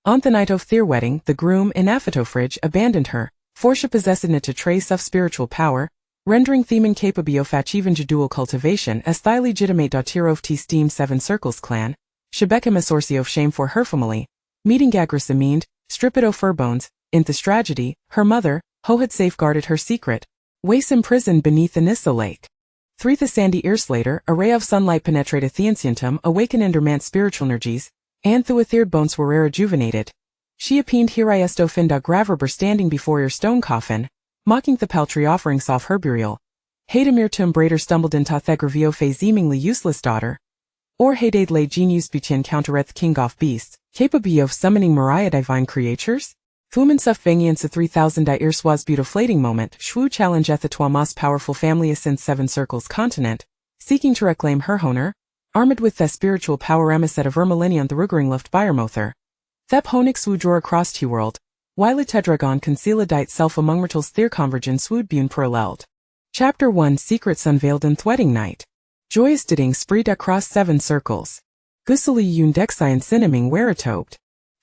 On the night of their wedding, the groom, inadvertently, abandoned her, for she possessed to trace of spiritual power, rendering them incapable of achieving dual cultivation as the illegitimate daughter of the esteemed Seven Circles clan. She became a source of shame for her family, meeting gruesome, stripped of her bones. In this tragedy, her mother, who had safeguarded her secret, was imprisoned beneath an issa lake. 3 sandy years later, a ray of sunlight penetrated the ancientum, awakened dormant spiritual energies, and the withered bones were rejuvenated. She appeared here esto finda graverber standing before her stone coffin, mocking the paltry offerings of her burial. Hadamir to embrader stumbled into the gravio fe seemingly useless daughter. Or hadade lay genius bechin countereth king of beasts, capable of summoning Mariah divine creatures? Thuman suf vengiance a 3000 years was beautiflating moment, shwu challengeth the twa most powerful family since Seven Circles continent, seeking to reclaim her honor, armed with the spiritual power emisset of millennia on the ruggering left Byrmother. Thep honix wu draw across to world, while it tedragon concealed self among mortals their convergence would be unparalleled. Chapter 1 Secrets unveiled in Wedding Night. Joyous didding spread across 7 circles. Gusuli yun dexine cinnaming weretobed.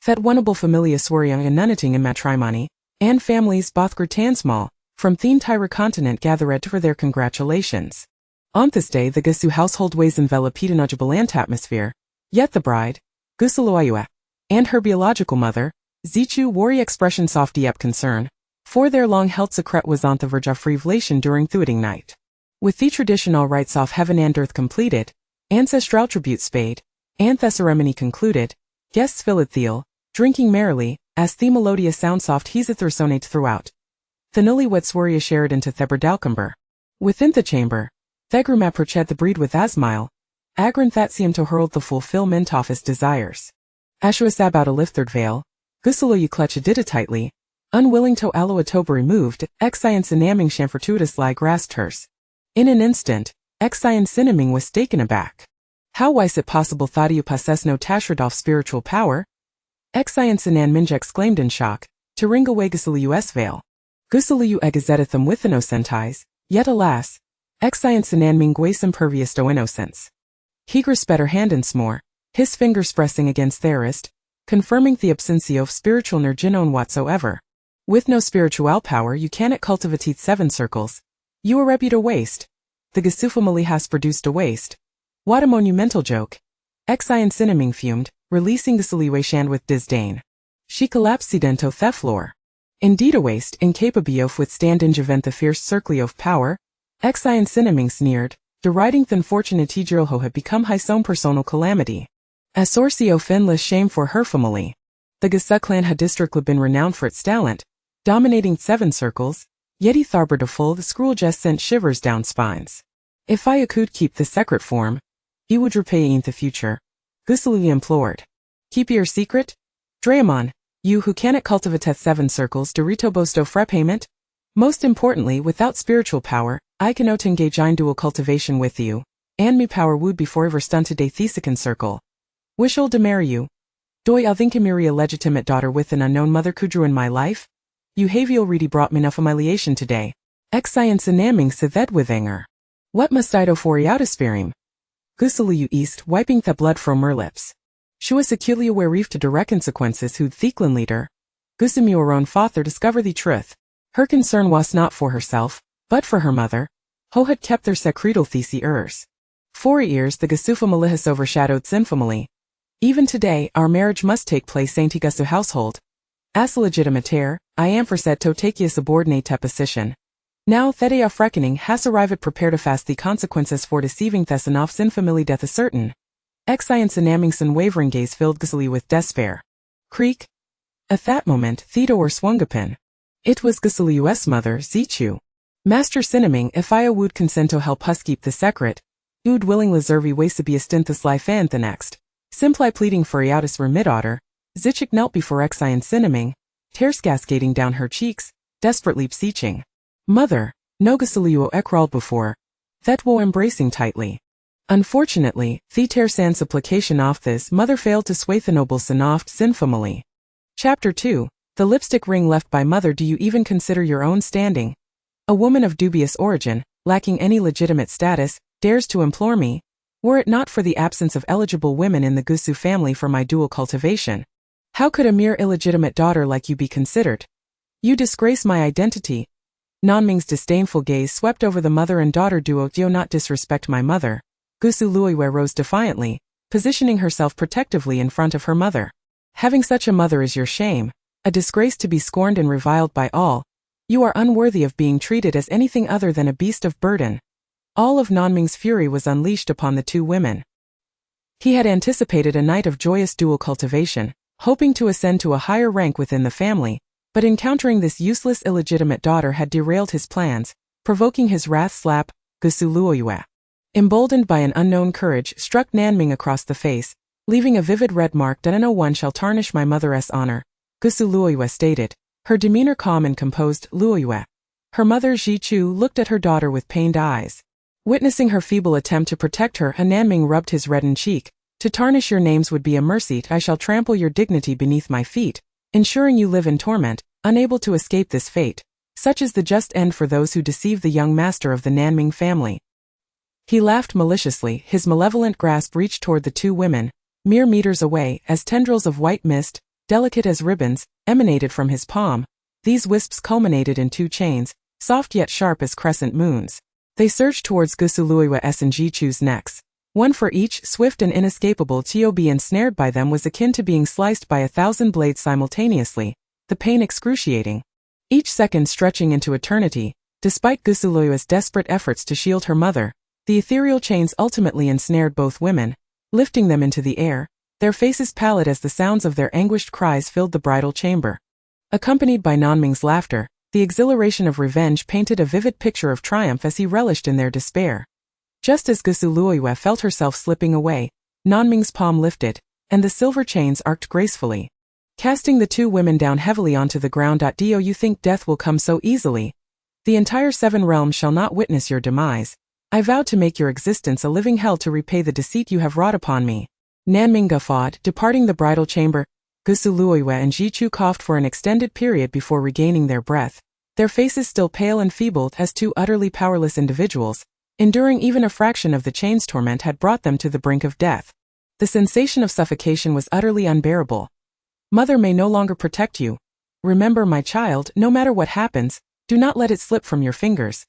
That oneable familia swearing and nunneting in matrimony, and families both great and small, from the entire continent gathered for their congratulations. On this day the Gusu household was enveloped in a jubilant atmosphere, yet the bride, Gusaloayua, and her biological mother, Zichu wore expression of deep concern, for their long-held secret was on the verge of revelation during the wedding night. With the traditional rites of heaven and earth completed, ancestral tributes paid, and the ceremony concluded, guests filled the drinking merrily, as the melodious sound soft heaseth resonate throughout. The newlywed sweria shared into Theber Dalcumber. Within the chamber, Thegrum approached the breed with asmile, agran that seemed to herald the fulfillment of his desires. Ashuas about a lifted veil, Gusalo you clutch did it tightly, unwilling to allo a tober removed, Exion sinaming chamfortuitous lie grasped hers. In an instant, Exion cinnaming was taken aback. How was it possible thought you possess no Tashradov spiritual power? Exion sinan minja exclaimed in shock, to ring away Gusaliu s veil. Gusaliu egazetathum with innocentize, yet alas, Exion sinan mingues impervious to innocence. He grasped her hand and smore, his fingers pressing against theirist, confirming the absence of spiritual nerginon whatsoever. With no spiritual power you cannot cultivate 7 circles. You are reputed a waste. The Gusu family has produced a waste. What a monumental joke. Exion cinnaming fumed, releasing the Saliwashan with disdain. She collapsed sedento the floor. Indeed a waste, incapable of withstanding the fierce circle of power. Exion cinnaming sneered, deriding the unfortunate Tigirlho had become his own personal calamity. A source of endless shame for her family. The Gusa clan had districtly been renowned for its talent, dominating 7 circles, yet he tharbor to full the scroll just sent shivers down spines. If I could keep the secret form, he would repay in the future. Gusali implored. Keep your secret? Draemon, you who cannot cultivate 7 circles do ritobosto fra payment? Most importantly, without spiritual power, I cannot engage in dual cultivation with you, and me power would be forever stunted a thesican circle. Wish'll to marry you. Doi Alvinkamiri a legitimate daughter with an unknown mother could ruin my life? You have already brought me enough humiliation today. Exion sinaming sithed with anger. What must I do for you to spare him? Gusaliu east wiping the blood from her lips. She was acutely aware of the direct consequences who Theclan leader. Gusamu her own father discover the truth. Her concern was not for herself, but for her mother, who had kept their secretal thesi ers. 4 years the Gusu family has overshadowed sin family. Even today our marriage must take place in the Gusu household. As a legitimate heir, I am for said to take a subordinate position. Now that of reckoning has arrived prepared to face the consequences for deceiving Thesanoff's in family death is certain. Exion Sinamingson wavering gaze filled Gusali with despair. Creak. At that moment Theodore swung upon. It was Gusaliu's mother, Zichu. Master Sinaming, if I would consent to help us keep the secret, would willingly serve ways to be a stint this life and the next. Simply pleading for Iautis remit-otter, Zichik knelt before Exion Sinaming, tears cascading down her cheeks, desperately beseeching. Mother, no Gusaliu ekrawled before, that wo embracing tightly. Unfortunately, the tearsan supplication of this mother failed to sway the noble Sanoft sin family. Chapter 2 The lipstick ring left by mother. Do you even consider your own standing? A woman of dubious origin, lacking any legitimate status, dares to implore me, were it not for the absence of eligible women in the Gusu family for my dual cultivation. How could a mere illegitimate daughter like you be considered? You disgrace my identity. Nanming's disdainful gaze swept over the mother and daughter duo. Do not disrespect my mother. Gusu Luiwe rose defiantly, positioning herself protectively in front of her mother. Having such a mother is your shame, a disgrace to be scorned and reviled by all. You are unworthy of being treated as anything other than a beast of burden. All of Nanming's fury was unleashed upon the two women. He had anticipated a night of joyous dual cultivation, hoping to ascend to a higher rank within the family, but encountering this useless illegitimate daughter had derailed his plans, provoking his wrath. Slap, Gusu Luoyue. Emboldened by an unknown courage, struck Nanming across the face, leaving a vivid red mark. No one shall tarnish my mother's honor, Gusu Luoyue stated, her demeanor calm and composed. Luoyue. Her mother Ji Chu looked at her daughter with pained eyes. Witnessing her feeble attempt to protect her, Nanming rubbed his reddened cheek. To tarnish your names would be a mercy. I shall trample your dignity beneath my feet, ensuring you live in torment, unable to escape this fate. Such is the just end for those who deceive the young master of the Nanming family. He laughed maliciously, his malevolent grasp reached toward the two women, mere meters away, as tendrils of white mist, delicate as ribbons, emanated from his palm. These wisps culminated in two chains, soft yet sharp as crescent moons. They surged towards Gusu Luoyue's and Ji Chu's necks. One for each, swift and inescapable. To be ensnared by them was akin to being sliced by 1,000 blades simultaneously, the pain excruciating. Each second stretching into eternity. Despite Gusu Luoyue's desperate efforts to shield her mother, the ethereal chains ultimately ensnared both women, lifting them into the air, their faces pallid as the sounds of their anguished cries filled the bridal chamber. Accompanied by Nanming's laughter, the exhilaration of revenge painted a vivid picture of triumph as he relished in their despair. Just as Gusu Luoyue felt herself slipping away, Nanming's palm lifted, and the silver chains arced gracefully, casting the two women down heavily onto the ground. Do you think death will come so easily? The entire 7 realms shall not witness your demise. I vow to make your existence a living hell to repay the deceit you have wrought upon me. Nanming guffawed, departing the bridal chamber. Gusu Luoyue and Ji Chu coughed for an extended period before regaining their breath, their faces still pale and feeble as two utterly powerless individuals, enduring even a fraction of the chain's torment had brought them to the brink of death. The sensation of suffocation was utterly unbearable. Mother may no longer protect you. Remember, my child, no matter what happens, do not let it slip from your fingers.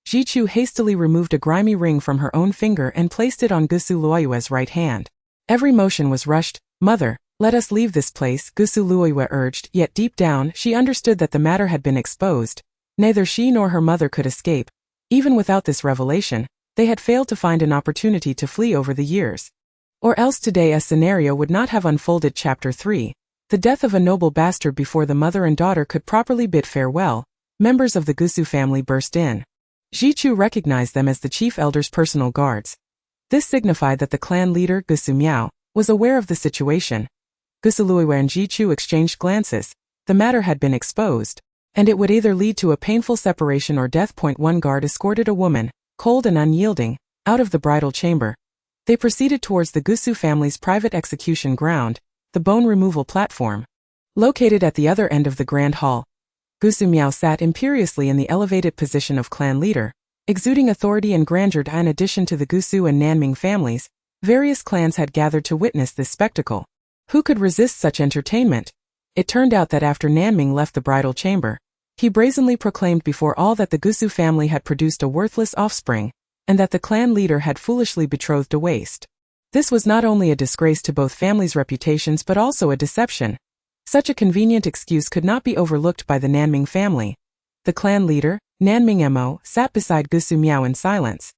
Ji Chu hastily removed a grimy ring from her own finger and placed it on Gusu Luoyue's right hand. Every motion was rushed. Mother, let us leave this place, Gusu Luoyue urged, yet deep down she understood that the matter had been exposed. Neither she nor her mother could escape. Even without this revelation, they had failed to find an opportunity to flee over the years. Or else today a scenario would not have unfolded. Chapter 3. The death of a noble bastard. Before the mother and daughter could properly bid farewell, members of the Gusu family burst in. Ji Chu recognized them as the chief elder's personal guards. This signified that the clan leader, Gusu Miao, was aware of the situation. Gusu Luoyue and Ji Chu exchanged glances. The matter had been exposed, and it would either lead to a painful separation or death. One guard escorted a woman, cold and unyielding, out of the bridal chamber. They proceeded towards the Gusu family's private execution ground, the bone removal platform. Located at the other end of the grand hall, Gusu Miao sat imperiously in the elevated position of clan leader, exuding authority and grandeur. In addition to the Gusu and Nanming families, various clans had gathered to witness this spectacle. Who could resist such entertainment? It turned out that after Nanming left the bridal chamber, he brazenly proclaimed before all that the Gusu family had produced a worthless offspring, and that the clan leader had foolishly betrothed a waste. This was not only a disgrace to both families' reputations but also a deception. Such a convenient excuse could not be overlooked by the Nanming family. The clan leader, Nanming Mo, sat beside Gusu Miao in silence,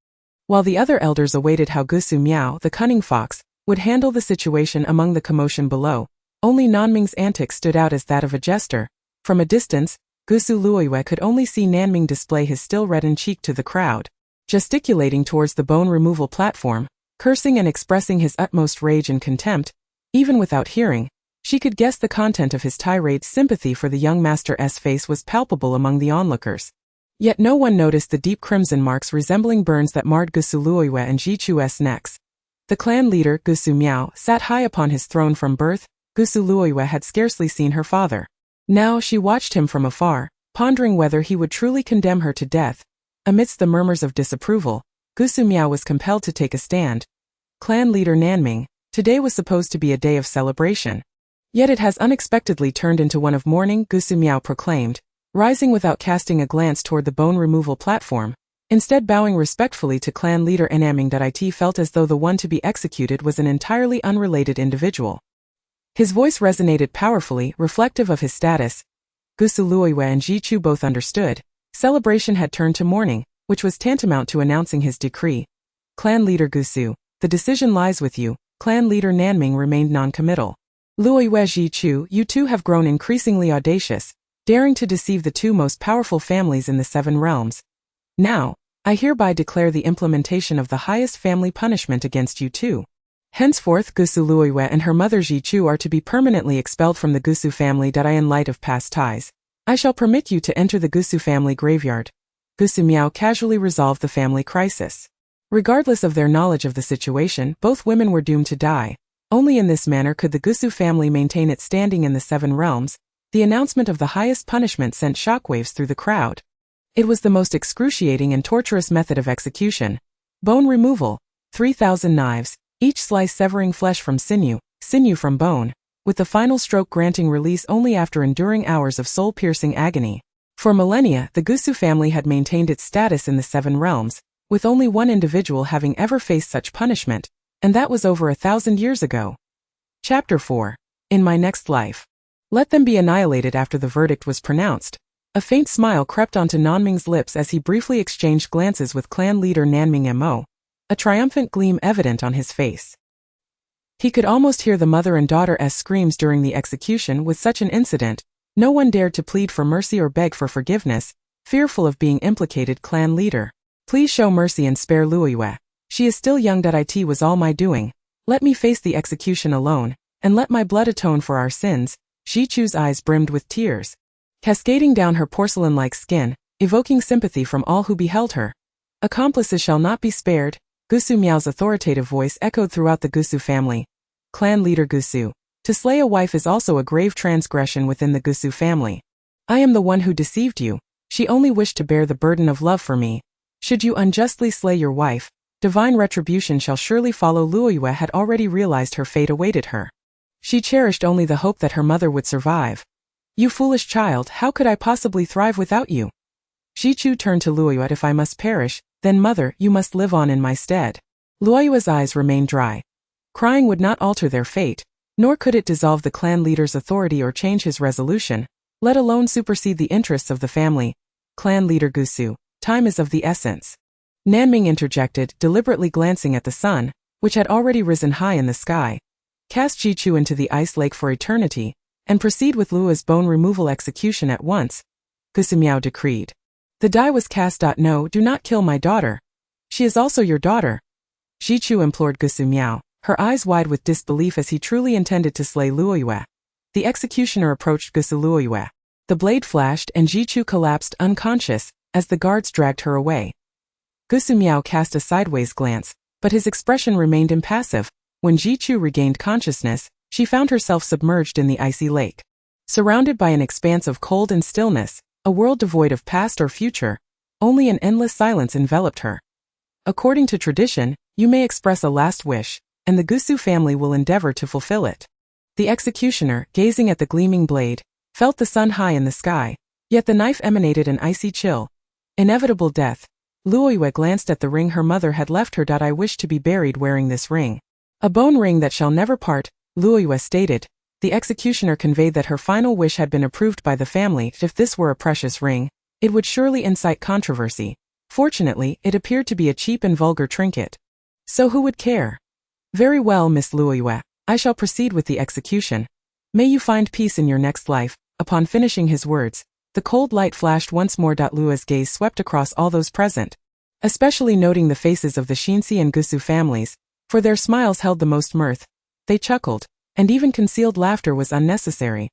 while the other elders awaited how Gusu Miao, the cunning fox, would handle the situation. Among the commotion below, only Nanming's antics stood out as that of a jester. From a distance, Gusu Luoyue could only see Nanming display his still reddened cheek to the crowd, gesticulating towards the bone removal platform, cursing and expressing his utmost rage and contempt. Even without hearing, she could guess the content of his tirade. Sympathy for the young master's face was palpable among the onlookers. Yet no one noticed the deep crimson marks resembling burns that marred Gusu Luoyue and Ji Chu's necks. The clan leader, Gusu Miao, sat high upon his throne from birth. Gusu Luoyue had scarcely seen her father. Now she watched him from afar, pondering whether he would truly condemn her to death. Amidst the murmurs of disapproval, Gusu Miao was compelled to take a stand. Clan leader Nanming, today was supposed to be a day of celebration. Yet it has unexpectedly turned into one of mourning, Gusu proclaimed, rising without casting a glance toward the bone removal platform. Instead bowing respectfully to clan leader It felt as though the one to be executed was an entirely unrelated individual. His voice resonated powerfully, reflective of his status. Gusu Luoyue and Ji-Chu both understood. Celebration had turned to mourning, which was tantamount to announcing his decree. Clan leader Gusu, the decision lies with you. Clan leader Nanming remained non-committal. Luoyue Ji-Chu, you two have grown increasingly audacious, daring to deceive the two most powerful families in the Seven Realms. Now, I hereby declare the implementation of the highest family punishment against you two. Henceforth Gusu Luoyue and her mother Ji-Chu are to be permanently expelled from the Gusu family. In light of past ties, I shall permit you to enter the Gusu family graveyard. Gusu Miao casually resolved the family crisis. Regardless of their knowledge of the situation, both women were doomed to die. Only in this manner could the Gusu family maintain its standing in the Seven Realms. The announcement of the highest punishment sent shockwaves through the crowd. It was the most excruciating and torturous method of execution. Bone removal. 3,000 knives, each slice severing flesh from sinew, sinew from bone, with the final stroke granting release only after enduring hours of soul-piercing agony. For millennia, the Gusu family had maintained its status in the Seven Realms, with only one individual having ever faced such punishment, and that was over 1,000 years ago. Chapter 4. In My Next Life. Let them be annihilated. After the verdict was pronounced, a faint smile crept onto Nanming's lips as he briefly exchanged glances with clan leader Nanming Mo, a triumphant gleam evident on his face. He could almost hear the mother and daughter's screams during the execution. With such an incident, no one dared to plead for mercy or beg for forgiveness, fearful of being implicated. Clan leader, please show mercy and spare Luoyue. She is still young. It was all my doing. Let me face the execution alone, and let my blood atone for our sins. Ji-Chu's eyes brimmed with tears, cascading down her porcelain-like skin, evoking sympathy from all who beheld her. Accomplices shall not be spared. Gusu Miao's authoritative voice echoed throughout the Gusu family. Clan leader Gusu, to slay a wife is also a grave transgression within the Gusu family. I am the one who deceived you. She only wished to bear the burden of love for me. Should you unjustly slay your wife, divine retribution shall surely follow. Luoyue had already realized her fate awaited her. She cherished only the hope that her mother would survive. You foolish child, how could I possibly thrive without you? Ji-Chu turned to Luoyue. If I must perish, then mother, you must live on in my stead. Luoyue's eyes remained dry. Crying would not alter their fate, nor could it dissolve the clan leader's authority or change his resolution, let alone supersede the interests of the family. Clan leader Gusu, time is of the essence. Nanming interjected, deliberately glancing at the sun, which had already risen high in the sky. Cast Ji-Chu into the ice lake for eternity, and proceed with Luo's bone removal execution at once. Gusu Miao decreed. The die was cast. No, do not kill my daughter. She is also your daughter. Ji-Chu implored Gusu Miao, her eyes wide with disbelief as he truly intended to slay Luoyue. The executioner approached Gusu Luoyue. The blade flashed and Ji-Chu collapsed unconscious as the guards dragged her away. Gusu Miao cast a sideways glance, but his expression remained impassive. When Ji-Chu regained consciousness, she found herself submerged in the icy lake. Surrounded by an expanse of cold and stillness, a world devoid of past or future, only an endless silence enveloped her. According to tradition, you may express a last wish, and the Gusu family will endeavor to fulfill it. The executioner, gazing at the gleaming blade, felt the sun high in the sky, yet the knife emanated an icy chill. Inevitable death. Luoyue glanced at the ring her mother had left her. I wish to be buried wearing this ring. A bone ring that shall never part, Luoyue stated. The executioner conveyed that her final wish had been approved by the family. If this were a precious ring, it would surely incite controversy. Fortunately, it appeared to be a cheap and vulgar trinket. So who would care? Very well, Miss Luoyue, I shall proceed with the execution. May you find peace in your next life. Upon finishing his words, the cold light flashed once more. Luo's gaze swept across all those present, especially noting the faces of the Shinsi and Gusu families, for their smiles held the most mirth. They chuckled, and even concealed laughter was unnecessary.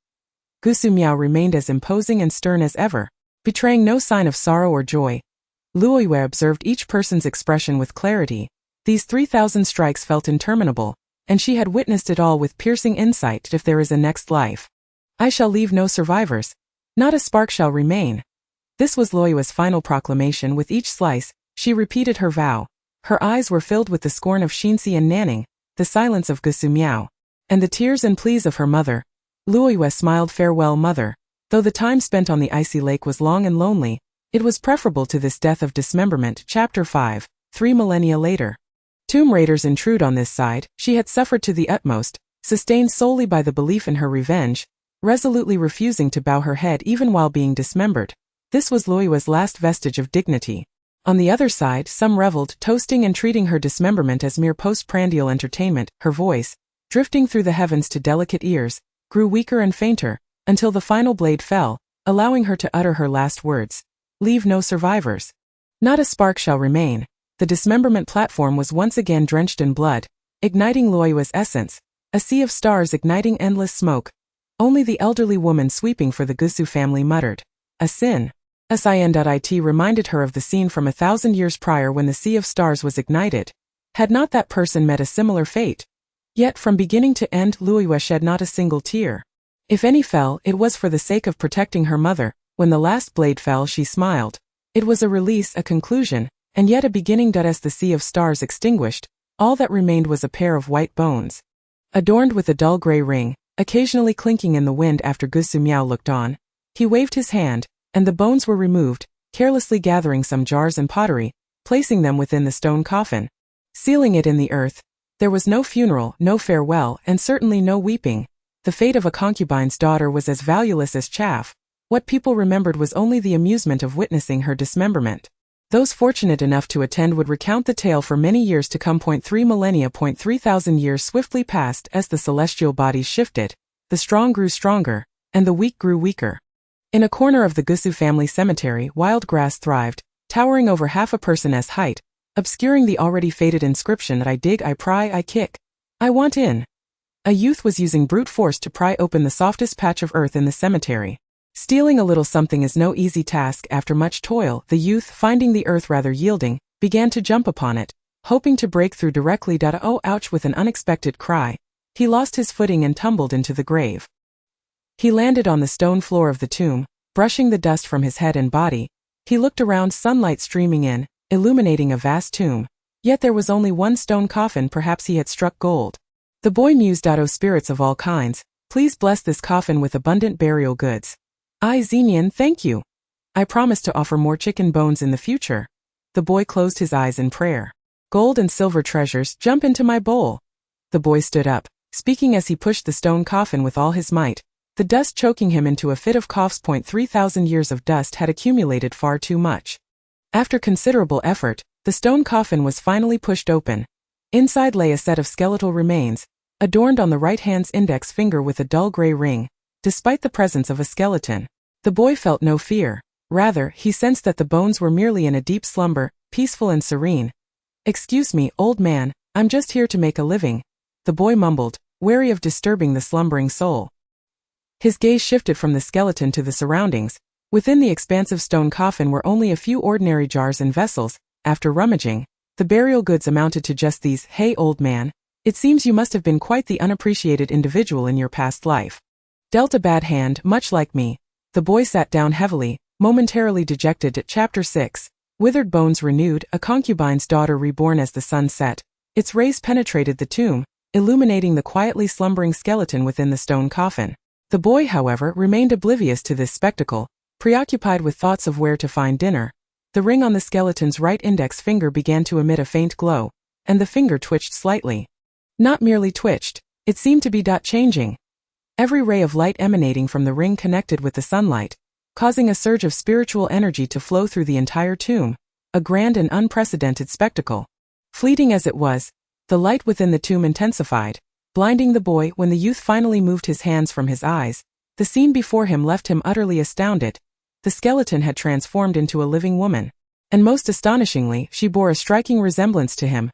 Gusu Miao remained as imposing and stern as ever, betraying no sign of sorrow or joy. Luoyue observed each person's expression with clarity. These 3,000 strikes felt interminable, and she had witnessed it all with piercing insight. If there is a next life, I shall leave no survivors. Not a spark shall remain. This was Luoyue's final proclamation. With each slice, she repeated her vow. Her eyes were filled with the scorn of Shinsi and Nanning, the silence of Gusu Miao, and the tears and pleas of her mother. Luoyue smiled. Farewell, mother. Though the time spent on the icy lake was long and lonely, it was preferable to this death of dismemberment. Chapter 5, 3 millennia later. Tomb raiders intrude on this side. She had suffered to the utmost, sustained solely by the belief in her revenge, resolutely refusing to bow her head even while being dismembered. This was Luoyue's last vestige of dignity. On the other side, some reveled, toasting and treating her dismemberment as mere postprandial entertainment. Her voice, drifting through the heavens to delicate ears, grew weaker and fainter, until the final blade fell, allowing her to utter her last words. Leave no survivors. Not a spark shall remain. The dismemberment platform was once again drenched in blood, igniting Luoyue's essence, a sea of stars igniting endless smoke. Only the elderly woman sweeping for the Gusu family muttered, "A sin." Sin.it reminded her of the scene from 1,000 years prior when the sea of stars was ignited. Had not that person met a similar fate? Yet from beginning to end Luoyue shed not a single tear. If any fell, it was for the sake of protecting her mother. When the last blade fell, she smiled. It was a release, a conclusion, and yet a beginning. As the sea of stars extinguished, all that remained was a pair of white bones, adorned with a dull gray ring, occasionally clinking in the wind. After Gusu Miao looked on, he waved his hand, and the bones were removed, carelessly gathering some jars and pottery, placing them within the stone coffin, sealing it in the earth. There was no funeral, no farewell, and certainly no weeping. The fate of a concubine's daughter was as valueless as chaff. What people remembered was only the amusement of witnessing her dismemberment. Those fortunate enough to attend would recount the tale for many years to come. 3 millennia. 3,000 years swiftly passed as the celestial bodies shifted. The strong grew stronger, and the weak grew weaker. In a corner of the Gusu family cemetery, wild grass thrived, towering over half a person's height, obscuring the already faded inscription, "I dig, I pry, I kick. I want in." A youth was using brute force to pry open the softest patch of earth in the cemetery. Stealing a little something is no easy task. After much toil, the youth, finding the earth rather yielding, began to jump upon it, hoping to break through directly. Oh, ouch! With an unexpected cry, he lost his footing and tumbled into the grave. He landed on the stone floor of the tomb, brushing the dust from his head and body. He looked around, sunlight streaming in, illuminating a vast tomb. Yet there was only one stone coffin. Perhaps he had struck gold. The boy mused. "O spirits of all kinds, please bless this coffin with abundant burial goods." "I, Xenian, thank you. I promise to offer more chicken bones in the future." The boy closed his eyes in prayer. "Gold and silver treasures, jump into my bowl." The boy stood up, speaking as he pushed the stone coffin with all his might, the dust choking him into a fit of coughs. 3,000 years of dust had accumulated far too much. After considerable effort, the stone coffin was finally pushed open. Inside lay a set of skeletal remains, adorned on the right hand's index finger with a dull gray ring. Despite the presence of a skeleton, the boy felt no fear. Rather, he sensed that the bones were merely in a deep slumber, peaceful and serene. "Excuse me, old man, I'm just here to make a living," the boy mumbled, wary of disturbing the slumbering soul. His gaze shifted from the skeleton to the surroundings. Within the expansive stone coffin were only a few ordinary jars and vessels. After rummaging, the burial goods amounted to just these. "Hey, old man, it seems you must have been quite the unappreciated individual in your past life. Dealt a bad hand, much like me." The boy sat down heavily, momentarily dejected. Chapter 6, Withered bones renewed. A concubine's daughter reborn. As the sun set, its rays penetrated the tomb, illuminating the quietly slumbering skeleton within the stone coffin. The boy, however, remained oblivious to this spectacle, preoccupied with thoughts of where to find dinner. The ring on the skeleton's right index finger began to emit a faint glow, and the finger twitched slightly. Not merely twitched, it seemed to be changing. Every ray of light emanating from the ring connected with the sunlight, causing a surge of spiritual energy to flow through the entire tomb, a grand and unprecedented spectacle. Fleeting as it was, the light within the tomb intensified, blinding the boy. When the youth finally moved his hands from his eyes, the scene before him left him utterly astounded. The skeleton had transformed into a living woman, and most astonishingly, she bore a striking resemblance to him.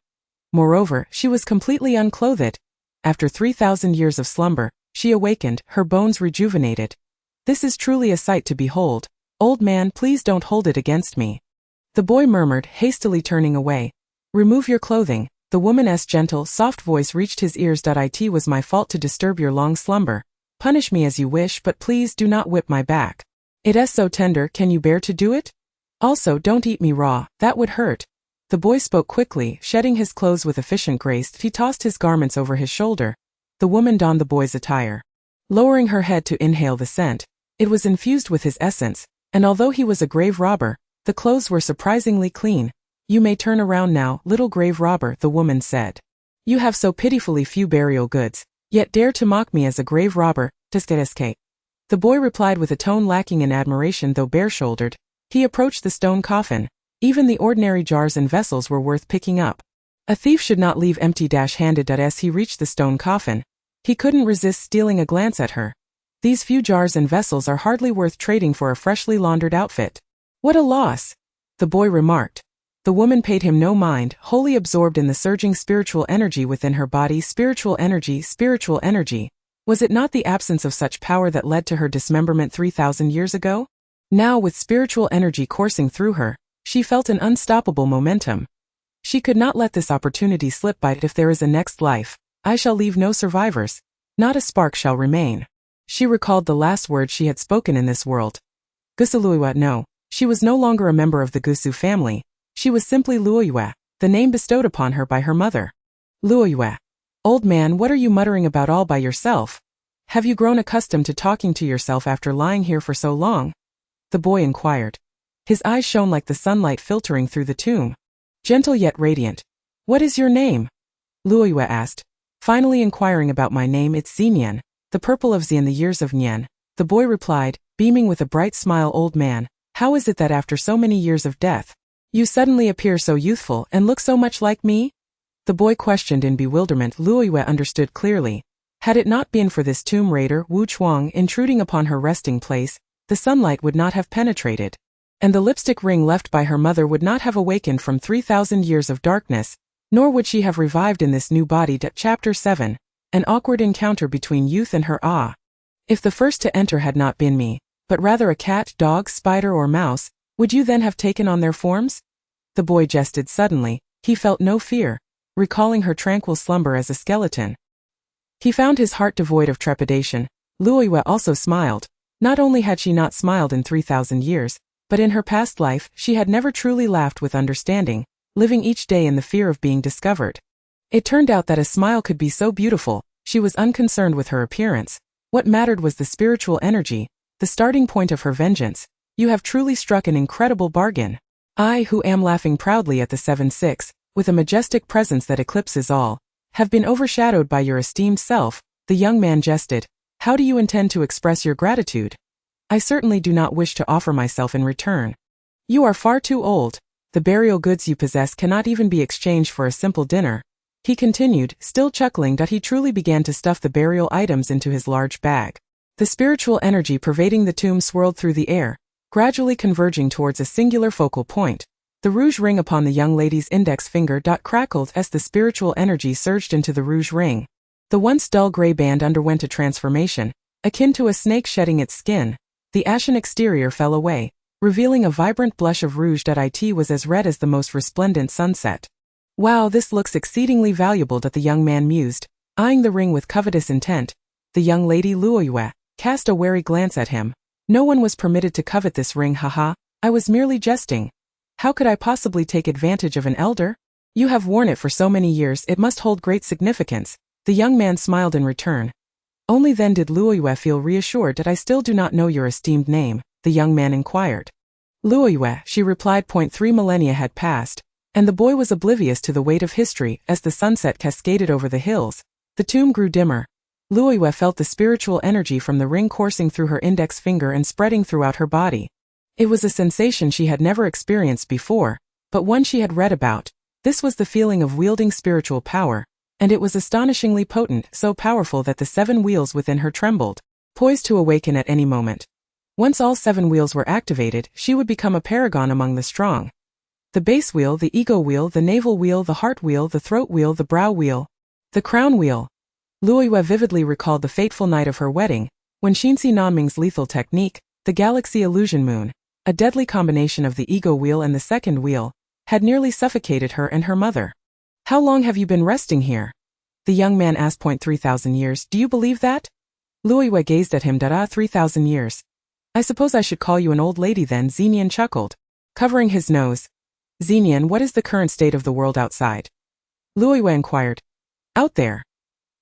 Moreover, she was completely unclothed. After 3,000 years of slumber, she awakened, her bones rejuvenated. "This is truly a sight to behold. Old man, please don't hold it against me," the boy murmured, hastily turning away. "Remove your clothing." The woman's gentle, soft voice reached his ears. "It was my fault to disturb your long slumber. Punish me as you wish, but please do not whip my back. It is so tender. Can you bear to do it? Also, don't eat me raw, that would hurt." The boy spoke quickly, shedding his clothes with efficient grace. He tossed his garments over his shoulder. The woman donned the boy's attire. lowering her head to inhale the scent. It was infused with his essence, and although he was a grave robber, the clothes were surprisingly clean. You may turn around now, little grave robber, the woman said. You have so pitifully few burial goods, yet dare to mock me as a grave robber, disgrace. The boy replied with a tone lacking in admiration though bare-shouldered. He approached the stone coffin. Even the ordinary jars and vessels were worth picking up. A thief should not leave empty-handed. As he reached the stone coffin, he couldn't resist stealing a glance at her. These few jars and vessels are hardly worth trading for a freshly laundered outfit. What a loss, the boy remarked. The woman paid him no mind, wholly absorbed in the surging spiritual energy within her body. Spiritual energy, spiritual energy. Was it not the absence of such power that led to her dismemberment 3,000 years ago? Now, with spiritual energy coursing through her, she felt an unstoppable momentum. She could not let this opportunity slip by. If there is a next life, I shall leave no survivors. Not a spark shall remain. She recalled the last words she had spoken in this world. Gusaluiwa. No, she was no longer a member of the Gusu family. She was simply Luoyue, the name bestowed upon her by her mother. Luoyue. Old man, what are you muttering about all by yourself? Have you grown accustomed to talking to yourself after lying here for so long? The boy inquired. His eyes shone like the sunlight filtering through the tomb. Gentle yet radiant. What is your name? Luoyue asked, finally inquiring about my name. It's Zinyan, the purple of Zi in the years of Nyan. The boy replied, beaming with a bright smile. Old man, how is it that after so many years of death, you suddenly appear so youthful and look so much like me? The boy questioned in bewilderment. Luoyue understood clearly. Had it not been for this tomb raider, Wu Chuang, intruding upon her resting place, the sunlight would not have penetrated, and the lipstick ring left by her mother would not have awakened from 3,000 years of darkness, nor would she have revived in this new body. Chapter 7. An awkward encounter between youth and her. If the first to enter had not been me, but rather a cat, dog, spider or mouse, would you then have taken on their forms? The boy jested suddenly. He felt no fear, recalling her tranquil slumber as a skeleton. He found his heart devoid of trepidation. Luoyue also smiled. Not only had she not smiled in 3,000 years, but in her past life, she had never truly laughed with understanding, living each day in the fear of being discovered. It turned out that a smile could be so beautiful. She was unconcerned with her appearance. What mattered was the spiritual energy, the starting point of her vengeance. You have truly struck an incredible bargain. I, who am laughing proudly at the 7-6, with a majestic presence that eclipses all, have been overshadowed by your esteemed self, the young man jested. How do you intend to express your gratitude? I certainly do not wish to offer myself in return. You are far too old. The burial goods you possess cannot even be exchanged for a simple dinner. He continued, still chuckling. He truly began to stuff the burial items into his large bag. The spiritual energy pervading the tomb swirled through the air, gradually converging towards a singular focal point. The rouge ring upon the young lady's index finger crackled as the spiritual energy surged into the rouge ring. The once dull gray band underwent a transformation, akin to a snake shedding its skin. The ashen exterior fell away, revealing a vibrant blush of rouge. It was as red as the most resplendent sunset. Wow, this looks exceedingly valuable, the young man mused, eyeing the ring with covetous intent. The young lady Luoyue cast a wary glance at him. No one was permitted to covet this ring. Haha, I was merely jesting. How could I possibly take advantage of an elder? You have worn it for so many years, it must hold great significance. The young man smiled in return. Only then did Luoyue feel reassured. I still do not know your esteemed name, the young man inquired. Luoyue, she replied. 3 millennia had passed, and the boy was oblivious to the weight of history. As the sunset cascaded over the hills, the tomb grew dimmer. Luoyue felt the spiritual energy from the ring coursing through her index finger and spreading throughout her body. It was a sensation she had never experienced before, but one she had read about. This was the feeling of wielding spiritual power, and it was astonishingly potent, so powerful that the 7 wheels within her trembled, poised to awaken at any moment. Once all 7 wheels were activated, she would become a paragon among the strong. The base wheel, the ego wheel, the navel wheel, the heart wheel, the throat wheel, the brow wheel, the crown wheel. Luoyue vividly recalled the fateful night of her wedding, when Xinxi Nanming's lethal technique, the galaxy illusion moon, a deadly combination of the ego wheel and the second wheel, had nearly suffocated her and her mother. How long have you been resting here? The young man asked. 3,000 years, do you believe that? Luoyue gazed at him. 3,000 years. I suppose I should call you an old lady then, Zinyan chuckled, covering his nose. Zinyan, what is the current state of the world outside? Luoyue inquired. Out there.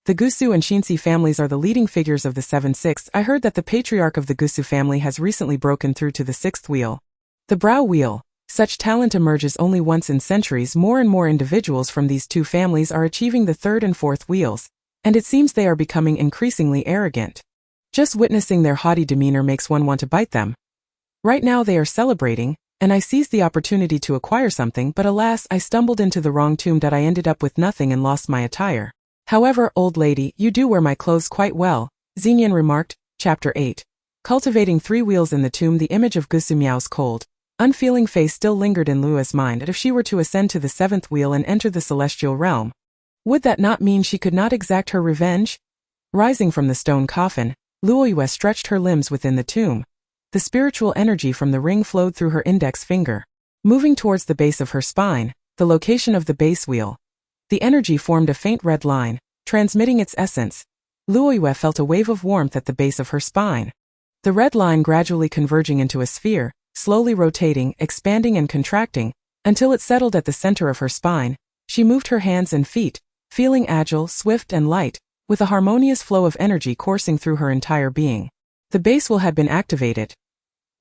The Gusu and Shinsi families are the leading figures of the 7/6. I heard that the patriarch of the Gusu family has recently broken through to the 6th wheel. The brow wheel. Such talent emerges only once in centuries. More and more individuals from these two families are achieving the 3rd and 4th wheels, and it seems they are becoming increasingly arrogant. Just witnessing their haughty demeanor makes one want to bite them. Right now they are celebrating, and I seized the opportunity to acquire something, but alas, I stumbled into the wrong tomb. I ended up with nothing and lost my attire. However, old lady, you do wear my clothes quite well, Xenian remarked. Chapter 8. Cultivating 3 wheels in the tomb. The image of Gusu Miao's cold, unfeeling face still lingered in Luo's mind. If she were to ascend to the 7th wheel and enter the celestial realm, would that not mean she could not exact her revenge? Rising from the stone coffin, Luoyue stretched her limbs within the tomb. The spiritual energy from the ring flowed through her index finger, moving towards the base of her spine, the location of the base wheel. The energy formed a faint red line, transmitting its essence. Luoyue felt a wave of warmth at the base of her spine. The red line gradually converging into a sphere, slowly rotating, expanding and contracting, until it settled at the center of her spine. She moved her hands and feet, feeling agile, swift and light, with a harmonious flow of energy coursing through her entire being. The base wheel had been activated.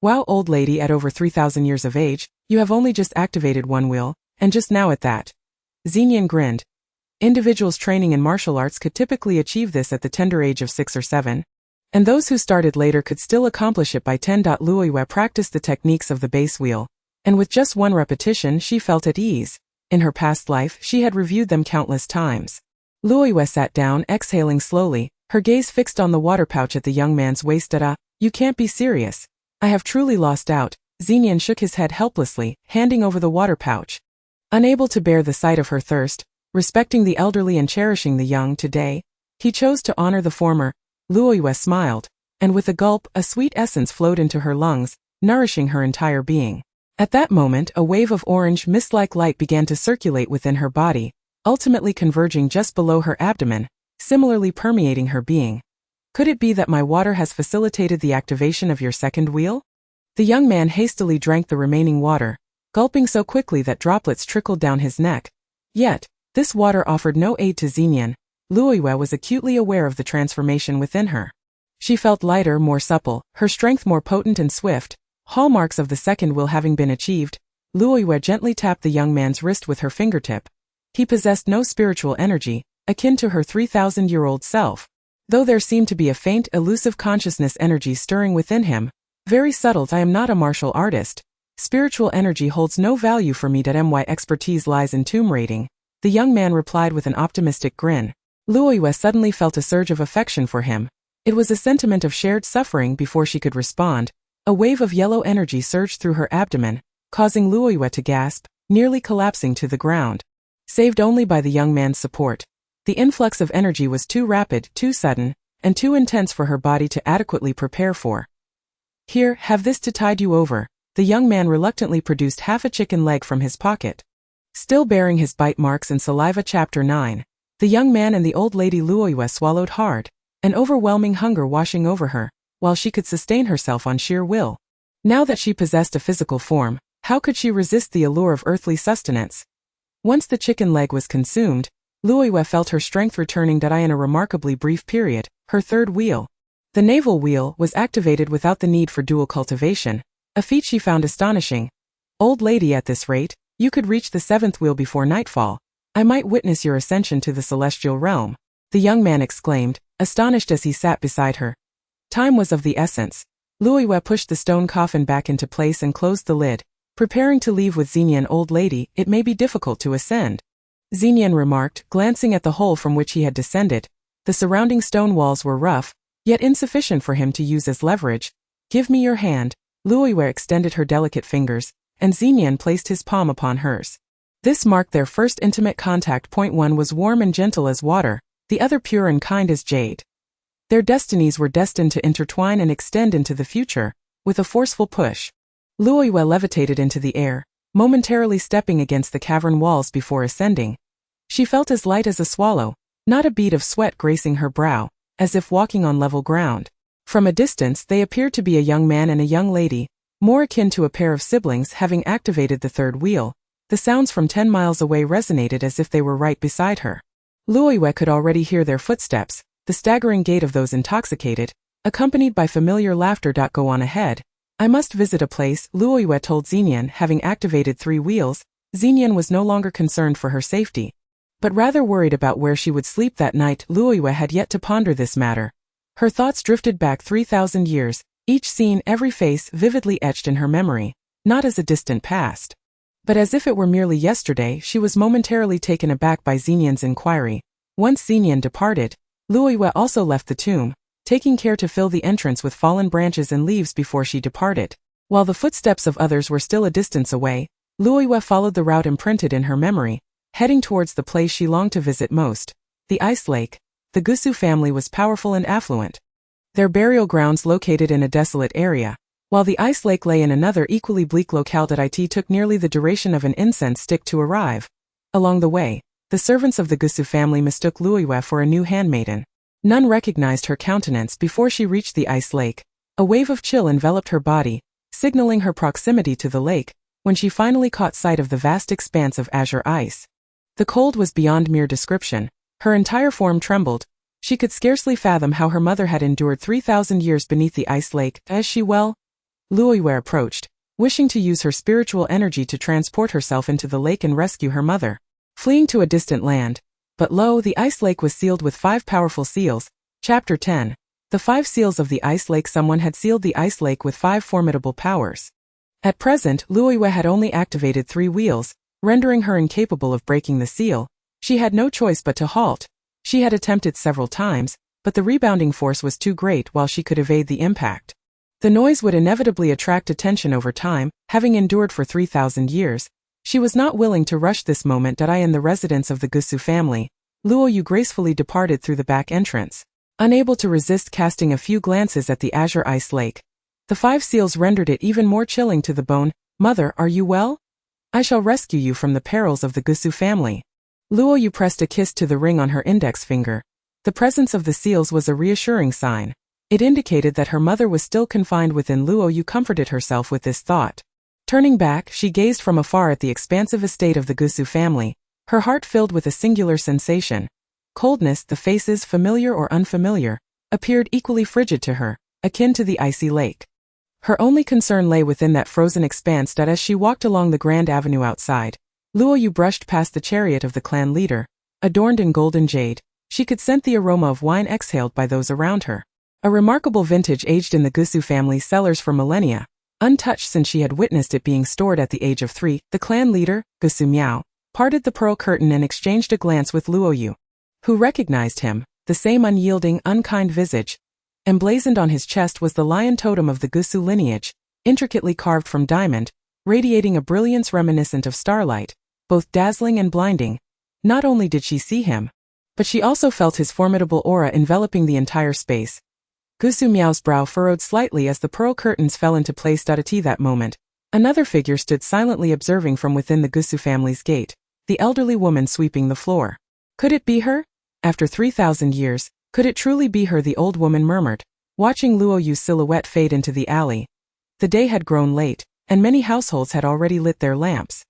Wow, old lady, at over 3,000 years of age, you have only just activated 1 wheel, and just now at that. Xenian grinned. Individuals training in martial arts could typically achieve this at the tender age of 6 or 7, and those who started later could still accomplish it by 10. Luoyue practiced the techniques of the base wheel, and with just 1 repetition she felt at ease. In her past life, she had reviewed them countless times. Luoyue sat down, exhaling slowly, her gaze fixed on the water pouch at the young man's waist. You can't be serious. I have truly lost out. Xenian shook his head helplessly, handing over the water pouch. Unable to bear the sight of her thirst, respecting the elderly and cherishing the young today, he chose to honor the former. Luoyue smiled, and with a gulp, a sweet essence flowed into her lungs, nourishing her entire being. At that moment, a wave of orange mist-like light began to circulate within her body, ultimately converging just below her abdomen, similarly permeating her being. Could it be that my water has facilitated the activation of your 2nd wheel? The young man hastily drank the remaining water, gulping so quickly that droplets trickled down his neck. Yet, this water offered no aid to Xenian. Luoyue was acutely aware of the transformation within her. She felt lighter, more supple, her strength more potent and swift, hallmarks of the 2nd wheel having been achieved. Luoyue gently tapped the young man's wrist with her fingertip. He possessed no spiritual energy, akin to her 3,000-year-old self. Though there seemed to be a faint, elusive consciousness energy stirring within him, very subtle. I am not a martial artist. Spiritual energy holds no value for me. My expertise lies in tomb raiding, the young man replied with an optimistic grin. Luoyue suddenly felt a surge of affection for him. It was a sentiment of shared suffering. Before she could respond, a wave of yellow energy surged through her abdomen, causing Luoyue to gasp, nearly collapsing to the ground. Saved only by the young man's support. The influx of energy was too rapid, too sudden, and too intense for her body to adequately prepare for. Here, have this to tide you over. The young man reluctantly produced half a chicken leg from his pocket. Still bearing his bite marks and saliva. Chapter 9. The young man and the old lady. Luoyue swallowed hard, an overwhelming hunger washing over her, while she could sustain herself on sheer will. Now that she possessed a physical form, how could she resist the allure of earthly sustenance? Once the chicken leg was consumed, Luoyue felt her strength returning. In a remarkably brief period, her 3rd wheel, the navel wheel, was activated without the need for dual cultivation, a feat she found astonishing. Old lady, at this rate, you could reach the 7th wheel before nightfall. I might witness your ascension to the celestial realm, the young man exclaimed, astonished as he sat beside her. Time was of the essence. Luoyue pushed the stone coffin back into place and closed the lid, preparing to leave with Xenian. Old lady, it may be difficult to ascend, Xenian remarked, glancing at the hole from which he had descended. The surrounding stone walls were rough, yet insufficient for him to use as leverage. Give me your hand. Luoyue extended her delicate fingers, and Xenian placed his palm upon hers. This marked their first intimate contact. One was warm and gentle as water, the other pure and kind as jade. Their destinies were destined to intertwine and extend into the future, with a forceful push. Luoyue levitated into the air, momentarily stepping against the cavern walls before ascending. She felt as light as a swallow, not a bead of sweat gracing her brow, as if walking on level ground. From a distance they appeared to be a young man and a young lady, more akin to a pair of siblings having activated the 3rd wheel. The sounds from 10 miles away resonated as if they were right beside her. Luoyue could already hear their footsteps, the staggering gait of those intoxicated, accompanied by familiar laughter. Go on ahead. I must visit a place, Luoyue told Xinyan. Having activated 3 wheels, Xinyan was no longer concerned for her safety, but rather worried about where she would sleep that night. Luoyue had yet to ponder this matter. Her thoughts drifted back 3,000 years, each scene, every face vividly etched in her memory, not as a distant past, but as if it were merely yesterday. She was momentarily taken aback by Xinyan's inquiry. Once Xinyan departed, Luoyue also left the tomb, taking care to fill the entrance with fallen branches and leaves before she departed. While the footsteps of others were still a distance away, Luoyue followed the route imprinted in her memory, heading towards the place she longed to visit most, the Ice Lake. The Gusu family was powerful and affluent, their burial grounds located in a desolate area, while the Ice Lake lay in another equally bleak locale. It took nearly the duration of an incense stick to arrive. Along the way, the servants of the Gusu family mistook Luoyue for a new handmaiden. None recognized her countenance before she reached the Ice Lake. A wave of chill enveloped her body, signaling her proximity to the lake, when she finally caught sight of the vast expanse of azure ice. The cold was beyond mere description. Her entire form trembled. She could scarcely fathom how her mother had endured 3,000 years beneath the Ice Lake. Is she well? Luoyue approached, wishing to use her spiritual energy to transport herself into the lake and rescue her mother, fleeing to a distant land. But lo, the Ice Lake was sealed with 5 powerful seals. Chapter 10. The 5 seals of the Ice Lake. Someone had sealed the Ice Lake with 5 formidable powers. At present, Luoyue had only activated 3 wheels, rendering her incapable of breaking the seal. She had no choice but to halt. She had attempted several times, but the rebounding force was too great while she could evade the impact. The noise would inevitably attract attention over time. Having endured for 3,000 years, she was not willing to rush this moment. In the residence of the Gusu family, Luoyue gracefully departed through the back entrance, unable to resist casting a few glances at the azure Ice Lake. The 5 seals rendered it even more chilling to the bone. Mother, are you well? I shall rescue you from the perils of the Gusu family. Luoyue pressed a kiss to the ring on her index finger. The presence of the seals was a reassuring sign. It indicated that her mother was still confined within. Luoyue comforted herself with this thought. Turning back, she gazed from afar at the expansive estate of the Gusu family, her heart filled with a singular sensation. Coldness. The faces, familiar or unfamiliar, appeared equally frigid to her, akin to the icy lake. Her only concern lay within that frozen expanse. As she walked along the grand avenue outside, Luoyue brushed past the chariot of the clan leader, adorned in golden jade. She could scent the aroma of wine exhaled by those around her. A remarkable vintage aged in the Gusu family's cellars for millennia, untouched since she had witnessed it being stored at the age of 3. The clan leader, Gusu Miao, parted the pearl curtain and exchanged a glance with Luoyue, who recognized him. The same unyielding, unkind visage. Emblazoned on his chest was the lion totem of the Gusu lineage, intricately carved from diamond, radiating a brilliance reminiscent of starlight, both dazzling and blinding. Not only did she see him, but she also felt his formidable aura enveloping the entire space. Gusu Miao's brow furrowed slightly as the pearl curtains fell into place. At that moment, another figure stood silently observing from within the Gusu family's gate, the elderly woman sweeping the floor. Could it be her? After 3,000 years, could it truly be her? The old woman murmured, watching Luoyue's silhouette fade into the alley. The day had grown late, and many households had already lit their lamps.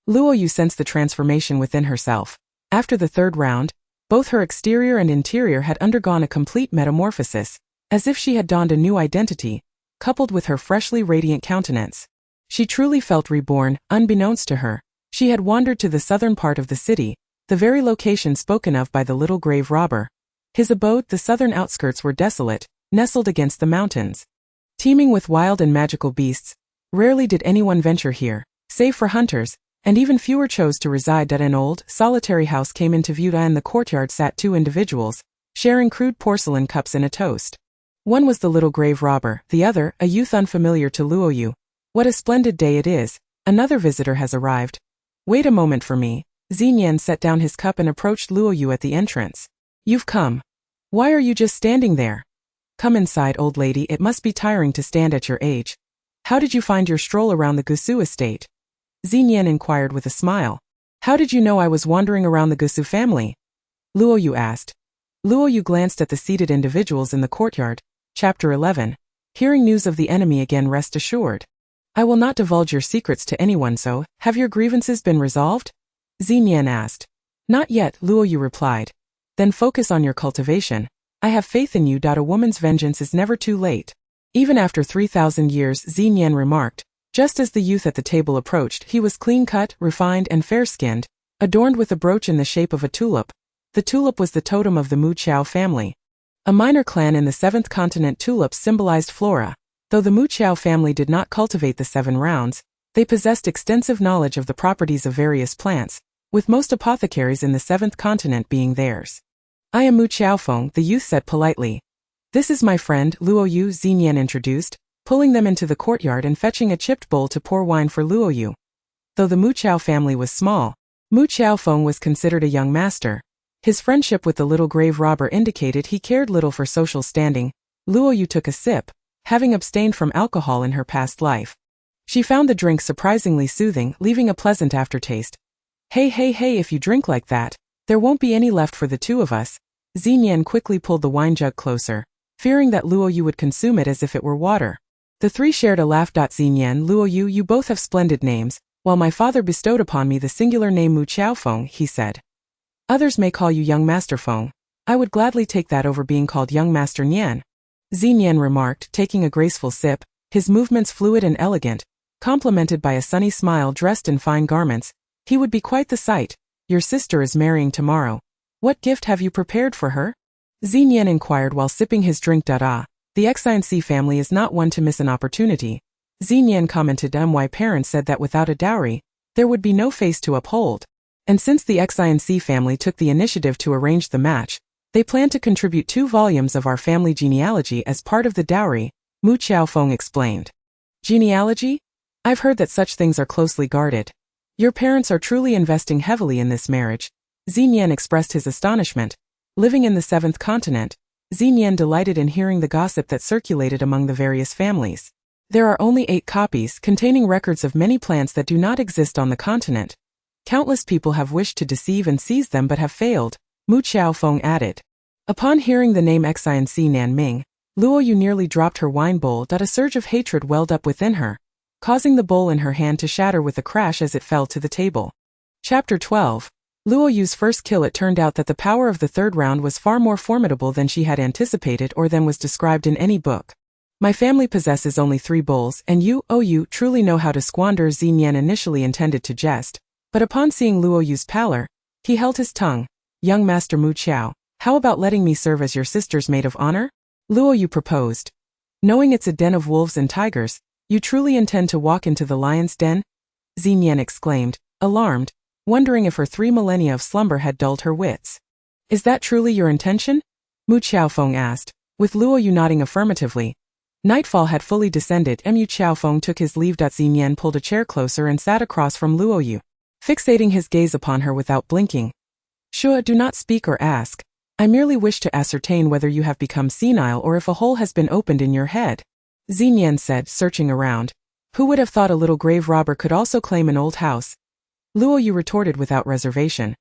Luoyue sensed the transformation within herself. After the 3rd round, both her exterior and interior had undergone a complete metamorphosis, as if she had donned a new identity, coupled with her freshly radiant countenance. She truly felt reborn. Unbeknownst to her, she had wandered to the southern part of the city, the very location spoken of by the little grave robber. His abode. The southern outskirts were desolate, nestled against the mountains, teeming with wild and magical beasts. Rarely did anyone venture here, save for hunters, and even fewer chose to reside. An old, solitary house came into view. In the courtyard sat 2 individuals, sharing crude porcelain cups and a toast. One was the little grave robber, the other, a youth unfamiliar to Luoyue. What a splendid day it is. Another visitor has arrived. Wait a moment for me. Xinyan set down his cup and approached Luoyue at the entrance. You've come. Why are you just standing there? Come inside, old lady. It must be tiring to stand at your age. How did you find your stroll around the Gusu estate? Xinyan inquired with a smile. How did you know I was wandering around the Gusu family? Luoyue asked. Luoyue glanced at the seated individuals in the courtyard. Chapter 11. Hearing news of the enemy again. Rest assured, I will not divulge your secrets to anyone. So, have your grievances been resolved? Xinyan asked. Not yet, Luoyue replied. Then focus on your cultivation. I have faith in you. A woman's vengeance is never too late. Even after 3,000 years, Xinyan remarked. Just as the youth at the table approached, he was clean-cut, refined, and fair-skinned, adorned with a brooch in the shape of a tulip. The tulip was the totem of the Mu Chao family. A minor clan in the 7th continent. Tulips symbolized flora. Though the Mu Chao family did not cultivate the 7 rounds, they possessed extensive knowledge of the properties of various plants, with most apothecaries in the 7th continent being theirs. I am Mu Chaofeng, the youth said politely. This is my friend, Luoyu, Xinyan introduced, pulling them into the courtyard and fetching a chipped bowl to pour wine for Luoyu. Though the Mu Chao family was small, Mu Chaofeng was considered a young master. His friendship with the little grave robber indicated he cared little for social standing. Luoyu took a sip, having abstained from alcohol in her past life. She found the drink surprisingly soothing, leaving a pleasant aftertaste. Hey, if you drink like that, there won't be any left for the two of us. Xinyan quickly pulled the wine jug closer, fearing that Luoyu would consume it as if it were water. The three shared a laugh. Xinyan, Luoyu, you both have splendid names, while my father bestowed upon me the singular name Mu Chaofeng, he said. Others may call you Young Master Feng. I would gladly take that over being called Young Master Nian. Xinyan remarked, taking a graceful sip, his movements fluid and elegant, complemented by a sunny smile. Dressed in fine garments, he would be quite the sight. Your sister is marrying tomorrow. What gift have you prepared for her? Xinyan inquired while sipping his drink. The Xinc family is not one to miss an opportunity. Xinyan commented. My parents said that without a dowry, there would be no face to uphold. And since the Xinc family took the initiative to arrange the match, they plan to contribute 2 volumes of our family genealogy as part of the dowry, Mu Chaofeng explained. Genealogy? I've heard that such things are closely guarded. Your parents are truly investing heavily in this marriage. Xinyan expressed his astonishment. Living in the 7th continent, Xinyan delighted in hearing the gossip that circulated among the various families. There are only 8 copies containing records of many plants that do not exist on the continent. Countless people have wished to deceive and seize them but have failed, Mu Chaofeng added. Upon hearing the name Xinc Nanming, Luoyu nearly dropped her wine bowl. A surge of hatred welled up within her, causing the bowl in her hand to shatter with a crash as it fell to the table. Chapter 12. Luoyu's first kill. It turned out that the power of the 3rd round was far more formidable than she had anticipated or than was described in any book. My family possesses only 3 bowls, and you truly know how to squander. Xinyan initially intended to jest, but upon seeing Luoyu's pallor, he held his tongue. Young Master Mu Chao, how about letting me serve as your sister's maid of honor? Luoyu proposed. Knowing it's a den of wolves and tigers, you truly intend to walk into the lion's den? Xinyan exclaimed, alarmed, wondering if her 3 millennia of slumber had dulled her wits. Is that truly your intention? Mu Chaofeng asked, with Luoyu nodding affirmatively. Nightfall had fully descended. Mu Chaofeng took his leave. Xinyan pulled a chair closer and sat across from Luoyu, fixating his gaze upon her without blinking. Shua, do not speak or ask. I merely wish to ascertain whether you have become senile or if a hole has been opened in your head. Xinyan said, searching around. Who would have thought a little grave robber could also claim an old house? Luoyu retorted without reservation.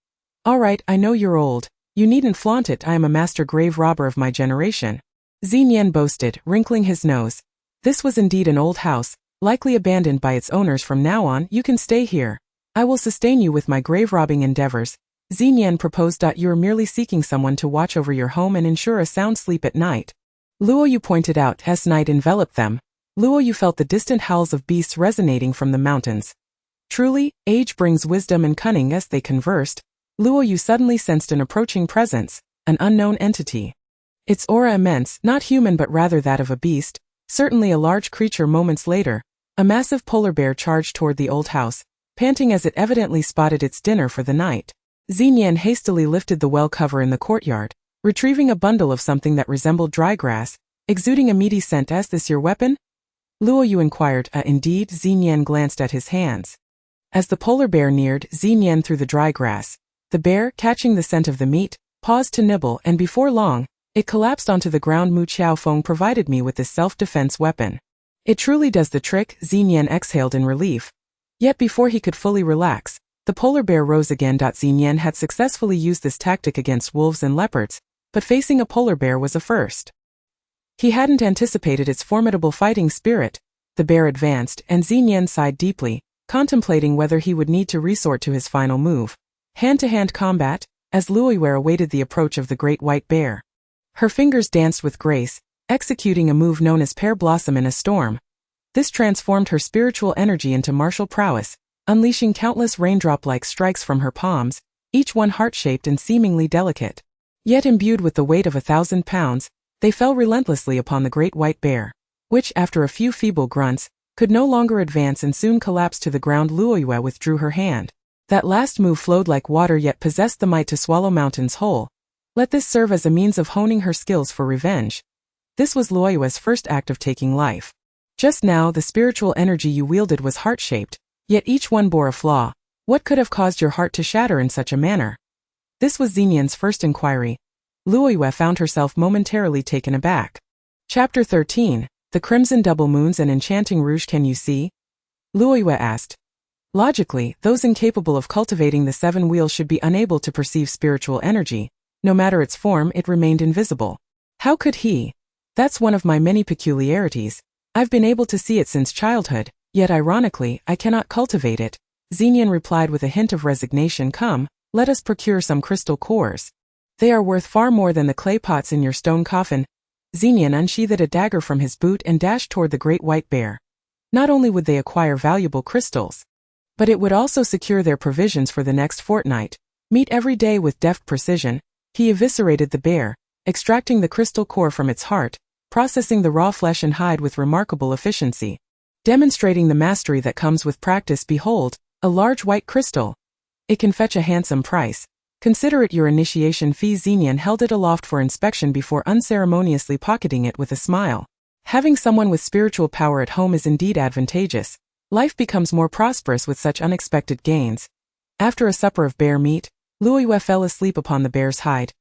All right, I know you're old. You needn't flaunt it. I am a master grave robber of my generation. Xinyan boasted, wrinkling his nose. This was indeed an old house, likely abandoned by its owners. From now on, you can stay here. I will sustain you with my grave robbing endeavors. Xinyan proposed. You are merely seeking someone to watch over your home and ensure a sound sleep at night. Luoyu pointed out as night enveloped them. Luoyu felt the distant howls of beasts resonating from the mountains. Truly, age brings wisdom and cunning. As they conversed, Luoyu suddenly sensed an approaching presence, an unknown entity. Its aura immense, not human but rather that of a beast, certainly a large creature. Moments later, a massive polar bear charged toward the old house, panting as it evidently spotted its dinner for the night. Xinyan hastily lifted the well cover in the courtyard, retrieving a bundle of something that resembled dry grass, exuding a meaty scent. Is this your weapon? Luoyu inquired. Indeed. Xinyan glanced at his hands. As the polar bear neared, Xinyan threw the dry grass. The bear, catching the scent of the meat, paused to nibble, and before long, it collapsed onto the ground. Mu Chaofeng provided me with this self-defense weapon. It truly does the trick. Xinyan exhaled in relief. Yet before he could fully relax, the polar bear rose again. Xinyan had successfully used this tactic against wolves and leopards, but facing a polar bear was a first. He hadn't anticipated its formidable fighting spirit. The bear advanced, and Xinyan sighed deeply, contemplating whether he would need to resort to his final move. Hand-to-hand combat? as Luoyue awaited the approach of the great white bear. Her fingers danced with grace, executing a move known as pear blossom in a storm. This transformed her spiritual energy into martial prowess, unleashing countless raindrop-like strikes from her palms, each one heart-shaped and seemingly delicate. Yet imbued with the weight of 1,000 pounds, they fell relentlessly upon the great white bear, which, after a few feeble grunts, could no longer advance and soon collapsed to the ground. Luoyue withdrew her hand. That last move flowed like water yet possessed the might to swallow mountains whole. Let this serve as a means of honing her skills for revenge. This was Luoyue's first act of taking life. Just now the spiritual energy you wielded was heart-shaped, yet each one bore a flaw. What could have caused your heart to shatter in such a manner? This was Xenian's first inquiry. Luoyue found herself momentarily taken aback. Chapter 13, The Crimson Double Moons and Enchanting Rouge. Can you see? Luoyue asked. Logically, those incapable of cultivating the 7 wheels should be unable to perceive spiritual energy. No matter its form, it remained invisible. How could he? That's one of my many peculiarities. I've been able to see it since childhood, yet ironically, I cannot cultivate it. Xenian replied with a hint of resignation. Come, let us procure some crystal cores. They are worth far more than the clay pots in your stone coffin. Xenian unsheathed a dagger from his boot and dashed toward the great white bear. Not only would they acquire valuable crystals, but it would also secure their provisions for the next fortnight. Meat every day with deft precision, he eviscerated the bear, extracting the crystal core from its heart, processing the raw flesh and hide with remarkable efficiency. Demonstrating the mastery that comes with practice. Behold, a large white crystal. It can fetch a handsome price. Consider it your initiation fee. Xenian held it aloft for inspection before unceremoniously pocketing it with a smile. Having someone with spiritual power at home is indeed advantageous. Life becomes more prosperous with such unexpected gains. After a supper of bear meat, Luoyue fell asleep upon the bear's hide.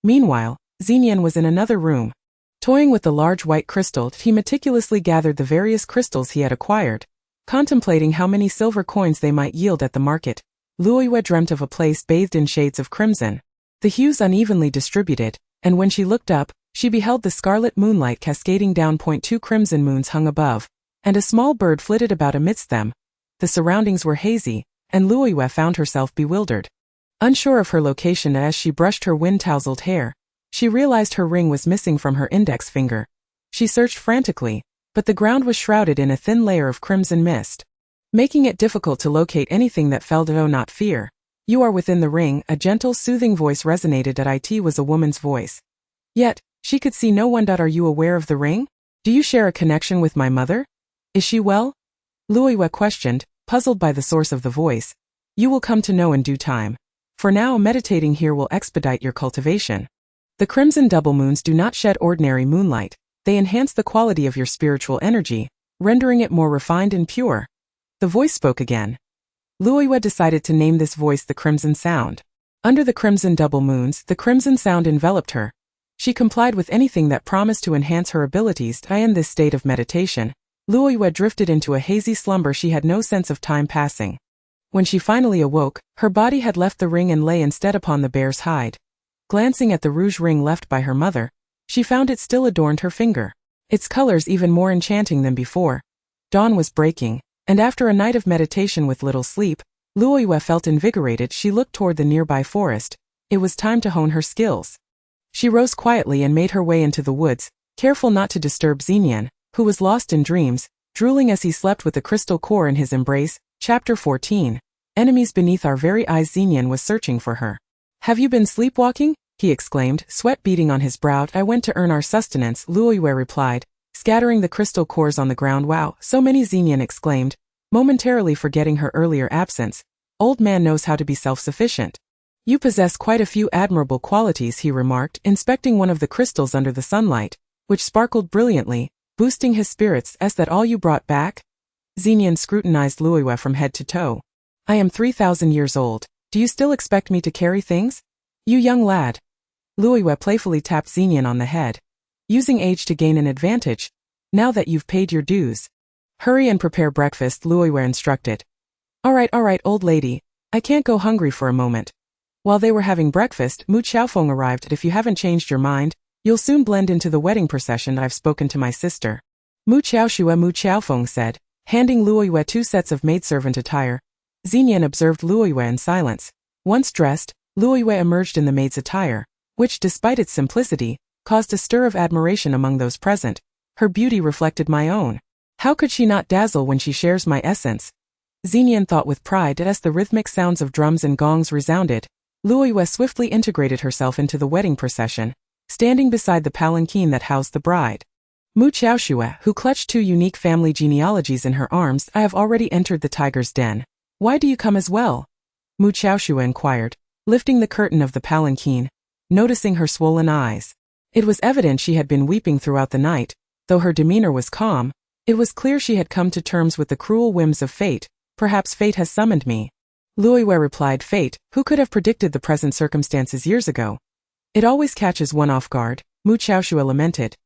Meanwhile, Xenian was in another room. Toying with the large white crystal, he meticulously gathered the various crystals he had acquired, contemplating how many silver coins they might yield at the market. Luoyue dreamt of a place bathed in shades of crimson, the hues unevenly distributed, and when she looked up, she beheld the scarlet moonlight cascading down. 2 crimson moons hung above, and a small bird flitted about amidst them. The surroundings were hazy, and Luoyue found herself bewildered. Unsure of her location as she brushed her wind-tousled hair, she realized her ring was missing from her index finger. She searched frantically, but the ground was shrouded in a thin layer of crimson mist, making it difficult to locate anything that fell. Do not fear. You are within the ring. A gentle, soothing voice resonated. It was a woman's voice. Yet, she could see no one. Are you aware of the ring? Do you share a connection with my mother? Is she well? Luoyue questioned, puzzled by the source of the voice. You will come to know in due time. For now, meditating here will expedite your cultivation. The crimson double moons do not shed ordinary moonlight. They enhance the quality of your spiritual energy, rendering it more refined and pure. The voice spoke again. Luoyue decided to name this voice the Crimson Sound. Under the crimson double moons, the crimson sound enveloped her. She complied with anything that promised to enhance her abilities. In this state of meditation, Luoyue drifted into a hazy slumber. She had no sense of time passing. When she finally awoke, her body had left the ring and lay instead upon the bear's hide. Glancing at the rouge ring left by her mother, she found it still adorned her finger, its colors even more enchanting than before. Dawn was breaking, and after a night of meditation with little sleep, Luoyue felt invigorated. She looked toward the nearby forest. It was time to hone her skills. She rose quietly and made her way into the woods, careful not to disturb Xenian, who was lost in dreams, drooling as he slept with the crystal core in his embrace. Chapter 14, Enemies Beneath Our Very Eyes. Xenian was searching for her. Have you been sleepwalking? He exclaimed, sweat beading on his brow. I went to earn our sustenance, Luoyue replied, scattering the crystal cores on the ground. Wow, so many, Xenian exclaimed, momentarily forgetting her earlier absence. Old man knows how to be self-sufficient. You possess quite a few admirable qualities, he remarked, inspecting one of the crystals under the sunlight, which sparkled brilliantly, boosting his spirits. Is that all you brought back? Xenian scrutinized Luoyue from head to toe. I am 3,000 years old. Do you still expect me to carry things? You young lad. Luoyue playfully tapped Xenian on the head. Using age to gain an advantage. Now that you've paid your dues. Hurry and prepare breakfast, Luoyue instructed. All right, old lady. I can't go hungry for a moment. While they were having breakfast, Mu Xiaofeng arrived. If you haven't changed your mind, you'll soon blend into the wedding procession. I've spoken to my sister. Mu Xiaofeng said, handing Luoyue 2 sets of maidservant attire. Xenian observed Luoyue in silence. Once dressed, Luoyue emerged in the maid's attire, which, despite its simplicity, caused a stir of admiration among those present. Her beauty reflected my own. How could she not dazzle when she shares my essence? Xenian thought with pride as the rhythmic sounds of drums and gongs resounded. Luoyue swiftly integrated herself into the wedding procession, standing beside the palanquin that housed the bride. Mu Xiaoxue, who clutched 2 unique family genealogies in her arms, I have already entered the tiger's den. Why do you come as well? Mu Xiaoxue inquired, lifting the curtain of the palanquin, noticing her swollen eyes. It was evident she had been weeping throughout the night. Though her demeanor was calm, it was clear she had come to terms with the cruel whims of fate. Perhaps fate has summoned me. Luoyue replied, fate, who could have predicted the present circumstances years ago? It always catches one off guard, Mu Xiaoxue lamented.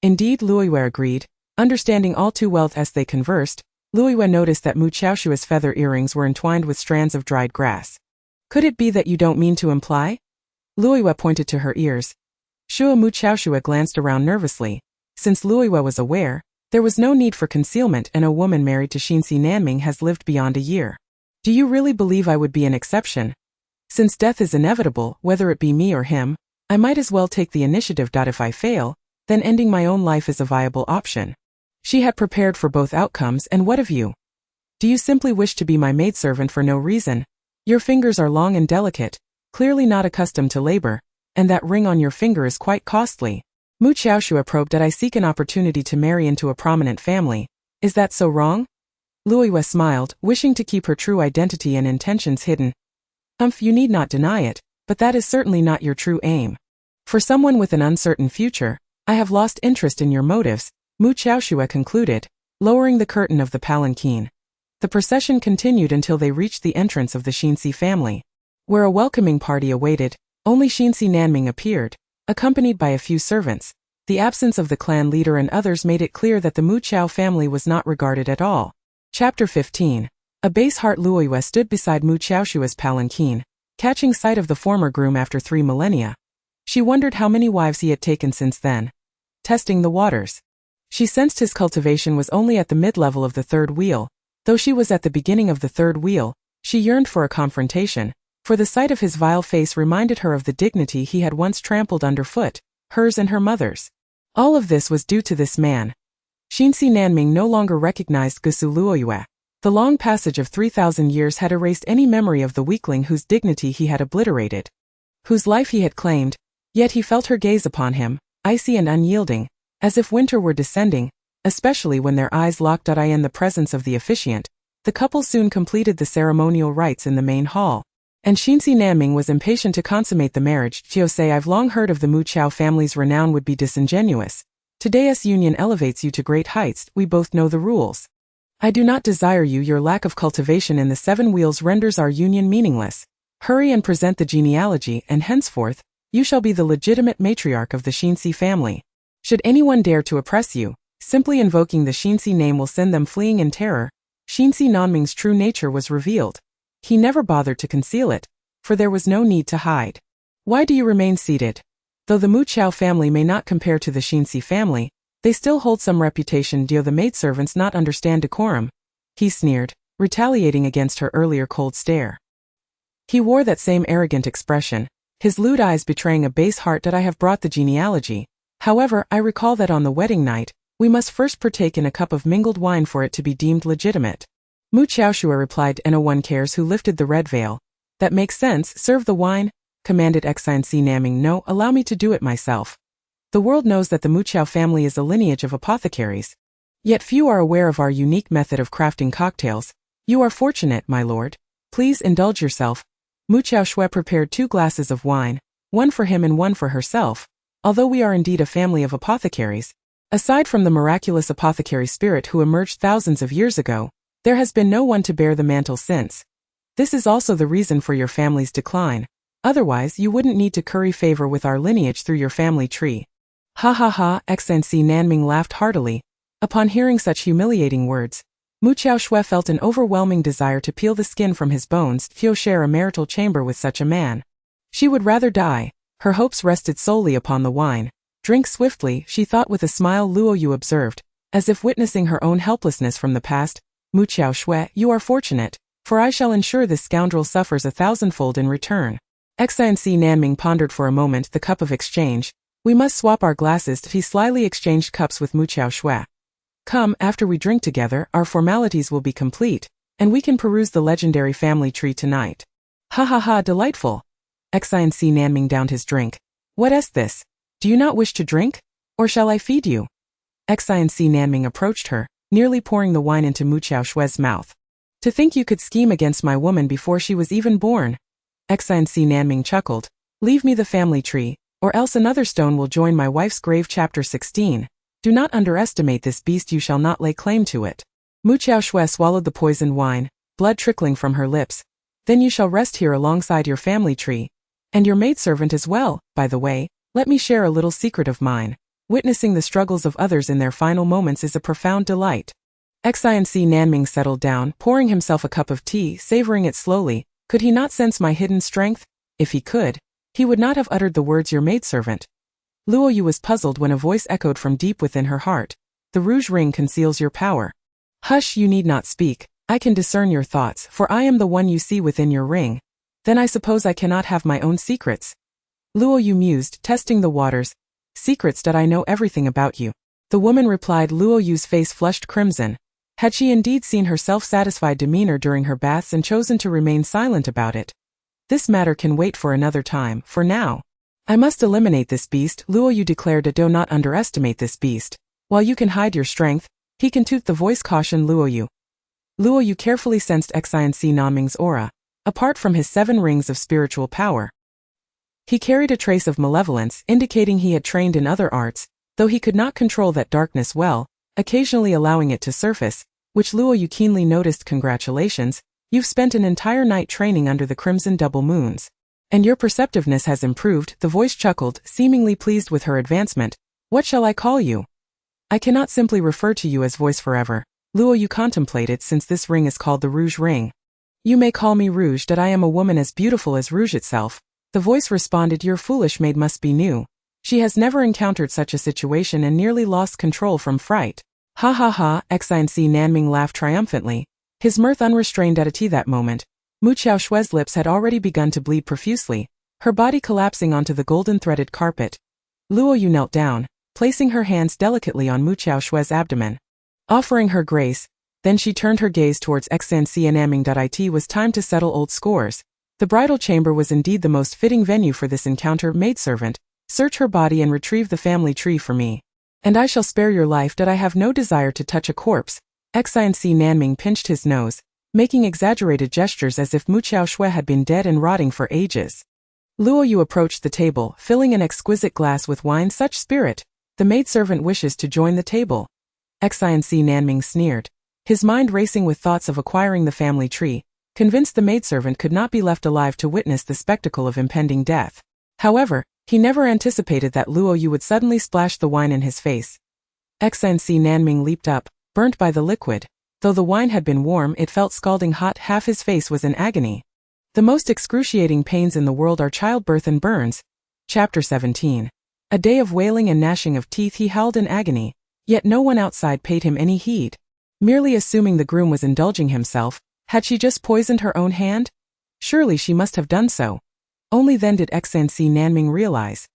Indeed, Luoyue agreed, understanding all too well as they conversed. Luoyue noticed that Mu Xiaoxue's feather earrings were entwined with strands of dried grass. Could it be that you don't mean to imply? Luoyue pointed to her ears. Mu Xiaoxue glanced around nervously. Since Luoyue was aware, there was no need for concealment, and a woman married to Xinxi Nanming has lived beyond a year. Do you really believe I would be an exception? Since death is inevitable, whether it be me or him, I might as well take the initiative. If I fail, then ending my own life is a viable option. She had prepared for both outcomes, and what of you? Do you simply wish to be my maidservant for no reason? Your fingers are long and delicate, clearly not accustomed to labor, and that ring on your finger is quite costly. Mu Xiaoxue probed that I seek an opportunity to marry into a prominent family. Is that so wrong? Luoyue smiled, wishing to keep her true identity and intentions hidden. You need not deny it, but that is certainly not your true aim. For someone with an uncertain future, I have lost interest in your motives, Mu Xiaoxue concluded, lowering the curtain of the palanquin. The procession continued until they reached the entrance of the Xinxi family, where a welcoming party awaited. Only Xinxi Nanming appeared, accompanied by a few servants. The absence of the clan leader and others made it clear that the Mu Qiao family was not regarded at all. Chapter 15. A base heart. Luoyue stood beside Mu Xiaoxue's palanquin, catching sight of the former groom after 3 millennia. She wondered how many wives he had taken since then. Testing the waters. She sensed his cultivation was only at the mid-level of the 3rd wheel. Though she was at the beginning of the 3rd wheel, she yearned for a confrontation, for the sight of his vile face reminded her of the dignity he had once trampled underfoot, hers and her mother's. All of this was due to this man. Xinxi Nanming no longer recognized Gusu Luoyue. The long passage of 3,000 years had erased any memory of the weakling whose dignity he had obliterated, whose life he had claimed, yet he felt her gaze upon him, icy and unyielding, as if winter were descending, especially when their eyes locked. In the presence of the officiant, the couple soon completed the ceremonial rites in the main hall, and Xinxi Nanming was impatient to consummate the marriage. Say, I've long heard of the Mu Qiao family's renown would be disingenuous. Today's union elevates you to great heights. We both know the rules. I do not desire you. Your lack of cultivation in the 7 wheels renders our union meaningless. Hurry and present the genealogy, and henceforth, you shall be the legitimate matriarch of the Xinxi family. Should anyone dare to oppress you, simply invoking the Xinxi name will send them fleeing in terror. Xinxi Nanming's true nature was revealed. He never bothered to conceal it, for there was no need to hide. Why do you remain seated? Though the Mu Qiao family may not compare to the Xinxi family, they still hold some reputation. Do the maidservants not understand decorum? He sneered, retaliating against her earlier cold stare. He wore that same arrogant expression, his lewd eyes betraying a base heart. I have brought the genealogy. However, I recall that on the wedding night, we must first partake in a cup of mingled wine for it to be deemed legitimate. Mu Xiaoxue replied, no one cares, who lifted the red veil. That makes sense. Serve the wine, commanded Xinxi Nanming. No, allow me to do it myself. The world knows that the Mu Qiao family is a lineage of apothecaries. Yet few are aware of our unique method of crafting cocktails. You are fortunate, my lord. Please indulge yourself. Mu Xiaoxue prepared 2 glasses of wine, one for him and one for herself. Although we are indeed a family of apothecaries, aside from the miraculous apothecary spirit who emerged thousands of years ago, there has been no one to bear the mantle since. This is also the reason for your family's decline. Otherwise, you wouldn't need to curry favor with our lineage through your family tree. Ha ha ha, Xinxi Nanming laughed heartily. Upon hearing such humiliating words, Mu Xiaoxue felt an overwhelming desire to peel the skin from his bones to share a marital chamber with such a man. She would rather die. Her hopes rested solely upon the wine. Drink swiftly, she thought with a smile. Luoyue observed, as if witnessing her own helplessness from the past. Mu Xiaoxue, you are fortunate, for I shall ensure this scoundrel suffers 1,000-fold in return. Excellency Nanming pondered for a moment the cup of exchange. We must swap our glasses. He slyly exchanged cups with Mu Chao Shui. Come, after we drink together, our formalities will be complete, and we can peruse the legendary family tree tonight. Ha ha ha, delightful. Excellency Nanming downed his drink. What is this? Do you not wish to drink? Or shall I feed you? Excellency Nanming approached her, nearly pouring the wine into Mu Chao Shui's mouth. To think you could scheme against my woman before she was even born. Excellency Nanming chuckled. Leave me the family tree, or else another stone will join my wife's grave. Chapter 16. Do not underestimate this beast, you shall not lay claim to it. Mu Chao Shui swallowed the poisoned wine, blood trickling from her lips. Then you shall rest here alongside your family tree. And your maidservant as well. By the way, let me share a little secret of mine. Witnessing the struggles of others in their final moments is a profound delight. Excellency Nanming settled down, pouring himself a cup of tea, savoring it slowly. Could he not sense my hidden strength? If he could, he would not have uttered the words your maidservant. Luo Yu was puzzled when a voice echoed from deep within her heart. The rouge ring conceals your power. Hush, you need not speak. I can discern your thoughts, for I am the one you see within your ring. Then I suppose I cannot have my own secrets. Luo Yu mused, testing the waters. Secrets? Did I know everything about you? The woman replied. Luo Yu's face flushed crimson. Had she indeed seen her self-satisfied demeanor during her baths and chosen to remain silent about it? This matter can wait for another time. For now, I must eliminate this beast. Luo Yu declared. Do not underestimate this beast. While you can hide your strength, he can toot. The voice cautioned Luo Yu. Luo Yu carefully sensed Excellency Nanming's aura. Apart from his 7 rings of spiritual power, he carried a trace of malevolence, indicating he had trained in other arts, though he could not control that darkness well, occasionally allowing it to surface, which Luo Yu keenly noticed. Congratulations, you've spent an entire night training under the crimson double moons. And your perceptiveness has improved. The voice chuckled, seemingly pleased with her advancement. What shall I call you? I cannot simply refer to you as voice forever. Luo Yu contemplated. Since this ring is called the Rouge Ring, you may call me Rouge. That I am a woman as beautiful as Rouge itself. The voice responded. Your foolish maid must be new. She has never encountered such a situation and nearly lost control from fright. Ha ha ha, Excellency Nanming laughed triumphantly, his mirth unrestrained at that moment. Mu Chao Shui's lips had already begun to bleed profusely, her body collapsing onto the golden-threaded carpet. Luo Yu knelt down, placing her hands delicately on Mu Chao Shui's abdomen, offering her grace. Then she turned her gaze towards Excellency Nanming. It was time to settle old scores. The bridal chamber was indeed the most fitting venue for this encounter. Maidservant, search her body and retrieve the family tree for me. And I shall spare your life. I have no desire to touch a corpse. Excellency Nanming pinched his nose, making exaggerated gestures as if Mu Chao Shui had been dead and rotting for ages. Luo Yu approached the table, filling an exquisite glass with wine. Such spirit! The maidservant wishes to join the table. Excellency Nanming sneered, his mind racing with thoughts of acquiring the family tree, convinced the maidservant could not be left alive to witness the spectacle of impending death. However, he never anticipated that Luo Yu would suddenly splash the wine in his face. Excellency Nanming leaped up, burnt by the liquid. Though the wine had been warm, it felt scalding hot. Half his face was in agony. The most excruciating pains in the world are childbirth and burns. Chapter 17. A day of wailing and gnashing of teeth. He howled in agony, yet no one outside paid him any heed. Merely assuming the groom was indulging himself, had she just poisoned her own hand? Surely she must have done so. Only then did Excellency Nanming realize.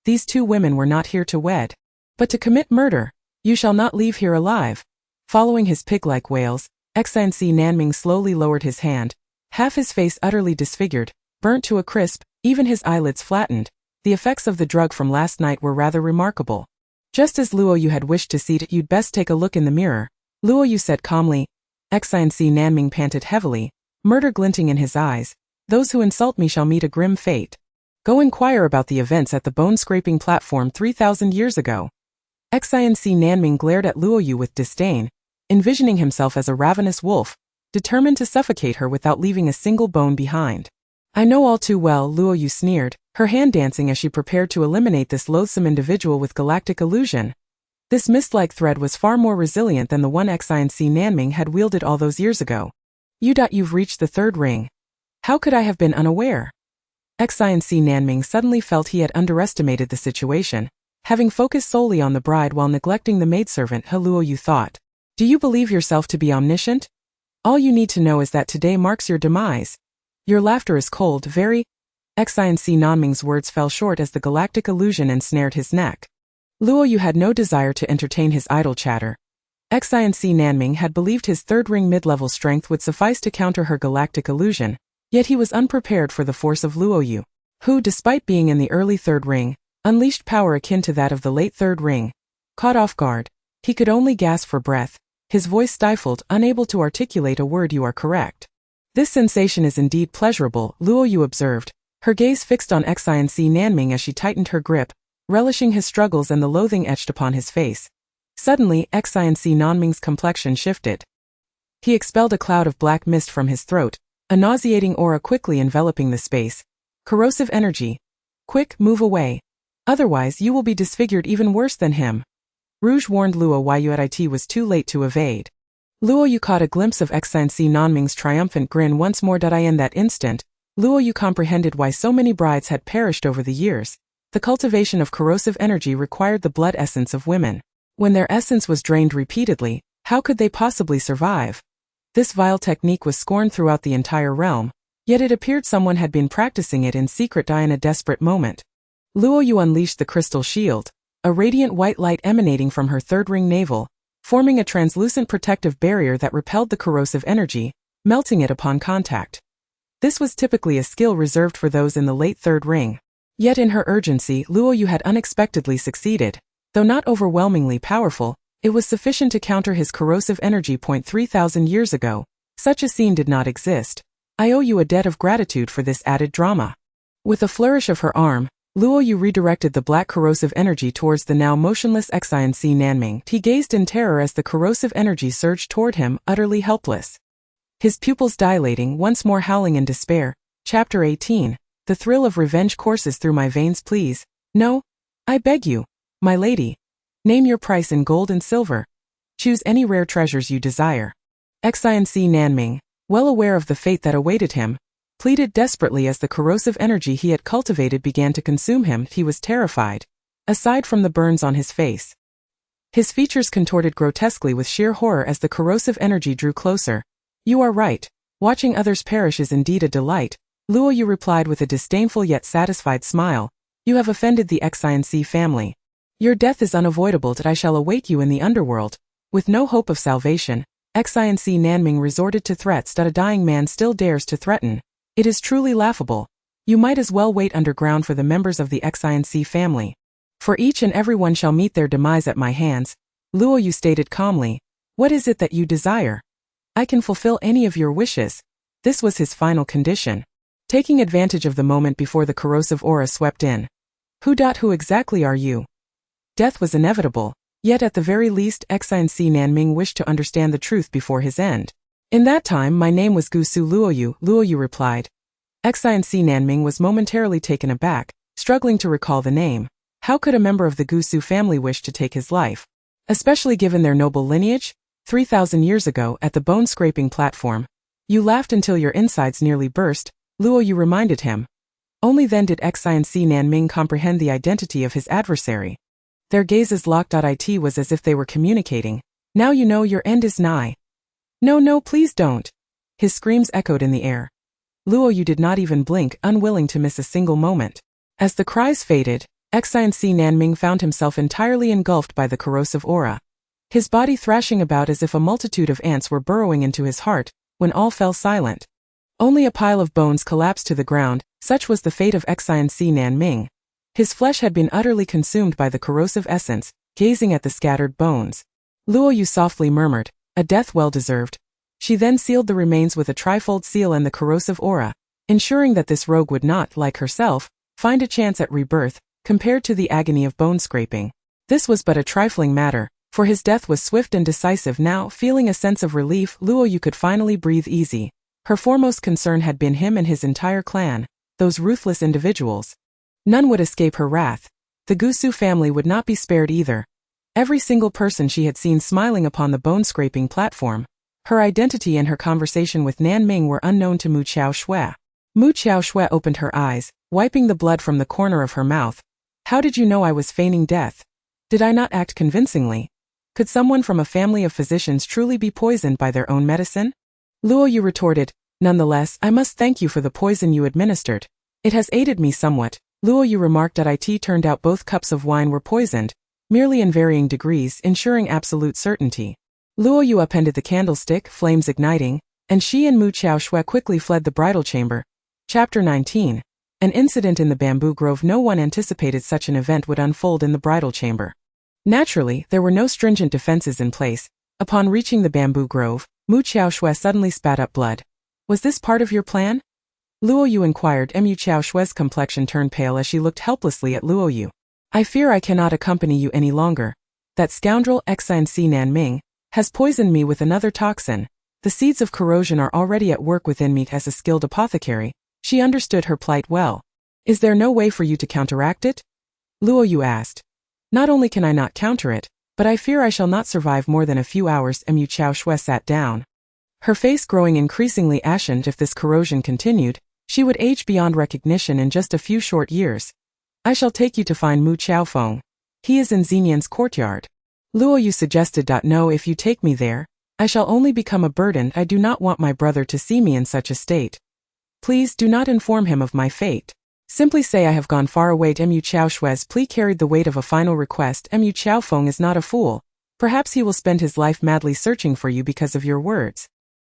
These 2 women were not here to wed, but to commit murder. You shall not leave here alive. Following his pig-like wails, Excellency Nanming slowly lowered his hand, half his face utterly disfigured, burnt to a crisp, even his eyelids flattened. The effects of the drug from last night were rather remarkable. Just as Luo Yu had wished to see it. You'd best take a look in the mirror, Luo Yu said calmly. Excellency Nanming panted heavily, murder glinting in his eyes. Those who insult me shall meet a grim fate. Go inquire about the events at the bone-scraping platform 3,000 years ago. Excellency Nanming glared at Luo Yu with disdain, envisioning himself as a ravenous wolf, determined to suffocate her without leaving a single bone behind. I know all too well, Luo Yu sneered, her hand dancing as she prepared to eliminate this loathsome individual with galactic illusion. This mist-like thread was far more resilient than the one Excellency Nanming had wielded all those years ago. You've reached the 3rd ring. How could I have been unaware? Excellency Nanming suddenly felt he had underestimated the situation, having focused solely on the bride while neglecting the maidservant. Luo Yu thought. Do you believe yourself to be omniscient? All you need to know is that today marks your demise. Your laughter is cold, very. Xinc Nanming's words fell short as the galactic illusion ensnared his neck. Luo Yu had no desire to entertain his idle chatter. Xinc Nanming had believed his third ring mid-level strength would suffice to counter her galactic illusion, yet he was unprepared for the force of Luo Yu, who, despite being in the early third ring, unleashed power akin to that of the late third ring. Caught off guard, he could only gasp for breath, his voice stifled, unable to articulate a word. You are correct. This sensation is indeed pleasurable, Luo Yu observed, her gaze fixed on Xinc Nanming as she tightened her grip, relishing his struggles and the loathing etched upon his face. Suddenly, Xinc Nanming's complexion shifted. He expelled a cloud of black mist from his throat, a nauseating aura quickly enveloping the space. Corrosive energy. Quick, move away. Otherwise you will be disfigured even worse than him. Rouge warned Luo Yu, it was too late to evade. Luo Yu caught a glimpse of Xinc Nanming's triumphant grin once more. In that instant, Luo Yu comprehended why so many brides had perished over the years. The cultivation of corrosive energy required the blood essence of women. When their essence was drained repeatedly, how could they possibly survive? This vile technique was scorned throughout the entire realm, yet it appeared someone had been practicing it in secret. In a desperate moment, Luo Yu unleashed the crystal shield, a radiant white light emanating from her third ring navel, forming a translucent protective barrier that repelled the corrosive energy, melting it upon contact. This was typically a skill reserved for those in the late third ring. Yet in her urgency, Luo Yu had unexpectedly succeeded. Though not overwhelmingly powerful, it was sufficient to counter his corrosive energy. 3,000 years ago, such a scene did not exist. I owe you a debt of gratitude for this added drama. With a flourish of her arm, Luo Yu redirected the black corrosive energy towards the now motionless Xinc Nanming. He gazed in terror as the corrosive energy surged toward him, utterly helpless. His pupils dilating, once more howling in despair. Chapter 18. The thrill of revenge courses through my veins. Please, no. I beg you, my lady. Name your price in gold and silver. Choose any rare treasures you desire. Xinc Nanming, well aware of the fate that awaited him, pleaded desperately as the corrosive energy he had cultivated began to consume him. He was terrified. Aside from the burns on his face, his features contorted grotesquely with sheer horror as the corrosive energy drew closer. You are right. Watching others perish is indeed a delight, Luo Yu replied with a disdainful yet satisfied smile. You have offended the Xinc family. Your death is unavoidable, that I shall await you in the underworld. With no hope of salvation, Xinc Nanming resorted to threats that a dying man still dares to threaten. It is truly laughable. You might as well wait underground for the members of the Xinc family. For each and every one shall meet their demise at my hands, Luo Yu stated calmly. What is it that you desire? I can fulfill any of your wishes. This was his final condition. Taking advantage of the moment before the corrosive aura swept in. Who exactly are you? Death was inevitable, yet at the very least Xinc Nanming wished to understand the truth before his end. In that time my name was Luo Yu replied. Xinc Nanming was momentarily taken aback, struggling to recall the name. How could a member of the Gusu family wish to take his life? Especially given their noble lineage? 3,000 years ago, at the bone-scraping platform. You laughed until your insides nearly burst, Luo Yu reminded him. Only then did Xinc Nanming comprehend the identity of his adversary. Their gazes locked. It was as if they were communicating. Now you know your end is nigh. No, please don't. His screams echoed in the air. Luo Yu did not even blink, unwilling to miss a single moment. As the cries faded, Xinc Nanming found himself entirely engulfed by the corrosive aura. His body thrashing about as if a multitude of ants were burrowing into his heart, when all fell silent. Only a pile of bones collapsed to the ground. Such was the fate of Xinc Nanming. His flesh had been utterly consumed by the corrosive essence. Gazing at the scattered bones, Luo Yu softly murmured, a death well deserved. She then sealed the remains with a trifold seal and the corrosive aura, ensuring that this rogue would not, like herself, find a chance at rebirth. Compared to the agony of bone scraping, this was but a trifling matter, for his death was swift and decisive. Now, feeling a sense of relief, Luo Yu could finally breathe easy. Her foremost concern had been him and his entire clan, those ruthless individuals. None would escape her wrath. The Gusu family would not be spared either. Every single person she had seen smiling upon the bone-scraping platform. Her identity and her conversation with Nanming were unknown to Mu Xiaoshui. Mu Xiaoshui opened her eyes, wiping the blood from the corner of her mouth. How did you know I was feigning death? Did I not act convincingly? Could someone from a family of physicians truly be poisoned by their own medicine? Luo Yu retorted, nonetheless, I must thank you for the poison you administered. It has aided me somewhat. Luo Yu remarked that it turned out both cups of wine were poisoned, merely in varying degrees, ensuring absolute certainty. Luo Yu upended the candlestick, flames igniting, and she and Mu Qiao Shui quickly fled the bridal chamber. Chapter 19. An incident in the bamboo grove. No one anticipated such an event would unfold in the bridal chamber. Naturally, there were no stringent defenses in place. Upon reaching the bamboo grove, Mu Qiao Shui suddenly spat up blood. Was this part of your plan? Luo Yu inquired. Mu Qiao Shui's complexion turned pale as she looked helplessly at Luo Yu. I fear I cannot accompany you any longer. That scoundrel Xinc Nanming has poisoned me with another toxin. The seeds of corrosion are already at work within me. As a skilled apothecary, she understood her plight well. Is there no way for you to counteract it? Luo Yu asked. Not only can I not counter it, but I fear I shall not survive more than a few hours. Mu Qiao Shui sat down, her face growing increasingly ashen. If this corrosion continued, she would age beyond recognition in just a few short years. I shall take you to find Mu Qiaofeng. He is in Xinyan's courtyard. Luo Yu suggested. No, if you take me there, I shall only become a burden. I do not want my brother to see me in such a state. Please do not inform him of my fate. Simply say I have gone far away. Mu Qiao Shui's plea carried the weight of a final request. Mu Qiaofeng is not a fool. Perhaps he will spend his life madly searching for you because of your words.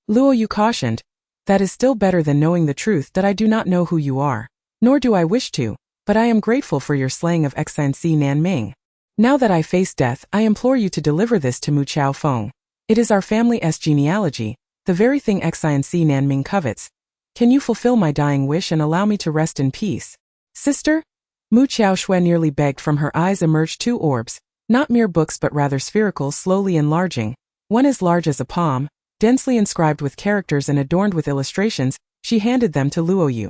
Luo Yu cautioned. That is still better than knowing the truth that I do not know who you are. Nor do I wish to, but I am grateful for your slaying of Xinc Nanming. Now that I face death, I implore you to deliver this to Mu Qiaofeng. It is our family's genealogy, the very thing Xinc Nanming covets. Can you fulfill my dying wish and allow me to rest in peace? Sister? Mu Qiao Shui nearly begged. From her eyes emerged two orbs, not mere books but rather spherical, slowly enlarging. One as large as a palm, densely inscribed with characters and adorned with illustrations. She handed them to Luo Yu.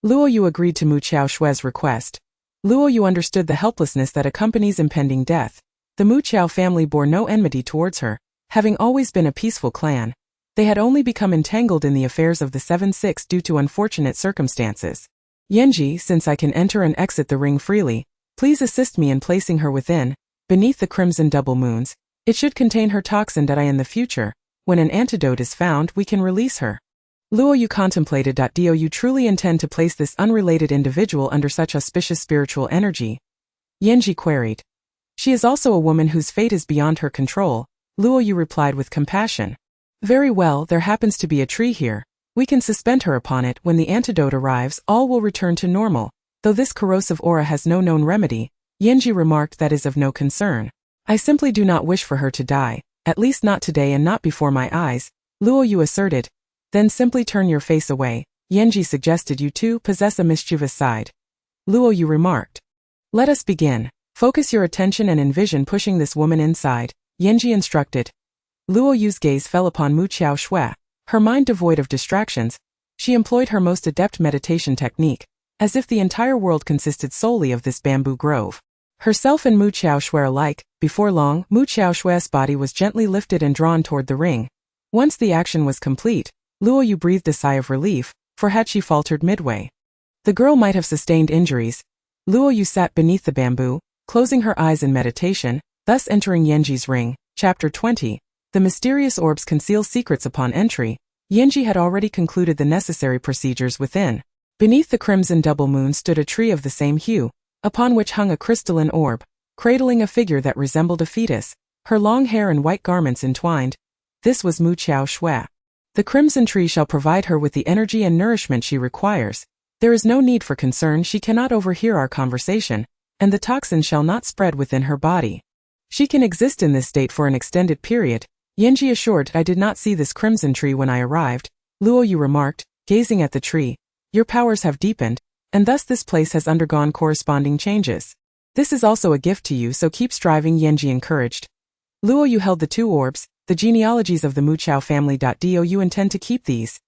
Luo Yu agreed to Mu Qiao Shui's request. Luo Yu understood the helplessness that accompanies impending death. The Mu Qiao family bore no enmity towards her, having always been a peaceful clan. They had only become entangled in the affairs of the 7-6 due to unfortunate circumstances. Yanji, since I can enter and exit the ring freely, please assist me in placing her within, beneath the crimson double moons. It should contain her toxin that in the future, when an antidote is found, we can release her. Luo Yu contemplated. Do you truly intend to place this unrelated individual under such auspicious spiritual energy? Yanji queried. She is also a woman whose fate is beyond her control, Luo Yu replied with compassion. Very well, there happens to be a tree here. We can suspend her upon it. When the antidote arrives, all will return to normal. Though this corrosive aura has no known remedy, Yanji remarked, that is of no concern. I simply do not wish for her to die. At least not today and not before my eyes, Luo Yu asserted. Then simply turn your face away. Yanji suggested. You too possess a mischievous side. Luo Yu remarked. Let us begin. Focus your attention and envision pushing this woman inside, Yanji instructed. Luo Yu's gaze fell upon Mu Qiao Shui. Her mind devoid of distractions, she employed her most adept meditation technique, as if the entire world consisted solely of this bamboo grove. Herself and Mu Qiao Shui alike. Before long, Mu Qiao Shui's body was gently lifted and drawn toward the ring. Once the action was complete, Luo Yu breathed a sigh of relief, for had she faltered midway, the girl might have sustained injuries. Luo Yu sat beneath the bamboo, closing her eyes in meditation, thus entering Yanji's ring. Chapter 20. The mysterious orbs conceal secrets. Upon entry, Yanji had already concluded the necessary procedures within. Beneath the crimson double moon stood a tree of the same hue, upon which hung a crystalline orb, cradling a figure that resembled a fetus, her long hair and white garments entwined. This was Mu Qiao Shui. The crimson tree shall provide her with the energy and nourishment she requires. There is no need for concern. She cannot overhear our conversation, and the toxin shall not spread within her body. She can exist in this state for an extended period. Yanji assured. I did not see this crimson tree when I arrived, Luo Yu remarked, gazing at the tree. Your powers have deepened, and thus this place has undergone corresponding changes. This is also a gift to you, so keep striving, Yanji encouraged. Luo Yu held the two orbs, the genealogies of the Mu Qiao family. Do you intend to keep these?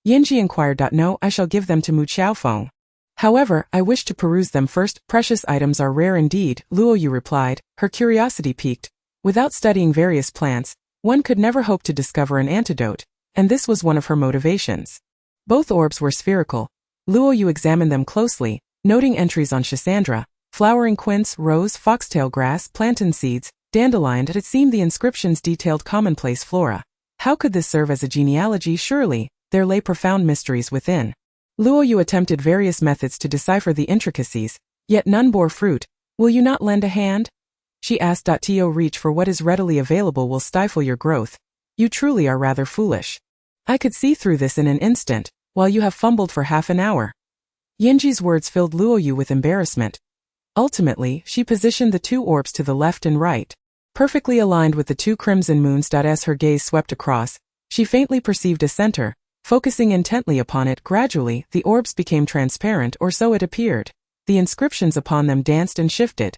Yanji inquired. No, I shall give them to Mu Qiaofeng. However, I wish to peruse them first. Precious items are rare indeed, Luo Yu replied, her curiosity piqued. Without studying various plants, one could never hope to discover an antidote, and this was one of her motivations. Both orbs were spherical. Luo Yu examined them closely, noting entries on Schisandra, flowering quince, rose, foxtail grass, plantain seeds, dandelion. It seemed the inscriptions detailed commonplace flora. How could this serve as a genealogy? Surely, there lay profound mysteries within. Luoyu attempted various methods to decipher the intricacies, yet none bore fruit. Will you not lend a hand? She asked. To reach for what is readily available will stifle your growth. You truly are rather foolish. I could see through this in an instant, while you have fumbled for half an hour. Yanji's words filled Luoyu with embarrassment. Ultimately, she positioned the two orbs to the left and right, perfectly aligned with the two crimson moons. As her gaze swept across, she faintly perceived a center. Focusing intently upon it, gradually, the orbs became transparent, or so it appeared. The inscriptions upon them danced and shifted,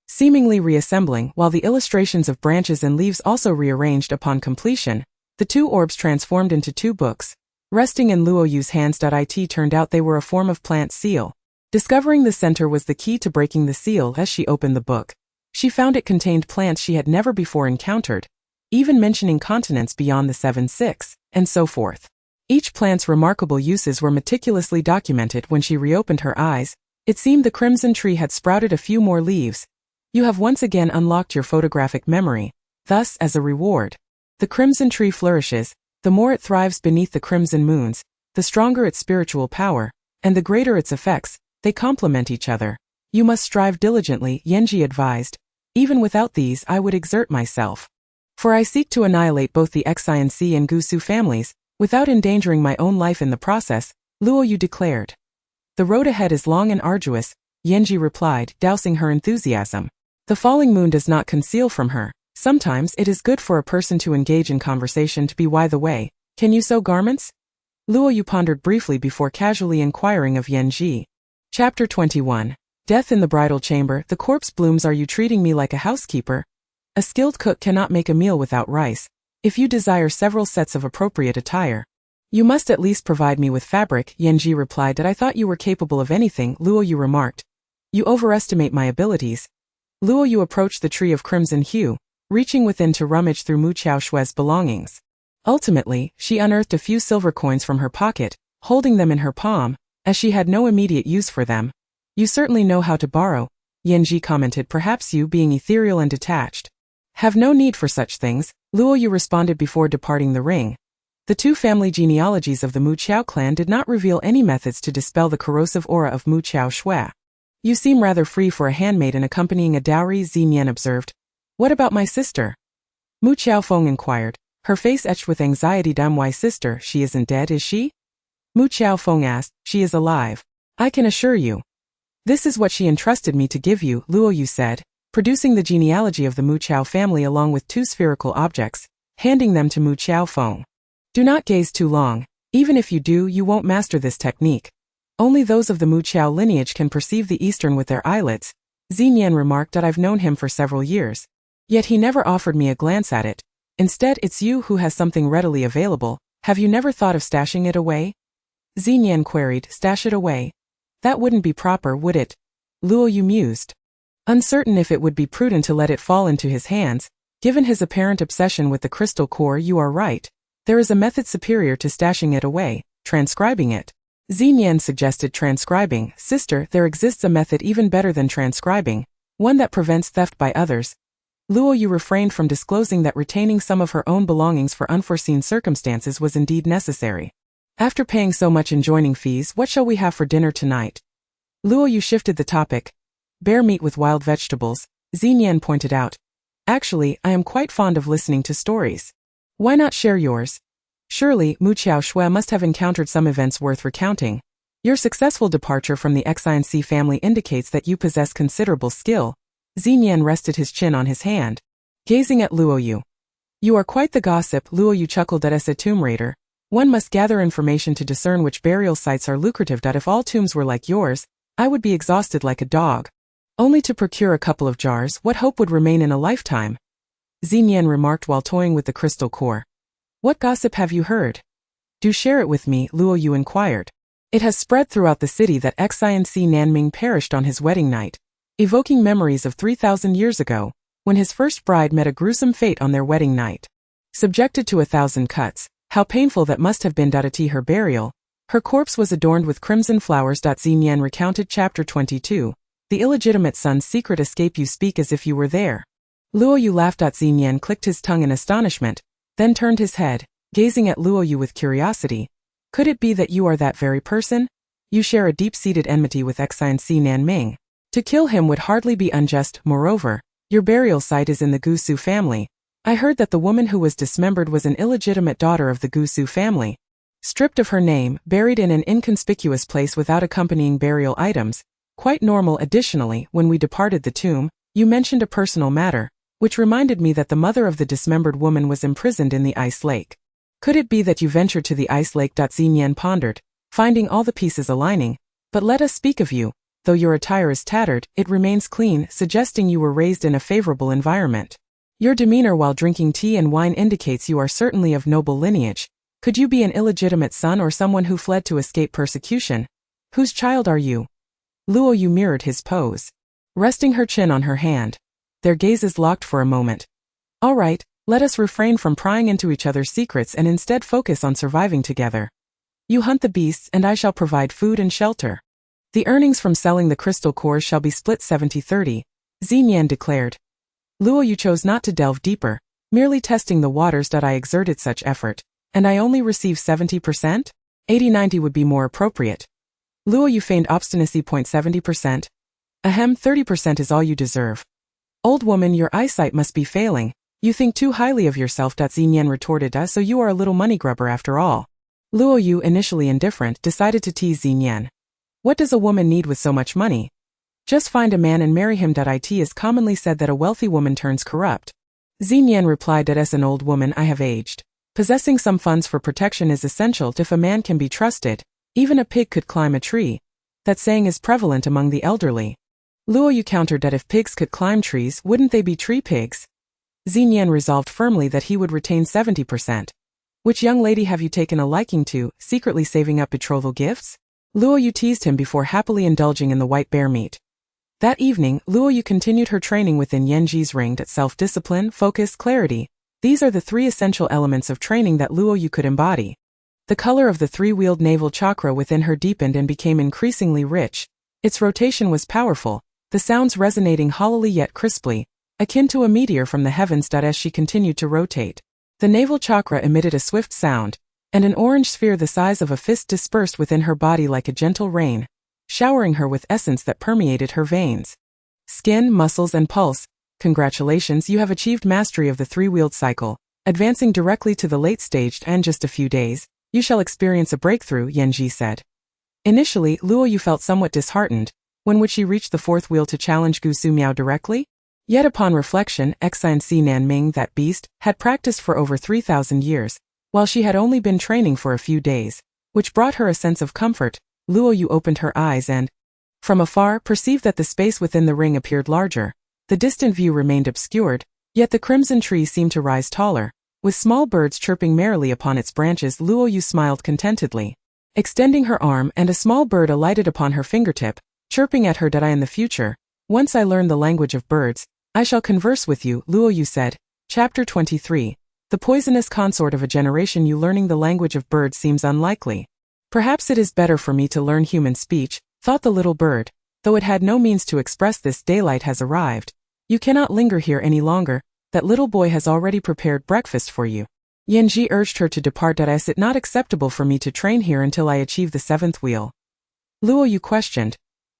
seemingly reassembling, while the illustrations of branches and leaves also rearranged. Upon completion, the two orbs transformed into two books, resting in Luoyu's hands. It turned out they were a form of plant seal. Discovering the center was the key to breaking the seal. As she opened the book, she found it contained plants she had never before encountered, even mentioning continents beyond the 7-6, and so forth. Each plant's remarkable uses were meticulously documented. When she reopened her eyes, it seemed the crimson tree had sprouted a few more leaves. You have once again unlocked your photographic memory. Thus, as a reward, the crimson tree flourishes. The more it thrives beneath the crimson moons, the stronger its spiritual power, and the greater its effects. They complement each other. You must strive diligently, Yanji advised. Even without these, I would exert myself. For I seek to annihilate both the Xinc and Gusu families, without endangering my own life in the process, Luoyu declared. The road ahead is long and arduous, Yanji replied, dousing her enthusiasm. The falling moon does not conceal from her. Sometimes it is good for a person to engage in conversation. To be by the way, can you sew garments? Luoyu pondered briefly before casually inquiring of Yanji. Chapter 21. Death in the bridal chamber. The corpse blooms. Are you treating me like a housekeeper? A skilled cook cannot make a meal without rice. If you desire several sets of appropriate attire, you must at least provide me with fabric, Yanji replied. I thought you were capable of anything, Luoyu remarked. You overestimate my abilities. Luoyu approached the tree of crimson hue, reaching within to rummage through Mu Chaoshue's belongings. Ultimately, she unearthed a few silver coins from her pocket, holding them in her palm, as she had no immediate use for them. You certainly know how to borrow, Yanji commented. Perhaps you, being ethereal and detached, have no need for such things, Luoyu responded before departing the ring. The two family genealogies of the Mu Chao clan did not reveal any methods to dispel the corrosive aura of Mu Chaoshui. You seem rather free for a handmaiden accompanying a dowry, Xinyan observed. What about my sister? Mu Chaofeng inquired, her face etched with anxiety. Why sister, she isn't dead, is she? Mu Chaofeng asked. She is alive. I can assure you. This is what she entrusted me to give you, Luoyu said, producing the genealogy of the Mu Chao family along with two spherical objects, handing them to Mu Chaofeng. Do not gaze too long. Even if you do, you won't master this technique. Only those of the Mu Chao lineage can perceive the Eastern with their eyelids. Xinyan remarked. I've known him for several years. Yet he never offered me a glance at it. Instead, it's you who has something readily available. Have you never thought of stashing it away? Xinyan queried. Stash it away? That wouldn't be proper, would it? Luoyu mused. Uncertain if it would be prudent to let it fall into his hands, given his apparent obsession with the crystal core. You are right. There is a method superior to stashing it away, transcribing it. Xinyan suggested. Transcribing. Sister, there exists a method even better than transcribing, one that prevents theft by others. Luoyu refrained from disclosing that retaining some of her own belongings for unforeseen circumstances was indeed necessary. After paying so much in joining fees, what shall we have for dinner tonight? Luoyu shifted the topic. Bear meat with wild vegetables, Xinyan pointed out. Actually, I am quite fond of listening to stories. Why not share yours? Surely, Mu Chaoshui must have encountered some events worth recounting. Your successful departure from the Xinc family indicates that you possess considerable skill. Xinyan rested his chin on his hand, gazing at Luoyu. You are quite the gossip, Luoyu chuckled. As a tomb raider, one must gather information to discern which burial sites are lucrative. If all tombs were like yours, I would be exhausted like a dog. Only to procure a couple of jars, what hope would remain in a lifetime? Xinyan remarked while toying with the crystal core. What gossip have you heard? Do share it with me, Luoyu inquired. It has spread throughout the city that Xinc Nanming perished on his wedding night, evoking memories of 3,000 years ago, when his first bride met a gruesome fate on their wedding night. Subjected to 1,000 cuts, how painful that must have been. At her burial, her corpse was adorned with crimson flowers. Xinyan recounted. Chapter 22. The illegitimate son's secret escape. You speak as if you were there. Luoyu laughed. Xinyan clicked his tongue in astonishment, then turned his head, gazing at Luoyu with curiosity. Could it be that you are that very person? you share a deep-seated enmity with Xian Nanming. To kill him would hardly be unjust. Moreover, your burial site is in the Gusu family. I heard that the woman who was dismembered was an illegitimate daughter of the Gusu family. Stripped of her name, buried in an inconspicuous place without accompanying burial items. Quite normal. Additionally, when we departed the tomb, you mentioned a personal matter, which reminded me that the mother of the dismembered woman was imprisoned in the ice lake. Could it be that you ventured to the ice lake? Xinyan pondered, finding all the pieces aligning. But let us speak of you. Though your attire is tattered, it remains clean, suggesting you were raised in a favorable environment. Your demeanor while drinking tea and wine indicates you are certainly of noble lineage. Could you be an illegitimate son or someone who fled to escape persecution? Whose child are you? Luo Yu mirrored his pose, resting her chin on her hand. Their gazes locked for a moment. All right, let us refrain from prying into each other's secrets and instead focus on surviving together. You hunt the beasts and I shall provide food and shelter. The earnings from selling the crystal cores shall be split 70-30, Xinyan declared. Luo Yu chose not to delve deeper, merely testing the waters. I exerted such effort, and I only received 70%? 80-90 would be more appropriate. Luo Yu feigned obstinacy. 70%. Ahem, 30% is all you deserve. Old woman, your eyesight must be failing. You think too highly of yourself. Xinyan retorted. So you are a little money grubber after all. Luo Yu, initially indifferent, decided to tease Xinyan. What does a woman need with so much money? Just find a man and marry him. It is commonly said that a wealthy woman turns corrupt. Xinyan replied. As an old woman, I have aged. Possessing some funds for protection is essential if a man can be trusted. Even a pig could climb a tree. That saying is prevalent among the elderly. Luo Yu countered that if pigs could climb trees, wouldn't they be tree pigs? Xinyan resolved firmly that he would retain 70%. Which young lady have you taken a liking to, secretly saving up betrothal gifts? Luo Yu teased him before happily indulging in the white bear meat. That evening, Luo Yu continued her training within Yanji's ring. Self-discipline, focus, clarity. These are the three essential elements of training that Luo Yu could embody. The color of the three-wheeled navel chakra within her deepened and became increasingly rich. Its rotation was powerful, the sounds resonating hollowly yet crisply, akin to a meteor from the heavens. As she continued to rotate, the navel chakra emitted a swift sound, and an orange sphere the size of a fist dispersed within her body like a gentle rain, showering her with essence that permeated her veins. Skin, muscles, and pulse. Congratulations, you have achieved mastery of the three-wheeled cycle, advancing directly to the late stage, and just a few days, you shall experience a breakthrough, Yanji said. Initially, Luo Yu felt somewhat disheartened. When would she reach the fourth wheel to challenge Gusu Miao directly? Yet upon reflection, Xian Nanming, that beast, had practiced for over 3,000 years, while she had only been training for a few days, which brought her a sense of comfort. Luo Yu opened her eyes and, from afar, perceived that the space within the ring appeared larger. The distant view remained obscured, yet the crimson tree seemed to rise taller, with small birds chirping merrily upon its branches. Luo Yu smiled contentedly, extending her arm, and a small bird alighted upon her fingertip, chirping at her. In the future, once I learn the language of birds, I shall converse with you, Luo Yu said. Chapter 23. The poisonous consort of a generation. You learning the language of birds seems unlikely. Perhaps it is better for me to learn human speech, thought the little bird, though it had no means to express this. Daylight has arrived. You cannot linger here any longer. That little boy has already prepared breakfast for you. Yanji urged her to depart. Is it not acceptable for me to train here until I achieve the seventh wheel? Luo Yu questioned.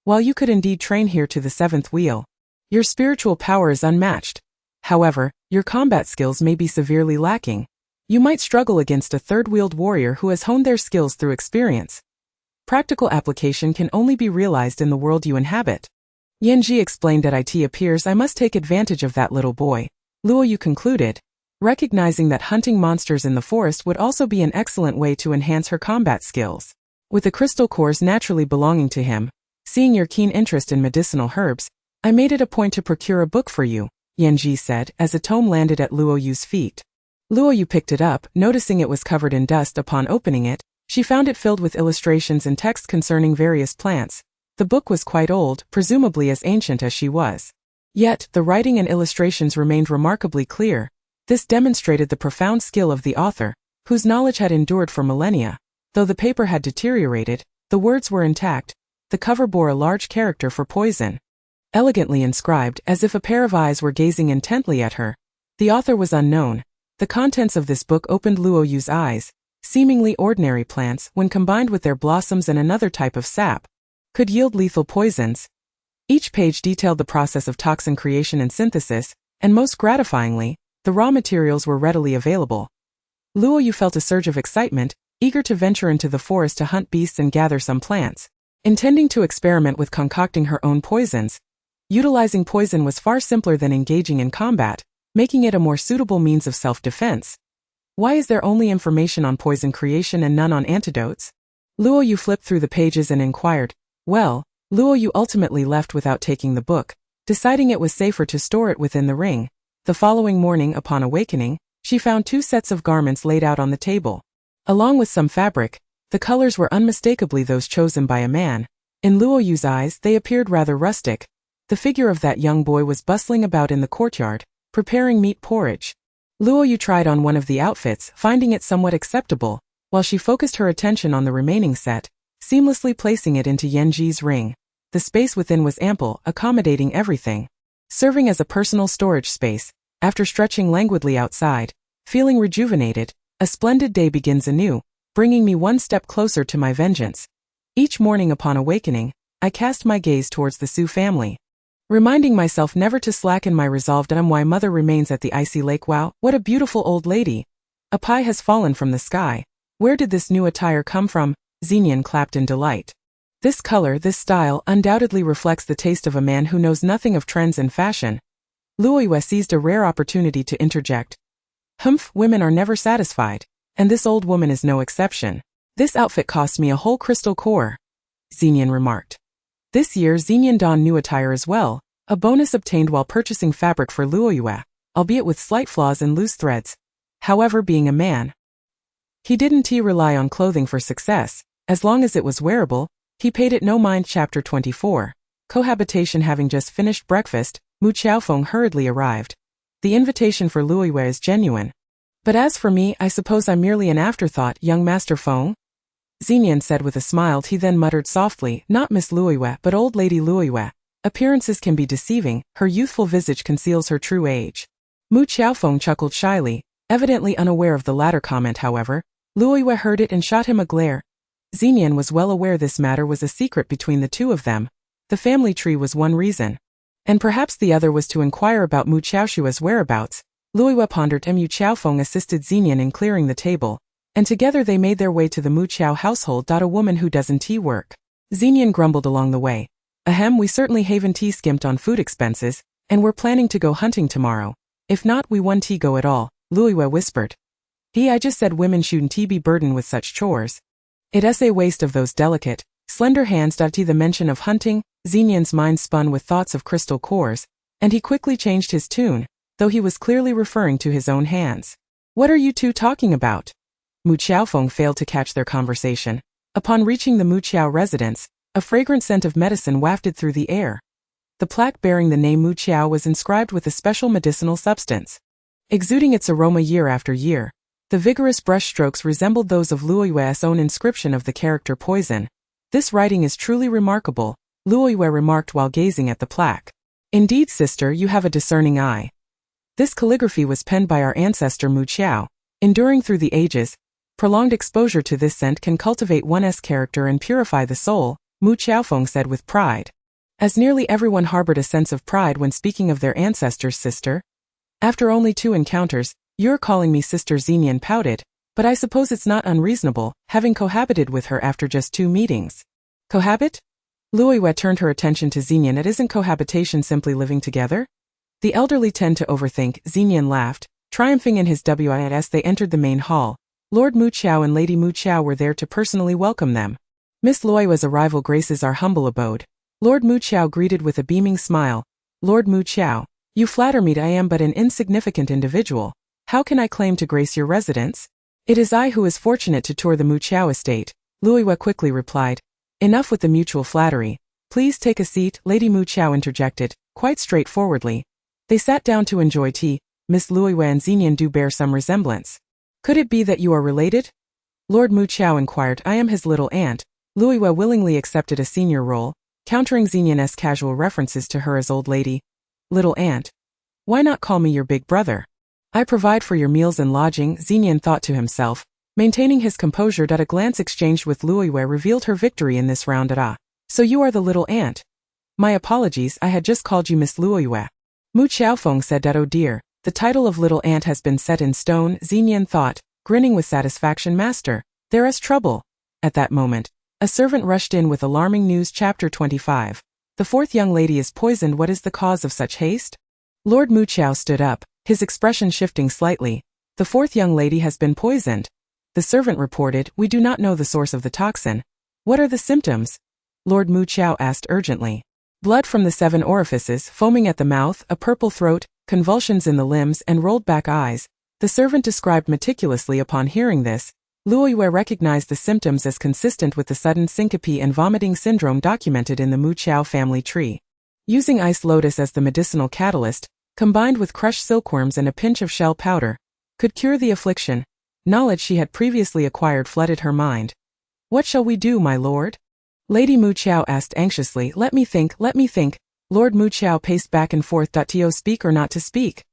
While you could indeed train here to the seventh wheel, your spiritual power is unmatched. However, your combat skills may be severely lacking. You might struggle against a third-wheeled warrior who has honed their skills through experience. Practical application can only be realized in the world you inhabit. Yanji explained. It appears I must take advantage of that little boy, Luo Yu concluded, recognizing that hunting monsters in the forest would also be an excellent way to enhance her combat skills. With the crystal cores naturally belonging to him, seeing your keen interest in medicinal herbs, I made it a point to procure a book for you, Yanji said, as a tome landed at Luo Yu's feet. Luo Yu picked it up, noticing it was covered in dust. Upon opening it, she found it filled with illustrations and text concerning various plants. The book was quite old, presumably as ancient as she was. Yet, the writing and illustrations remained remarkably clear. This demonstrated the profound skill of the author, whose knowledge had endured for millennia. Though the paper had deteriorated, the words were intact. The cover bore a large character for poison, elegantly inscribed, as if a pair of eyes were gazing intently at her. The author was unknown. The contents of this book opened Luo Yu's eyes. Seemingly ordinary plants, when combined with their blossoms and another type of sap, could yield lethal poisons. Each page detailed the process of toxin creation and synthesis, and most gratifyingly, the raw materials were readily available. Luo Yu felt a surge of excitement, eager to venture into the forest to hunt beasts and gather some plants, intending to experiment with concocting her own poisons. Utilizing poison was far simpler than engaging in combat, making it a more suitable means of self-defense. Why is there only information on poison creation and none on antidotes? Luo Yu flipped through the pages and inquired. Well, Luo Yu ultimately left without taking the book, deciding it was safer to store it within the ring. The following morning, upon awakening, she found 2 sets of garments laid out on the table. Along with some fabric, the colors were unmistakably those chosen by a man. In Luo Yu's eyes, they appeared rather rustic. The figure of that young boy was bustling about in the courtyard, preparing meat porridge. Luo Yu tried on one of the outfits, finding it somewhat acceptable, while she focused her attention on the remaining set, seamlessly placing it into Yanji's ring. The space within was ample, accommodating everything. Serving as a personal storage space, after stretching languidly outside, feeling rejuvenated, a splendid day begins anew, bringing me one step closer to my vengeance. Each morning upon awakening, I cast my gaze towards the Su family, reminding myself never to slacken my resolve. Why mother remains at the icy lake. Wow, what a beautiful old lady. A pie has fallen from the sky. Where did this new attire come from? Xenian clapped in delight. This color, this style, undoubtedly reflects the taste of a man who knows nothing of trends and fashion. Luo Yu seized a rare opportunity to interject. Humph, women are never satisfied, and this old woman is no exception. This outfit cost me a whole crystal core, Xenian remarked. This year Xenian donned new attire as well, a bonus obtained while purchasing fabric for Luo Yu, albeit with slight flaws and loose threads. However, being a man, he didn't rely on clothing for success. As long as it was wearable, he paid it no mind. Chapter 24. Cohabitation. Having just finished breakfast, Mu Xiaofeng hurriedly arrived. The invitation for Luo Yu is genuine. But as for me, I suppose I'm merely an afterthought, young Master Feng? Xenian said with a smile. He then muttered softly, not Miss Luo Yu, but old lady Luo Yu. Appearances can be deceiving, her youthful visage conceals her true age. Mu Xiaofeng chuckled shyly, evidently unaware of the latter comment. However, Luo Yu heard it and shot him a glare. Xenian was well aware this matter was a secret between the two of them. The family tree was one reason, and perhaps the other was to inquire about Mu Xiaoshua's whereabouts. Luo Yu pondered. Mu Xiaofeng assisted Xenian in clearing the table, and together they made their way to the Mu Xiao household. A woman who doesn't work. Xenian grumbled along the way. Ahem, we certainly haven't skimped on food expenses, and we're planning to go hunting tomorrow. If not, we won't go at all, Luo Yu whispered. I just said women shouldn't be burdened with such chores. It's a waste of those delicate, slender hands. The mention of hunting, Xenian's mind spun with thoughts of crystal cores, and he quickly changed his tune, though he was clearly referring to his own hands. What are you two talking about? Mu Xiaofeng failed to catch their conversation. Upon reaching the Mu Xiao residence, a fragrant scent of medicine wafted through the air. The plaque bearing the name Mu Xiao was inscribed with a special medicinal substance, exuding its aroma year after year. The vigorous brushstrokes resembled those of Luo Yu's own inscription of the character poison. This writing is truly remarkable, Luo Yu remarked while gazing at the plaque. Indeed, sister, you have a discerning eye. This calligraphy was penned by our ancestor Mu Xiao. Enduring through the ages, prolonged exposure to this scent can cultivate one's character and purify the soul, Mu Xiaofeng said with pride. As nearly everyone harbored a sense of pride when speaking of their ancestors, sister. After only 2 encounters, you're calling me sister. Xenian pouted, but I suppose it's not unreasonable, having cohabited with her after just 2 meetings. Cohabit? Luo Yu turned her attention to Xenian. It isn't cohabitation simply living together? The elderly tend to overthink, Xenian laughed, triumphing in his wit as they entered the main hall. Lord Mu Xiao and Lady Mu Xiao were there to personally welcome them. Miss Luo Yu's arrival graces our humble abode. Lord Mu Xiao greeted with a beaming smile. Lord Mu Xiao, you flatter me. I am but an insignificant individual. How can I claim to grace your residence? It is I who is fortunate to tour the Mu Xiao estate, Luo Yu quickly replied. Enough with the mutual flattery. Please take a seat, Lady Mu Xiao interjected, quite straightforwardly. They sat down to enjoy tea. Miss Luo Yu and Xenian do bear some resemblance. Could it be that you are related? Lord Mu Xiao inquired. I am his little aunt. Luo Yu willingly accepted a senior role, countering Xenian's casual references to her as old lady. Little aunt. Why not call me your big brother? I provide for your meals and lodging, Xenian thought to himself. Maintaining his composure, a glance exchanged with Luoyue revealed her victory in this round. So you are the little ant. My apologies, I had just called you Miss Luoyue. Mu Xiaofeng said. Oh dear, the title of little ant has been set in stone, Xinyan thought, grinning with satisfaction. Master, there is trouble. At that moment, a servant rushed in with alarming news. Chapter 25. The fourth young lady is poisoned. What is the cause of such haste? Lord Mu Qiao stood up, his expression shifting slightly. The fourth young lady has been poisoned. The servant reported, we do not know the source of the toxin. What are the symptoms? Lord Mu Qiao asked urgently. Blood from the 7 orifices, foaming at the mouth, a purple throat, convulsions in the limbs, and rolled back eyes. The servant described meticulously. Upon hearing this, Luoyue recognized the symptoms as consistent with the sudden syncope and vomiting syndrome documented in the Mu Qiao family tree. Using ice lotus as the medicinal catalyst, combined with crushed silkworms and a pinch of shell powder, could cure the affliction. Knowledge she had previously acquired flooded her mind. What shall we do, my lord? Lady Mu Qiao asked anxiously. Let me think. Lord Mu Qiao paced back and forth. To speak or not to speak?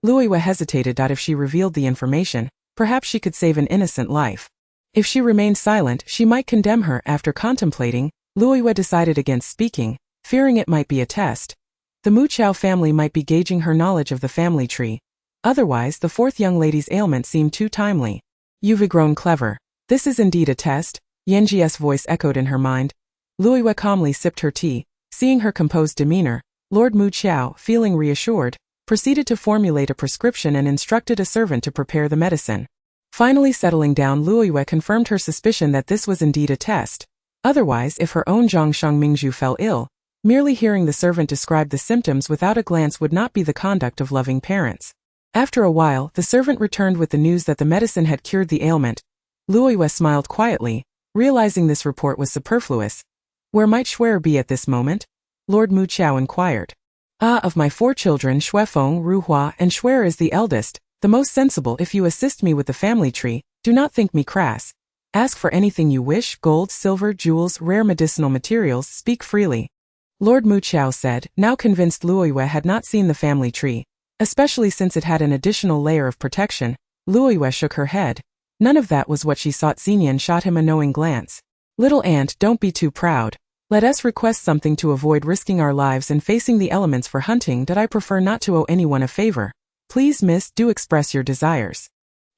Luoyue hesitated. If she revealed the information, perhaps she could save an innocent life. If she remained silent, she might condemn her. After contemplating, Luoyue decided against speaking, fearing it might be a test. The Mu Qiao family might be gauging her knowledge of the family tree. Otherwise, the fourth young lady's ailment seemed too timely. You've grown clever. This is indeed a test, Yanji's voice echoed in her mind. Luoyue calmly sipped her tea. Seeing her composed demeanor, Lord Mu Qiao, feeling reassured, proceeded to formulate a prescription and instructed a servant to prepare the medicine. Finally settling down, Luoyue confirmed her suspicion that this was indeed a test. Otherwise, if her own Zhongsheng Mingzhu fell ill, merely hearing the servant describe the symptoms without a glance would not be the conduct of loving parents. After a while, the servant returned with the news that the medicine had cured the ailment. Luoyue smiled quietly, realizing this report was superfluous. Where might Shuer be at this moment? Lord Mu Qiao inquired. Of my 4 children, Shuefeng, Ruhua, and Shuer is the eldest, the most sensible. If you assist me with the family tree, do not think me crass. Ask for anything you wish, gold, silver, jewels, rare medicinal materials, speak freely. Lord Mu Qiao said, now convinced Luoyue had not seen the family tree, especially since it had an additional layer of protection. Luoyue shook her head. None of that was what she sought. Xinyan shot him a knowing glance. Little ant, don't be too proud. Let us request something to avoid risking our lives and facing the elements for hunting. That I prefer not to owe anyone a favor. Please, miss, do express your desires.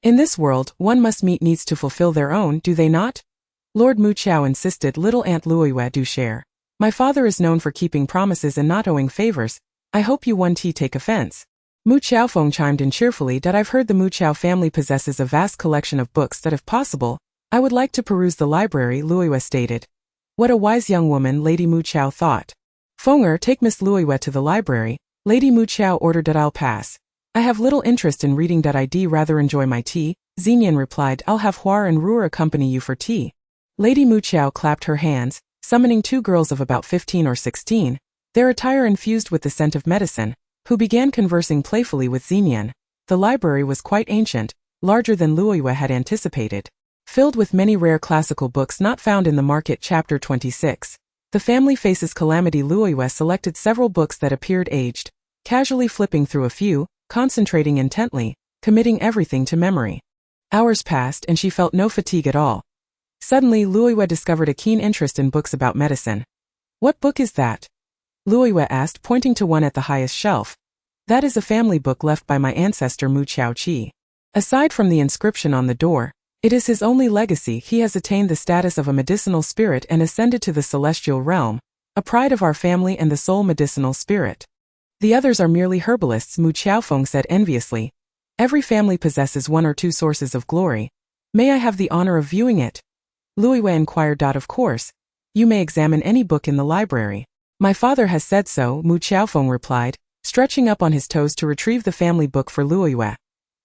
In this world, one must meet needs to fulfill their own, do they not? Lord Mu Qiao insisted. Little ant Luoyue, do share. My father is known for keeping promises and not owing favors. I hope you won't take offense. Mu Xiaofeng chimed in cheerfully. I've heard the Mu Qiao family possesses a vast collection of books that if possible, I would like to peruse the library, Luoyue stated. What a wise young woman, Lady Mu Qiao thought. Fenger, take Miss Luoyue to the library, Lady Mu Qiao ordered. I'll pass. I have little interest in reading. I'd rather enjoy my tea, Xinyan replied. I'll have Huar and Ruer accompany you for tea. Lady Mu Qiao clapped her hands, summoning 2 girls of about 15 or 16, their attire infused with the scent of medicine, who began conversing playfully with Xinyan. The library was quite ancient, larger than Luoyue had anticipated, filled with many rare classical books not found in the market. Chapter 26. The family faces calamity. Luoyue selected several books that appeared aged, casually flipping through a few, concentrating intently, committing everything to memory. Hours passed and she felt no fatigue at all. Suddenly Luoyue discovered a keen interest in books about medicine. What book is that? Luoyue asked, pointing to one at the highest shelf. That is a family book left by my ancestor Mu Qiaoqi. Aside from the inscription on the door, it is his only legacy. He has attained the status of a medicinal spirit and ascended to the celestial realm, a pride of our family and the sole medicinal spirit. The others are merely herbalists, Mu Qiaofeng said enviously. Every family possesses 1 or 2 sources of glory. May I have the honor of viewing it? Luoyue inquired. Of course. You may examine any book in the library. My father has said so, Mu Qiaofeng replied, stretching up on his toes to retrieve the family book for Luoyue.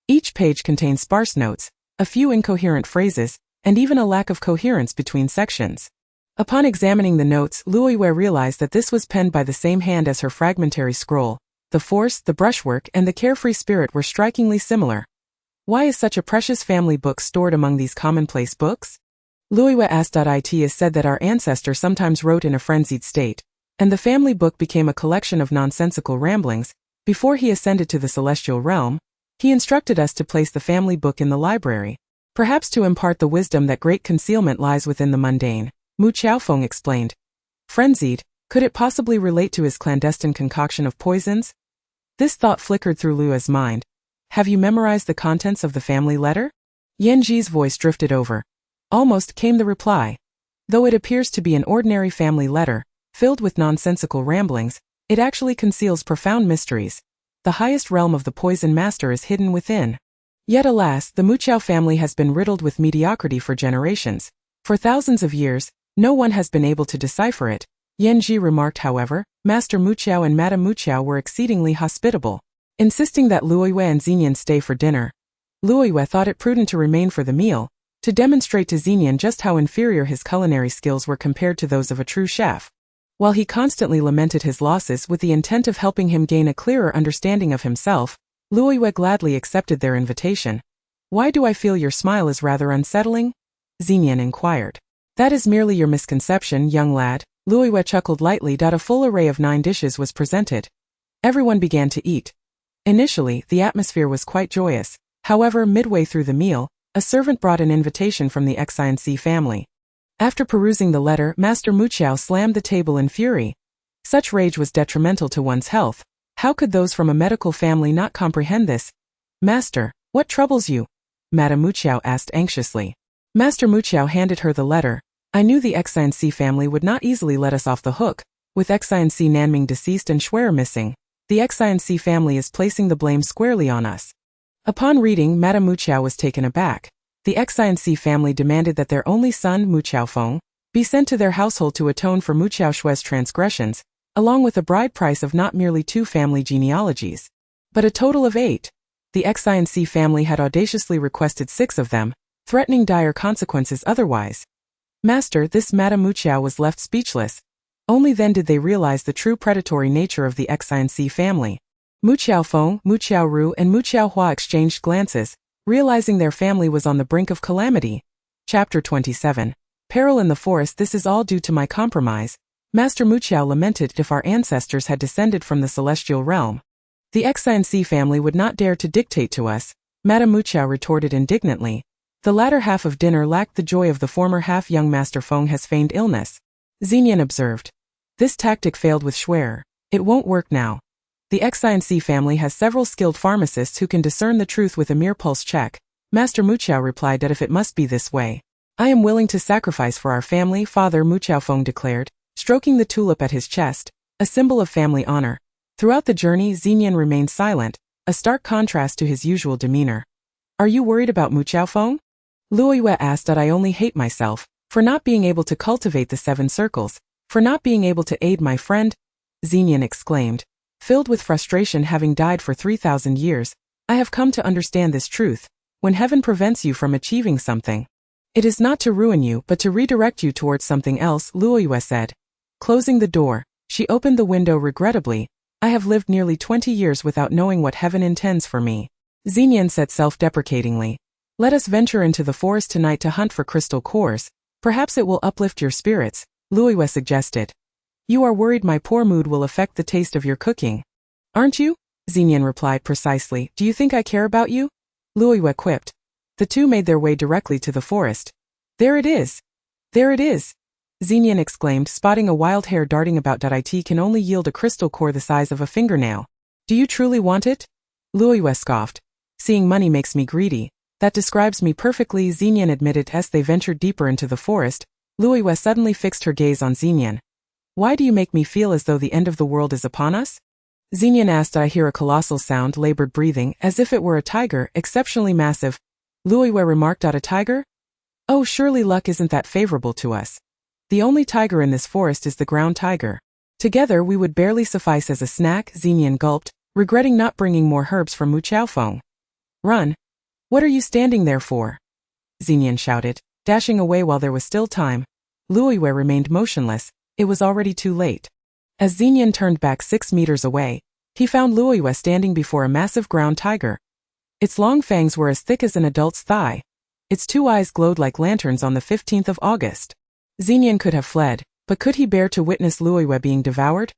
Each page contains sparse notes, a few incoherent phrases, and even a lack of coherence between sections. Upon examining the notes, Luoyue realized that this was penned by the same hand as her fragmentary scroll. The force, the brushwork, and the carefree spirit were strikingly similar. Why is such a precious family book stored among these commonplace books? Luoyue asked. It is said that our ancestor sometimes wrote in a frenzied state, and the family book became a collection of nonsensical ramblings. Before he ascended to the celestial realm, he instructed us to place the family book in the library. Perhaps to impart the wisdom that great concealment lies within the mundane, Mu Xiaofeng explained. Frenzied, could it possibly relate to his clandestine concoction of poisons? This thought flickered through Luo's mind. Have you memorized the contents of the family letter? Yanji's voice drifted over. Almost came the reply. Though it appears to be an ordinary family letter, filled with nonsensical ramblings, it actually conceals profound mysteries. The highest realm of the poison master is hidden within. Yet alas, the Muqiao family has been riddled with mediocrity for generations. For thousands of years, no one has been able to decipher it. Yanji remarked, however, Master Muqiao and Madame Muqiao were exceedingly hospitable, insisting that Luoyue and Xinyan stay for dinner. Luoyue thought it prudent to remain for the meal, to demonstrate to Xinyan just how inferior his culinary skills were compared to those of a true chef. While he constantly lamented his losses with the intent of helping him gain a clearer understanding of himself, Luoyue gladly accepted their invitation. Why do I feel your smile is rather unsettling? Xinyan inquired. That is merely your misconception, young lad. Luoyue chuckled lightly. A full array of 9 dishes was presented. Everyone began to eat. Initially, the atmosphere was quite joyous. However, midway through the meal, a servant brought an invitation from the Qilun family. After perusing the letter, Master Muqiao slammed the table in fury. Such rage was detrimental to one's health. How could those from a medical family not comprehend this? Master, what troubles you? Madame Muqiao asked anxiously. Master Muqiao handed her the letter. I knew the Qilun family would not easily let us off the hook. With Qilun Nanming deceased and Schwer missing, the Qilun family is placing the blame squarely on us. Upon reading, Madame Muqiao was taken aback. The Qilun family demanded that their only son, Mu Xiaofeng, be sent to their household to atone for Mu Xiaoshui's transgressions, along with a bride price of not merely 2 family genealogies, but a total of 8. The Qilun family had audaciously requested 6 of them, threatening dire consequences otherwise. Master, this Madame Muqiao was left speechless. Only then did they realize the true predatory nature of the Qilun family. Mu Xiaofeng, Mu Xiaoru, and Mu Xiaohua exchanged glances, realizing their family was on the brink of calamity. Chapter 27. Peril in the forest. This is all due to my compromise. Master Muqiao lamented. If our ancestors had descended from the celestial realm, the Qilun family would not dare to dictate to us. Madame Muqiao retorted indignantly. The latter half of dinner lacked the joy of the former half. Young Master Feng has feigned illness, Xinyan observed. This tactic failed with Schwer. It won't work now. The Qilun family has several skilled pharmacists who can discern the truth with a mere pulse check. Master Muqiao replied that if it must be this way, I am willing to sacrifice for our family. Father Mu Xiaofeng declared, stroking the tulip at his chest, a symbol of family honor. Throughout the journey, Xinyan remained silent, a stark contrast to his usual demeanor. Are you worried about Mu Xiaofeng? Luoyue asked. I only hate myself, for not being able to cultivate the 7 circles, for not being able to aid my friend, Xinyan exclaimed. Filled with frustration, having died for 3,000 years, I have come to understand this truth. When heaven prevents you from achieving something, it is not to ruin you but to redirect you towards something else, Luoyue said. Closing the door, she opened the window regrettably. I have lived nearly 20 years without knowing what heaven intends for me. Xinyan said self-deprecatingly. Let us venture into the forest tonight to hunt for crystal cores. Perhaps it will uplift your spirits, Luoyue suggested. You are worried my poor mood will affect the taste of your cooking. Aren't you? Xinyan replied precisely. Do you think I care about you? Luoyue quipped. The two made their way directly to the forest. There it is! There it is! Xinyan exclaimed, spotting a wild hare darting about. It can only yield a crystal core the size of a fingernail. Do you truly want it? Luoyue scoffed. Seeing money makes me greedy. That describes me perfectly, Xinyan admitted. As they ventured deeper into the forest, Luoyue suddenly fixed her gaze on Xinyan. Why do you make me feel as though the end of the world is upon us? Xinyan asked. I hear a colossal sound, labored breathing, as if it were a tiger, exceptionally massive. Luoyue remarked. A tiger? Oh, surely luck isn't that favorable to us. The only tiger in this forest is the ground tiger. Together we would barely suffice as a snack, Xinyan gulped, regretting not bringing more herbs from Mu Xiaofeng. Run! What are you standing there for? Xinyan shouted, dashing away while there was still time. Luoyue remained motionless. It was already too late. As Xinyan turned back 6 meters away, he found Luoyue standing before a massive ground tiger. Its long fangs were as thick as an adult's thigh. Its 2 eyes glowed like lanterns on the 15th of August. Xinyan could have fled, but could he bear to witness Luoyue being devoured?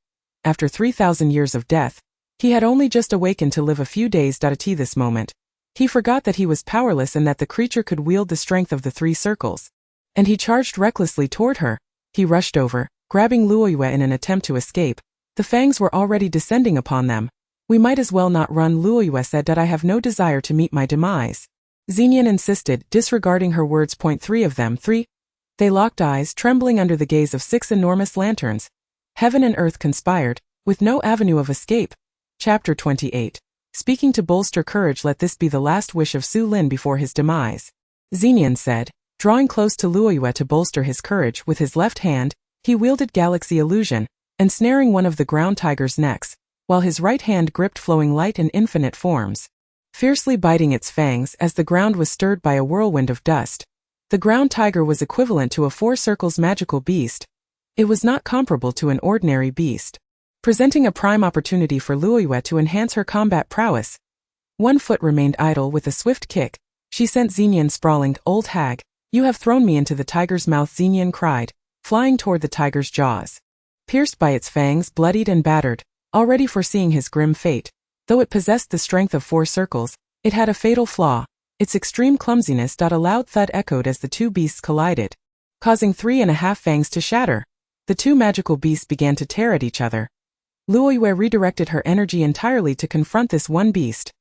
After 3,000 years of death, he had only just awakened to live a few days. At this moment, He forgot that he was powerless and that the creature could wield the strength of the three circles. And he charged recklessly toward her. He rushed over, grabbing Luoyue in an attempt to escape. The fangs were already descending upon them. We might as well not run, Luoyue said. I have no desire to meet my demise. Xenian insisted, disregarding her words. Point three of them, three. They locked eyes, trembling under the gaze of 6 enormous lanterns. Heaven and earth conspired, with no avenue of escape. Chapter 28. Speaking to bolster courage, let this be the last wish of Su Lin before his demise. Xenian said, drawing close to Luoyue to bolster his courage. With his left hand, he wielded Galaxy Illusion, ensnaring one of the ground tiger's necks, while his right hand gripped flowing light and infinite forms, fiercely biting its fangs as the ground was stirred by a whirlwind of dust. The ground tiger was equivalent to a 4 circles magical beast. It was not comparable to an ordinary beast, presenting a prime opportunity for Luoyue to enhance her combat prowess. One foot remained idle. With a swift kick, she sent Xenian sprawling. Old hag, you have thrown me into the tiger's mouth, Xenian cried, flying toward the tiger's jaws. Pierced by its fangs, bloodied and battered, already foreseeing his grim fate, though it possessed the strength of 4 circles, it had a fatal flaw. Its extreme clumsiness. A loud thud echoed as the two beasts collided, causing 3.5 fangs to shatter. The two magical beasts began to tear at each other. Luoyue redirected her energy entirely to confront this one beast.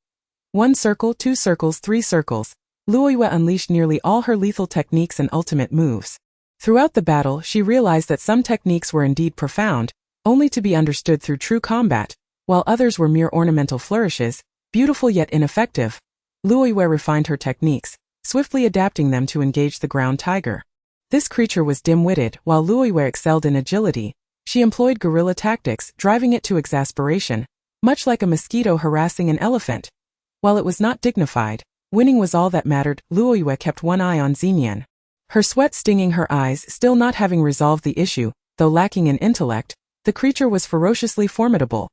1 circle, 2 circles, 3 circles. Luoyue unleashed nearly all her lethal techniques and ultimate moves. Throughout the battle, she realized that some techniques were indeed profound, only to be understood through true combat, while others were mere ornamental flourishes, beautiful yet ineffective. Luoyue refined her techniques, swiftly adapting them to engage the ground tiger. This creature was dim-witted. While Luoyue excelled in agility, she employed guerrilla tactics, driving it to exasperation, much like a mosquito harassing an elephant. While it was not dignified, winning was all that mattered. Luoyue kept one eye on Xenian, her sweat stinging her eyes. Still not having resolved the issue, though lacking in intellect, the creature was ferociously formidable.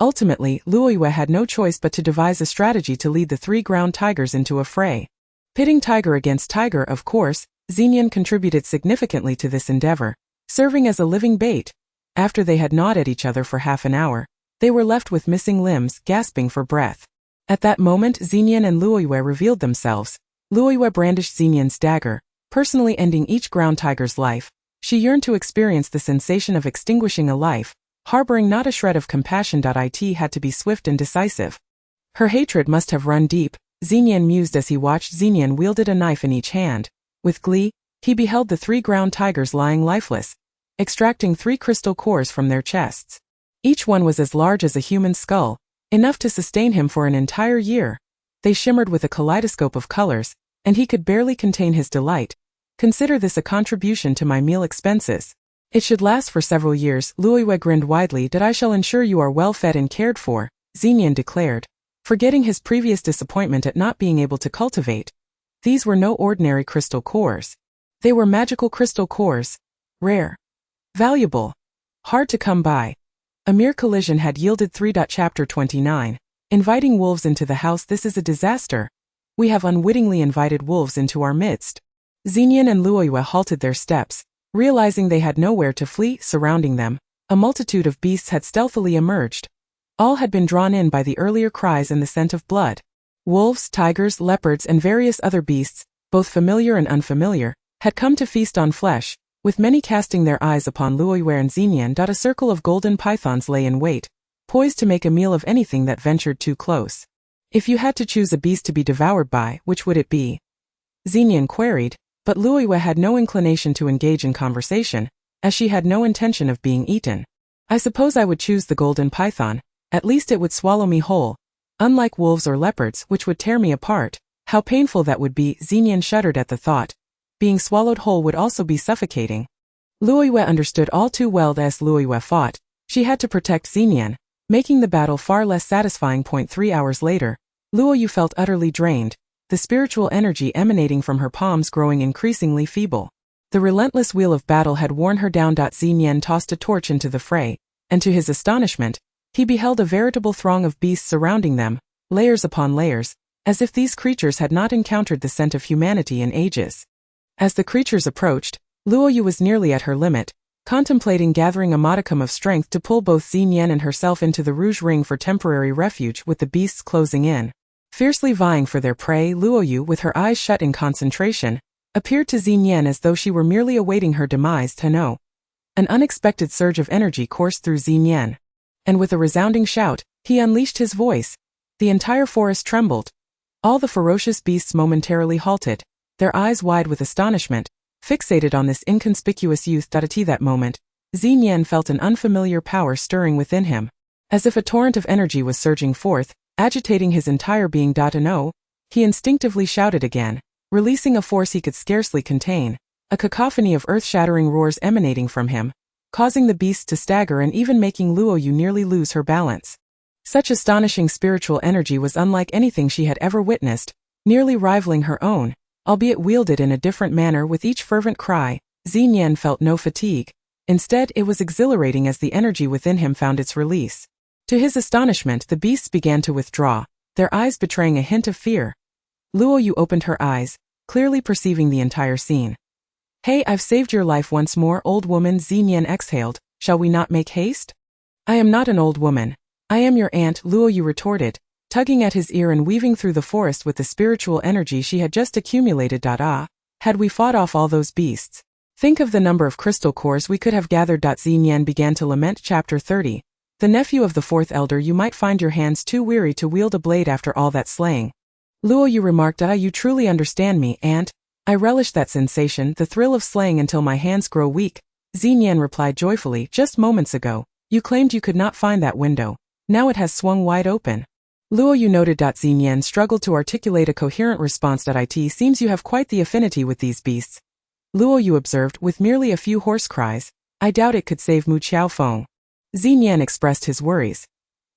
Ultimately, Luoyue had no choice but to devise a strategy to lead the 3 ground tigers into a fray. Pitting tiger against tiger, of course, Xenian contributed significantly to this endeavor, serving as a living bait. After they had gnawed at each other for half an hour, they were left with missing limbs, gasping for breath. At that moment, Xenian and Luoyue revealed themselves. Luoyue brandished Xenian's dagger, personally ending each ground tiger's life. She yearned to experience the sensation of extinguishing a life, harboring not a shred of compassion. It had to be swift and decisive. Her hatred must have run deep, Xenian mused as he watched. Xenian wielded a knife in each hand. With glee, he beheld the 3 ground tigers lying lifeless, extracting 3 crystal cores from their chests. Each one was as large as a human skull, enough to sustain him for an entire year. They shimmered with a kaleidoscope of colors, and he could barely contain his delight. Consider this a contribution to my meal expenses. It should last for several years. Luoyue grinned widely. I shall ensure you are well fed and cared for, Xenian declared, forgetting his previous disappointment at not being able to cultivate. These were no ordinary crystal cores. They were magical crystal cores. Rare. Valuable. Hard to come by. A mere collision had yielded 3. Chapter 29. Inviting wolves into the house. This is a disaster. We have unwittingly invited wolves into our midst. Xenian and Luoyue halted their steps, realizing they had nowhere to flee. Surrounding them, a multitude of beasts had stealthily emerged. All had been drawn in by the earlier cries and the scent of blood. Wolves, tigers, leopards, and various other beasts, both familiar and unfamiliar, had come to feast on flesh, with many casting their eyes upon Luoyue and Xenian. A circle of golden pythons lay in wait, poised to make a meal of anything that ventured too close. If you had to choose a beast to be devoured by, which would it be? Xenian queried, but Luoyue had no inclination to engage in conversation, as she had no intention of being eaten. I suppose I would choose the golden python. At least it would swallow me whole. Unlike wolves or leopards, which would tear me apart. How painful that would be. Xenian shuddered at the thought. Being swallowed whole would also be suffocating. Luoyue understood all too well that as Luoyue fought, she had to protect Xenian, making the battle far less satisfying. 3 hours later, Luoyue felt utterly drained, the spiritual energy emanating from her palms growing increasingly feeble. The relentless wheel of battle had worn her down. Xenian tossed a torch into the fray, and to his astonishment, he beheld a veritable throng of beasts surrounding them, layers upon layers, as if these creatures had not encountered the scent of humanity in ages. As the creatures approached, Luoyue was nearly at her limit, contemplating gathering a modicum of strength to pull both Xenian and herself into the Rouge Ring for temporary refuge with the beasts closing in. Fiercely vying for their prey, Luoyu, with her eyes shut in concentration, appeared to Xinyan as though she were merely awaiting her demise to know. An unexpected surge of energy coursed through Xinyan, and with a resounding shout, he unleashed his voice. The entire forest trembled. All the ferocious beasts momentarily halted, their eyes wide with astonishment, fixated on this inconspicuous youth. At that moment, Xinyan felt an unfamiliar power stirring within him. As if a torrent of energy was surging forth, agitating his entire being. No, he instinctively shouted again, releasing a force he could scarcely contain, a cacophony of earth-shattering roars emanating from him, causing the beasts to stagger and even making Luoyu nearly lose her balance. Such astonishing spiritual energy was unlike anything she had ever witnessed, nearly rivaling her own, albeit wielded in a different manner. With each fervent cry, Xinyan felt no fatigue. Instead, it was exhilarating as the energy within him found its release. To his astonishment, the beasts began to withdraw, their eyes betraying a hint of fear. Luoyu opened her eyes, clearly perceiving the entire scene. "Hey, I've saved your life once more, old woman," Xinyan exhaled. "Shall we not make haste?" "I am not an old woman. I am your aunt," Luoyu retorted, tugging at his ear and weaving through the forest with the spiritual energy she had just accumulated. Had we fought off all those beasts, think of the number of crystal cores we could have gathered. Xinyan began to lament. Chapter 30. The nephew of the fourth elder. "You might find your hands too weary to wield a blade after all that slaying." Luoyu remarked. "You truly understand me, aunt. I relish that sensation, the thrill of slaying until my hands grow weak." Xinyan replied joyfully. "Just moments ago, you claimed you could not find that window. Now it has swung wide open." Luoyu noted. Xinyan struggled to articulate a coherent response. "It seems you have quite the affinity with these beasts," Luoyu observed, with merely a few hoarse cries. "I doubt it could save Mu Qiaofeng." Xinyan expressed his worries.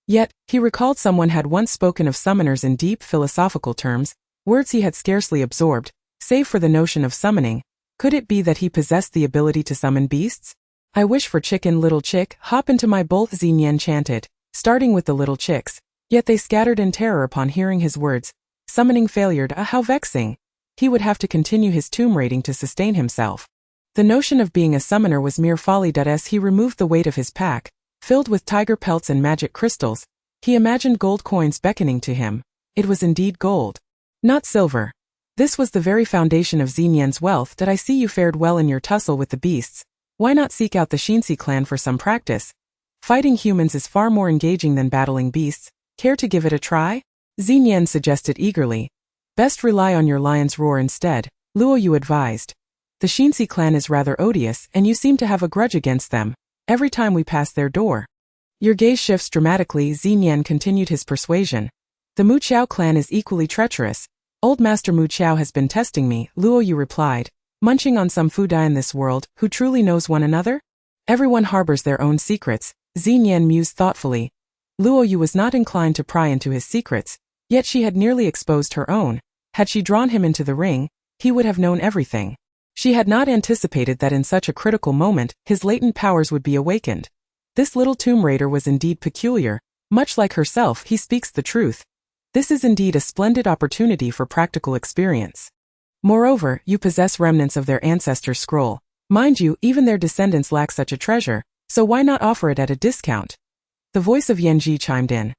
Yet, he recalled someone had once spoken of summoners in deep philosophical terms, words he had scarcely absorbed, save for the notion of summoning. Could it be that he possessed the ability to summon beasts? "I wish for chicken, little chick, hop into my bowl," Xinyan chanted, starting with the little chicks. Yet they scattered in terror upon hearing his words. Summoning failure. How vexing. He would have to continue his tomb raiding to sustain himself. The notion of being a summoner was mere folly. As he removed the weight of his pack, filled with tiger pelts and magic crystals, he imagined gold coins beckoning to him. It was indeed gold, not silver. This was the very foundation of Xinyan's wealth. "I see you fared well in your tussle with the beasts. Why not seek out the Xinsi clan for some practice? Fighting humans is far more engaging than battling beasts. Care to give it a try?" Xinyan suggested eagerly. "Best rely on your lion's roar instead," Luoyu advised. "The Xinsi clan is rather odious, and you seem to have a grudge against them. Every time we pass their door, your gaze shifts dramatically." Xinyan continued his persuasion. "The Mu Qiao clan is equally treacherous. Old Master Mu Qiao has been testing me," Luoyu replied, munching on some food. "In this world, who truly knows one another? Everyone harbors their own secrets," Xinyan mused thoughtfully. Luoyu was not inclined to pry into his secrets, yet she had nearly exposed her own. Had she drawn him into the ring, he would have known everything. She had not anticipated that in such a critical moment, his latent powers would be awakened. This little tomb raider was indeed peculiar. Much like herself, he speaks the truth. This is indeed a splendid opportunity for practical experience. Moreover, you possess remnants of their ancestors' scroll. Mind you, even their descendants lack such a treasure, so why not offer it at a discount? The voice of Yanji chimed in.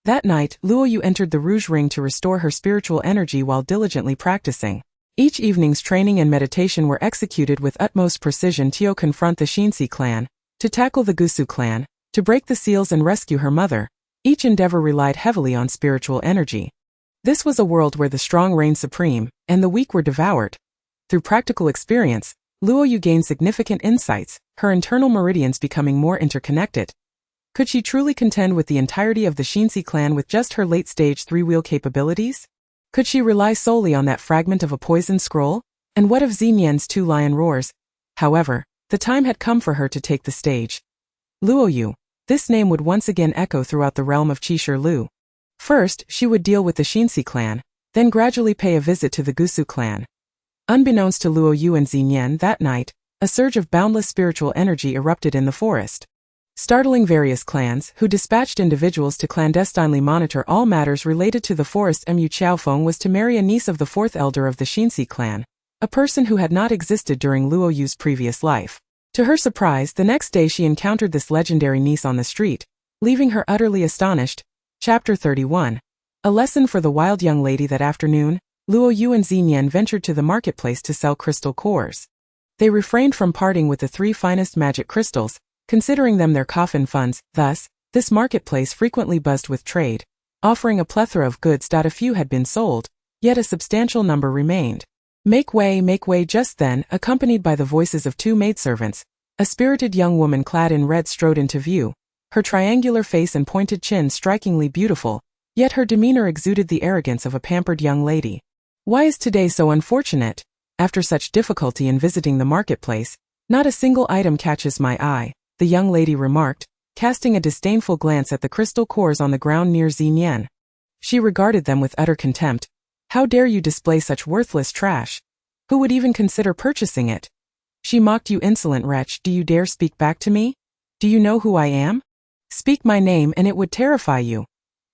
That night, Luoyu entered the Rouge Ring to restore her spiritual energy while diligently practicing. Each evening's training and meditation were executed with utmost precision to confront the Xinsi clan, to tackle the Gusu clan, to break the seals and rescue her mother. Each endeavor relied heavily on spiritual energy. This was a world where the strong reigned supreme, and the weak were devoured. Through practical experience, Luoyu gained significant insights, her internal meridians becoming more interconnected. Could she truly contend with the entirety of the Xinsi clan with just her late-stage three-wheel capabilities? Could she rely solely on that fragment of a poisoned scroll? And what of Xinyan's two lion roars? However, the time had come for her to take the stage. Luoyu. This name would once again echo throughout the realm of Qishir Lu. First, she would deal with the Xinsi clan, then gradually pay a visit to the Gusu clan. Unbeknownst to Luoyu and Xinyan that night, a surge of boundless spiritual energy erupted in the forest, startling various clans, who dispatched individuals to clandestinely monitor all matters related to the forest. Mu Qiaofeng was to marry a niece of the fourth elder of the Xinsi clan, a person who had not existed during Luoyu's previous life. To her surprise, the next day she encountered this legendary niece on the street, leaving her utterly astonished. Chapter 31. A lesson for the wild young lady. That afternoon, Luo Yu and Xinyan ventured to the marketplace to sell crystal cores. They refrained from parting with the 3 finest magic crystals, considering them their coffin funds. Thus, this marketplace frequently buzzed with trade, offering a plethora of goods. A few had been sold, yet a substantial number remained. Make way, make way. Just then, accompanied by the voices of 2 maidservants, a spirited young woman clad in red strode into view, her triangular face and pointed chin strikingly beautiful, yet her demeanor exuded the arrogance of a pampered young lady. Why is today so unfortunate? After such difficulty in visiting the marketplace, not a single item catches my eye, the young lady remarked, casting a disdainful glance at the crystal cores on the ground near Xinyan. She regarded them with utter contempt. How dare you display such worthless trash? Who would even consider purchasing it? She mocked. You insolent wretch, do you dare speak back to me? Do you know who I am? Speak my name and it would terrify you.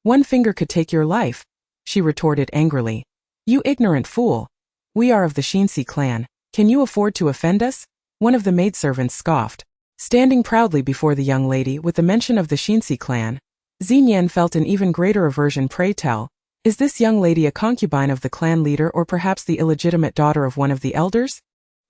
One finger could take your life, she retorted angrily. You ignorant fool. We are of the Xinxi clan. Can you afford to offend us? One of the maidservants scoffed. Standing proudly before the young lady with the mention of the Xinxi clan, Xinyan felt an even greater aversion. Pray tell, is this young lady a concubine of the clan leader or perhaps the illegitimate daughter of one of the elders?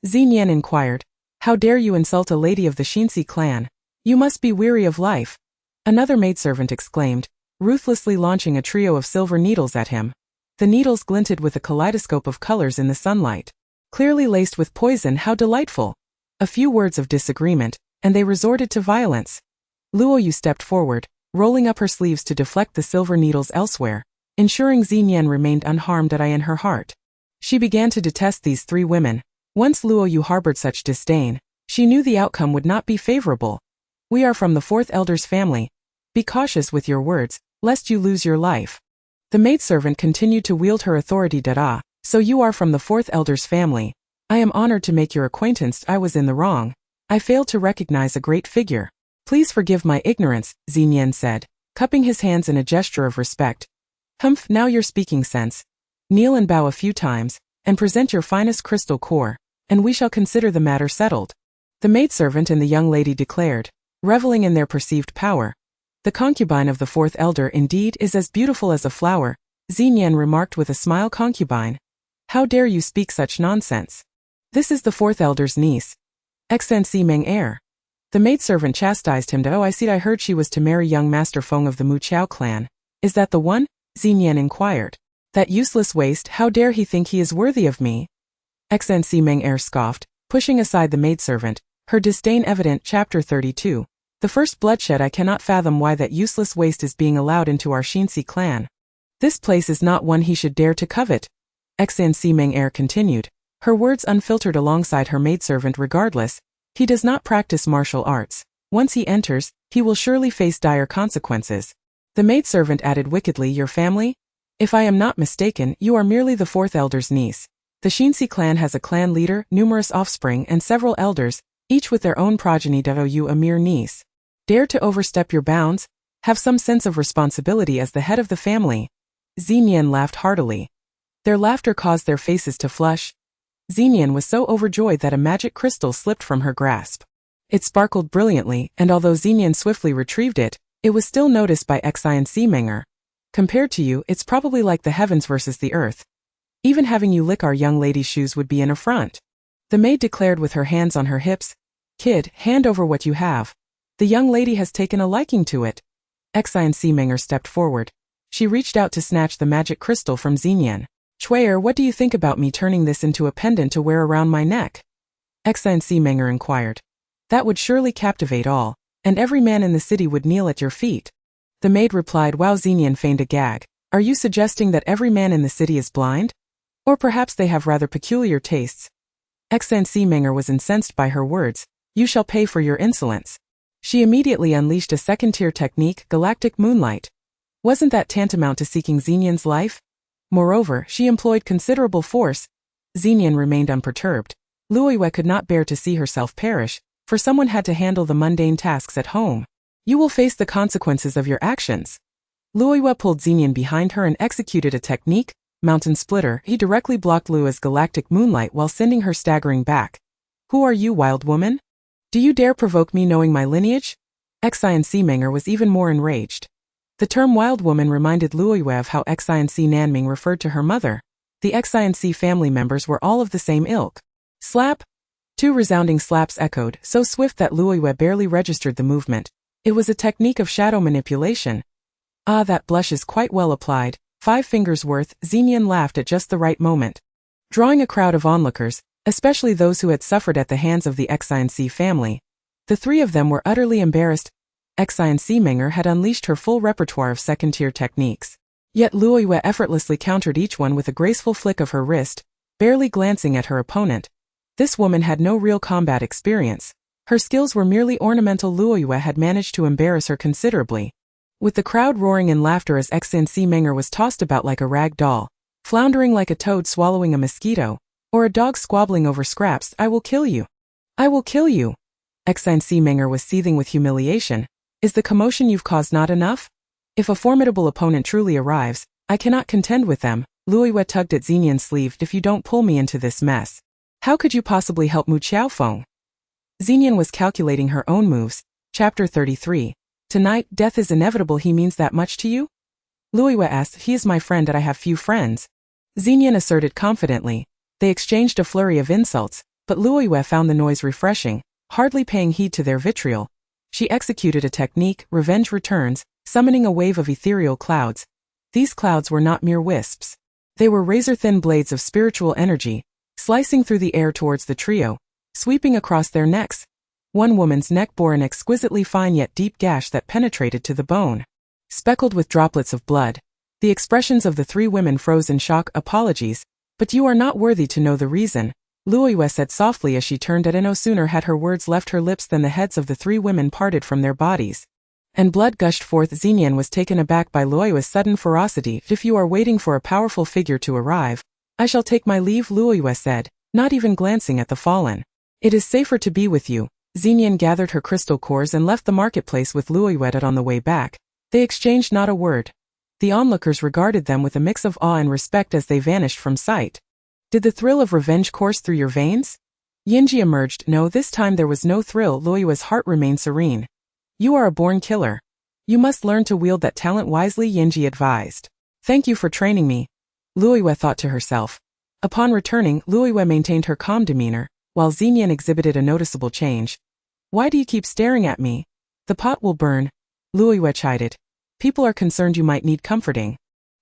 Xinyan inquired. How dare you insult a lady of the Xinxi clan? You must be weary of life. Another maidservant exclaimed, ruthlessly launching a trio of silver needles at him. The needles glinted with a kaleidoscope of colors in the sunlight. Clearly laced with poison. How delightful. A few words of disagreement, and they resorted to violence. Luo Yu stepped forward, rolling up her sleeves to deflect the silver needles elsewhere, ensuring Xinyan remained unharmed. In her heart, she began to detest these 3 women. Once Luo Yu harbored such disdain, she knew the outcome would not be favorable. We are from the 4th elder's family. Be cautious with your words, lest you lose your life. The maidservant continued to wield her authority. So you are from the 4th elder's family. I am honored to make your acquaintance. I was in the wrong. I failed to recognize a great figure. Please forgive my ignorance, Xinyan said, cupping his hands in a gesture of respect. Humph, now you're speaking sense. Kneel and bow a few times, and present your finest crystal core, and we shall consider the matter settled. The maidservant and the young lady declared, reveling in their perceived power. The concubine of the 4th elder indeed is as beautiful as a flower, Xinyan remarked with a smile. Concubine? How dare you speak such nonsense? This is the 4th elder's niece, Excellency Meng Er. The maidservant chastised him. Oh, I heard she was to marry young Master Feng of the Mu Chao clan. Is that the one? Xinyan inquired. That useless waste, how dare he think he is worthy of me? Excellency Meng Er scoffed, pushing aside the maidservant, her disdain evident. Chapter 32. The first bloodshed. I cannot fathom why that useless waste is being allowed into our Xinxi clan. This place is not one he should dare to covet. Excellency Meng Er continued, her words unfiltered alongside her maidservant. Regardless, he does not practice martial arts. Once he enters, he will surely face dire consequences. The maidservant added wickedly. Your family? If I am not mistaken, you are merely the 4th elder's niece. The Xinxi clan has a clan leader, numerous offspring, and several elders, each with their own progeny. You a mere niece. Dare to overstep your bounds? Have some sense of responsibility as the head of the family. Xinyan laughed heartily. Their laughter caused their faces to flush. Xinyan was so overjoyed that a magic crystal slipped from her grasp. It sparkled brilliantly, and although Xinyan swiftly retrieved it, it was still noticed by Excellency Menger. Compared to you, it's probably like the heavens versus the earth. Even having you lick our young lady's shoes would be an affront. The maid declared with her hands on her hips. Kid, hand over what you have. The young lady has taken a liking to it. Excellency Menger stepped forward. She reached out to snatch the magic crystal from Xinyan. Chuyer, what do you think about me turning this into a pendant to wear around my neck? Excellency Menger inquired. That would surely captivate all, and every man in the city would kneel at your feet. The maid replied. Wow. Xinyan feigned a gag. Are you suggesting that every man in the city is blind? Or perhaps they have rather peculiar tastes? Excellency Menger was incensed by her words. You shall pay for your insolence. She immediately unleashed a second-tier technique, galactic moonlight. Wasn't that tantamount to seeking Xinyan's life? Moreover, she employed considerable force. Xinyan remained unperturbed. Luoyue could not bear to see herself perish, for someone had to handle the mundane tasks at home. You will face the consequences of your actions. Luoyue pulled Xinyan behind her and executed a technique, Mountain Splitter. He directly blocked Luo's galactic moonlight while sending her staggering back. Who are you, wild woman? Do you dare provoke me knowing my lineage? Excellency Menger was even more enraged. The term wild woman reminded Luoyue of how Xinc Nanming referred to her mother. The Xinc family members were all of the same ilk. Slap! 2 resounding slaps echoed, so swift that Luoyue barely registered the movement. It was a technique of shadow manipulation. Ah, that blush is quite well applied. 5 fingers worth. Xinyan laughed at just the right moment. Drawing a crowd of onlookers, especially those who had suffered at the hands of the Xinc family. The 3 of them were utterly embarrassed. Xinc Meager had unleashed her full repertoire of second-tier techniques. Yet Luoyue effortlessly countered each one with a graceful flick of her wrist, barely glancing at her opponent. This woman had no real combat experience. Her skills were merely ornamental. Luoyue had managed to embarrass her considerably. With the crowd roaring in laughter as Xinc Meager was tossed about like a rag doll, floundering like a toad swallowing a mosquito, or a dog squabbling over scraps, I will kill you. I will kill you. Xinc Meager was seething with humiliation. Is the commotion you've caused not enough? If a formidable opponent truly arrives, I cannot contend with them. Luoyue tugged at Xinyan's sleeve. If you don't pull me into this mess, how could you possibly help Mu Qiaofeng? Xinyan was calculating her own moves. Chapter 33. Tonight, death is inevitable. He means that much to you? Luoyue asked. He is my friend and I have few friends. Xinyan asserted confidently. They exchanged a flurry of insults, but Luoyue found the noise refreshing, hardly paying heed to their vitriol. She executed a technique, revenge returns, summoning a wave of ethereal clouds. These clouds were not mere wisps. They were razor-thin blades of spiritual energy, slicing through the air towards the trio, sweeping across their necks. One woman's neck bore an exquisitely fine yet deep gash that penetrated to the bone. Speckled with droplets of blood, the expressions of the 3 women froze in shock. Apologies, but you are not worthy to know the reason, Luoyue said softly as she turned at No sooner had her words left her lips than the heads of the 3 women parted from their bodies, and blood gushed forth. Xinyan was taken aback by Luoyue's sudden ferocity. If you are waiting for a powerful figure to arrive, I shall take my leave, Luoyue said, not even glancing at the fallen. It is safer to be with you. Xinyan gathered her crystal cores and left the marketplace with Luoyue. On the way back, they exchanged not a word. The onlookers regarded them with a mix of awe and respect as they vanished from sight. Did the thrill of revenge course through your veins? Yinji emerged. No, this time there was no thrill. Luoyue's heart remained serene. You are a born killer. You must learn to wield that talent wisely, Yinji advised. Thank you for training me, Luoyue thought to herself. Upon returning, Luoyue maintained her calm demeanor, while Xinyan exhibited a noticeable change. Why do you keep staring at me? The pot will burn, Luoyue chided. People are concerned you might need comforting.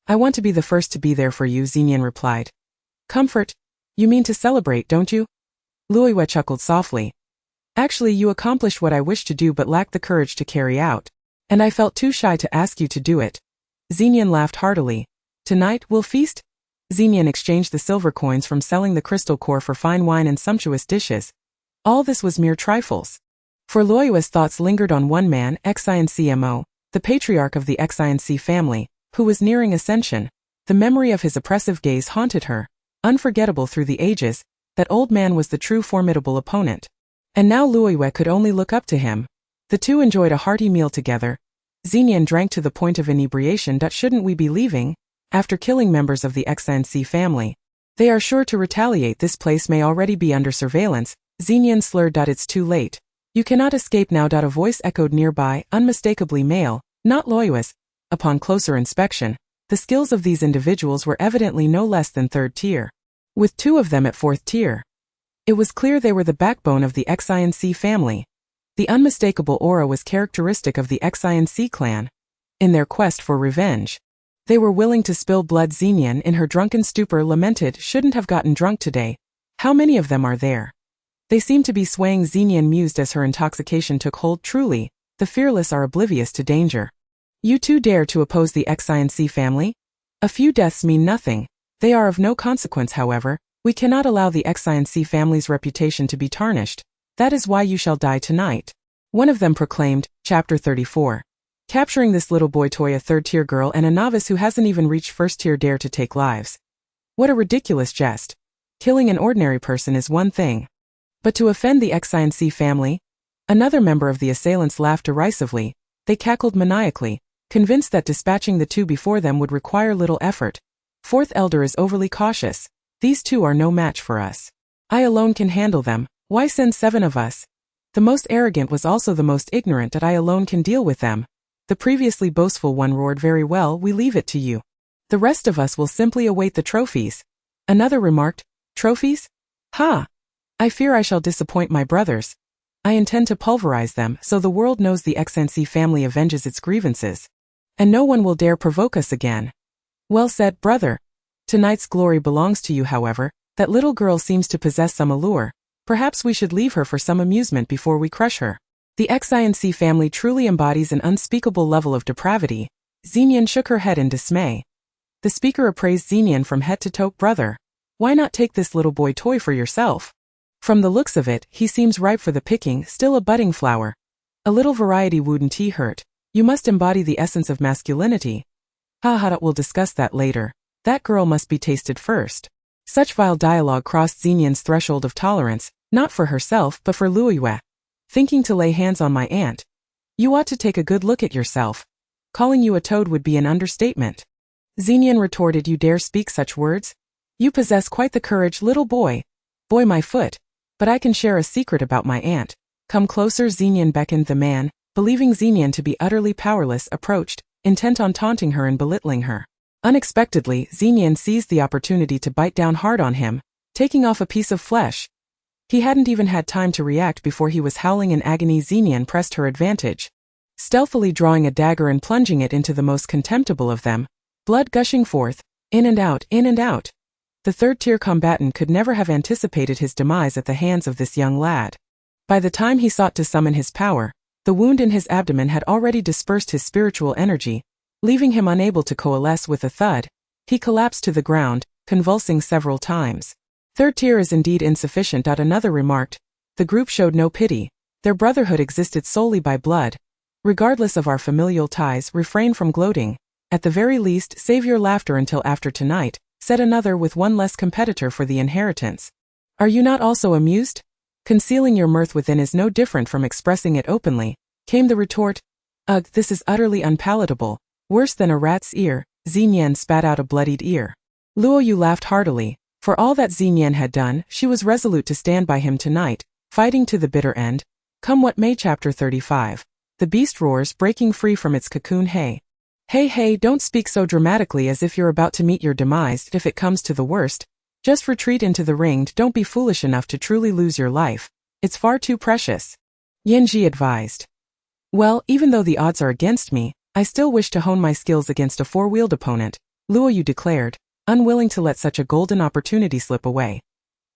I want to be the first to be there for you, Xinyan replied. Comfort? You mean to celebrate, don't you? Luoyue chuckled softly. Actually, you accomplished what I wished to do but lacked the courage to carry out. And I felt too shy to ask you to do it. Xinyan laughed heartily. Tonight, we'll feast? Xinyan exchanged the silver coins from selling the crystal core for fine wine and sumptuous dishes. All this was mere trifles. For Luoyue's thoughts lingered on one man, Xincmo, the patriarch of the Xinc family, who was nearing ascension. The memory of his oppressive gaze haunted her. Unforgettable through the ages, that old man was the true formidable opponent. And now Luoyue could only look up to him. The 2 enjoyed a hearty meal together. Xinyan drank to the point of inebriation. Shouldn't we be leaving? After killing members of the Xinc family, they are sure to retaliate. This place may already be under surveillance. Xinyan slurred. It's too late. You cannot escape now. A voice echoed nearby, unmistakably male, not Luoyue's. Upon closer inspection, the skills of these individuals were evidently no less than 3rd tier, with 2 of them at 4th tier. It was clear they were the backbone of the Xinc family. The unmistakable aura was characteristic of the Xinc clan. In their quest for revenge, they were willing to spill blood. Xinyan in her drunken stupor lamented, shouldn't have gotten drunk today. How many of them are there? They seem to be swaying. Xinyan mused as her intoxication took hold. Truly, the fearless are oblivious to danger. You 2 dare to oppose the Xinc family? A few deaths mean nothing. They are of no consequence, however. We cannot allow the Xinc family's reputation to be tarnished. That is why you shall die tonight. One of them proclaimed. Chapter 34. Capturing this little boy toy, a 3rd-tier girl and a novice who hasn't even reached 1st tier dare to take lives. What a ridiculous jest. Killing an ordinary person is one thing, but to offend the Xinc family? Another member of the assailants laughed derisively. They cackled maniacally, convinced that dispatching the 2 before them would require little effort. 4th elder is overly cautious. These 2 are no match for us. I alone can handle them. Why send 7 of us? The most arrogant was also the most ignorant. I alone can deal with them. The previously boastful one roared. Very well, we leave it to you. The rest of us will simply await the trophies. Another remarked, trophies? Ha! I fear I shall disappoint my brothers. I intend to pulverize them so the world knows the XNC family avenges its grievances. And no one will dare provoke us again. Well said, brother. Tonight's glory belongs to you, however. That little girl seems to possess some allure. Perhaps we should leave her for some amusement before we crush her. The XINC family truly embodies an unspeakable level of depravity. Xenian shook her head in dismay. The speaker appraised Xenian from head to toe. Brother, why not take this little boy toy for yourself? From the looks of it, he seems ripe for the picking, still a budding flower. A little variety wouldn't hurt. You must embody the essence of masculinity. We'll discuss that later. That girl must be tasted first. Such vile dialogue crossed Xenian's threshold of tolerance, not for herself but for Luoyue. Thinking to lay hands on my aunt. You ought to take a good look at yourself. Calling you a toad would be an understatement. Xenian retorted. You dare speak such words? You possess quite the courage, little boy. Boy, my foot. But I can share a secret about my aunt. Come closer. Xenian beckoned. The man, believing Xenian to be utterly powerless, approached, intent on taunting her and belittling her. Unexpectedly, Xenian seized the opportunity to bite down hard on him, taking off a piece of flesh. He hadn't even had time to react before he was howling in agony. Xenian pressed her advantage, stealthily drawing a dagger and plunging it into the most contemptible of them, blood gushing forth, in and out, in and out. The third-tier combatant could never have anticipated his demise at the hands of this young lad. By the time he sought to summon his power, the wound in his abdomen had already dispersed his spiritual energy, leaving him unable to coalesce. With a thud, he collapsed to the ground, convulsing several times. Third tier is indeed insufficient. Another remarked. The group showed no pity. Their brotherhood existed solely by blood. Regardless of our familial ties, refrain from gloating. At the very least, save your laughter until after tonight, said another with one less competitor for the inheritance. Are you not also amused? Concealing your mirth within is no different from expressing it openly, came the retort. Ugh, this is utterly unpalatable. Worse than a rat's ear. Xenian spat out a bloodied ear. Luoyu laughed heartily. For all that Xenian had done, she was resolute to stand by him tonight, fighting to the bitter end. Come what may. Chapter 35. The beast roars, breaking free from its cocoon. Hey, don't speak so dramatically as if you're about to meet your demise. If it comes to the worst, just retreat into the ring. Don't be foolish enough to truly lose your life. It's far too precious. Yanji advised. Well, even though the odds are against me, I still wish to hone my skills against a four-wheeled opponent, Luoyu declared, unwilling to let such a golden opportunity slip away.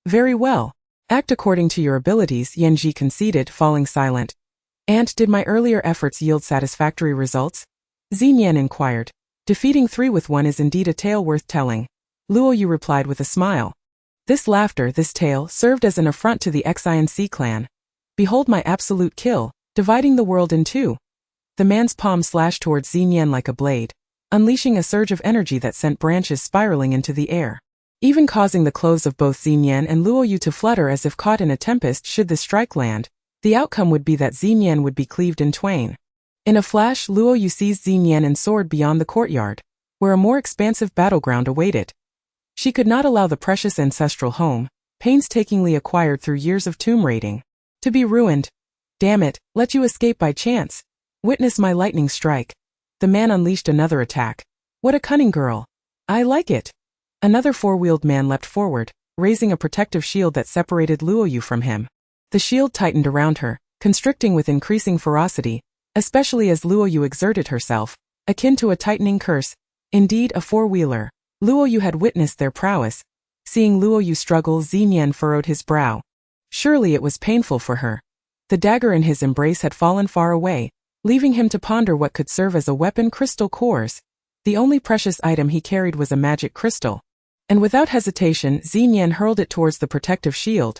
Very well. Act according to your abilities, Yanji conceded, falling silent. And did my earlier efforts yield satisfactory results? Xenian inquired. Defeating 3 with 1 is indeed a tale worth telling. Luoyu replied with a smile. This laughter, this tale, served as an affront to the XINC clan. Behold my absolute kill, dividing the world in 2. The man's palm slashed towards Xenian like a blade, unleashing a surge of energy that sent branches spiraling into the air, even causing the clothes of both Xenian and Luoyu to flutter as if caught in a tempest. Should the strike land, the outcome would be that Xenian would be cleaved in twain. In a flash, Luoyu seized Xenian and soared beyond the courtyard, where a more expansive battleground awaited. She could not allow the precious ancestral home, painstakingly acquired through years of tomb raiding, to be ruined. Damn it, let you escape by chance. Witness my lightning strike. The man unleashed another attack. What a cunning girl. I like it. Another four-wheeled man leapt forward, raising a protective shield that separated Luoyu from him. The shield tightened around her, constricting with increasing ferocity, especially as Luoyu exerted herself, akin to a tightening curse. Indeed, a four-wheeler. Luoyu had witnessed their prowess. Seeing Luoyu struggle, Xenian furrowed his brow. Surely it was painful for her. The dagger in his embrace had fallen far away, leaving him to ponder what could serve as a weapon. Crystal cores. The only precious item he carried was a magic crystal. And without hesitation, Xenian hurled it towards the protective shield.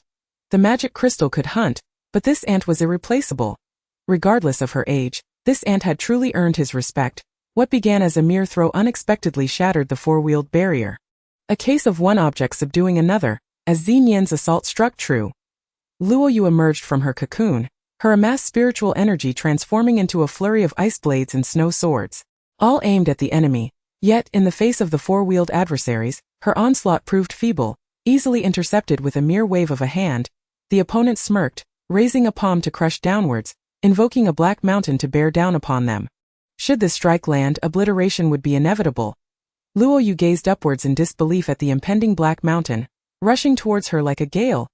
The magic crystal could hunt, but this ant was irreplaceable. Regardless of her age, this ant had truly earned his respect. What began as a mere throw unexpectedly shattered the four-wheeled barrier. A case of one object subduing another, as Xenian's assault struck true. Luoyu emerged from her cocoon, her amassed spiritual energy transforming into a flurry of ice blades and snow swords, all aimed at the enemy. Yet, in the face of the four-wheeled adversaries, her onslaught proved feeble, easily intercepted with a mere wave of a hand. The opponent smirked, raising a palm to crush downwards, invoking a black mountain to bear down upon them. Should this strike land, obliteration would be inevitable. Luo Yu gazed upwards in disbelief at the impending black mountain, rushing towards her like a gale.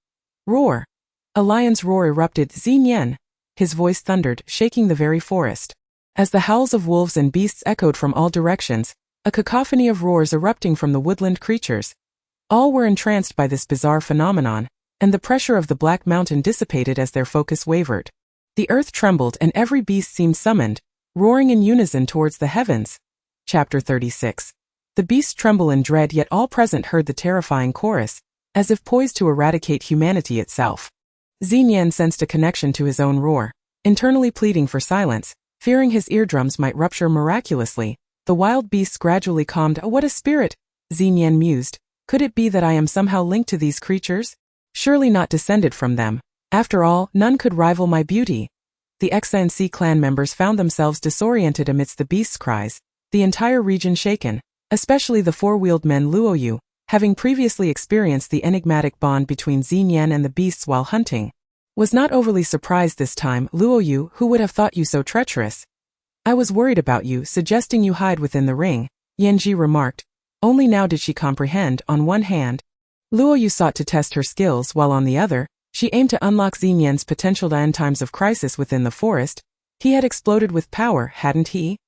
Roar! A lion's roar erupted. Xinyan! His voice thundered, shaking the very forest. As the howls of wolves and beasts echoed from all directions, a cacophony of roars erupting from the woodland creatures. All were entranced by this bizarre phenomenon, and the pressure of the black mountain dissipated as their focus wavered. The earth trembled and every beast seemed summoned, roaring in unison towards the heavens. Chapter 36. The beasts tremble in dread, yet all present heard the terrifying chorus, as if poised to eradicate humanity itself. Xinyan sensed a connection to his own roar, internally pleading for silence, fearing his eardrums might rupture miraculously. The wild beasts gradually calmed. "Oh, what a spirit!" Xinyan mused. "Could it be that I am somehow linked to these creatures? Surely not descended from them. After all, none could rival my beauty." The XNC clan members found themselves disoriented amidst the beasts' cries, the entire region shaken, especially the four-wheeled men. Luo Yu, having previously experienced the enigmatic bond between Xinyan and the beasts while hunting, was not overly surprised this time. "Luo Yu, who would have thought you so treacherous? I was worried about you, suggesting you hide within the ring," Yanji remarked. Only now did she comprehend. On one hand, Luo Yu sought to test her skills, while on the other, she aimed to unlock Xinyan's potential in times of crisis within the forest. He had exploded with power, hadn't he?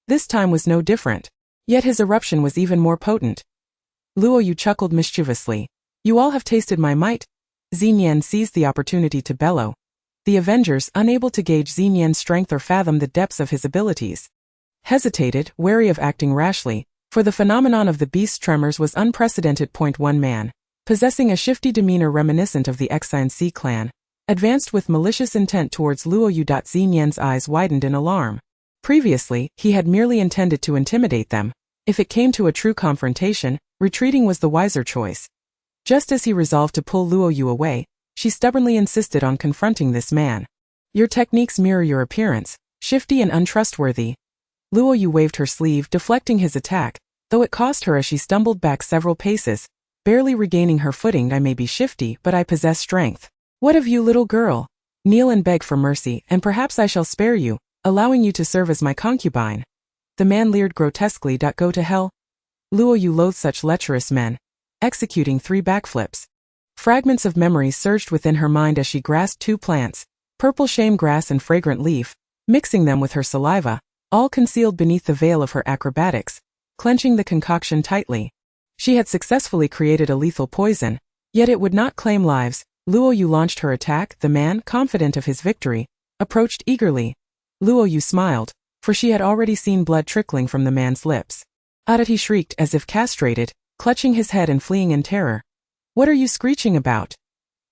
This time was no different. Yet his eruption was even more potent. Luo Yu chuckled mischievously. "You all have tasted my might." Xinyan seized the opportunity to bellow. The Avengers, unable to gauge Xinyan's strength or fathom the depths of his abilities, hesitated, wary of acting rashly, for the phenomenon of the beast's tremors was unprecedented. One man, possessing a shifty demeanor reminiscent of the XNC clan, advanced with malicious intent towards Luo Yu. Xinyan's eyes widened in alarm. Previously, he had merely intended to intimidate them. If it came to a true confrontation, retreating was the wiser choice. Just as he resolved to pull Luo Yu away, she stubbornly insisted on confronting this man. "Your techniques mirror your appearance, shifty and untrustworthy." Luo Yu waved her sleeve, deflecting his attack, though it cost her as she stumbled back several paces, barely regaining her footing. "I may be shifty, but I possess strength. What of you, little girl? Kneel and beg for mercy, and perhaps I shall spare you, allowing you to serve as my concubine." The man leered grotesquely. "Go to hell." Luo Yu loathed such lecherous men, executing 3 backflips. Fragments of memories surged within her mind as she grasped 2 plants, purple shame grass and fragrant leaf, mixing them with her saliva, all concealed beneath the veil of her acrobatics, clenching the concoction tightly. She had successfully created a lethal poison, yet it would not claim lives. Luo Yu launched her attack. The man, confident of his victory, approached eagerly. Luo Yu smiled, for she had already seen blood trickling from the man's lips. "Adat!" he shrieked as if castrated, clutching his head and fleeing in terror. "What are you screeching about?"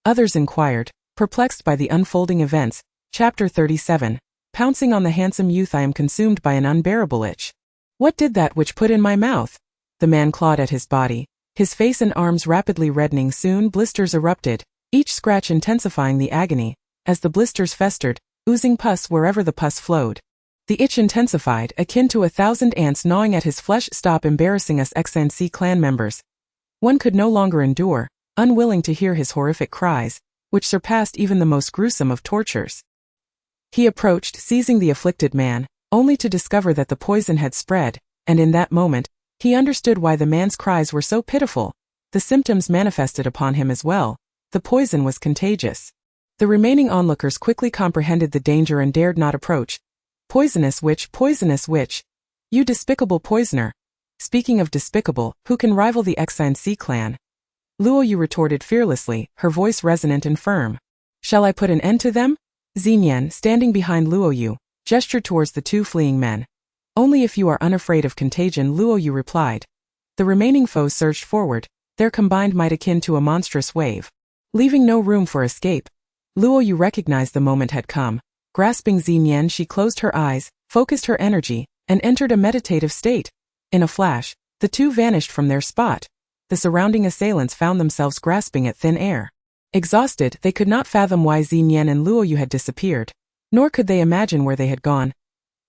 Others inquired, perplexed by the unfolding events. Chapter 37. Pouncing on the handsome youth. "I am consumed by an unbearable itch." "What did that witch put in my mouth?" The man clawed at his body, his face and arms rapidly reddening. Soon blisters erupted, each scratch intensifying the agony, as the blisters festered, oozing pus wherever the pus flowed. The itch intensified, akin to 1,000 ants gnawing at his flesh. "Stop embarrassing us, XNC clan members." One could no longer endure, unwilling to hear his horrific cries, which surpassed even the most gruesome of tortures. He approached, seizing the afflicted man, only to discover that the poison had spread, and in that moment, he understood why the man's cries were so pitiful. The symptoms manifested upon him as well. The poison was contagious. The remaining onlookers quickly comprehended the danger and dared not approach. Poisonous witch. You despicable poisoner. Speaking of despicable, who can rival the XNC clan? Luo Yu retorted fearlessly, her voice resonant and firm. "Shall I put an end to them?" Xinyan, standing behind Luo Yu, gestured towards the 2 fleeing men. "Only if you are unafraid of contagion," Luo Yu replied. The remaining foes surged forward, their combined might akin to a monstrous wave, leaving no room for escape. Luo Yu recognized the moment had come. Grasping Xinyan, she closed her eyes, focused her energy, and entered a meditative state. In a flash, the 2 vanished from their spot. The surrounding assailants found themselves grasping at thin air. Exhausted, they could not fathom why Xinyan and Luo Yu had disappeared, nor could they imagine where they had gone.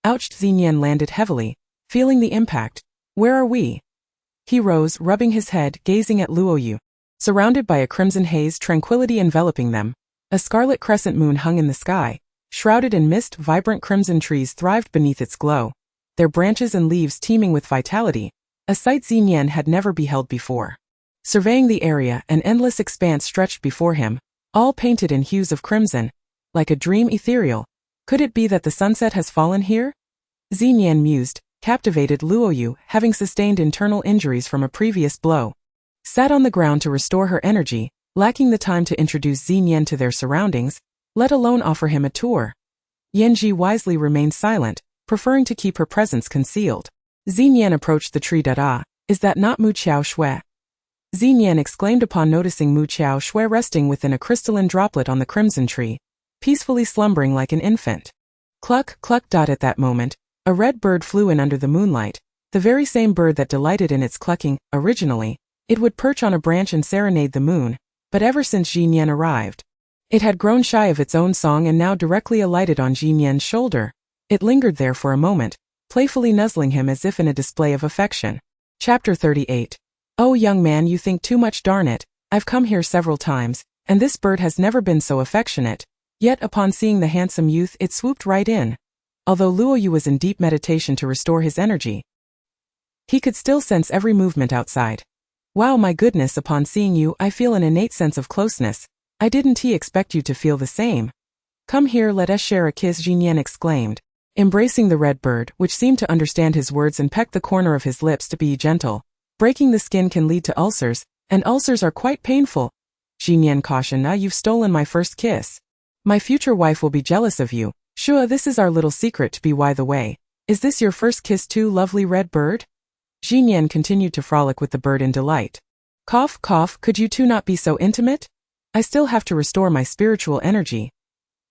Ouched! Xinyan landed heavily, feeling the impact. "Where are we?" He rose, rubbing his head, gazing at Luo Yu. Surrounded by a crimson haze, tranquility enveloping them. A scarlet crescent moon hung in the sky. Shrouded in mist, vibrant crimson trees thrived beneath its glow. their branches and leaves teeming with vitality, a sight Xinyan had never beheld before. Surveying the area, an endless expanse stretched before him, all painted in hues of crimson, like a dream ethereal. Could it be that the sunset has fallen here? Xinyan mused, captivated. Luoyu, having sustained internal injuries from a previous blow, sat on the ground to restore her energy, lacking the time to introduce Xinyan to their surroundings, let alone offer him a tour. Yanji wisely remained silent, preferring to keep her presence concealed. Xinyan approached the tree. Is that not Mu Qiao Shui? Xinyan exclaimed upon noticing Mu Qiao Shui resting within a crystalline droplet on the crimson tree, peacefully slumbering like an infant. Cluck, cluck. At that moment, a red bird flew in under the moonlight, the very same bird that delighted in its clucking. Originally, it would perch on a branch and serenade the moon, but ever since Xinyan arrived, it had grown shy of its own song and now directly alighted on Xinyan's shoulder. It lingered there for a moment, playfully nuzzling him as if in a display of affection. Chapter 38. Oh young man, you think too much. Darn it, I've come here several times, and this bird has never been so affectionate. Yet upon seeing the handsome youth it swooped right in. Although Luoyu was in deep meditation to restore his energy, he could still sense every movement outside. Wow, my goodness, upon seeing you I feel an innate sense of closeness. I didn't expect you to feel the same. Come here, let us share a kiss, Xinyan exclaimed, embracing the red bird, which seemed to understand his words and pecked the corner of his lips. To be gentle. Breaking the skin can lead to ulcers, and ulcers are quite painful. Xinyan cautioned. You've stolen my first kiss. My future wife will be jealous of you. Shua, this is our little secret. To be by the way, is this your first kiss too, lovely red bird? Xinyan continued to frolic with the bird in delight. Cough, cough, could you two not be so intimate? I still have to restore my spiritual energy.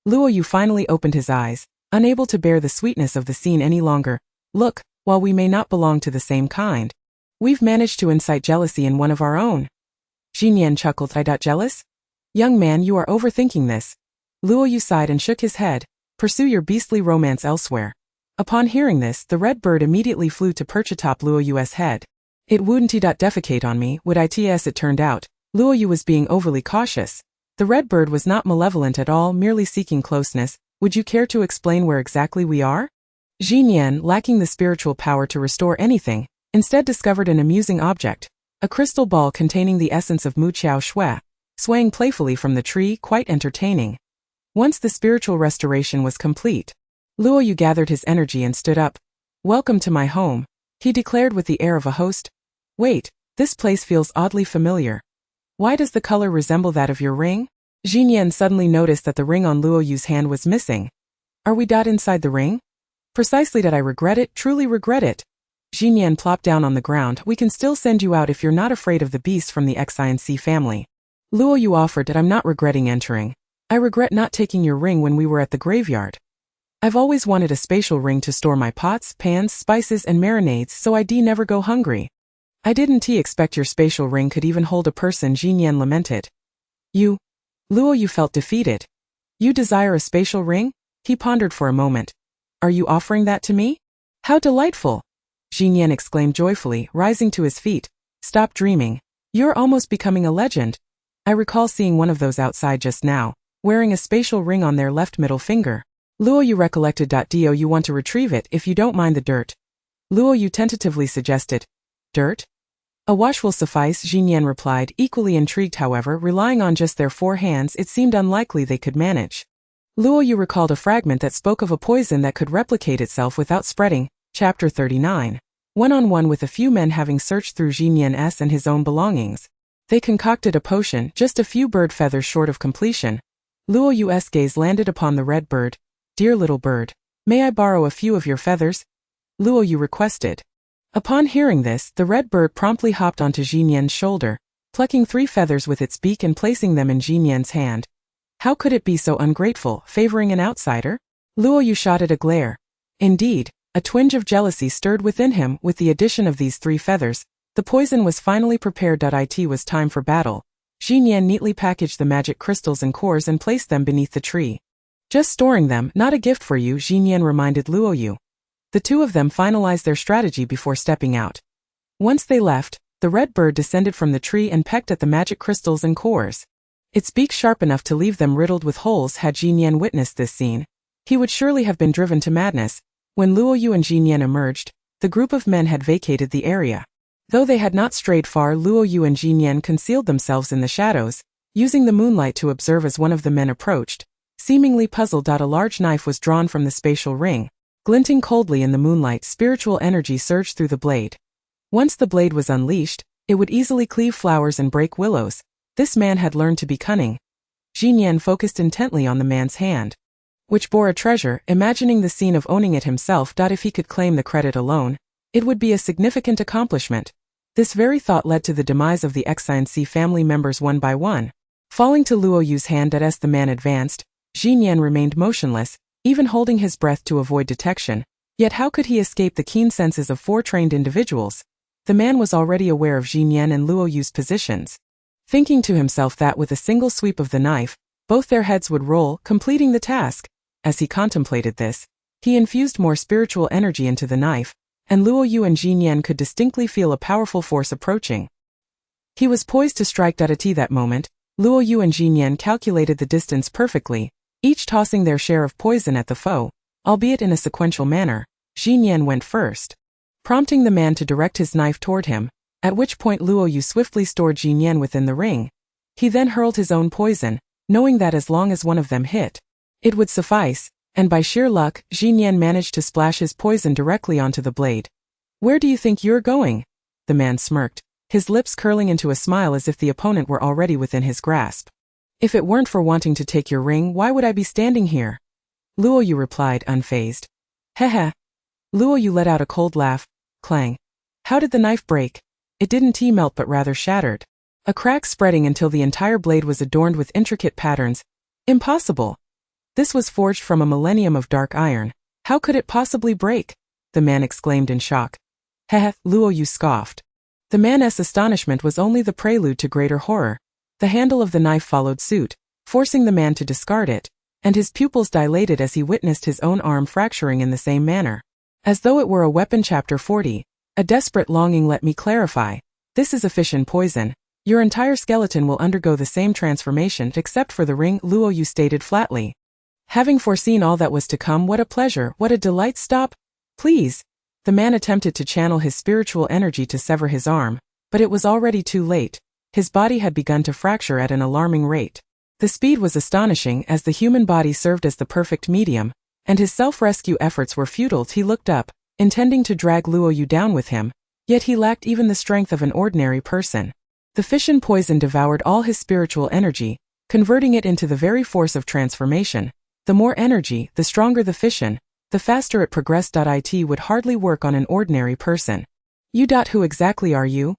Luoyu finally opened his eyes, unable to bear the sweetness of the scene any longer. Look, while we may not belong to the same kind, we've managed to incite jealousy in one of our own. Xinyan chuckled. Jealous? Young man, you are overthinking this. Luoyu sighed and shook his head. Pursue your beastly romance elsewhere. Upon hearing this, the red bird immediately flew to perch atop Luoyu's head. It wouldn't defecate on me, would it? As it turned out, Luoyu was being overly cautious. The red bird was not malevolent at all, merely seeking closeness. Would you care to explain where exactly we are? Xinyan, lacking the spiritual power to restore anything, instead discovered an amusing object, a crystal ball containing the essence of Mu Qiao Shui, swaying playfully from the tree, quite entertaining. Once the spiritual restoration was complete, Luoyu gathered his energy and stood up. Welcome to my home, he declared with the air of a host. Wait, this place feels oddly familiar. Why does the color resemble that of your ring? Xinyan suddenly noticed that the ring on Luoyu's hand was missing. Are we inside the ring? Precisely. I regret it, truly regret it. Xinyan plopped down on the ground. We can still send you out if you're not afraid of the beast from the Xinc family. Luoyu offered. I'm not regretting entering. I regret not taking your ring when we were at the graveyard. I've always wanted a spatial ring to store my pots, pans, spices and marinades so I'd never go hungry. I didn't expect your spatial ring could even hold a person, Xinyan lamented. You. Luoyu felt defeated. You desire a spatial ring? He pondered for a moment. Are you offering that to me? How delightful! Xinyan exclaimed joyfully, rising to his feet. Stop dreaming. You're almost becoming a legend. I recall seeing one of those outside just now, wearing a spatial ring on their left middle finger. Luoyu recollected. Do you want to retrieve it if you don't mind the dirt? Luoyu tentatively suggested. Dirt? A wash will suffice, Xinyan replied, equally intrigued. However, relying on just their 4 hands it seemed unlikely they could manage. Luoyu recalled a fragment that spoke of a poison that could replicate itself without spreading. Chapter 39. One-on-one with a few men having searched through Xinyan's and his own belongings, they concocted a potion just a few bird feathers short of completion. Luoyu's gaze landed upon the red bird. Dear little bird, may I borrow a few of your feathers? Luoyu requested. Upon hearing this, the red bird promptly hopped onto Xinyan's shoulder, plucking 3 feathers with its beak and placing them in Xinyan's hand. How could it be so ungrateful, favoring an outsider? Luoyu shot at a glare. Indeed, a twinge of jealousy stirred within him. With the addition of these 3 feathers, the poison was finally prepared. It was time for battle. Xinyan neatly packaged the magic crystals and cores and placed them beneath the tree. Just storing them, not a gift for you, Xinyan reminded Luoyu. The two of them finalized their strategy before stepping out. Once they left, the red bird descended from the tree and pecked at the magic crystals and cores. Its beak sharp enough to leave them riddled with holes. Had Xinyan witnessed this scene, he would surely have been driven to madness. When Luo Yu and Jin Yan emerged, the group of men had vacated the area. Though they had not strayed far, Luo Yu and Jin Yan concealed themselves in the shadows, using the moonlight to observe as one of the men approached. Seemingly puzzled, a large knife was drawn from the spatial ring. Glinting coldly in the moonlight, spiritual energy surged through the blade. Once the blade was unleashed, it would easily cleave flowers and break willows. This man had learned to be cunning. Jin Yan focused intently on the man's hand, which bore a treasure, imagining the scene of owning it himself. If he could claim the credit alone, it would be a significant accomplishment. This very thought led to the demise of the Qilun family members one by one. Falling to Luo Yu's hand as the man advanced, Jin Yan remained motionless, even holding his breath to avoid detection. Yet how could he escape the keen senses of four trained individuals? The man was already aware of Jin Yan and Luo Yu's positions. Thinking to himself that with a single sweep of the knife, both their heads would roll, completing the task. As he contemplated this, he infused more spiritual energy into the knife, and Luo Yu and Jin Yan could distinctly feel a powerful force approaching. He was poised to strike. At that moment, Luo Yu and Jin Yan calculated the distance perfectly, each tossing their share of poison at the foe, albeit in a sequential manner. Jin Yan went first, prompting the man to direct his knife toward him, at which point Luo Yu swiftly stored Jin Yan within the ring. He then hurled his own poison, knowing that as long as one of them hit, it would suffice, and by sheer luck, Jin Yan managed to splash his poison directly onto the blade. "Where do you think you're going?" The man smirked, his lips curling into a smile as if the opponent were already within his grasp. "If it weren't for wanting to take your ring, why would I be standing here?" Luo Yu replied, unfazed. "Heh." Luo Yu let out a cold laugh. Clang. "How did the knife break?" "It didn't melt but rather shattered. A crack spreading until the entire blade was adorned with intricate patterns." "Impossible. This was forged from a millennium of dark iron. How could it possibly break?" the man exclaimed in shock. "Heh," Luo Yu scoffed. The man's astonishment was only the prelude to greater horror. The handle of the knife followed suit, forcing the man to discard it, and his pupils dilated as he witnessed his own arm fracturing in the same manner. As though it were a weapon. Chapter 40. A desperate longing. Let me clarify. This is a fission poison. Your entire skeleton will undergo the same transformation except for the ring, Luo Yu stated flatly. Having foreseen all that was to come, what a pleasure, what a delight. "Stop, please." The man attempted to channel his spiritual energy to sever his arm, but it was already too late. His body had begun to fracture at an alarming rate. The speed was astonishing as the human body served as the perfect medium, and his self-rescue efforts were futile. He looked up, intending to drag Luo Yu down with him, yet he lacked even the strength of an ordinary person. The fission poison devoured all his spiritual energy, converting it into the very force of transformation. The more energy, the stronger the fission, the faster it progressed. It would hardly work on an ordinary person. "You. Who exactly are you?"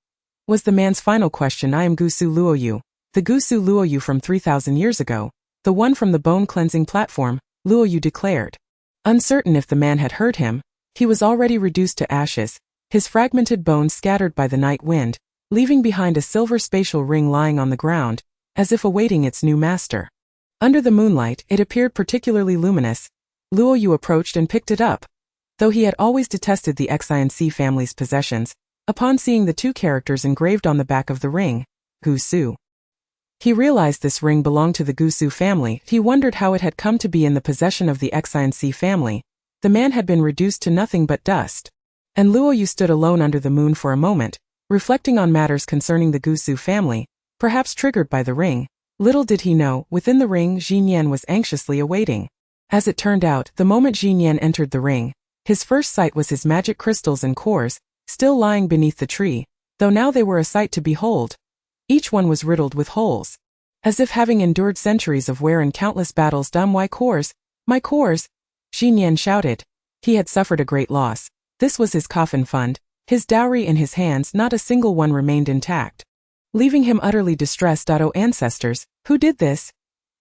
was the man's final question. "I am Gusu Luo Yu, the Gusu Luo Yu from 3,000 years ago, the one from the bone-cleansing platform," Luo Yu declared. Uncertain if the man had heard him, he was already reduced to ashes, his fragmented bones scattered by the night wind, leaving behind a silver spatial ring lying on the ground, as if awaiting its new master. Under the moonlight, it appeared particularly luminous. Luo Yu approached and picked it up. Though he had always detested the Qilun family's possessions, upon seeing the two characters engraved on the back of the ring, Gusu, he realized this ring belonged to the Gusu family. He wondered how it had come to be in the possession of the Qilun family. The man had been reduced to nothing but dust. And Luo Yu stood alone under the moon for a moment, reflecting on matters concerning the Gusu family, perhaps triggered by the ring. Little did he know, within the ring Jin Yan was anxiously awaiting. As it turned out, the moment Jin Yan entered the ring, his first sight was his magic crystals and cores, still lying beneath the tree, though now they were a sight to behold. Each one was riddled with holes, as if having endured centuries of wear and countless battles. "My cores, my cores!" Jin Yan shouted. He had suffered a great loss. This was his coffin fund, his dowry in his hands. Not a single one remained intact, leaving him utterly distressed. "Oh ancestors, who did this?"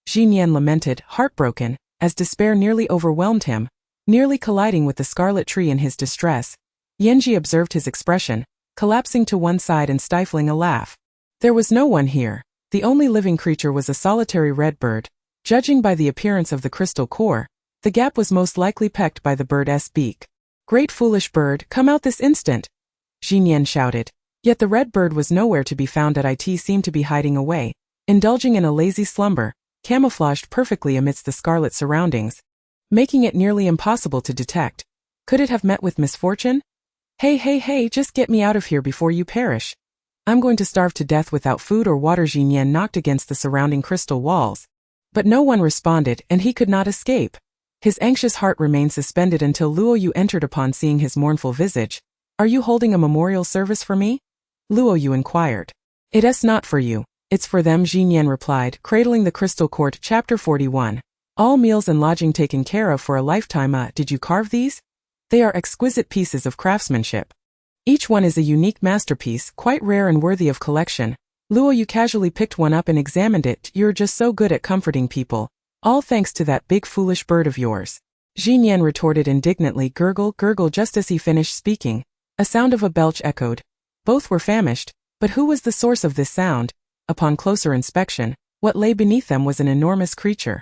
Jin Yan lamented, heartbroken, as despair nearly overwhelmed him, nearly colliding with the scarlet tree in his distress. Yanji observed his expression, collapsing to one side and stifling a laugh. There was no one here. The only living creature was a solitary red bird. Judging by the appearance of the crystal core, the gap was most likely pecked by the bird's beak. "Great foolish bird, come out this instant!" Jin Yan shouted. Yet the red bird was nowhere to be found. It seemed to be hiding away, indulging in a lazy slumber, camouflaged perfectly amidst the scarlet surroundings, making it nearly impossible to detect. Could it have met with misfortune? Hey, hey, hey, just get me out of here before you perish. I'm going to starve to death without food or water. Jin Yan knocked against the surrounding crystal walls. But no one responded, and he could not escape. His anxious heart remained suspended until Luo Yu entered. Upon seeing his mournful visage, "Are you holding a memorial service for me?" Luo Yu inquired. "It's not for you, it's for them," Jin Yan replied, cradling the crystal court. Chapter 41. All meals and lodging taken care of for a lifetime. Did you carve these? They are exquisite pieces of craftsmanship. Each one is a unique masterpiece, quite rare and worthy of collection. Luo Yu casually picked one up and examined it. "You're just so good at comforting people. All thanks to that big foolish bird of yours." Jin Yan retorted indignantly. Gurgle, gurgle. Just as he finished speaking, a sound of a belch echoed. Both were famished, but who was the source of this sound? Upon closer inspection, what lay beneath them was an enormous creature.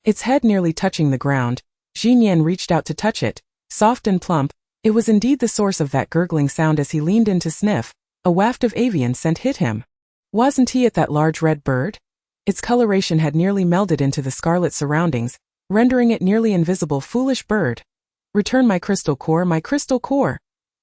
Its head nearly touching the ground, Jin Yan reached out to touch it. Soft and plump, it was indeed the source of that gurgling sound. As he leaned in to sniff, a waft of avian scent hit him. Wasn't it that large red bird? Its coloration had nearly melded into the scarlet surroundings, rendering it nearly invisible. "Foolish bird. Return my crystal core, my crystal core."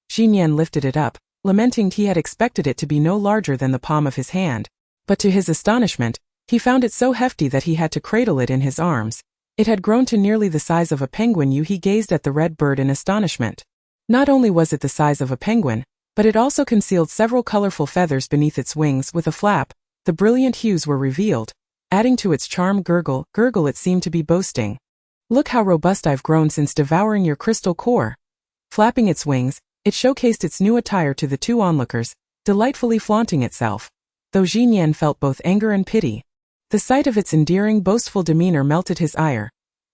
Jin Yan lifted it up, lamenting he had expected it to be no larger than the palm of his hand. But to his astonishment, he found it so hefty that he had to cradle it in his arms. It had grown to nearly the size of a penguin. He gazed at the red bird in astonishment. Not only was it the size of a penguin, but it also concealed several colorful feathers beneath its wings. With a flap, the brilliant hues were revealed, adding to its charm. "Gurgle, gurgle," it seemed to be boasting. "Look how robust I've grown since devouring your crystal core." Flapping its wings, it showcased its new attire to the two onlookers, delightfully flaunting itself. Though Jin Yan felt both anger and pity, the sight of its endearing, boastful demeanor melted his ire.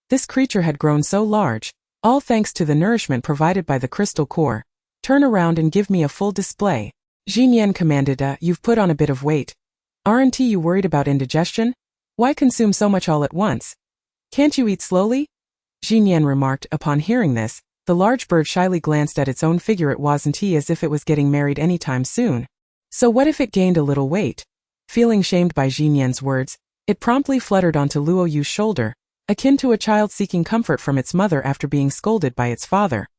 This creature had grown so large, all thanks to the nourishment provided by the crystal core. "Turn around and give me a full display," Jin Yan commanded. You've put on a bit of weight. Aren't you worried about indigestion? Why consume so much all at once? Can't you eat slowly?" Jin Yan remarked. Upon hearing this, the large bird shyly glanced at its own figure. It wasn't as if it was getting married anytime soon. So what if it gained a little weight? Feeling shamed by Jin Yan's words, it promptly fluttered onto Luo Yu's shoulder, akin to a child seeking comfort from its mother after being scolded by its father.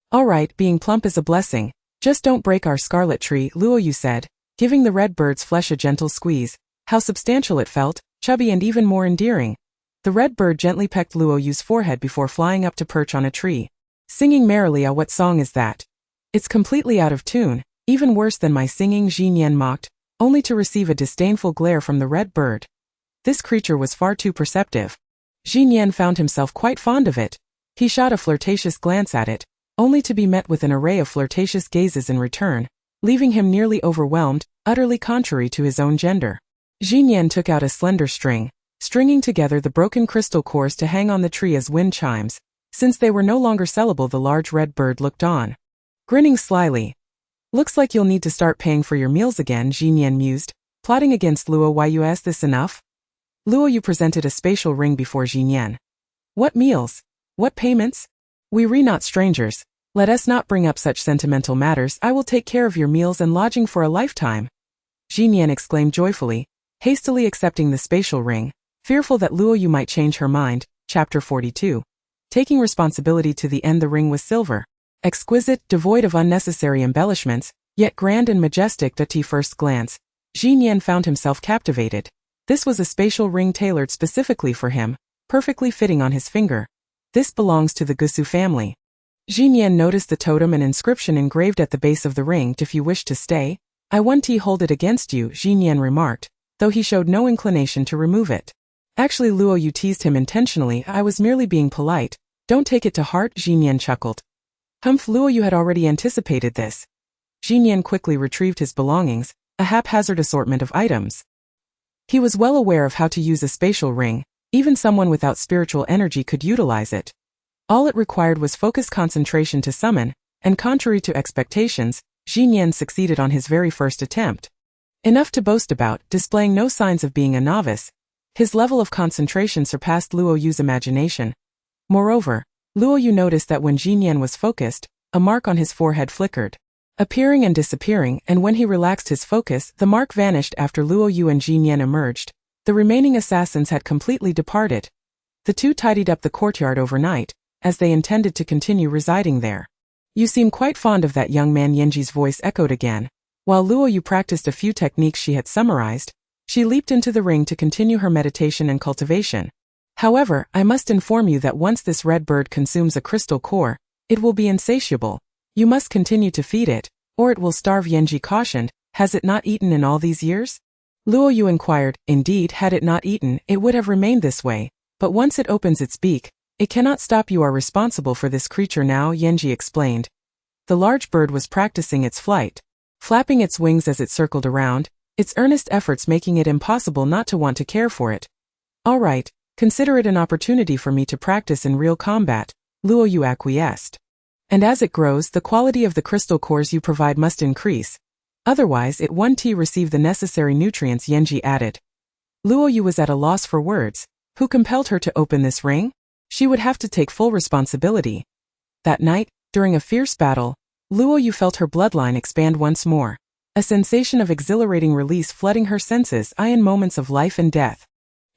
"All right, being plump is a blessing. Just don't break our scarlet tree," Luo Yu said, giving the red bird's flesh a gentle squeeze. How substantial it felt, chubby and even more endearing. The red bird gently pecked Luo Yu's forehead before flying up to perch on a tree, singing merrily. "What song is that? It's completely out of tune, even worse than my singing," Jin Yan mocked, only to receive a disdainful glare from the red bird. This creature was far too perceptive. Jin Yan found himself quite fond of it. He shot a flirtatious glance at it, only to be met with an array of flirtatious gazes in return, leaving him nearly overwhelmed, utterly contrary to his own gender. Jin Yan took out a slender string, stringing together the broken crystal cores to hang on the tree as wind chimes. Since they were no longer sellable, the large red bird looked on, grinning slyly. "Looks like you'll need to start paying for your meals again," Jin Yan mused, plotting against Luo Yu. "Is this enough?" Luo Yu presented a spatial ring before Jin Yan. "What meals? What payments? We're not strangers. Let us not bring up such sentimental matters. I will take care of your meals and lodging for a lifetime," Jin Yan exclaimed joyfully, hastily accepting the spatial ring, fearful that Luo Yu might change her mind. Chapter 42. Taking responsibility to the end. The ring was silver, exquisite, devoid of unnecessary embellishments, yet grand and majestic. At first glance, Jin Yan found himself captivated. This was a spatial ring tailored specifically for him, perfectly fitting on his finger. "This belongs to the Gusu family." Jin Yan noticed the totem and inscription engraved at the base of the ring. "If you wish to stay, I won't hold it against you," Jin Yan remarked, though he showed no inclination to remove it. Actually, Luo Yu teased him intentionally. "I was merely being polite. Don't take it to heart," Jin Yan chuckled. Humph, Luo Yu had already anticipated this. Jin Yan quickly retrieved his belongings, a haphazard assortment of items. He was well aware of how to use a spatial ring. Even someone without spiritual energy could utilize it. All it required was focused concentration to summon, and contrary to expectations, Jin Yan succeeded on his very first attempt. Enough to boast about, displaying no signs of being a novice. His level of concentration surpassed Luo Yu's imagination. Moreover, Luo Yu noticed that when Jin Yan was focused, a mark on his forehead flickered, appearing and disappearing, and when he relaxed his focus, the mark vanished. After Luo Yu and Jin Yan emerged, the remaining assassins had completely departed. The two tidied up the courtyard overnight, as they intended to continue residing there. You seem quite fond of that young man. Yenji's voice echoed again. While Luo Yu practiced a few techniques she had summarized, she leaped into the ring to continue her meditation and cultivation. However, I must inform you that once this red bird consumes a crystal core, it will be insatiable. You must continue to feed it, or it will starve. Yenji cautioned. Has it not eaten in all these years? Luo Yu inquired. Indeed, had it not eaten, it would have remained this way, but once it opens its beak, it cannot stop. You are responsible for this creature now, Yenji explained. The large bird was practicing its flight, flapping its wings as it circled around, its earnest efforts making it impossible not to want to care for it. All right, consider it an opportunity for me to practice in real combat, Luo Yu acquiesced. And as it grows, the quality of the crystal cores you provide must increase. Otherwise it won't receive the necessary nutrients, Yenji added. Luo Yu was at a loss for words. Who compelled her to open this ring? She would have to take full responsibility. That night, during a fierce battle, Luo Yu felt her bloodline expand once more. A sensation of exhilarating release flooding her senses in moments of life and death.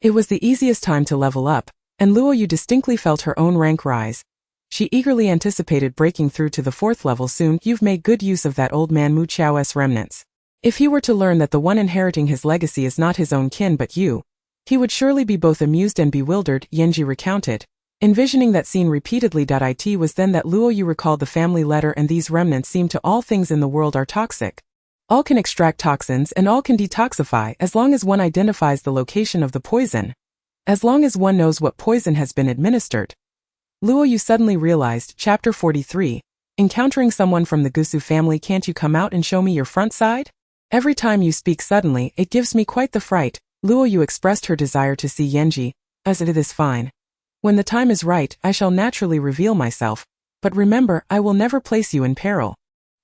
It was the easiest time to level up, and Luo Yu distinctly felt her own rank rise. She eagerly anticipated breaking through to the 4th level soon. You've made good use of that old man Mu Chao's remnants. If he were to learn that the one inheriting his legacy is not his own kin but you, he would surely be both amused and bewildered, Yenji recounted. Envisioning that scene repeatedly. It was then that Luo Yu recalled the family letter, and these remnants seem to all things in the world are toxic. All can extract toxins and all can detoxify as long as one identifies the location of the poison. As long as one knows what poison has been administered. Luo Yu suddenly realized. Chapter 43. Encountering someone from the Gusu family. Can't you come out and show me your front side? Every time you speak suddenly, it gives me quite the fright. Luo Yu expressed her desire to see Yenji. As it is fine. When the time is right, I shall naturally reveal myself, but remember, I will never place you in peril.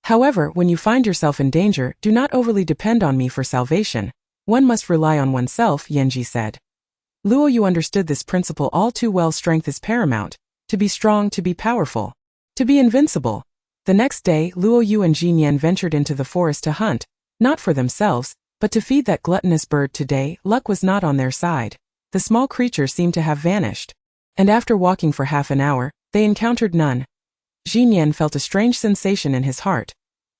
However, when you find yourself in danger, do not overly depend on me for salvation. One must rely on oneself, Yenji said. Luo Yu understood this principle all too well. Strength is paramount. To be strong, to be powerful, to be invincible. The next day, Luo Yu and Jinyan ventured into the forest to hunt, not for themselves, but to feed that gluttonous bird. Today, luck was not on their side. The small creature seemed to have vanished. And after walking for half an hour, they encountered none. Jinyan felt a strange sensation in his heart.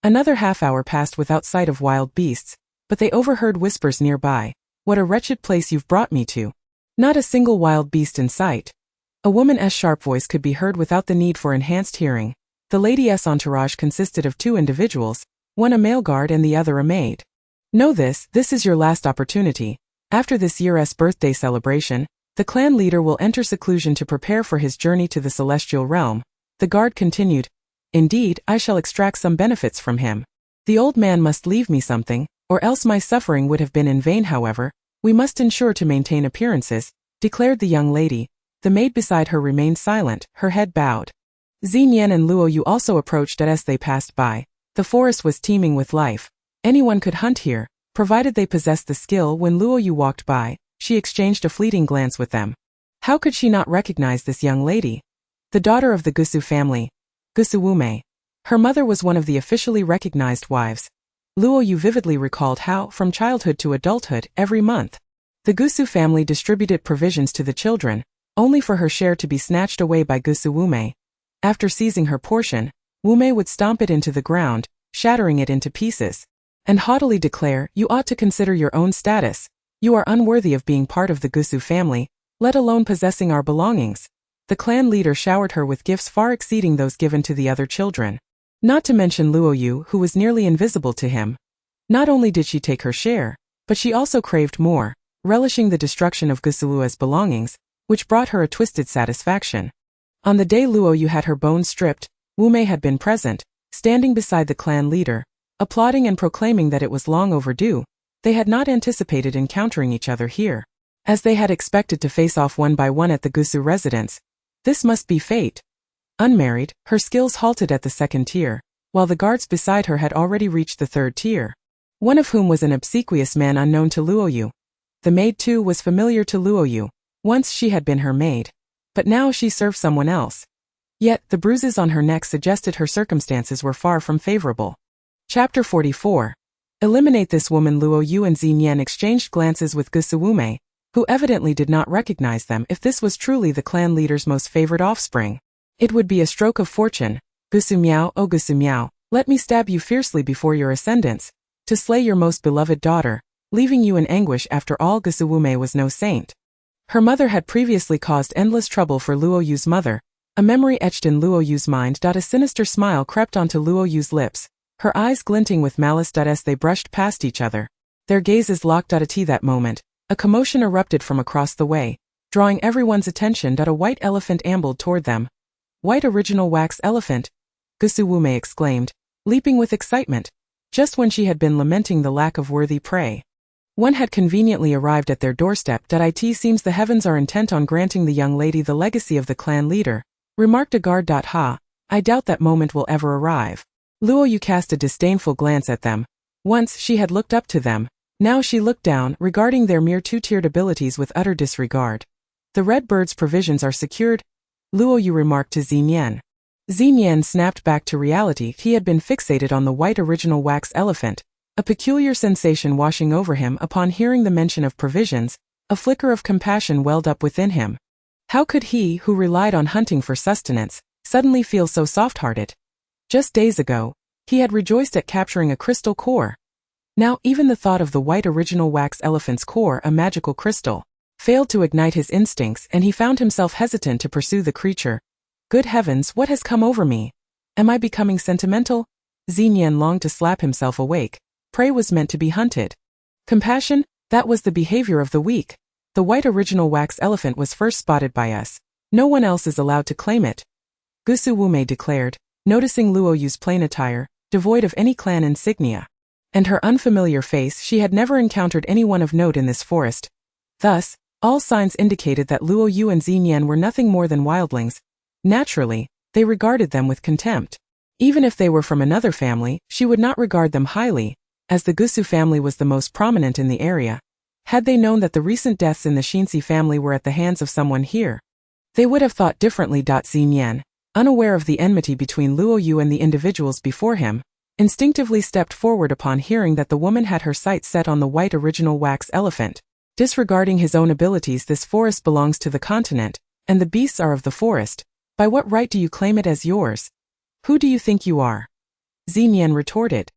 Another half-hour passed without sight of wild beasts, but they overheard whispers nearby. What a wretched place you've brought me to. Not a single wild beast in sight. A woman's sharp voice could be heard without the need for enhanced hearing. The lady's entourage consisted of 2 individuals, one a male guard and the other a maid. Know this is your last opportunity. After this year's birthday celebration, the clan leader will enter seclusion to prepare for his journey to the celestial realm. The guard continued. Indeed, I shall extract some benefits from him. The old man must leave me something, or else my suffering would have been in vain. However, we must ensure to maintain appearances, declared the young lady. The maid beside her remained silent, her head bowed. Xinyan and Luo Yu also approached as they passed by. The forest was teeming with life. Anyone could hunt here, provided they possessed the skill. When Luo Yu walked by, she exchanged a fleeting glance with them. How could she not recognize this young lady? The daughter of the Gusu family, Gusu Wume. Her mother was one of the officially recognized wives. Luo Yu vividly recalled how, from childhood to adulthood, every month, the Gusu family distributed provisions to the children, only for her share to be snatched away by Gusu Wume. After seizing her portion, Wume would stomp it into the ground, shattering it into pieces, and haughtily declare, "You ought to consider your own status. You are unworthy of being part of the Gusu family, let alone possessing our belongings." The clan leader showered her with gifts far exceeding those given to the other children. Not to mention Luo Yu, who was nearly invisible to him. Not only did she take her share, but she also craved more, relishing the destruction of Gusulua's belongings, which brought her a twisted satisfaction. On the day Luo Yu had her bones stripped, Wume had been present, standing beside the clan leader, applauding and proclaiming that it was long overdue. They had not anticipated encountering each other here, as they had expected to face off one by one at the Gusu residence. This must be fate. Unmarried, her skills halted at the 2nd tier, while the guards beside her had already reached the 3rd tier, one of whom was an obsequious man unknown to Luo Yu. The maid too was familiar to Luo Yu. Once she had been her maid, but now she served someone else. Yet, the bruises on her neck suggested her circumstances were far from favorable. Chapter 44. Eliminate this woman. Luo Yu and Xinyan exchanged glances with Gusu Wume, who evidently did not recognize them. If this was truly the clan leader's most favored offspring, it would be a stroke of fortune. Gusu Miao, oh Gusu Miao, let me stab you fiercely before your ascendants, to slay your most beloved daughter, leaving you in anguish. After all, Gusu Wume was no saint. Her mother had previously caused endless trouble for Luo Yu's mother, a memory etched in Luo Yu's mind. A sinister smile crept onto Luo Yu's lips, her eyes glinting with malice. As they brushed past each other, their gazes locked. At that moment, a commotion erupted from across the way, drawing everyone's attention. A white elephant ambled toward them. White original wax elephant? Gusu Wume exclaimed, leaping with excitement, just when she had been lamenting the lack of worthy prey. One had conveniently arrived at their doorstep. It seems the heavens are intent on granting the young lady the legacy of the clan leader, remarked a guard. Ha, I doubt that moment will ever arrive. Luo Yu cast a disdainful glance at them. Once she had looked up to them, now she looked down, regarding their mere two-tiered abilities with utter disregard. The red bird's provisions are secured, Luo Yu remarked to Xinyan. Xinyan snapped back to reality. He had been fixated on the white original wax elephant, a peculiar sensation washing over him upon hearing the mention of provisions. A flicker of compassion welled up within him. How could he, who relied on hunting for sustenance, suddenly feel so soft-hearted? Just days ago, he had rejoiced at capturing a crystal core. Now even the thought of the white original wax elephant's core, a magical crystal, failed to ignite his instincts, and he found himself hesitant to pursue the creature. Good heavens, what has come over me? Am I becoming sentimental? Xinyan longed to slap himself awake. Prey was meant to be hunted. Compassion? That was the behavior of the weak. The white original wax elephant was first spotted by us. No one else is allowed to claim it. Gusu Wume declared, noticing Luo Yu's plain attire, devoid of any clan insignia, and her unfamiliar face. She had never encountered anyone of note in this forest. Thus, all signs indicated that Luo Yu and Xinyan were nothing more than wildlings. Naturally, they regarded them with contempt. Even if they were from another family, she would not regard them highly, as the Gusu family was the most prominent in the area. Had they known that the recent deaths in the Shinsi family were at the hands of someone here, they would have thought differently. Xinyan, unaware of the enmity between Luo Yu and the individuals before him, instinctively stepped forward upon hearing that the woman had her sights set on the white original wax elephant. Disregarding his own abilities, this forest belongs to the continent, and the beasts are of the forest. By what right do you claim it as yours? Who do you think you are? Xinyan retorted,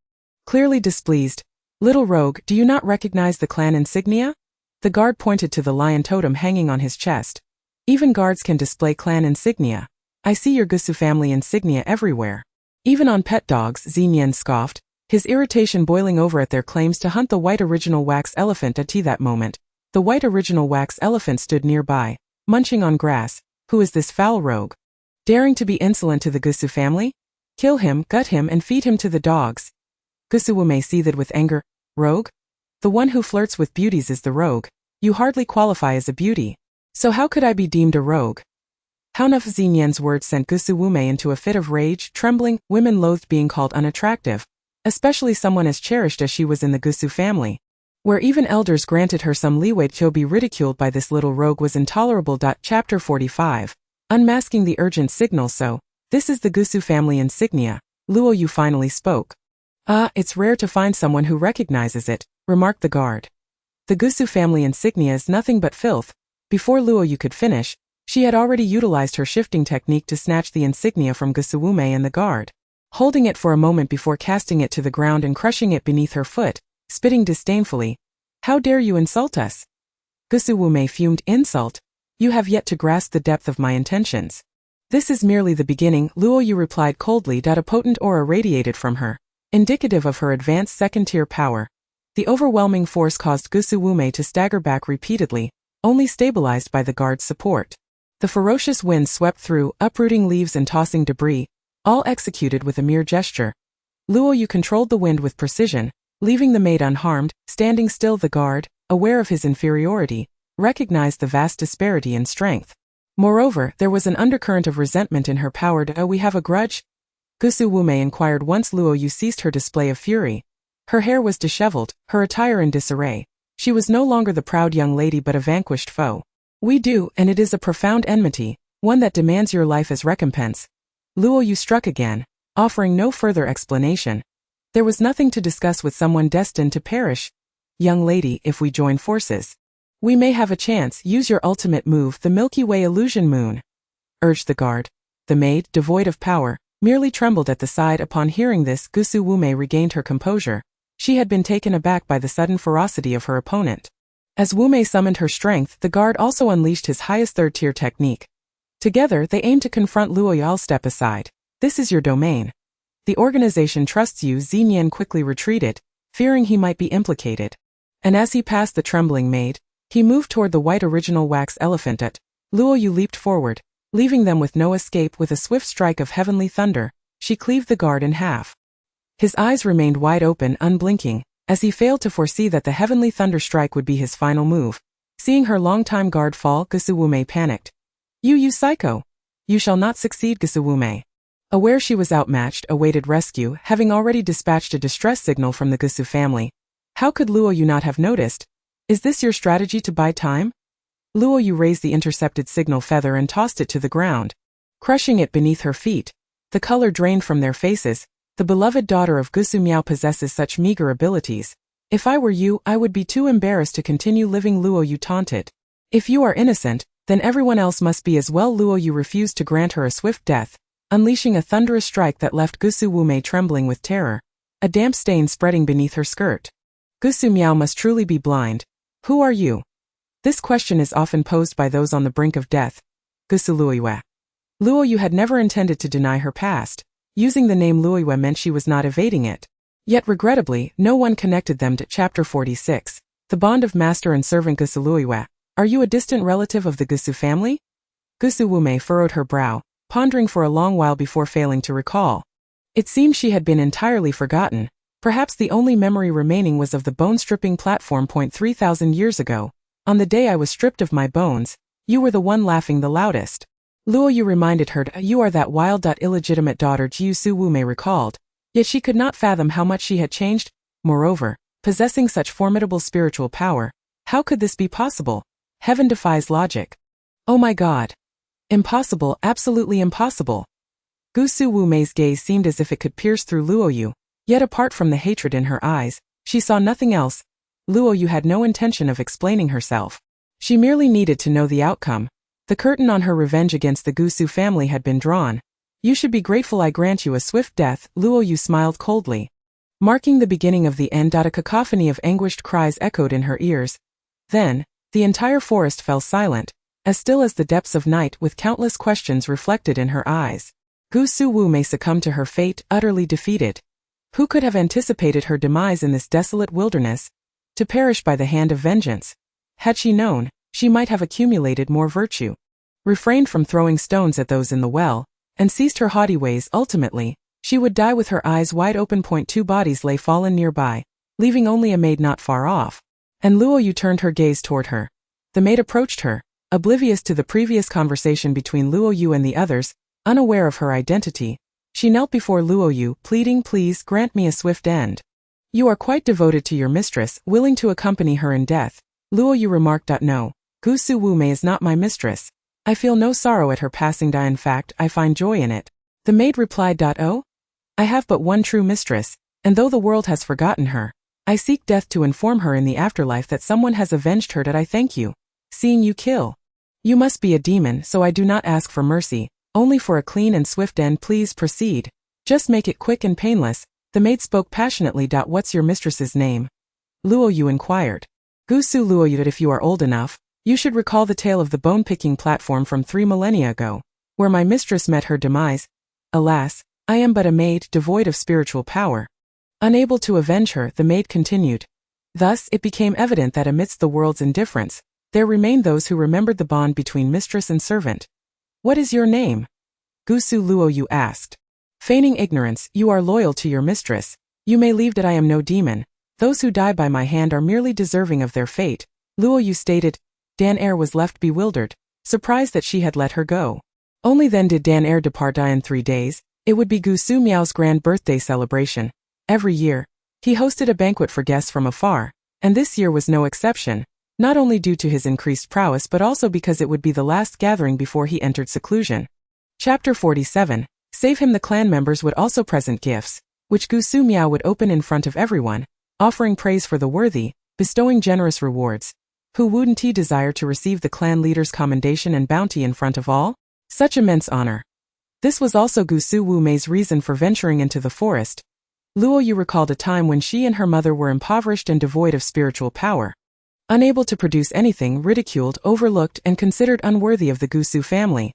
clearly displeased. Little rogue, do you not recognize the clan insignia? The guard pointed to the lion totem hanging on his chest. Even guards can display clan insignia. I see your Gusu family insignia everywhere. Even on pet dogs, Xinyan scoffed, his irritation boiling over at their claims to hunt the white original wax elephant. At that moment, the white original wax elephant stood nearby, munching on grass. Who is this foul rogue? Daring to be insolent to the Gusu family? Kill him, gut him, and feed him to the dogs. Gusu Wume seethed with anger. Rogue? The one who flirts with beauties is the rogue. You hardly qualify as a beauty. So how could I be deemed a rogue? How? Xinyan's words sent Gusu Wume into a fit of rage. Trembling, women loathed being called unattractive, especially someone as cherished as she was in the Gusu family, where even elders granted her some leeway. To be ridiculed by this little rogue was intolerable. Chapter 45. Unmasking the urgent signal. So, this is the Gusu family insignia. Luo Yu finally spoke. Ah, it's rare to find someone who recognizes it, remarked the guard. The Gusu family insignia is nothing but filth. Before Luo Yu could finish, she had already utilized her shifting technique to snatch the insignia from Gusu Wume and the guard, holding it for a moment before casting it to the ground and crushing it beneath her foot, spitting disdainfully. How dare you insult us? Gusu Wume fumed. Insult? You have yet to grasp the depth of my intentions. This is merely the beginning, Luo Yu replied coldly. A potent aura radiated from her, indicative of her advanced second-tier power. The overwhelming force caused Gusu Wume to stagger back repeatedly, only stabilized by the guard's support. The ferocious wind swept through, uprooting leaves and tossing debris, all executed with a mere gesture. Luo Yu controlled the wind with precision, leaving the maid unharmed. Standing still, the guard, aware of his inferiority, recognized the vast disparity in strength. Moreover, there was an undercurrent of resentment in her power. We have a grudge? Gusu Wume inquired once Luo Yu ceased her display of fury. Her hair was disheveled, her attire in disarray. She was no longer the proud young lady but a vanquished foe. We do, and it is a profound enmity, one that demands your life as recompense. Luo Yu struck again, offering no further explanation. There was nothing to discuss with someone destined to perish. Young lady, if we join forces, we may have a chance. Use your ultimate move, the Milky Way illusion moon, urged the guard. The maid, devoid of power, merely trembled at the side. Upon hearing this, Gusu Wume regained her composure. She had been taken aback by the sudden ferocity of her opponent. As Wume summoned her strength, the guard also unleashed his highest third-tier technique. Together, they aimed to confront Luoyu. "I'll step aside. This is your domain. The organization trusts you." Xinyan quickly retreated, fearing he might be implicated. And as he passed the trembling maid, he moved toward the white original wax elephant. Luoyu leaped forward, leaving them with no escape. With a swift strike of heavenly thunder, she cleaved the guard in half. His eyes remained wide open, unblinking, as he failed to foresee that the heavenly thunder strike would be his final move. Seeing her longtime guard fall, Gusuwume panicked. You psycho! You shall not succeed." Gusuwume, aware she was outmatched, awaited rescue, having already dispatched a distress signal from the Gusu family. How could Luoyu not have noticed? "Is this your strategy to buy time?" Luoyu raised the intercepted signal feather and tossed it to the ground, crushing it beneath her feet. The color drained from their faces. The beloved daughter of Gusu Miao possesses such meager abilities. "If I were you, I would be too embarrassed to continue living," Luoyu taunted. "If you are innocent, then everyone else must be as well." Luoyu refused to grant her a swift death, unleashing a thunderous strike that left Gusu Wume trembling with terror, a damp stain spreading beneath her skirt. Gusu Miao must truly be blind. "Who are you?" This question is often posed by those on the brink of death. Gusu Luoyue. Luoyu had never intended to deny her past. Using the name Luoyue meant she was not evading it. Yet regrettably, no one connected them to Chapter 46. The bond of master and servant. Gusu Luoyue. Are you a distant relative of the Gusu family? Gusu Wume furrowed her brow, pondering for a long while before failing to recall. It seemed she had been entirely forgotten. Perhaps the only memory remaining was of the bone-stripping platform. 3,000 years ago. On the day I was stripped of my bones, you were the one laughing the loudest. Luoyu reminded her, "You are that wild, illegitimate daughter." Gusu Wume recalled. Yet she could not fathom how much she had changed. Moreover, possessing such formidable spiritual power, how could this be possible? Heaven defies logic. Oh my God. Impossible, absolutely impossible. Gusu Wume's gaze seemed as if it could pierce through Luoyu, yet apart from the hatred in her eyes, she saw nothing else. Luoyu had no intention of explaining herself. She merely needed to know the outcome. The curtain on her revenge against the Gusu family had been drawn. "You should be grateful I grant you a swift death." Luoyu smiled coldly. Marking the beginning of the end. A cacophony of anguished cries echoed in her ears. Then, the entire forest fell silent, as still as the depths of night, with countless questions reflected in her eyes. Gusu Wume succumbed to her fate, utterly defeated. Who could have anticipated her demise in this desolate wilderness? To perish by the hand of vengeance. Had she known, she might have accumulated more virtue, refrained from throwing stones at those in the well, and ceased her haughty ways. Ultimately, she would die with her eyes wide open. 2 bodies lay fallen nearby, leaving only a maid not far off. And Luoyu turned her gaze toward her. The maid approached her, oblivious to the previous conversation between Luoyu and the others, unaware of her identity. She knelt before Luoyu, pleading, "Please grant me a swift end. You are quite devoted to your mistress, willing to accompany her in death." Luoyu remarked. "No. Gusu Wume is not my mistress. I feel no sorrow at her passing. In fact, I find joy in it." The maid replied. "Oh? I have but one true mistress, and though the world has forgotten her, I seek death to inform her in the afterlife that someone has avenged her. I thank you. Seeing you kill. You must be a demon, so I do not ask for mercy, only for a clean and swift end. Please proceed. Just make it quick and painless." The maid spoke passionately. "What's your mistress's name?" Luoyu inquired. Gusu Luoyu. "If you are old enough, you should recall the tale of the bone-picking platform from 3 millennia ago, where my mistress met her demise. Alas, I am but a maid, devoid of spiritual power. Unable to avenge her," the maid continued. Thus, it became evident that amidst the world's indifference, there remained those who remembered the bond between mistress and servant. "What is your name?" Gusu Luoyu asked. Feigning ignorance, "You are loyal to your mistress. You may leave. I am no demon. Those who die by my hand are merely deserving of their fate," Luoyu stated. Dan Er was left bewildered, surprised that she had let her go. Only then did Dan Er depart. In 3 days, it would be Gusu Miao's grand birthday celebration. Every year, he hosted a banquet for guests from afar, and this year was no exception, not only due to his increased prowess but also because it would be the last gathering before he entered seclusion. Chapter 47. Save him. The clan members would also present gifts, which Gusu Miao would open in front of everyone, offering praise for the worthy, bestowing generous rewards. Who wouldn't he desire to receive the clan leader's commendation and bounty in front of all? Such immense honor. This was also Gusu Wu Mei's reason for venturing into the forest. Luo Yu recalled a time when she and her mother were impoverished and devoid of spiritual power. Unable to produce anything, ridiculed, overlooked, and considered unworthy of the Gusu family.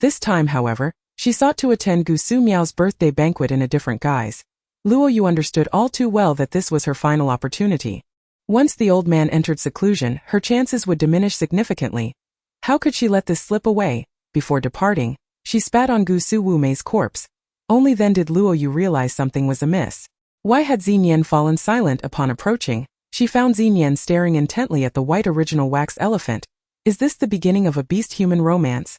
This time, however, she sought to attend Gusu Miao's birthday banquet in a different guise. Luo Yu understood all too well that this was her final opportunity. Once the old man entered seclusion, her chances would diminish significantly. How could she let this slip away? Before departing, she spat on Gusu Wu Mei's corpse. Only then did Luo Yu realize something was amiss. Why had Xinyan fallen silent upon approaching? She found Xinyan staring intently at the white original wax elephant. Is this the beginning of a beast-human romance?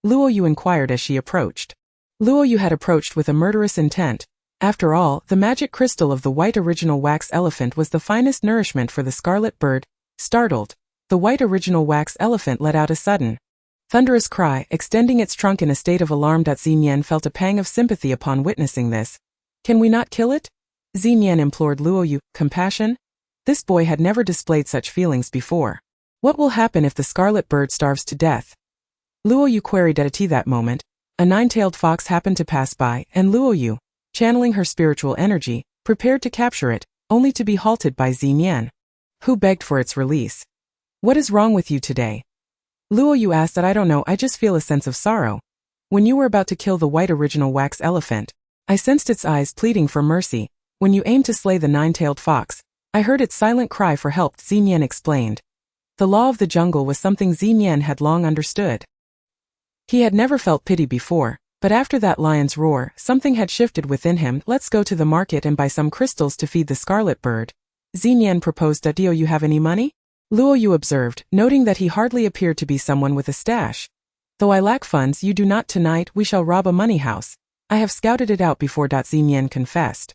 Luo Yu inquired as she approached. Luo Yu had approached with a murderous intent. After all, the magic crystal of the white original wax elephant was the finest nourishment for the scarlet bird. Startled, the white original wax elephant let out a sudden, thunderous cry, extending its trunk in a state of alarm. Xinyan felt a pang of sympathy upon witnessing this. Can we not kill it? Xinyan implored Luo Yu. Compassion? This boy had never displayed such feelings before. What will happen if the scarlet bird starves to death? Luo Yu queried at that moment. A nine-tailed fox happened to pass by, and Luo Yu, channeling her spiritual energy, prepared to capture it, only to be halted by Xinyan, who begged for its release. What is wrong with you today? Luo Yu asked. I don't know, I just feel a sense of sorrow. When you were about to kill the white original wax elephant, I sensed its eyes pleading for mercy. When you aimed to slay the nine-tailed fox, I heard its silent cry for help, Xinyan explained. The law of the jungle was something Xinyan had long understood. He had never felt pity before, but after that lion's roar, something had shifted within him. Let's go to the market and buy some crystals to feed the scarlet bird. Xinyan proposed. Do you have any money? Luo Yu observed, noting that he hardly appeared to be someone with a stash. Though I lack funds, you do not. Tonight we shall rob a money house. I have scouted it out before. Xinyan confessed.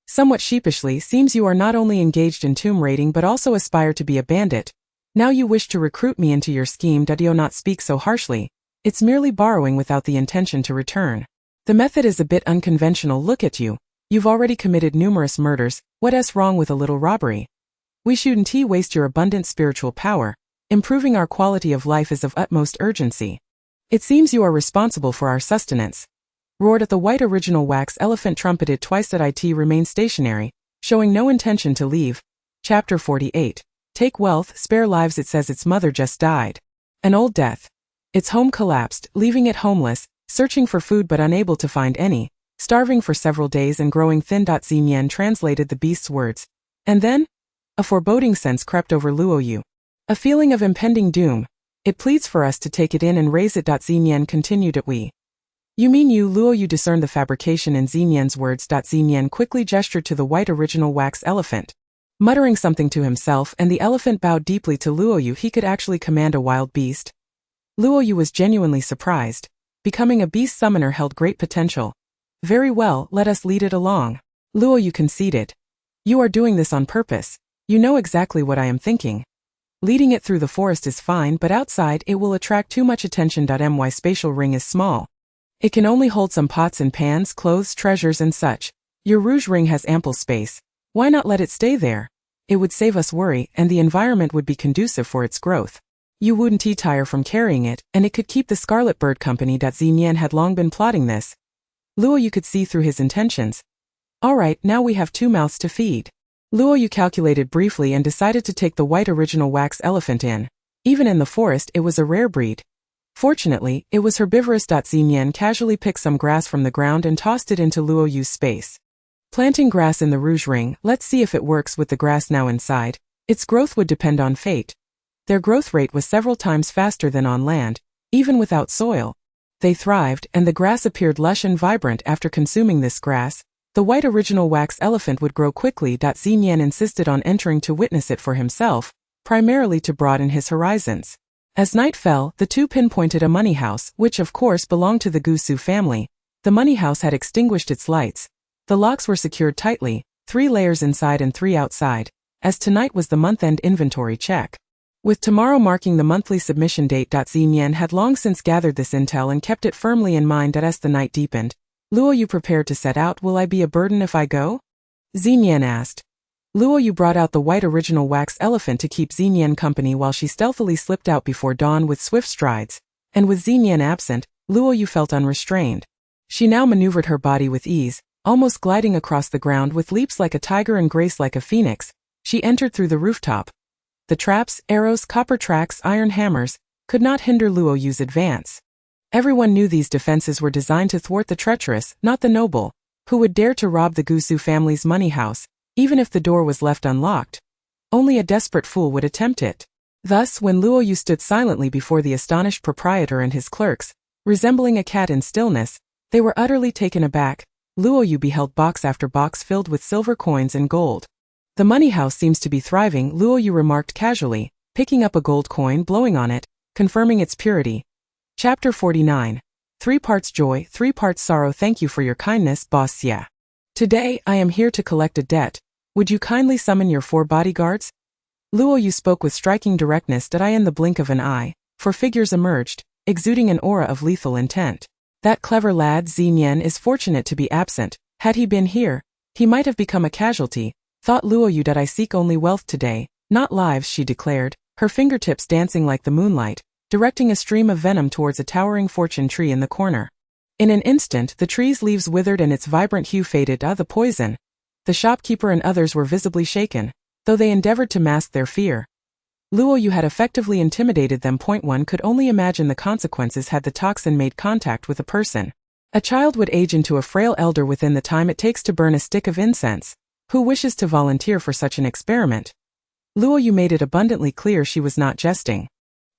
Somewhat sheepishly, seems you are not only engaged in tomb raiding but also aspire to be a bandit. Now you wish to recruit me into your scheme. Do not speak so harshly. It's merely borrowing without the intention to return. The method is a bit unconventional. Look at you. You've already committed numerous murders. What's wrong with a little robbery? We shouldn't waste your abundant spiritual power. Improving our quality of life is of utmost urgency. It seems you are responsible for our sustenance. Roared at the white original wax elephant, trumpeted twice. It remained stationary, showing no intention to leave. Chapter 48. Take wealth, spare lives. It says its mother just died. An old death. Its home collapsed, leaving it homeless, searching for food but unable to find any, starving for several days and growing thin. Xinyan translated the beast's words. And then? A foreboding sense crept over Luo Yu. A feeling of impending doom. It pleads for us to take it in and raise it. Xinyan continued. We. You mean you? Luo Yu discerned the fabrication in Xinyan's words. Xinyan quickly gestured to the white original wax elephant, muttering something to himself, and the elephant bowed deeply to Luo Yu. He could actually command a wild beast. Luo Yu was genuinely surprised. Becoming a beast summoner held great potential. Very well, let us lead it along. Luo Yu conceded. You are doing this on purpose. You know exactly what I am thinking. Leading it through the forest is fine, but outside it will attract too much attention. My spatial ring is small. It can only hold some pots and pans, clothes, treasures and such. Your rouge ring has ample space. Why not let it stay there? It would save us worry, and the environment would be conducive for its growth. You wouldn't tire from carrying it, and it could keep the scarlet bird company. Xinyan had long been plotting this. Luo Yu could see through his intentions. Alright, now we have 2 mouths to feed. Luo Yu calculated briefly and decided to take the white original wax elephant in. Even in the forest, it was a rare breed. Fortunately, it was herbivorous. Xinyan casually picked some grass from the ground and tossed it into Luo Yu's space. Planting grass in the rouge ring, let's see if it works with the grass now inside. Its growth would depend on fate. Their growth rate was several times faster than on land, even without soil. They thrived, and the grass appeared lush and vibrant. After consuming this grass, the white original wax elephant would grow quickly. Xinyan insisted on entering to witness it for himself, primarily to broaden his horizons. As night fell, the two pinpointed a money house, which of course belonged to the Gusu family. The money house had extinguished its lights. The locks were secured tightly, 3 layers inside and 3 outside, as tonight was the month-end inventory check. With tomorrow marking the monthly submission date. Xinyan had long since gathered this intel and kept it firmly in mind. As the night deepened, Luo Yu prepared to set out. Will I be a burden if I go? Xinyan asked. Luo Yu brought out the white original wax elephant to keep Xinyan company while she stealthily slipped out before dawn with swift strides, and with Xinyan absent, Luo Yu felt unrestrained. She now maneuvered her body with ease, almost gliding across the ground with leaps like a tiger and grace like a phoenix. She entered through the rooftop. The traps, arrows, copper tracks, iron hammers, could not hinder Luo Yu's advance. Everyone knew these defenses were designed to thwart the treacherous, not the noble, who would dare to rob the Gusu family's money house, even if the door was left unlocked. Only a desperate fool would attempt it. Thus, when Luo Yu stood silently before the astonished proprietor and his clerks, resembling a cat in stillness, they were utterly taken aback. Luo Yu beheld box after box filled with silver coins and gold. The money house seems to be thriving, Luo Yu remarked casually, picking up a gold coin, blowing on it, confirming its purity. Chapter 49. 3 parts joy, 3 parts sorrow. Thank you for your kindness, Boss Xia. Today, I am here to collect a debt. Would you kindly summon your 4 bodyguards? Luo Yu spoke with striking directness that I in the blink of an eye, 4 figures emerged, exuding an aura of lethal intent. That clever lad Xinyan is fortunate to be absent. Had he been here, he might have become a casualty, thought Luo Yu. That I seek only wealth today, not lives, she declared, her fingertips dancing like the moonlight, directing a stream of venom towards a towering fortune tree in the corner. In an instant, the tree's leaves withered and its vibrant hue faded. The poison. The shopkeeper and others were visibly shaken, though they endeavored to mask their fear. Luo Yu had effectively intimidated them. One could only imagine the consequences had the toxin made contact with a person. A child would age into a frail elder within the time it takes to burn a stick of incense. Who wishes to volunteer for such an experiment? Luo Yu made it abundantly clear she was not jesting.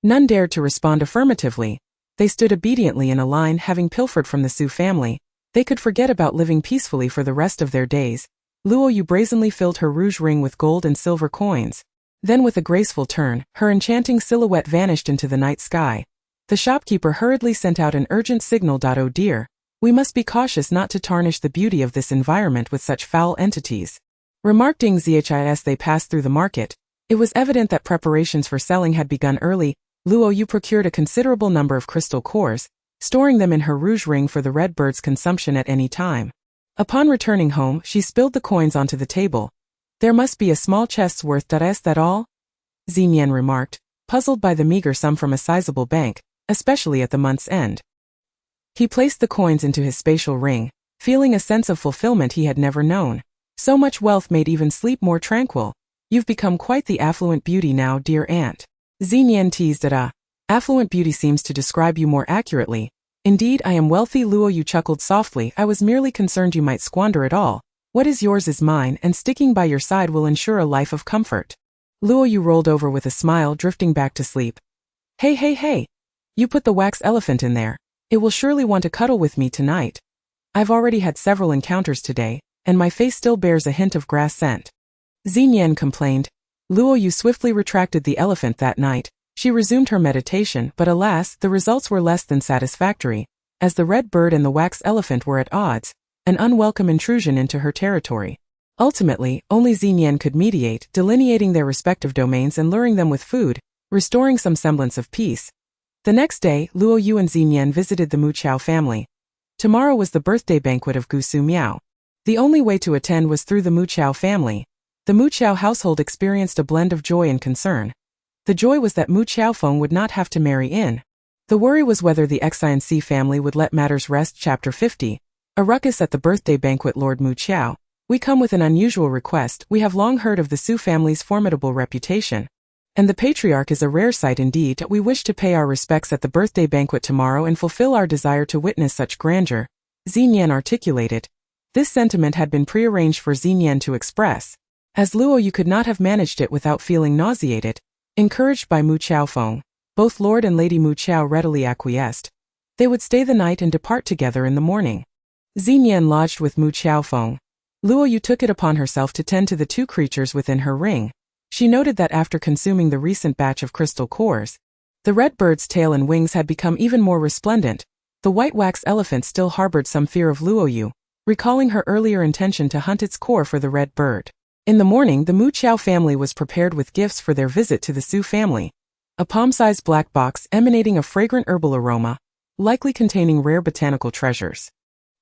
None dared to respond affirmatively. They stood obediently in a line. Having pilfered from the Su family, they could forget about living peacefully for the rest of their days. Luo Yu brazenly filled her rouge ring with gold and silver coins. Then with a graceful turn, her enchanting silhouette vanished into the night sky. The shopkeeper hurriedly sent out an urgent signal. Oh dear, we must be cautious not to tarnish the beauty of this environment with such foul entities. Remarked Ding Zhis. As they passed through the market, it was evident that preparations for selling had begun early. Luo Yu procured a considerable number of crystal cores, storing them in her rouge ring for the red bird's consumption at any time. Upon returning home, she spilled the coins onto the table. There must be a small chest's worth. Is that all? Xinyan remarked, puzzled by the meager sum from a sizable bank, especially at the month's end. He placed the coins into his spatial ring, feeling a sense of fulfillment he had never known. So much wealth made even sleep more tranquil. You've become quite the affluent beauty now, dear aunt. Xinyan teased. Affluent beauty seems to describe you more accurately. Indeed, I am wealthy. Luo Yu chuckled softly. I was merely concerned you might squander it all. What is yours is mine, and sticking by your side will ensure a life of comfort. Luo Yu rolled over with a smile, drifting back to sleep. Hey. You put the wax elephant in there. It will surely want to cuddle with me tonight. I've already had several encounters today, and my face still bears a hint of grass scent. Xinyan complained. Luo Yu swiftly retracted the elephant that night. She resumed her meditation, but alas, the results were less than satisfactory. As the red bird and the wax elephant were at odds, an unwelcome intrusion into her territory. Ultimately, only Xinyan could mediate, delineating their respective domains and luring them with food, restoring some semblance of peace. The next day, Luo Yu and Xinyan visited the Mu Chao family. Tomorrow was the birthday banquet of Gusu Miao. The only way to attend was through the Mu Chao family. The Mu Chao household experienced a blend of joy and concern. The joy was that Mu Chao Feng would not have to marry in. The worry was whether the Xinc family would let matters rest. Chapter 50. A ruckus at the birthday banquet. Lord Mu Chao, we come with an unusual request. We have long heard of the Su family's formidable reputation, and the patriarch is a rare sight indeed. We wish to pay our respects at the birthday banquet tomorrow and fulfill our desire to witness such grandeur. Xinyan articulated. This sentiment had been prearranged for Xinyan to express, as Luo Yu could not have managed it without feeling nauseated. Encouraged by Mu Chao Feng, both Lord and Lady Mu Chao readily acquiesced. They would stay the night and depart together in the morning. Xinyan lodged with Mu Chao Feng. Luo Yu took it upon herself to tend to the 2 creatures within her ring. She noted that after consuming the recent batch of crystal cores, the red bird's tail and wings had become even more resplendent. The white wax elephant still harbored some fear of Luo Yu, recalling her earlier intention to hunt its core for the red bird. In the morning, the Mu Chao family was prepared with gifts for their visit to the Su family. A palm-sized black box emanating a fragrant herbal aroma, likely containing rare botanical treasures.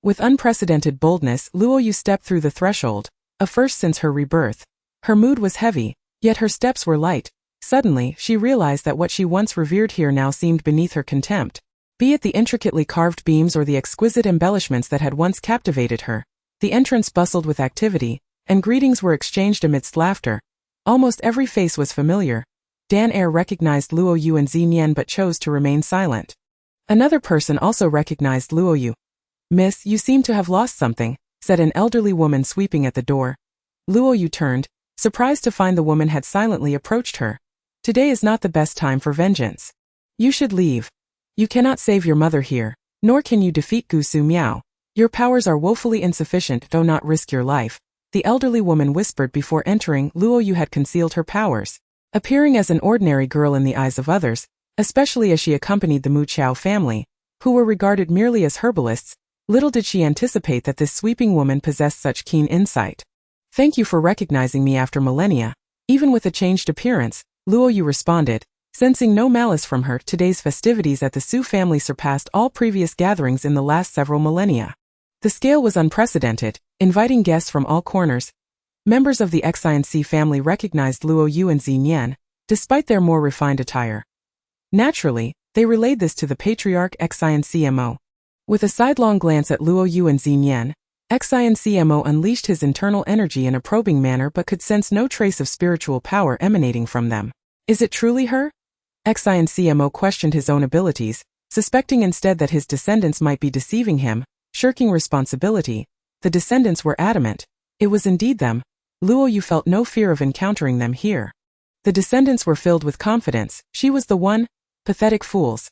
With unprecedented boldness, Luo Yu stepped through the threshold, a first since her rebirth. Her mood was heavy, yet her steps were light. Suddenly, she realized that what she once revered here now seemed beneath her contempt. Be it the intricately carved beams or the exquisite embellishments that had once captivated her, the entrance bustled with activity, and greetings were exchanged amidst laughter. Almost every face was familiar. Dan Air recognized Luo Yu and Xinyan but chose to remain silent. Another person also recognized Luo Yu. "Miss, you seem to have lost something," said an elderly woman sweeping at the door. Luo Yu turned, surprised to find the woman had silently approached her. "Today is not the best time for vengeance. You should leave. You cannot save your mother here, nor can you defeat Gu Su Miao. Your powers are woefully insufficient, do not risk your life," the elderly woman whispered before entering. Luo Yu had concealed her powers, appearing as an ordinary girl in the eyes of others, especially as she accompanied the Mu Chao family, who were regarded merely as herbalists. Little did she anticipate that this sweeping woman possessed such keen insight. "Thank you for recognizing me after millennia, even with a changed appearance," Luo Yu responded, sensing no malice from her. Today's festivities at the Su family surpassed all previous gatherings in the last several millennia. The scale was unprecedented, inviting guests from all corners. Members of the Qilun family recognized Luo Yu and Xinyan, despite their more refined attire. Naturally, they relayed this to the patriarch Qilun Mo. With a sidelong glance at Luo Yu and Xinyan, Qilun Mo unleashed his internal energy in a probing manner but could sense no trace of spiritual power emanating from them. "Is it truly her?" Qilun Mo questioned his own abilities, suspecting instead that his descendants might be deceiving him, shirking responsibility. The descendants were adamant. It was indeed them. Luo Yu felt no fear of encountering them here. The descendants were filled with confidence. She was the one. Pathetic fools.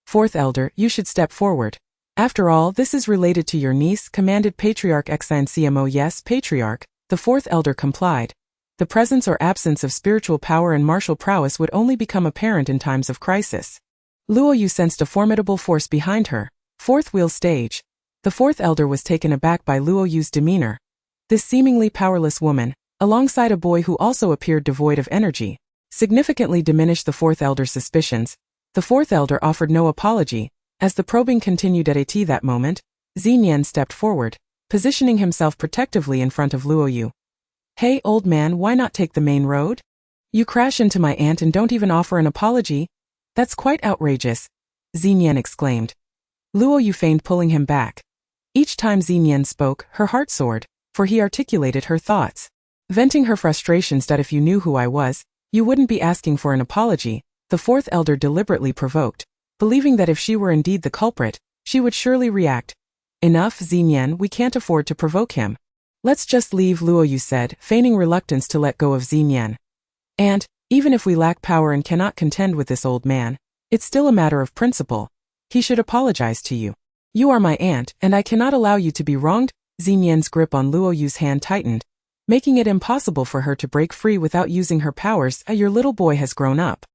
"Fourth elder, you should step forward. After all, this is related to your niece," commanded Patriarch Qilun Mo. "Yes, Patriarch," the fourth elder complied. The presence or absence of spiritual power and martial prowess would only become apparent in times of crisis. Luo Yu sensed a formidable force behind her. Fourth wheel stage. The fourth elder was taken aback by Luo Yu's demeanor. This seemingly powerless woman, alongside a boy who also appeared devoid of energy, significantly diminished the fourth elder's suspicions. The fourth elder offered no apology. As the probing continued at that moment, Xinyan stepped forward, positioning himself protectively in front of Luo Yu. "Hey, old man, why not take the main road? You crash into my aunt and don't even offer an apology? That's quite outrageous," Xinyan exclaimed. Luo Yu feigned pulling him back. Each time Xinyan spoke, her heart soared, for he articulated her thoughts, venting her frustrations that "if you knew who I was, you wouldn't be asking for an apology." The fourth elder deliberately provoked, believing that if she were indeed the culprit, she would surely react. "Enough, Xinyan, we can't afford to provoke him. Let's just leave," Luo Yu said, feigning reluctance to let go of Xinyan. "And, even if we lack power and cannot contend with this old man, it's still a matter of principle. He should apologize to you. You are my aunt, and I cannot allow you to be wronged." Xinyan's grip on Luo Yu's hand tightened, making it impossible for her to break free without using her powers. "Your little boy has grown up."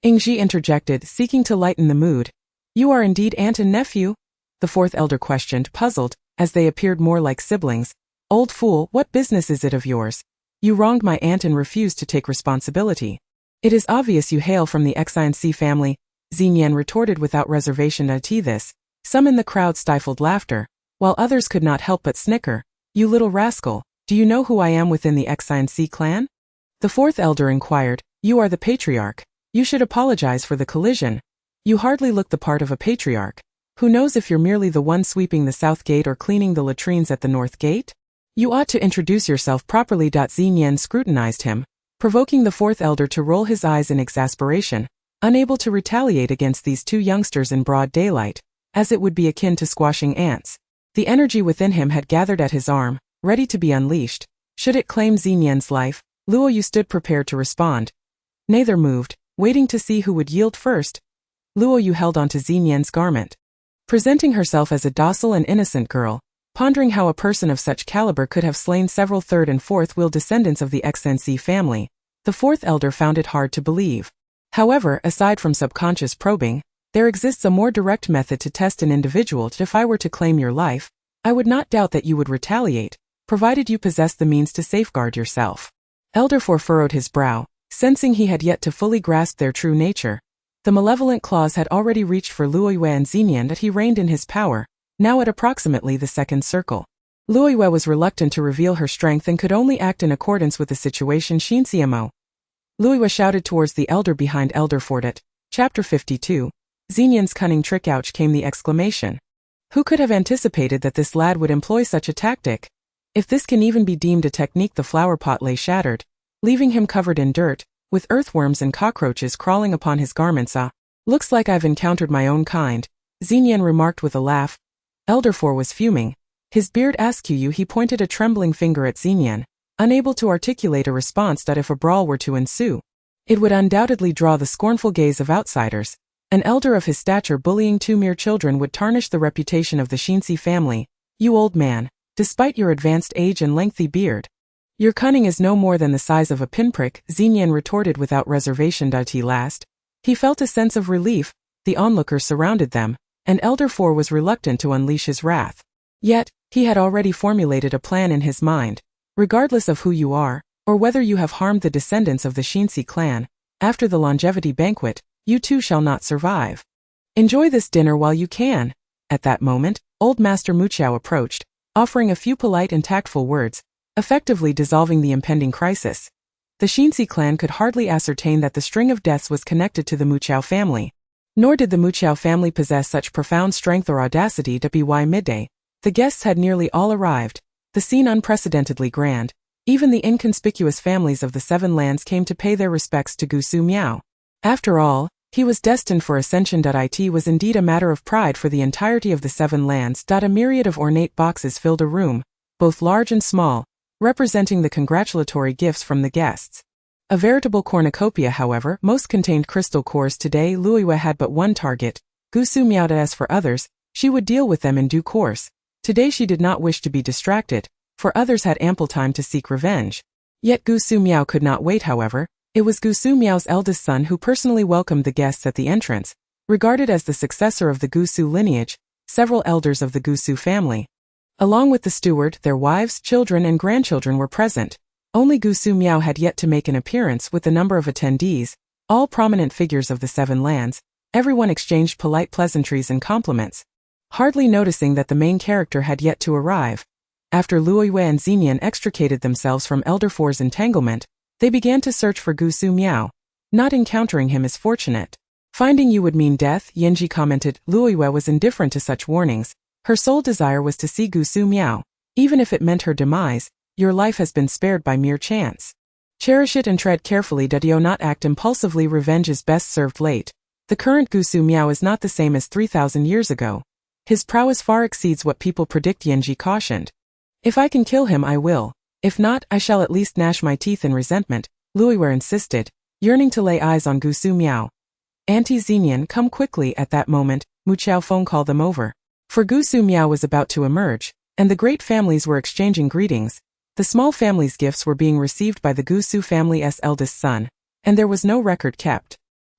Ingji interjected, seeking to lighten the mood. "You are indeed aunt and nephew?" the fourth elder questioned, puzzled, as they appeared more like siblings. "Old fool, what business is it of yours? You wronged my aunt and refused to take responsibility. It is obvious you hail from the Qilun family," Xinyan retorted without reservation. This. Some in the crowd stifled laughter, while others could not help but snicker. "You little rascal, do you know who I am within the Qilun clan?" The fourth elder inquired. "You are the patriarch. You should apologize for the collision. You hardly look the part of a patriarch. Who knows if you're merely the one sweeping the south gate or cleaning the latrines at the north gate? You ought to introduce yourself properly." Xinyan scrutinized him, provoking the fourth elder to roll his eyes in exasperation, unable to retaliate against these two youngsters in broad daylight, as it would be akin to squashing ants. The energy within him had gathered at his arm, ready to be unleashed. Should it claim Xinyan's life? Luo Yu stood prepared to respond. Neither moved, waiting to see who would yield first. Luo Yu held onto Xinyan's garment, presenting herself as a docile and innocent girl, pondering how a person of such caliber could have slain several third and fourth wheel descendants of the Qilun family. The fourth elder found it hard to believe. However, aside from subconscious probing, there exists a more direct method to test an individual. If I were to claim your life, I would not doubt that you would retaliate, provided you possess the means to safeguard yourself. Elder Four furrowed his brow, sensing he had yet to fully grasp their true nature. The malevolent claws had already reached for Luo Yu and Xinyan that he reigned in his power, now at approximately the second circle. Luo Yu was reluctant to reveal her strength and could only act in accordance with the situation. Xinxiamo. Luo Yu shouted towards the elder behind Elder Fordet. Chapter 52. Xenian's cunning trick! Ouch, came the exclamation. Who could have anticipated that this lad would employ such a tactic? If this can even be deemed a technique, the flower pot lay shattered, leaving him covered in dirt, with earthworms and cockroaches crawling upon his garments. Looks like I've encountered my own kind, Xenian remarked with a laugh. Elderfor was fuming. His beard askew, he pointed a trembling finger at Xenian, unable to articulate a response. If a brawl were to ensue, it would undoubtedly draw the scornful gaze of outsiders. An elder of his stature bullying two mere children would tarnish the reputation of the Shinsi family. You old man, despite your advanced age and lengthy beard, your cunning is no more than the size of a pinprick, Xenian retorted without reservation. At last, he felt a sense of relief. The onlookers surrounded them, and Elderfor was reluctant to unleash his wrath. Yet, he had already formulated a plan in his mind. Regardless of who you are, or whether you have harmed the descendants of the Shinsi clan, after the longevity banquet, you too shall not survive. Enjoy this dinner while you can. At that moment, old Master Muqiao approached, offering a few polite and tactful words, effectively dissolving the impending crisis. The Shinsi clan could hardly ascertain that the string of deaths was connected to the Muqiao family. Nor did the Muqiao family possess such profound strength or audacity. By midday, the guests had nearly all arrived, the scene unprecedentedly grand. Even the inconspicuous families of the Seven Lands came to pay their respects to Gusu Miao. After all, he was destined for ascension. It was indeed a matter of pride for the entirety of the Seven Lands. A myriad of ornate boxes filled a room, both large and small, representing the congratulatory gifts from the guests. A veritable cornucopia, however, most contained crystal cores. Today Luiyue had but one target, Gusu Miao. As for others, she would deal with them in due course. Today she did not wish to be distracted, for others had ample time to seek revenge. Yet Gusu Miao could not wait. However, it was Gusu Miao's eldest son who personally welcomed the guests at the entrance. Regarded as the successor of the Gusu lineage, several elders of the Gusu family, along with the steward, their wives, children and grandchildren were present. Only Gusu Miao had yet to make an appearance. With the number of attendees, all prominent figures of the Seven Lands, everyone exchanged polite pleasantries and compliments, hardly noticing that the main character had yet to arrive. After Luiyue and Xenian extricated themselves from Elderfor's entanglement, they began to search for Gusu Miao. Not encountering him is fortunate. Finding you would mean death, Yenji commented. Luiyue was indifferent to such warnings. Her sole desire was to see Gusu Miao. Even if it meant her demise, your life has been spared by mere chance. Cherish it and tread carefully. Do not act impulsively. Revenge is best served late. The current Gusu Miao is not the same as 3,000 years ago. His prowess far exceeds what people predict, Yenji cautioned. If I can kill him, I will. If not, I shall at least gnash my teeth in resentment, Luiyue insisted, yearning to lay eyes on Gusu Miao. Auntie Xenian, come quickly. At that moment, Muqiao phone called them over. For Gusu Miao was about to emerge, and the great families were exchanging greetings. The small family's gifts were being received by the Gusu family's eldest son, and there was no record kept.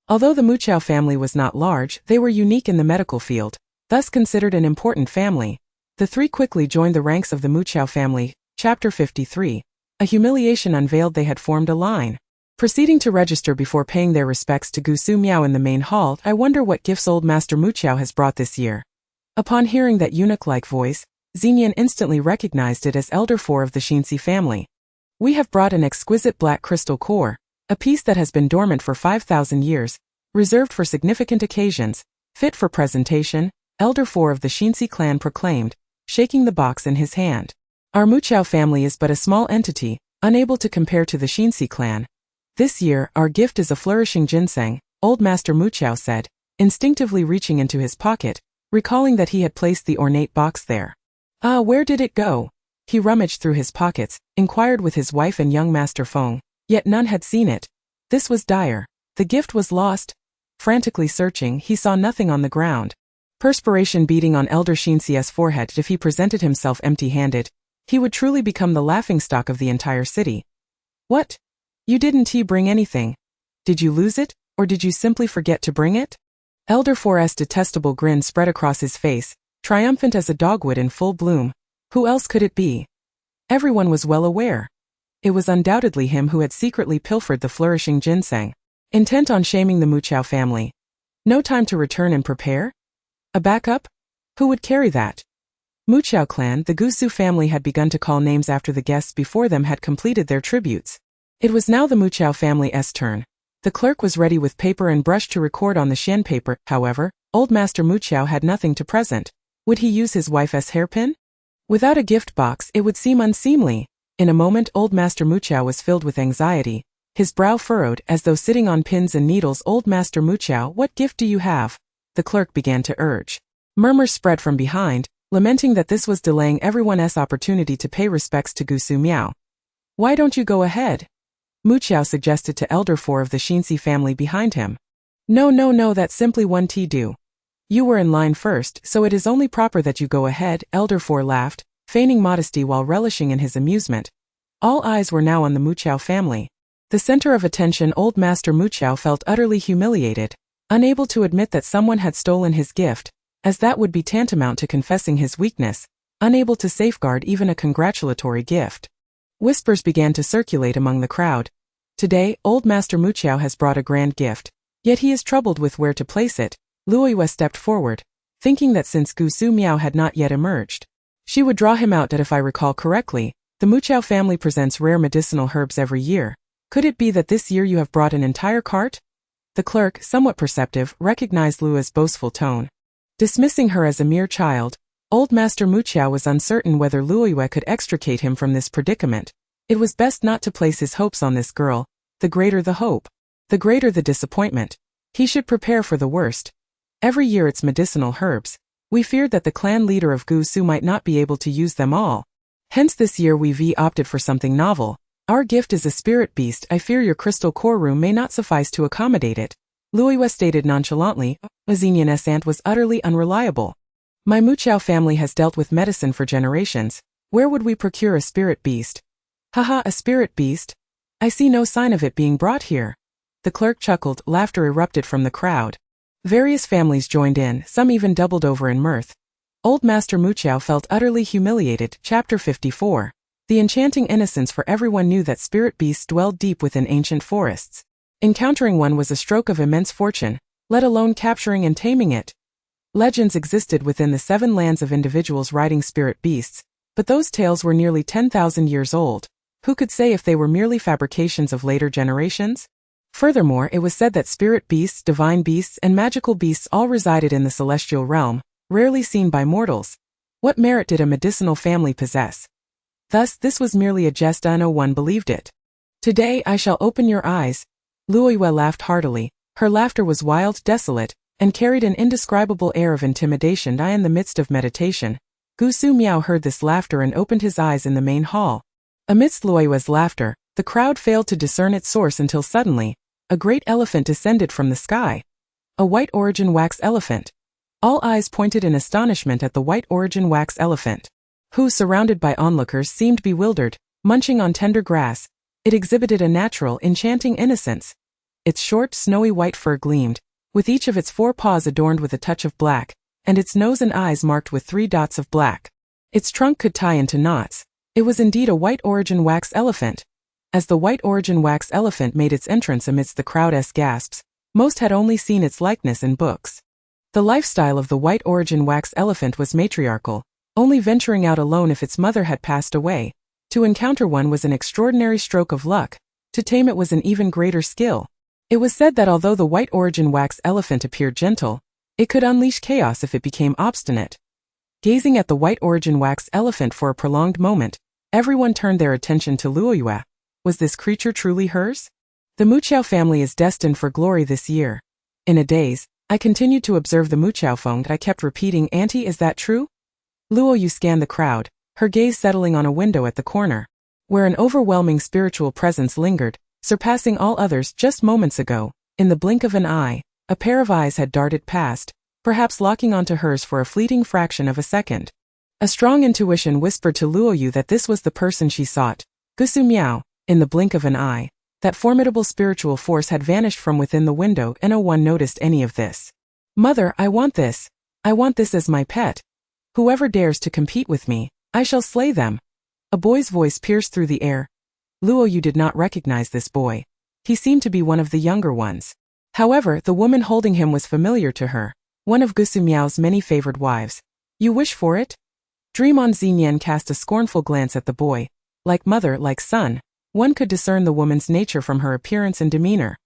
Although the Muqiao family was not large, they were unique in the medical field, thus considered an important family. The three quickly joined the ranks of the Muqiao family. Chapter 53. A humiliation unveiled. They had formed a line, proceeding to register before paying their respects to Gusu Miao in the main hall. I wonder what gifts old Master Muqiao has brought this year. Upon hearing that eunuch-like voice, Xenian instantly recognized it as Elderfor of the Shinsi family. We have brought an exquisite black crystal core, a piece that has been dormant for 5,000 years, reserved for significant occasions, fit for presentation, Elderfor of the Shinsi clan proclaimed, shaking the box in his hand. Our Muqiao family is but a small entity, unable to compare to the Shinsi clan. This year, our gift is a flourishing ginseng, old Master Muqiao said, instinctively reaching into his pocket, recalling that he had placed the ornate box there. Where did it go? He rummaged through his pockets, inquired with his wife and young Master Feng, yet none had seen it. This was dire. The gift was lost. Frantically searching, he saw nothing on the ground. Perspiration beading on Elder Shinsi's forehead. If he presented himself empty-handed, he would truly become the laughingstock of the entire city. What? You didn't bring anything? Did you lose it, or did you simply forget to bring it? Elderfor's detestable grin spread across his face, triumphant as a dogwood in full bloom. Who else could it be? Everyone was well aware. It was undoubtedly him who had secretly pilfered the flourishing ginseng, intent on shaming the Muqiao family. No time to return and prepare? A backup? Who would carry that? Muqiao clan. The Gusu family had begun to call names after the guests before them had completed their tributes. It was now the Muqiao family's turn. The clerk was ready with paper and brush to record on the Xian paper. However, old Master Muqiao had nothing to present. Would he use his wife's hairpin? Without a gift box, it would seem unseemly. In a moment, old Master Muqiao was filled with anxiety. His brow furrowed, as though sitting on pins and needles. Old Master Muqiao, what gift do you have? The clerk began to urge. Murmurs spread from behind, lamenting that this was delaying everyone's opportunity to pay respects to Gusu Miao. Why don't you go ahead? Muqiao suggested to Elder Four of the Xinxi family behind him. No, that's simply one do. You were in line first, so it is only proper that you go ahead. Elder Four laughed, feigning modesty while relishing in his amusement. All eyes were now on the Muqiao family. The center of attention. Old Master Muqiao felt utterly humiliated, unable to admit that someone had stolen his gift, as that would be tantamount to confessing his weakness, unable to safeguard even a congratulatory gift. Whispers began to circulate among the crowd. Today, old Master Muqiao has brought a grand gift, yet he is troubled with where to place it. Luoyue stepped forward, thinking that since Gusu Miao had not yet emerged, she would draw him out. That if I recall correctly, the Muqiao family presents rare medicinal herbs every year. Could it be that this year you have brought an entire cart? The clerk, somewhat perceptive, recognized Luo's boastful tone. Dismissing her as a mere child, old Master Muqiao was uncertain whether Luoyue could extricate him from this predicament. It was best not to place his hopes on this girl. The greater the hope, the greater the disappointment. He should prepare for the worst. Every year it's medicinal herbs. We feared that the clan leader of Gusu might not be able to use them all. Hence this year we opted for something novel. Our gift is a spirit beast. I fear your crystal core room may not suffice to accommodate it. Luoyue stated nonchalantly. Xinyan's aunt was utterly unreliable. My Muqiao family has dealt with medicine for generations. Where would we procure a spirit beast? Haha, a spirit beast? I see no sign of it being brought here. The clerk chuckled. Laughter erupted from the crowd. Various families joined in, some even doubled over in mirth. Old Master Muqiao felt utterly humiliated. Chapter 54. The enchanting innocence. For everyone knew that spirit beasts dwelled deep within ancient forests. Encountering one was a stroke of immense fortune, let alone capturing and taming it. Legends existed within the 7 lands of individuals riding spirit beasts, but those tales were nearly 10,000 years old. Who could say if they were merely fabrications of later generations? Furthermore, it was said that spirit beasts, divine beasts, and magical beasts all resided in the celestial realm, rarely seen by mortals. What merit did a medicinal family possess? Thus, this was merely a jest. No one believed it. Today I shall open your eyes. Luoyue laughed heartily. Her laughter was wild, desolate, and carried an indescribable air of intimidation. In the midst of meditation, Gusu Miao heard this laughter and opened his eyes in the main hall. Amidst Luoyue's laughter, the crowd failed to discern its source until suddenly, a great elephant descended from the sky. A white origin wax elephant. All eyes pointed in astonishment at the white origin wax elephant, who, surrounded by onlookers, seemed bewildered, munching on tender grass. It exhibited a natural, enchanting innocence. Its short, snowy white fur gleamed, with each of its 4 paws adorned with a touch of black, and its nose and eyes marked with 3 dots of black. Its trunk could tie into knots. It was indeed a white origin wax elephant. As the white origin wax elephant made its entrance amidst the crowd's gasps, most had only seen its likeness in books. The lifestyle of the white origin wax elephant was matriarchal, only venturing out alone if its mother had passed away. To encounter one was an extraordinary stroke of luck. To tame it was an even greater skill. It was said that although the white origin wax elephant appeared gentle, it could unleash chaos if it became obstinate. Gazing at the white origin wax elephant for a prolonged moment, everyone turned their attention to Luoyue. Was this creature truly hers? The Muqiao family is destined for glory this year. In a daze, I continued to observe the Muqiao Feng. I kept repeating, Auntie, is that true? Luoyue scanned the crowd, her gaze settling on a window at the corner, where an overwhelming spiritual presence lingered, surpassing all others. Just moments ago, in the blink of an eye, a pair of eyes had darted past, perhaps locking onto hers for a fleeting fraction of a second. A strong intuition whispered to Luoyue that this was the person she sought. Gusu Miao. In the blink of an eye, that formidable spiritual force had vanished from within the window, and no one noticed any of this. Mother, I want this. I want this as my pet. Whoever dares to compete with me, I shall slay them. A boy's voice pierced through the air. Luoyue did not recognize this boy. He seemed to be one of the younger ones. However, the woman holding him was familiar to her, one of Gusu Miao's many favored wives. You wish for it? Dream on. Xinyan cast a scornful glance at the boy. Like mother, like son, one could discern the woman's nature from her appearance and demeanor.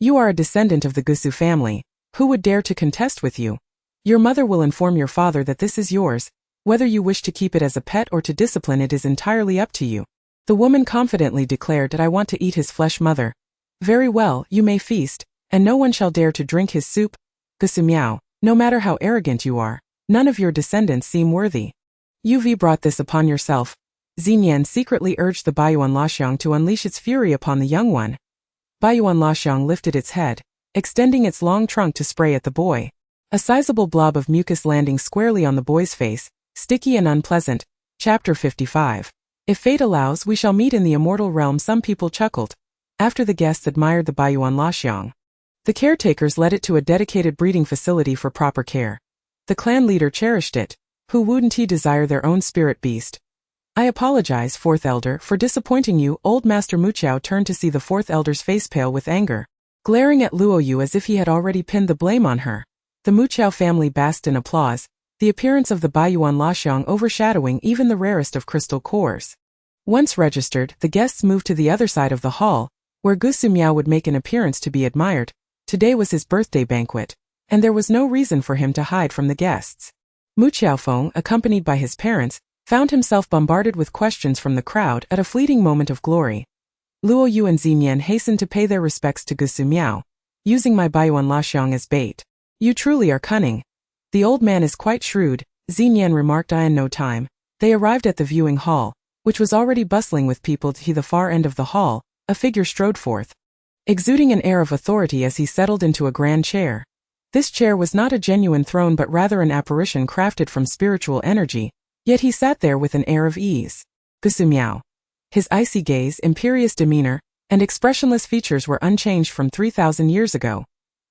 You are a descendant of the Gusu family. Who would dare to contest with you? Your mother will inform your father that this is yours. Whether you wish to keep it as a pet or to discipline it is entirely up to you. The woman confidently declared that I want to eat his flesh, mother. Very well, you may feast, and no one shall dare to drink his soup. Gusu Miao, no matter how arrogant you are, none of your descendants seem worthy. You've brought this upon yourself. Xinyan secretly urged the Baiyuan Laxiang to unleash its fury upon the young one. Baiyuan Laxiang lifted its head, extending its long trunk to spray at the boy. A sizable blob of mucus landing squarely on the boy's face, sticky and unpleasant. Chapter 55. If fate allows, we shall meet in the immortal realm. Some people chuckled. After the guests admired the Baiyuan Laxiang, the caretakers led it to a dedicated breeding facility for proper care. The clan leader cherished it. Who wouldn't he desire their own spirit beast? I apologize, fourth elder, for disappointing you. Old Master Muqiao turned to see the fourth elder's face pale with anger, glaring at Luoyu as if he had already pinned the blame on her. The Muqiao family basked in applause, the appearance of the Baiyuan Laxiang overshadowing even the rarest of crystal cores. Once registered, the guests moved to the other side of the hall, where Gusu Miao would make an appearance to be admired. Today was his birthday banquet, and there was no reason for him to hide from the guests. Mu Qiaofeng, accompanied by his parents, found himself bombarded with questions from the crowd at a fleeting moment of glory. Luoyu and Xinyan hastened to pay their respects to Gusu Miao, using my Baiyuan Laxiang as bait. You truly are cunning. The old man is quite shrewd, Xinyan remarked. In no time, they arrived at the viewing hall, which was already bustling with people. To the far end of the hall, a figure strode forth, exuding an air of authority as he settled into a grand chair. This chair was not a genuine throne but rather an apparition crafted from spiritual energy, yet he sat there with an air of ease. Gusu Miao. His icy gaze, imperious demeanor, and expressionless features were unchanged from 3,000 years ago.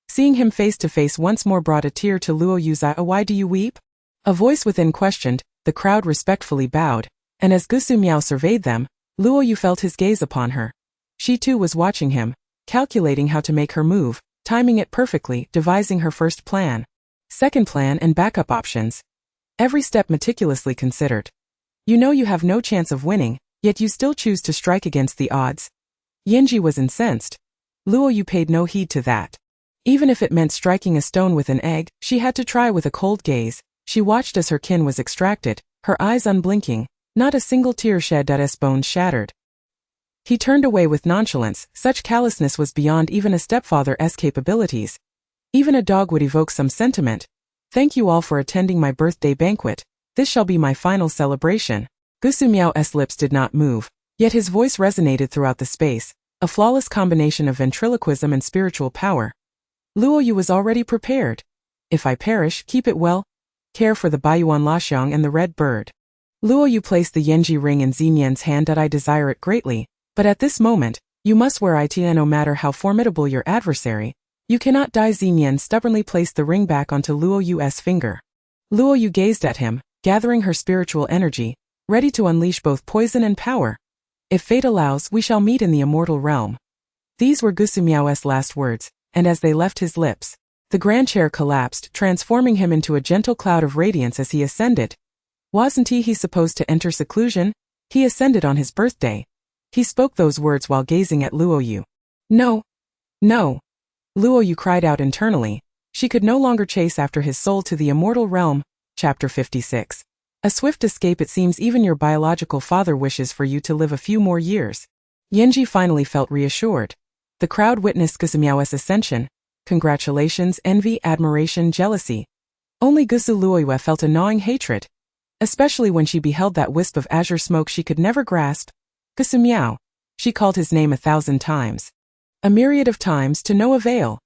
Seeing him face to face once more brought a tear to Luoyu's eye. Why do you weep? A voice within questioned. The crowd respectfully bowed, and as Gusu Miao surveyed them, Luoyu felt his gaze upon her. She too was watching him, calculating how to make her move, timing it perfectly, devising her first plan, second plan and backup options. Every step meticulously considered. You know you have no chance of winning, yet you still choose to strike against the odds. Yanji was incensed. Luoyu paid no heed to that. Even if it meant striking a stone with an egg, she had to try. With a cold gaze, she watched as her kin was extracted, her eyes unblinking, not a single tear shed. His bones shattered. He turned away with nonchalance. Such callousness was beyond even a stepfather's capabilities. Even a dog would evoke some sentiment. Thank you all for attending my birthday banquet. This shall be my final celebration. Gusu Miao's lips did not move, yet his voice resonated throughout the space, a flawless combination of ventriloquism and spiritual power. Luoyu was already prepared. If I perish, keep it well. Care for the Baiyuan Laxiang and the red bird. Luoyu placed the Yanji ring in Xinyan's hand. I desire it greatly, but at this moment, you must wear it. No matter how formidable your adversary, you cannot die. Xinyan stubbornly placed the ring back onto Luoyu's finger. Luoyu gazed at him, gathering her spiritual energy, ready to unleash both poison and power. If fate allows, we shall meet in the immortal realm. These were Gusu Miao's last words, and as they left his lips, the grand chair collapsed, transforming him into a gentle cloud of radiance as he ascended. Wasn't he supposed to enter seclusion? He ascended on his birthday. He spoke those words while gazing at Luoyu. No. No. Luoyu cried out internally. She could no longer chase after his soul to the immortal realm. Chapter 56. A swift escape. It seems even your biological father wishes for you to live a few more years. Yanji finally felt reassured. The crowd witnessed Gusu Miao's ascension. Congratulations, envy, admiration, jealousy. Only Gusu Luoyue felt a gnawing hatred, especially when she beheld that wisp of azure smoke she could never grasp. Gusu Miao. She called his name 1,000 times. A myriad of times to no avail.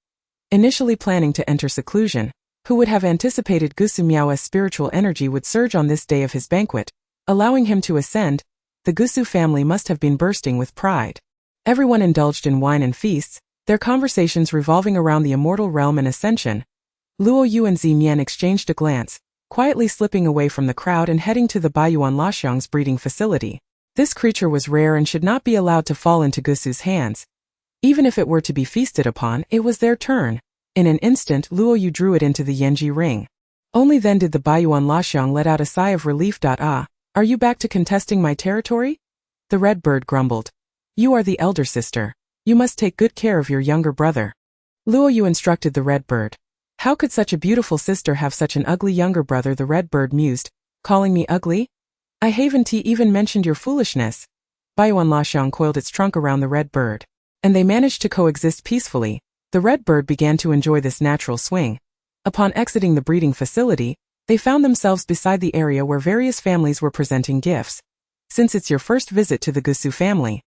Initially planning to enter seclusion, who would have anticipated Gusu Miao's spiritual energy would surge on this day of his banquet, allowing him to ascend? The Gusu family must have been bursting with pride. Everyone indulged in wine and feasts, their conversations revolving around the immortal realm and ascension. Luoyu and Xinyan exchanged a glance, quietly slipping away from the crowd and heading to the Baiyuan Laxiang's breeding facility. This creature was rare and should not be allowed to fall into Gusu's hands. Even if it were to be feasted upon, it was their turn. In an instant, Luoyu drew it into the Yanji ring. Only then did the Baiyuan Laxiang let out a sigh of relief. Ah, are you back to contesting my territory? The red bird grumbled. You are the elder sister. You must take good care of your younger brother. Luoyu instructed the red bird. How could such a beautiful sister have such an ugly younger brother? The red bird mused. Calling me ugly? I haven't even mentioned your foolishness. Baiyuan Laxiang coiled its trunk around the red bird. And they managed to coexist peacefully. The red bird began to enjoy this natural swing. Upon exiting the breeding facility, they found themselves beside the area where various families were presenting gifts. Since it's your first visit to the Gusu family,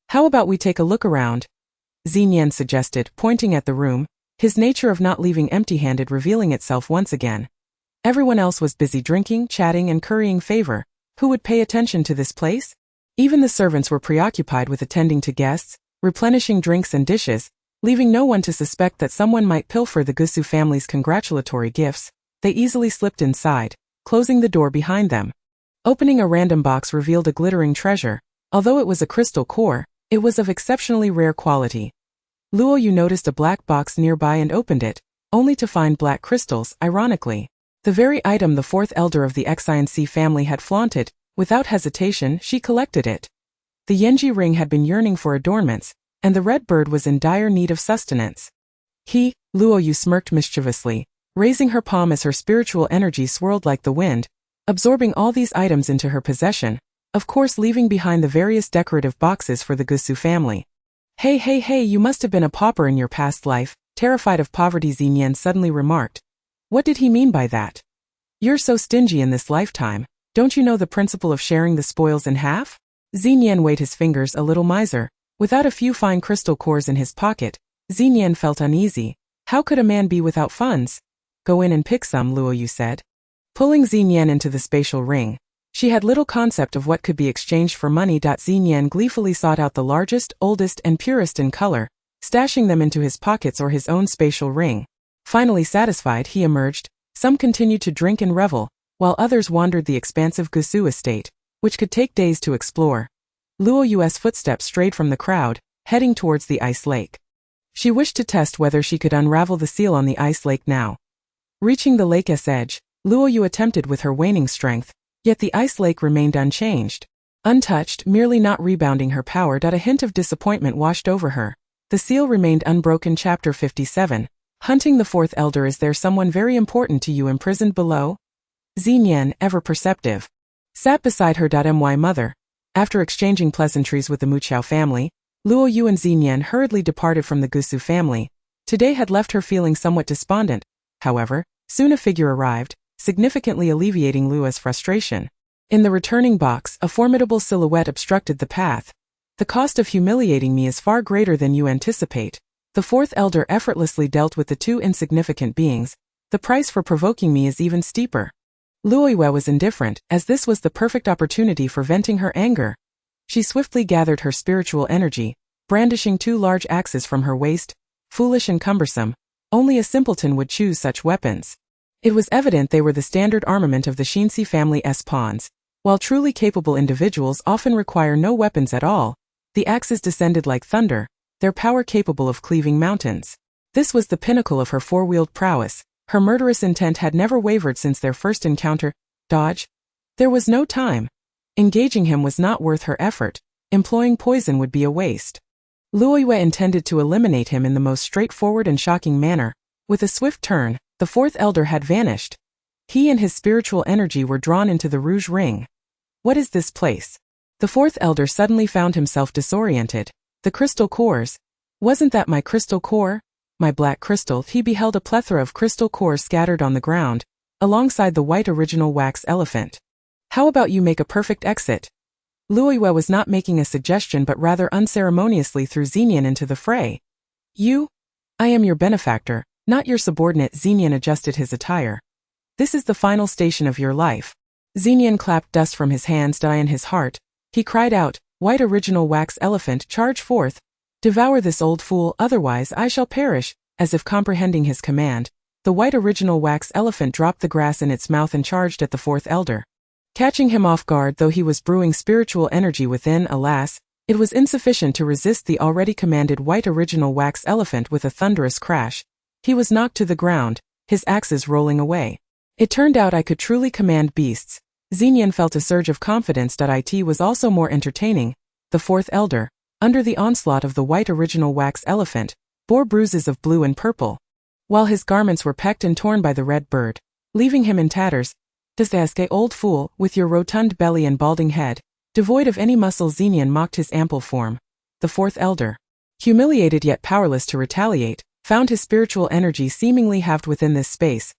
how about we take a look around? Xinyan suggested, pointing at the room, his nature of not leaving empty-handed revealing itself once again. Everyone else was busy drinking, chatting, and currying favor. Who would pay attention to this place? Even the servants were preoccupied with attending to guests, replenishing drinks and dishes, leaving no one to suspect that someone might pilfer the Gusu family's congratulatory gifts. They easily slipped inside, closing the door behind them. Opening a random box revealed a glittering treasure. Although it was a crystal core, it was of exceptionally rare quality. Luoyu noticed a black box nearby and opened it, only to find black crystals, ironically. The very item the fourth elder of the Xinc family had flaunted. Without hesitation, she collected it. The Yenji ring had been yearning for adornments, and the red bird was in dire need of sustenance. Luoyu smirked mischievously, raising her palm as her spiritual energy swirled like the wind, absorbing all these items into her possession, of course leaving behind the various decorative boxes for the Gusu family. Hey, you must have been a pauper in your past life, terrified of poverty, Xinyan suddenly remarked. What did he mean by that? You're so stingy in this lifetime, don't you know the principle of sharing the spoils in half? Xinyan weighed his fingers, a little miser. Without a few fine crystal cores in his pocket, Xinyan felt uneasy. How could a man be without funds? Go in and pick some, Luoyu said. Pulling Xinyan into the spatial ring. She had little concept of what could be exchanged for money. Xinyan gleefully sought out the largest, oldest, and purest in color, stashing them into his pockets or his own spatial ring. Finally satisfied, he emerged. Some continued to drink and revel, while others wandered the expansive Gusu estate, which could take days to explore. Luoyu's footsteps strayed from the crowd, heading towards the ice lake. She wished to test whether she could unravel the seal on the ice lake now. Reaching the lake's edge, Luoyu attempted with her waning strength, yet the ice lake remained unchanged. Untouched, merely not rebounding her power. A hint of disappointment washed over her. The seal remained unbroken. Chapter 57. Hunting the fourth elder. Is there someone very important to you imprisoned below? Xinyan, ever perceptive, sat beside her. My mother. After exchanging pleasantries with the Muqiao family, Luoyu and Xinyan hurriedly departed from the Gusu family. Today had left her feeling somewhat despondent. However, soon a figure arrived, significantly alleviating Luo's frustration. In the returning box, a formidable silhouette obstructed the path. The cost of humiliating me is far greater than you anticipate. The fourth elder effortlessly dealt with the two insignificant beings. The price for provoking me is even steeper. Luoyue was indifferent, as this was the perfect opportunity for venting her anger. She swiftly gathered her spiritual energy, brandishing two large axes from her waist. Foolish and cumbersome. Only a simpleton would choose such weapons. It was evident they were the standard armament of the Xinci family's pawns. While truly capable individuals often require no weapons at all, the axes descended like thunder, their power capable of cleaving mountains. This was the pinnacle of her four-wheeled prowess. Her murderous intent had never wavered since their first encounter. Dodge? There was no time. Engaging him was not worth her effort. Employing poison would be a waste. Luoyue intended to eliminate him in the most straightforward and shocking manner. With a swift turn, the fourth elder had vanished. He and his spiritual energy were drawn into the Rouge Ring. What is this place? The fourth elder suddenly found himself disoriented. The crystal cores. Wasn't that my crystal core? My black crystal. He beheld a plethora of crystal cores scattered on the ground, alongside the white original wax elephant. How about you make a perfect exit? Luoyue was not making a suggestion but rather unceremoniously threw Xinyan into the fray. You? I am your benefactor, not your subordinate. Xinyan adjusted his attire. This is the final station of your life. Xinyan clapped dust from his hands. In his heart, he cried out, White original wax elephant, charge forth. Devour this old fool, otherwise I shall perish. As if comprehending his command, the white original wax elephant dropped the grass in its mouth and charged at the fourth elder. Catching him off guard, though he was brewing spiritual energy within, alas, it was insufficient to resist the already commanded white original wax elephant. With a thunderous crash, he was knocked to the ground, his axes rolling away. It turned out I could truly command beasts. Xinyan felt a surge of confidence. It was also more entertaining. The fourth elder, under the onslaught of the white original wax elephant, bore bruises of blue and purple, while his garments were pecked and torn by the red bird, leaving him in tatters. Disgrace, old fool, with your rotund belly and balding head, devoid of any muscle. Xenian mocked his ample form. The fourth elder, humiliated yet powerless to retaliate, found his spiritual energy seemingly halved within this space.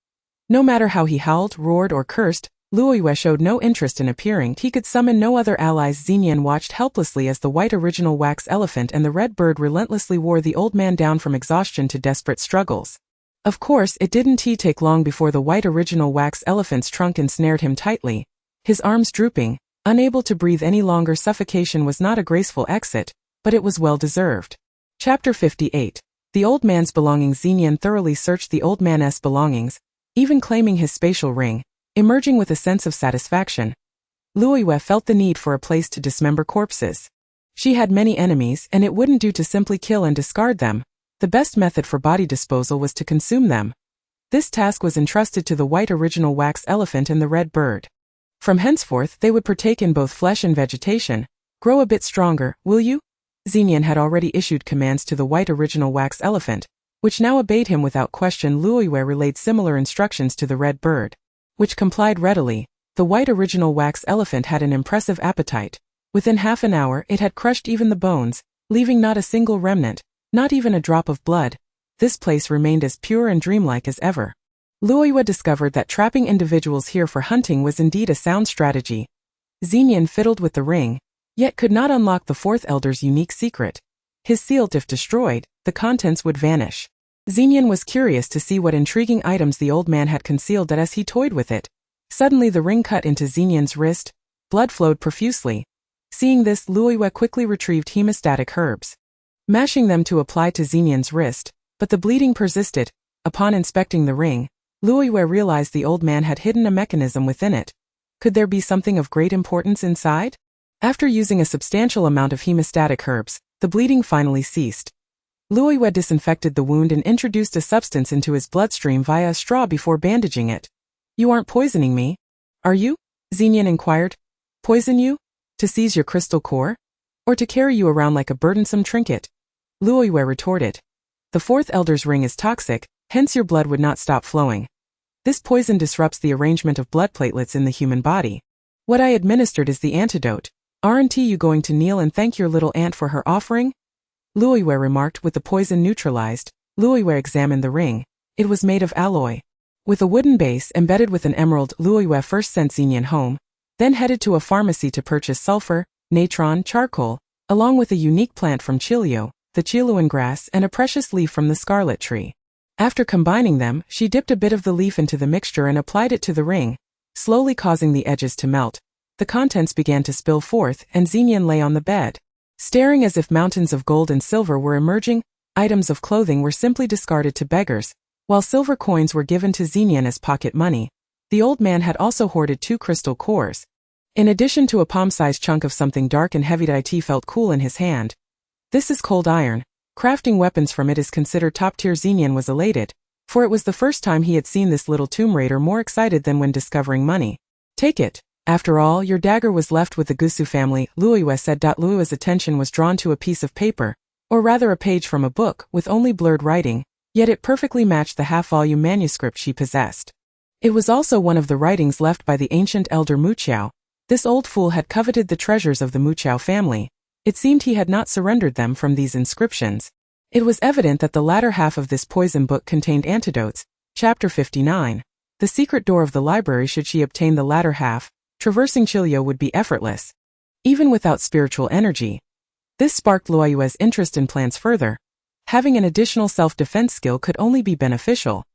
No matter how he howled, roared, or cursed, Luoyue showed no interest in appearing. He could summon no other allies. Xenian watched helplessly as the white original wax elephant and the red bird relentlessly wore the old man down from exhaustion to desperate struggles. Of course, it didn't take long before the white original wax elephant's trunk ensnared him tightly, his arms drooping, unable to breathe any longer. Suffocation was not a graceful exit, but it was well deserved. Chapter 58. The old man's belongings. Xenian thoroughly searched the old man's belongings, even claiming his spatial ring, emerging with a sense of satisfaction. Luoyue felt the need for a place to dismember corpses. She had many enemies, and it wouldn't do to simply kill and discard them. The best method for body disposal was to consume them. This task was entrusted to the white original wax elephant and the red bird. From henceforth they would partake in both flesh and vegetation. Grow a bit stronger, will you? Xenian had already issued commands to the white original wax elephant, which now obeyed him without question. Luoyue relayed similar instructions to the red bird, which complied readily. The white original wax elephant had an impressive appetite. Within half an hour it had crushed even the bones, leaving not a single remnant, not even a drop of blood. This place remained as pure and dreamlike as ever. Luoyue discovered that trapping individuals here for hunting was indeed a sound strategy. Xenian fiddled with the ring, yet could not unlock the fourth elder's unique secret. His seal, if destroyed, the contents would vanish. Xenian was curious to see what intriguing items the old man had concealed. As he toyed with it, suddenly the ring cut into Xenian's wrist. Blood flowed profusely. Seeing this, Luoyue quickly retrieved hemostatic herbs, mashing them to apply to Xenian's wrist, but the bleeding persisted. Upon inspecting the ring, Luoyue realized the old man had hidden a mechanism within it. Could there be something of great importance inside? After using a substantial amount of hemostatic herbs, the bleeding finally ceased. Luoyue disinfected the wound and introduced a substance into his bloodstream via a straw before bandaging it. You aren't poisoning me, are you? Xenian inquired. Poison you? To seize your crystal core? Or to carry you around like a burdensome trinket? Luoyue retorted. The fourth elder's ring is toxic, hence your blood would not stop flowing. This poison disrupts the arrangement of blood platelets in the human body. What I administered is the antidote. Aren't you going to kneel and thank your little aunt for her offering? Luoyue remarked. With the poison neutralized, Luoyue examined the ring. It was made of alloy, with a wooden base embedded with an emerald. Luoyue first sent Xenian home, then headed to a pharmacy to purchase sulfur, natron, charcoal, along with a unique plant from Qilun, the Qilun grass, and a precious leaf from the scarlet tree. After combining them, she dipped a bit of the leaf into the mixture and applied it to the ring, slowly causing the edges to melt. The contents began to spill forth, and Xenian lay on the bed, staring as if mountains of gold and silver were emerging. Items of clothing were simply discarded to beggars, while silver coins were given to Xenian as pocket money. The old man had also hoarded 2 crystal cores, in addition to a palm-sized chunk of something dark and heavy. It felt cool in his hand. This is cold iron. Crafting weapons from it is considered top-tier. Xenian was elated, for it was the first time he had seen this little tomb raider more excited than when discovering money. Take it. After all, your dagger was left with the Gusu family, Luoyue said. Luoyue's attention was drawn to a piece of paper, or rather a page from a book, with only blurred writing, yet it perfectly matched the half-volume manuscript she possessed. It was also one of the writings left by the ancient elder Muqiao. This old fool had coveted the treasures of the Muqiao family. It seemed he had not surrendered them. From these inscriptions, it was evident that the latter half of this poison book contained antidotes. Chapter 59. The secret door of the library. Should she obtain the latter half, traversing Qilun would be effortless, even without spiritual energy. This sparked Luoyue's interest in plants further. Having an additional self-defense skill could only be beneficial.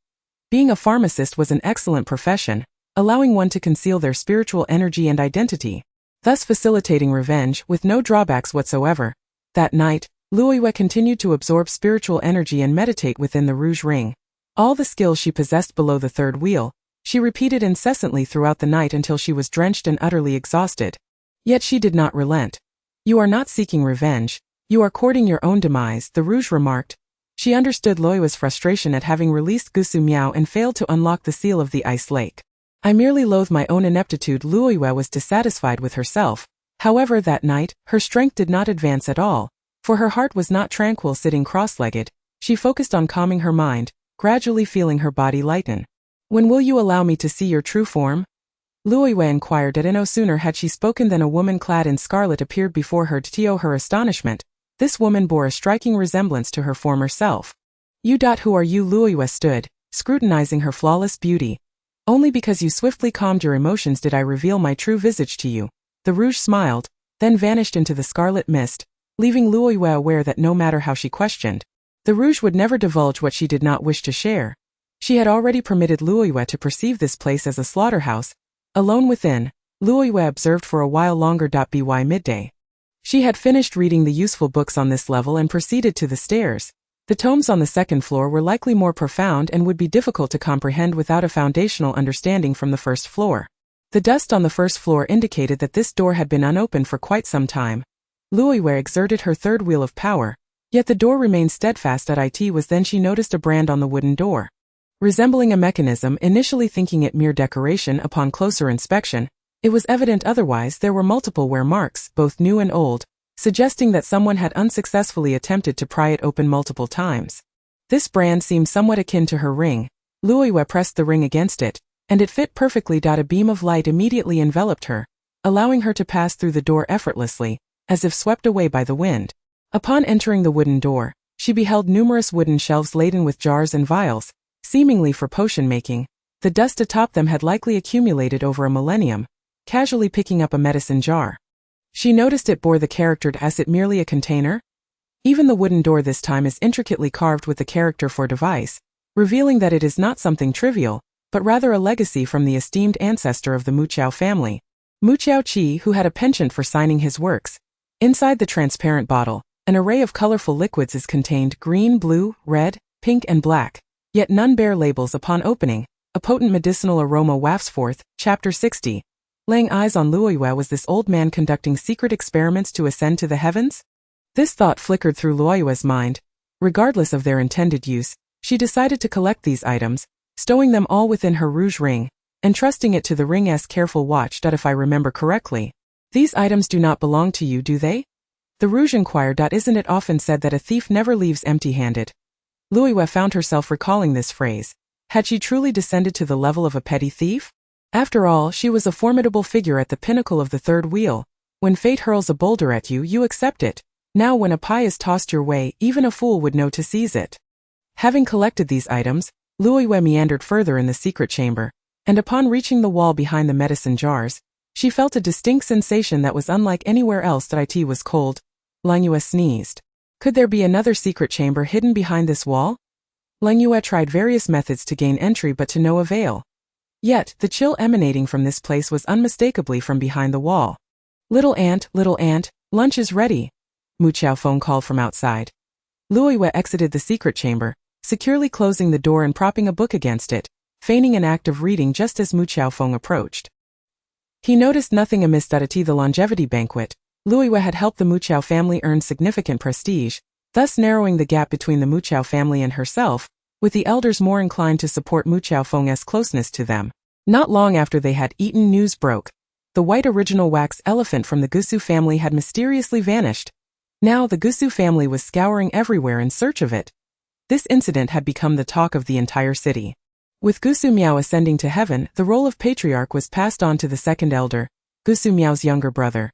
Being a pharmacist was an excellent profession, allowing one to conceal their spiritual energy and identity, thus facilitating revenge with no drawbacks whatsoever. That night, Luoyue continued to absorb spiritual energy and meditate within the Rouge Ring. All the skills she possessed below the third wheel, she repeated incessantly throughout the night until she was drenched and utterly exhausted. Yet she did not relent. You are not seeking revenge, you are courting your own demise, the Rouge remarked. She understood Luoyue's frustration at having released Gusu Miao and failed to unlock the seal of the ice lake. I merely loathe my own ineptitude. Luoyue was dissatisfied with herself. However, that night, her strength did not advance at all, for her heart was not tranquil. Sitting cross-legged, She focused on calming her mind, gradually feeling her body lighten. When will you allow me to see your true form? Luoyue inquired, and no sooner had she spoken than a woman clad in scarlet appeared before her. To her astonishment, this woman bore a striking resemblance to her former self. Who are you? Luoyue stood, scrutinizing her flawless beauty. Only because you swiftly calmed your emotions did I reveal my true visage to you. The rouge smiled, then vanished into the scarlet mist, leaving Luoyue aware that no matter how she questioned, the rouge would never divulge what she did not wish to share. She had already permitted Luoyue to perceive this place as a slaughterhouse. Alone within, Luoyue observed for a while longer. By midday, she had finished reading the useful books on this level and proceeded to the stairs. The tomes on the second floor were likely more profound and would be difficult to comprehend without a foundational understanding from the first floor. The dust on the first floor indicated that this door had been unopened for quite some time. Luoyue exerted her third wheel of power, yet the door remained steadfast. Then she noticed a brand on the wooden door. Resembling a mechanism, initially thinking it mere decoration, upon closer inspection, it was evident otherwise. There were multiple wear marks, both new and old, suggesting that someone had unsuccessfully attempted to pry it open multiple times. This brand seemed somewhat akin to her ring. Luoyue pressed the ring against it, and it fit perfectly. A beam of light immediately enveloped her, allowing her to pass through the door effortlessly, as if swept away by the wind. Upon entering the wooden door, she beheld numerous wooden shelves laden with jars and vials, seemingly for potion making. The dust atop them had likely accumulated over a millennium. Casually picking up a medicine jar, she noticed it bore the character "Is it merely a container?" Even the wooden door this time is intricately carved with the character for device, revealing that it is not something trivial, but rather a legacy from the esteemed ancestor of the Muqiao family, Muqiao Qi, who had a penchant for signing his works. Inside the transparent bottle, an array of colorful liquids is contained: green, blue, red, pink and black. Yet none bear labels. Upon opening, a potent medicinal aroma wafts forth. Chapter 60. Laying eyes on Luoyue. Was this old man conducting secret experiments to ascend to the heavens? This thought flickered through Luoyue's mind. Regardless of their intended use, she decided to collect these items, stowing them all within her rouge ring, and trusting it to the ring's careful watch. If I remember correctly, these items do not belong to you, do they? The rouge inquired. Isn't it often said that a thief never leaves empty-handed? Luoyue found herself recalling this phrase. Had she truly descended to the level of a petty thief? After all, she was a formidable figure at the pinnacle of the third wheel. When fate hurls a boulder at you, you accept it. Now when a pie is tossed your way, even a fool would know to seize it. Having collected these items, Luoyue meandered further in the secret chamber, and upon reaching the wall behind the medicine jars, she felt a distinct sensation that was unlike anywhere else. It was cold. Luoyue sneezed. Could there be another secret chamber hidden behind this wall? Luoyue tried various methods to gain entry, but to no avail. Yet, the chill emanating from this place was unmistakably from behind the wall. Little ant, lunch is ready," Muqiao Feng called from outside. Luoyue exited the secret chamber, securely closing the door and propping a book against it, feigning an act of reading just as Muqiao Feng approached. He noticed nothing amiss. At the longevity banquet, Luoyue had helped the Muqiao family earn significant prestige, thus narrowing the gap between the Muqiao family and herself, with the elders more inclined to support Muqiao Feng's closeness to them. Not long after they had eaten, news broke. The white original wax elephant from the Gusu family had mysteriously vanished. Now the Gusu family was scouring everywhere in search of it. This incident had become the talk of the entire city. With Gusu Miao ascending to heaven, the role of patriarch was passed on to the second elder, Gusu Miao's younger brother.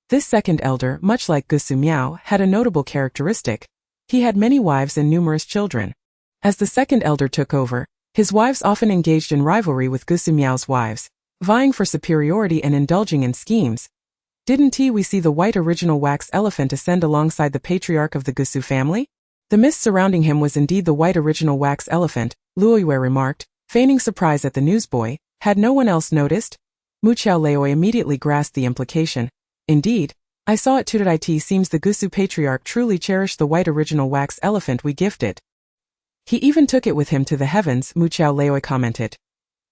This second elder, much like Gusu Miao, had a notable characteristic. He had many wives and numerous children. As the second elder took over, his wives often engaged in rivalry with Gusu Miao's wives, vying for superiority and indulging in schemes. Didn't we see the white original wax elephant ascend alongside the patriarch of the Gusu family? The mist surrounding him was indeed the white original wax elephant, Luoyue remarked, feigning surprise at the newsboy. Had no one else noticed? Muqiao Leoi immediately grasped the implication. Indeed, I saw it too. It seems the Gusu patriarch truly cherished the white original wax elephant we gifted. He even took it with him to the heavens, Muqiao Leoi commented.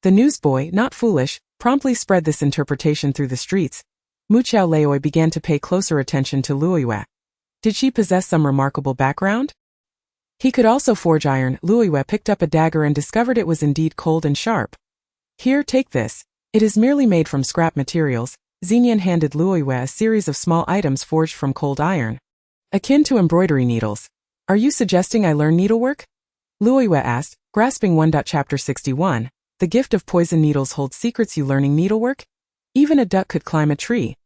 The newsboy, not foolish, promptly spread this interpretation through the streets. Muqiao Leoi began to pay closer attention to Luoyue. Did she possess some remarkable background? He could also forge iron. Luoyue picked up a dagger and discovered it was indeed cold and sharp. Here, take this. It is merely made from scrap materials. Xinyan handed Luoyue a series of small items forged from cold iron. Akin to embroidery needles. Are you suggesting I learn needlework? Luoyue asked, grasping one. Chapter 61. The gift of poison needles holds secrets. You learning needlework? Even a duck could climb a tree.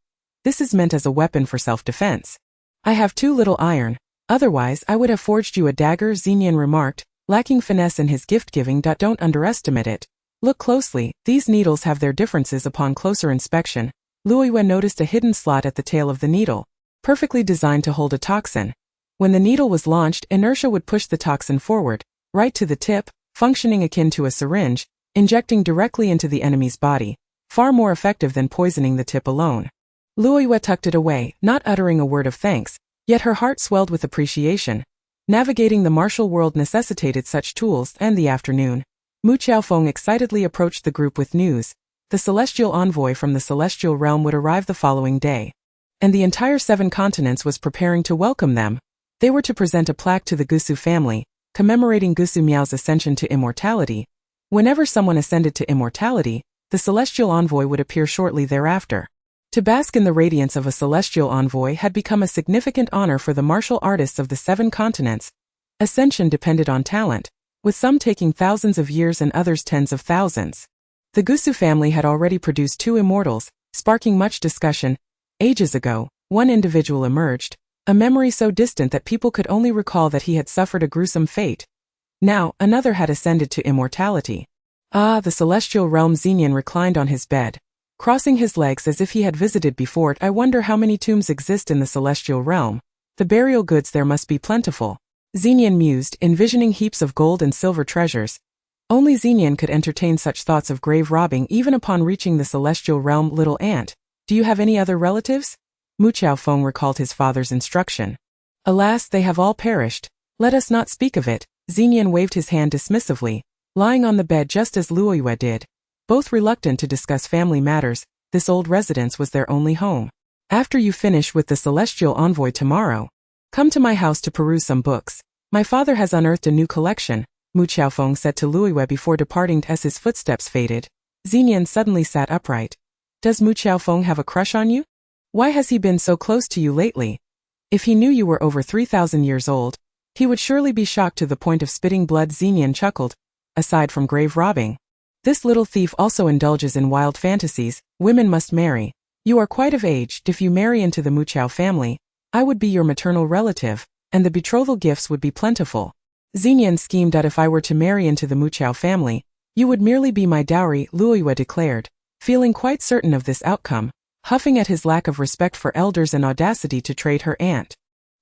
This is meant as a weapon for self-defense. I have too little iron. Otherwise, I would have forged you a dagger, Xenian remarked, lacking finesse in his gift-giving. Don't underestimate it. Look closely, these needles have their differences upon closer inspection. Luoyue noticed a hidden slot at the tail of the needle, perfectly designed to hold a toxin. When the needle was launched, inertia would push the toxin forward, right to the tip, functioning akin to a syringe, injecting directly into the enemy's body, far more effective than poisoning the tip alone. Luoyue tucked it away, not uttering a word of thanks, yet her heart swelled with appreciation. Navigating the martial world necessitated such tools, and the afternoon. Mu Qiaofeng excitedly approached the group with news. The celestial envoy from the celestial realm would arrive the following day. And the entire 7 continents was preparing to welcome them. They were to present a plaque to the Gusu family, commemorating Gusu Miao's ascension to immortality. Whenever someone ascended to immortality, the celestial envoy would appear shortly thereafter. To bask in the radiance of a celestial envoy had become a significant honor for the martial artists of the 7 continents. Ascension depended on talent, with some taking thousands of years and others tens of thousands. The Gusu family had already produced 2 immortals, sparking much discussion. Ages ago, one individual emerged, a memory so distant that people could only recall that he had suffered a gruesome fate. Now, another had ascended to immortality. Ah, the celestial realm. Xenian reclined on his bed, crossing his legs as if he had visited before. I wonder how many tombs exist in the celestial realm. The burial goods there must be plentiful. Xenian mused, envisioning heaps of gold and silver treasures. Only Xenian could entertain such thoughts of grave robbing even upon reaching the celestial realm. Little aunt, do you have any other relatives? Mu Qiaofeng recalled his father's instruction. Alas, they have all perished. Let us not speak of it. Xenian waved his hand dismissively, lying on the bed just as Luoyue did. Both reluctant to discuss family matters, this old residence was their only home. After you finish with the celestial envoy tomorrow, come to my house to peruse some books. My father has unearthed a new collection, Mu Qiaofeng said to Luoyue before departing. As his footsteps faded, Xenian suddenly sat upright. Does Mu Qiaofeng have a crush on you? Why has he been so close to you lately? If he knew you were over 3,000 years old, he would surely be shocked to the point of spitting blood. Xenian chuckled. Aside from grave robbing, this little thief also indulges in wild fantasies. Women must marry. You are quite of age. If you marry into the Mu Qiao family, I would be your maternal relative, and the betrothal gifts would be plentiful. Xenian schemed. If I were to marry into the Mu Qiao family, you would merely be my dowry, Luoyue declared, feeling quite certain of this outcome, huffing at his lack of respect for elders and audacity to trade her aunt.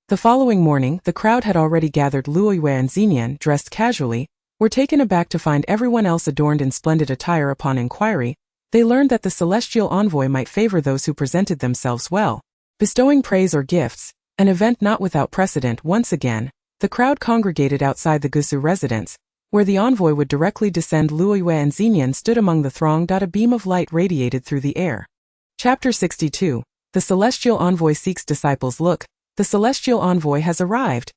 The following morning, the crowd had already gathered. Luoyue and Xenian, dressed casually, were taken aback to find everyone else adorned in splendid attire. Upon inquiry, they learned that the celestial envoy might favor those who presented themselves well, bestowing praise or gifts, an event not without precedent. Once again, the crowd congregated outside the Gusu residence, where the envoy would directly descend. Luoyue and Xenian stood among the throng. A beam of light radiated through the air. Chapter 62. The celestial envoy seeks disciples. Look, the celestial envoy has arrived.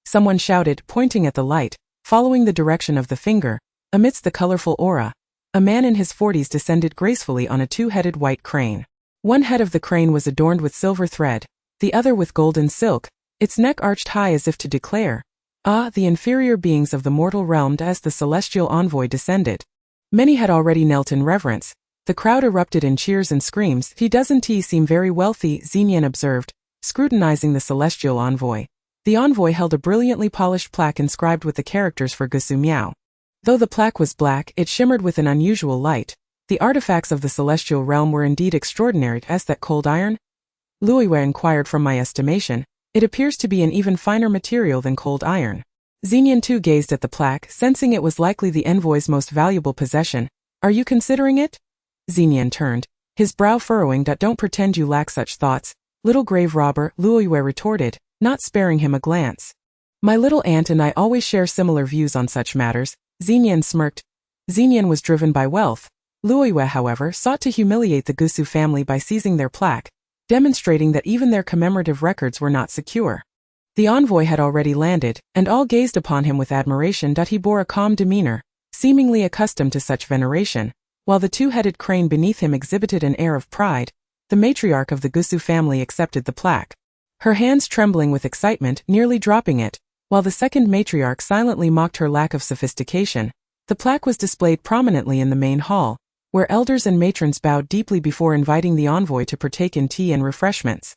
Someone shouted, pointing at the light. Following the direction of the finger, amidst the colorful aura, a man in his 40s descended gracefully on a 2-headed white crane. One head of the crane was adorned with silver thread, the other with golden silk, its neck arched high as if to declare, "Ah, the inferior beings of the mortal realm." As the celestial envoy descended, many had already knelt in reverence. The crowd erupted in cheers and screams. "He doesn't seem very wealthy," Xenian observed, scrutinizing the celestial envoy. The envoy held a brilliantly polished plaque inscribed with the characters for Gusu Miao. Though the plaque was black, it shimmered with an unusual light. The artifacts of the celestial realm were indeed extraordinary. As that cold iron? Luoyue inquired. From my estimation, it appears to be an even finer material than cold iron. Xenian too gazed at the plaque, sensing it was likely the envoy's most valuable possession. Are you considering it? Xenian turned, his brow furrowing. Don't pretend you lack such thoughts, little grave robber, Luoyue retorted, not sparing him a glance. My little aunt and I always share similar views on such matters, Xenian smirked. Xenian was driven by wealth. Luoyue, however, sought to humiliate the Gusu family by seizing their plaque, demonstrating that even their commemorative records were not secure. The envoy had already landed, and all gazed upon him with admiration. He bore a calm demeanor, seemingly accustomed to such veneration, while the 2-headed crane beneath him exhibited an air of pride. The matriarch of the Gusu family accepted the plaque, her hands trembling with excitement, nearly dropping it, While the second matriarch silently mocked her lack of sophistication, the plaque was displayed prominently in the main hall, where elders and matrons bowed deeply before inviting the envoy to partake in tea and refreshments.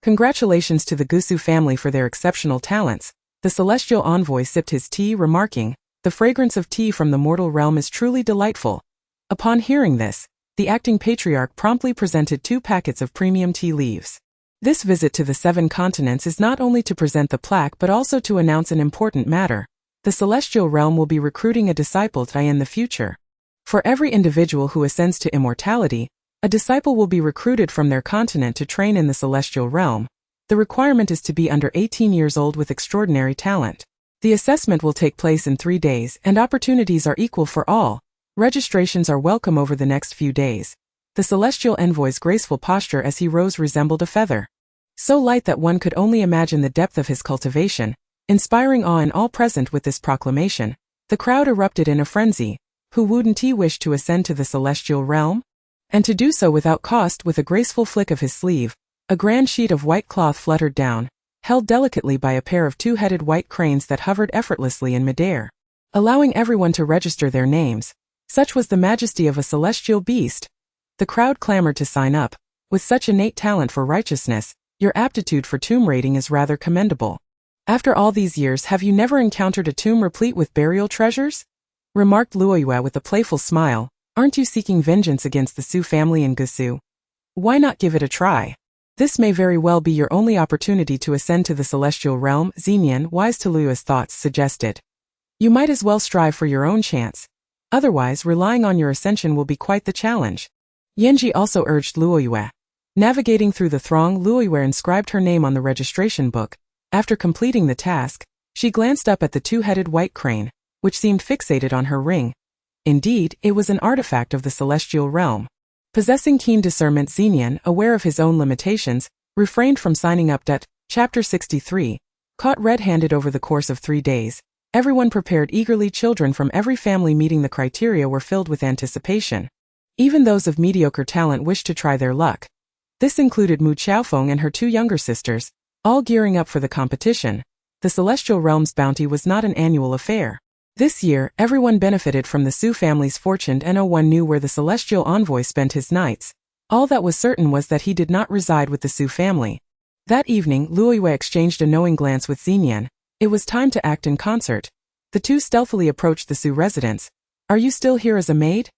Congratulations to the Gusu family for their exceptional talents. The celestial envoy sipped his tea, remarking, "The fragrance of tea from the mortal realm is truly delightful." Upon hearing this, the acting patriarch promptly presented 2 packets of premium tea leaves. This visit to the 7 continents is not only to present the plaque but also to announce an important matter. The celestial realm will be recruiting a disciple in the future. For every individual who ascends to immortality, a disciple will be recruited from their continent to train in the celestial realm. The requirement is to be under 18 years old with extraordinary talent. The assessment will take place in 3 days, and opportunities are equal for all. Registrations are welcome over the next few days. The celestial envoy's graceful posture as he rose resembled a feather, so light that one could only imagine the depth of his cultivation, inspiring awe in all present. With this proclamation, the crowd erupted in a frenzy. Who wouldn't wish to ascend to the celestial realm? And to do so without cost? With a graceful flick of his sleeve, a grand sheet of white cloth fluttered down, held delicately by a pair of 2-headed white cranes that hovered effortlessly in midair, allowing everyone to register their names. Such was the majesty of a celestial beast. The crowd clamored to sign up. With such innate talent for righteousness, your aptitude for tomb raiding is rather commendable. After all these years, have you never encountered a tomb replete with burial treasures? Remarked Luoyue with a playful smile. Aren't you seeking vengeance against the Su family in Gusu? Why not give it a try? This may very well be your only opportunity to ascend to the celestial realm, Xinyan, wise to Luoyue's thoughts, suggested. You might as well strive for your own chance. Otherwise, relying on your ascension will be quite the challenge. Yanji also urged Luoyue. Navigating through the throng, Luoyue inscribed her name on the registration book. After completing the task, she glanced up at the 2-headed white crane, which seemed fixated on her ring. Indeed, it was an artifact of the celestial realm. Possessing keen discernment, Xinyan, aware of his own limitations, refrained from signing up. Chapter 63. Caught red-handed. Over the course of 3 days, everyone prepared eagerly. Children from every family meeting the criteria were filled with anticipation. Even those of mediocre talent wished to try their luck. This included Mu Xiaofeng and her 2 younger sisters, all gearing up for the competition. The celestial realm's bounty was not an annual affair. This year, everyone benefited from the Su family's fortune, and no one knew where the celestial envoy spent his nights. All that was certain was that he did not reside with the Su family. That evening, Luoyue exchanged a knowing glance with Xinyan. It was time to act in concert. The 2 stealthily approached the Su residence. "Are you still here as a maid?"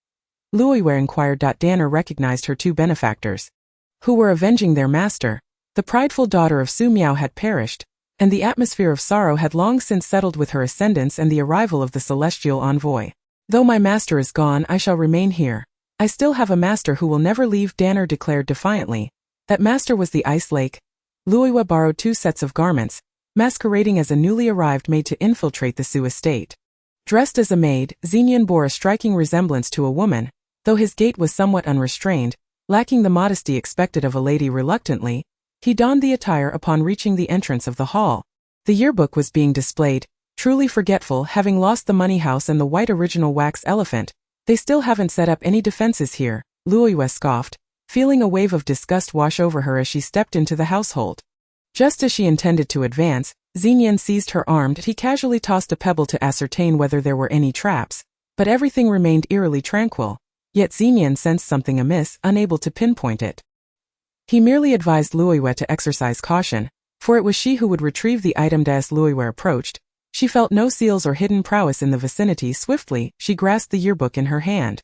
Luoyue inquired. Danner recognized her 2 benefactors, who were avenging their master. The prideful daughter of Su Miao had perished, and the atmosphere of sorrow had long since settled with her ascendance and the arrival of the celestial envoy. "Though my master is gone, I shall remain here. I still have a master who will never leave," Danner declared defiantly. That master was the Ice Lake. Luoyue borrowed 2 sets of garments, masquerading as a newly arrived maid to infiltrate the Su estate. Dressed as a maid, Xinyan bore a striking resemblance to a woman, though his gait was somewhat unrestrained, lacking the modesty expected of a lady. Reluctantly, he donned the attire upon reaching the entrance of the hall. The yearbook was being displayed. Truly forgetful, having lost the money house and the white original wax elephant, they still haven't set up any defenses here, Luoyue scoffed, feeling a wave of disgust wash over her as she stepped into the household. Just as she intended to advance, Xinyan seized her arm. He casually tossed a pebble to ascertain whether there were any traps, but everything remained eerily tranquil. Yet Xinyan sensed something amiss, unable to pinpoint it. He merely advised Luoyue to exercise caution, for it was she who would retrieve the item. As Luoyue approached, she felt no seals or hidden prowess in the vicinity. Swiftly, she grasped the yearbook in her hand.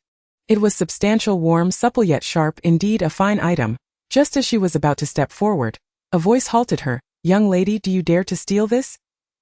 It was substantial, warm, supple yet sharp, indeed a fine item. Just as she was about to step forward, a voice halted her. "Young lady, do you dare to steal this?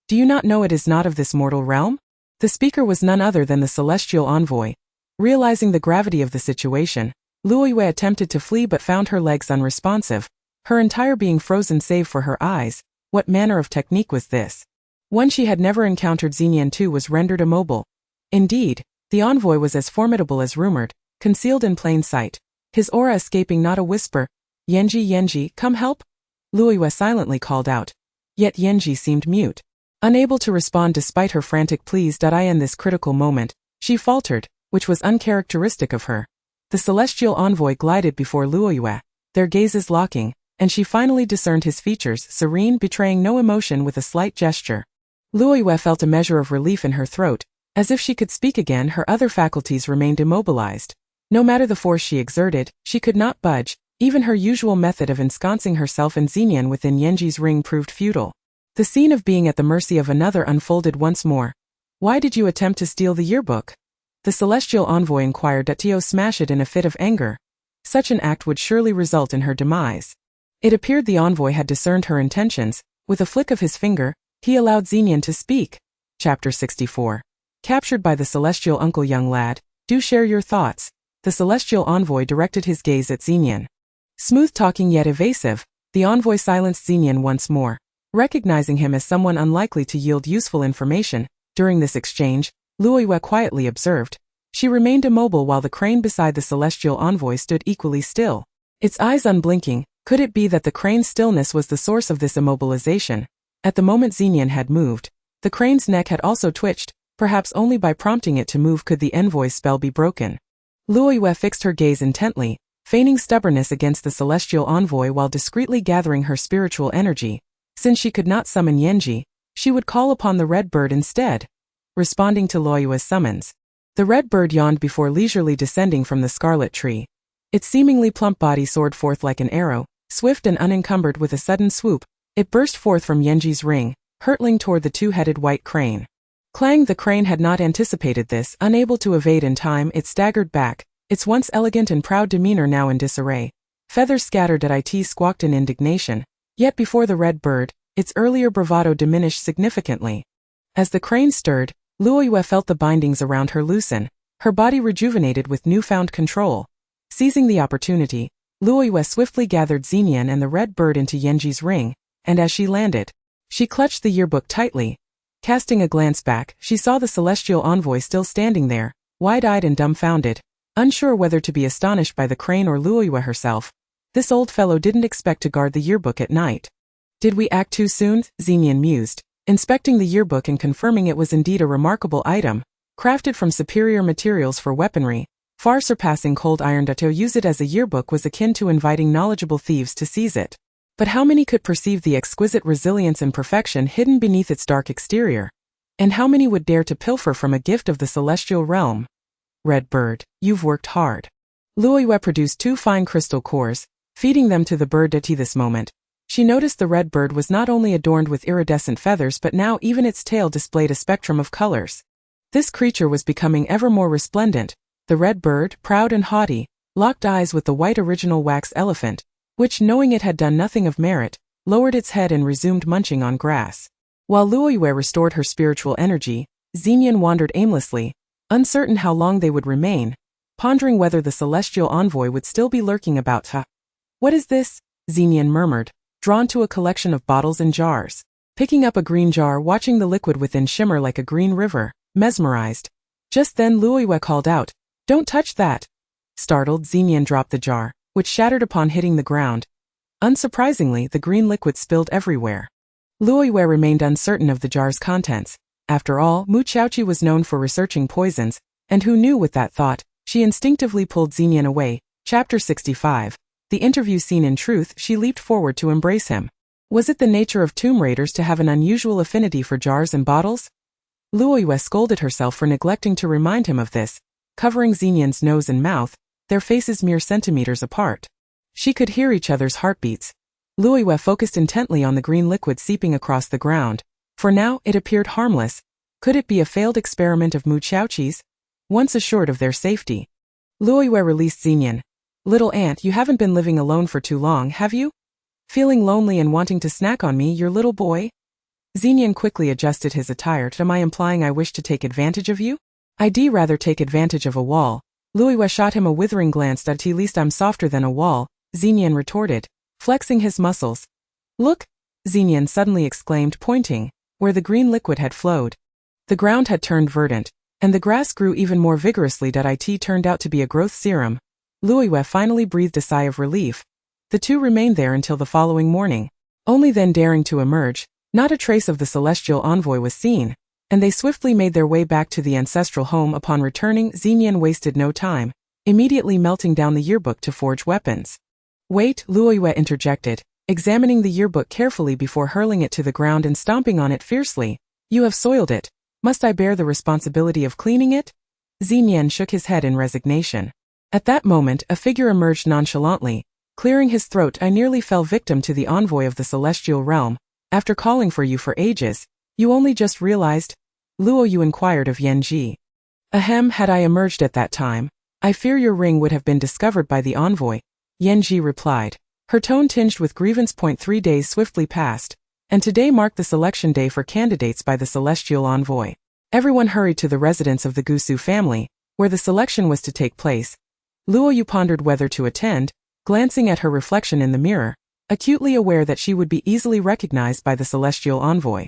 Do you not know it is not of this mortal realm?" The speaker was none other than the celestial envoy. Realizing the gravity of the situation, Luoyue attempted to flee but found her legs unresponsive, her entire being frozen save for her eyes. What manner of technique was this? One she had never encountered. Xinyan too was rendered immobile. Indeed, the envoy was as formidable as rumored, concealed in plain sight, his aura escaping not a whisper. "Yanji, Yanji, come help!" Luoyue silently called out. Yet Yanji seemed mute, unable to respond despite her frantic pleas. In this critical moment, she faltered, which was uncharacteristic of her. The celestial envoy glided before Luoyue, their gazes locking, and she finally discerned his features, serene, betraying no emotion. With a slight gesture, Luoyue felt a measure of relief in her throat. As if she could speak again, her other faculties remained immobilized. No matter the force she exerted, she could not budge. Even her usual method of ensconcing herself and Xinian within Yanji's ring proved futile. The scene of being at the mercy of another unfolded once more. "Why did you attempt to steal the yearbook?" the celestial envoy inquired. Tio smashed it in a fit of anger. Such an act would surely result in her demise. It appeared the envoy had discerned her intentions. With a flick of his finger, he allowed Xinian to speak. Chapter 64. Captured by the celestial uncle. Young lad, do share your thoughts. The celestial envoy directed his gaze at Xinian. Smooth-talking yet evasive, the envoy silenced Xinian once more. Recognizing him as someone unlikely to yield useful information, during this exchange, Luoyue quietly observed. She remained immobile while the crane beside the celestial envoy stood equally still. Its eyes unblinking. Could it be that the crane's stillness was the source of this immobilization? At the moment Xinian had moved, the crane's neck had also twitched. Perhaps only by prompting it to move could the envoy's spell be broken. Luoyue fixed her gaze intently, feigning stubbornness against the celestial envoy while discreetly gathering her spiritual energy. Since she could not summon Yanji, she would call upon the red bird instead. Responding to Luoyue's summons, the red bird yawned before leisurely descending from the scarlet tree. Its seemingly plump body soared forth like an arrow, swift and unencumbered. With a sudden swoop, it burst forth from Yanji's ring, hurtling toward the two-headed white crane. Clang! The crane had not anticipated this. Unable to evade in time, it staggered back, its once elegant and proud demeanor now in disarray. Feathers scattered. It squawked in indignation. Yet before the red bird, its earlier bravado diminished significantly. As the crane stirred, Luoyue felt the bindings around her loosen, her body rejuvenated with newfound control. Seizing the opportunity, Luoyue swiftly gathered Xinian and the red bird into Yanji's ring, and as she landed, she clutched the yearbook tightly. Casting a glance back, she saw the celestial envoy still standing there, wide-eyed and dumbfounded, unsure whether to be astonished by the crane or Luoyue herself. This old fellow didn't expect to guard the yearbook at night. Did we act too soon? Xinian mused, inspecting the yearbook and confirming it was indeed a remarkable item, crafted from superior materials for weaponry, far surpassing cold iron. To use it as a yearbook was akin to inviting knowledgeable thieves to seize it. But how many could perceive the exquisite resilience and perfection hidden beneath its dark exterior? And how many would dare to pilfer from a gift of the celestial realm? Red bird, you've worked hard. Luoyue produced 2 fine crystal cores, feeding them to the bird. At this moment, she noticed the red bird was not only adorned with iridescent feathers but now even its tail displayed a spectrum of colors. This creature was becoming ever more resplendent. The red bird, proud and haughty, locked eyes with the white original wax elephant, which, knowing it had done nothing of merit, lowered its head and resumed munching on grass. While Luoyue restored her spiritual energy, Xinian wandered aimlessly, uncertain how long they would remain, pondering whether the celestial envoy would still be lurking about. What is this? Xinian murmured, drawn to a collection of bottles and jars. Picking up a green jar, watching the liquid within shimmer like a green river, mesmerized. Just then Luoyue called out, "Don't touch that!" Startled, Xinian dropped the jar, which shattered upon hitting the ground. Unsurprisingly, the green liquid spilled everywhere. Luoyue remained uncertain of the jar's contents. After all, Mu Xiaoqi was known for researching poisons, and who knew? With that thought, she instinctively pulled Xinian away. Chapter 65. The interview scene. In truth, she leaped forward to embrace him. Was it the nature of tomb raiders to have an unusual affinity for jars and bottles? Luoyue scolded herself for neglecting to remind him of this. Covering Xinian's nose and mouth, their faces mere centimeters apart, she could hear each other's heartbeats. Luoyue focused intently on the green liquid seeping across the ground. For now, it appeared harmless. Could it be a failed experiment of Mu Xiaoqi's? Once assured of their safety, Luoyue released Xinian. "Little ant, you haven't been living alone for too long, have you? Feeling lonely and wanting to snack on me, your little boy?" Xinian quickly adjusted his attire. "Am I implying I wish to take advantage of you?" "I'd rather take advantage of a wall." Luoyue shot him a withering glance. "At least I'm softer than a wall," Xinian retorted, flexing his muscles. "Look!" Xinian suddenly exclaimed, pointing where the green liquid had flowed. The ground had turned verdant, and the grass grew even more vigorously. It turned out to be a growth serum. Luoyue finally breathed a sigh of relief. The two remained there until the following morning, only then daring to emerge. Not a trace of the celestial envoy was seen, and they swiftly made their way back to the ancestral home. Upon returning, Xinian wasted no time, immediately melting down the yearbook to forge weapons. "Wait," Luoyue interjected, examining the yearbook carefully before hurling it to the ground and stomping on it fiercely. You have soiled it. Must I bear the responsibility of cleaning it? Xinyan shook his head in resignation. At that moment, a figure emerged nonchalantly. Clearing his throat, I nearly fell victim to the envoy of the celestial realm. After calling for you for ages, you only just realized? Luo Yu inquired of Yan Ji. Ahem, had I emerged at that time, I fear your ring would have been discovered by the envoy, Yan Ji replied. Her tone tinged with grievance. 3 days swiftly passed, and today marked the selection day for candidates by the celestial envoy. Everyone hurried to the residence of the Gusu family, where the selection was to take place. Luo Yu pondered whether to attend, glancing at her reflection in the mirror, acutely aware that she would be easily recognized by the celestial envoy.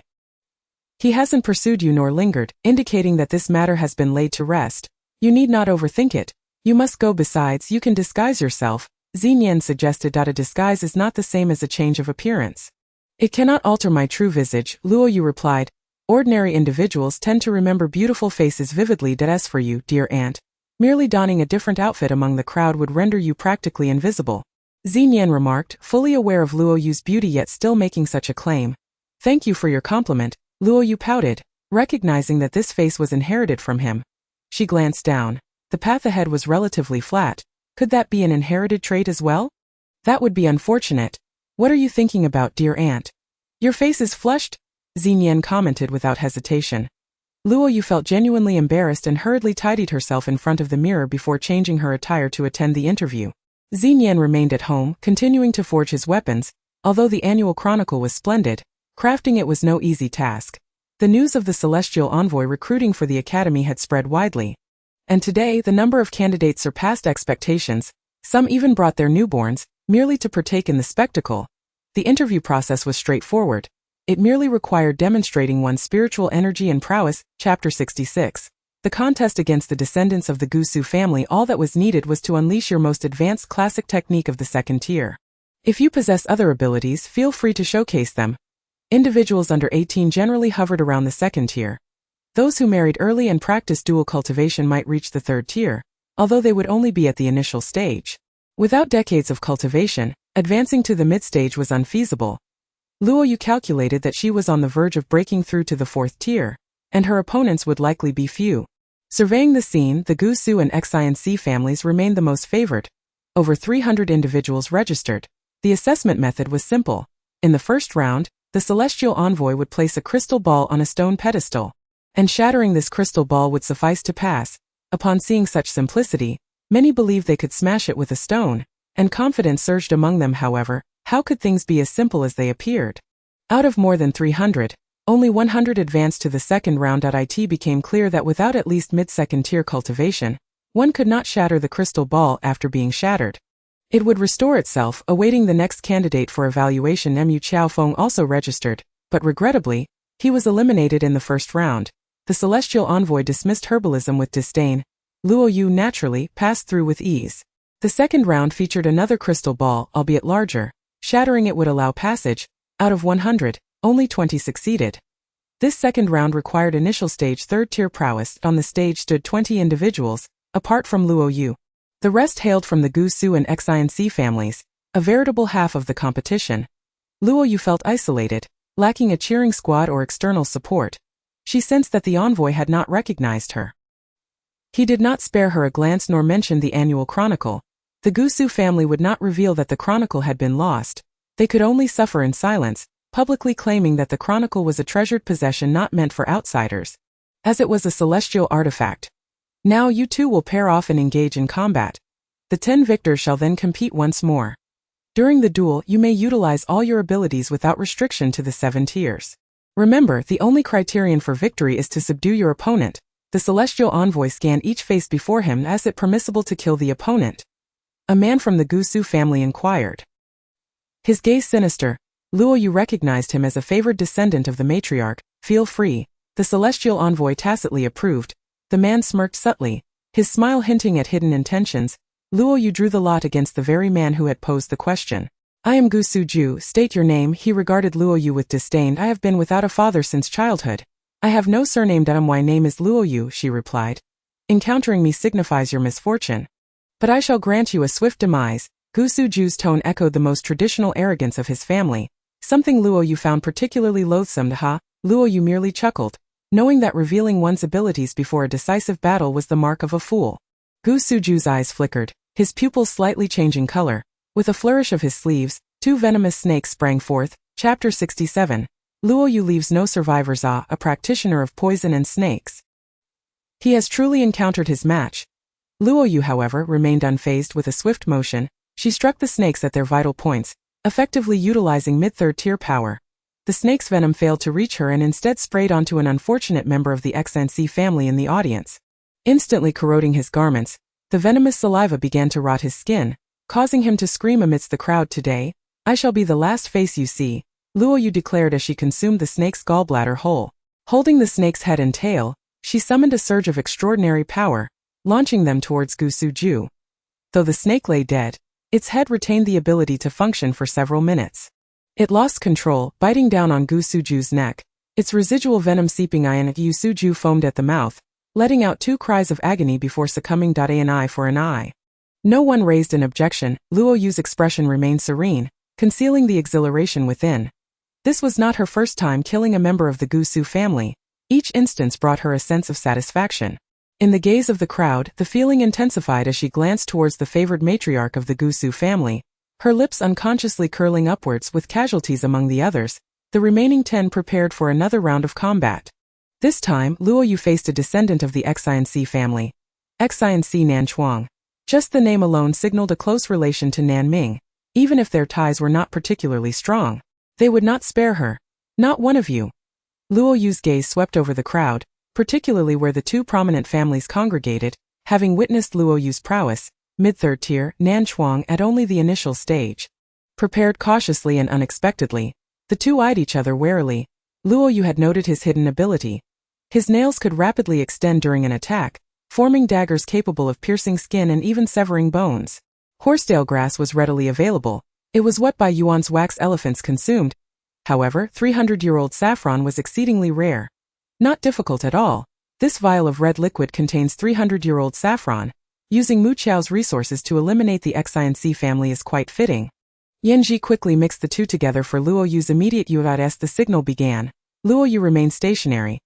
He hasn't pursued you nor lingered, indicating that this matter has been laid to rest. You need not overthink it. You must go. Besides, you can disguise yourself. Xinyan suggested that a disguise is not the same as a change of appearance. It cannot alter my true visage, Luo Yu replied. Ordinary individuals tend to remember beautiful faces vividly. As for you, dear aunt, merely donning a different outfit among the crowd would render you practically invisible. Xinyan remarked, fully aware of Luo Yu's beauty yet still making such a claim. Thank you for your compliment, Luo Yu pouted, recognizing that this face was inherited from him. She glanced down. The path ahead was relatively flat. Could that be an inherited trait as well? That would be unfortunate. What are you thinking about, dear aunt? Your face is flushed? Xinyan commented without hesitation. Luo Yu felt genuinely embarrassed and hurriedly tidied herself in front of the mirror before changing her attire to attend the interview. Xinyan remained at home, continuing to forge his weapons. Although the annual chronicle was splendid, crafting it was no easy task. The news of the celestial envoy recruiting for the academy had spread widely. And today, the number of candidates surpassed expectations. Some even brought their newborns, merely to partake in the spectacle. The interview process was straightforward. It merely required demonstrating one's spiritual energy and prowess. Chapter 66. The contest against the descendants of the Gusu family. All that was needed was to unleash your most advanced classic technique of the second tier. If you possess other abilities, feel free to showcase them. Individuals under 18 generally hovered around the second tier. Those who married early and practiced dual cultivation might reach the third tier, although they would only be at the initial stage. Without decades of cultivation, advancing to the mid-stage was unfeasible. Luo Yu calculated that she was on the verge of breaking through to the fourth tier, and her opponents would likely be few. Surveying the scene, the Gusu and Xinc families remained the most favored. Over 300 individuals registered. The assessment method was simple. In the first round, the celestial envoy would place a crystal ball on a stone pedestal, and shattering this crystal ball would suffice to pass. Upon seeing such simplicity, many believed they could smash it with a stone, and confidence surged among them. However, how could things be as simple as they appeared? Out of more than 300, only 100 advanced to the second round. It became clear that without at least mid-second tier cultivation, one could not shatter the crystal ball. After being shattered, it would restore itself. Awaiting the next candidate for evaluation, Mu Qiaofeng also registered, but regrettably, he was eliminated in the first round. The celestial envoy dismissed herbalism with disdain. Luo Yu naturally passed through with ease. The second round featured another crystal ball, albeit larger. Shattering it would allow passage. Out of 100, only 20 succeeded. This second round required initial stage third-tier prowess. On the stage stood 20 individuals, apart from Luo Yu. The rest hailed from the Gusu and Xinc families, a veritable half of the competition. Luo Yu felt isolated, lacking a cheering squad or external support. She sensed that the envoy had not recognized her. He did not spare her a glance nor mention the annual chronicle. The Gusu family would not reveal that the chronicle had been lost. They could only suffer in silence, publicly claiming that the chronicle was a treasured possession not meant for outsiders, as it was a celestial artifact. Now you two will pair off and engage in combat. The 10 victors shall then compete once more. During the duel, you may utilize all your abilities without restriction to the 7 tiers. Remember, the only criterion for victory is to subdue your opponent. The celestial envoy scanned each face before him. Is it permissible to kill the opponent? A man from the Gusu family inquired. His gaze sinister, Luo Yu recognized him as a favored descendant of the matriarch. Feel free. The celestial envoy tacitly approved. The man smirked subtly, his smile hinting at hidden intentions. Luo Yu drew the lot against the very man who had posed the question. I am Gusu Ju, state your name. He regarded Luo Yu with disdain. I have been without a father since childhood. I have no surname. My name is Luo Yu, she replied. Encountering me signifies your misfortune. But I shall grant you a swift demise. Gusu Ju's tone echoed the most traditional arrogance of his family, something Luo Yu found particularly loathsome. Ha, Luoyu merely chuckled, knowing that revealing one's abilities before a decisive battle was the mark of a fool. Gu Suju's eyes flickered, his pupils slightly changing color. With a flourish of his sleeves, 2 venomous snakes sprang forth. Chapter 67. Luoyu leaves no survivors. A practitioner of poison and snakes. He has truly encountered his match. Luoyu, however, remained unfazed. With a swift motion, she struck the snakes at their vital points, effectively utilizing mid-third tier power. The snake's venom failed to reach her and instead sprayed onto an unfortunate member of the XNC family in the audience. Instantly corroding his garments, the venomous saliva began to rot his skin, causing him to scream amidst the crowd. "Today, I shall be the last face you see," Luoyu declared as she consumed the snake's gallbladder whole. Holding the snake's head and tail, she summoned a surge of extraordinary power, launching them towards Gu Suju. Though the snake lay dead, its head retained the ability to function for several minutes. It lost control, biting down on Gu Suju's neck, its residual venom seeping in. Gu Suju foamed at the mouth, letting out 2 cries of agony before succumbing. An eye for an eye. No one raised an objection. Luoyu's expression remained serene, concealing the exhilaration within. This was not her first time killing a member of the Gusu family. Each instance brought her a sense of satisfaction. In the gaze of the crowd, the feeling intensified as she glanced towards the favored matriarch of the Gusu family, her lips unconsciously curling upwards. With casualties among the others, the remaining 10 prepared for another round of combat. This time, Luoyu faced a descendant of the Xinc family, Xinc Nanchuang. Just the name alone signaled a close relation to Nan Ming. Even if their ties were not particularly strong, they would not spare her. "Not one of you." Luoyu's gaze swept over the crowd, particularly where the 2 prominent families congregated, having witnessed Luoyu's prowess, mid-third tier, Nanchuang at only the initial stage. Prepared cautiously and unexpectedly, the 2 eyed each other warily. Luoyu had noted his hidden ability. His nails could rapidly extend during an attack, forming daggers capable of piercing skin and even severing bones. Horsetail grass was readily available. It was what by Yuan's wax elephants consumed. However, 300-year-old saffron was exceedingly rare. Not difficult at all. This vial of red liquid contains 300-year-old saffron. Using Mu Qiao's resources to eliminate the Xinc family is quite fitting. Yanji quickly mixed the 2 together for Luoyu's immediate use. As the signal began, Luoyu remained stationary.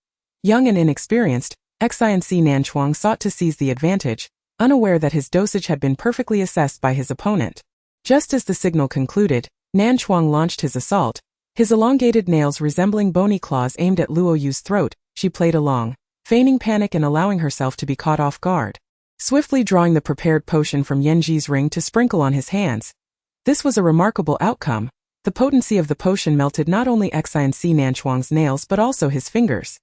Young and inexperienced, Xinc Nanchuang sought to seize the advantage, unaware that his dosage had been perfectly assessed by his opponent. Just as the signal concluded, Nanchuang launched his assault. His elongated nails resembling bony claws aimed at Luoyu's throat. She played along, feigning panic and allowing herself to be caught off guard. Swiftly drawing the prepared potion from Yanji's ring to sprinkle on his hands. This was a remarkable outcome. The potency of the potion melted not only Xinc Nanchuang's nails but also his fingers.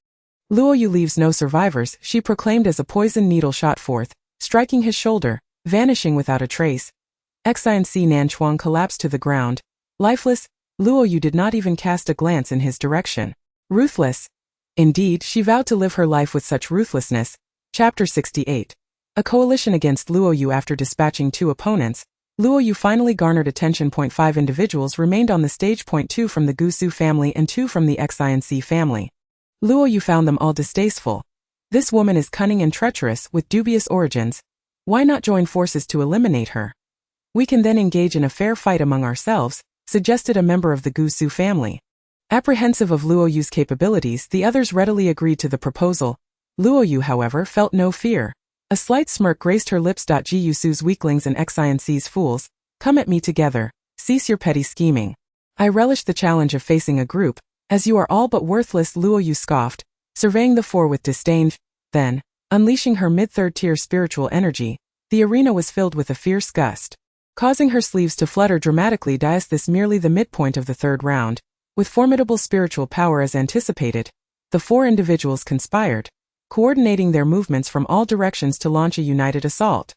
"Luoyu leaves no survivors," she proclaimed as a poison needle shot forth, striking his shoulder, vanishing without a trace. Xinc Nanchuang collapsed to the ground. Lifeless, Luoyu did not even cast a glance in his direction. Ruthless. Indeed, she vowed to live her life with such ruthlessness. Chapter 68. A coalition against Luoyu. After dispatching 2 opponents, Luoyu finally garnered attention. 5 individuals remained on the stage. 2 from the Gusu family and 2 from the Xinc family. Luoyu found them all distasteful. "This woman is cunning and treacherous, with dubious origins. Why not join forces to eliminate her? We can then engage in a fair fight among ourselves," suggested a member of the Gusu family. Apprehensive of Luoyu's capabilities, the others readily agreed to the proposal. Luoyu, however, felt no fear. A slight smirk graced her lips. "Gusu's weaklings and Xinc's fools, come at me together. Cease your petty scheming. I relish the challenge of facing a group, as you are all but worthless," Luoyu scoffed, surveying the 4 with disdain. Then, unleashing her mid-third tier spiritual energy, the arena was filled with a fierce gust, causing her sleeves to flutter dramatically. This merely the midpoint of the 3rd round. With formidable spiritual power as anticipated, the 4 individuals conspired, coordinating their movements from all directions to launch a united assault.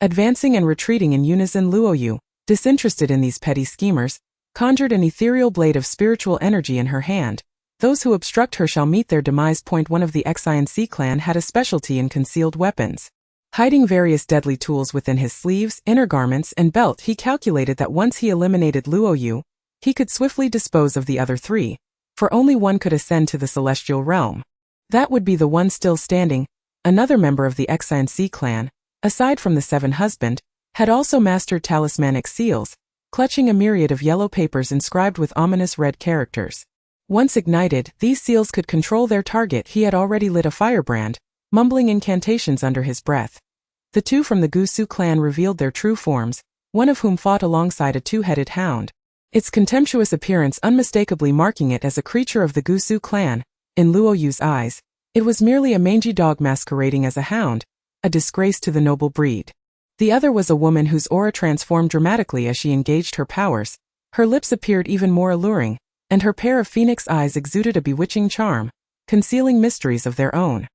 Advancing and retreating in unison, Luoyu, disinterested in these petty schemers, conjured an ethereal blade of spiritual energy in her hand. "Those who obstruct her shall meet their demise." One of the Xinc clan had a specialty in concealed weapons. Hiding various deadly tools within his sleeves, inner garments, and belt, he calculated that once he eliminated Luoyu, he could swiftly dispose of the other 3, for only one could ascend to the celestial realm. That would be the one still standing. Another member of the Xinc clan, aside from the 7 husband, had also mastered talismanic seals, clutching a myriad of yellow papers inscribed with ominous red characters. Once ignited, these seals could control their target. He had already lit a firebrand, mumbling incantations under his breath. The two from the Gusu clan revealed their true forms, one of whom fought alongside a two-headed hound, its contemptuous appearance unmistakably marking it as a creature of the Gusu clan. In Luoyu's eyes, it was merely a mangy dog masquerading as a hound, a disgrace to the noble breed. The other was a woman whose aura transformed dramatically as she engaged her powers. Her lips appeared even more alluring, and her pair of phoenix eyes exuded a bewitching charm, concealing mysteries of their own.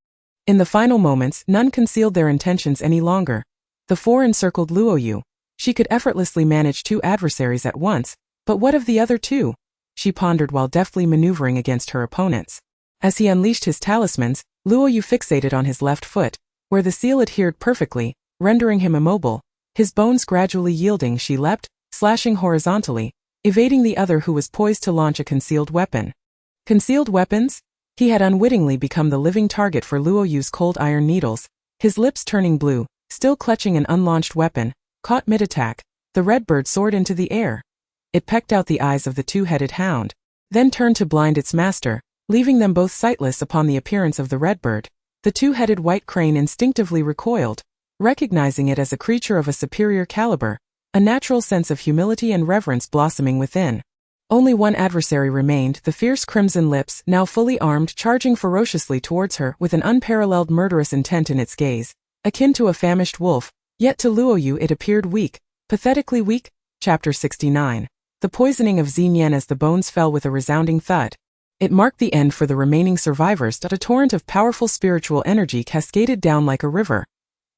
In the final moments, none concealed their intentions any longer. The four encircled Luoyu. She could effortlessly manage two adversaries at once, but what of the other two? She pondered while deftly maneuvering against her opponents. As he unleashed his talismans, Luoyu fixated on his left foot, where the seal adhered perfectly, rendering him immobile. His bones gradually yielding, she leapt, slashing horizontally, evading the other who was poised to launch a concealed weapon. Concealed weapons? He had unwittingly become the living target for Luoyu's cold iron needles. His lips turning blue, still clutching an unlaunched weapon, caught mid-attack, the red bird soared into the air. It pecked out the eyes of the two-headed hound, then turned to blind its master, leaving them both sightless upon the appearance of the red bird. The two-headed white crane instinctively recoiled, recognizing it as a creature of a superior caliber, a natural sense of humility and reverence blossoming within. Only one adversary remained, the fierce crimson lips, now fully armed, charging ferociously towards her with an unparalleled murderous intent in its gaze, akin to a famished wolf, yet to Luoyu it appeared weak, pathetically weak. Chapter 69. The poisoning of Xinyan. As the bones fell with a resounding thud, it marked the end for the remaining survivors. A torrent of powerful spiritual energy cascaded down like a river.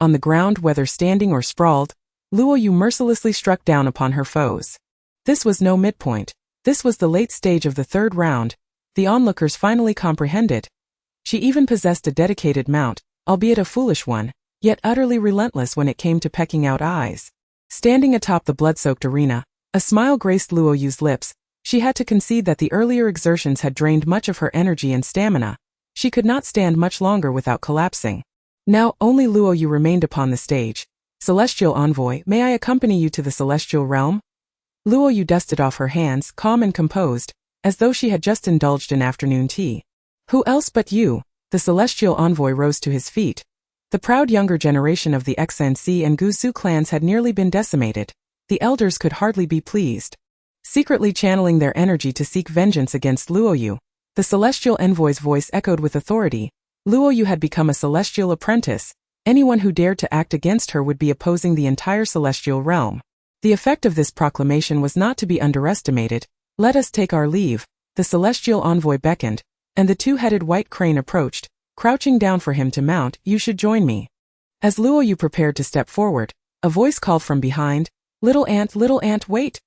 On the ground, whether standing or sprawled, Luoyu mercilessly struck down upon her foes. This was no midpoint. This was the late stage of the third round. The onlookers finally comprehended. She even possessed a dedicated mount, albeit a foolish one, yet utterly relentless when it came to pecking out eyes. Standing atop the blood-soaked arena, a smile graced Luoyu's lips. She had to concede that the earlier exertions had drained much of her energy and stamina. She could not stand much longer without collapsing. Now only Luoyu remained upon the stage. Celestial envoy, may I accompany you to the celestial realm? Luoyu dusted off her hands, calm and composed, as though she had just indulged in afternoon tea. Who else but you? The celestial envoy rose to his feet. The proud younger generation of the Xansi and Gusu clans had nearly been decimated. The elders could hardly be pleased. Secretly channeling their energy to seek vengeance against Luoyu, the celestial envoy's voice echoed with authority. Luoyu had become a celestial apprentice. Anyone who dared to act against her would be opposing the entire celestial realm. The effect of this proclamation was not to be underestimated. Let us take our leave. The celestial envoy beckoned, and the two-headed white crane approached, crouching down for him to mount. You should join me. As Luoyu prepared to step forward, a voice called from behind, little ant, wait.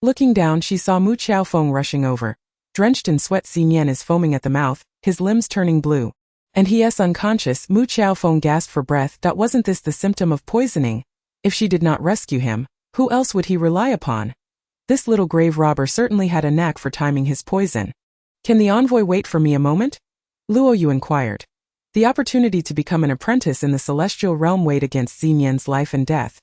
Looking down, she saw Mu Xiaofeng rushing over. Drenched in sweat, Xinyan is foaming at the mouth, his limbs turning blue. And he is unconscious. Mu Xiaofeng gasped for breath. Wasn't this the symptom of poisoning? If she did not rescue him, who else would he rely upon? This little grave robber certainly had a knack for timing his poison. Can the envoy wait for me a moment? Luoyu inquired. The opportunity to become an apprentice in the celestial realm weighed against Xinyan's life and death.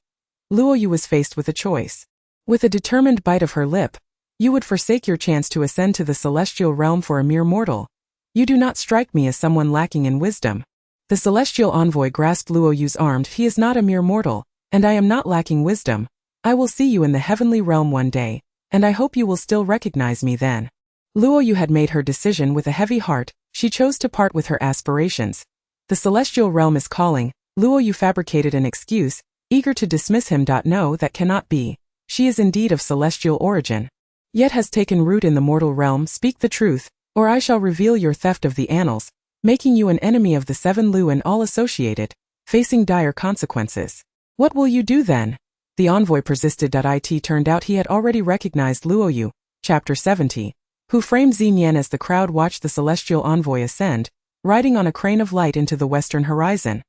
Luoyu was faced with a choice. With a determined bite of her lip, you would forsake your chance to ascend to the celestial realm for a mere mortal. You do not strike me as someone lacking in wisdom. The celestial envoy grasped Luoyu's arm. He is not a mere mortal, and I am not lacking wisdom. I will see you in the heavenly realm one day, and I hope you will still recognize me then. Luoyu had made her decision with a heavy heart. She chose to part with her aspirations. The celestial realm is calling. Luoyu fabricated an excuse, eager to dismiss him. No, that cannot be. She is indeed of celestial origin, yet has taken root in the mortal realm. Speak the truth, or I shall reveal your theft of the annals, making you an enemy of the seven Lu and all associated, facing dire consequences. What will you do then? The envoy persisted. It turned out he had already recognized Luoyu. Chapter 70. Who framed Xinyan. As the crowd watched the celestial envoy ascend, riding on a crane of light into the western horizon,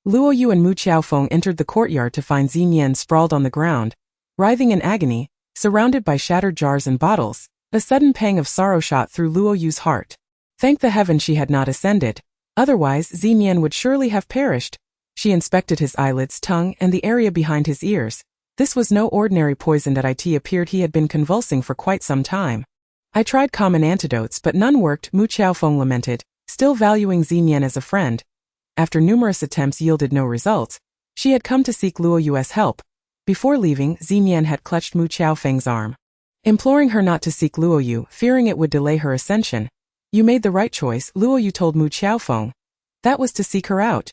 Luoyu and Mu Xiaofeng entered the courtyard to find Xinyan sprawled on the ground, writhing in agony, surrounded by shattered jars and bottles. A sudden pang of sorrow shot through Luoyu's heart. Thank the heaven she had not ascended. Otherwise, Xinyan would surely have perished. She inspected his eyelids, tongue, and the area behind his ears. This was no ordinary poison. It appeared he had been convulsing for quite some time. I tried common antidotes but none worked, Mu Qiaofeng lamented, still valuing Xinyan as a friend. After numerous attempts yielded no results, she had come to seek Luo Yu's help. Before leaving, Xinyan had clutched Mu Qiaofeng's arm, imploring her not to seek Luo Yu, fearing it would delay her ascension. You made the right choice, Luo Yu told Mu Qiaofeng. That was to seek her out.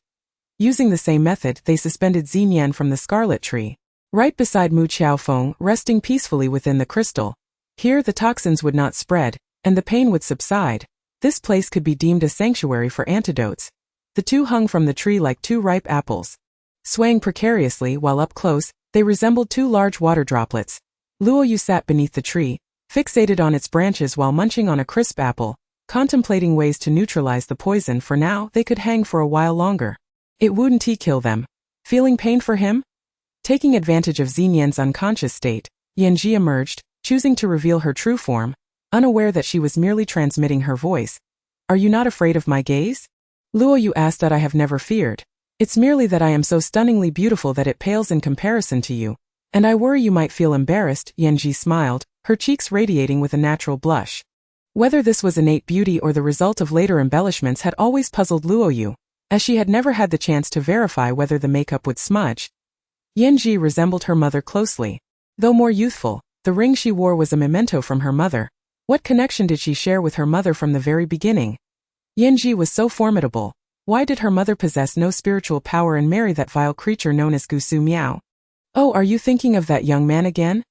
Using the same method, they suspended Xinyan from the scarlet tree, right beside Mu Qiaofeng, resting peacefully within the crystal. Here the toxins would not spread, and the pain would subside. This place could be deemed a sanctuary for antidotes. The two hung from the tree like two ripe apples. Swaying precariously while up close, they resembled two large water droplets. Luo Yu sat beneath the tree, fixated on its branches while munching on a crisp apple, contemplating ways to neutralize the poison. For now, they could hang for a while longer. It wouldn't kill them. Feeling pain for him? Taking advantage of Xinyan's unconscious state, Yanji emerged, choosing to reveal her true form, unaware that she was merely transmitting her voice. Are you not afraid of my gaze? Luo Yu asked. That I have never feared. It's merely that I am so stunningly beautiful that it pales in comparison to you, and I worry you might feel embarrassed, Yanji smiled, her cheeks radiating with a natural blush. Whether this was innate beauty or the result of later embellishments had always puzzled Luo Yu, as she had never had the chance to verify whether the makeup would smudge. Yanji resembled her mother closely. Though more youthful, the ring she wore was a memento from her mother. What connection did she share with her mother from the very beginning? Yanji was so formidable. Why did her mother possess no spiritual power and marry that vile creature known as Gusu Miao? Oh, are you thinking of that young man again?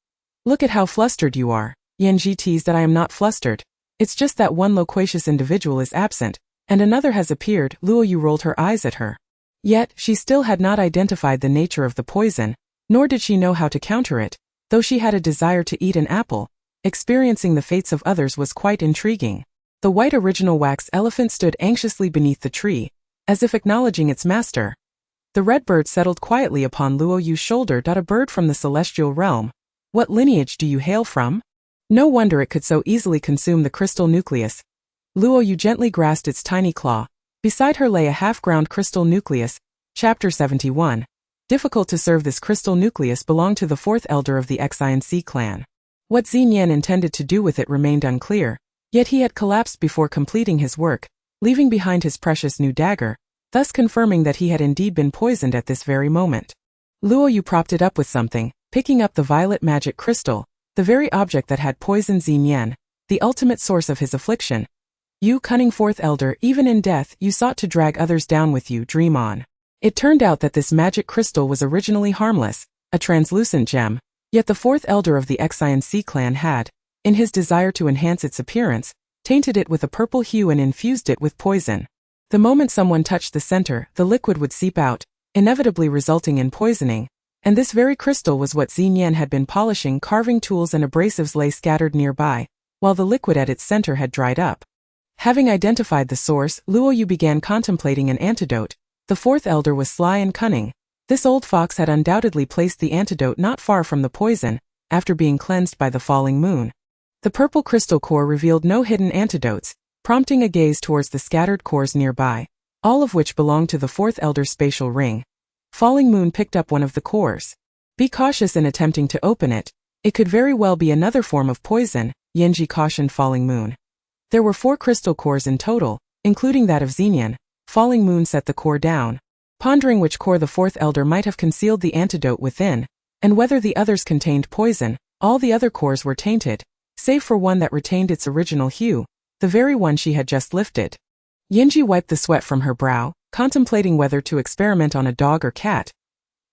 Look at how flustered you are. Yanji teased. That I am not flustered. It's just that one loquacious individual is absent, and another has appeared. Luo Yu rolled her eyes at her. Yet, she still had not identified the nature of the poison, nor did she know how to counter it, though she had a desire to eat an apple. Experiencing the fates of others was quite intriguing. The white original wax elephant stood anxiously beneath the tree, as if acknowledging its master. The red bird settled quietly upon Luo Yu's shoulder. A bird from the celestial realm. What lineage do you hail from? No wonder it could so easily consume the crystal nucleus. Luo Yu gently grasped its tiny claw. Beside her lay a half-ground crystal nucleus. Chapter 71. Difficult to serve. This crystal nucleus belonged to the fourth elder of the Xinc clan. What Xinyan intended to do with it remained unclear, yet he had collapsed before completing his work, leaving behind his precious new dagger, thus confirming that he had indeed been poisoned at this very moment. Luo Yu propped it up with something, picking up the violet magic crystal, the very object that had poisoned Xinyan, the ultimate source of his affliction. You cunning fourth elder, even in death you sought to drag others down with you. Dream on. It turned out that this magic crystal was originally harmless, a translucent gem, yet the fourth elder of the Xinc clan had, in his desire to enhance its appearance, tainted it with a purple hue and infused it with poison. The moment someone touched the center, the liquid would seep out, inevitably resulting in poisoning, and this very crystal was what Xinyan had been polishing. Carving tools and abrasives lay scattered nearby, while the liquid at its center had dried up. Having identified the source, Luo Yu began contemplating an antidote. The fourth elder was sly and cunning. This old fox had undoubtedly placed the antidote not far from the poison, after being cleansed by the falling moon. The purple crystal core revealed no hidden antidotes, prompting a gaze towards the scattered cores nearby, all of which belonged to the fourth elder's spatial ring. Falling moon picked up one of the cores. Be cautious in attempting to open it. It could very well be another form of poison, Yanji cautioned Falling Moon. There were 4 crystal cores in total, including that of Xinyan. Falling Moon set the core down, pondering which core the fourth elder might have concealed the antidote within, and whether the others contained poison. All the other cores were tainted, save for one that retained its original hue, the very one she had just lifted. Yanji wiped the sweat from her brow, contemplating whether to experiment on a dog or cat.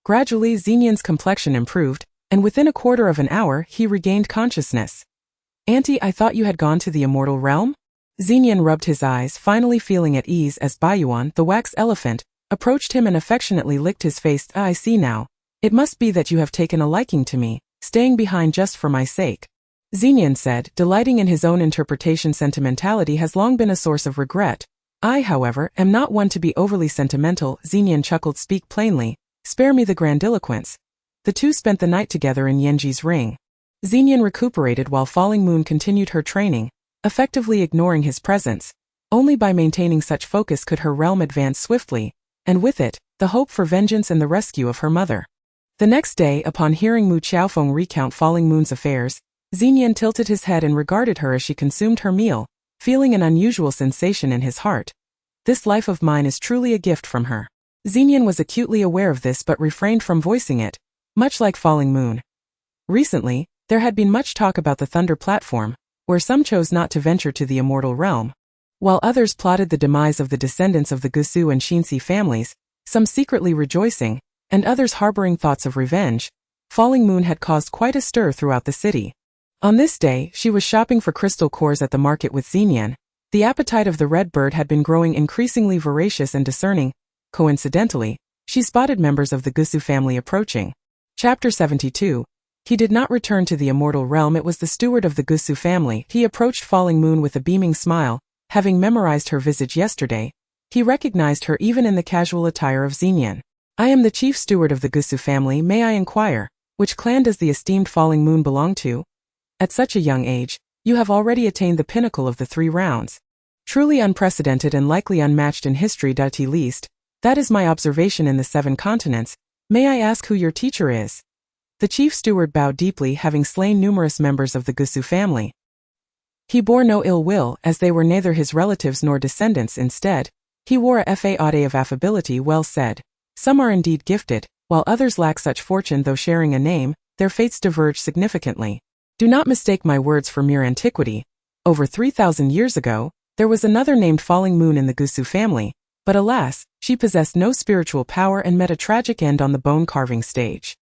Gradually Xinyan's complexion improved, and within a quarter of an hour he regained consciousness. Auntie, I thought you had gone to the immortal realm? Xinyan rubbed his eyes, finally feeling at ease as Baiyuan, the wax elephant, approached him and affectionately licked his face. I see now. It must be that you have taken a liking to me, staying behind just for my sake. Xinyan said, delighting in his own interpretation. Sentimentality has long been a source of regret. I, however, am not one to be overly sentimental. Xinyan chuckled. Speak plainly. Spare me the grandiloquence. The two spent the night together in Yanji's ring. Xinyan recuperated while Falling Moon continued her training, effectively ignoring his presence. Only by maintaining such focus could her realm advance swiftly, and with it, the hope for vengeance and the rescue of her mother. The next day, upon hearing Mu Qiaofeng recount Falling Moon's affairs, Xenian tilted his head and regarded her as she consumed her meal, feeling an unusual sensation in his heart. This life of mine is truly a gift from her. Xenian was acutely aware of this but refrained from voicing it, much like Falling Moon. Recently, there had been much talk about the Thunder platform, where some chose not to venture to the immortal realm. While others plotted the demise of the descendants of the Gusu and Shinsi families, some secretly rejoicing, and others harboring thoughts of revenge, Falling Moon had caused quite a stir throughout the city. On this day, she was shopping for crystal cores at the market with Xenian. The appetite of the red bird had been growing increasingly voracious and discerning. Coincidentally, she spotted members of the Gusu family approaching. Chapter 72. He did not return to the immortal realm. It was the steward of the Gusu family. He approached Falling Moon with a beaming smile. Having memorized her visage yesterday, he recognized her even in the casual attire of Xenian. I am the chief steward of the Gusu family. May I inquire, which clan does the esteemed Falling Moon belong to? At such a young age, you have already attained the pinnacle of the 3 rounds. Truly unprecedented and likely unmatched in history. At least, that is my observation in the 7 continents. May I ask who your teacher is? The chief steward bowed deeply, having slain numerous members of the Gusu family. He bore no ill will, as they were neither his relatives nor descendants. Instead, he wore a facade of affability. Well said. Some are indeed gifted, while others lack such fortune. Though sharing a name, their fates diverge significantly. Do not mistake my words for mere antiquity. Over 3,000 years ago, there was another named Falling Moon in the Gusu family, but alas, she possessed no spiritual power and met a tragic end on the bone-carving stage.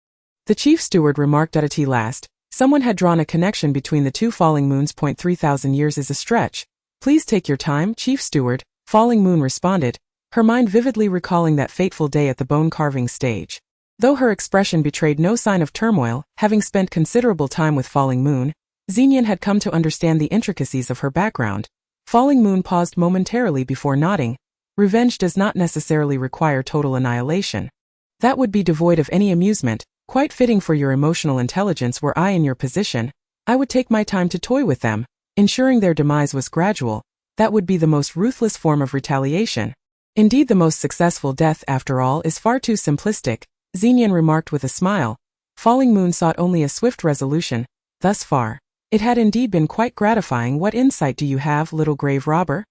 The chief steward remarked at last. Someone had drawn a connection between the 2 Falling Moons. 3,000 years is a stretch. Please take your time, chief steward, Falling Moon responded, her mind vividly recalling that fateful day at the bone-carving stage. Though her expression betrayed no sign of turmoil, having spent considerable time with Falling Moon, Xenian had come to understand the intricacies of her background. Falling Moon paused momentarily before nodding. Revenge does not necessarily require total annihilation. That would be devoid of any amusement, quite fitting for your emotional intelligence. Were I in your position, I would take my time to toy with them, ensuring their demise was gradual. That would be the most ruthless form of retaliation. Indeed, the most successful death, after all, is far too simplistic, Xenian remarked with a smile. Falling Moon sought only a swift resolution. Thus far, it had indeed been quite gratifying. What insight do you have, little grave robber?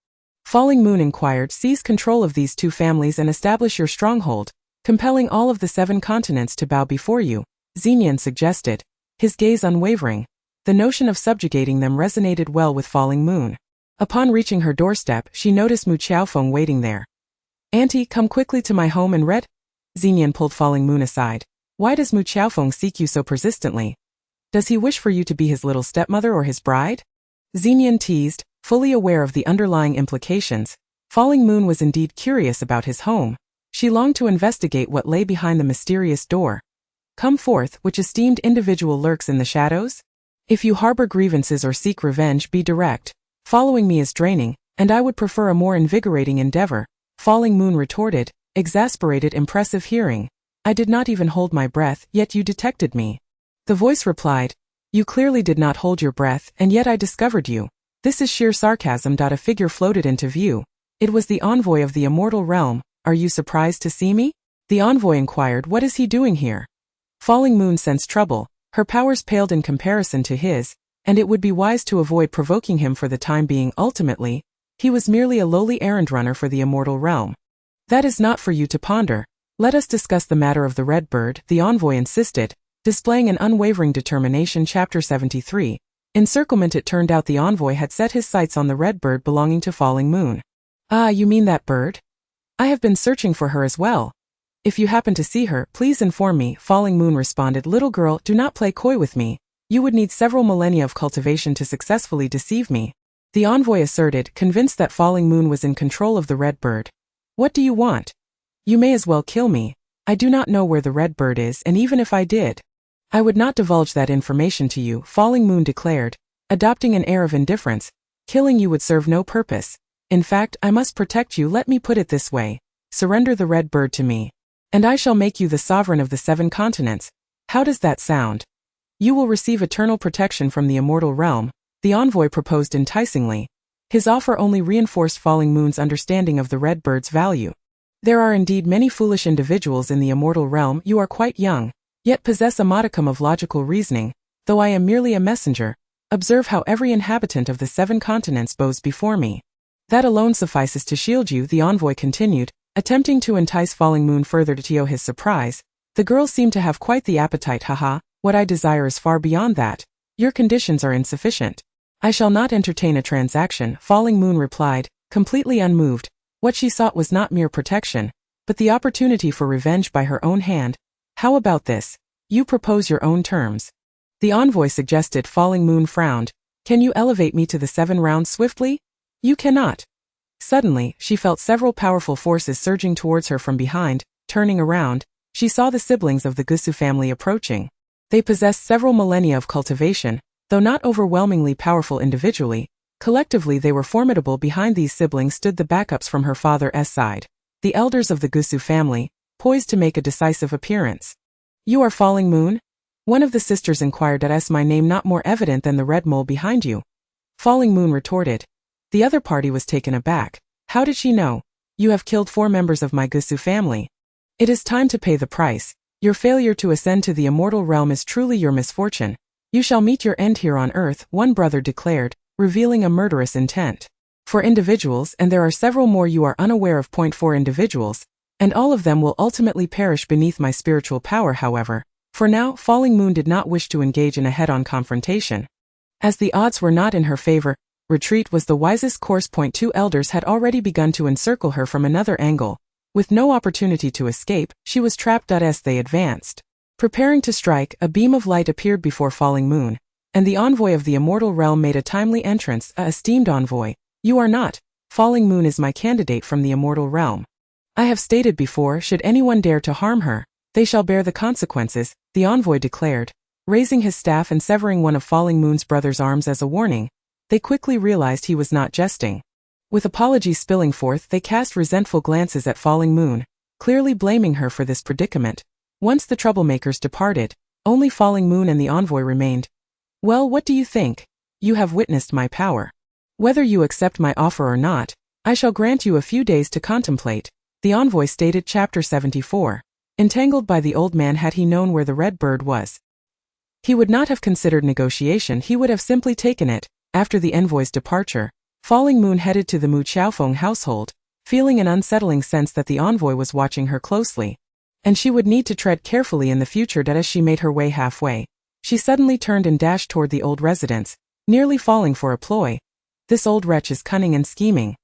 Falling Moon inquired. Seize control of these 2 families and establish your stronghold, compelling all of the 7 continents to bow before you, Xenian suggested, his gaze unwavering. The notion of subjugating them resonated well with Falling Moon. Upon reaching her doorstep, she noticed Mu Qiaofeng waiting there. Auntie, come quickly to my home and read. Xenian pulled Falling Moon aside. Why does Mu Qiaofeng seek you so persistently? Does he wish for you to be his little stepmother or his bride? Xenian teased, fully aware of the underlying implications. Falling Moon was indeed curious about his home. She longed to investigate what lay behind the mysterious door. Come forth, which esteemed individual lurks in the shadows? If you harbor grievances or seek revenge, be direct. Following me is draining, and I would prefer a more invigorating endeavor, Falling Moon retorted, exasperated. Impressive hearing. I did not even hold my breath, yet you detected me. The voice replied, you clearly did not hold your breath, and yet I discovered you. This is sheer sarcasm. A figure floated into view. It was the envoy of the immortal realm. Are you surprised to see me? The envoy inquired. What is he doing here? Falling Moon sensed trouble. Her powers paled in comparison to his, and it would be wise to avoid provoking him for the time being. Ultimately, he was merely a lowly errand runner for the immortal realm. That is not for you to ponder. Let us discuss the matter of the red bird, the envoy insisted, displaying an unwavering determination. Chapter 73. Encirclement. It turned out the envoy had set his sights on the red bird belonging to Falling Moon. Ah, you mean that bird? I have been searching for her as well. If you happen to see her, please inform me, Falling Moon responded. Little girl, do not play coy with me. You would need several millennia of cultivation to successfully deceive me. The envoy asserted, convinced that Falling Moon was in control of the red bird. What do you want? You may as well kill me. I do not know where the red bird is, and even if I did, I would not divulge that information to you, Falling Moon declared, adopting an air of indifference. Killing you would serve no purpose. In fact, I must protect you. Let me put it this way. Surrender the red bird to me, and I shall make you the sovereign of the 7 continents. How does that sound? You will receive eternal protection from the immortal realm, the envoy proposed enticingly. His offer only reinforced Falling Moon's understanding of the red bird's value. There are indeed many foolish individuals in the immortal realm. You are quite young, yet possess a modicum of logical reasoning. Though I am merely a messenger, Observe how every inhabitant of the 7 continents bows before me. That alone suffices to shield you, the envoy continued, attempting to entice Falling Moon further. To his surprise, the girl seemed to have quite the appetite. Haha, what I desire is far beyond that. Your conditions are insufficient. I shall not entertain a transaction, Falling Moon replied, completely unmoved. What she sought was not mere protection, but the opportunity for revenge by her own hand. How about this? You propose your own terms. The envoy suggested. Falling Moon frowned. Can you elevate me to the 7 rounds swiftly? You cannot. Suddenly, she felt several powerful forces surging towards her from behind. Turning around, she saw the siblings of the Gusu family approaching. They possessed several millennia of cultivation, though not overwhelmingly powerful individually. Collectively they were formidable. Behind these siblings stood the backups from her father's side, the elders of the Gusu family, poised to make a decisive appearance. You are Falling Moon? One of the sisters inquired. Is my name not more evident than the red mole behind you? Falling Moon retorted. The other party was taken aback. How did she know? You have killed 4 members of my Gusu family. It is time to pay the price. Your failure to ascend to the immortal realm is truly your misfortune. You shall meet your end here on earth, one brother declared, revealing a murderous intent. 4 individuals, and there are several more you are unaware of. 4 individuals, and all of them will ultimately perish beneath my spiritual power. However, for now, Falling Moon did not wish to engage in a head-on confrontation. As the odds were not in her favor, retreat was the wisest course. 2 elders had already begun to encircle her from another angle. With no opportunity to escape, she was trapped. As they advanced, preparing to strike, a beam of light appeared before Falling Moon, and the envoy of the immortal realm made a timely entrance. Esteemed envoy, you are not. Falling Moon is my candidate from the immortal realm. I have stated before, should anyone dare to harm her, they shall bear the consequences, the envoy declared, raising his staff and severing one of Falling Moon's brother's arms as a warning. They quickly realized he was not jesting. With apologies spilling forth, they cast resentful glances at Falling Moon, clearly blaming her for this predicament. Once the troublemakers departed, only Falling Moon and the envoy remained. Well, what do you think? You have witnessed my power. Whether you accept my offer or not, I shall grant you a few days to contemplate, the envoy stated. Chapter 74. Entangled by the old man. Had he known where the red bird was, he would not have considered negotiation. He would have simply taken it. After the envoy's departure, Falling Moon headed to the Mu Chaofeng household, feeling an unsettling sense that the envoy was watching her closely, and she would need to tread carefully in the future. As she made her way halfway, she suddenly turned and dashed toward the old residence, nearly falling for a ploy. This old wretch is cunning and scheming.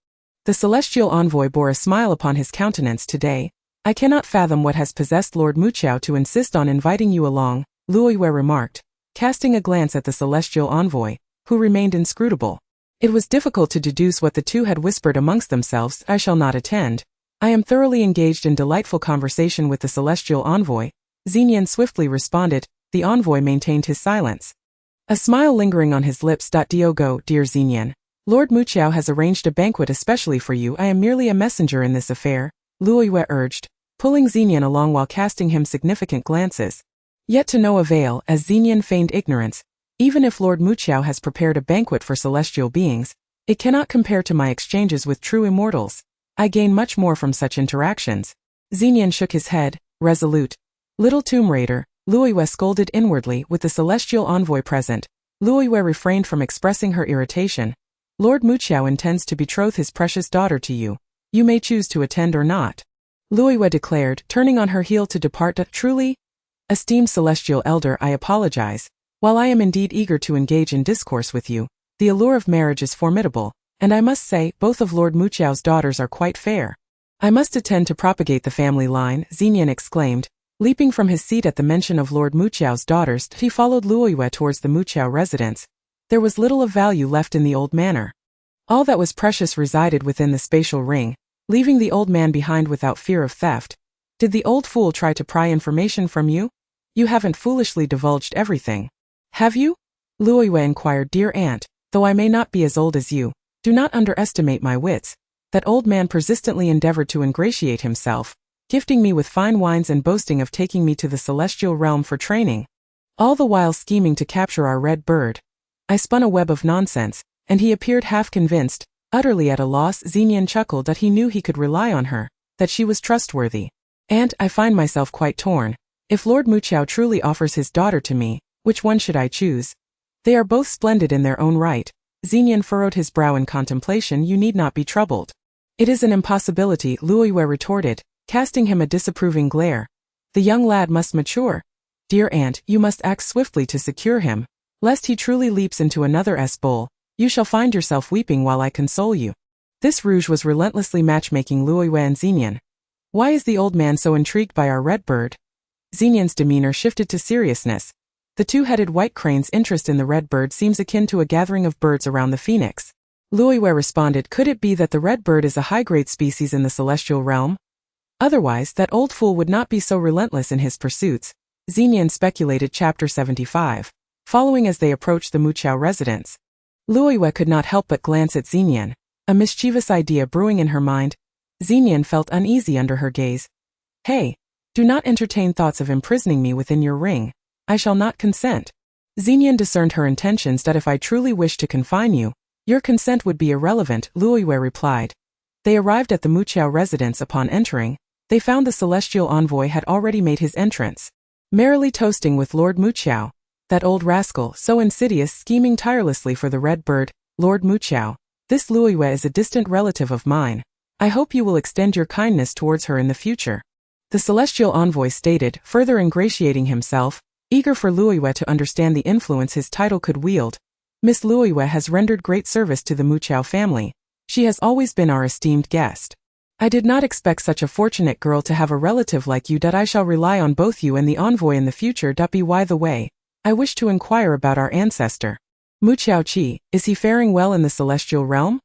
The celestial envoy bore a smile upon his countenance. Today, I cannot fathom what has possessed Lord Muqiao to insist on inviting you along, Luoyue remarked, casting a glance at the celestial envoy, who remained inscrutable. It was difficult to deduce what the two had whispered amongst themselves. I shall not attend. I am thoroughly engaged in delightful conversation with the celestial envoy, Xenian swiftly responded. The envoy maintained his silence, a smile lingering on his lips. Diogo, dear Xenian, Lord Muqiao has arranged a banquet especially for you. I am merely a messenger in this affair, Luoyue urged, pulling Xenian along while casting him significant glances. Yet to no avail, as Xenian feigned ignorance. Even if Lord Muqiao has prepared a banquet for celestial beings, it cannot compare to my exchanges with true immortals. I gain much more from such interactions. Xenian shook his head, resolute. Little tomb raider, Luoyue scolded inwardly. With the celestial envoy present, Luoyue refrained from expressing her irritation. Lord Muqiao intends to betroth his precious daughter to you. You may choose to attend or not, Luoyue declared, turning on her heel to depart. Truly? Esteemed celestial elder, I apologize. While I am indeed eager to engage in discourse with you, the allure of marriage is formidable, and I must say, both of Lord Muqiao's daughters are quite fair. I must attend to propagate the family line, Xenian exclaimed. Leaping from his seat at the mention of Lord Muqiao's daughters, he followed Luoyue towards the Muqiao residence. There was little of value left in the old manor. All that was precious resided within the spatial ring, leaving the old man behind without fear of theft. Did the old fool try to pry information from you? You haven't foolishly divulged everything, have you? Luoyue inquired. Dear aunt, though I may not be as old as you, do not underestimate my wits. That old man persistently endeavored to ingratiate himself, gifting me with fine wines and boasting of taking me to the celestial realm for training, all the while scheming to capture our red bird. I spun a web of nonsense, and he appeared half convinced, utterly at a loss. Xenian chuckled that he knew he could rely on her, that she was trustworthy. And I find myself quite torn. If Lord Muqiao truly offers his daughter to me, which one should I choose? They are both splendid in their own right. Xenian furrowed his brow in contemplation. You need not be troubled. It is an impossibility, Luoyue retorted, casting him a disapproving glare. The young lad must mature. Dear aunt, you must act swiftly to secure him, lest he truly leaps into another bowl. You shall find yourself weeping while I console you. This rouge was relentlessly matchmaking Luoyue and Xenian. Why is the old man so intrigued by our red bird? Xenian's demeanor shifted to seriousness. The two-headed white crane's interest in the red bird seems akin to a gathering of birds around the phoenix. Luoyue responded, could it be that the red bird is a high-grade species in the celestial realm? Otherwise, that old fool would not be so relentless in his pursuits. Xenian speculated. Chapter 75. Following as they approached the Muqiao residence. Luoyue could not help but glance at Xenian, a mischievous idea brewing in her mind. Xenian felt uneasy under her gaze. Hey, do not entertain thoughts of imprisoning me within your ring. I shall not consent. Xenian discerned her intentions that if I truly wished to confine you, your consent would be irrelevant, Luoyue replied. They arrived at the Muqiao residence. Upon entering, they found the celestial envoy had already made his entrance, merrily toasting with Lord Muqiao. That old rascal, so insidious, scheming tirelessly for the red bird. Lord Muqiao, this Luoyue is a distant relative of mine. I hope you will extend your kindness towards her in the future. The celestial envoy stated, further ingratiating himself, eager for Luoyue to understand the influence his title could wield. Miss Luoyue has rendered great service to the Muqiao family. She has always been our esteemed guest. I did not expect such a fortunate girl to have a relative like you. I shall rely on both you and the envoy in the future. By the way, I wish to inquire about our ancestor. Muqiao Qi, is he faring well in the celestial realm?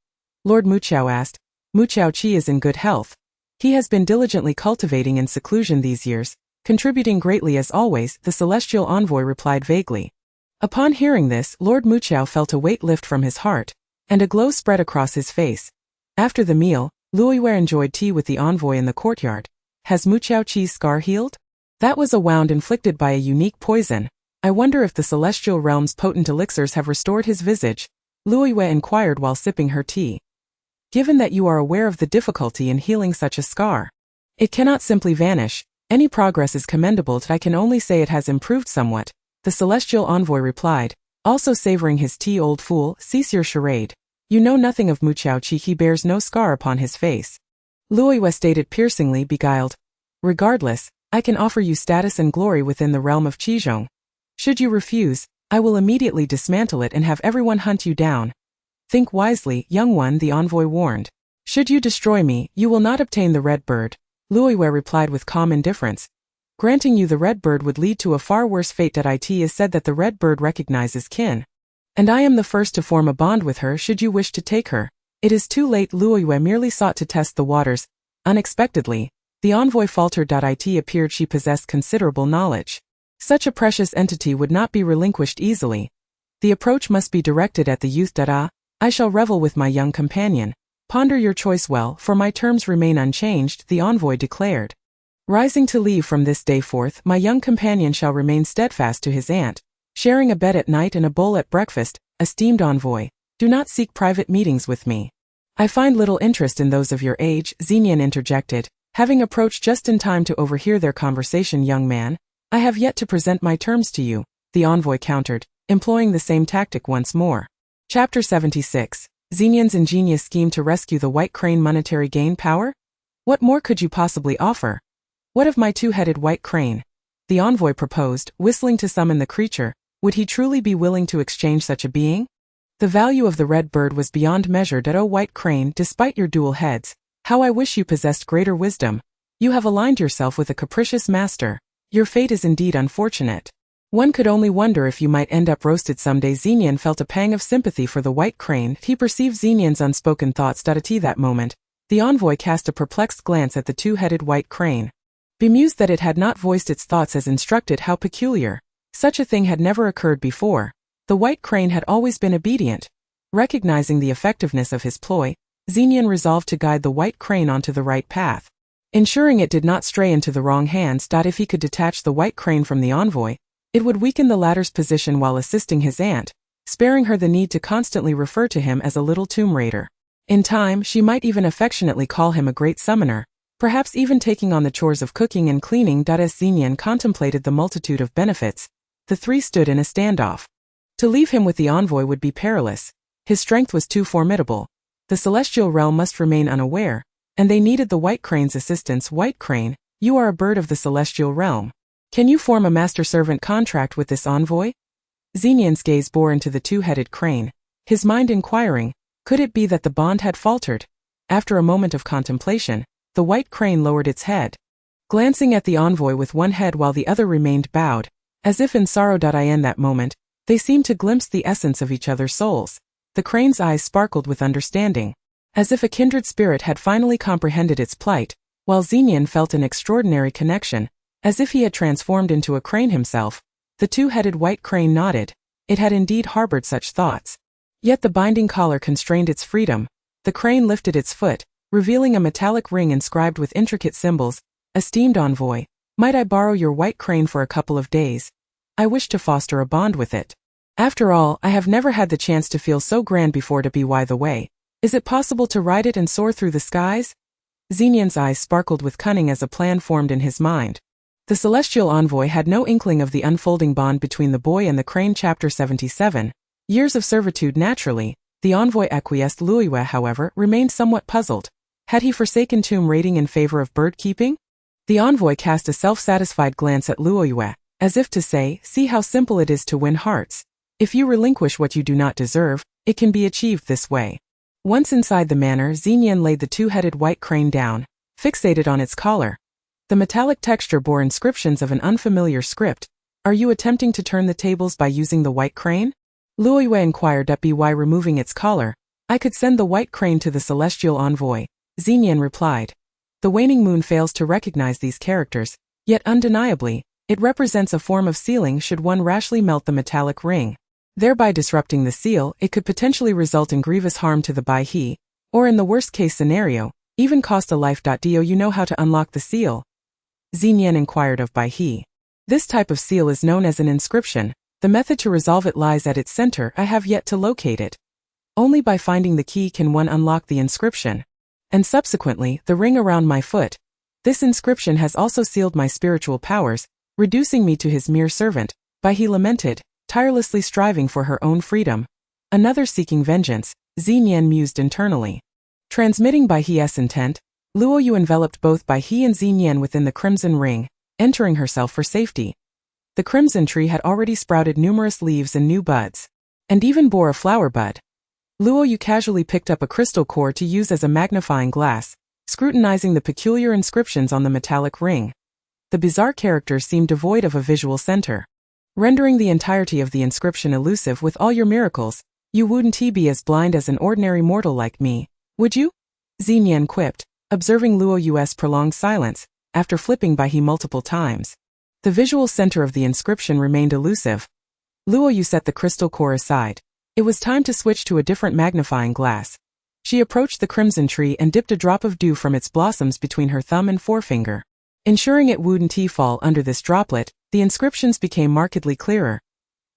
Lord Muqiao asked. Muqiao Qi is in good health. He has been diligently cultivating in seclusion these years, contributing greatly as always, the celestial envoy replied vaguely. Upon hearing this, Lord Muqiao felt a weight lift from his heart, and a glow spread across his face. After the meal, Luoyue enjoyed tea with the envoy in the courtyard. Has Muqiao Qi's scar healed? That was a wound inflicted by a unique poison. I wonder if the celestial realm's potent elixirs have restored his visage, Luoyue inquired while sipping her tea. Given that you are aware of the difficulty in healing such a scar, it cannot simply vanish. Any progress is commendable. I can only say it has improved somewhat, the celestial envoy replied, also savoring his tea. Old fool, cease your charade. You know nothing of Muqiao Qi. He bears no scar upon his face. Luoyue stated piercingly, beguiled. Regardless, I can offer you status and glory within the realm of Qizhong. Should you refuse, I will immediately dismantle it and have everyone hunt you down. Think wisely, young one, the envoy warned. Should you destroy me, you will not obtain the red bird, Luoyue replied with calm indifference. Granting you the red bird would lead to a far worse fate. It is said that the red bird recognizes kin, and I am the first to form a bond with her should you wish to take her. It is too late. Luoyue merely sought to test the waters. Unexpectedly, the envoy faltered. It appeared she possessed considerable knowledge. Such a precious entity would not be relinquished easily. The approach must be directed at the youth. I shall revel with my young companion. Ponder your choice well, for my terms remain unchanged, the envoy declared. Rising to leave from this day forth, my young companion shall remain steadfast to his aunt, sharing a bed at night and a bowl at breakfast. Esteemed envoy, do not seek private meetings with me. I find little interest in those of your age, Xenian interjected, having approached just in time to overhear their conversation. Young man, I have yet to present my terms to you, the envoy countered, employing the same tactic once more. Chapter 76. Xenian's ingenious scheme to rescue the white crane. Monetary gain. Power? What more could you possibly offer? What of my two-headed white crane? The envoy proposed, whistling to summon the creature. Would he truly be willing to exchange such a being? The value of the red bird was beyond measure. Oh, white crane, despite your dual heads, how I wish you possessed greater wisdom. You have aligned yourself with a capricious master. Your fate is indeed unfortunate. One could only wonder if you might end up roasted someday. Xenian felt a pang of sympathy for the white crane. He perceived Xenian's unspoken thoughts. At that moment, the envoy cast a perplexed glance at the two-headed white crane. Bemused that it had not voiced its thoughts as instructed. How peculiar. Such a thing had never occurred before. The white crane had always been obedient. Recognizing the effectiveness of his ploy, Xenian resolved to guide the white crane onto the right path, ensuring it did not stray into the wrong hands. If he could detach the white crane from the envoy, it would weaken the latter's position while assisting his aunt, sparing her the need to constantly refer to him as a little tomb raider. In time, she might even affectionately call him a great summoner, perhaps even taking on the chores of cooking and cleaning. As Xenian contemplated the multitude of benefits, the three stood in a standoff. To leave him with the envoy would be perilous. His strength was too formidable. The celestial realm must remain unaware, and they needed the White Crane's assistance. White Crane, you are a bird of the celestial realm. Can you form a master-servant contract with this envoy? Xenian's gaze bore into the two-headed crane, his mind inquiring, could it be that the bond had faltered? After a moment of contemplation, the White Crane lowered its head, glancing at the envoy with one head while the other remained bowed, as if in sorrow. In that moment, they seemed to glimpse the essence of each other's souls. The crane's eyes sparkled with understanding, as if a kindred spirit had finally comprehended its plight, while Xenian felt an extraordinary connection, as if he had transformed into a crane himself. The two-headed White Crane nodded. It had indeed harbored such thoughts. Yet the binding collar constrained its freedom. The crane lifted its foot, revealing a metallic ring inscribed with intricate symbols. Esteemed envoy, might I borrow your White Crane for a couple of days? I wish to foster a bond with it. After all, I have never had the chance to feel so grand before. To be by the way, is it possible to ride it and soar through the skies? Xenian's eyes sparkled with cunning as a plan formed in his mind. The celestial envoy had no inkling of the unfolding bond between the boy and the crane. Chapter 77. Years of servitude. Naturally, the envoy acquiesced. Luoyue, however, remained somewhat puzzled. Had he forsaken tomb raiding in favor of bird keeping? The envoy cast a self-satisfied glance at Luoyue, as if to say, see how simple it is to win hearts. If you relinquish what you do not deserve, it can be achieved this way. Once inside the manor, Xenian laid the two-headed White Crane down, fixated on its collar. The metallic texture bore inscriptions of an unfamiliar script. Are you attempting to turn the tables by using the White Crane? Luoyue inquired. By removing its collar, I could send the White Crane to the celestial envoy, Xenian replied. The waning moon fails to recognize these characters, yet undeniably, it represents a form of sealing. Should one rashly melt the metallic ring, thereby disrupting the seal, it could potentially result in grievous harm to the Baihe, or in the worst-case scenario, even cost a life. Do you know how to unlock the seal? Xenian inquired of Baihe. This type of seal is known as an inscription. The method to resolve it lies at its center. I have yet to locate it. Only by finding the key can one unlock the inscription. And subsequently, the ring around my foot. This inscription has also sealed my spiritual powers, reducing me to his mere servant. Baihe lamented, tirelessly striving for her own freedom. Another seeking vengeance, Xenian mused internally. Transmitting Baihe's intent, Luoyue enveloped both Baihe and Xenian within the crimson ring, entering herself for safety. The crimson tree had already sprouted numerous leaves and new buds, and even bore a flower bud. Luoyue casually picked up a crystal core to use as a magnifying glass, scrutinizing the peculiar inscriptions on the metallic ring. The bizarre characters seemed devoid of a visual center, rendering the entirety of the inscription elusive. With all your miracles, you wouldn't be as blind as an ordinary mortal like me, would you? Xenian quipped, observing Luoyue's prolonged silence, after flipping Baihe multiple times. The visual center of the inscription remained elusive. Luoyue set the crystal core aside. It was time to switch to a different magnifying glass. She approached the crimson tree and dipped a drop of dew from its blossoms between her thumb and forefinger. Ensuring it wouldn't fall under this droplet, the inscriptions became markedly clearer.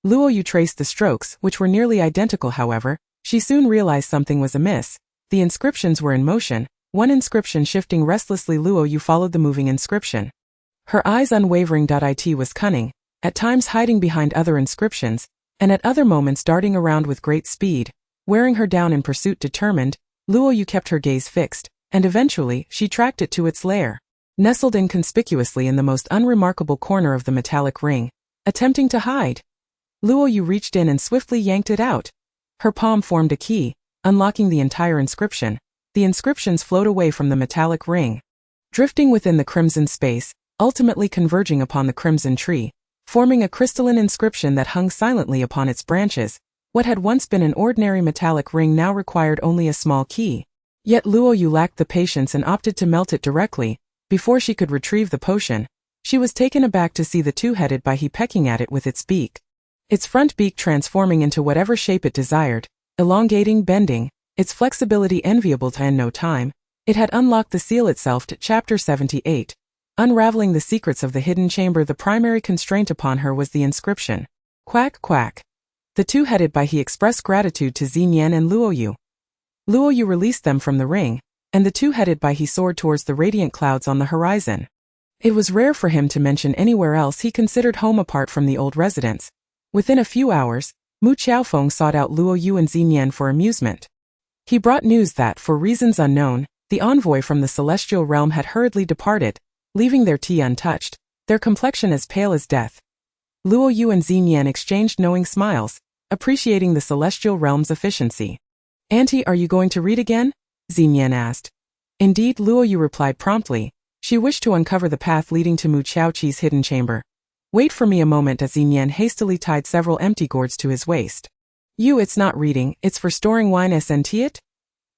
Luoyue traced the strokes, which were nearly identical. However, she soon realized something was amiss. The inscriptions were in motion, one inscription shifting restlessly. Luoyue followed the moving inscription. Her eyes unwavering. It was cunning, at times hiding behind other inscriptions, and at other moments darting around with great speed, wearing her down in pursuit. Determined, Luoyue kept her gaze fixed, and eventually she tracked it to its lair. Nestled inconspicuously in the most unremarkable corner of the metallic ring, attempting to hide. Luoyue reached in and swiftly yanked it out. Her palm formed a key, unlocking the entire inscription. The inscriptions flowed away from the metallic ring, drifting within the crimson space, ultimately converging upon the crimson tree, forming a crystalline inscription that hung silently upon its branches. What had once been an ordinary metallic ring now required only a small key. Yet Luoyue lacked the patience and opted to melt it directly. Before she could retrieve the potion, she was taken aback to see the two-headed Baihe pecking at it with its beak. Its front beak transforming into whatever shape it desired, elongating, bending, its flexibility enviable. In no time, it had unlocked the seal itself. Chapter 78. Unraveling the secrets of the hidden chamber. The primary constraint upon her was the inscription. Quack, quack. The two-headed Baihe expressed gratitude to Xenian and Luoyue. Luoyue released them from the ring, and the two-headed Baihe soared towards the radiant clouds on the horizon. It was rare for him to mention anywhere else he considered home apart from the old residence. Within a few hours, Mu Xiaofeng sought out Luo Yu and Xinyan for amusement. He brought news that, for reasons unknown, the envoy from the celestial realm had hurriedly departed, leaving their tea untouched, their complexion as pale as death. Luo Yu and Xinyan exchanged knowing smiles, appreciating the celestial realm's efficiency. "Auntie, are you going to read again?" Xinyan asked. Indeed, Luo Yu replied promptly. She wished to uncover the path leading to Mu Xiaoqi's hidden chamber. "Wait for me a moment," as Xinyan hastily tied several empty gourds to his waist. "You, it's not reading, it's for storing wine, isn't it?"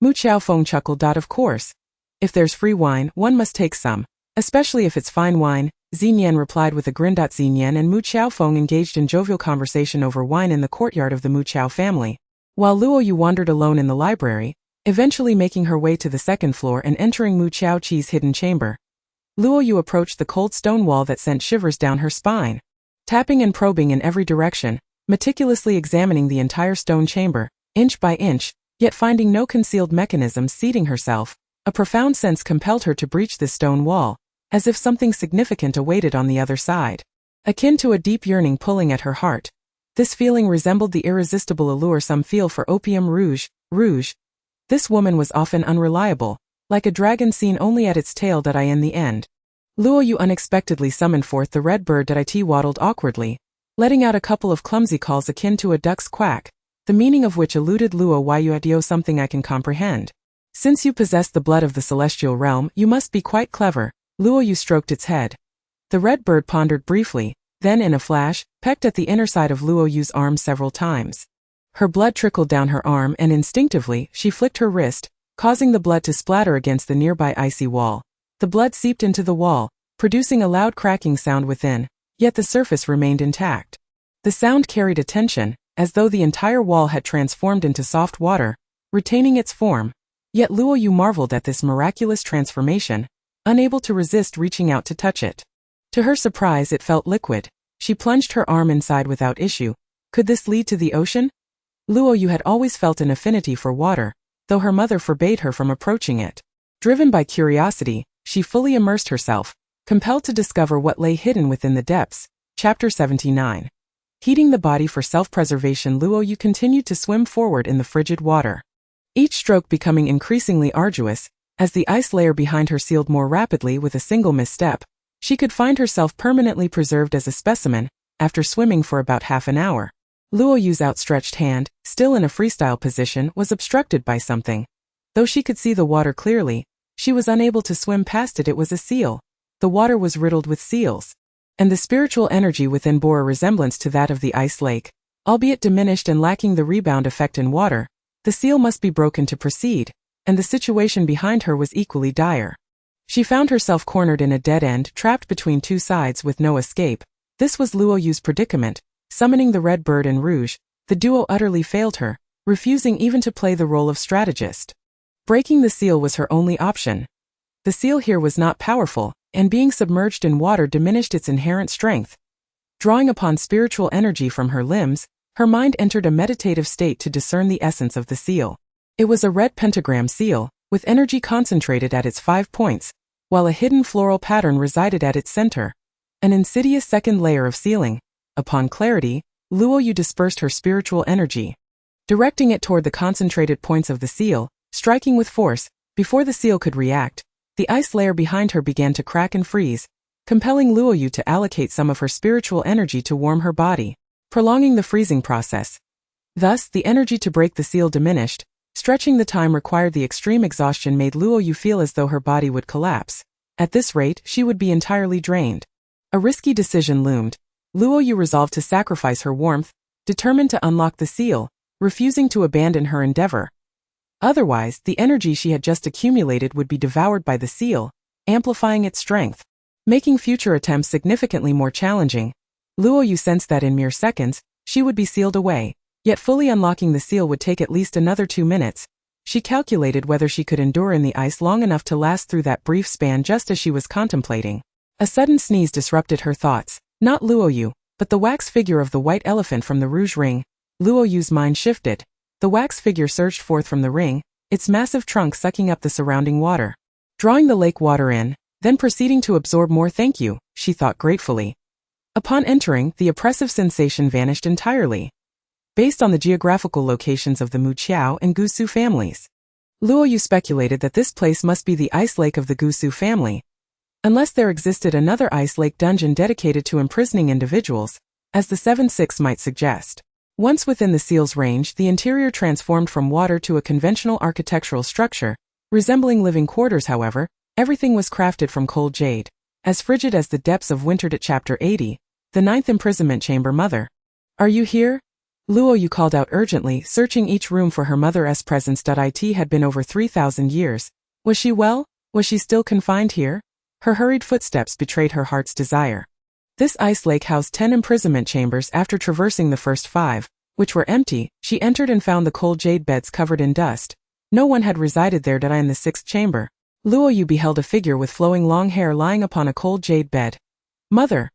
Mu Xiaofeng chuckled. "Of course. If there's free wine, one must take some, especially if it's fine wine," Xinyan replied with a grin. Xinyan and Mu Xiaofeng engaged in jovial conversation over wine in the courtyard of the Mu Xiao family, while Luo Yu wandered alone in the library, eventually making her way to the second floor and entering Mu Xiaoqi's hidden chamber. Luo Yu approached the cold stone wall that sent shivers down her spine. Tapping and probing in every direction, meticulously examining the entire stone chamber, inch by inch, yet finding no concealed mechanisms, seating herself, a profound sense compelled her to breach this stone wall, as if something significant awaited on the other side. Akin to a deep yearning pulling at her heart, this feeling resembled the irresistible allure some feel for opium rouge. This woman was often unreliable, like a dragon seen only at its tail. In the end, Luo Yu unexpectedly summoned forth the red bird. It waddled awkwardly, letting out a couple of clumsy calls akin to a duck's quack, the meaning of which eluded Luo Yu. "Something I can comprehend. Since you possess the blood of the celestial realm, you must be quite clever." Luo Yu stroked its head. The red bird pondered briefly, then in a flash, pecked at the inner side of Luo Yu's arm several times. Her blood trickled down her arm and instinctively, she flicked her wrist, causing the blood to splatter against the nearby icy wall. The blood seeped into the wall, producing a loud cracking sound within, yet the surface remained intact. The sound carried a tension, as though the entire wall had transformed into soft water, retaining its form. Yet Luo Yu marveled at this miraculous transformation, unable to resist reaching out to touch it. To her surprise, it felt liquid. She plunged her arm inside without issue. Could this lead to the ocean? Luo Yu had always felt an affinity for water, though her mother forbade her from approaching it. Driven by curiosity, she fully immersed herself, compelled to discover what lay hidden within the depths. Chapter 79. Heating the body for self-preservation, Luo Yu continued to swim forward in the frigid water, each stroke becoming increasingly arduous, as the ice layer behind her sealed more rapidly. With a single misstep, she could find herself permanently preserved as a specimen, after swimming for about half an hour. Luo Yu's outstretched hand, still in a freestyle position, was obstructed by something. Though she could see the water clearly, she was unable to swim past it. It was a seal. The water was riddled with seals, and the spiritual energy within bore a resemblance to that of the ice lake, albeit diminished and lacking the rebound effect in water. The seal must be broken to proceed, and the situation behind her was equally dire. She found herself cornered in a dead end, trapped between two sides with no escape. This was Luo Yu's predicament. Summoning the red bird and rouge, the duo utterly failed her, refusing even to play the role of strategist. Breaking the seal was her only option. The seal here was not powerful, and being submerged in water diminished its inherent strength. Drawing upon spiritual energy from her limbs, her mind entered a meditative state to discern the essence of the seal. It was a red pentagram seal, with energy concentrated at its 5 points, while a hidden floral pattern resided at its center. An insidious second layer of sealing. Upon clarity, Luo Yu dispersed her spiritual energy, directing it toward the concentrated points of the seal, striking with force. Before the seal could react, the ice layer behind her began to crack and freeze, compelling Luo Yu to allocate some of her spiritual energy to warm her body, prolonging the freezing process. Thus, the energy to break the seal diminished. Stretching the time required. The extreme exhaustion made Luo Yu feel as though her body would collapse. At this rate, she would be entirely drained. A risky decision loomed. Luo Yu resolved to sacrifice her warmth, determined to unlock the seal, refusing to abandon her endeavor. Otherwise, the energy she had just accumulated would be devoured by the seal, amplifying its strength, making future attempts significantly more challenging. Luo Yu sensed that in mere seconds, she would be sealed away, yet fully unlocking the seal would take at least another 2 minutes. She calculated whether she could endure in the ice long enough to last through that brief span. Just as she was contemplating, a sudden sneeze disrupted her thoughts. Not Luo Yu, but the wax figure of the white elephant from the rouge ring. Luo Yu's mind shifted. The wax figure surged forth from the ring, its massive trunk sucking up the surrounding water, drawing the lake water in, then proceeding to absorb more. "Thank you," she thought gratefully. Upon entering, the oppressive sensation vanished entirely. based on the geographical locations of the Muqiao and Gusu families. Luoyu speculated that this place must be the ice lake of the Gusu family, unless there existed another ice lake dungeon dedicated to imprisoning individuals, as the 7-6 might suggest. Once within the seal's range, the interior transformed from water to a conventional architectural structure, resembling living quarters. However, everything was crafted from cold jade, as frigid as the depths of Wintered. At Chapter 80, the 9th imprisonment chamber. Mother, are you here? Luoyu called out urgently, searching each room for her mother's presence. It had been over 3,000 years. Was she well? Was she still confined here? Her hurried footsteps betrayed her heart's desire. This ice lake housed 10 imprisonment chambers. After traversing the first 5, which were empty, she entered and found the cold jade beds covered in dust. No one had resided there. In the 6th chamber, Luoyu beheld a figure with flowing long hair lying upon a cold jade bed. Mother!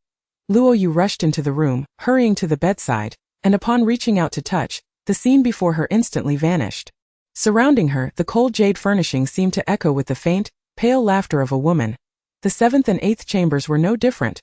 Luoyu rushed into the room, hurrying to the bedside, and upon reaching out to touch, the scene before her instantly vanished. Surrounding her, the cold jade furnishings seemed to echo with the faint, pale laughter of a woman. The 7th and 8th chambers were no different.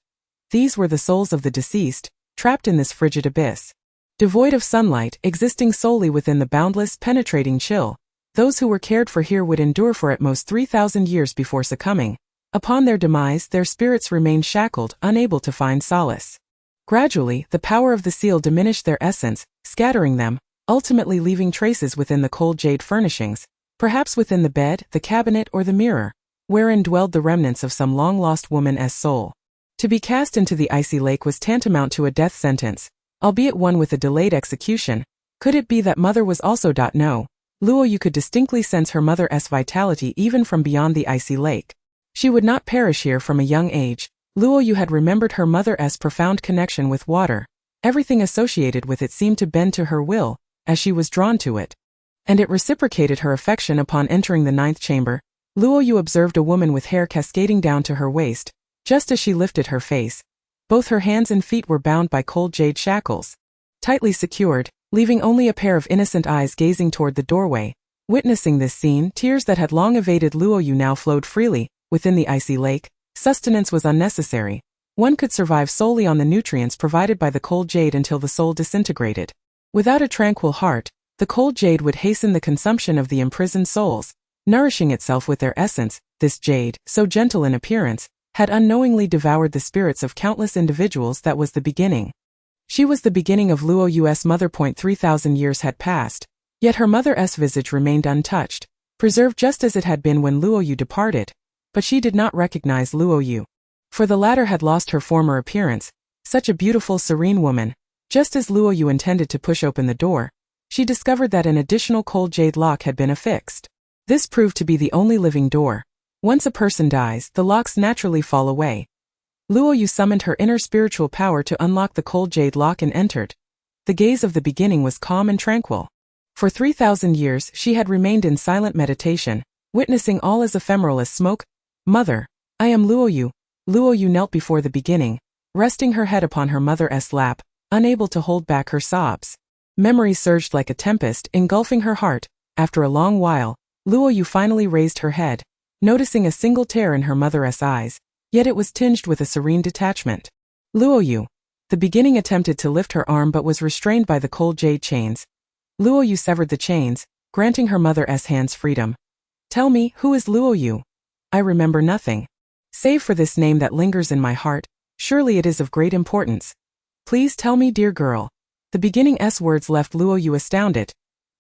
These were the souls of the deceased, trapped in this frigid abyss. Devoid of sunlight, existing solely within the boundless, penetrating chill, those who were cared for here would endure for at most 3,000 years before succumbing. Upon their demise, their spirits remained shackled, unable to find solace. Gradually, the power of the seal diminished their essence, scattering them, ultimately leaving traces within the cold jade furnishings, perhaps within the bed, the cabinet, or the mirror, wherein dwelled the remnants of some long-lost woman's soul. To be cast into the icy lake was tantamount to a death sentence, albeit one with a delayed execution. Could it be that mother was also? No. Luoyu could distinctly sense her mother's vitality even from beyond the icy lake. She would not perish here. From a young age, Luoyu had remembered her mother's profound connection with water. Everything associated with it seemed to bend to her will, as she was drawn to it. And it reciprocated her affection. Upon entering the 9th chamber, Luoyu observed a woman with hair cascading down to her waist. Just as she lifted her face, both her hands and feet were bound by cold jade shackles, tightly secured, leaving only a pair of innocent eyes gazing toward the doorway. Witnessing this scene, tears that had long evaded Luoyu now flowed freely. Within the icy lake, sustenance was unnecessary. One could survive solely on the nutrients provided by the cold jade until the soul disintegrated. Without a tranquil heart, the cold jade would hasten the consumption of the imprisoned souls, nourishing itself with their essence. This jade, so gentle in appearance, had unknowingly devoured the spirits of countless individuals. That was the beginning. She was the beginning of Luoyu's mother. 3,000 years had passed, yet her mother's visage remained untouched, preserved just as it had been when Luoyu departed. But she did not recognize Luoyu, for the latter had lost her former appearance, such a beautiful, serene woman. Just as Luoyu intended to push open the door, she discovered that an additional cold jade lock had been affixed. This proved to be the only living door. Once a person dies, the locks naturally fall away. Luoyu summoned her inner spiritual power to unlock the cold jade lock and entered. The gaze of the beginning was calm and tranquil. For 3,000 years she had remained in silent meditation, witnessing all as ephemeral as smoke. Mother, I am Luoyu. Luoyu knelt before the beginning, resting her head upon her mother's lap, unable to hold back her sobs. Memories surged like a tempest, engulfing her heart. After a long while, Luoyu finally raised her head, noticing a single tear in her mother's eyes, yet it was tinged with a serene detachment. Luoyu. The beginning attempted to lift her arm but was restrained by the cold jade chains. Luoyu severed the chains, granting her mother's hands freedom. Tell me, who is Luoyu? I remember nothing. Save for this name that lingers in my heart. Surely it is of great importance. Please tell me, dear girl. The beginning's words left Luoyu astounded.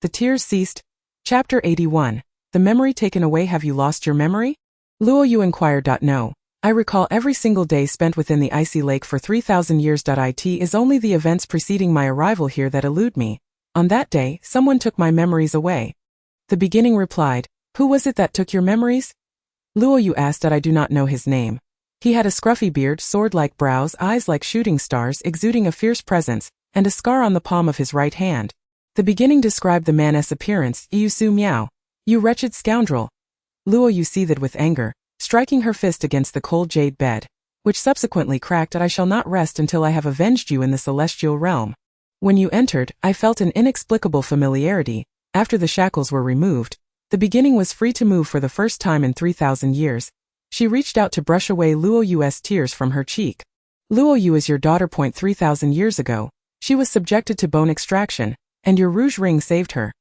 The tears ceased. Chapter 81. The memory taken away. Have you lost your memory? Luoyu inquired. No. I recall every single day spent within the icy lake for 3,000 years. It is only the events preceding my arrival here that elude me. On that day, someone took my memories away. The beginning replied. Who was it that took your memories? Luoyu asked. I do not know his name. He had a scruffy beard, sword-like brows, eyes like shooting stars exuding a fierce presence, and a scar on the palm of his right hand. The beginning described the man's appearance. Yusu Miao. You wretched scoundrel. Luoyu seethed with anger, striking her fist against the cold jade bed, which subsequently cracked. I shall not rest until I have avenged you in the celestial realm. When you entered, I felt an inexplicable familiarity. After the shackles were removed, the beginning was free to move for the first time in 3,000 years. She reached out to brush away Luoyu's tears from her cheek. Luoyu is your daughter. 3,000 years ago, she was subjected to bone extraction, and your rouge ring saved her.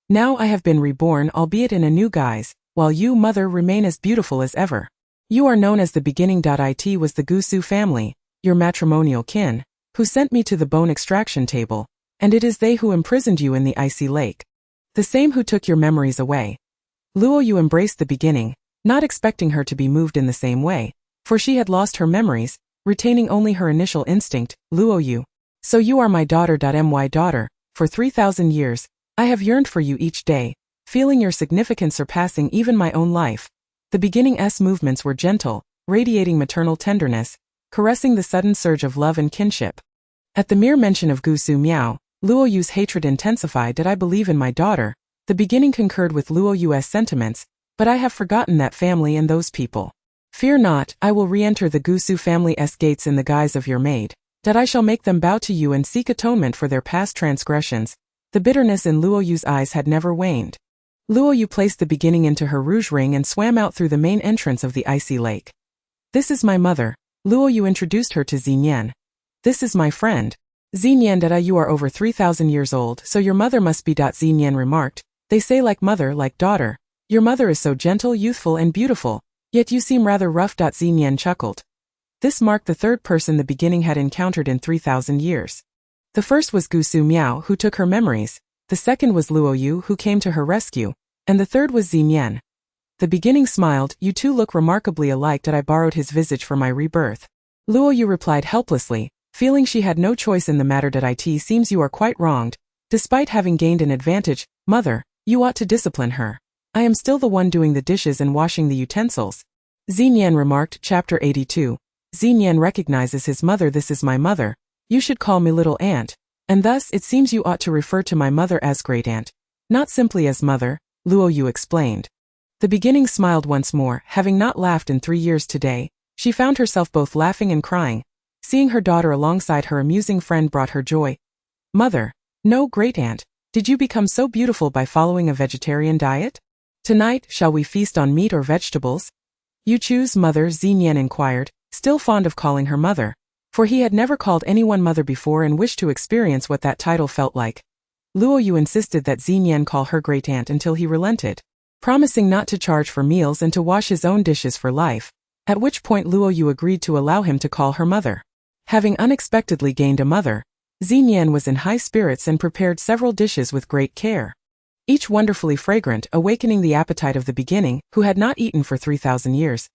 Now I have been reborn, albeit in a new guise, while you, mother, remain as beautiful as ever. You are known as the beginning. It was the Gusu family, your matrimonial kin, who sent me to the bone extraction table, and it is they who imprisoned you in the icy lake. The same who took your memories away. Luo Yu embraced the beginning, not expecting her to be moved in the same way, for she had lost her memories, retaining only her initial instinct, Luo Yu. So you are my daughter. My daughter, for 3,000 years, I have yearned for you each day, feeling your significance surpassing even my own life. The beginning's movements were gentle, radiating maternal tenderness, caressing the sudden surge of love and kinship. At the mere mention of Gusu Miao, Luo Yu's hatred intensified. Did I believe in my daughter? The beginning concurred with Luo Yu's sentiments, but I have forgotten that family and those people. Fear not, I will re-enter the Gusu family's gates in the guise of your maid, that I shall make them bow to you and seek atonement for their past transgressions. The bitterness in Luo Yu's eyes had never waned. Luo Yu placed the beginning into her rouge ring and swam out through the main entrance of the icy lake. This is my mother. Luo Yu introduced her to Xinyan. This is my friend. Xinyan. You are over 3,000 years old, so your mother must be. Xinyan remarked. They say like mother, like daughter. Your mother is so gentle, youthful, and beautiful, yet you seem rather rough. Xinyan chuckled. This marked the third person the beginning had encountered in 3,000 years. The first was Gusu Miao, who took her memories. The second was Luo Yu, who came to her rescue, and the third was Xinyan. The beginning smiled. You two look remarkably alike. I borrowed his visage for my rebirth. Luo Yu replied helplessly, feeling she had no choice in the matter. It seems you are quite wronged. Despite having gained an advantage, mother, you ought to discipline her. I am still the one doing the dishes and washing the utensils. Xinyan remarked. Chapter 82. Xinyan recognizes his mother. This is my mother. You should call me little aunt. And thus it seems you ought to refer to my mother as great aunt, not simply as mother, Luo Yu explained. The beginning smiled once more. Having not laughed in 3 years today, she found herself both laughing and crying. Seeing her daughter alongside her amusing friend brought her joy. Mother, no, great aunt, did you become so beautiful by following a vegetarian diet? Tonight, shall we feast on meat or vegetables? You choose, mother, Xinyan inquired, still fond of calling her mother, for he had never called anyone mother before and wished to experience what that title felt like. Luo Yu insisted that Xinyan call her great aunt until he relented, promising not to charge for meals and to wash his own dishes for life, at which point Luo Yu agreed to allow him to call her mother. Having unexpectedly gained a mother, Xinyan was in high spirits and prepared several dishes with great care, each wonderfully fragrant, awakening the appetite of the beginning, who had not eaten for 3,000 years.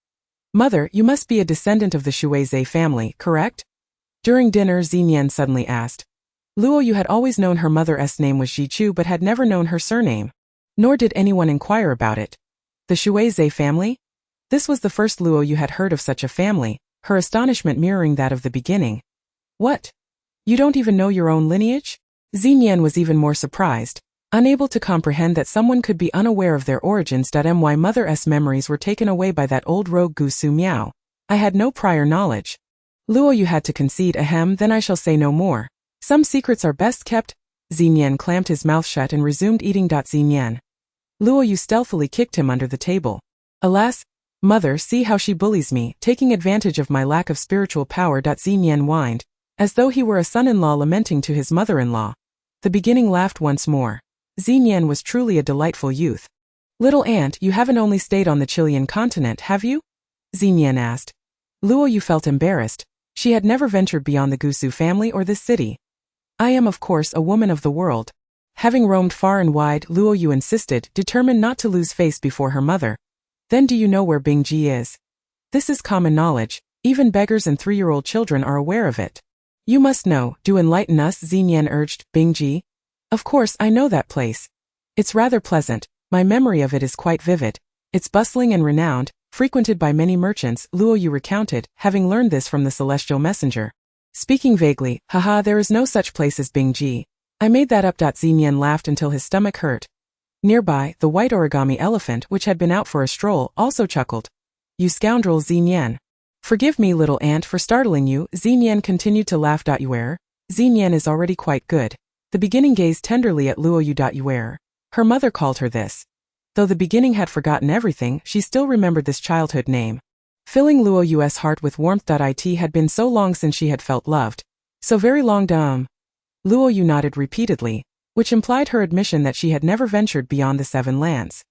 Mother, you must be a descendant of the Shuizhe family, correct? During dinner, Xinyan suddenly asked. Luo Yu had always known her mother's name was Jichu but had never known her surname. Nor did anyone inquire about it. The Shuizhe family? This was the first Luo Yu had heard of such a family, her astonishment mirroring that of the beginning. What? You don't even know your own lineage? Xinyan was even more surprised, unable to comprehend that someone could be unaware of their origins. My mother's memories were taken away by that old rogue Gusu Miao. I had no prior knowledge. Luo Yu had to concede. Ahem, then I shall say no more. Some secrets are best kept. Xinyan clamped his mouth shut and resumed eating. Xinyan. Luo Yu stealthily kicked him under the table. Alas, mother, see how she bullies me, taking advantage of my lack of spiritual power. Xinyan whined, as though he were a son-in-law lamenting to his mother-in-law. The beginning laughed once more. Xinyan was truly a delightful youth. Little aunt, you haven't only stayed on the Qilun continent, have you? Xinyan asked. Luo Yu felt embarrassed. She had never ventured beyond the Gusu family or this city. I am of course a woman of the world. Having roamed far and wide, Luo Yu insisted, determined not to lose face before her mother. Then do you know where Bingji is? This is common knowledge. Even beggars and 3-year-old children are aware of it. You must know, do enlighten us, Xinyan urged. Bingji? Of course I know that place. It's rather pleasant, my memory of it is quite vivid. It's bustling and renowned, frequented by many merchants, Luo Yu recounted, having learned this from the celestial messenger. Speaking vaguely, haha, there is no such place as Bingji. I made that up. Xinyan laughed until his stomach hurt. Nearby, the white origami elephant, which had been out for a stroll, also chuckled. You scoundrel, Xinyan. Forgive me, little aunt, for startling you, Xinyan continued to laugh. Yuer. Xinyan is already quite good. The beginning gazed tenderly at Luo Yu. Yuer. Her mother called her this. Though the beginning had forgotten everything, she still remembered this childhood name. Filling Luo Yu's heart with warmth. It had been so long since she had felt loved. So very long. Luo Yu nodded repeatedly. which implied her admission that she had never ventured beyond the 7 lands.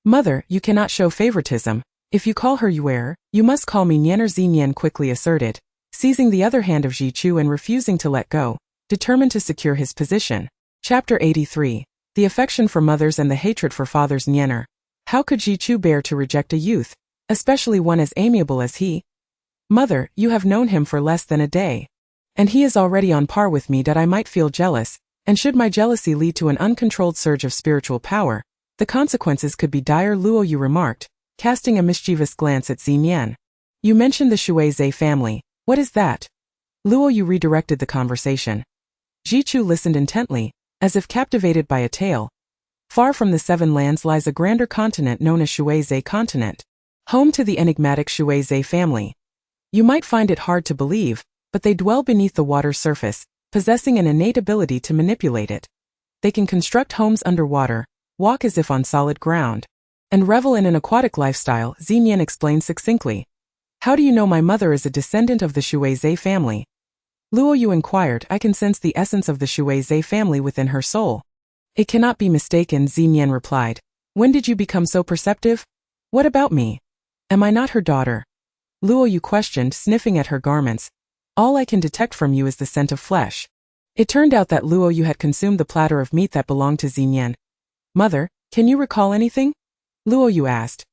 Mother, you cannot show favoritism. If you call her Yuer, you must call me Nianer, Xinyan quickly asserted, seizing the other hand of Jichu and refusing to let go, determined to secure his position. Chapter 83. The affection for mothers and the hatred for fathers. Nianer. How could Jichu bear to reject a youth, especially one as amiable as he? Mother, you have known him for less than a day. And he is already on par with me that I might feel jealous, and should my jealousy lead to an uncontrolled surge of spiritual power, the consequences could be dire. Luo Yu remarked, casting a mischievous glance at Xinyan. You mentioned the Shuizhe family. What is that? Luo Yu redirected the conversation. Jichu listened intently, as if captivated by a tale. Far from the 7 lands lies a grander continent known as Shuizhe continent, home to the enigmatic Shuizhe family. You might find it hard to believe, but they dwell beneath the water's surface, possessing an innate ability to manipulate it. They can construct homes underwater, walk as if on solid ground, and revel in an aquatic lifestyle. Xinyan explained succinctly. How do you know my mother is a descendant of the Shuizhe family? Luo Yu inquired. I can sense the essence of the Shuizhe family within her soul. It cannot be mistaken, Xinyan replied. When did you become so perceptive? What about me? Am I not her daughter? Luo Yu questioned, sniffing at her garments. All I can detect from you is the scent of flesh. It turned out that Luo Yu had consumed the platter of meat that belonged to Xinyan. Mother, can you recall anything? Luo Yu asked.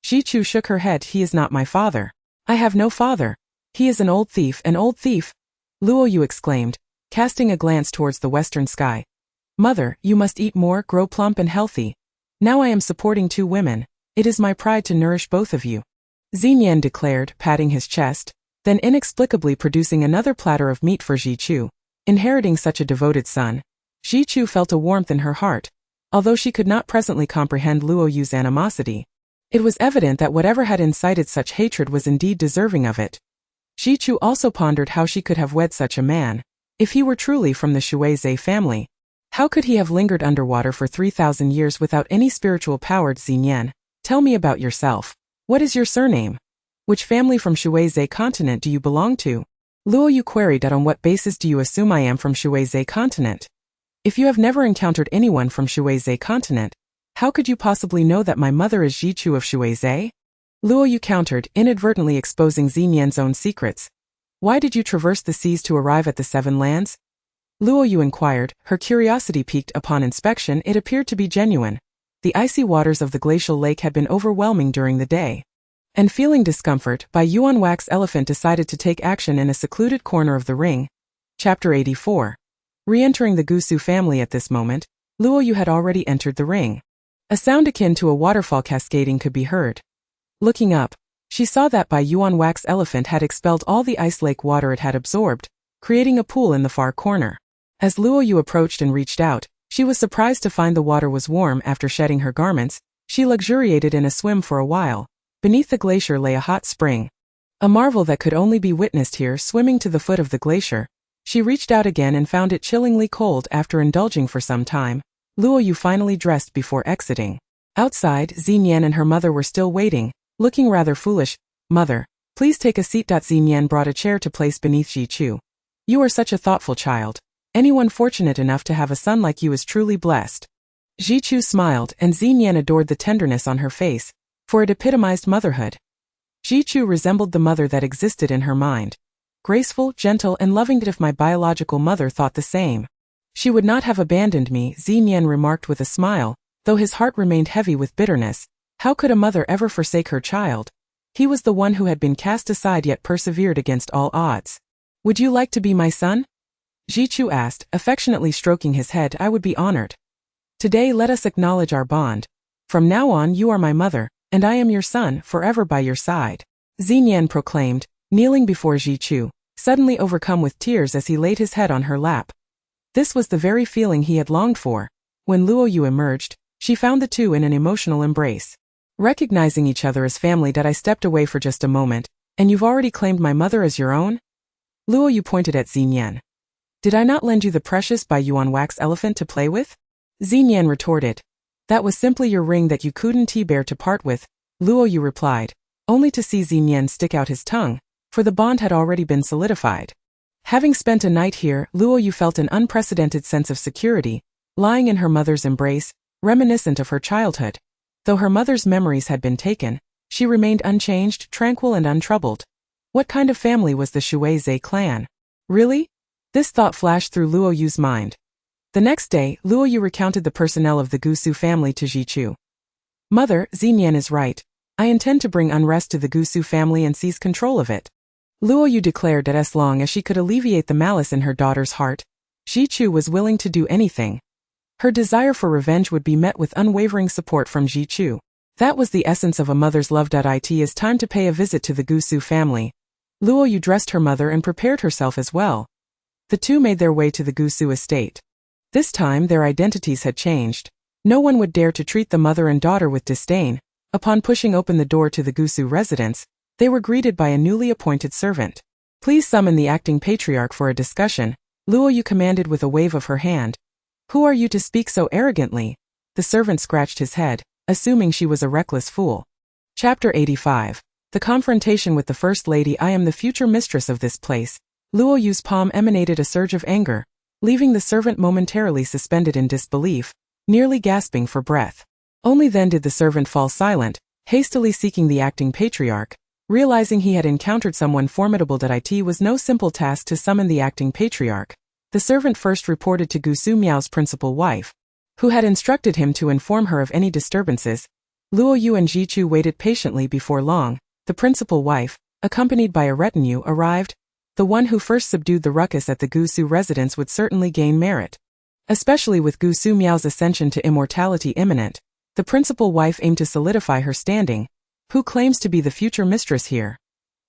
Jichu shook her head. He is not my father. I have no father. He is an old thief. An old thief? Luo Yu exclaimed, casting a glance towards the western sky. Mother, you must eat more, grow plump and healthy. Now I am supporting 2 women. It is my pride to nourish both of you. Xinyan declared, patting his chest, then inexplicably producing another platter of meat for Jichu. Inheriting such a devoted son, Jichu felt a warmth in her heart, although she could not presently comprehend Luo Yu's animosity. It was evident that whatever had incited such hatred was indeed deserving of it. Jichu also pondered how she could have wed such a man. If he were truly from the Shuizhe family, how could he have lingered underwater for 3,000 years without any spiritual power? Xinyan, tell me about yourself. What is your surname? Which family from Shuizhe continent do you belong to? Luo Yu queried. On what basis do you assume I am from Shuizhe continent? If you have never encountered anyone from Shuizhe continent, how could you possibly know that my mother is Jichu of Shuizhe? Luo Yu countered, inadvertently exposing Xinyan's own secrets. Why did you traverse the seas to arrive at the 7 lands? Luo Yu inquired, her curiosity piqued. Upon inspection, it appeared to be genuine. The icy waters of the glacial lake had been overwhelming during the day. And feeling discomfort, Bai Yuan Wax Elephant decided to take action in a secluded corner of the ring. Chapter 84. Re-entering the Gusu family at this moment, Luo Yu had already entered the ring. A sound akin to a waterfall cascading could be heard. Looking up, she saw that Bai Yuan Wax Elephant had expelled all the ice lake water it had absorbed, creating a pool in the far corner. As Luo Yu approached and reached out, she was surprised to find the water was warm. After shedding her garments, she luxuriated in a swim for a while. Beneath the glacier lay a hot spring. A marvel that could only be witnessed here. Swimming to the foot of the glacier, she reached out again and found it chillingly cold. After indulging for some time, Luo Yu finally dressed before exiting. Outside, Xinyan and her mother were still waiting, looking rather foolish. Mother, please take a seat. Xinyan brought a chair to place beneath Jichu. You are such a thoughtful child. Anyone fortunate enough to have a son like you is truly blessed. Jichu smiled, and Xinyan adored the tenderness on her face, for it epitomized motherhood. Jichu resembled the mother that existed in her mind. Graceful, gentle, and loving. If my biological mother thought the same, she would not have abandoned me, Xinyan remarked with a smile, though his heart remained heavy with bitterness. How could a mother ever forsake her child? He was the one who had been cast aside yet persevered against all odds. Would you like to be my son? Jichu asked, affectionately stroking his head. I would be honored. Today let us acknowledge our bond. From now on you are my mother, and I am your son, forever by your side. Xinyan proclaimed, kneeling before Jichu, suddenly overcome with tears as he laid his head on her lap. This was the very feeling he had longed for. When Luo Yu emerged, she found the two in an emotional embrace. Recognizing each other as family, I stepped away for just a moment, and you've already claimed my mother as your own? Luo Yu pointed at Xinyan. Did I not lend you the precious Bai Yuan Wax Elephant to play with? Xinyan retorted. That was simply your ring that you couldn't bear to part with, Luo Yu replied, only to see Xinyan stick out his tongue, for the bond had already been solidified. Having spent a night here, Luo Yu felt an unprecedented sense of security, lying in her mother's embrace, reminiscent of her childhood. Though her mother's memories had been taken, she remained unchanged, tranquil and untroubled. What kind of family was the Shuizhe clan? Really? This thought flashed through Luo Yu's mind. The next day, Luo Yu recounted the personnel of the Gusu family to Jichu. Mother, Xinyan is right. I intend to bring unrest to the Gusu family and seize control of it. Luo Yu declared that as long as she could alleviate the malice in her daughter's heart, Jichu was willing to do anything. Her desire for revenge would be met with unwavering support from Jichu. That was the essence of a mother's love. It is time to pay a visit to the Gusu family. Luo Yu dressed her mother and prepared herself as well. The two made their way to the Gusu estate. This time their identities had changed. No one would dare to treat the mother and daughter with disdain. Upon pushing open the door to the Gusu residence, they were greeted by a newly appointed servant. Please summon the acting patriarch for a discussion, Luo Yu commanded with a wave of her hand. Who are you to speak so arrogantly? The servant scratched his head, assuming she was a reckless fool. Chapter 85. The confrontation with the First Lady. I am the future mistress of this place. Luo Yu's palm emanated a surge of anger, leaving the servant momentarily suspended in disbelief, nearly gasping for breath. Only then did the servant fall silent, hastily seeking the acting patriarch. Realizing he had encountered someone formidable. It was no simple task to summon the acting patriarch. The servant first reported to Gusu Miao's principal wife, who had instructed him to inform her of any disturbances. Luo Yu and Jichu waited patiently. Before long, the principal wife, accompanied by a retinue, arrived. The one who first subdued the ruckus at the Gusu residence would certainly gain merit. Especially with Gusu Miao's ascension to immortality imminent, the principal wife aimed to solidify her standing. Who claims to be the future mistress here?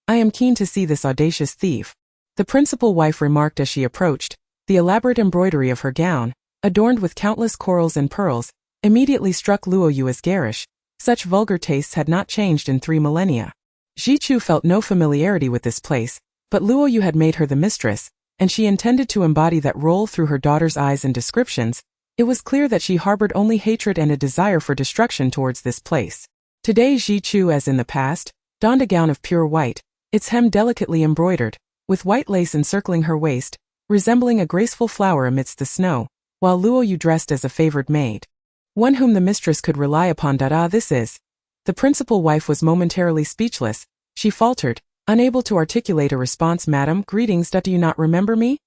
I am keen to see this audacious thief, the principal wife remarked as she approached. The elaborate embroidery of her gown, adorned with countless corals and pearls, immediately struck Luo Yu as garish. Such vulgar tastes had not changed in 3 millennia. Jichu felt no familiarity with this place, but Luo Yu had made her the mistress, and she intended to embody that role through her daughter's eyes and descriptions. It was clear that she harbored only hatred and a desire for destruction towards this place. Today Jichu, as in the past, donned a gown of pure white, its hem delicately embroidered, with white lace encircling her waist, resembling a graceful flower amidst the snow, while Luo Yu dressed as a favored maid, one whom the mistress could rely upon. This is. The principal wife was momentarily speechless. She faltered, unable to articulate a response. Madam, greetings. Do you not remember me?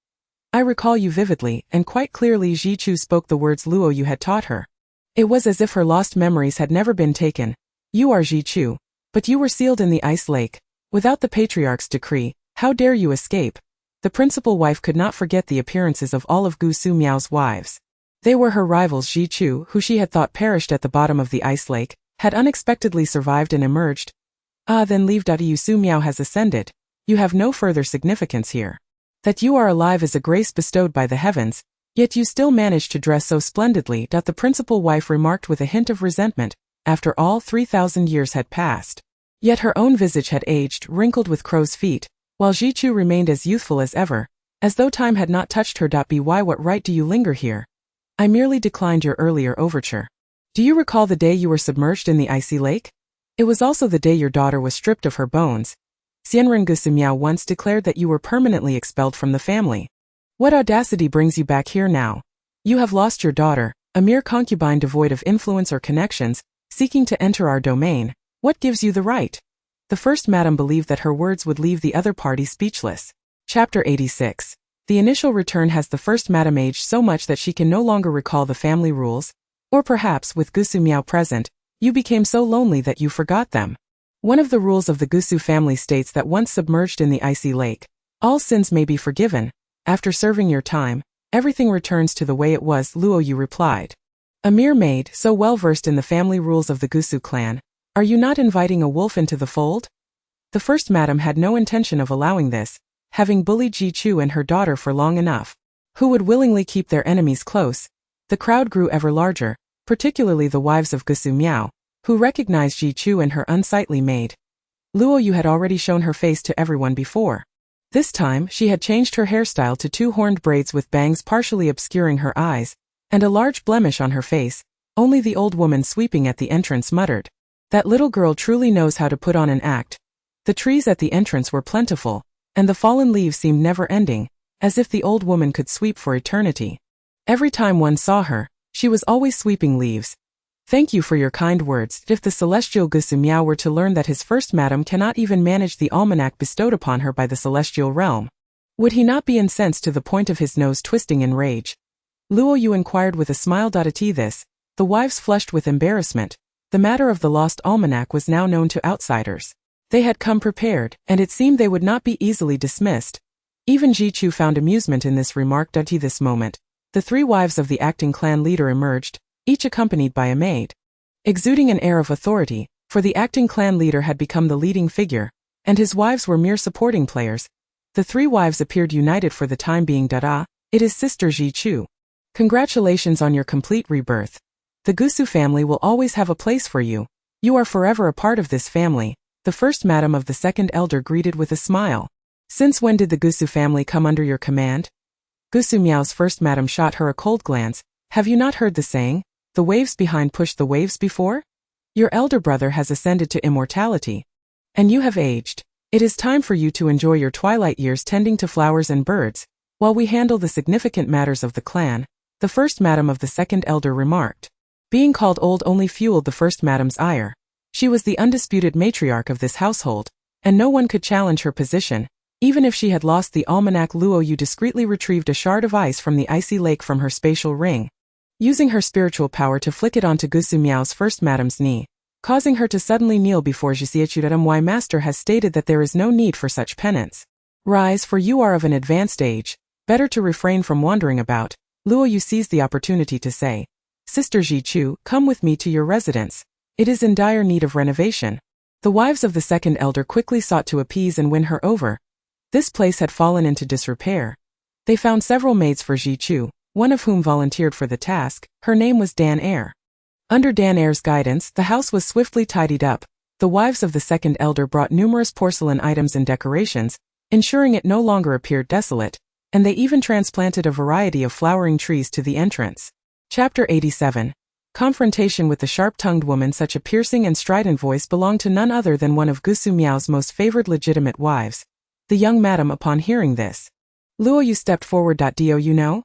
I recall you vividly, and quite clearly. Jichu spoke the words Luo Yu had taught her. It was as if her lost memories had never been taken. You are Jichu, but you were sealed in the ice lake. Without the patriarch's decree, how dare you escape? The principal wife could not forget the appearances of all of Gusu Miao's wives. They were her rivals. Jichu, who she had thought perished at the bottom of the ice lake, had unexpectedly survived and emerged. Ah, then leave. Gusu Miao has ascended. You have no further significance here. That you are alive is a grace bestowed by the heavens, yet you still manage to dress so splendidly. The principal wife remarked with a hint of resentment. After all, 3,000 years had passed. Yet her own visage had aged, wrinkled with crow's feet, while Jichu remained as youthful as ever, as though time had not touched her. By what right do you linger here? I merely declined your earlier overture. Do you recall the day you were submerged in the icy lake? It was also the day your daughter was stripped of her bones. Xianren Gusu Miao once declared that you were permanently expelled from the family. What audacity brings you back here now? You have lost your daughter, a mere concubine devoid of influence or connections, seeking to enter our domain. What gives you the right? The first madam believed that her words would leave the other party speechless. Chapter 86. The initial return has the first madam aged so much that she can no longer recall the family rules, or perhaps, with Gusu Miao present, you became so lonely that you forgot them. One of the rules of the Gusu family states that once submerged in the icy lake, all sins may be forgiven. After serving your time, everything returns to the way it was. Luo Yu replied. A mere maid, so well versed in the family rules of the Gusu clan, are you not inviting a wolf into the fold? The first madam had no intention of allowing this, having bullied Jichu and her daughter for long enough. Who would willingly keep their enemies close? The crowd grew ever larger, particularly the wives of Gusu Miao, who recognized Jichu and her unsightly maid. Luo Yu had already shown her face to everyone before. This time, she had changed her hairstyle to 2 horned braids with bangs partially obscuring her eyes, and a large blemish on her face. Only the old woman sweeping at the entrance muttered, "That little girl truly knows how to put on an act." The trees at the entrance were plentiful, and the fallen leaves seemed never-ending, as if the old woman could sweep for eternity. Every time one saw her, She was always sweeping leaves. Thank you for your kind words. If the celestial Gusu were to learn that his first madam cannot even manage the almanac bestowed upon her by the celestial realm, would he not be incensed to the point of his nose twisting in rage? Luo Yu inquired with a smile. At this, the wives flushed with embarrassment. The matter of the lost almanac was now known to outsiders. They had come prepared, and it seemed they would not be easily dismissed. Even Ji Chu found amusement in this remark. At this moment, the three wives of the acting clan leader emerged, each accompanied by a maid. Exuding an air of authority, for the acting clan leader had become the leading figure, and his wives were mere supporting players, the three wives appeared united for the time being. It is Sister Ji Chu. Congratulations on your complete rebirth. The Gusu family will always have a place for you. You are forever a part of this family, the first madam of the second elder greeted with a smile. Since when did the Gusu family come under your command? Gusu Miao's first madam shot her a cold glance. Have you not heard the saying, the waves behind push the waves before? Your elder brother has ascended to immortality. And you have aged. It is time for you to enjoy your twilight years tending to flowers and birds, while we handle the significant matters of the clan, the first madam of the second elder remarked. Being called old only fueled the first madam's ire. She was the undisputed matriarch of this household, and no one could challenge her position. Even if she had lost the almanac, Luo Yu discreetly retrieved a shard of ice from the icy lake from her spatial ring, using her spiritual power to flick it onto Gusu Miao's first madam's knee, causing her to suddenly kneel before Jisiachudatum. Why master has stated that there is no need for such penance. Rise, for you are of an advanced age, better to refrain from wandering about. Luo Yu seized the opportunity to say, Sister Ji Chu, come with me to your residence. It is in dire need of renovation. The wives of the second elder quickly sought to appease and win her over. This place had fallen into disrepair. They found several maids for Ji Chu, one of whom volunteered for the task. Her name was Dan Air. Under Dan Air's guidance, the house was swiftly tidied up. The wives of the second elder brought numerous porcelain items and decorations, ensuring it no longer appeared desolate, and they even transplanted a variety of flowering trees to the entrance. Chapter 87. Confrontation with the sharp-tongued woman. Such a piercing and strident voice belonged to none other than one of Gusu Miao's most favored legitimate wives, the young madam. Upon hearing this, Luo Yu stepped forward. Do you know?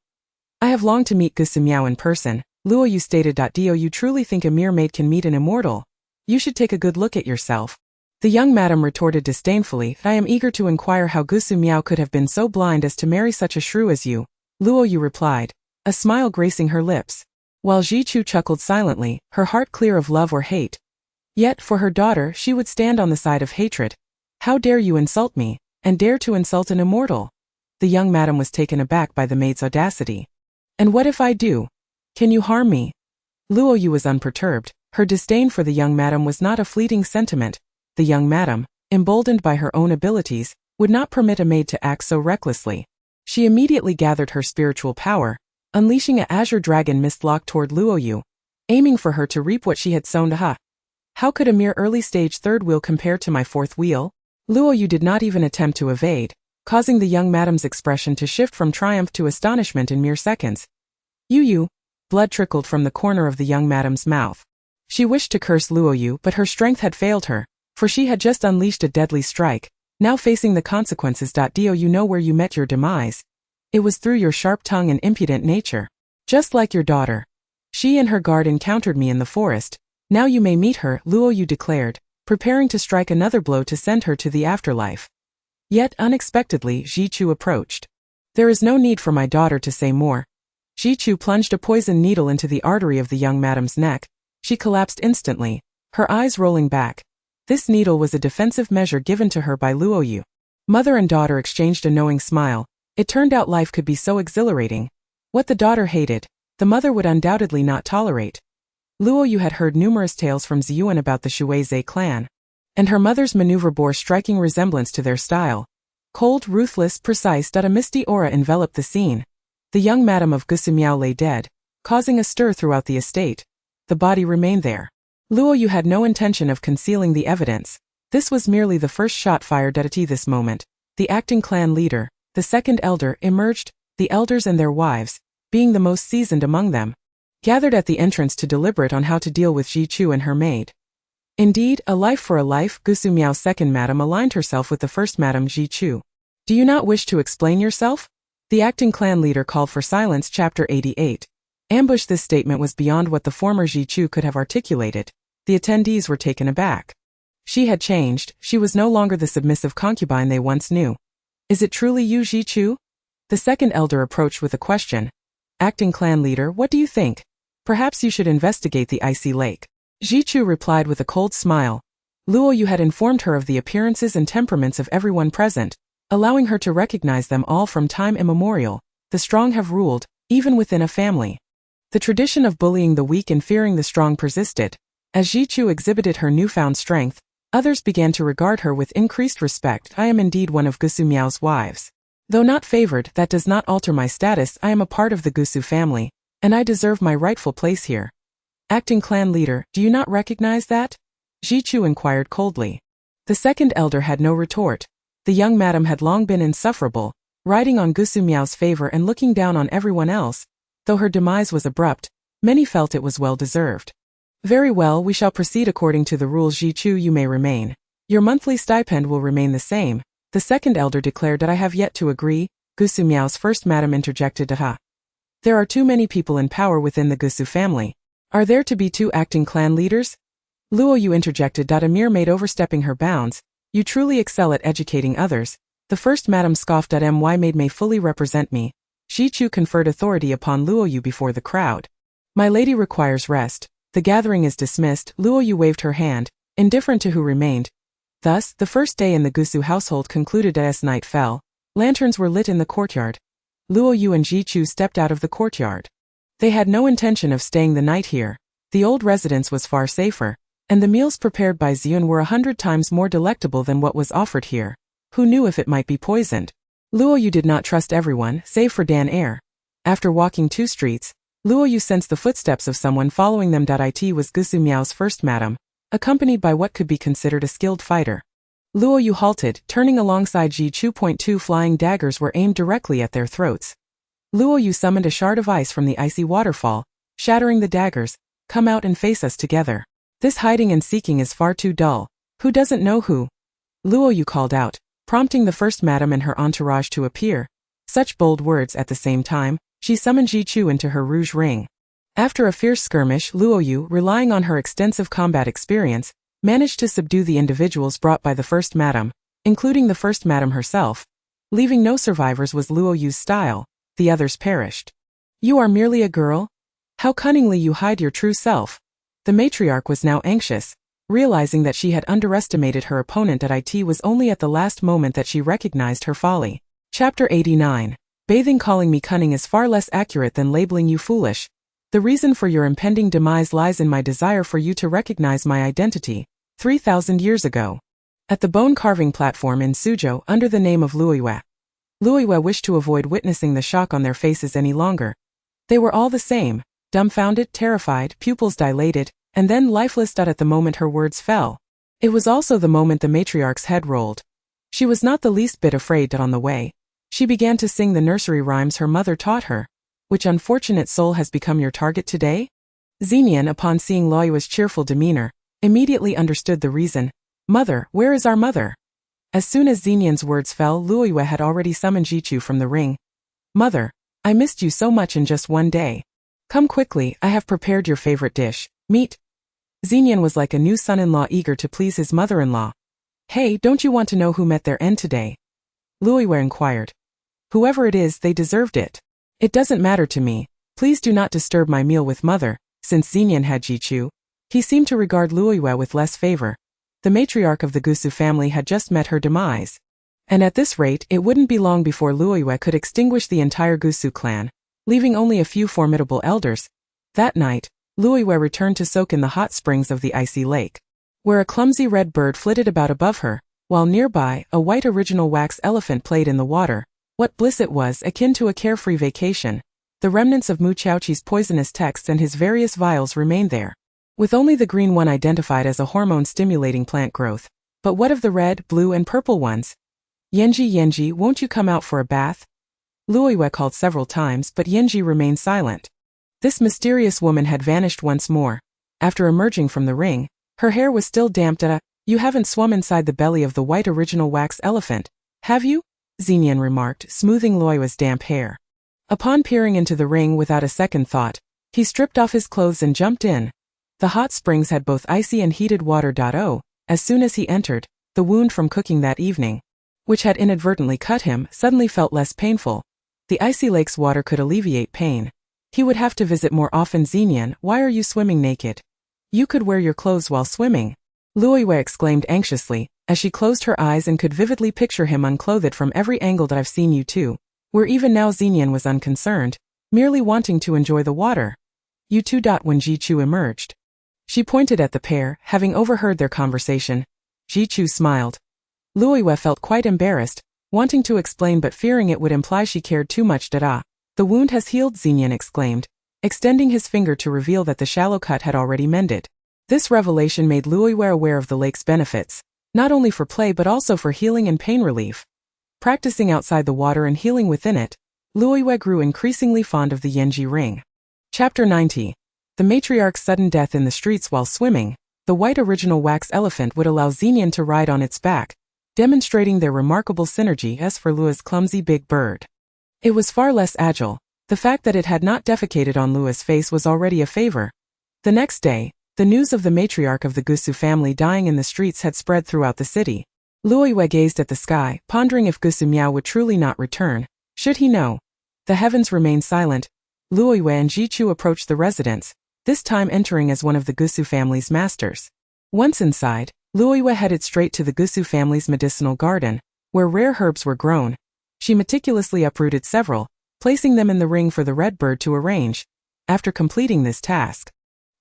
I have longed to meet Gusu Miao in person, Luo Yu stated. Do you truly think a mere maid can meet an immortal? You should take a good look at yourself. The young madam retorted disdainfully. I am eager to inquire how Gusu Miao could have been so blind as to marry such a shrew as you, Luo Yu replied, a smile gracing her lips. While Ji Chu chuckled silently, her heart clear of love or hate. Yet, for her daughter, she would stand on the side of hatred. How dare you insult me, and dare to insult an immortal? The young madam was taken aback by the maid's audacity. And what if I do? Can you harm me? Luo Yu was unperturbed. Her disdain for the young madam was not a fleeting sentiment. The young madam, emboldened by her own abilities, would not permit a maid to act so recklessly. She immediately gathered her spiritual power, unleashing a azure dragon mist lock toward Luo Yu, aiming for her to reap what she had sown. How could a mere early-stage third wheel compare to my fourth wheel? Luo Yu did not even attempt to evade, causing the young madam's expression to shift from triumph to astonishment in mere seconds. You. Blood trickled from the corner of the young madam's mouth. She wished to curse Luo Yu, but her strength had failed her, for she had just unleashed a deadly strike, now facing the consequences. Do you know where you met your demise? It was through your sharp tongue and impudent nature. Just like your daughter. She and her guard encountered me in the forest. Now you may meet her, Luo Yu declared, preparing to strike another blow to send her to the afterlife. Yet, unexpectedly, Ji Chu approached. There is no need for my daughter to say more. Ji Chu plunged a poisoned needle into the artery of the young madam's neck. She collapsed instantly, her eyes rolling back. This needle was a defensive measure given to her by Luo Yu. Mother and daughter exchanged a knowing smile. It turned out life could be so exhilarating. What the daughter hated, the mother would undoubtedly not tolerate. Luo Yu had heard numerous tales from Ziyuan about the Shuizhe clan, and her mother's maneuver bore striking resemblance to their style. Cold, ruthless, precise. A misty aura enveloped the scene. The young madam of Gusu Miao lay dead, causing a stir throughout the estate. The body remained there. Luo Yu had no intention of concealing the evidence. This was merely the first shot fired at this moment. The acting clan leader, the second elder, emerged, the elders and their wives, being the most seasoned among them, gathered at the entrance to deliberate on how to deal with Ji Chu and her maid. Indeed, a life for a life. Gusu Miao's second madam aligned herself with the first madam, Ji Chu. Do you not wish to explain yourself? The acting clan leader called for silence. Chapter 88. Ambush. This statement was beyond what the former Ji-Chu could have articulated. The attendees were taken aback. She had changed, she was no longer the submissive concubine they once knew. Is it truly you, Ji-Chu? The second elder approached with a question. Acting clan leader, what do you think? Perhaps you should investigate the icy lake. Ji-Chu replied with a cold smile. Luo Yu had informed her of the appearances and temperaments of everyone present, allowing her to recognize them all from time immemorial. The strong have ruled, even within a family. The tradition of bullying the weak and fearing the strong persisted. As Ji-Chu exhibited her newfound strength, others began to regard her with increased respect. I am indeed one of Gusu Miao's wives. Though not favored, that does not alter my status. I am a part of the Gusu family, and I deserve my rightful place here. Acting clan leader, do you not recognize that? Ji-Chu inquired coldly. The second elder had no retort. The young madam had long been insufferable, riding on Gusu Miao's favor and looking down on everyone else. Though her demise was abrupt, many felt it was well deserved. Very well, we shall proceed according to the rules. Ji-Chu, you may remain. Your monthly stipend will remain the same. The second elder declared that I have yet to agree. Gusu Miao's first madam interjected. There are too many people in power within the Gusu family. Are there to be two acting clan leaders? Luo Yu interjected. A mere maid overstepping her bounds. You truly excel at educating others. The first madam scoffed. My maid may fully represent me. Ji-Chu conferred authority upon Luo Yu before the crowd. My lady requires rest. The gathering is dismissed. Luo Yu waved her hand, indifferent to who remained. Thus, the first day in the Gusu household concluded as night fell. Lanterns were lit in the courtyard. Luo Yu and Ji-Chu stepped out of the courtyard. They had no intention of staying the night here. The old residence was far safer, and the meals prepared by Ziyun were 100 times more delectable than what was offered here. Who knew if it might be poisoned? Luo Yu did not trust everyone, save for Dan Er. After walking 2 streets, Luo Yu sensed the footsteps of someone following them. It was Gusu Miao's first madam, accompanied by what could be considered a skilled fighter. Luo Yu halted, turning alongside Ji-Chu. 2 flying daggers were aimed directly at their throats. Luo Yu summoned a shard of ice from the icy waterfall, shattering the daggers. Come out and face us together. This hiding and seeking is far too dull. Who doesn't know who? Luo Yu called out, prompting the first madam and her entourage to appear. Such bold words. At the same time, she summoned Ji-Chu into her rouge ring. After a fierce skirmish, Luo Yu, relying on her extensive combat experience, managed to subdue the individuals brought by the first madam, including the first madam herself. Leaving no survivors was Luo Yu's style. The others perished. You are merely a girl? How cunningly you hide your true self. The matriarch was now anxious, realizing that she had underestimated her opponent. It was only at the last moment that she recognized her folly. Chapter 89. Bathing. Calling me cunning is far less accurate than labeling you foolish. The reason for your impending demise lies in my desire for you to recognize my identity. 3,000 years ago. At the bone-carving platform in Suzhou under the name of Luoyue. Luoyue wished to avoid witnessing the shock on their faces any longer. They were all the same, dumbfounded, terrified, pupils dilated, and then lifeless. At the moment her words fell. It was also the moment the matriarch's head rolled. She was not the least bit afraid. On the way, she began to sing the nursery rhymes her mother taught her. Which unfortunate soul has become your target today? Xenian, upon seeing Luoyue's cheerful demeanor, immediately understood the reason. Mother, where is our mother? As soon as Xenian's words fell, Luoyue had already summoned Ji-Chu from the ring. Mother, I missed you so much in just one day. Come quickly, I have prepared your favorite dish, meat. Xenian was like a new son-in-law eager to please his mother-in-law. Hey, don't you want to know who met their end today? Luoyue inquired. Whoever it is, they deserved it. It doesn't matter to me. Please do not disturb my meal with mother. Since Xenian had Ji-Chu, he seemed to regard Luoyue with less favor. The matriarch of the Gusu family had just met her demise. And at this rate, it wouldn't be long before Luoyue could extinguish the entire Gusu clan, leaving only a few formidable elders. That night, Luoyue returned to soak in the hot springs of the icy lake, where a clumsy red bird flitted about above her, while nearby, a white original wax elephant played in the water. What bliss it was, akin to a carefree vacation. The remnants of Mu Chaoqi's poisonous texts and his various vials remained there, with only the green one identified as a hormone-stimulating plant growth. But what of the red, blue and purple ones? Yenji, won't you come out for a bath? Luoyue called several times, but Yenji remained silent. This mysterious woman had vanished once more. After emerging from the ring, her hair was still damp. You haven't swum inside the belly of the white original wax elephant, have you? Xenian remarked, smoothing Luoyue's damp hair. Upon peering into the ring without a second thought, He stripped off his clothes and jumped in. The hot springs had both icy and heated water. As soon as he entered, the wound from cooking that evening, which had inadvertently cut him, suddenly felt less painful. The icy lake's water could alleviate pain. He would have to visit more often. Xenian, why are you swimming naked? You could wear your clothes while swimming. Luoyue exclaimed anxiously, as she closed her eyes and could vividly picture him unclothed from every angle. I've seen you too. Where even now Xenian was unconcerned, merely wanting to enjoy the water. You too. When Jichu emerged, she pointed at the pair, having overheard their conversation. Jichu smiled. Luoyue felt quite embarrassed, wanting to explain but fearing it would imply she cared too much. The wound has healed, Xenian exclaimed, extending his finger to reveal that the shallow cut had already mended. This revelation made Luoyue aware of the lake's benefits, not only for play but also for healing and pain relief. Practicing outside the water and healing within it, Luoyue grew increasingly fond of the Yenji ring. Chapter 90. The matriarch's sudden death in the streets while swimming. The white original wax elephant would allow Xenian to ride on its back, demonstrating their remarkable synergy. As for Lua's clumsy big bird, it was far less agile. The fact that it had not defecated on Lua's face was already a favor. The next day, the news of the matriarch of the Gusu family dying in the streets had spread throughout the city. Luoyue gazed at the sky, pondering if Gusu Miao would truly not return. Should he know? The heavens remained silent. Luoyue and Jichu approached the residence, this time entering as one of the Gusu family's masters. Once inside, Luoyue headed straight to the Gusu family's medicinal garden, where rare herbs were grown. She meticulously uprooted several, placing them in the ring for the red bird to arrange. After completing this task,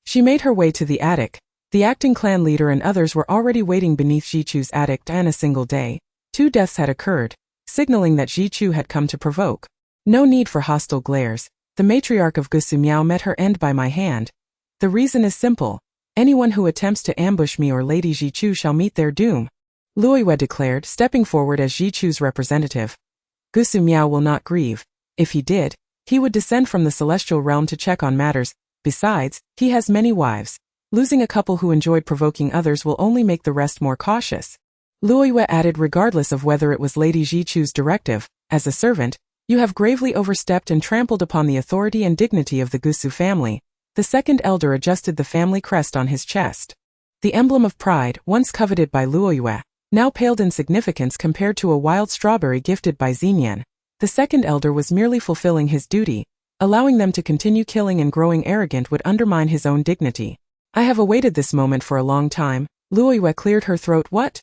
she made her way to the attic. The acting clan leader and others were already waiting beneath Jichu's attic. In a single day, 2 deaths had occurred, signaling that Jichu had come to provoke. No need for hostile glares. The matriarch of Gusu Miao met her end by my hand. The reason is simple. Anyone who attempts to ambush me or Lady Jichu shall meet their doom, Luoyue declared, stepping forward as Jichu's representative. Gusu Miao will not grieve. If he did, he would descend from the celestial realm to check on matters. Besides, he has many wives. Losing a couple who enjoyed provoking others will only make the rest more cautious. Luoyue added, regardless of whether it was Lady Jichu's directive, as a servant, you have gravely overstepped and trampled upon the authority and dignity of the Gusu family. The second elder adjusted the family crest on his chest. The emblem of pride, once coveted by Luoyue, now paled in significance compared to a wild strawberry gifted by Xenian. The second elder was merely fulfilling his duty. Allowing them to continue killing and growing arrogant would undermine his own dignity. I have awaited this moment for a long time. Luoyue cleared her throat. What?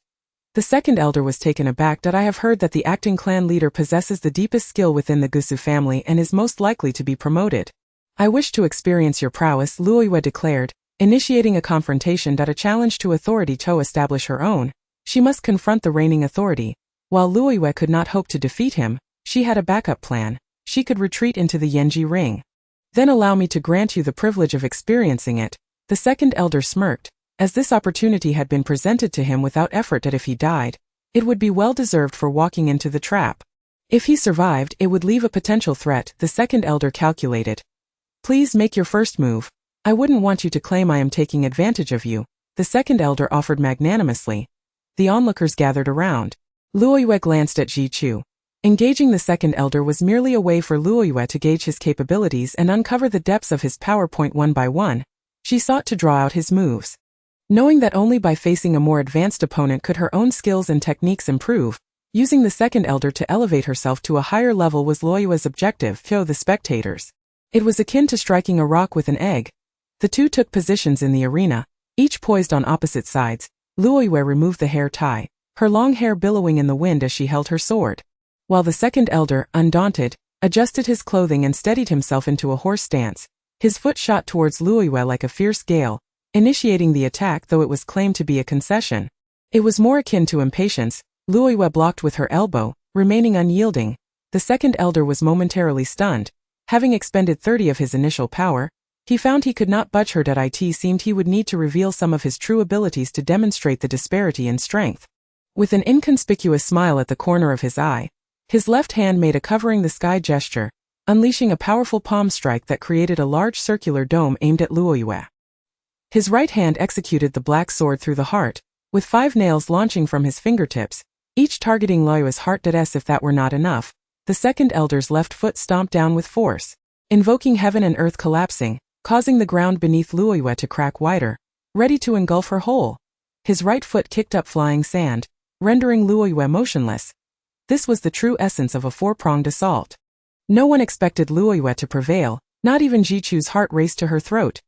The second elder was taken aback. I have heard that the acting clan leader possesses the deepest skill within the Gusu family and is most likely to be promoted. I wish to experience your prowess, Luoyue declared, initiating a confrontation. A challenge to authority to establish her own. She must confront the reigning authority. While Luoyue could not hope to defeat him, she had a backup plan. She could retreat into the Yenji ring. Then allow me to grant you the privilege of experiencing it. The second elder smirked, as this opportunity had been presented to him without effort. If he died, it would be well deserved for walking into the trap. If he survived, it would leave a potential threat, the second elder calculated. Please make your first move. I wouldn't want you to claim I am taking advantage of you, the second elder offered magnanimously. The onlookers gathered around. Luoyue glanced at Jichu. Engaging the second elder was merely a way for Luoyue to gauge his capabilities and uncover the depths of his power. One by one, she sought to draw out his moves. Knowing that only by facing a more advanced opponent could her own skills and techniques improve, using the second elder to elevate herself to a higher level was Luoyue's objective. Show the spectators. It was akin to striking a rock with an egg. The two took positions in the arena, each poised on opposite sides. Luoyue removed the hair tie, her long hair billowing in the wind as she held her sword, while the second elder, undaunted, adjusted his clothing and steadied himself into a horse stance. His foot shot towards Luoyue like a fierce gale, initiating the attack. Though it was claimed to be a concession, it was more akin to impatience. Luoyue blocked with her elbow, remaining unyielding. The second elder was momentarily stunned. Having expended 30 of his initial power, he found he could not budge her. It seemed he would need to reveal some of his true abilities to demonstrate the disparity in strength. With an inconspicuous smile at the corner of his eye, his left hand made a covering the sky gesture, unleashing a powerful palm strike that created a large circular dome aimed at Luoyue. His right hand executed the black sword through the heart, with 5 nails launching from his fingertips, each targeting Luoyue's heart. As if that were not enough, the second elder's left foot stomped down with force, invoking heaven and earth collapsing. causing the ground beneath Luoyue to crack wider, ready to engulf her whole. His right foot kicked up flying sand, rendering Luoyue motionless. This was the true essence of a four-pronged assault. No one expected Luoyue to prevail, not even Jichu's heart raced to her throat.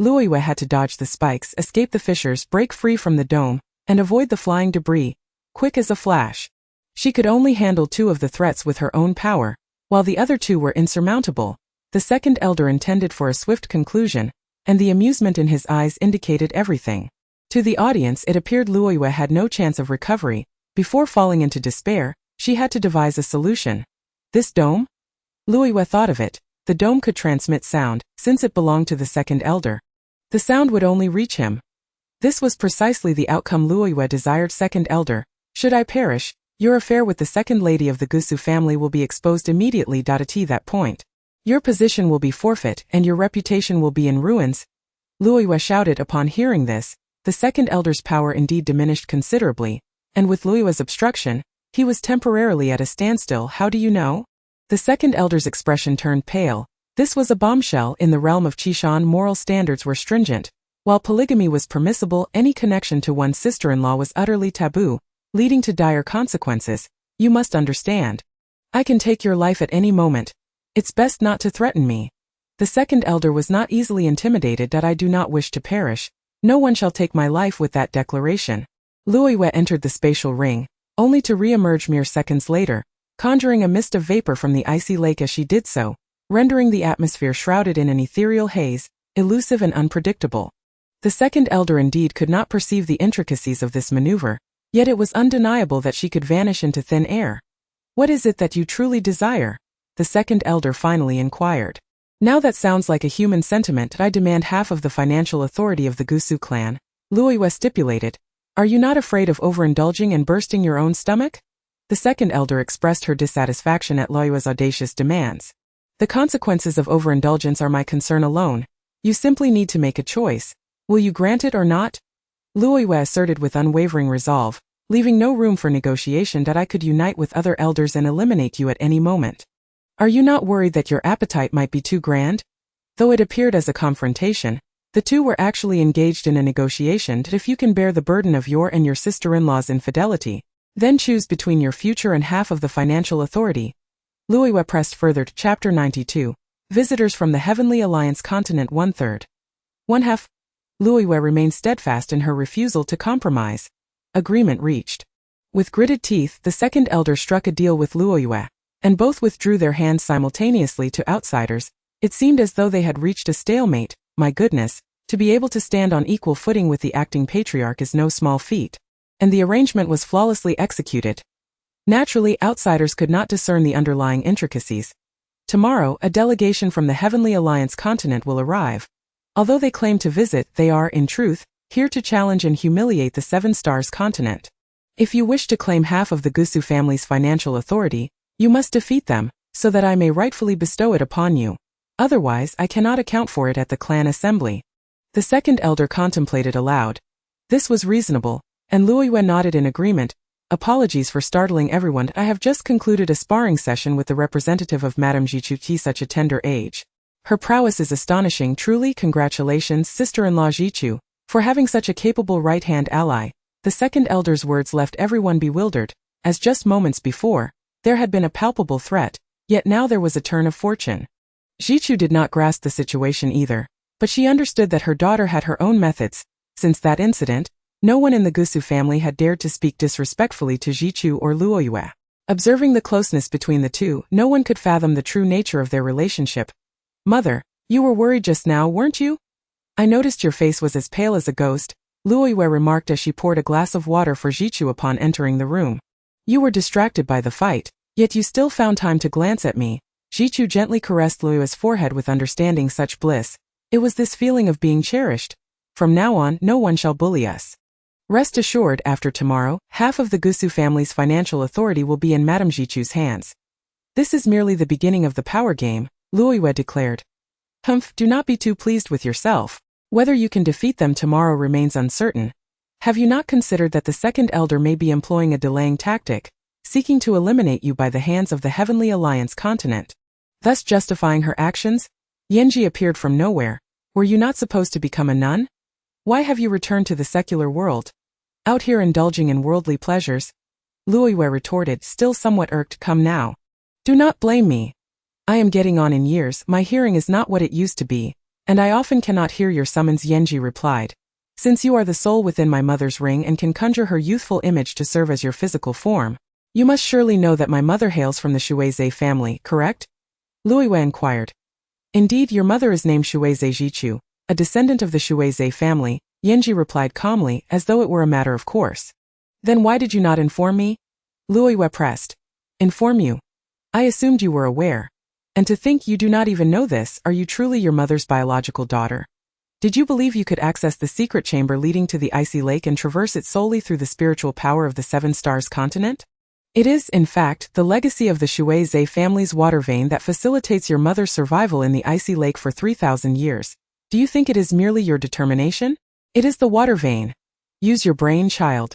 Luoyue had to dodge the spikes, escape the fissures, break free from the dome, and avoid the flying debris, quick as a flash. She could only handle 2 of the threats with her own power, while the other 2 were insurmountable. The second elder intended for a swift conclusion, and the amusement in his eyes indicated everything. To the audience it appeared Luoyue had no chance of recovery. Before falling into despair, she had to devise a solution. This dome? Luoyue thought of it. The dome could transmit sound, since it belonged to the second elder. The sound would only reach him. This was precisely the outcome Luoyue desired. Second elder, should I perish, your affair with the second lady of the Gusu family will be exposed immediately. At that point, your position will be forfeit and your reputation will be in ruins. Luoyue shouted. Upon hearing this, the second elder's power indeed diminished considerably, and with Luoyue's obstruction, he was temporarily at a standstill. How do you know? The second elder's expression turned pale. This was a bombshell. In the realm of Qishan, moral standards were stringent. While polygamy was permissible, any connection to one's sister-in-law was utterly taboo, leading to dire consequences. You must understand. I can take your life at any moment. It's best not to threaten me. The second elder was not easily intimidated. I do not wish to perish. No one shall take my life. With that declaration, Luoyue entered the spatial ring, only to re-emerge mere seconds later, conjuring a mist of vapor from the icy lake as she did so, rendering the atmosphere shrouded in an ethereal haze, elusive and unpredictable. The second elder indeed could not perceive the intricacies of this maneuver, yet it was undeniable that she could vanish into thin air. What is it that you truly desire? The second elder finally inquired. Now that sounds like a human sentiment. I demand half of the financial authority of the Gusu clan, Luoyue stipulated. Are you not afraid of overindulging and bursting your own stomach? The second elder expressed her dissatisfaction at Luoyue's audacious demands. The consequences of overindulgence are my concern alone. You simply need to make a choice. Will you grant it or not? Luoyue asserted with unwavering resolve, leaving no room for negotiation. I could unite with other elders and eliminate you at any moment. Are you not worried that your appetite might be too grand? Though it appeared as a confrontation, the two were actually engaged in a negotiation. If you can bear the burden of your and your sister-in-law's infidelity, then choose between your future and half of the financial authority. Luoyue pressed further. Chapter 92. Visitors from the Heavenly Alliance Continent. 1/3. 1/2. Luoyue remained steadfast in her refusal to compromise. Agreement reached. With gritted teeth, the second elder struck a deal with Luoyue, and both withdrew their hands simultaneously. To outsiders, it seemed as though they had reached a stalemate. My goodness, to be able to stand on equal footing with the acting patriarch is no small feat. And the arrangement was flawlessly executed. Naturally, outsiders could not discern the underlying intricacies. Tomorrow, a delegation from the Heavenly Alliance Continent will arrive. Although they claim to visit, they are, in truth, here to challenge and humiliate the Seven Stars continent. If you wish to claim half of the Gusu family's financial authority, you must defeat them, so that I may rightfully bestow it upon you. Otherwise, I cannot account for it at the clan assembly. The second elder contemplated aloud. This was reasonable, and Luoyue nodded in agreement. Apologies for startling everyone. I have just concluded a sparring session with the representative of Madame Jichu. Such a tender age. Her prowess is astonishing. Truly, congratulations, sister-in-law Jichu, for having such a capable right-hand ally. The second elder's words left everyone bewildered, as just moments before, there had been a palpable threat, yet now there was a turn of fortune. Jichu did not grasp the situation either, but she understood that her daughter had her own methods. Since that incident, no one in the Gusu family had dared to speak disrespectfully to Jichu or Luoyue. Observing the closeness between the two, no one could fathom the true nature of their relationship. Mother, you were worried just now, weren't you? I noticed your face was as pale as a ghost, Luoyue remarked as she poured a glass of water for Jichu upon entering the room. You were distracted by the fight, yet you still found time to glance at me. Jichu gently caressed Luoyue's forehead with understanding such bliss. It was this feeling of being cherished. From now on, no one shall bully us. Rest assured, after tomorrow, half of the Gusu family's financial authority will be in Madame Jichu's hands. This is merely the beginning of the power game, Luoyue declared. Humph, do not be too pleased with yourself. Whether you can defeat them tomorrow remains uncertain. Have you not considered that the second elder may be employing a delaying tactic, seeking to eliminate you by the hands of the Heavenly Alliance continent, thus justifying her actions? Yenji appeared from nowhere, Were you not supposed to become a nun? Why have you returned to the secular world? Out here indulging in worldly pleasures? Luoyue retorted, still somewhat irked. Come now. Do not blame me. I am getting on in years, my hearing is not what it used to be, and I often cannot hear your summons. Yanji replied. Since you are the soul within my mother's ring and can conjure her youthful image to serve as your physical form, you must surely know that my mother hails from the Shuizhe family, correct? Luoyue inquired. Indeed, your mother is named Shuizhe Jichu, a descendant of the Shuizhe family, Yanji replied calmly, as though it were a matter of course. Then why did you not inform me? Luoyue pressed. Inform you? I assumed you were aware. And to think you do not even know this, are you truly your mother's biological daughter? Did you believe you could access the secret chamber leading to the icy lake and traverse it solely through the spiritual power of the Seven Stars continent? It is, in fact, the legacy of the Shuizhe family's water vein that facilitates your mother's survival in the icy lake for 3,000 years. Do you think it is merely your determination? It is the water vein. Use your brain, child.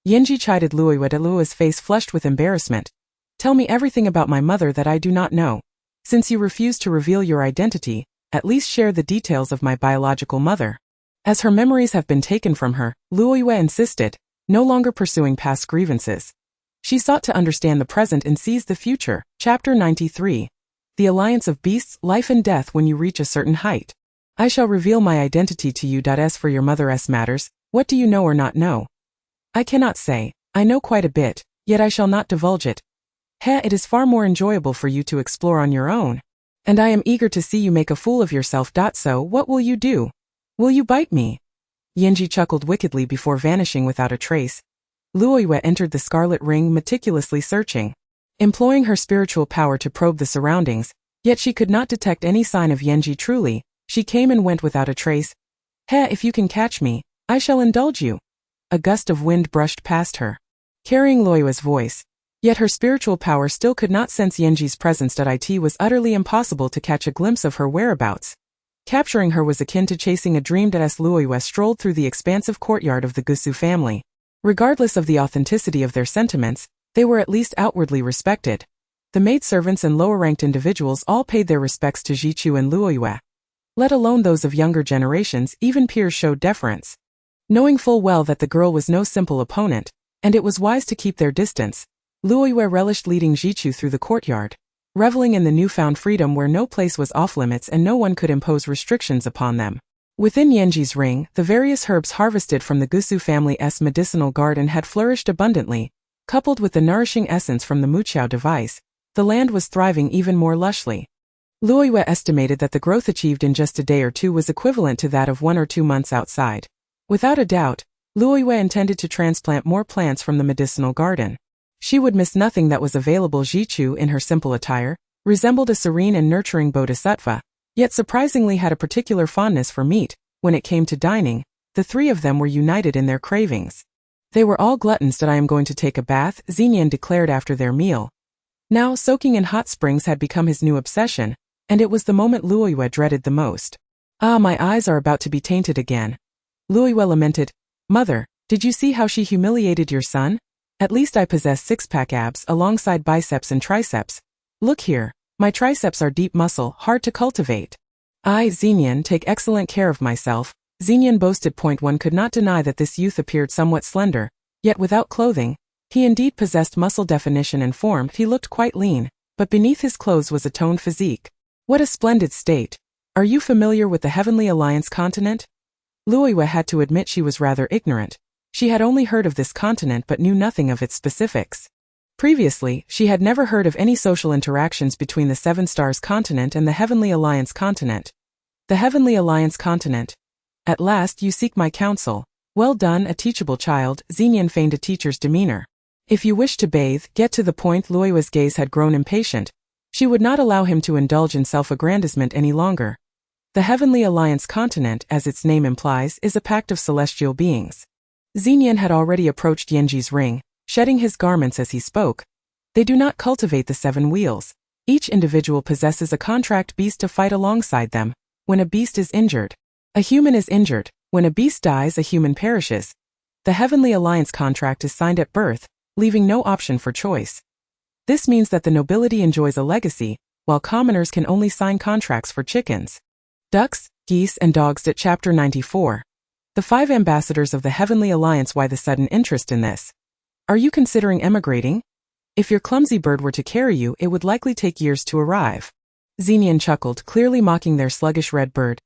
Yanji chided Luoyue. Luoyue's face flushed with embarrassment. Tell me everything about my mother that I do not know. Since you refuse to reveal your identity, at least share the details of my biological mother. As her memories have been taken from her, Luoyue insisted, no longer pursuing past grievances. She sought to understand the present and seize the future. Chapter 93. The Alliance of Beasts, Life and Death. When you reach a certain height, I shall reveal my identity to you. As for your mother's matters, what do you know or not know? I cannot say. I know quite a bit, yet I shall not divulge it. It is far more enjoyable for you to explore on your own. And I am eager to see you make a fool of yourself. So, what will you do? Will you bite me? Yanji chuckled wickedly before vanishing without a trace. Luoyue entered the scarlet ring, meticulously searching, employing her spiritual power to probe the surroundings, yet she could not detect any sign of Yanji. Truly, she came and went without a trace. If you can catch me, I shall indulge you. A gust of wind brushed past her, carrying Luoyue's voice. Yet her spiritual power still could not sense Yanji's presence. It was utterly impossible to catch a glimpse of her whereabouts. Capturing her was akin to chasing a dream. As Luoyue strolled through the expansive courtyard of the Gusu family, regardless of the authenticity of their sentiments, they were at least outwardly respected. The maidservants and lower-ranked individuals all paid their respects to Jichu and Luoyue. Let alone those of younger generations, even peers showed deference. Knowing full well that the girl was no simple opponent, and it was wise to keep their distance, Luoyue relished leading Jichu through the courtyard, reveling in the newfound freedom where no place was off-limits and no one could impose restrictions upon them. Within Yanji's ring, the various herbs harvested from the Gusu family's medicinal garden had flourished abundantly. Coupled with the nourishing essence from the Muqiao device, the land was thriving even more lushly. Luoyue estimated that the growth achieved in just a day or two was equivalent to that of 1 or 2 months outside. Without a doubt, Luoyue intended to transplant more plants from the medicinal garden. She would miss nothing that was available. Jichu, in her simple attire, resembled a serene and nurturing bodhisattva, yet surprisingly had a particular fondness for meat. When it came to dining, the three of them were united in their cravings. They were all gluttons. I am going to take a bath, Xinyan declared after their meal. Now, soaking in hot springs had become his new obsession, and it was the moment Luoyue dreaded the most. My eyes are about to be tainted again. Luoyue lamented. Mother, did you see how she humiliated your son? At least I possess six-pack abs alongside biceps and triceps. Look here, my triceps are deep muscle, hard to cultivate. I, Xinyan, take excellent care of myself, Xinyan boasted. One could not deny that this youth appeared somewhat slender, yet without clothing, he indeed possessed muscle definition and form. He looked quite lean, but beneath his clothes was a toned physique. What a splendid state. Are you familiar with the Heavenly Alliance continent? Luoyue had to admit she was rather ignorant. She had only heard of this continent but knew nothing of its specifics. Previously, she had never heard of any social interactions between the Seven Stars continent and the Heavenly Alliance continent. The Heavenly Alliance continent. At last you seek my counsel. Well done, a teachable child, Xinyan feigned a teacher's demeanor. If you wish to bathe, get to the point. Luoyue's gaze had grown impatient. She would not allow him to indulge in self-aggrandizement any longer. The Heavenly Alliance continent, as its name implies, is a pact of celestial beings. Xinyan had already approached Yanji's ring, shedding his garments as he spoke. They do not cultivate the 7 wheels. Each individual possesses a contract beast to fight alongside them. When a beast is injured, a human is injured. When a beast dies, a human perishes. The Heavenly Alliance contract is signed at birth, leaving no option for choice. This means that the nobility enjoys a legacy, while commoners can only sign contracts for chickens, ducks, Geese and Dogs at Chapter 94. The 5 Ambassadors of the Heavenly Alliance. Why the sudden interest in this? Are you considering emigrating? If your clumsy bird were to carry you, it would likely take years to arrive. Xenian chuckled, clearly mocking their sluggish red bird.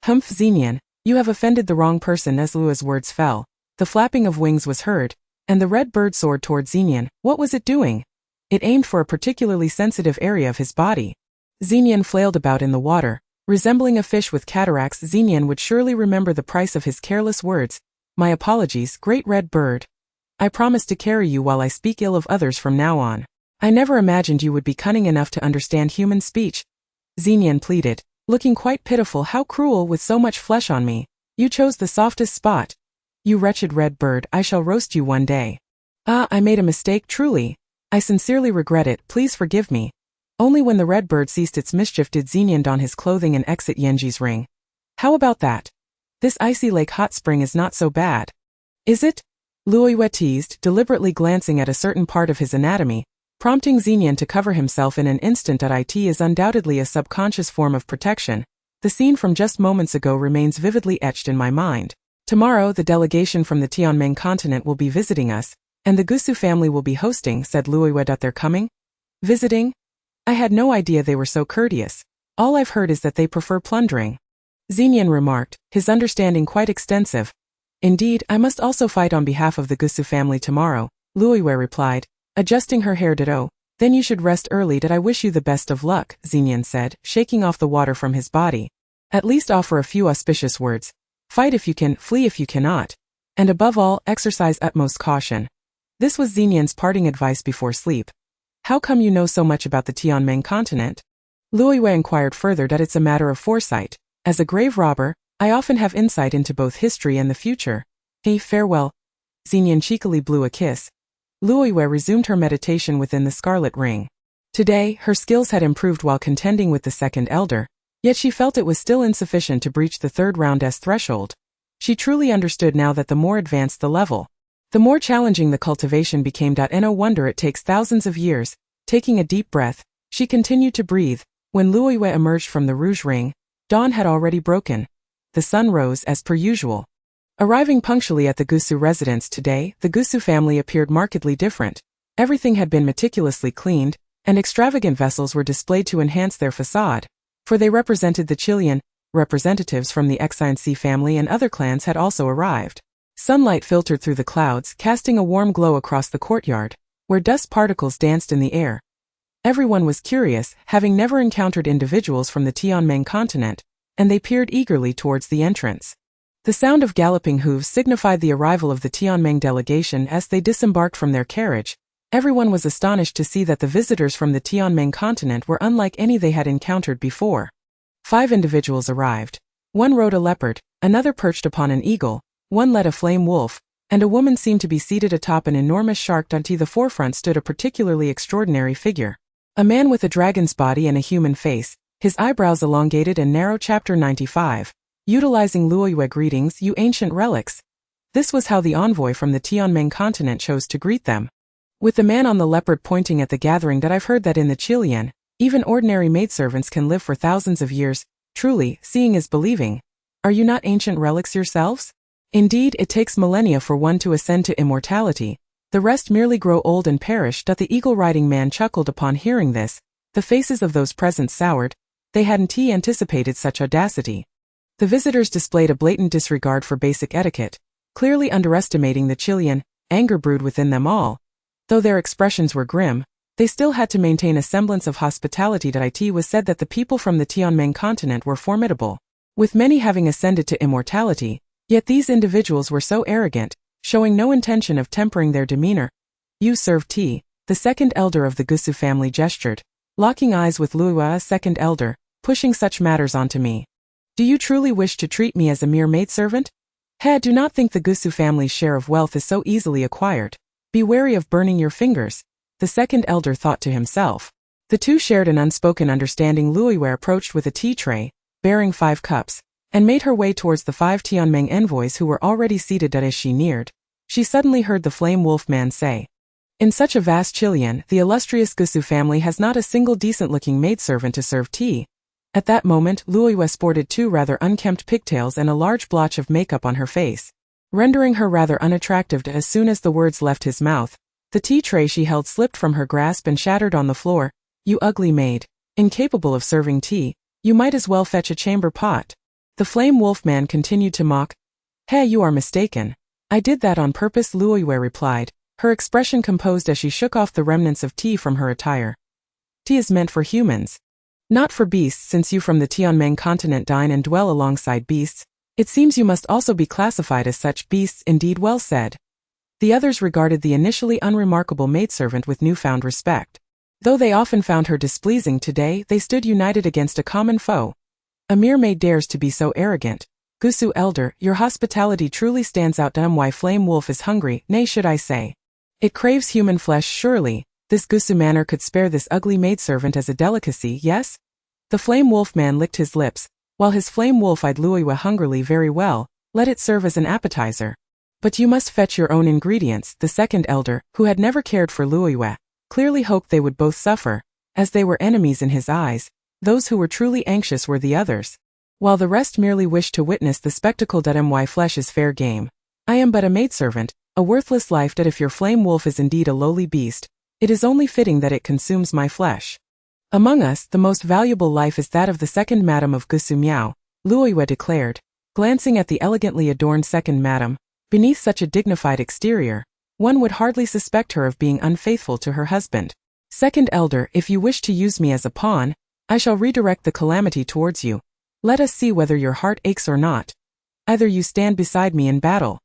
Humph, Xenian, you have offended the wrong person. As Lua's words fell, the flapping of wings was heard, and the red bird soared toward Xenian. What was it doing? It aimed for a particularly sensitive area of his body. Xenian flailed about in the water, resembling a fish with cataracts. Xenian would surely remember the price of his careless words. My apologies, great red bird. I promise to carry you while I speak ill of others from now on. I never imagined you would be cunning enough to understand human speech. Xenian pleaded, looking quite pitiful. How cruel, with so much flesh on me. You chose the softest spot. You wretched red bird, I shall roast you one day. Ah, I made a mistake, truly. I sincerely regret it, please forgive me. Only when the red bird ceased its mischief did Xenian don his clothing and exit Yenji's ring. How about that? This icy lake hot spring is not so bad. Is it? Luoyue teased, deliberately glancing at a certain part of his anatomy, prompting Xenian to cover himself in an instant. It is undoubtedly a subconscious form of protection. The scene from just moments ago remains vividly etched in my mind. Tomorrow the delegation from the Tianming continent will be visiting us, and the Gusu family will be hosting, said Luoyue. They're coming? Visiting? I had no idea they were so courteous. All I've heard is that they prefer plundering. Xenian remarked, his understanding quite extensive. Indeed, I must also fight on behalf of the Gusu family tomorrow, Luoyue replied, adjusting her hair. Ditto. Then you should rest early. Did I wish you the best of luck, Xenian said, shaking off the water from his body. At least offer a few auspicious words. Fight if you can, flee if you cannot. And above all, exercise utmost caution. This was Xenian's parting advice before sleep. How come you know so much about the Tianming continent? Luoyue inquired further. That it's a matter of foresight. As a grave robber, I often have insight into both history and the future. Hey, farewell. Xenian cheekily blew a kiss. Luoyue resumed her meditation within the scarlet ring. Today, her skills had improved while contending with the second elder, yet she felt it was still insufficient to breach the third round's threshold. She truly understood now that the more advanced the level, the more challenging the cultivation became. No wonder it takes thousands of years. Taking a deep breath, she continued to breathe. When Luoyue emerged from the rouge ring, dawn had already broken. The sun rose as per usual. Arriving punctually at the Gusu residence today, the Gusu family appeared markedly different. Everything had been meticulously cleaned, and extravagant vessels were displayed to enhance their facade, for they represented the Qilun. Representatives from the Xinc family and other clans had also arrived. Sunlight filtered through the clouds, casting a warm glow across the courtyard, where dust particles danced in the air. Everyone was curious, having never encountered individuals from the Tianming continent, and they peered eagerly towards the entrance. The sound of galloping hooves signified the arrival of the Tianming delegation as they disembarked from their carriage. Everyone was astonished to see that the visitors from the Tianming continent were unlike any they had encountered before. 5 individuals arrived. One rode a leopard, another perched upon an eagle, one led a flame wolf, and a woman seemed to be seated atop an enormous shark. To the forefront stood a particularly extraordinary figure. A man with a dragon's body and a human face, his eyebrows elongated and narrow. Chapter 95. Utilizing Luoyue. Greetings, you ancient relics. This was how the envoy from the Tianming continent chose to greet them. With the man on the leopard pointing at the gathering. I've heard that in the Qilun, even ordinary maidservants can live for thousands of years. Truly, seeing is believing. Are you not ancient relics yourselves? Indeed, it takes millennia for one to ascend to immortality. The rest merely grow old and perish. The eagle-riding man chuckled upon hearing this. The faces of those present soured. They hadn't anticipated such audacity. The visitors displayed a blatant disregard for basic etiquette, clearly underestimating the Qilun. Anger brewed within them all. Though their expressions were grim, they still had to maintain a semblance of hospitality. It was said that the people from the Tianming continent were formidable, with many having ascended to immortality, yet these individuals were so arrogant, showing no intention of tempering their demeanor. You serve tea, the second elder of the Gusu family gestured, locking eyes with Luoyue. Second elder, pushing such matters onto me. Do you truly wish to treat me as a mere maidservant? Do not think the Gusu family's share of wealth is so easily acquired. Be wary of burning your fingers, the second elder thought to himself. The two shared an unspoken understanding. Luoyue approached with a tea tray, bearing 5 cups, and made her way towards the 5 Tianming envoys who were already seated. As she neared, she suddenly heard the flame wolf man say, in such a vast Qilun, the illustrious Gusu family has not a single decent-looking maidservant to serve tea. At that moment, Luoyue sported two rather unkempt pigtails and a large blotch of makeup on her face, rendering her rather unattractive. As soon as the words left his mouth, the tea tray she held slipped from her grasp and shattered on the floor. You ugly maid. Incapable of serving tea, you might as well fetch a chamber pot. The flame wolfman continued to mock. Hey, you are mistaken. I did that on purpose, Luoyue replied, her expression composed as she shook off the remnants of tea from her attire. Tea is meant for humans, not for beasts. Since you from the Tianmeng continent dine and dwell alongside beasts, it seems you must also be classified as such beasts. Indeed, well said. The others regarded the initially unremarkable maidservant with newfound respect. Though they often found her displeasing, today they stood united against a common foe. A mere maid dares to be so arrogant. Gusu elder, your hospitality truly stands out. Why flame wolf is hungry, nay should I say, it craves human flesh. Surely, this Gusu manor could spare this ugly maidservant as a delicacy, yes? The flame wolf man licked his lips, while his flame wolf eyed Luoyue hungrily. Very well, let it serve as an appetizer. But you must fetch your own ingredients. The second elder, who had never cared for Luoyue, clearly hoped they would both suffer, as they were enemies in his eyes. Those who were truly anxious were the others, while the rest merely wished to witness the spectacle. My flesh is fair game. I am but a maidservant, a worthless life. That if your flame wolf is indeed a lowly beast, it is only fitting that it consumes my flesh. Among us, the most valuable life is that of the second madam of Gusu Miao, Luoyue declared, glancing at the elegantly adorned second madam. Beneath such a dignified exterior, one would hardly suspect her of being unfaithful to her husband. Second elder, if you wish to use me as a pawn, I shall redirect the calamity towards you. Let us see whether your heart aches or not. Either you stand beside me in battle,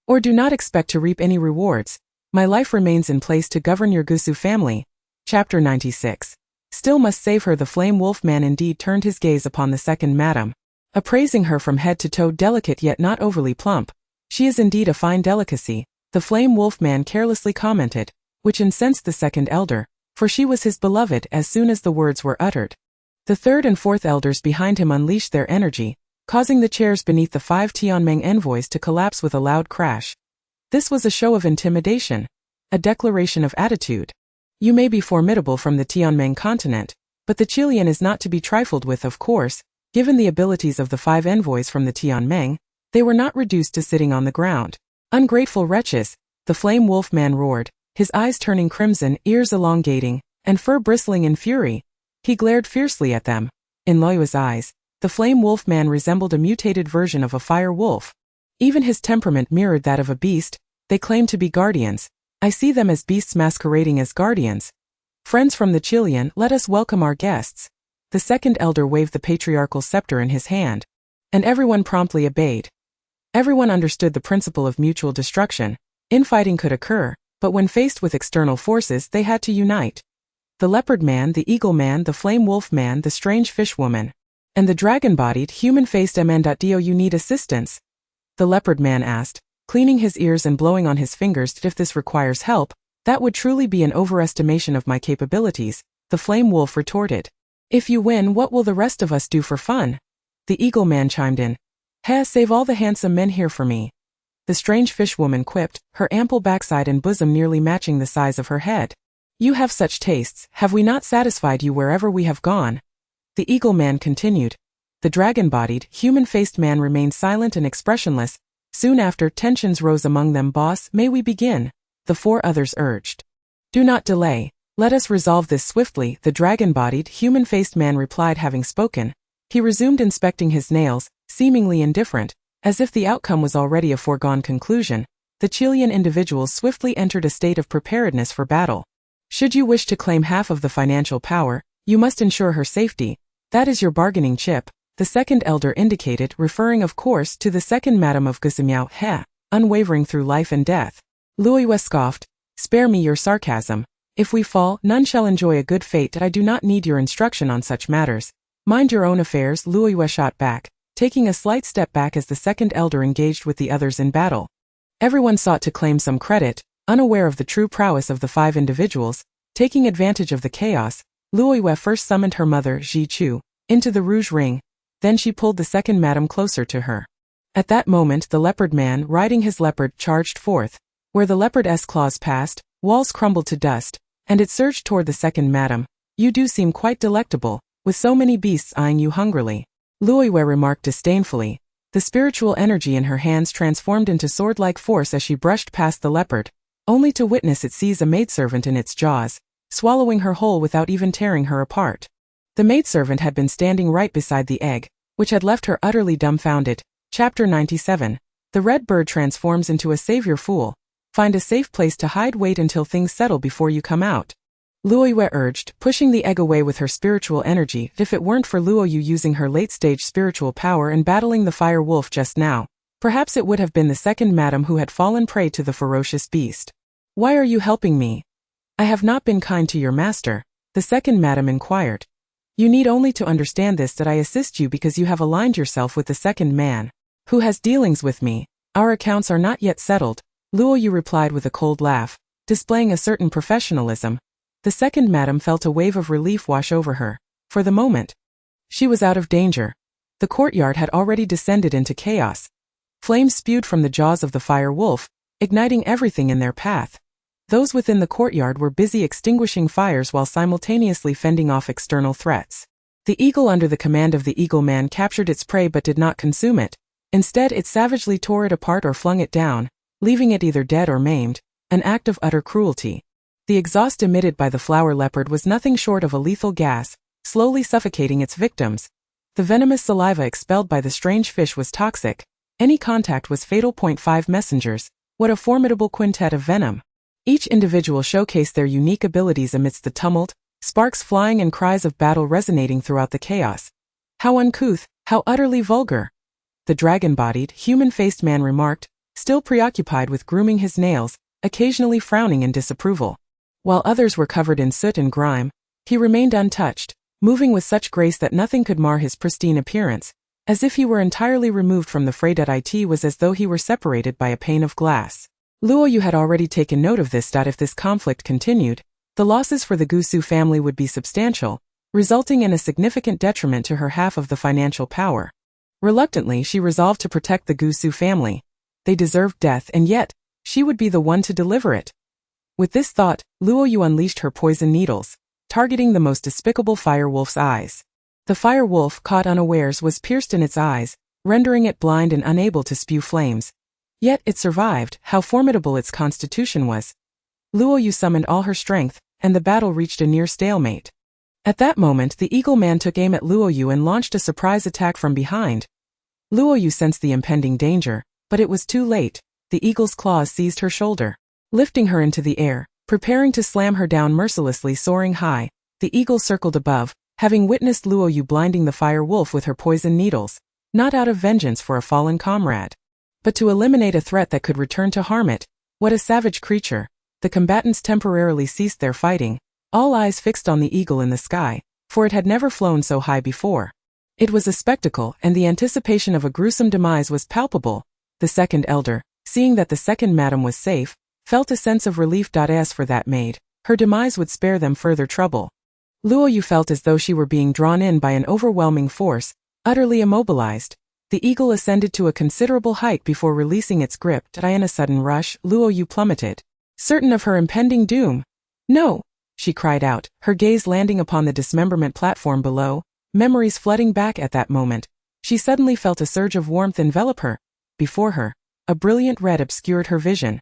or do not expect to reap any rewards. My life remains in place to govern your Gusu family. Chapter 96. Still must save her. The flame wolf man indeed turned his gaze upon the second madam, appraising her from head to toe. Delicate yet not overly plump. She is indeed a fine delicacy, the flame wolf man carelessly commented, which incensed the second elder, for she was his beloved. As soon as the words were uttered, the third and fourth elders behind him unleashed their energy, causing the chairs beneath the 5 Tianmeng envoys to collapse with a loud crash. This was a show of intimidation, a declaration of attitude. You may be formidable from the Tianmeng continent, but the Qilun is not to be trifled with. Of course, given the abilities of the 5 envoys from the Tianmeng, they were not reduced to sitting on the ground. Ungrateful wretches, the flame wolf man roared, his eyes turning crimson, ears elongating, and fur bristling in fury. He glared fiercely at them. In Luoyue's eyes, the flame wolf man resembled a mutated version of a fire wolf. Even his temperament mirrored that of a beast. They claimed to be guardians. I see them as beasts masquerading as guardians. Friends from the Qilun, let us welcome our guests. The second elder waved the patriarchal scepter in his hand, and everyone promptly obeyed. Everyone understood the principle of mutual destruction. Infighting could occur, but when faced with external forces they had to unite. The leopard man, the eagle man, the flame wolf man, the strange fish woman, and the dragon-bodied, human-faced man. Do you need assistance? The leopard man asked, cleaning his ears and blowing on his fingers. If this requires help, that would truly be an overestimation of my capabilities, the flame wolf retorted. If you win, what will the rest of us do for fun? The eagle man chimed in. Save all the handsome men here for me. The strange fish woman quipped, her ample backside and bosom nearly matching the size of her head. You have such tastes, have we not satisfied you wherever we have gone? The eagle man continued. The dragon-bodied, human-faced man remained silent and expressionless. Soon after, tensions rose among them. Boss, may we begin? The 4 others urged. Do not delay. Let us resolve this swiftly, the dragon-bodied, human-faced man replied. Having spoken, he resumed inspecting his nails, seemingly indifferent, as if the outcome was already a foregone conclusion. The Qilun individuals swiftly entered a state of preparedness for battle. Should you wish to claim half of the financial power, you must ensure her safety. That is your bargaining chip, the second elder indicated, referring of course to the second madam of Gusu Miao. Unwavering through life and death. Luoyue scoffed. Spare me your sarcasm. If we fall, none shall enjoy a good fate. I do not need your instruction on such matters. Mind your own affairs, Luoyue shot back, taking a slight step back as the second elder engaged with the others in battle. Everyone sought to claim some credit, unaware of the true prowess of the 5 individuals. Taking advantage of the chaos, Luoyue first summoned her mother, Ji Chu, into the rouge ring. Then she pulled the second madam closer to her. At that moment the leopard man, riding his leopard, charged forth. Where the leopard's claws passed, walls crumbled to dust, and it surged toward the second madam. You do seem quite delectable. with so many beasts eyeing you hungrily. Luoyue remarked disdainfully. The spiritual energy in her hands transformed into sword-like force as she brushed past the leopard, only to witness it seize a maidservant in its jaws, swallowing her whole without even tearing her apart. The maidservant had been standing right beside the egg, which had left her utterly dumbfounded. Chapter 97. The red bird transforms into a savior fool. Find a safe place to hide, wait until things settle before you come out. Luoyue urged, pushing the egg away with her spiritual energy. If it weren't for Luoyu using her late-stage spiritual power and battling the fire wolf just now, perhaps it would have been the second madam who had fallen prey to the ferocious beast. Why are you helping me? I have not been kind to your master, the second madam inquired. You need only to understand this, that I assist you because you have aligned yourself with the second man, who has dealings with me. Our accounts are not yet settled, Luoyu replied with a cold laugh, displaying a certain professionalism. The second madam felt a wave of relief wash over her. For the moment, she was out of danger. The courtyard had already descended into chaos. Flames spewed from the jaws of the fire wolf, igniting everything in their path. Those within the courtyard were busy extinguishing fires while simultaneously fending off external threats. The eagle under the command of the eagle man captured its prey but did not consume it. Instead, it savagely tore it apart or flung it down, leaving it either dead or maimed, an act of utter cruelty. The exhaust emitted by the flower leopard was nothing short of a lethal gas, slowly suffocating its victims. The venomous saliva expelled by the strange fish was toxic. Any contact was fatal. 5 messengers. What a formidable quintet of venom. Each individual showcased their unique abilities amidst the tumult, sparks flying and cries of battle resonating throughout the chaos. How uncouth, how utterly vulgar. The dragon-bodied, human-faced man remarked, still preoccupied with grooming his nails, occasionally frowning in disapproval. While others were covered in soot and grime, he remained untouched, moving with such grace that nothing could mar his pristine appearance, as if he were entirely removed from the fray. It was as though he were separated by a pane of glass. Luoyu had already taken note of this. If this conflict continued, the losses for the Gusu family would be substantial, resulting in a significant detriment to her half of the financial power. Reluctantly, she resolved to protect the Gusu family. They deserved death, and yet, she would be the one to deliver it. With this thought, Luoyu unleashed her poison needles, targeting the most despicable fire wolf's eyes. The fire wolf, caught unawares, was pierced in its eyes, rendering it blind and unable to spew flames. Yet it survived. How formidable its constitution was. Luoyu summoned all her strength, and the battle reached a near stalemate. At that moment, the eagle man took aim at Luoyu and launched a surprise attack from behind. Luoyu sensed the impending danger, but it was too late. The eagle's claws seized her shoulder, lifting her into the air, preparing to slam her down mercilessly. Soaring high, the eagle circled above, having witnessed Luoyu blinding the fire wolf with her poison needles, not out of vengeance for a fallen comrade, but to eliminate a threat that could return to harm it. What a savage creature. The combatants temporarily ceased their fighting, all eyes fixed on the eagle in the sky, for it had never flown so high before. It was a spectacle, and the anticipation of a gruesome demise was palpable. The second elder, seeing that the second madam was safe, felt a sense of relief. As for that maid, her demise would spare them further trouble. Luoyu felt as though she were being drawn in by an overwhelming force, utterly immobilized. The eagle ascended to a considerable height before releasing its grip. In a sudden rush, Luoyu plummeted, certain of her impending doom. No! She cried out, her gaze landing upon the dismemberment platform below, memories flooding back at that moment. She suddenly felt a surge of warmth envelop her. Before her, a brilliant red obscured her vision,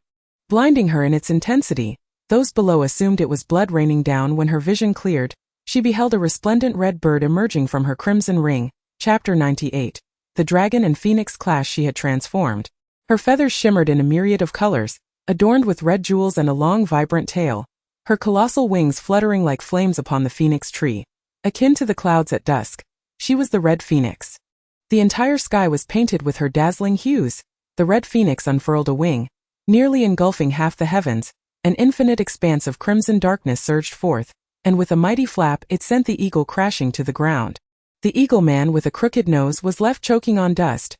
blinding her in its intensity. Those below assumed it was blood raining down. When her vision cleared, she beheld a resplendent red bird emerging from her crimson ring. Chapter 98. The dragon and phoenix clash. She had transformed. Her feathers shimmered in a myriad of colors, adorned with red jewels and a long vibrant tail. Her colossal wings fluttering like flames upon the phoenix tree. Akin to the clouds at dusk, she was the red phoenix. The entire sky was painted with her dazzling hues. The red phoenix unfurled a wing, nearly engulfing half the heavens. An infinite expanse of crimson darkness surged forth, and with a mighty flap it sent the eagle crashing to the ground. The eagle man with a crooked nose was left choking on dust.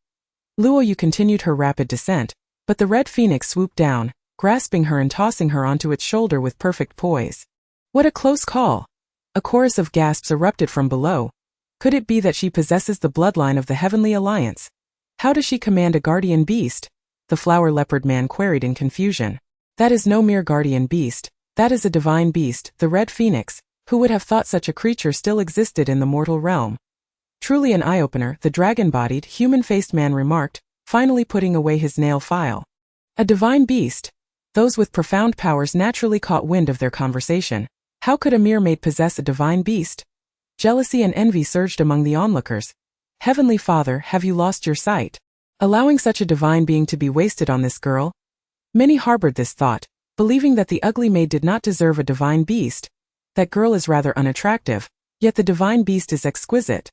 Luoyu continued her rapid descent, but the red phoenix swooped down, grasping her and tossing her onto its shoulder with perfect poise. What a close call! A chorus of gasps erupted from below. Could it be that she possesses the bloodline of the Heavenly Alliance? How does she command a guardian beast? The flower leopard man queried in confusion. That is no mere guardian beast, that is a divine beast. The red phoenix, Who would have thought such a creature still existed in the mortal realm? Truly an eye-opener, the dragon-bodied, human-faced man remarked, finally putting away his nail file. A divine beast. Those with profound powers naturally caught wind of their conversation. How could a mere maid possess a divine beast? Jealousy and envy surged among the onlookers. Heavenly Father, have you lost your sight? Allowing such a divine being to be wasted on this girl? Many harbored this thought, believing that the ugly maid did not deserve a divine beast. That girl is rather unattractive, yet the divine beast is exquisite.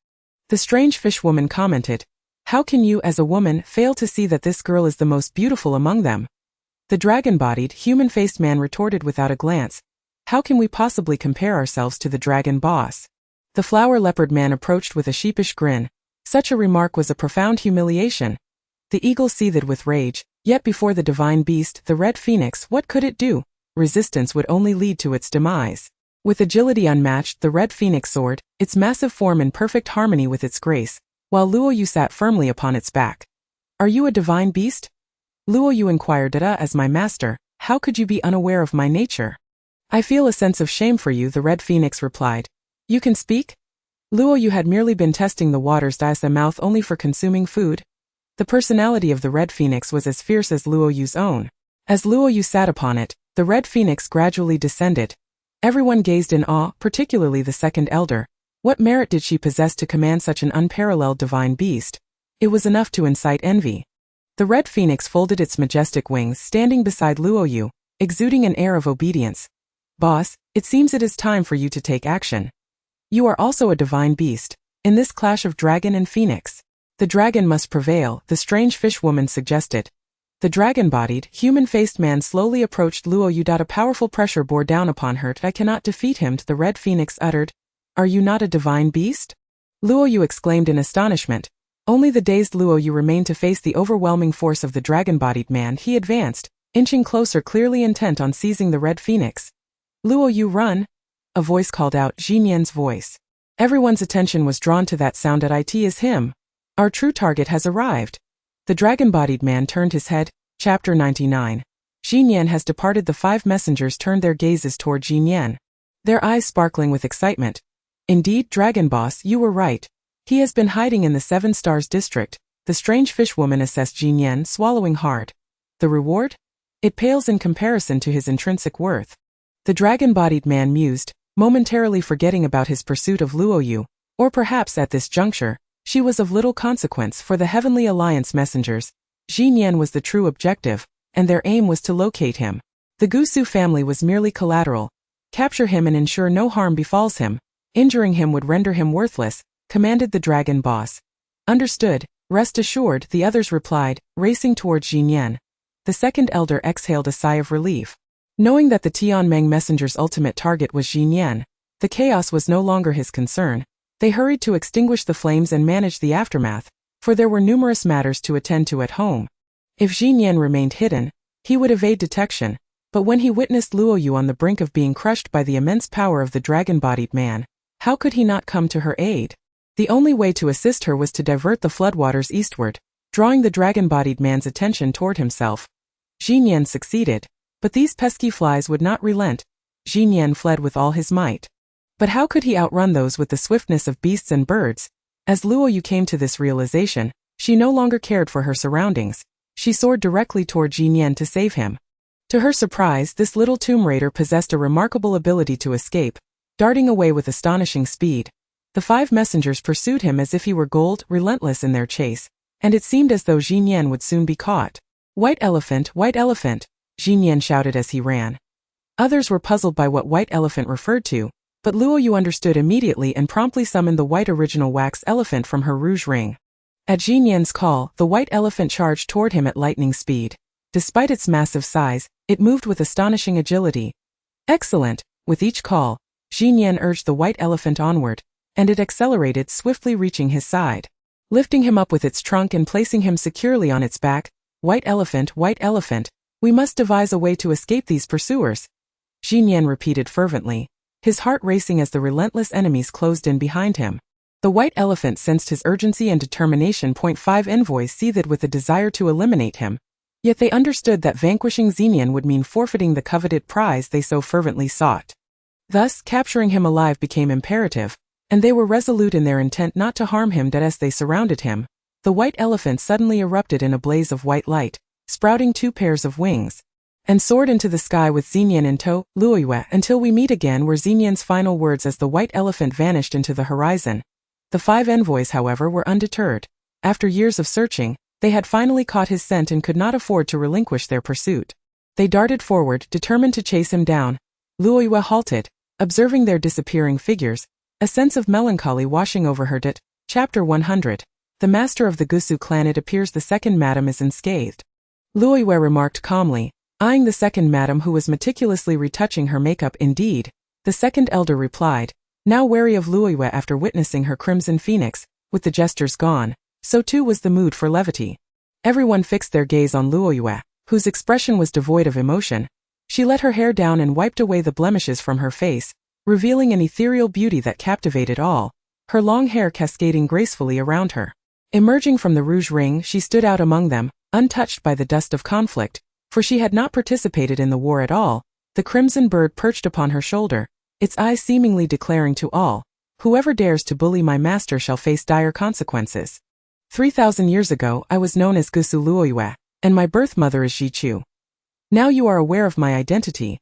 The strange fishwoman commented, how can you as a woman fail to see that this girl is the most beautiful among them? The dragon-bodied, human-faced man retorted without a glance, how can we possibly compare ourselves to the dragon boss? The flower-leopard man approached with a sheepish grin. Such a remark was a profound humiliation. The eagle seethed with rage, yet before the divine beast, the red phoenix, what could it do? Resistance would only lead to its demise. With agility unmatched, the red phoenix soared, its massive form in perfect harmony with its grace, while Luoyu sat firmly upon its back. Are you a divine beast? Luoyu inquired. As my master, how could you be unaware of my nature? I feel a sense of shame for you, the red phoenix replied. You can speak? Luoyu had merely been testing the waters as a mouth only for consuming food. The personality of the red phoenix was as fierce as Luoyu's own. As Luoyu sat upon it, the red phoenix gradually descended. Everyone gazed in awe, particularly the second elder. What merit did she possess to command such an unparalleled divine beast? It was enough to incite envy. The red phoenix folded its majestic wings, standing beside Luoyu, exuding an air of obedience. Boss, it seems it is time for you to take action. You are also a divine beast. In this clash of dragon and phoenix, the dragon must prevail, the strange fishwoman suggested. The dragon-bodied, human-faced man slowly approached Luoyu. A powerful pressure bore down upon her. I cannot defeat him, the red phoenix uttered. Are you not a divine beast? Luoyu exclaimed in astonishment. Only the dazed Luoyu remained to face the overwhelming force of the dragon-bodied man. He advanced, inching closer, clearly intent on seizing the red phoenix. Luoyu, run! A voice called out, Xinyan's voice. Everyone's attention was drawn to that sound. It is him. Our true target has arrived. The dragon-bodied man turned his head. Chapter 99. Xinyan has departed. The five messengers turned their gazes toward Xinyan, their eyes sparkling with excitement. Indeed, Dragon Boss, you were right. He has been hiding in the Seven Stars district, the strange fishwoman assessed Xinyan, swallowing hard. The reward? It pales in comparison to his intrinsic worth. The dragon-bodied man mused, momentarily forgetting about his pursuit of Luoyu, or perhaps at this juncture, she was of little consequence for the Heavenly Alliance messengers. Xinyan was the true objective, and their aim was to locate him. The Gusu family was merely collateral. Capture him and ensure no harm befalls him. Injuring him would render him worthless, commanded the dragon boss. Understood, rest assured, the others replied, racing towards Xinyan. The second elder exhaled a sigh of relief. Knowing that the Tianmeng messenger's ultimate target was Xinyan, the chaos was no longer his concern. They hurried to extinguish the flames and manage the aftermath, for there were numerous matters to attend to at home. If Xinyan remained hidden, he would evade detection, but when he witnessed Luoyu on the brink of being crushed by the immense power of the dragon-bodied man, how could he not come to her aid? The only way to assist her was to divert the floodwaters eastward, drawing the dragon-bodied man's attention toward himself. Xinyan succeeded, but these pesky flies would not relent. Xinyan fled with all his might. But how could he outrun those with the swiftness of beasts and birds? As Luoyu came to this realization, she no longer cared for her surroundings. She soared directly toward Xinyan to save him. To her surprise, this little tomb raider possessed a remarkable ability to escape, darting away with astonishing speed. The five messengers pursued him as if he were gold, relentless in their chase, and it seemed as though Xinyan would soon be caught. White elephant, Xinyan shouted as he ran. Others were puzzled by what white elephant referred to, but Luoyu understood immediately and promptly summoned the white original wax elephant from her rouge ring. At Xinyan's call, the white elephant charged toward him at lightning speed. Despite its massive size, it moved with astonishing agility. Excellent! With each call, Xinyan urged the white elephant onward, and it accelerated, swiftly reaching his side. Lifting him up with its trunk and placing him securely on its back, white elephant, we must devise a way to escape these pursuers. Xinyan repeated fervently, his heart racing as the relentless enemies closed in behind him. The white elephant sensed his urgency and determination. 5 envoys seethed with a desire to eliminate him, yet they understood that vanquishing Xinyan would mean forfeiting the coveted prize they so fervently sought. Thus, capturing him alive became imperative, and they were resolute in their intent not to harm him. That as they surrounded him, the white elephant suddenly erupted in a blaze of white light, sprouting 2 pairs of wings, and soared into the sky with Xinyan in tow. Luoyue, until we meet again, were Xinyan's final words as the white elephant vanished into the horizon. The 5 envoys, however, were undeterred. After years of searching, they had finally caught his scent and could not afford to relinquish their pursuit. They darted forward, determined to chase him down. Luoyue halted, observing their disappearing figures, a sense of melancholy washing over her. Chapter 100. The master of the Gusu clan. It appears the second madam is unscathed. Luoyue remarked calmly, eyeing the second madam who was meticulously retouching her makeup. Indeed, the second elder replied, now wary of Luoyue after witnessing her crimson phoenix. With the gestures gone, so too was the mood for levity. Everyone fixed their gaze on Luoyue, whose expression was devoid of emotion. She let her hair down and wiped away the blemishes from her face, revealing an ethereal beauty that captivated all, her long hair cascading gracefully around her. Emerging from the rouge ring, she stood out among them, untouched by the dust of conflict, for she had not participated in the war at all. The crimson bird perched upon her shoulder, its eyes seemingly declaring to all, whoever dares to bully my master shall face dire consequences. 3,000 years ago, I was known as Gusu Luoyue, and my birth mother is Jichu. Now you are aware of my identity.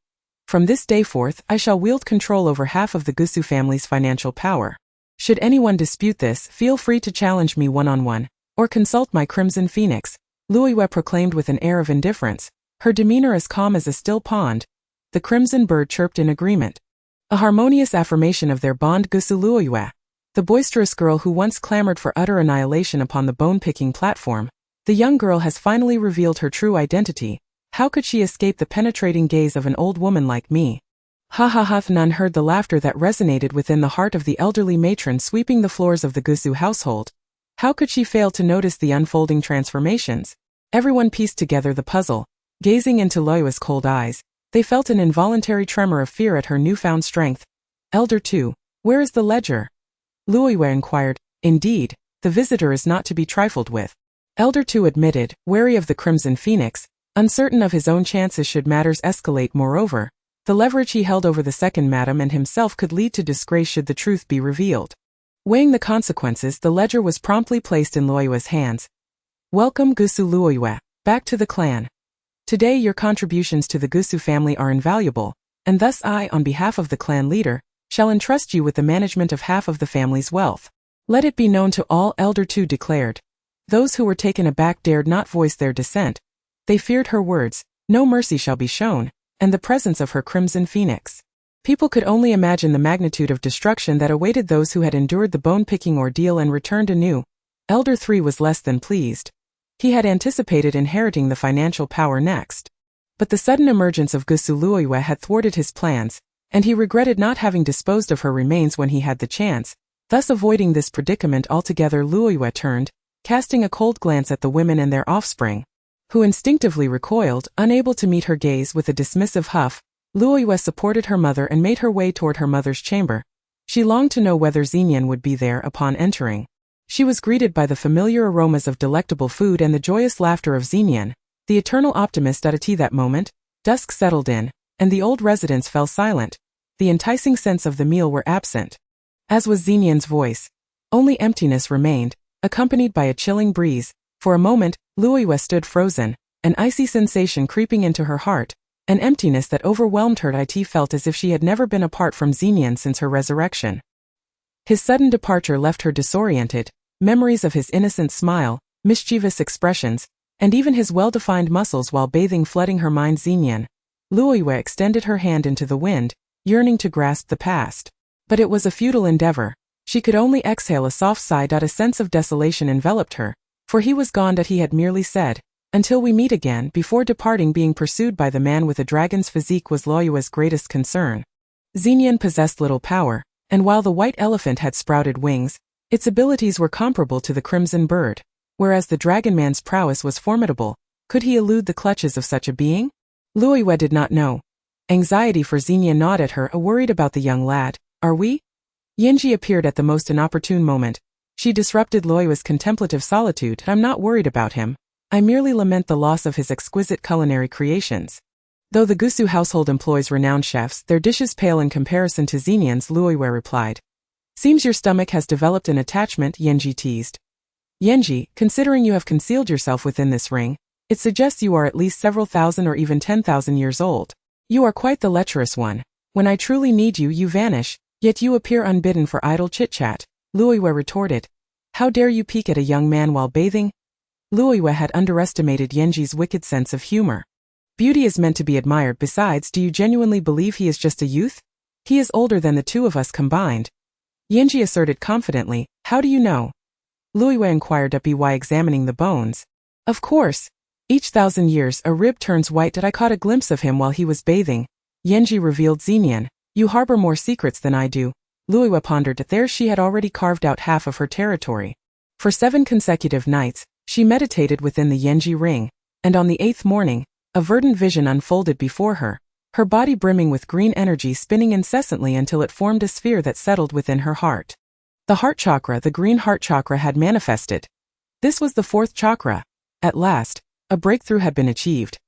From this day forth, I shall wield control over half of the Gusu family's financial power. Should anyone dispute this, feel free to challenge me one-on-one, or consult my crimson phoenix, Luoyue proclaimed with an air of indifference, her demeanor as calm as a still pond. The crimson bird chirped in agreement. A harmonious affirmation of their bond. Gusu Luoyue, the boisterous girl who once clamored for utter annihilation upon the bone-picking platform, the young girl has finally revealed her true identity. How could she escape the penetrating gaze of an old woman like me? Ha ha ha! None heard the laughter that resonated within the heart of the elderly matron sweeping the floors of the Gusu household. How could she fail to notice the unfolding transformations? Everyone pieced together the puzzle. Gazing into Luoyue's cold eyes, they felt an involuntary tremor of fear at her newfound strength. Elder 2, where is the ledger? Luoyue inquired. Indeed, the visitor is not to be trifled with. Elder 2 admitted, wary of the crimson phoenix, uncertain of his own chances should matters escalate. Moreover, the leverage he held over the second madam and himself could lead to disgrace should the truth be revealed. Weighing the consequences, the ledger was promptly placed in Luoyue's hands. Welcome Gusu Luoyue, back to the clan. Today your contributions to the Gusu family are invaluable, and thus I, on behalf of the clan leader, shall entrust you with the management of half of the family's wealth. Let it be known to all, Elder 2 declared. Those who were taken aback dared not voice their dissent. They feared her words, no mercy shall be shown, and the presence of her crimson phoenix. People could only imagine the magnitude of destruction that awaited those who had endured the bone-picking ordeal and returned anew. Elder 3 was less than pleased. He had anticipated inheriting the financial power next. But the sudden emergence of Gusu Luoyue had thwarted his plans, and he regretted not having disposed of her remains when he had the chance. Thus avoiding this predicament altogether, Luoyue turned, casting a cold glance at the women and their offspring, who instinctively recoiled, unable to meet her gaze. With a dismissive huff, Luoyue supported her mother and made her way toward her mother's chamber. She longed to know whether Xinyan would be there upon entering. She was greeted by the familiar aromas of delectable food and the joyous laughter of Xinyan, the eternal optimist. At that moment, dusk settled in, and the old residents fell silent. The enticing scents of the meal were absent, as was Xinyan's voice. Only emptiness remained, accompanied by a chilling breeze. For a moment, Luoyue stood frozen, an icy sensation creeping into her heart, an emptiness that overwhelmed her. It felt as if she had never been apart from Xinyan since her resurrection. His sudden departure left her disoriented. Memories of his innocent smile, mischievous expressions, and even his well-defined muscles while bathing flooding her mind. Xinyan. Luoyue extended her hand into the wind, yearning to grasp the past. But it was a futile endeavor. She could only exhale a soft sigh. A sense of desolation enveloped her, for he was gone. He had merely said, until we meet again. Before departing, being pursued by the man with a dragon's physique was Luoyue's greatest concern. Xinyan possessed little power, and while the white elephant had sprouted wings, its abilities were comparable to the crimson bird, whereas the dragonman's prowess was formidable. Could he elude the clutches of such a being? Luoyue did not know. Anxiety for Xinyan gnawed at her, worried about the young lad. Are we? Yinji appeared at the most inopportune moment. She disrupted Luoyue's contemplative solitude. I'm not worried about him. I merely lament the loss of his exquisite culinary creations. Though the Gusu household employs renowned chefs, their dishes pale in comparison to Xenian's, Luoyue replied. Seems your stomach has developed an attachment, Yenji teased. Yenji, considering you have concealed yourself within this ring, it suggests you are at least several thousand or even 10,000 years old. You are quite the lecherous one. When I truly need you, you vanish, yet you appear unbidden for idle chit-chat, Luoyue retorted. How dare you peek at a young man while bathing? Luoyue had underestimated Yenji's wicked sense of humor. Beauty is meant to be admired. Besides, do you genuinely believe he is just a youth? He is older than the two of us combined. Yenji asserted confidently. How do you know? Luoyue inquired by examining the bones. Of course. Each 1,000 years a rib turns white. Did I caught a glimpse of him while he was bathing? Yenji revealed. Xenian, you harbor more secrets than I do. Luoyue pondered. There she had already carved out half of her territory. For 7 consecutive nights, she meditated within the Yenji ring, and on the 8th morning, a verdant vision unfolded before her, her body brimming with green energy spinning incessantly until it formed a sphere that settled within her heart. The heart chakra, the green heart chakra, had manifested. This was the 4th chakra. At last, a breakthrough had been achieved.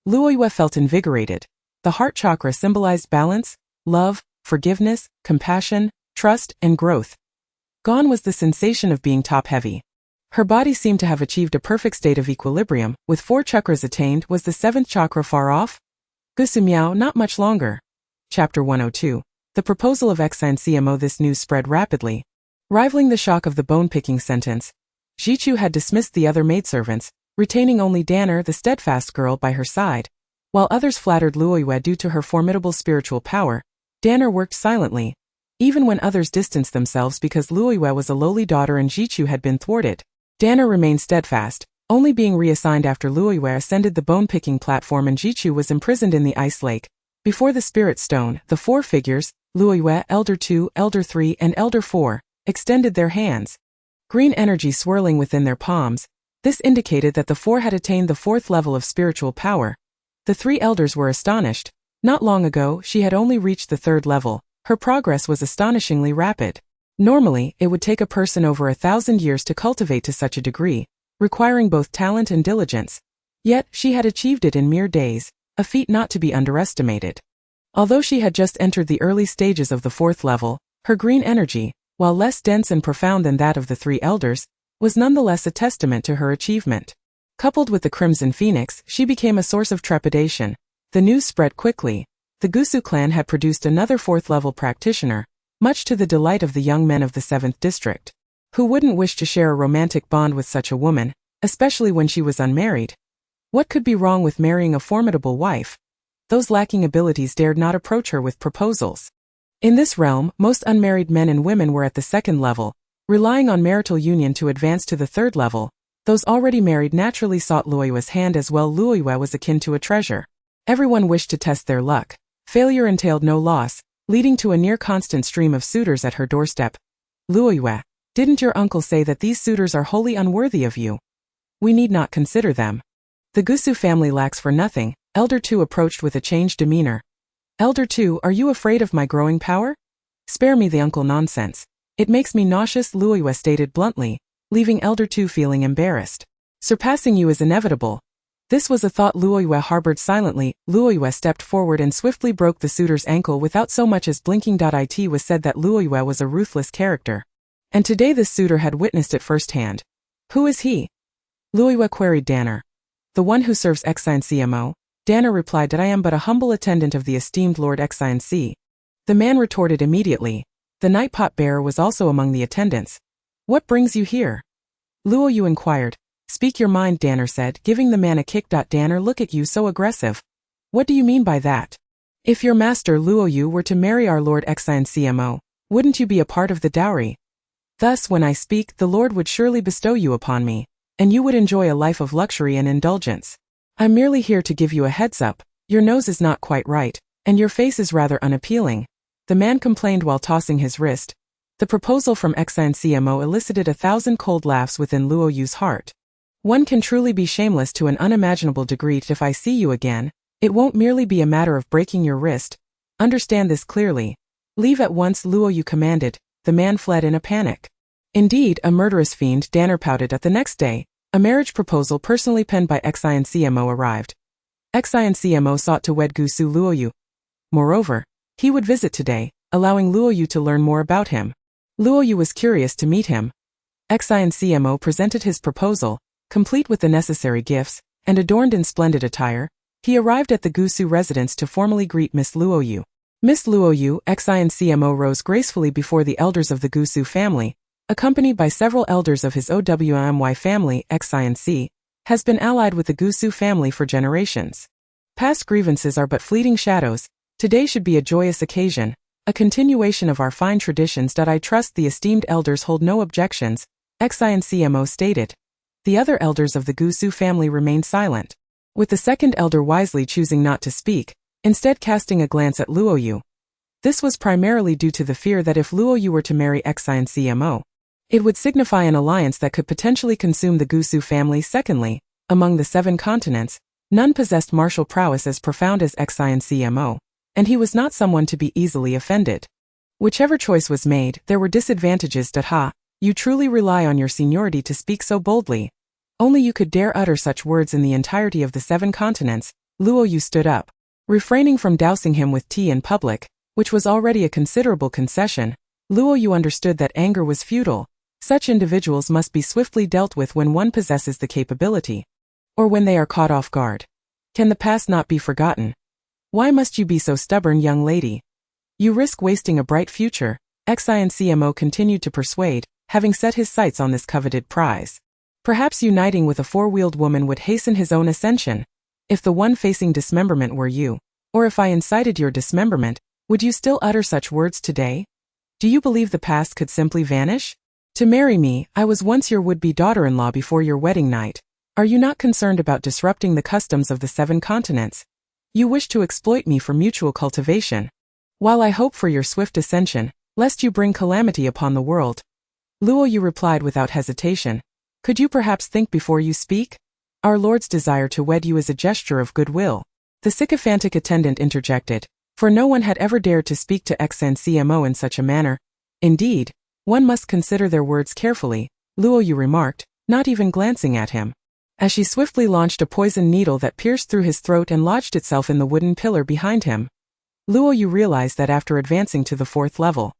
Luoyue felt invigorated. The heart chakra symbolized balance, love, forgiveness, compassion, trust, and growth. Gone was the sensation of being top-heavy. Her body seemed to have achieved a perfect state of equilibrium. With 4 chakras attained, was the 7th chakra far off? Gusu Miao, not much longer. Chapter 102. The proposal of Xian. This news spread rapidly. Rivaling the shock of the bone-picking sentence, Jichu had dismissed the other maidservants, retaining only Danner, the steadfast girl, by her side. While others flattered Luoyue due to her formidable spiritual power, Danner worked silently, even when others distanced themselves because Luoyue was a lowly daughter and Jichu had been thwarted. Danner remained steadfast, only being reassigned after Luoyue ascended the bone-picking platform and Jichu was imprisoned in the ice lake. Before the spirit stone, the 4 figures, Luoyue, Elder 2, Elder 3, and Elder 4, extended their hands. Green energy swirling within their palms, this indicated that the 4 had attained the 4th level of spiritual power. The 3 elders were astonished. Not long ago, she had only reached the 3rd level. Her progress was astonishingly rapid. Normally, it would take a person over 1,000 years to cultivate to such a degree, requiring both talent and diligence. Yet, she had achieved it in mere days, a feat not to be underestimated. Although she had just entered the early stages of the 4th level, her green energy, while less dense and profound than that of the 3 elders, was nonetheless a testament to her achievement. Coupled with the Crimson Phoenix, she became a source of trepidation. The news spread quickly. The Gusu clan had produced another 4th-level practitioner, much to the delight of the young men of the 7th district. Who wouldn't wish to share a romantic bond with such a woman, especially when she was unmarried? What could be wrong with marrying a formidable wife? Those lacking abilities dared not approach her with proposals. In this realm, most unmarried men and women were at the 2nd level, relying on marital union to advance to the 3rd level. Those already married naturally sought Luoyue's hand as well. Luoyue was akin to a treasure. Everyone wished to test their luck. Failure entailed no loss, leading to a near-constant stream of suitors at her doorstep. Luoyue, didn't your uncle say that these suitors are wholly unworthy of you? We need not consider them. The Gusu family lacks for nothing. Elder 2 approached with a changed demeanor. Elder 2, are you afraid of my growing power? Spare me the uncle nonsense. It makes me nauseous, Luoyue stated bluntly, leaving Elder 2 feeling embarrassed. Surpassing you is inevitable. This was a thought Luoyue harbored silently. Luoyue stepped forward and swiftly broke the suitor's ankle without so much as blinking. It was said that Luoyue was a ruthless character. And today this suitor had witnessed it firsthand. Who is he? Luoyue queried Danner. The one who serves Xian. Danner replied that I am but a humble attendant of the esteemed Lord Xian. The man retorted immediately. The night pot bearer was also among the attendants. What brings you here? Luoyue inquired. Speak your mind, Danner said, giving the man a kick. Danner, look at you so aggressive. What do you mean by that? If your master Luoyue were to marry our Lord Xian, wouldn't you be a part of the dowry? Thus, when I speak, the Lord would surely bestow you upon me, and you would enjoy a life of luxury and indulgence. I'm merely here to give you a heads up. Your nose is not quite right, and your face is rather unappealing. The man complained while tossing his wrist. The proposal from Xian elicited 1,000 cold laughs within Luoyue's heart. One can truly be shameless to an unimaginable degree. If I see you again, it won't merely be a matter of breaking your wrist. Understand this clearly. Leave at once, Luoyue commanded. The man fled in a panic. Indeed, a murderous fiend, Danner pouted. The next day, a marriage proposal personally penned by Xian arrived. Xincmo sought to wed Gusu Luoyu. Moreover, he would visit today, allowing Luoyu to learn more about him. Luoyu was curious to meet him. Xincmo presented his proposal, complete with the necessary gifts, and adorned in splendid attire. He arrived at the Gusu residence to formally greet Miss Luoyu. Miss Luoyu, Xincmo rose gracefully before the elders of the Gusu family, accompanied by several elders of his Owmy family. Xinc has been allied with the Gusu family for generations. Past grievances are but fleeting shadows. Today should be a joyous occasion, a continuation of our fine traditions. I trust the esteemed elders hold no objections, Xincmo stated. The other elders of the Gusu family remained silent, with the second elder wisely choosing not to speak, instead casting a glance at Luoyu. This was primarily due to the fear that if Luoyu were to marry Xincmo, it would signify an alliance that could potentially consume the Gusu family. Secondly, among the 7 continents, none possessed martial prowess as profound as Xincmo, and he was not someone to be easily offended. Whichever choice was made, there were disadvantages. You truly rely on your seniority to speak so boldly. Only you could dare utter such words in the entirety of the 7 continents. Luoyu stood up. Refraining from dousing him with tea in public, which was already a considerable concession, Luoyu understood that anger was futile. Such individuals must be swiftly dealt with when one possesses the capability, or when they are caught off guard. Can the past not be forgotten? Why must you be so stubborn, young lady? You risk wasting a bright future, Xincmo continued to persuade, having set his sights on this coveted prize. Perhaps uniting with a 4-wheeled woman would hasten his own ascension. If the one facing dismemberment were you, or if I incited your dismemberment, would you still utter such words today? Do you believe the past could simply vanish? To marry me, I was once your would-be daughter-in-law before your wedding night. Are you not concerned about disrupting the customs of the 7 continents? You wish to exploit me for mutual cultivation. While I hope for your swift ascension, lest you bring calamity upon the world. Luoyu replied without hesitation. Could you perhaps think before you speak? Our Lord's desire to wed you is a gesture of goodwill. The sycophantic attendant interjected, for no one had ever dared to speak to Xincmo in such a manner. Indeed, one must consider their words carefully, Luoyu remarked, not even glancing at him. As she swiftly launched a poisoned needle that pierced through his throat and lodged itself in the wooden pillar behind him. Luoyu realized that after advancing to the 4th level,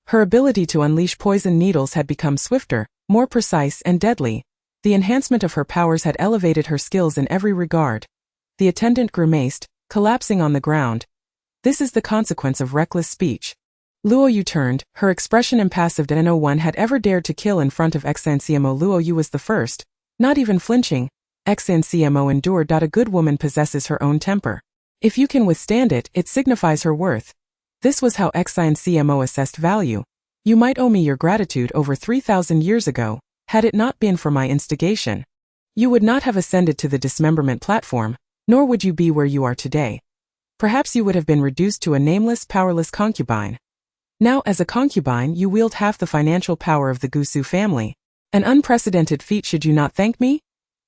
her ability to unleash poison needles had become swifter, more precise and deadly. The enhancement of her powers had elevated her skills in every regard. The attendant grimaced, collapsing on the ground. This is the consequence of reckless speech. Luoyu turned, her expression impassive. No one had ever dared to kill in front of Xincmo. Luoyu was the first, not even flinching. Xincmo endured. A good woman possesses her own temper. If you can withstand it, it signifies her worth. This was how Xincmo assessed value. You might owe me your gratitude over 3,000 years ago. Had it not been for my instigation, you would not have ascended to the dismemberment platform, nor would you be where you are today. Perhaps you would have been reduced to a nameless, powerless concubine. Now, as a concubine, you wield half the financial power of the Gusu family. An unprecedented feat, should you not thank me?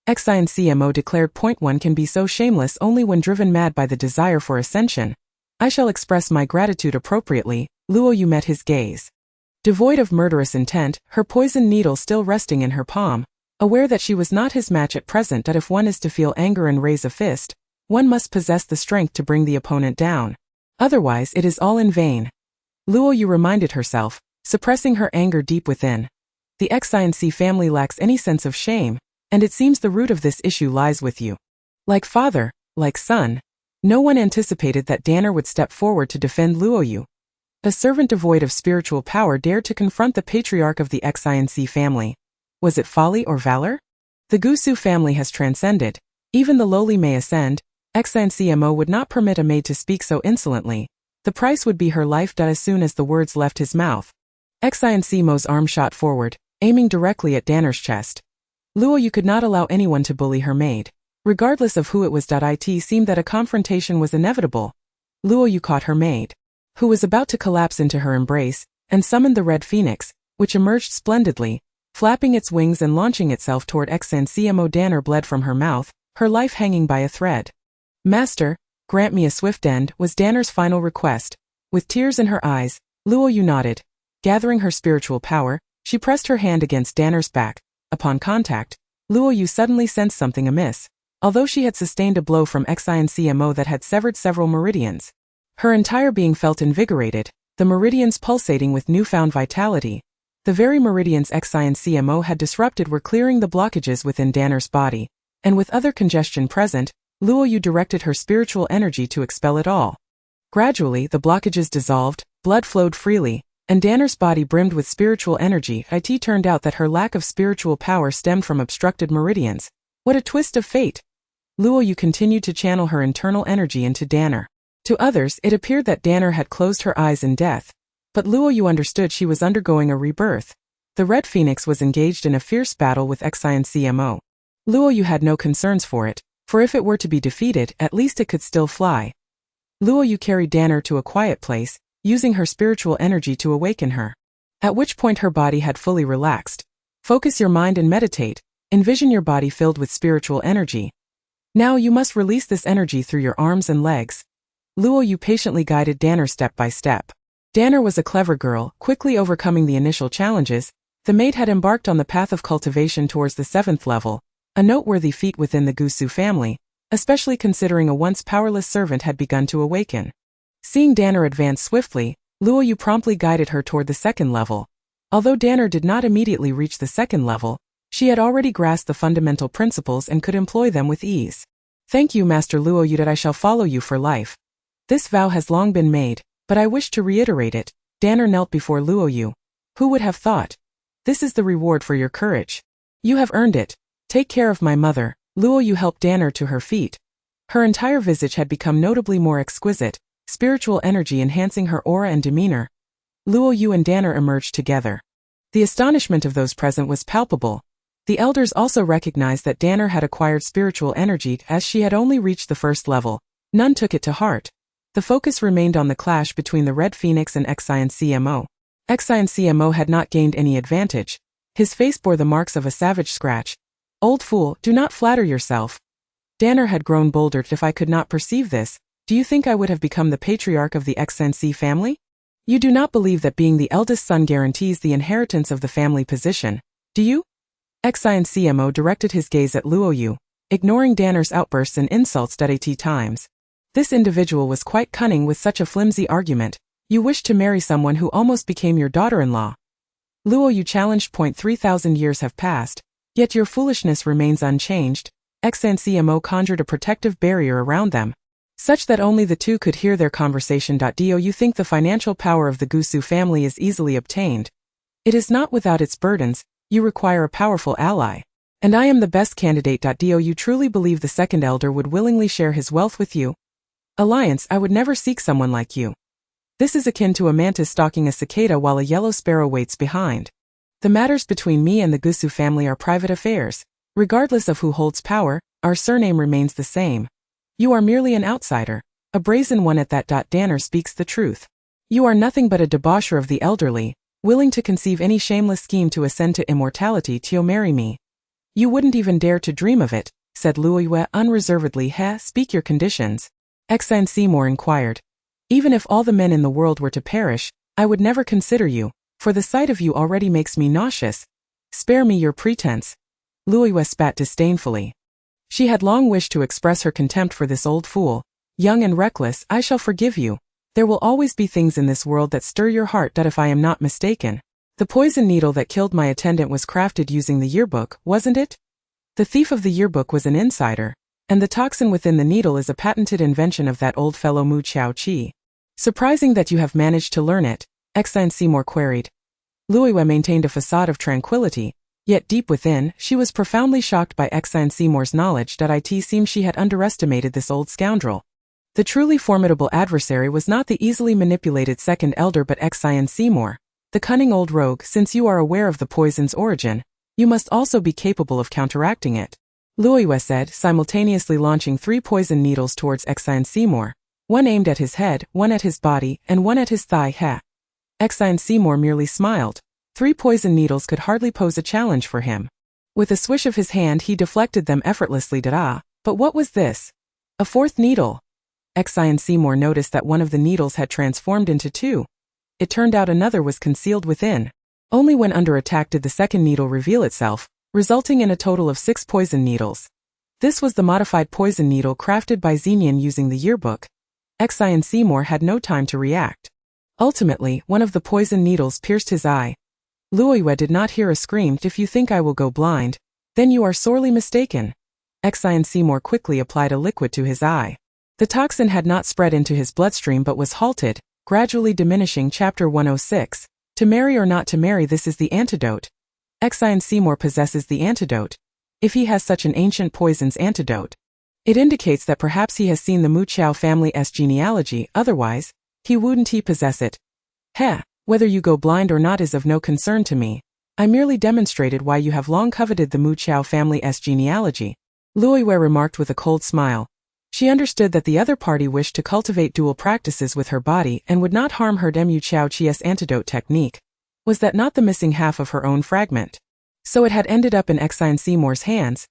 Xincmo declared. One can be so shameless only when driven mad by the desire for ascension. I shall express my gratitude appropriately. Luoyu met his gaze. Devoid of murderous intent, her poisoned needle still resting in her palm, aware that she was not his match at present. That if one is to feel anger and raise a fist, one must possess the strength to bring the opponent down. Otherwise it is all in vain. Luoyu reminded herself, suppressing her anger deep within. The Xinc family lacks any sense of shame, and it seems the root of this issue lies with you. Like father, like son. No one anticipated that Danner would step forward to defend Luoyu. A servant devoid of spiritual power dared to confront the patriarch of the Xinc family. Was it folly or valor? The Gusu family has transcended. Even the lowly may ascend. Xincmo would not permit a maid to speak so insolently. The price would be her life. As soon as the words left his mouth, Xincmo's arm shot forward, aiming directly at Danner's chest. Luoyu could not allow anyone to bully her maid. Regardless of who it was. It seemed that a confrontation was inevitable. Luoyu caught her maid, who was about to collapse, into her embrace, and summoned the red phoenix, which emerged splendidly, flapping its wings and launching itself toward Xincmo. Danner bled from her mouth, her life hanging by a thread. Master, grant me a swift end, was Danner's final request. With tears in her eyes, Luoyu nodded. Gathering her spiritual power, she pressed her hand against Danner's back. Upon contact, Luoyu suddenly sensed something amiss. although she had sustained a blow from Xincmo that had severed several meridians. Her entire being felt invigorated, the meridians pulsating with newfound vitality. The very meridians Xincmo had disrupted were clearing the blockages within Danner's body, and with other congestion present, Luoyu directed her spiritual energy to expel it all. Gradually, the blockages dissolved, blood flowed freely, and Danner's body brimmed with spiritual energy. It turned out that her lack of spiritual power stemmed from obstructed meridians. What a twist of fate! Luoyu continued to channel her internal energy into Danner. To others, it appeared that Danner had closed her eyes in death, but Luoyu understood she was undergoing a rebirth. The Red Phoenix was engaged in a fierce battle with Xincmo. Luoyu had no concerns for it, for if it were to be defeated, at least it could still fly. Luoyu carried Danner to a quiet place, using her spiritual energy to awaken her. At which point her body had fully relaxed. Focus your mind and meditate. Envision your body filled with spiritual energy. Now you must release this energy through your arms and legs. Luoyu patiently guided Danner step by step. Danner was a clever girl, quickly overcoming the initial challenges. The maid had embarked on the path of cultivation towards the 7th level, a noteworthy feat within the Gusu family, especially considering a once powerless servant had begun to awaken. Seeing Danner advance swiftly, Luoyu promptly guided her toward the 2nd level. Although Danner did not immediately reach the 2nd level, she had already grasped the fundamental principles and could employ them with ease. Thank you, Master Luoyu, that I shall follow you for life. This vow has long been made, but I wish to reiterate it. Danner knelt before Luoyu. Who would have thought? This is the reward for your courage. You have earned it. Take care of my mother. Luoyu helped Danner to her feet. Her entire visage had become notably more exquisite, spiritual energy enhancing her aura and demeanor. Luoyu and Danner emerged together. The astonishment of those present was palpable. The elders also recognized that Danner had acquired spiritual energy as she had only reached the 1st level. None took it to heart. The focus remained on the clash between the Red Phoenix and Xincmo. Xincmo had not gained any advantage. His face bore the marks of a savage scratch. Old fool, do not flatter yourself. Danner had grown bolder. If I could not perceive this, do you think I would have become the patriarch of the Xinc family? You do not believe that being the eldest son guarantees the inheritance of the family position, do you? Xincmo directed his gaze at Luoyu, ignoring Danner's outbursts and insults at times. This individual was quite cunning with such a flimsy argument. You wish to marry someone who almost became your daughter-in-law. Luoyu challenged. 3,000 years have passed, yet your foolishness remains unchanged. Xincmo conjured a protective barrier around them, such that only the two could hear their conversation. Do you think the financial power of the Gusu family is easily obtained? It is not without its burdens. You require a powerful ally. And I am the best candidate. Do you truly believe the 2nd elder would willingly share his wealth with you? Alliance, I would never seek someone like you. This is akin to a mantis stalking a cicada while a yellow sparrow waits behind. The matters between me and the Gusu family are private affairs. Regardless of who holds power, our surname remains the same. You are merely an outsider, a brazen one at that. Danner speaks the truth. You are nothing but a debaucher of the elderly, willing to conceive any shameless scheme to ascend to immortality to marry me. You wouldn't even dare to dream of it, said Luoyu unreservedly. Speak your conditions. Xincmo inquired. Even if all the men in the world were to perish, I would never consider you, for the sight of you already makes me nauseous. Spare me your pretense. Luoyu spat disdainfully. She had long wished to express her contempt for this old fool. Young and reckless, I shall forgive you. There will always be things in this world that stir your heart. If I am not mistaken, the poison needle that killed my attendant was crafted using the yearbook, wasn't it? The thief of the yearbook was an insider, and the toxin within the needle is a patented invention of that old fellow Mu Qiao. Surprising that you have managed to learn it, Xincmo queried. Luoyu maintained a facade of tranquility, yet deep within, she was profoundly shocked by Xincmo's knowledge. It seemed she had underestimated this old scoundrel. The truly formidable adversary was not the easily manipulated 2nd elder but Xincmo, the cunning old rogue. Since you are aware of the poison's origin, you must also be capable of counteracting it. Luoyu said, simultaneously launching 3 poison needles towards Xincmo, one aimed at his head, one at his body, and one at his thigh. Xincmo merely smiled. 3 poison needles could hardly pose a challenge for him. With a swish of his hand he deflected them effortlessly. But what was this? A 4th needle. Xincmo noticed that one of the needles had transformed into 2. It turned out another was concealed within. Only when under attack did the 2nd needle reveal itself, resulting in a total of 6 poison needles. This was the modified poison needle crafted by Xenian using the yearbook. Xian Seymour had no time to react. Ultimately, one of the poison needles pierced his eye. Luoyue did not hear a scream. If you think I will go blind, then you are sorely mistaken. Xian Seymour quickly applied a liquid to his eye. The toxin had not spread into his bloodstream but was halted, gradually diminishing. Chapter 106. To marry or not to marry, this is the antidote. Xian Seymour possesses the antidote. If he has such an ancient poison's antidote, it indicates that perhaps he has seen the Mu Chao family's genealogy, otherwise, he wouldn't possess it. Heh, whether you go blind or not is of no concern to me. I merely demonstrated why you have long coveted the Mu Chao family's genealogy. Luoyue remarked with a cold smile. She understood that the other party wished to cultivate dual practices with her body and would not harm her. Mu Chao Chi's antidote technique. Was that not the missing half of her own fragment? So it had ended up in Xian Seymour's hands.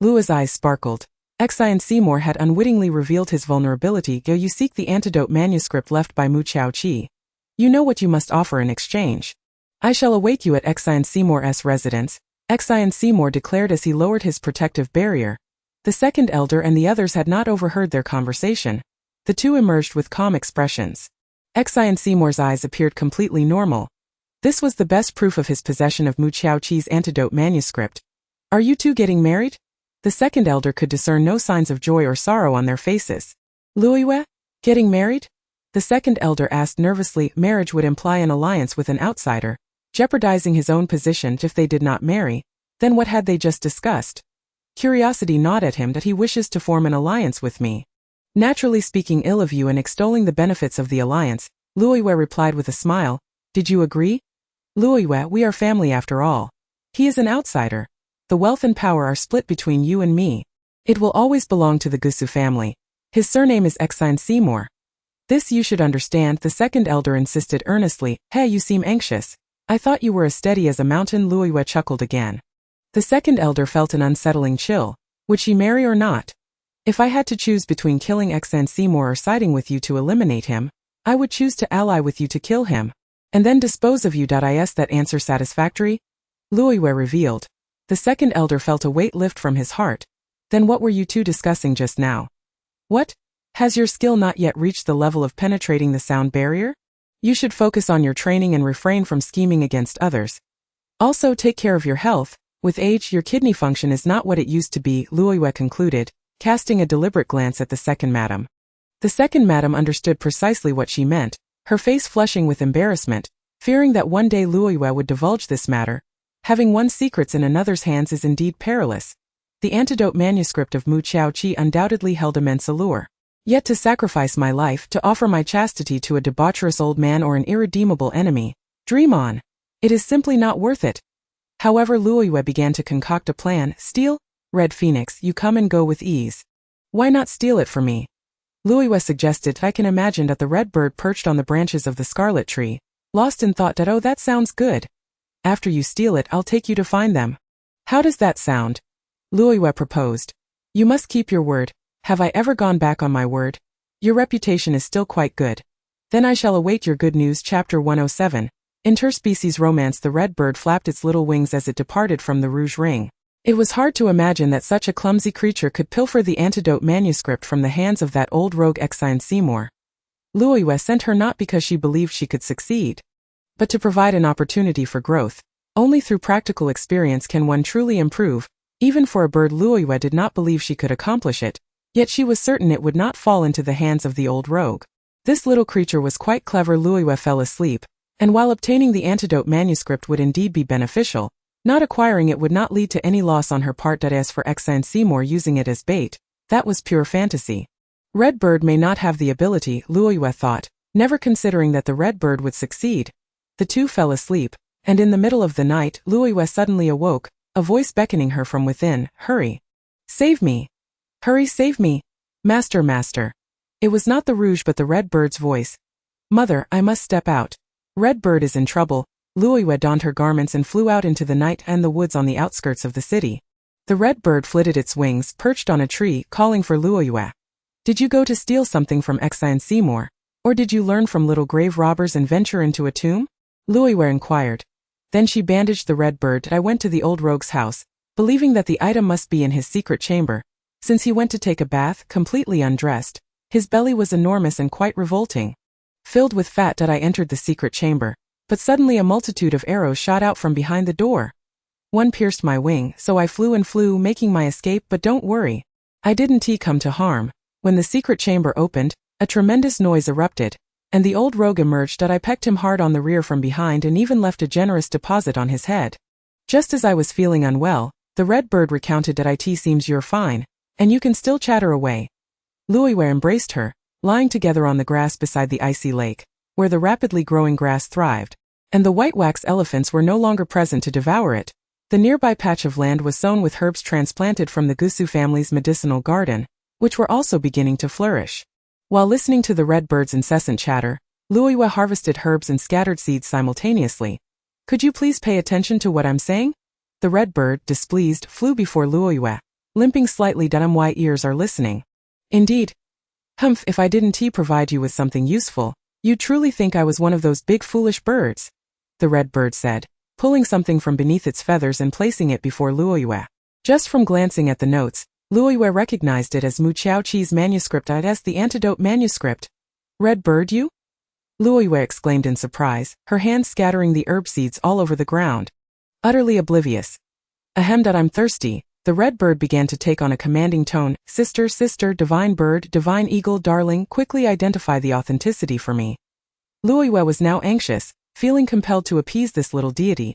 Lua's eyes sparkled. Xian Seymour had unwittingly revealed his vulnerability. Go, you seek the antidote manuscript left by Mu Chao Chi. You know what you must offer in exchange. I shall await you at Xian Seymour's residence, Xian Seymour declared as he lowered his protective barrier. The second elder and the others had not overheard their conversation. The two emerged with calm expressions. Xian Seymour's eyes appeared completely normal. This was the best proof of his possession of Mu Chao Chi's antidote manuscript. Are you two getting married? The second elder could discern no signs of joy or sorrow on their faces. Luoyue? Getting married? The second elder asked nervously. Marriage would imply an alliance with an outsider, jeopardizing his own position. If they did not marry, then what had they just discussed? Curiosity gnawed at him. That he wishes to form an alliance with me. Naturally speaking ill of you and extolling the benefits of the alliance, Luoyue replied with a smile. Did you agree? Luoyue, we are family after all. He is an outsider. The wealth and power are split between you and me. It will always belong to the Gusu family. His surname is Xian Seymour. This you should understand, the second elder insisted earnestly. Hey, you seem anxious. I thought you were as steady as a mountain. Luoyue chuckled again. The second elder felt an unsettling chill. Would she marry or not? If I had to choose between killing Xian Seymour or siding with you to eliminate him, I would choose to ally with you to kill him, and then dispose of you. Is that answer satisfactory? Luoyue revealed. The second elder felt a weight lift from his heart. Then what were you two discussing just now? What? Has your skill not yet reached the level of penetrating the sound barrier? You should focus on your training and refrain from scheming against others. Also take care of your health. With age, your kidney function is not what it used to be, Luoyue concluded, casting a deliberate glance at the second madam. The second madam understood precisely what she meant, her face flushing with embarrassment, fearing that one day Luoyue would divulge this matter. Having one's secrets in another's hands is indeed perilous. The antidote manuscript of Mu Chao Chi undoubtedly held immense allure. Yet to sacrifice my life, to offer my chastity to a debaucherous old man or an irredeemable enemy, dream on. It is simply not worth it. However, Luoyue began to concoct a plan. Steal? Red Phoenix, you come and go with ease. Why not steal it for me? Luoyue suggested. I can imagine that the red bird perched on the branches of the scarlet tree, lost in thought. Oh, that sounds good. After you steal it, I'll take you to find them. How does that sound? Luoyue proposed. You must keep your word. Have I ever gone back on my word? Your reputation is still quite good. Then I shall await your good news. Chapter 107. Interspecies romance. The red bird flapped its little wings as it departed from the Rouge Ring. It was hard to imagine that such a clumsy creature could pilfer the antidote manuscript from the hands of that old rogue Xian Seymour. Luoyue sent her not because she believed she could succeed, but to provide an opportunity for growth. Only through practical experience can one truly improve. Even for a bird, Luoyue did not believe she could accomplish it, yet she was certain it would not fall into the hands of the old rogue. This little creature was quite clever. Luoyue fell asleep, and while obtaining the antidote manuscript would indeed be beneficial, not acquiring it would not lead to any loss on her part. As for Xian Seymour using it as bait, that was pure fantasy. Red bird may not have the ability, Luoyue thought, never considering that the red bird would succeed. The two fell asleep, and in the middle of the night, Luoyue suddenly awoke, a voice beckoning her from within. Hurry! Save me! Hurry, save me! Master, master! It was not the Rouge but the red bird's voice. Mother, I must step out. Red bird is in trouble. Luoyue donned her garments and flew out into the night and the woods on the outskirts of the city. The red bird flitted its wings, perched on a tree, calling for Luoyue. Did you go to steal something from Xian Seymour? Or did you learn from little grave robbers and venture into a tomb? Luoyue inquired. Then she bandaged the red bird. I went to the old rogue's house, believing that the item must be in his secret chamber. Since he went to take a bath, completely undressed, his belly was enormous and quite revolting. Filled with fat, I entered the secret chamber, but suddenly a multitude of arrows shot out from behind the door. One pierced my wing, so I flew and flew, making my escape, but don't worry. I didn't come to harm. When the secret chamber opened, a tremendous noise erupted, and the old rogue emerged. I pecked him hard on the rear from behind and even left a generous deposit on his head. Just as I was feeling unwell, the red bird recounted that it seems you're fine, and you can still chatter away. Luoyue embraced her, lying together on the grass beside the icy lake, where the rapidly growing grass thrived, and the white wax elephants were no longer present to devour it. The nearby patch of land was sown with herbs transplanted from the Gusu family's medicinal garden, which were also beginning to flourish. While listening to the red bird's incessant chatter, Luoyue harvested herbs and scattered seeds simultaneously. Could you please pay attention to what I'm saying? The red bird, displeased, flew before Luoyue, limping slightly. My ears are listening. Indeed. Humph, if I didn't provide you with something useful, you'd truly think I was one of those big foolish birds, the red bird said, pulling something from beneath its feathers and placing it before Luoyue. Just from glancing at the notes, Luoyue recognized it as Mu Qiaoqi's manuscript. As the antidote manuscript. Red bird, you? Luoyue exclaimed in surprise, her hands scattering the herb seeds all over the ground. Utterly oblivious. Ahem. I'm thirsty. The red bird began to take on a commanding tone. Sister, sister, divine bird, divine eagle, darling, quickly identify the authenticity for me. Luoyue was now anxious, feeling compelled to appease this little deity.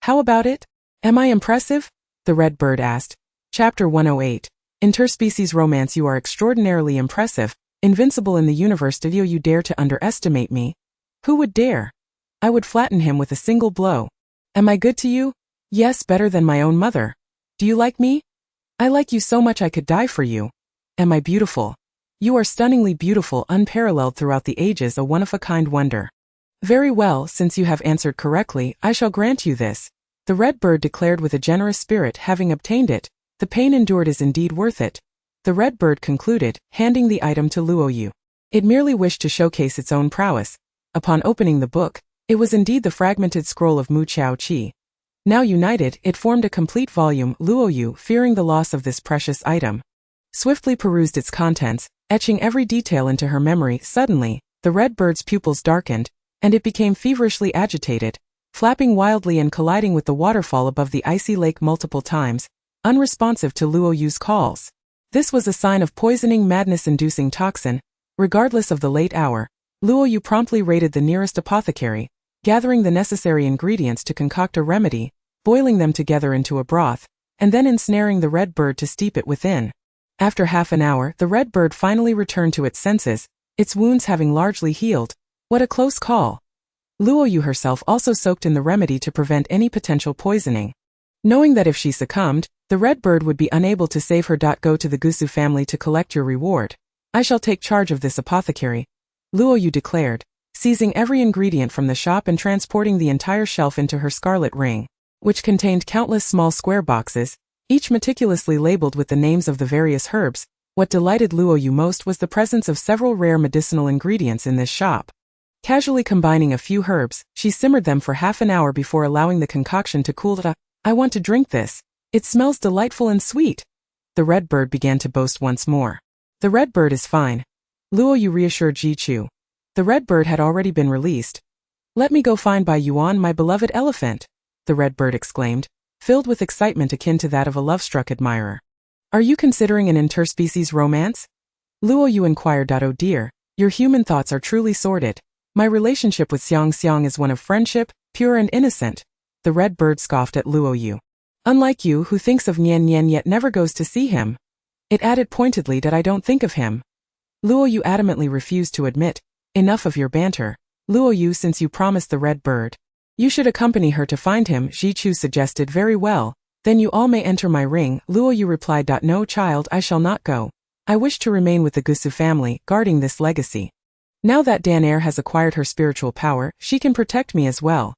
How about it? Am I impressive? The red bird asked. Chapter 108. Interspecies romance. You are extraordinarily impressive, invincible in the universe. Did you dare to underestimate me? Who would dare? I would flatten him with a single blow. Am I good to you? Yes, better than my own mother. Do you like me? I like you so much I could die for you. Am I beautiful? You are stunningly beautiful, unparalleled throughout the ages, a one-of-a-kind wonder. Very well, since you have answered correctly, I shall grant you this. The red bird declared with a generous spirit. Having obtained it, the pain endured is indeed worth it. The red bird concluded, handing the item to Luoyue. It merely wished to showcase its own prowess. Upon opening the book, it was indeed the fragmented scroll of Mu Qiaoqi. Now united, it formed a complete volume. Luoyue, fearing the loss of this precious item, swiftly perused its contents, etching every detail into her memory. Suddenly, the red bird's pupils darkened, and it became feverishly agitated, flapping wildly and colliding with the waterfall above the icy lake multiple times, unresponsive to Luoyue's calls. This was a sign of poisoning, madness-inducing toxin. Regardless of the late hour, Luoyue promptly raided the nearest apothecary, gathering the necessary ingredients to concoct a remedy, boiling them together into a broth, and then ensnaring the red bird to steep it within. After half an hour, the red bird finally returned to its senses, its wounds having largely healed. What a close call. Luoyue herself also soaked in the remedy to prevent any potential poisoning. Knowing that if she succumbed, the red bird would be unable to save her. Go to the Gusu family to collect your reward. I shall take charge of this apothecary, Luoyue declared, seizing every ingredient from the shop and transporting the entire shelf into her scarlet ring, which contained countless small square boxes, each meticulously labeled with the names of the various herbs. What delighted Luoyue most was the presence of several rare medicinal ingredients in this shop. Casually combining a few herbs, she simmered them for half an hour before allowing the concoction to cool. I want to drink this. It smells delightful and sweet. The red bird began to boast once more. The red bird is fine, Luoyue reassured Jichu. The red bird had already been released. Let me go find Bai Yuan, my beloved elephant, the red bird exclaimed, filled with excitement akin to that of a love-struck admirer. Are you considering an interspecies romance? Luoyue inquired. Oh dear, your human thoughts are truly sordid. My relationship with Xiang is one of friendship, pure and innocent. The red bird scoffed at Luoyue. Unlike you, who thinks of Nian yet never goes to see him. It added pointedly that I don't think of him. Luoyue adamantly refused to admit. Enough of your banter, Luoyue. Since you promised the red bird, you should accompany her to find him, Jichu suggested. Very well, then you all may enter my ring, Luoyue replied. No child, I shall not go. I wish to remain with the Gusu family, guarding this legacy. Now that Danaer has acquired her spiritual power, she can protect me as well.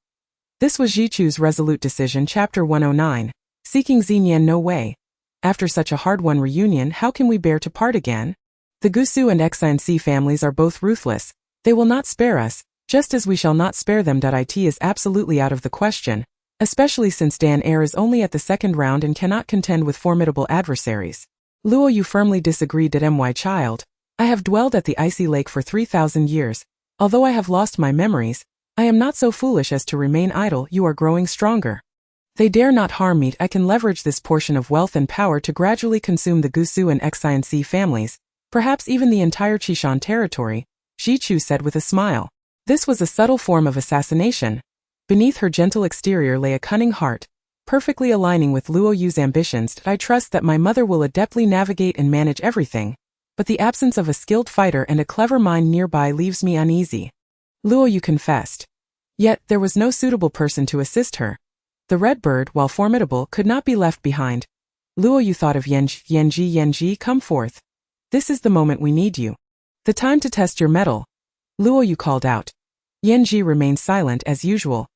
This was Jichu's resolute decision. Chapter 109. Seeking Xinyan no way. After such a hard-won reunion, how can we bear to part again? The Gusu and Xinc families are both ruthless. They will not spare us, just as we shall not spare them. It is absolutely out of the question, especially since Danaer is only at the second round and cannot contend with formidable adversaries. Luo Yu firmly disagreed. My child, I have dwelled at the icy lake for 3,000 years. Although I have lost my memories, I am not so foolish as to remain idle. You are growing stronger. They dare not harm me. I can leverage this portion of wealth and power to gradually consume the Gusu and Xianxi families, perhaps even the entire Qishan territory, Zhichu said with a smile. This was a subtle form of assassination. Beneath her gentle exterior lay a cunning heart, perfectly aligning with Luo Yu's ambitions. I trust that my mother will adeptly navigate and manage everything, but the absence of a skilled fighter and a clever mind nearby leaves me uneasy. Luo Yu confessed. Yet, there was no suitable person to assist her. The red bird, while formidable, could not be left behind. Luo Yu thought of Yanji, come forth. This is the moment we need you. The time to test your mettle. Luo Yu called out. Yanji remained silent as usual.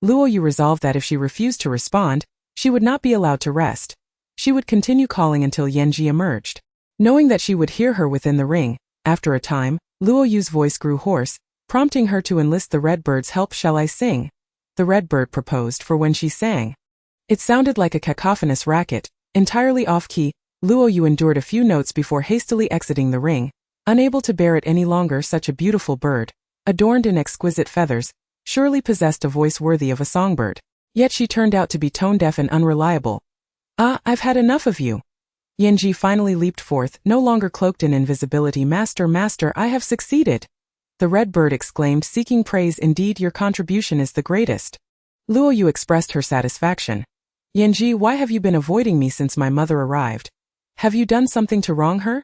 Luo Yu resolved that if she refused to respond, she would not be allowed to rest. She would continue calling until Yanji emerged. Knowing that she would hear her within the ring, after a time, Luo Yu's voice grew hoarse, prompting her to enlist the red bird's help. Shall I sing? The red bird proposed, for when she sang, it sounded like a cacophonous racket, entirely off-key. Luo Yu endured a few notes before hastily exiting the ring, unable to bear it any longer. Such a beautiful bird, adorned in exquisite feathers, surely possessed a voice worthy of a songbird. Yet she turned out to be tone-deaf and unreliable. Ah, I've had enough of you. Yanji finally leaped forth, no longer cloaked in invisibility. Master, I have succeeded. The red bird exclaimed, seeking praise. Indeed, your contribution is the greatest. Luo Yu expressed her satisfaction. Yanji, why have you been avoiding me since my mother arrived? Have you done something to wrong her?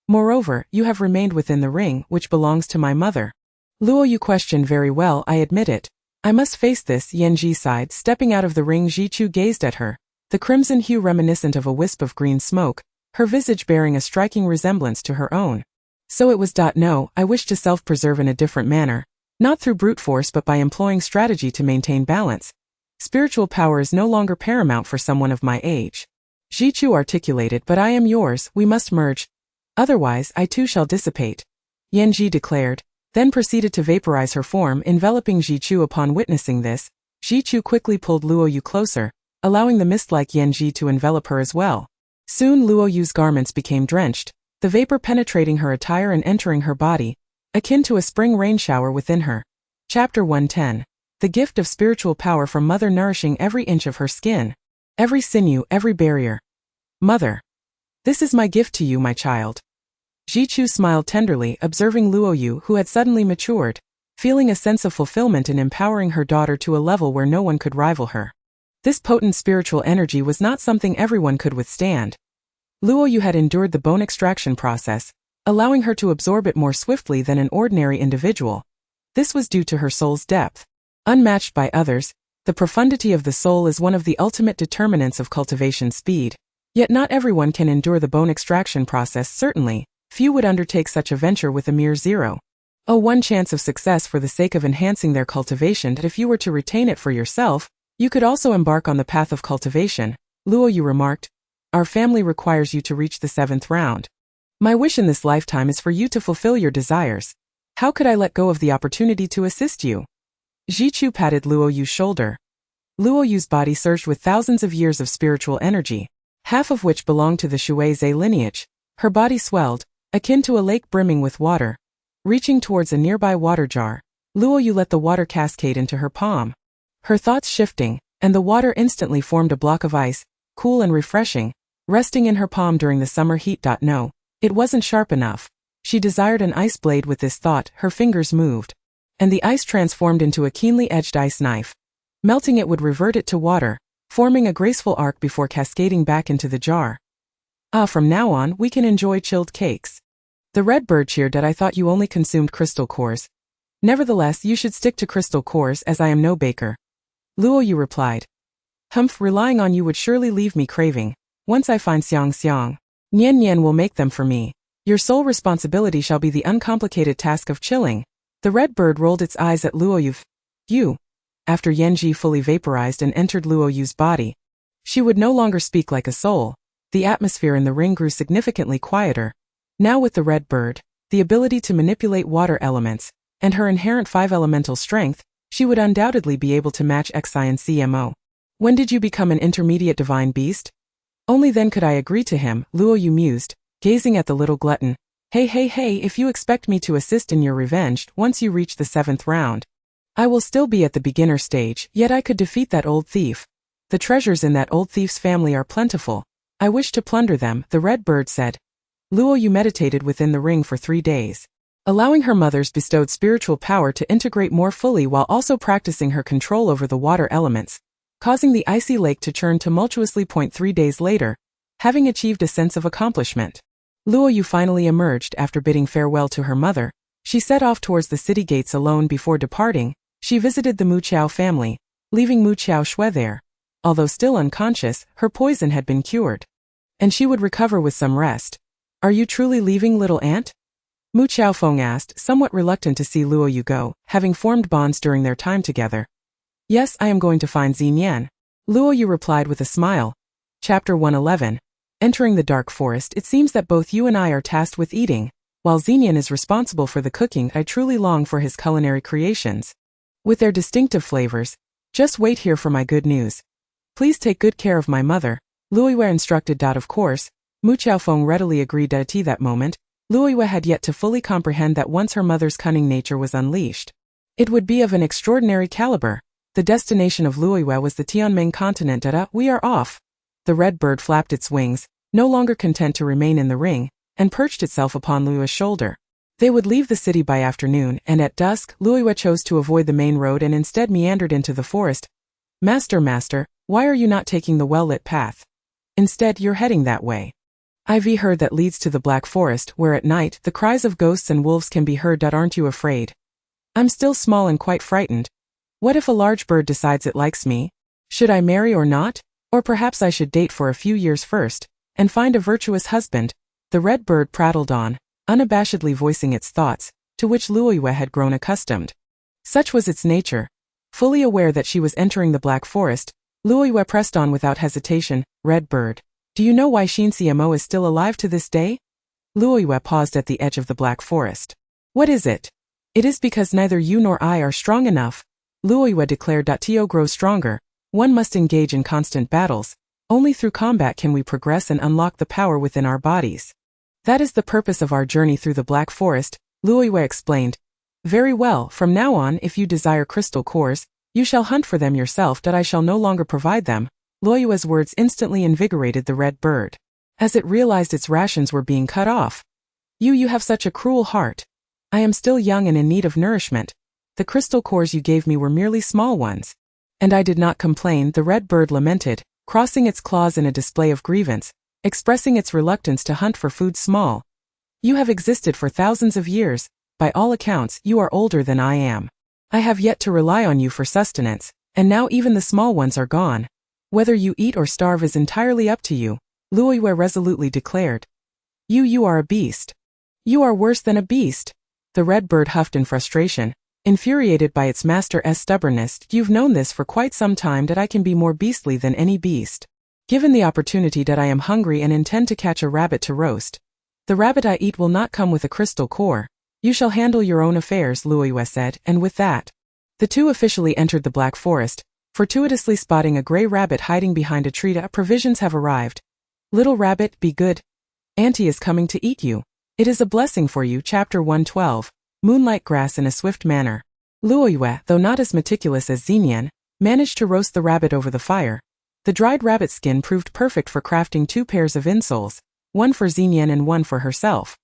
Moreover, you have remained within the ring, which belongs to my mother. Luo Yu questioned. Very well, I admit it. I must face this, Yanji sighed. Stepping out of the ring, Zhichu gazed at her, the crimson hue reminiscent of a wisp of green smoke, her visage bearing a striking resemblance to her own. So it was. No, I wish to self-preserve in a different manner, not through brute force but by employing strategy to maintain balance. Spiritual power is no longer paramount for someone of my age. Zhichu articulated. But I am yours, we must merge. Otherwise, I too shall dissipate. Yanji declared, then proceeded to vaporize her form, enveloping Zhichu. Upon witnessing this, Zhichu quickly pulled Luo Yu closer, allowing the mist-like Yanji to envelop her as well. Soon Luo Yu's garments became drenched, the vapor penetrating her attire and entering her body, akin to a spring rain shower within her. Chapter 110. The gift of spiritual power from Mother, nourishing every inch of her skin, every sinew, every barrier. Mother. This is my gift to you, my child. Zhichu smiled tenderly, observing Luo Yu, who had suddenly matured, feeling a sense of fulfillment in empowering her daughter to a level where no one could rival her. This potent spiritual energy was not something everyone could withstand. Luo Yu had endured the bone extraction process, allowing her to absorb it more swiftly than an ordinary individual. This was due to her soul's depth. Unmatched by others, the profundity of the soul is one of the ultimate determinants of cultivation speed. Yet not everyone can endure the bone extraction process. Certainly, few would undertake such a venture with a mere zero. One chance of success for the sake of enhancing their cultivation. If you were to retain it for yourself, you could also embark on the path of cultivation, Luo Yu remarked. Our family requires you to reach the 7th round. My wish in this lifetime is for you to fulfill your desires. How could I let go of the opportunity to assist you? Zhichu patted Luo Yu's shoulder. Luo Yu's body surged with thousands of years of spiritual energy, half of which belonged to the Shuizhe lineage. Her body swelled, akin to a lake brimming with water. Reaching towards a nearby water jar, Luo Yu let the water cascade into her palm. Her thoughts shifting, and the water instantly formed a block of ice, cool and refreshing, resting in her palm during the summer heat. No, it wasn't sharp enough. She desired an ice blade. With this thought, her fingers moved, and the ice transformed into a keenly edged ice knife. Melting it would revert it to water, forming a graceful arc before cascading back into the jar. From now on, we can enjoy chilled cakes. The red bird cheered. I thought you only consumed crystal cores. Nevertheless, you should stick to crystal cores, as I am no baker. Luo Yu replied. Relying on you would surely leave me craving. Once I find xiang, Nian will make them for me. Your sole responsibility shall be the uncomplicated task of chilling. The red bird rolled its eyes at Luo Yu. You. After Yanji fully vaporized and entered Luo Yu's body, she would no longer speak like a soul. The atmosphere in the ring grew significantly quieter. Now with the red bird, the ability to manipulate water elements, and her inherent 5-elemental strength, she would undoubtedly be able to match Xianxi. When did you become an intermediate divine beast? Only then could I agree to him, Luo Yu mused, gazing at the little glutton. Hey, if you expect me to assist in your revenge once you reach the 7th round, I will still be at the beginner stage, yet I could defeat that old thief. The treasures in that old thief's family are plentiful. I wish to plunder them, the red bird said. Luo Yu meditated within the ring for 3 days, allowing her mother's bestowed spiritual power to integrate more fully while also practicing her control over the water elements, causing the icy lake to churn tumultuously. 3 days later, having achieved a sense of accomplishment, Luo Yu finally emerged after bidding farewell to her mother. She set off towards the city gates alone. Before departing, she visited the Mu Qiao family, leaving Mu Qiao Shui there. Although still unconscious, her poison had been cured, and she would recover with some rest. Are you truly leaving, little aunt? Mu Qiaofeng asked, somewhat reluctant to see Luo Yu go, having formed bonds during their time together. Yes, I am going to find Xinyan. Luo Yu replied with a smile. Chapter 111. Entering the dark forest, it seems that both you and I are tasked with eating, while Xinyan is responsible for the cooking. I truly long for his culinary creations, with their distinctive flavors. Just wait here for my good news. Please take good care of my mother, Luo Yu instructed. Of course, Mu Qiaofeng readily agreed. At that moment, Luo Yu had yet to fully comprehend that once her mother's cunning nature was unleashed, it would be of an extraordinary caliber. The destination of Luo Yu was the Tianming continent. We are off. The red bird flapped its wings, no longer content to remain in the ring, and perched itself upon Luo Yu's shoulder. They would leave the city by afternoon, and at dusk, Luo Yu chose to avoid the main road and instead meandered into the forest. Master, why are you not taking the well-lit path? Instead, you're heading that way. I've heard that leads to the Black Forest, where at night, the cries of ghosts and wolves can be heard. Aren't you afraid? I'm still small and quite frightened. What if a large bird decides it likes me? Should I marry or not? Or perhaps I should date for a few years first, and find a virtuous husband? The red bird prattled on, unabashedly voicing its thoughts, to which Luo Yu had grown accustomed. Such was its nature. Fully aware that she was entering the Black Forest, Luo Yu pressed on without hesitation. Red bird, do you know why Xin Xiamo is still alive to this day? Luo Yu paused at the edge of the Black Forest. What is it? It is because neither you nor I are strong enough, Luo Yu declared. To grow stronger, one must engage in constant battles. Only through combat can we progress and unlock the power within our bodies. That is the purpose of our journey through the Black Forest, Luo Yu explained. Very well, from now on, if you desire crystal cores, you shall hunt for them yourself. I shall no longer provide them. Luo Yu's words instantly invigorated the red bird, as it realized its rations were being cut off. You have such a cruel heart. I am still young and in need of nourishment. The crystal cores you gave me were merely small ones. And I did not complain, the red bird lamented, crossing its claws in a display of grievance, expressing its reluctance to hunt for food small. You have existed for thousands of years. By all accounts, you are older than I am. I have yet to rely on you for sustenance, and now even the small ones are gone. Whether you eat or starve is entirely up to you, Luo Yu resolutely declared. You are a beast. You are worse than a beast. The red bird huffed in frustration, infuriated by its master's stubbornness. You've known this for quite some time, that I can be more beastly than any beast. Given the opportunity, that I am hungry and intend to catch a rabbit to roast. The rabbit I eat will not come with a crystal core. You shall handle your own affairs, Luo Yu said, and with that, the two officially entered the Black Forest, fortuitously spotting a gray rabbit hiding behind a tree. Provisions have arrived. Little rabbit, be good. Auntie is coming to eat you. It is a blessing for you. Chapter 112. Moonlight grass. In a swift manner, Luo Yu, though not as meticulous as Xinyan, managed to roast the rabbit over the fire. The dried rabbit skin proved perfect for crafting 2 pairs of insoles, one for Xinyan and one for herself.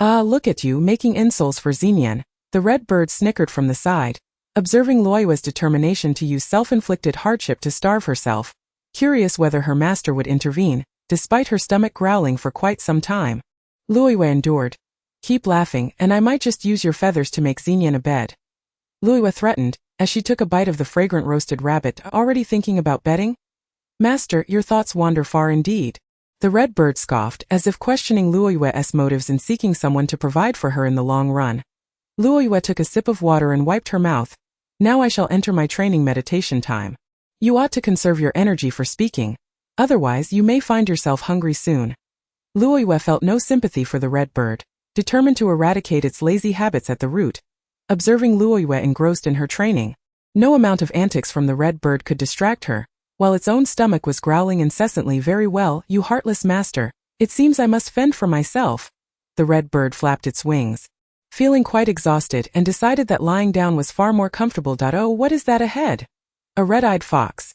Ah, look at you making insoles for Xinyan. The red bird snickered from the side, observing Luo Yu's determination to use self-inflicted hardship to starve herself, curious whether her master would intervene, despite her stomach growling for quite some time. Luo Yu endured. Keep laughing, and I might just use your feathers to make Xinyan a bed. Luo Yu threatened, as she took a bite of the fragrant roasted rabbit. Already thinking about bedding? Master, your thoughts wander far indeed. The red bird scoffed, as if questioning Luo Yu's motives in seeking someone to provide for her in the long run. Luo Yu took a sip of water and wiped her mouth. Now I shall enter my training meditation time. You ought to conserve your energy for speaking. Otherwise, you may find yourself hungry soon. Luo Yu felt no sympathy for the red bird, determined to eradicate its lazy habits at the root. Observing Luo Yu engrossed in her training, no amount of antics from the red bird could distract her. while its own stomach was growling incessantly. "Very well, you heartless master. It seems I must fend for myself." The red bird flapped its wings, feeling quite exhausted, and decided that lying down was far more comfortable. "Oh, what is that ahead?" A red-eyed fox.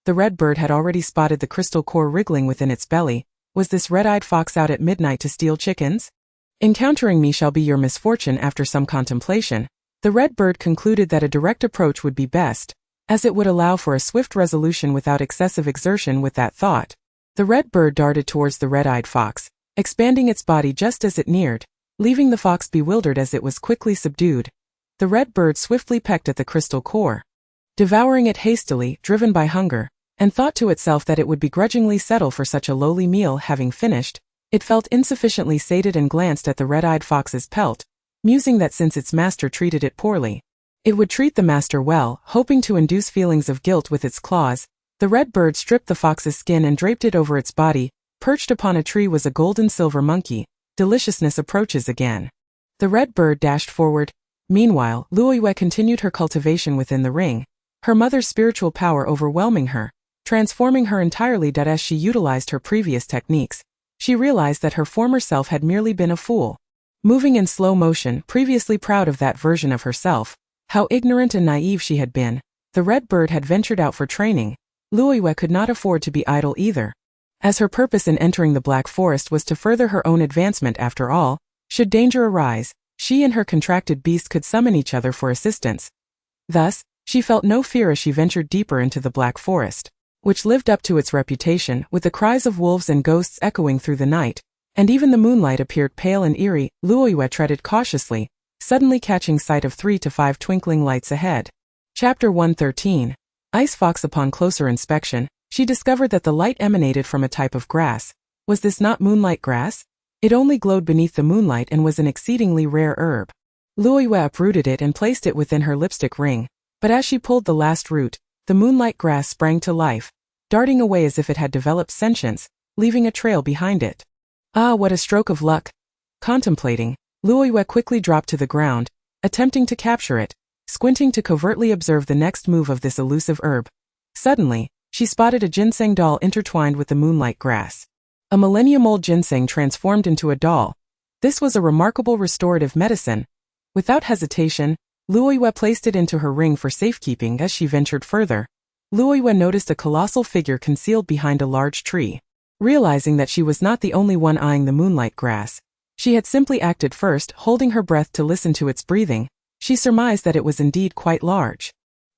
The red bird had already spotted the crystal core wriggling within its belly. Was this red-eyed fox out at midnight to steal chickens? "Encountering me shall be your misfortune." After some contemplation, the red bird concluded that a direct approach would be best, as it would allow for a swift resolution without excessive exertion. With that thought, the red bird darted towards the red-eyed fox, expanding its body just as it neared, leaving the fox bewildered as it was quickly subdued. The red bird swiftly pecked at the crystal core, devouring it hastily, driven by hunger, and thought to itself that it would begrudgingly settle for such a lowly meal. Having finished, it felt insufficiently sated and glanced at the red-eyed fox's pelt, musing that since its master treated it poorly, it would treat the master well. Hoping to induce feelings of guilt with its claws, the red bird stripped the fox's skin and draped it over its body. Perched upon a tree was a gold-and-silver monkey. Deliciousness approaches again. The red bird dashed forward. Meanwhile, Luoyue continued her cultivation within the ring, her mother's spiritual power overwhelming her, transforming her entirely. As she utilized her previous techniques, she realized that her former self had merely been a fool. Moving in slow motion, previously proud of that version of herself, how ignorant and naive she had been, the red bird had ventured out for training. Luoyue could not afford to be idle either, as her purpose in entering the Black Forest was to further her own advancement. After all, should danger arise, she and her contracted beast could summon each other for assistance. Thus, she felt no fear as she ventured deeper into the Black Forest, which lived up to its reputation, with the cries of wolves and ghosts echoing through the night, and even the moonlight appeared pale and eerie. Luoyue treaded cautiously, suddenly catching sight of 3 to 5 twinkling lights ahead. Chapter 113. Ice Fox. Upon closer inspection, she discovered that the light emanated from a type of grass. Was this not moonlight grass? It only glowed beneath the moonlight and was an exceedingly rare herb. Luoyue uprooted it and placed it within her lipstick ring, but as she pulled the last root, the moonlight grass sprang to life, darting away as if it had developed sentience, leaving a trail behind it. Ah, what a stroke of luck! Contemplating, Luoyue quickly dropped to the ground, attempting to capture it, squinting to covertly observe the next move of this elusive herb. Suddenly, she spotted a ginseng doll intertwined with the moonlight grass. A millennium-old ginseng transformed into a doll. This was a remarkable restorative medicine. Without hesitation, Luoyue placed it into her ring for safekeeping. As she ventured further, Luoyue noticed a colossal figure concealed behind a large tree. Realizing that she was not the only one eyeing the moonlight grass, she had simply acted first, holding her breath to listen to its breathing. She surmised that it was indeed quite large.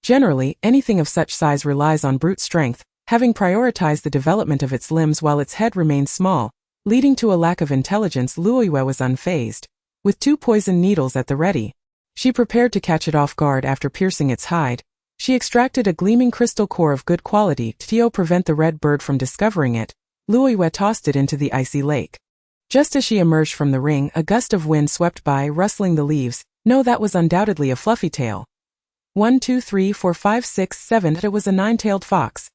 Generally, anything of such size relies on brute strength, having prioritized the development of its limbs while its head remained small, leading to a lack of intelligence. Luoyue was unfazed. With 2 poison needles at the ready, she prepared to catch it off guard. After piercing its hide, she extracted a gleaming crystal core of good quality. To prevent the red bird from discovering it, Luoyue tossed it into the icy lake. Just as she emerged from the ring, a gust of wind swept by, rustling the leaves. No, that was undoubtedly a fluffy tail. 1, 2, 3, 4, 5, 6, 7. It was a 9-tailed fox.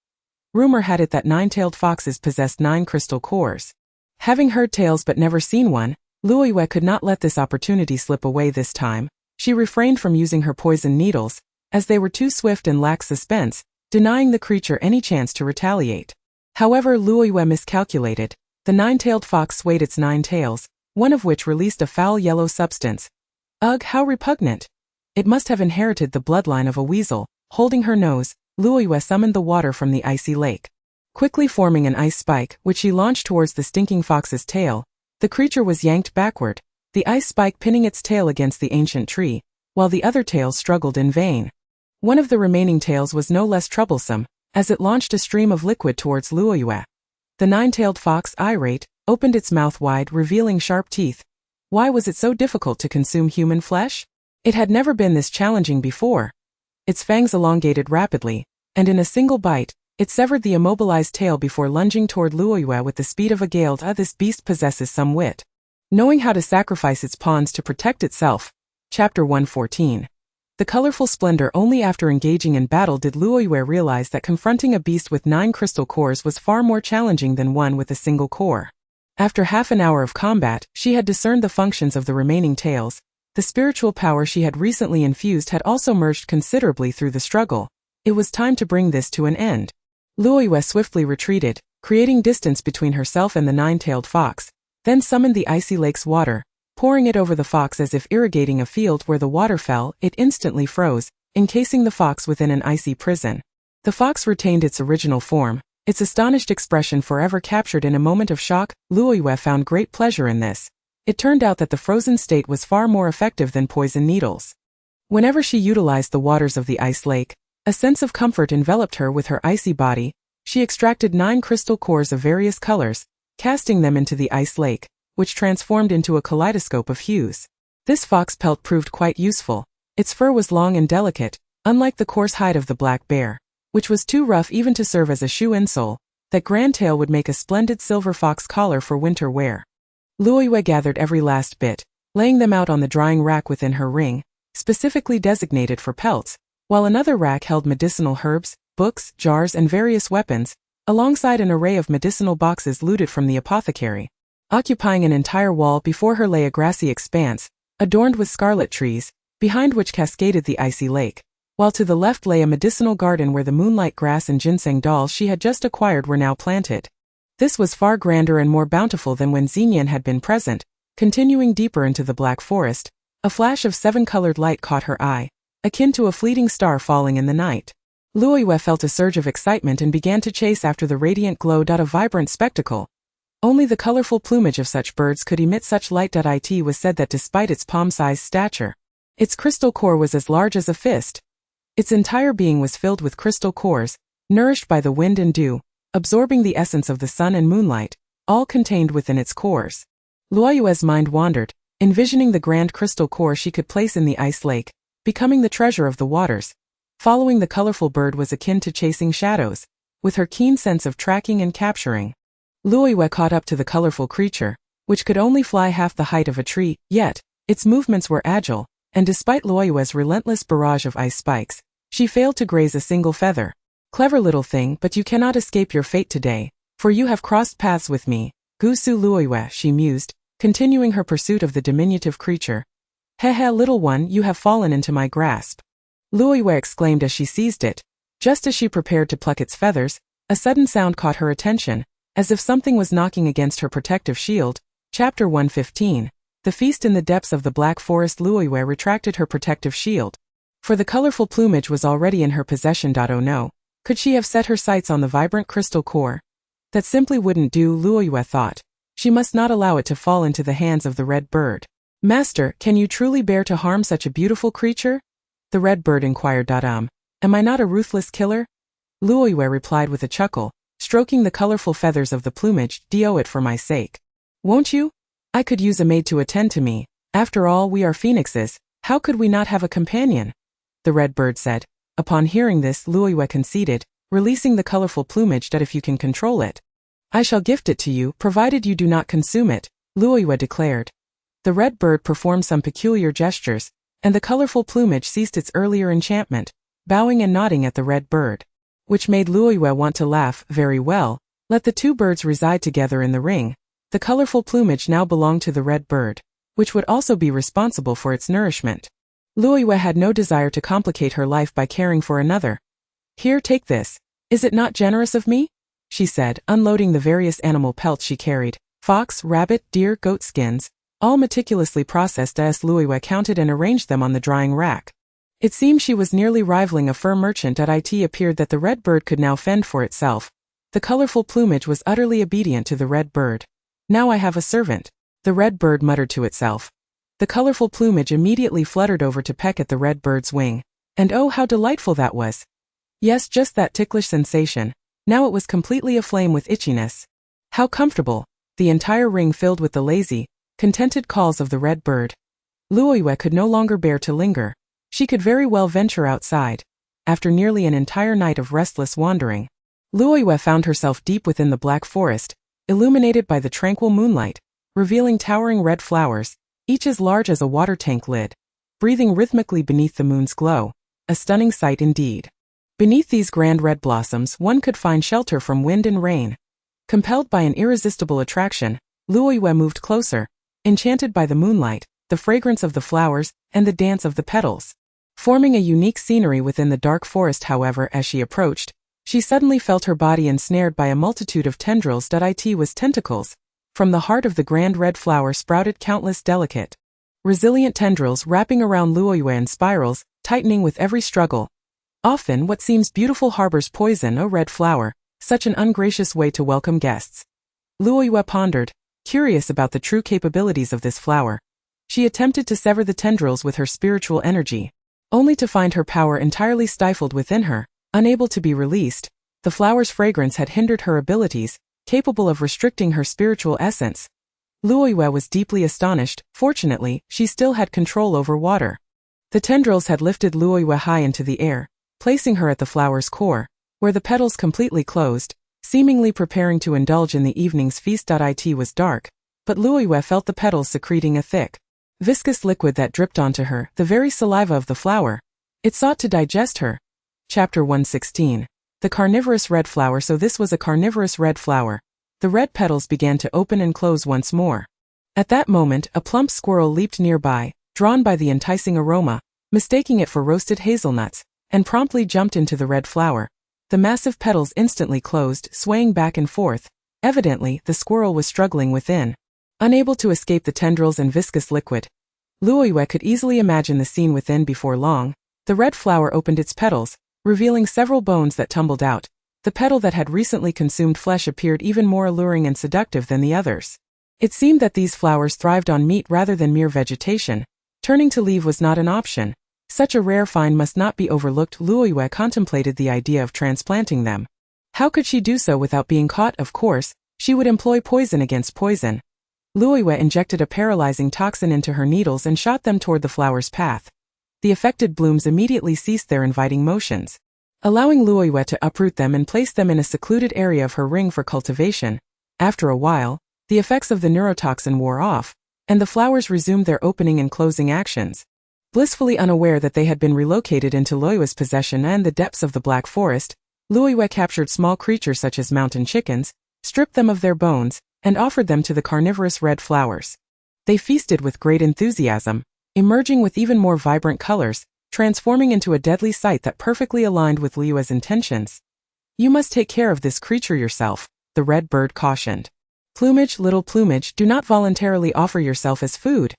Rumor had it that 9-tailed foxes possessed 9 crystal cores. Having heard tales but never seen one, Luoyue could not let this opportunity slip away this time. She refrained from using her poison needles, as they were too swift and lacked suspense, denying the creature any chance to retaliate. However, Luoyue miscalculated. The 9-tailed fox swayed its 9 tails, one of which released a foul yellow substance. Ugh, how repugnant! It must have inherited the bloodline of a weasel. Holding her nose, Luoyue summoned the water from the icy lake. Quickly forming an ice spike, which she launched towards the stinking fox's tail, the creature was yanked backward, the ice spike pinning its tail against the ancient tree, while the other tails struggled in vain. One of the remaining tails was no less troublesome, as it launched a stream of liquid towards Luoyue. The 9-tailed fox, irate, opened its mouth wide, revealing sharp teeth. Why was it so difficult to consume human flesh? It had never been this challenging before. Its fangs elongated rapidly, and in a single bite, it severed the immobilized tail before lunging toward Luoyue with the speed of a gale. This beast possesses some wit, knowing how to sacrifice its pawns to protect itself. Chapter 114. The colorful splendor. Only after engaging in battle did Luoyue realize that confronting a beast with 9 crystal cores was far more challenging than one with a single core. After half an hour of combat, she had discerned the functions of the remaining tails. The spiritual power she had recently infused had also merged considerably through the struggle. It was time to bring this to an end. Luoyue swiftly retreated, creating distance between herself and the nine-tailed fox, then summoned the icy lake's water, pouring it over the fox as if irrigating a field. Where the water fell, it instantly froze, encasing the fox within an icy prison. The fox retained its original form, its astonished expression forever captured in a moment of shock. Luoyue found great pleasure in this. It turned out that the frozen state was far more effective than poison needles. Whenever she utilized the waters of the ice lake, a sense of comfort enveloped her. With her icy body, she extracted 9 crystal cores of various colors, casting them into the ice lake, which transformed into a kaleidoscope of hues. This fox pelt proved quite useful. Its fur was long and delicate, unlike the coarse hide of the black bear, which was too rough even to serve as a shoe insole. That grand tail would make a splendid silver fox collar for winter wear. Luoyue gathered every last bit, laying them out on the drying rack within her ring, specifically designated for pelts, while another rack held medicinal herbs, books, jars, and various weapons, alongside an array of medicinal boxes looted from the apothecary. Occupying an entire wall before her lay a grassy expanse, adorned with scarlet trees, behind which cascaded the icy lake, while to the left lay a medicinal garden where the moonlight grass and ginseng dolls she had just acquired were now planted. This was far grander and more bountiful than when Xinyan had been present. Continuing deeper into the black forest, a flash of 7-colored light caught her eye, akin to a fleeting star falling in the night. Luoyue felt a surge of excitement and began to chase after the radiant glow. A vibrant spectacle. Only the colorful plumage of such birds could emit such light. It was said that despite its palm-sized stature, its crystal core was as large as a fist. Its entire being was filled with crystal cores, nourished by the wind and dew, absorbing the essence of the sun and moonlight, all contained within its cores. Luoyue's mind wandered, envisioning the grand crystal core she could place in the ice lake, becoming the treasure of the waters. Following the colorful bird was akin to chasing shadows, with her keen sense of tracking and capturing. Luoyue caught up to the colorful creature, which could only fly half the height of a tree, yet its movements were agile, and despite Luoyue's relentless barrage of ice spikes, she failed to graze a single feather. Clever little thing, but you cannot escape your fate today, for you have crossed paths with me, Gusu Luoyue, she mused, continuing her pursuit of the diminutive creature. Hehe, little one, you have fallen into my grasp. Luoyue exclaimed as she seized it. Just as she prepared to pluck its feathers, a sudden sound caught her attention, as if something was knocking against her protective shield. Chapter 115. The Feast in the Depths of the Black Forest. Luoyue retracted her protective shield, for the colorful plumage was already in her possession. Oh no, could she have set her sights on the vibrant crystal core? That simply wouldn't do, Luoyue thought. She must not allow it to fall into the hands of the red bird. Master, can you truly bear to harm such a beautiful creature? The red bird inquired. Am I not a ruthless killer? Luoyue replied with a chuckle, stroking the colorful feathers of the plumage. Do it for my sake. Won't you? I could use a maid to attend to me. After all, we are phoenixes. How could we not have a companion? The red bird said. Upon hearing this, Luoyue conceded, releasing the colorful plumage. If you can control it, I shall gift it to you, provided you do not consume it, Luoyue declared. The red bird performed some peculiar gestures, and the colorful plumage ceased its earlier enchantment, bowing and nodding at the red bird, which made Luoyue want to laugh. Very well, let the two birds reside together in the ring. The colorful plumage now belonged to the red bird, which would also be responsible for its nourishment. Luoyue had no desire to complicate her life by caring for another. Here, take this. Is it not generous of me? She said, unloading the various animal pelts she carried. Fox, rabbit, deer, goat skins, all meticulously processed as Luoyue counted and arranged them on the drying rack. It seemed she was nearly rivaling a fur merchant. It appeared that the red bird could now fend for itself. The colorful plumage was utterly obedient to the red bird. Now I have a servant, the red bird muttered to itself. The colorful plumage immediately fluttered over to peck at the red bird's wing. And oh, how delightful that was! Yes, just that ticklish sensation. Now it was completely aflame with itchiness. How comfortable! The entire ring filled with the lazy, contented calls of the red bird. Luoyue could no longer bear to linger. She could very well venture outside. After nearly an entire night of restless wandering, Luoyue found herself deep within the black forest, illuminated by the tranquil moonlight, revealing towering red flowers, each as large as a water tank lid, breathing rhythmically beneath the moon's glow. A stunning sight indeed. Beneath these grand red blossoms one could find shelter from wind and rain. Compelled by an irresistible attraction, Luoyue moved closer, enchanted by the moonlight, the fragrance of the flowers, and the dance of the petals. Forming a unique scenery within the dark forest. However, as she approached, She suddenly felt her body ensnared by a multitude of tendrils. It was tentacles. From the heart of the grand red flower sprouted countless delicate, resilient tendrils wrapping around Luoyue in spirals, tightening with every struggle. Often what seems beautiful harbors poison. A red flower, such an ungracious way to welcome guests. Luoyue pondered, curious about the true capabilities of this flower. She attempted to sever the tendrils with her spiritual energy, only to find her power entirely stifled within her, unable to be released. The flower's fragrance had hindered her abilities, capable of restricting her spiritual essence. Luoyue was deeply astonished. Fortunately, she still had control over water. The tendrils had lifted Luoyue high into the air, placing her at the flower's core, where the petals completely closed, seemingly preparing to indulge in the evening's feast. It was dark, but Luoyue felt the petals secreting a thick, viscous liquid that dripped onto her, the very saliva of the flower. It sought to digest her. Chapter 116. The carnivorous red flower. So this was a carnivorous red flower. The red petals began to open and close once more. At that moment, a plump squirrel leaped nearby, drawn by the enticing aroma, mistaking it for roasted hazelnuts, and promptly jumped into the red flower. The massive petals instantly closed, swaying back and forth. Evidently, the squirrel was struggling within, unable to escape the tendrils and viscous liquid. Luoyue could easily imagine the scene within. Before long, the red flower opened its petals, revealing several bones that tumbled out. The petal that had recently consumed flesh appeared even more alluring and seductive than the others. It seemed that these flowers thrived on meat rather than mere vegetation. Turning to leave was not an option. Such a rare find must not be overlooked. Luoyue contemplated the idea of transplanting them. How could she do so without being caught? Of course, she would employ poison against poison. Luoyue injected a paralyzing toxin into her needles and shot them toward the flower's path. The affected blooms immediately ceased their inviting motions, allowing Luoyue to uproot them and place them in a secluded area of her ring for cultivation. After a while, the effects of the neurotoxin wore off, and the flowers resumed their opening and closing actions. Blissfully unaware that they had been relocated into Luoyue's possession and the depths of the Black Forest, Luoyue captured small creatures such as mountain chickens, stripped them of their bones, and offered them to the carnivorous red flowers. They feasted with great enthusiasm, emerging with even more vibrant colors, transforming into a deadly sight that perfectly aligned with Luoyue's intentions. "You must take care of this creature yourself," the red bird cautioned. "Plumage, little plumage, do not voluntarily offer yourself as food."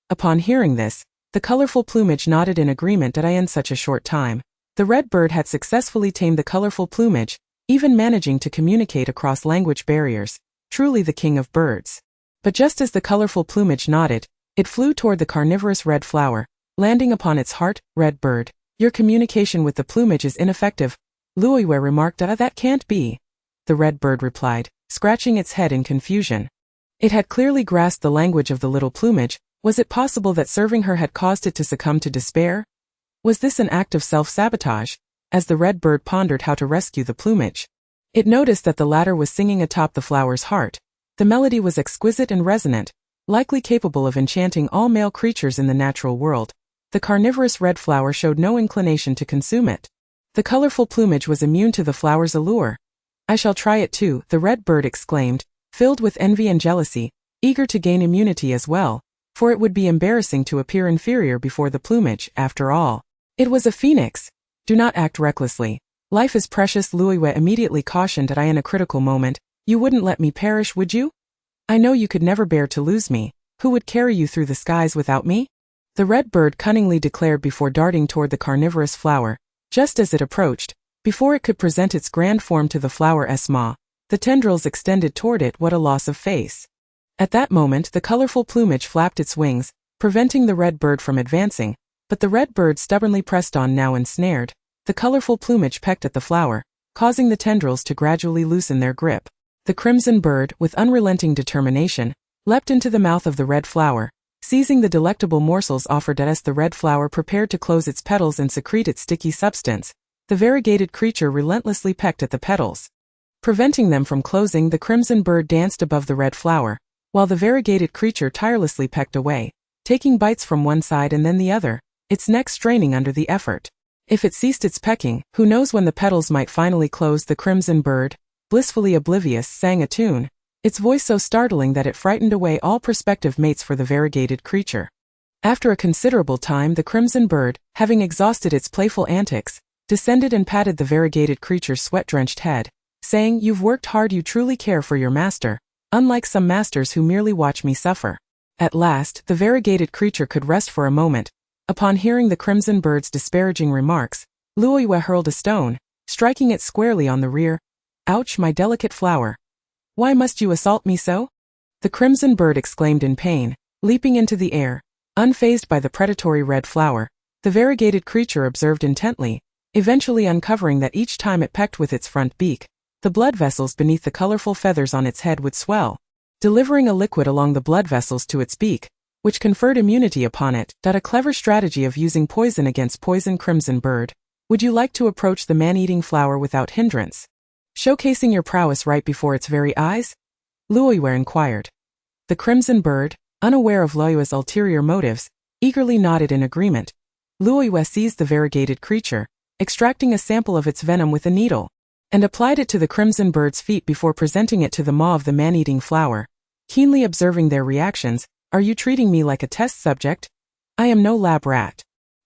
Upon hearing this, the colorful plumage nodded in agreement. In such a short time, the red bird had successfully tamed the colorful plumage, even managing to communicate across language barriers. Truly the king of birds. But just as the colorful plumage nodded, it flew toward the carnivorous red flower, landing upon its heart. "Red bird, your communication with the plumage is ineffective," Luoyue remarked. "That can't be," the red bird replied, scratching its head in confusion. It had clearly grasped the language of the little plumage. Was it possible that serving her had caused it to succumb to despair? Was this an act of self-sabotage? As the red bird pondered how to rescue the plumage, it noticed that the latter was singing atop the flower's heart. The melody was exquisite and resonant, likely capable of enchanting all male creatures in the natural world. The carnivorous red flower showed no inclination to consume it. The colorful plumage was immune to the flower's allure. "I shall try it too," the red bird exclaimed, filled with envy and jealousy, eager to gain immunity as well, for it would be embarrassing to appear inferior before the plumage. After all, it was a phoenix. "Do not act recklessly. Life is precious," Luoyue immediately cautioned. In a critical moment, "You wouldn't let me perish, would you? I know you could never bear to lose me. Who would carry you through the skies without me?" the red bird cunningly declared before darting toward the carnivorous flower. Just as it approached, before it could present its grand form to the flower's maw, the tendrils extended toward it. What a loss of face. At that moment the colorful plumage flapped its wings, preventing the red bird from advancing, but the red bird stubbornly pressed on. Now ensnared, the colorful plumage pecked at the flower, causing the tendrils to gradually loosen their grip. The crimson bird, with unrelenting determination, leapt into the mouth of the red flower, seizing the delectable morsels offered. As the red flower prepared to close its petals and secrete its sticky substance, the variegated creature relentlessly pecked at the petals. Preventing them from closing, the crimson bird danced above the red flower, while the variegated creature tirelessly pecked away, taking bites from one side and then the other, its neck straining under the effort. If it ceased its pecking, who knows when the petals might finally close. The crimson bird, blissfully oblivious, sang a tune, its voice so startling that it frightened away all prospective mates for the variegated creature. After a considerable time, the crimson bird, having exhausted its playful antics, descended and patted the variegated creature's sweat-drenched head, saying, "You've worked hard, you truly care for your master, unlike some masters who merely watch me suffer." At last, the variegated creature could rest for a moment. Upon hearing the crimson bird's disparaging remarks, Luoyue hurled a stone, striking it squarely on the rear. "Ouch, my delicate flower. Why must you assault me so?" The crimson bird exclaimed in pain, leaping into the air. Unfazed by the predatory red flower, the variegated creature observed intently, eventually uncovering that each time it pecked with its front beak, the blood vessels beneath the colorful feathers on its head would swell, delivering a liquid along the blood vessels to its beak, which conferred immunity upon it. A clever strategy of using poison against poison. Crimson bird, would you like to approach the man-eating flower without hindrance, showcasing your prowess right before its very eyes? Luoyue inquired. The crimson bird, unaware of Luoyue's ulterior motives, eagerly nodded in agreement. Luoyue seized the variegated creature, extracting a sample of its venom with a needle, and applied it to the crimson bird's feet before presenting it to the maw of the man-eating flower. Keenly observing their reactions, "Are you treating me like a test subject? I am no lab rat."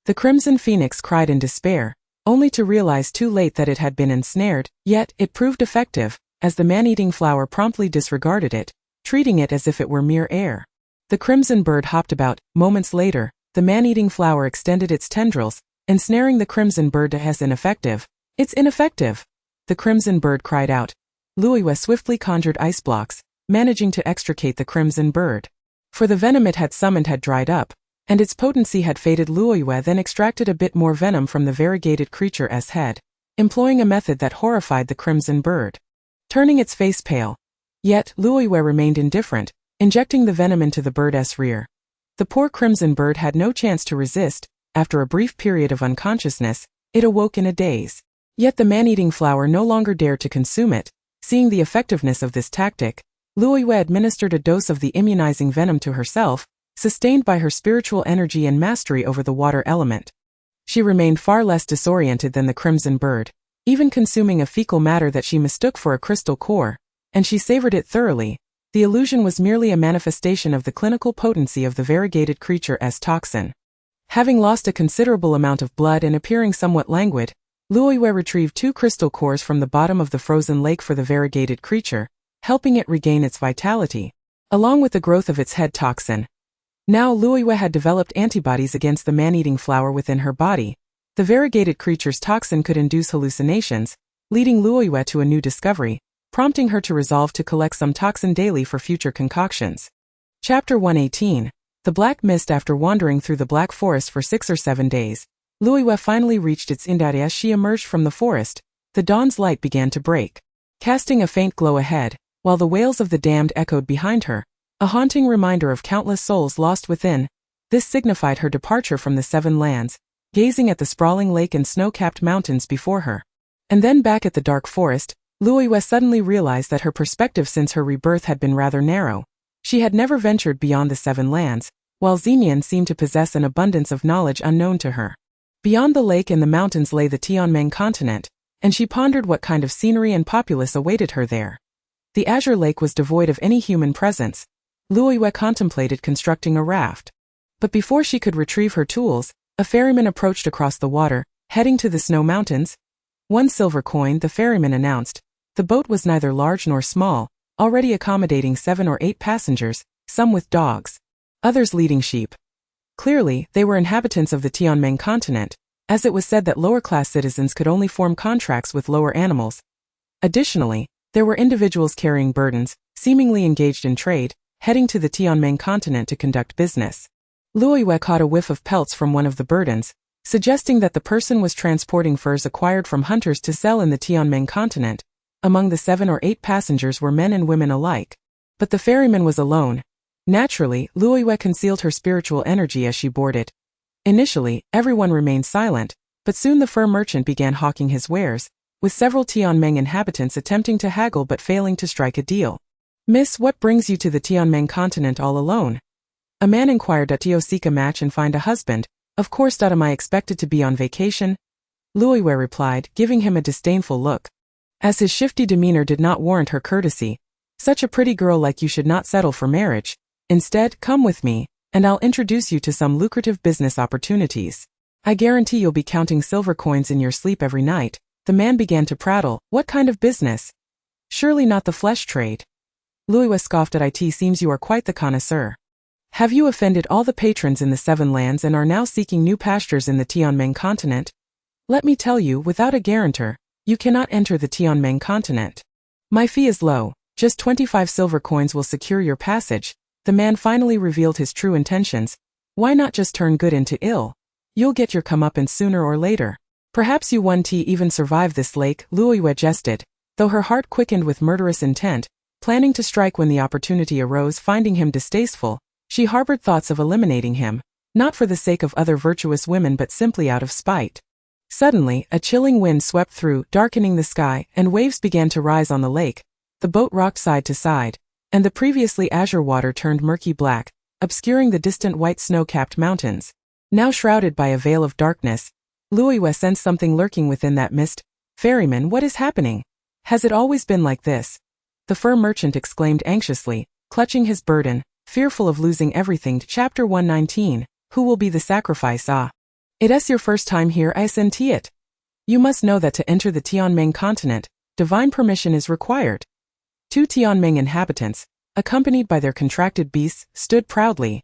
The crimson phoenix cried in despair, only to realize too late that it had been ensnared, yet it proved effective, as the man-eating flower promptly disregarded it, treating it as if it were mere air. The crimson bird hopped about. Moments later, the man-eating flower extended its tendrils, ensnaring the crimson bird as ineffective. "It's ineffective!" The crimson bird cried out. Luoyue swiftly conjured ice blocks, managing to extricate the crimson bird. For the venom it had summoned had dried up, and its potency had faded. Luoyue then extracted a bit more venom from the variegated creature's head, employing a method that horrified the crimson bird, turning its face pale. Yet, Luoyue remained indifferent, injecting the venom into the bird's rear. The poor crimson bird had no chance to resist. After a brief period of unconsciousness, it awoke in a daze. Yet the man-eating flower no longer dared to consume it. Seeing the effectiveness of this tactic, Luoyue administered a dose of the immunizing venom to herself, sustained by her spiritual energy and mastery over the water element. She remained far less disoriented than the crimson bird, even consuming a fecal matter that she mistook for a crystal core, and she savored it thoroughly. The illusion was merely a manifestation of the clinical potency of the variegated creature's toxin. Having lost a considerable amount of blood and appearing somewhat languid, Luoyue retrieved 2 crystal cores from the bottom of the frozen lake for the variegated creature, helping it regain its vitality, along with the growth of its head toxin. Now Luoyue had developed antibodies against the man-eating flower within her body. The variegated creature's toxin could induce hallucinations, leading Luoyue to a new discovery, prompting her to resolve to collect some toxin daily for future concoctions. Chapter 118. The Black Mist. After wandering through the Black Forest for 6 or 7 days, Luoyue finally reached its end. As she emerged from the forest, the dawn's light began to break, casting a faint glow ahead, while the wails of the damned echoed behind her, a haunting reminder of countless souls lost within. This signified her departure from the 7 lands, gazing at the sprawling lake and snow-capped mountains before her. And then back at the dark forest, Luoyue suddenly realized that her perspective since her rebirth had been rather narrow. She had never ventured beyond the 7 lands, while Xenian seemed to possess an abundance of knowledge unknown to her. Beyond the lake and the mountains lay the Tianmeng continent, and she pondered what kind of scenery and populace awaited her there. The azure lake was devoid of any human presence. Luoyue contemplated constructing a raft. But before she could retrieve her tools, a ferryman approached across the water, heading to the snow mountains. 1 silver coin, the ferryman announced. The boat was neither large nor small, already accommodating 7 or 8 passengers, some with dogs, others leading sheep. Clearly, they were inhabitants of the Tianmeng continent, as it was said that lower-class citizens could only form contracts with lower animals. Additionally, there were individuals carrying burdens, seemingly engaged in trade, heading to the Tianmeng continent to conduct business. Luoyue caught a whiff of pelts from one of the burdens, suggesting that the person was transporting furs acquired from hunters to sell in the Tianmeng continent. Among the 7 or 8 passengers were men and women alike. But the ferryman was alone. Naturally, Luoyue concealed her spiritual energy as she boarded. Initially, everyone remained silent, but soon the fur merchant began hawking his wares, with several Tianmeng inhabitants attempting to haggle but failing to strike a deal. "Miss, what brings you to the Tianmeng continent all alone?" A man inquired. "To seek a match and find a husband. Of course. Am I expected to be on vacation?" Luoyue replied, giving him a disdainful look. As his shifty demeanor did not warrant her courtesy. "Such a pretty girl like you should not settle for marriage. Instead, come with me, and I'll introduce you to some lucrative business opportunities." I guarantee you'll be counting silver coins in your sleep every night. The man began to prattle. What kind of business? Surely not the flesh trade. Luiwe scoffed at it. Seems you are quite the connoisseur. Have you offended all the patrons in the Seven Lands and are now seeking new pastures in the Tianmeng continent? Let me tell you, without a guarantor, you cannot enter the Tianmeng continent. My fee is low, just 25 silver coins will secure your passage. The man finally revealed his true intentions. Why not just turn good into ill? You'll get your comeuppance sooner or later. Perhaps you won't even survive this lake, Luiwe jested, though her heart quickened with murderous intent, planning to strike when the opportunity arose. Finding him distasteful, she harbored thoughts of eliminating him, not for the sake of other virtuous women but simply out of spite. Suddenly, a chilling wind swept through, darkening the sky, and waves began to rise on the lake. The boat rocked side to side, and the previously azure water turned murky black, obscuring the distant white snow-capped mountains. Now shrouded by a veil of darkness, Luiwe sensed something lurking within that mist. Ferryman, what is happening? Has it always been like this? The fur merchant exclaimed anxiously, clutching his burden, fearful of losing everything. Chapter 119, Who will be the sacrifice? It is your first time here, isn't it? You must know that to enter the Tianmeng continent, divine permission is required. 2 Tianmeng inhabitants, accompanied by their contracted beasts, stood proudly.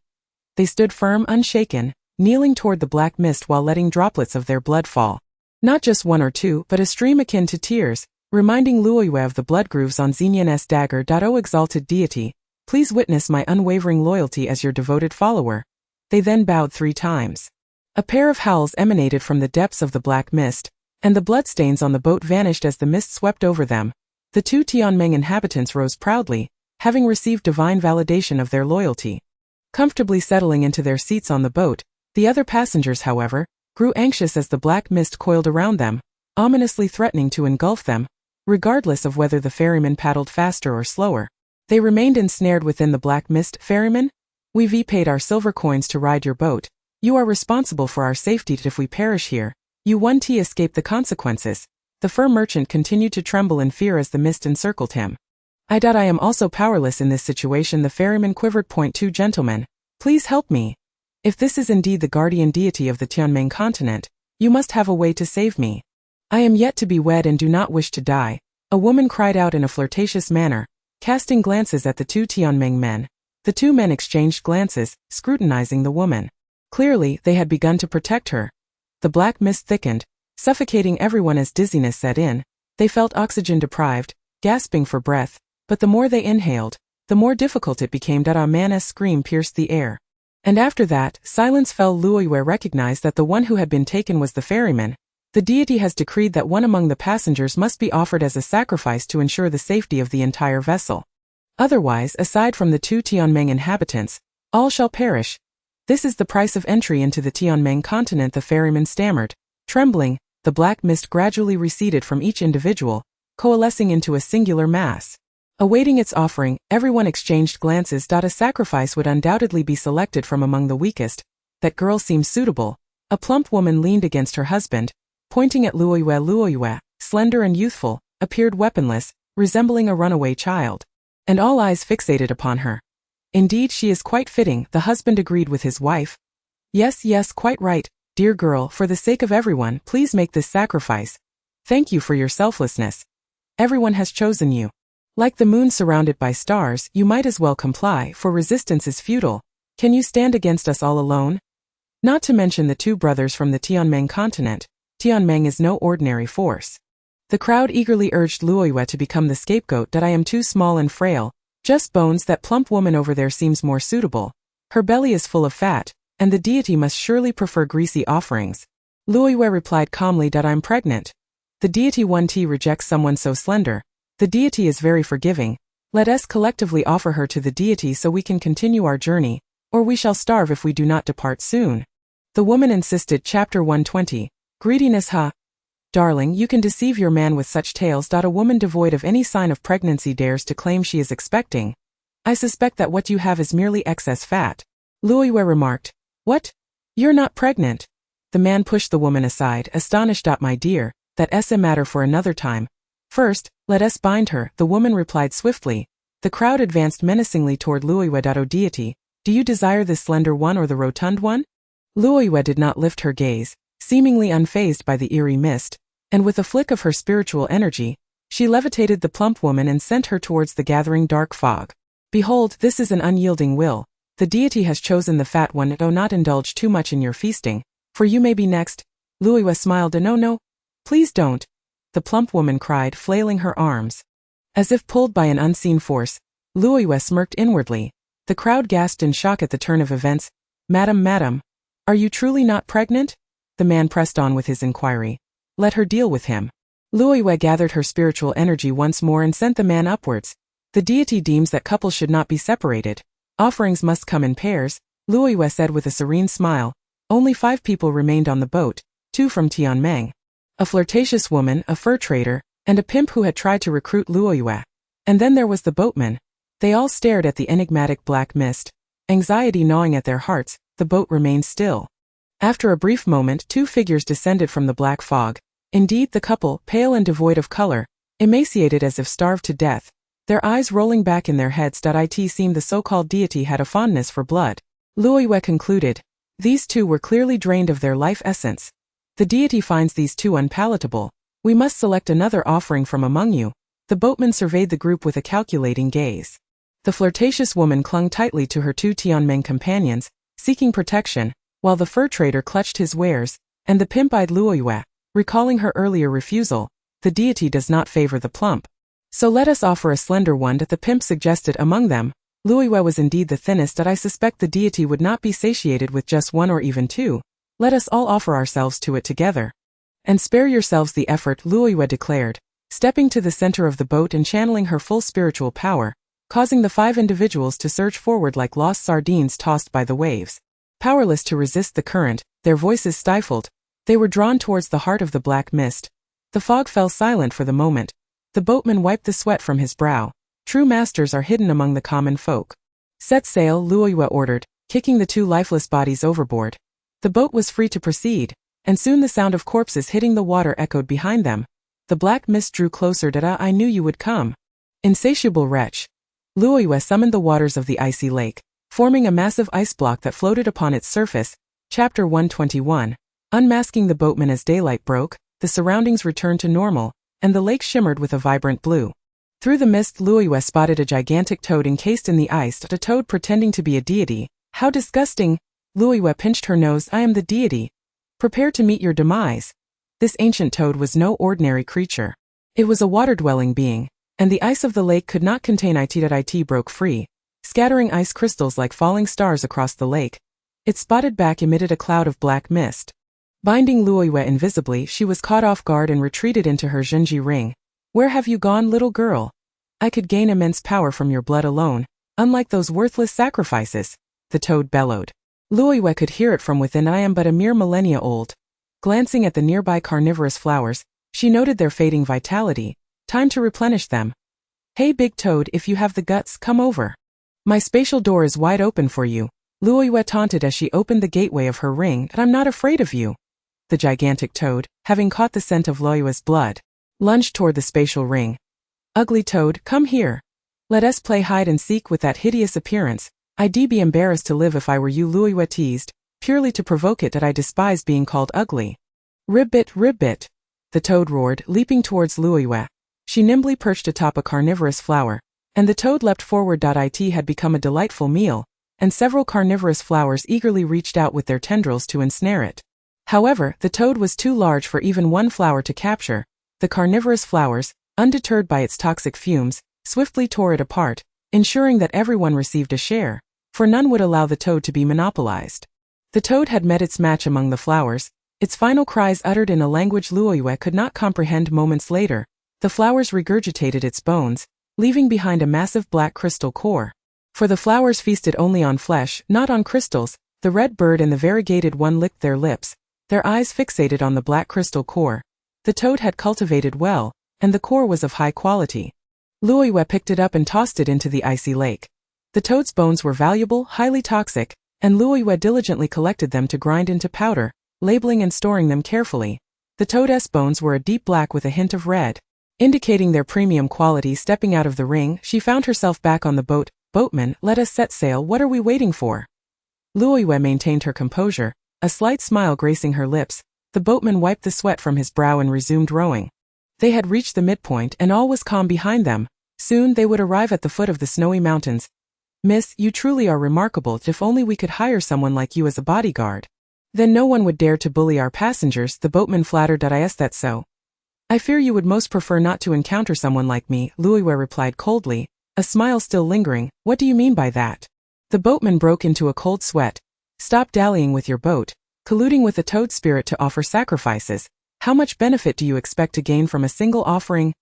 They stood firm, unshaken, kneeling toward the black mist while letting droplets of their blood fall. Not just one or two, but a stream akin to tears, reminding Luiwe of the blood grooves on Xenian's dagger. O exalted deity, please witness my unwavering loyalty as your devoted follower. They then bowed 3 times. A pair of howls emanated from the depths of the black mist, and the bloodstains on the boat vanished as the mist swept over them. The 2 Tianmeng inhabitants rose proudly, having received divine validation of their loyalty. Comfortably settling into their seats on the boat, the other passengers, however, grew anxious as the black mist coiled around them, ominously threatening to engulf them, regardless of whether the ferryman paddled faster or slower. They remained ensnared within the black mist. Ferryman, we've paid our silver coins to ride your boat. You are responsible for our safety. If we perish here, you won't escape the consequences. The fur merchant continued to tremble in fear as the mist encircled him. I am also powerless in this situation. The ferryman quivered. 2 Gentlemen, please help me. If this is indeed the guardian deity of the Tianmeng continent, you must have a way to save me. I am yet to be wed and do not wish to die, a woman cried out in a flirtatious manner, casting glances at the 2 Tianmeng men. The 2 men exchanged glances, scrutinizing the woman. Clearly, they had begun to protect her. The black mist thickened, suffocating everyone as dizziness set in. They felt oxygen deprived, gasping for breath, but the more they inhaled, the more difficult it became. A man's scream pierced the air. And after that, silence fell. Luiwe recognized that the one who had been taken was the ferryman. The deity has decreed that one among the passengers must be offered as a sacrifice to ensure the safety of the entire vessel. Otherwise, aside from the 2 Tianmeng inhabitants, all shall perish. This is the price of entry into the Tianmeng continent, the ferryman stammered. Trembling, the black mist gradually receded from each individual, coalescing into a singular mass. Awaiting its offering, everyone exchanged glances. A sacrifice would undoubtedly be selected from among the weakest. That girl seems suitable. A plump woman leaned against her husband, pointing at Luiwe. Luiwe, slender and youthful, appeared weaponless, resembling a runaway child. And all eyes fixated upon her. Indeed, she is quite fitting, the husband agreed with his wife. Yes, quite right, dear girl, for the sake of everyone, please make this sacrifice. Thank you for your selflessness. Everyone has chosen you. Like the moon surrounded by stars, you might as well comply, for resistance is futile. Can you stand against us all alone? Not to mention the 2 brothers from the Tianmeng continent. Tianmeng is no ordinary force. The crowd eagerly urged Luiwe to become the scapegoat. I am too small and frail. Just bones. That plump woman over there seems more suitable. Her belly is full of fat, and the deity must surely prefer greasy offerings. Luiwe replied calmly. I'm pregnant. The deity won't reject someone so slender. The deity is very forgiving. Let us collectively offer her to the deity so we can continue our journey, or we shall starve if we do not depart soon. The woman insisted. Chapter 120, Greediness. Darling, you can deceive your man with such tales. A woman devoid of any sign of pregnancy dares to claim she is expecting. I suspect that what you have is merely excess fat. Luiwe remarked. What? You're not pregnant? The man pushed the woman aside, astonished. My dear, that's a matter for another time. First, let us bind her, the woman replied swiftly. The crowd advanced menacingly toward Luiwe. O deity, do you desire this slender one or the rotund one? Luiwe did not lift her gaze, Seemingly unfazed by the eerie mist, and with a flick of her spiritual energy, she levitated the plump woman and sent her towards the gathering dark fog. Behold, this is an unyielding will. The deity has chosen the fat one. Do not indulge too much in your feasting, for you may be next. Luoyue smiled. No, please don't, the plump woman cried, flailing her arms. As if pulled by an unseen force, Luoyue smirked inwardly. The crowd gasped in shock at the turn of events. Madam, are you truly not pregnant? The man pressed on with his inquiry. Let her deal with him. Luoyue gathered her spiritual energy once more and sent the man upwards. The deity deems that couples should not be separated. Offerings must come in pairs, Luoyue said with a serene smile. Only 5 people remained on the boat, 2 from Tianmeng. A flirtatious woman, a fur trader, and a pimp who had tried to recruit Luoyue. And then there was the boatman. They all stared at the enigmatic black mist. Anxiety gnawing at their hearts, the boat remained still. After a brief moment, 2 figures descended from the black fog. Indeed, the couple, pale and devoid of color, emaciated as if starved to death, their eyes rolling back in their heads. It seemed the so-called deity had a fondness for blood. Luoyue concluded. These 2 were clearly drained of their life essence. The deity finds these 2 unpalatable. We must select another offering from among you. The boatman surveyed the group with a calculating gaze. The flirtatious woman clung tightly to her 2 Tianmeng companions, seeking protection, while the fur trader clutched his wares, and the pimp eyed Luoyue, recalling her earlier refusal. The deity does not favor the plump. So let us offer a slender one, that the pimp suggested. Among them, Luoyue was indeed the thinnest. I suspect the deity would not be satiated with just 1 or even 2. Let us all offer ourselves to it together. And spare yourselves the effort, Luoyue declared, stepping to the center of the boat and channeling her full spiritual power, causing the 5 individuals to surge forward like lost sardines tossed by the waves. Powerless to resist the current, their voices stifled, they were drawn towards the heart of the black mist. The fog fell silent for the moment. The boatman wiped the sweat from his brow. True masters are hidden among the common folk. Set sail, Luoyue ordered, kicking the 2 lifeless bodies overboard. The boat was free to proceed, and soon the sound of corpses hitting the water echoed behind them. The black mist drew closer. I knew you would come. Insatiable wretch. Luoyue summoned the waters of the icy lake, forming a massive ice block that floated upon its surface. Chapter 121. Unmasking the boatman. As daylight broke, the surroundings returned to normal, and the lake shimmered with a vibrant blue. Through the mist, Luoyue spotted a gigantic toad encased in the ice, a toad pretending to be a deity. How disgusting! Luoyue pinched her nose. I am the deity. Prepare to meet your demise. This ancient toad was no ordinary creature. It was a water-dwelling being, and the ice of the lake could not contain it. It broke free, scattering ice crystals like falling stars across the lake. Its spotted back emitted a cloud of black mist. Binding Luoyue invisibly, she was caught off guard and retreated into her Zhenji ring. Where have you gone, little girl? I could gain immense power from your blood alone, unlike those worthless sacrifices, the toad bellowed. Luoyue could hear it from within. I am but a mere millennia old. Glancing at the nearby carnivorous flowers, she noted their fading vitality. Time to replenish them. Hey big toad, if you have the guts, come over. My spatial door is wide open for you, Luoyue taunted as she opened the gateway of her ring. I'm not afraid of you. The gigantic toad, having caught the scent of Luoyue's blood, lunged toward the spatial ring. Ugly toad, come here. Let us play hide and seek with that hideous appearance. I'd be embarrassed to live if I were you, Luoyue teased, purely to provoke it. That I despise being called ugly. Ribbit, the toad roared, leaping towards Luoyue. She nimbly perched atop a carnivorous flower, and the toad leapt forward. It had become a delightful meal, and several carnivorous flowers eagerly reached out with their tendrils to ensnare it. However, the toad was too large for even one flower to capture. The carnivorous flowers, undeterred by its toxic fumes, swiftly tore it apart, ensuring that everyone received a share, for none would allow the toad to be monopolized. The toad had met its match among the flowers, its final cries uttered in a language Luoyue could not comprehend. Moments later, the flowers regurgitated its bones, leaving behind a massive black crystal core. For the flowers feasted only on flesh, not on crystals. The red bird and the variegated one licked their lips, their eyes fixated on the black crystal core. The toad had cultivated well, and the core was of high quality. Luoyue picked it up and tossed it into the icy lake. The toad's bones were valuable, highly toxic, and Luoyue diligently collected them to grind into powder, labeling and storing them carefully. The toad's bones were a deep black with a hint of red, indicating their premium quality. Stepping out of the ring, she found herself back on the boat. Boatman, let us set sail. What are we waiting for? Luoyue maintained her composure, a slight smile gracing her lips. The The boatman wiped the sweat from his brow and resumed rowing. They had reached the midpoint and all was calm behind them. Soon they would arrive at the foot of the snowy mountains. "Miss, you truly are remarkable. If only we could hire someone like you as a bodyguard. Then no one would dare to bully our passengers," the boatman flattered. "Is that so? I fear you would most prefer not to encounter someone like me," Luiwe replied coldly, a smile still lingering. "What do you mean by that?" The boatman broke into a cold sweat. "Stop dallying with your boat, colluding with the toad spirit to offer sacrifices. How much benefit do you expect to gain from a single offering?"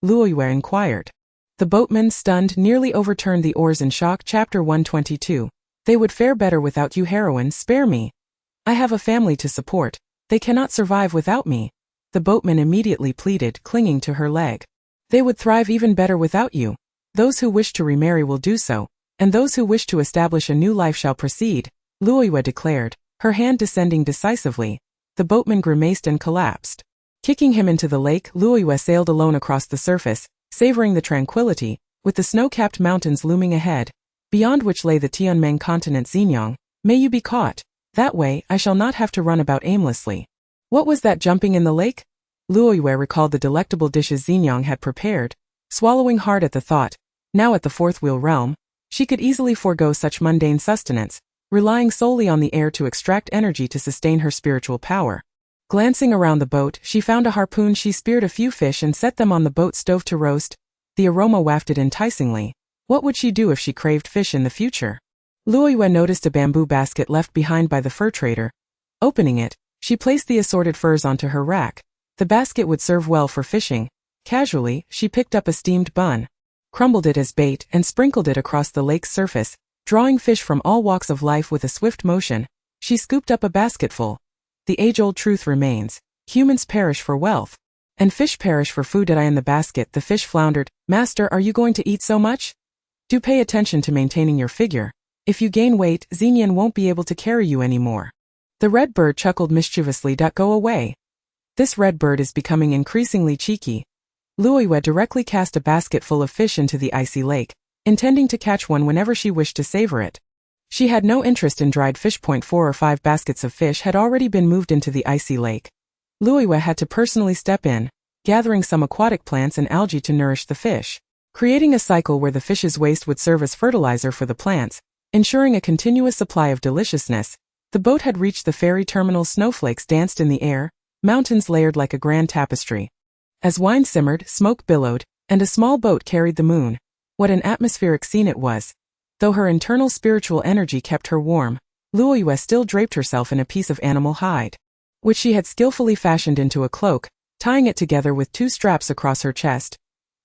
Luiwe inquired. The boatman, stunned, nearly overturned the oars in shock. Chapter 122. "They would fare better without you, heroine. Spare me. I have a family to support. They cannot survive without me," the boatman immediately pleaded, clinging to her leg. "They would thrive even better without you. Those who wish to remarry will do so, and those who wish to establish a new life shall proceed," Luiwe declared, her hand descending decisively. The boatman grimaced and collapsed. Kicking him into the lake, Luiwe sailed alone across the surface, savoring the tranquility, with the snow-capped mountains looming ahead, beyond which lay the Tianmeng continent. "Xinjiang, may you be caught. That way, I shall not have to run about aimlessly." What was that jumping in the lake? Luiwe recalled the delectable dishes Xinjiang had prepared, swallowing hard at the thought. Now at the fourth wheel realm, she could easily forego such mundane sustenance, relying solely on the air to extract energy to sustain her spiritual power. Glancing around the boat, she found a harpoon. She speared a few fish and set them on the boat stove to roast. The aroma wafted enticingly. What would she do if she craved fish in the future? Luiwe noticed a bamboo basket left behind by the fur trader. Opening it, she placed the assorted furs onto her rack. The basket would serve well for fishing. Casually, she picked up a steamed bun, crumbled it as bait, and sprinkled it across the lake's surface. Drawing fish from all walks of life with a swift motion, she scooped up a basketful. The age-old truth remains: humans perish for wealth, and fish perish for food. In the basket, the fish floundered. "Master, are you going to eat so much? Do pay attention to maintaining your figure. If you gain weight, Xinyan won't be able to carry you anymore." The red bird chuckled mischievously. "Go away. This red bird is becoming increasingly cheeky." Luiwe directly cast a basket full of fish into the icy lake, intending to catch one whenever she wished to savor it. She had no interest in dried fish. 4 or 5 baskets of fish had already been moved into the icy lake. Luiwe had to personally step in, gathering some aquatic plants and algae to nourish the fish, creating a cycle where the fish's waste would serve as fertilizer for the plants, ensuring a continuous supply of deliciousness. The boat had reached the ferry terminal. Snowflakes danced in the air, mountains layered like a grand tapestry. As wine simmered, smoke billowed, and a small boat carried the moon. What an atmospheric scene it was. Though her internal spiritual energy kept her warm, Luiwe still draped herself in a piece of animal hide, which she had skillfully fashioned into a cloak, tying it together with 2 straps across her chest.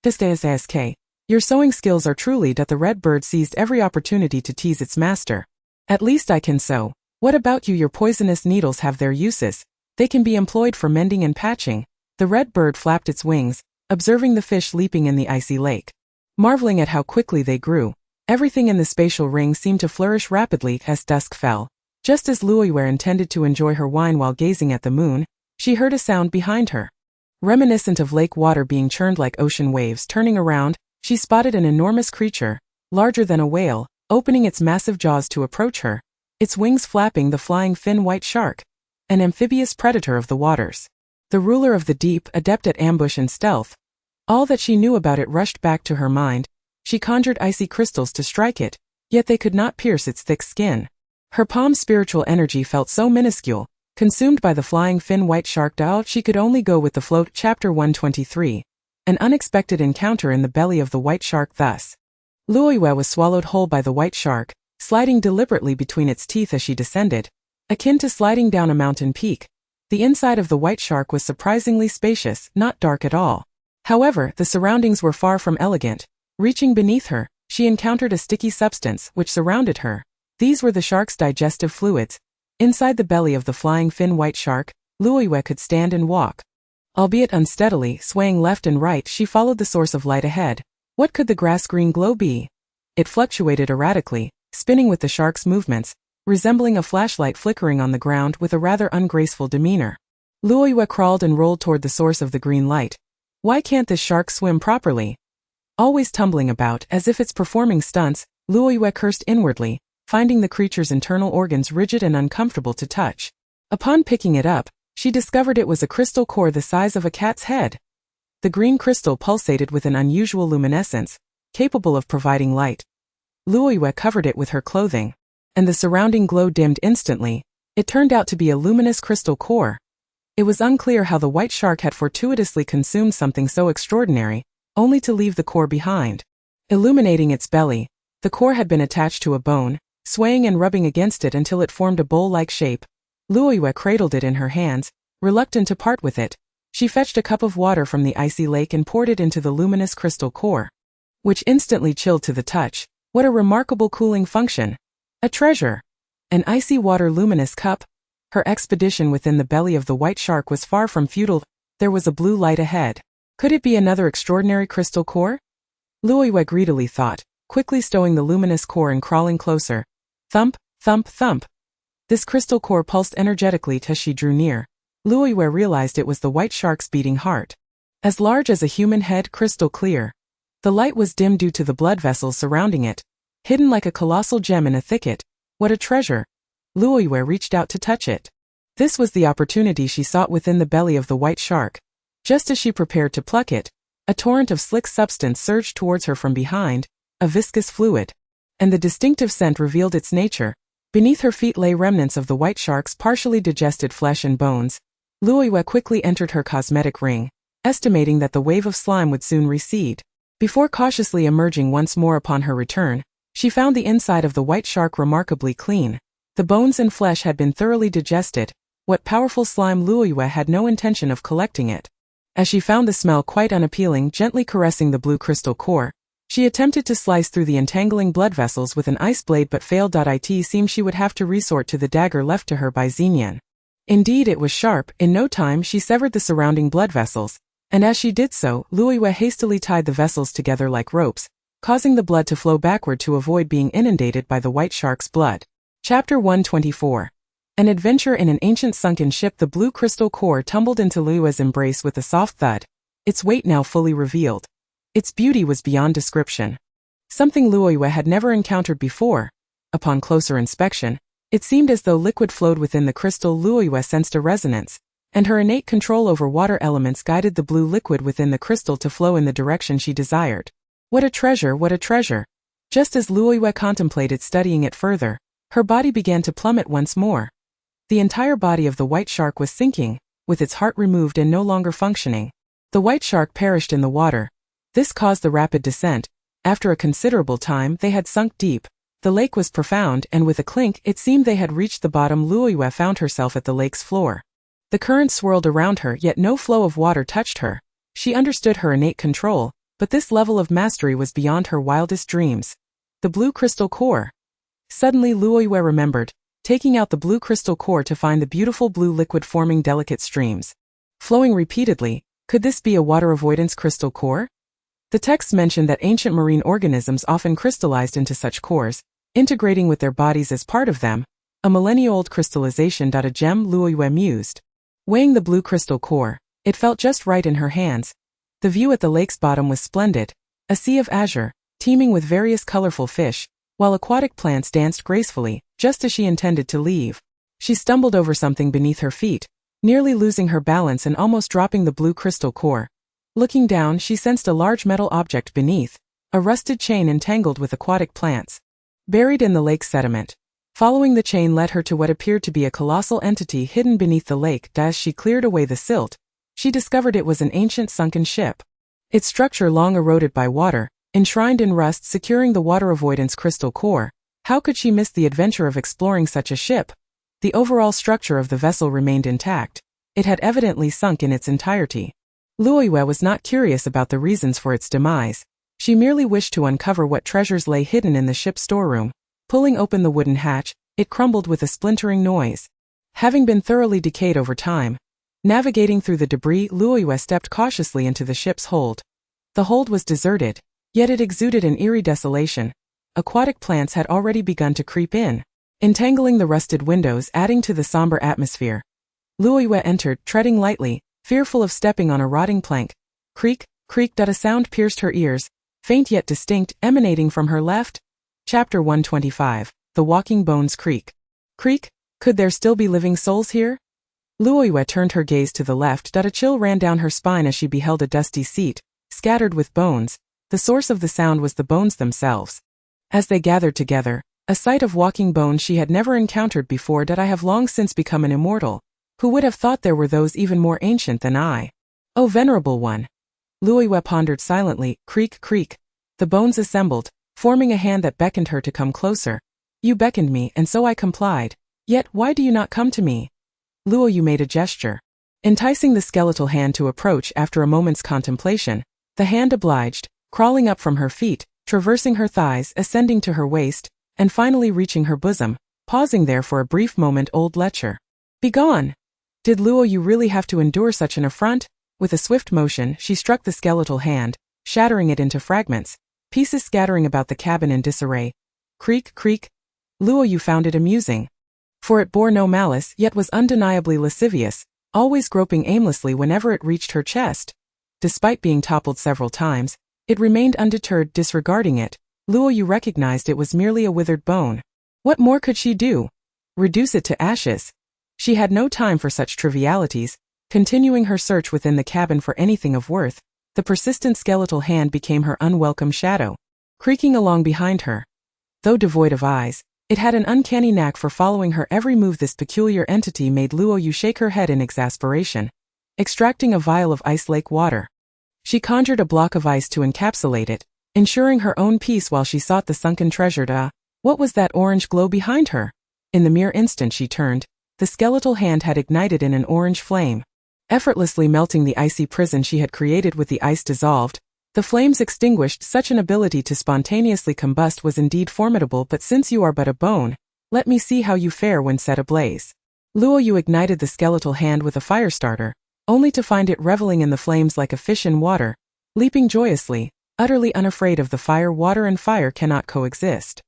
"Ask. Your sewing skills are truly..." The red bird seized every opportunity to tease its master. "At least I can sew. What about you? Your poisonous needles have their uses. They can be employed for mending and patching." The red bird flapped its wings, observing the fish leaping in the icy lake, marveling at how quickly they grew. Everything in the spatial ring seemed to flourish rapidly as dusk fell. Just as Luiwe intended to enjoy her wine while gazing at the moon, she heard a sound behind her, reminiscent of lake water being churned like ocean waves. Turning around, she spotted an enormous creature, larger than a whale, opening its massive jaws to approach her, its wings flapping. The flying fin white shark, an amphibious predator of the waters, the ruler of the deep, adept at ambush and stealth. All that she knew about it rushed back to her mind. She conjured icy crystals to strike it, yet they could not pierce its thick skin. Her palm's spiritual energy felt so minuscule, consumed by the flying fin white shark. She could only go with the float. Chapter 123. An unexpected encounter in the belly of the white shark. Thus, Luiwe was swallowed whole by the white shark, sliding deliberately between its teeth as she descended, akin to sliding down a mountain peak. The inside of the white shark was surprisingly spacious, not dark at all. However, the surroundings were far from elegant. Reaching beneath her, she encountered a sticky substance which surrounded her. These were the shark's digestive fluids. Inside the belly of the flying fin white shark, Luiwe could stand and walk. Albeit unsteadily, swaying left and right, she followed the source of light ahead. What could the grass-green glow be? It fluctuated erratically, spinning with the shark's movements, resembling a flashlight flickering on the ground with a rather ungraceful demeanor. Luiwe crawled and rolled toward the source of the green light. Why can't this shark swim properly? Always tumbling about as if it's performing stunts, Luiwe cursed inwardly, finding the creature's internal organs rigid and uncomfortable to touch. Upon picking it up, She discovered it was a crystal core the size of a cat's head. The green crystal pulsated with an unusual luminescence, capable of providing light. Luoyue covered it with her clothing, and the surrounding glow dimmed instantly. It turned out to be a luminous crystal core. It was unclear how the white shark had fortuitously consumed something so extraordinary, only to leave the core behind. Illuminating its belly, the core had been attached to a bone, swaying and rubbing against it until it formed a bowl-like shape. Luoyue cradled it in her hands, reluctant to part with it. She fetched a cup of water from the icy lake and poured it into the luminous crystal core, which instantly chilled to the touch. What a remarkable cooling function! A treasure! An icy water luminous cup. Her expedition within the belly of the white shark was far from futile. There was a blue light ahead. Could it be another extraordinary crystal core? Luoyue greedily thought, quickly stowing the luminous core and crawling closer. Thump, thump, thump. This crystal core pulsed energetically as she drew near. Luoyue realized it was the white shark's beating heart. As large as a human head, crystal clear. The light was dim due to the blood vessels surrounding it, hidden like a colossal gem in a thicket. What a treasure! Luoyue reached out to touch it. This was the opportunity she sought within the belly of the white shark. Just as she prepared to pluck it, a torrent of slick substance surged towards her from behind, a viscous fluid. And the distinctive scent revealed its nature. Beneath her feet lay remnants of the white shark's partially digested flesh and bones. Luoyue quickly entered her cosmetic ring, estimating that the wave of slime would soon recede. Before cautiously emerging once more upon her return, she found the inside of the white shark remarkably clean. The bones and flesh had been thoroughly digested. What powerful slime! Luoyue had no intention of collecting it. As she found the smell quite unappealing, gently caressing the blue crystal core, she attempted to slice through the entangling blood vessels with an ice blade but failed. It seemed she would have to resort to the dagger left to her by Xenian. Indeed, it was sharp. In no time she severed the surrounding blood vessels, and as she did so, Luoyue hastily tied the vessels together like ropes, causing the blood to flow backward to avoid being inundated by the white shark's blood. Chapter 124. An adventure in an ancient sunken ship. The blue crystal core tumbled into Luoyue's embrace with a soft thud, its weight now fully revealed. Its beauty was beyond description. Something Luoyue had never encountered before. Upon closer inspection, it seemed as though liquid flowed within the crystal. Luoyue sensed a resonance, and her innate control over water elements guided the blue liquid within the crystal to flow in the direction she desired. What a treasure! What a treasure! Just as Luoyue contemplated studying it further, her body began to plummet once more. The entire body of the white shark was sinking, with its heart removed and no longer functioning. The white shark perished in the water. This caused the rapid descent. After a considerable time, they had sunk deep. The lake was profound, and with a clink, it seemed they had reached the bottom. Luoyue found herself at the lake's floor. The current swirled around her, yet no flow of water touched her. She understood her innate control, but this level of mastery was beyond her wildest dreams. The blue crystal core. Suddenly Luoyue remembered, taking out the blue crystal core to find the beautiful blue liquid forming delicate streams, flowing repeatedly. Could this be a water avoidance crystal core? The text mentioned that ancient marine organisms often crystallized into such cores, integrating with their bodies as part of them. A millennia-old crystallization. A gem, Luoyue mused. Weighing the blue crystal core, it felt just right in her hands. The view at the lake's bottom was splendid, a sea of azure, teeming with various colorful fish, while aquatic plants danced gracefully. Just as she intended to leave, she stumbled over something beneath her feet, nearly losing her balance and almost dropping the blue crystal core. Looking down, she sensed a large metal object beneath, a rusted chain entangled with aquatic plants, buried in the lake's sediment. Following the chain led her to what appeared to be a colossal entity hidden beneath the lake. As she cleared away the silt, she discovered it was an ancient sunken ship. Its structure long eroded by water, enshrined in rust securing the water avoidance crystal core. How could she miss the adventure of exploring such a ship? The overall structure of the vessel remained intact. It had evidently sunk in its entirety. Luoyue was not curious about the reasons for its demise. She merely wished to uncover what treasures lay hidden in the ship's storeroom. Pulling open the wooden hatch, it crumbled with a splintering noise. Having been thoroughly decayed over time, navigating through the debris, Luoyue stepped cautiously into the ship's hold. The hold was deserted, yet it exuded an eerie desolation. Aquatic plants had already begun to creep in, entangling the rusted windows, adding to the somber atmosphere. Luoyue entered, treading lightly, fearful of stepping on a rotting plank. Creak, creak. A sound pierced her ears, faint yet distinct, emanating from her left. Chapter 125. The walking bones creak. Creak? Could there still be living souls here? Luoyue turned her gaze to the left. A chill ran down her spine as she beheld a dusty seat, scattered with bones. The source of the sound was the bones themselves. As they gathered together, a sight of walking bones she had never encountered before. I have long since become an immortal. Who would have thought there were those even more ancient than I? O venerable one! Luoyue pondered silently. Creak, creak. The bones assembled, forming a hand that beckoned her to come closer. You beckoned me, and so I complied. Yet, why do you not come to me? Luoyue made a gesture, enticing the skeletal hand to approach. After a moment's contemplation, the hand obliged, crawling up from her feet, traversing her thighs, ascending to her waist, and finally reaching her bosom, pausing there for a brief moment. Old lecher. Begone! Did Luoyue really have to endure such an affront? With a swift motion, she struck the skeletal hand, shattering it into fragments, pieces scattering about the cabin in disarray. Creak, creak. Luoyue found it amusing. For it bore no malice, yet was undeniably lascivious, always groping aimlessly whenever it reached her chest. Despite being toppled several times, it remained undeterred. Disregarding it, Luoyue recognized it was merely a withered bone. What more could she do? Reduce it to ashes? She had no time for such trivialities. Continuing her search within the cabin for anything of worth, the persistent skeletal hand became her unwelcome shadow, creaking along behind her. Though devoid of eyes, it had an uncanny knack for following her every move. This peculiar entity made Luoyue shake her head in exasperation. Extracting a vial of ice lake water, she conjured a block of ice to encapsulate it, ensuring her own peace while she sought the sunken treasure. What was that orange glow behind her? In the mere instant she turned, the skeletal hand had ignited in an orange flame, effortlessly melting the icy prison she had created. With the ice dissolved, the flames extinguished. Such an ability to spontaneously combust was indeed formidable. But since you are but a bone, let me see how you fare when set ablaze. Luoyue ignited the skeletal hand with a fire starter, only to find it reveling in the flames like a fish in water, leaping joyously, utterly unafraid of the fire. Water and fire cannot coexist.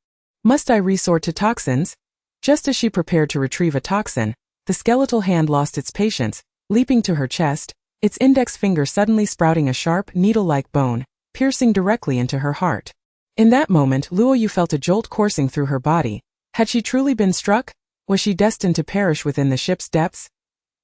Must I resort to toxins? Just as she prepared to retrieve a toxin, the skeletal hand lost its patience, leaping to her chest, its index finger suddenly sprouting a sharp, needle-like bone, piercing directly into her heart. In that moment, Luoyue felt a jolt coursing through her body. Had she truly been struck? Was she destined to perish within the ship's depths?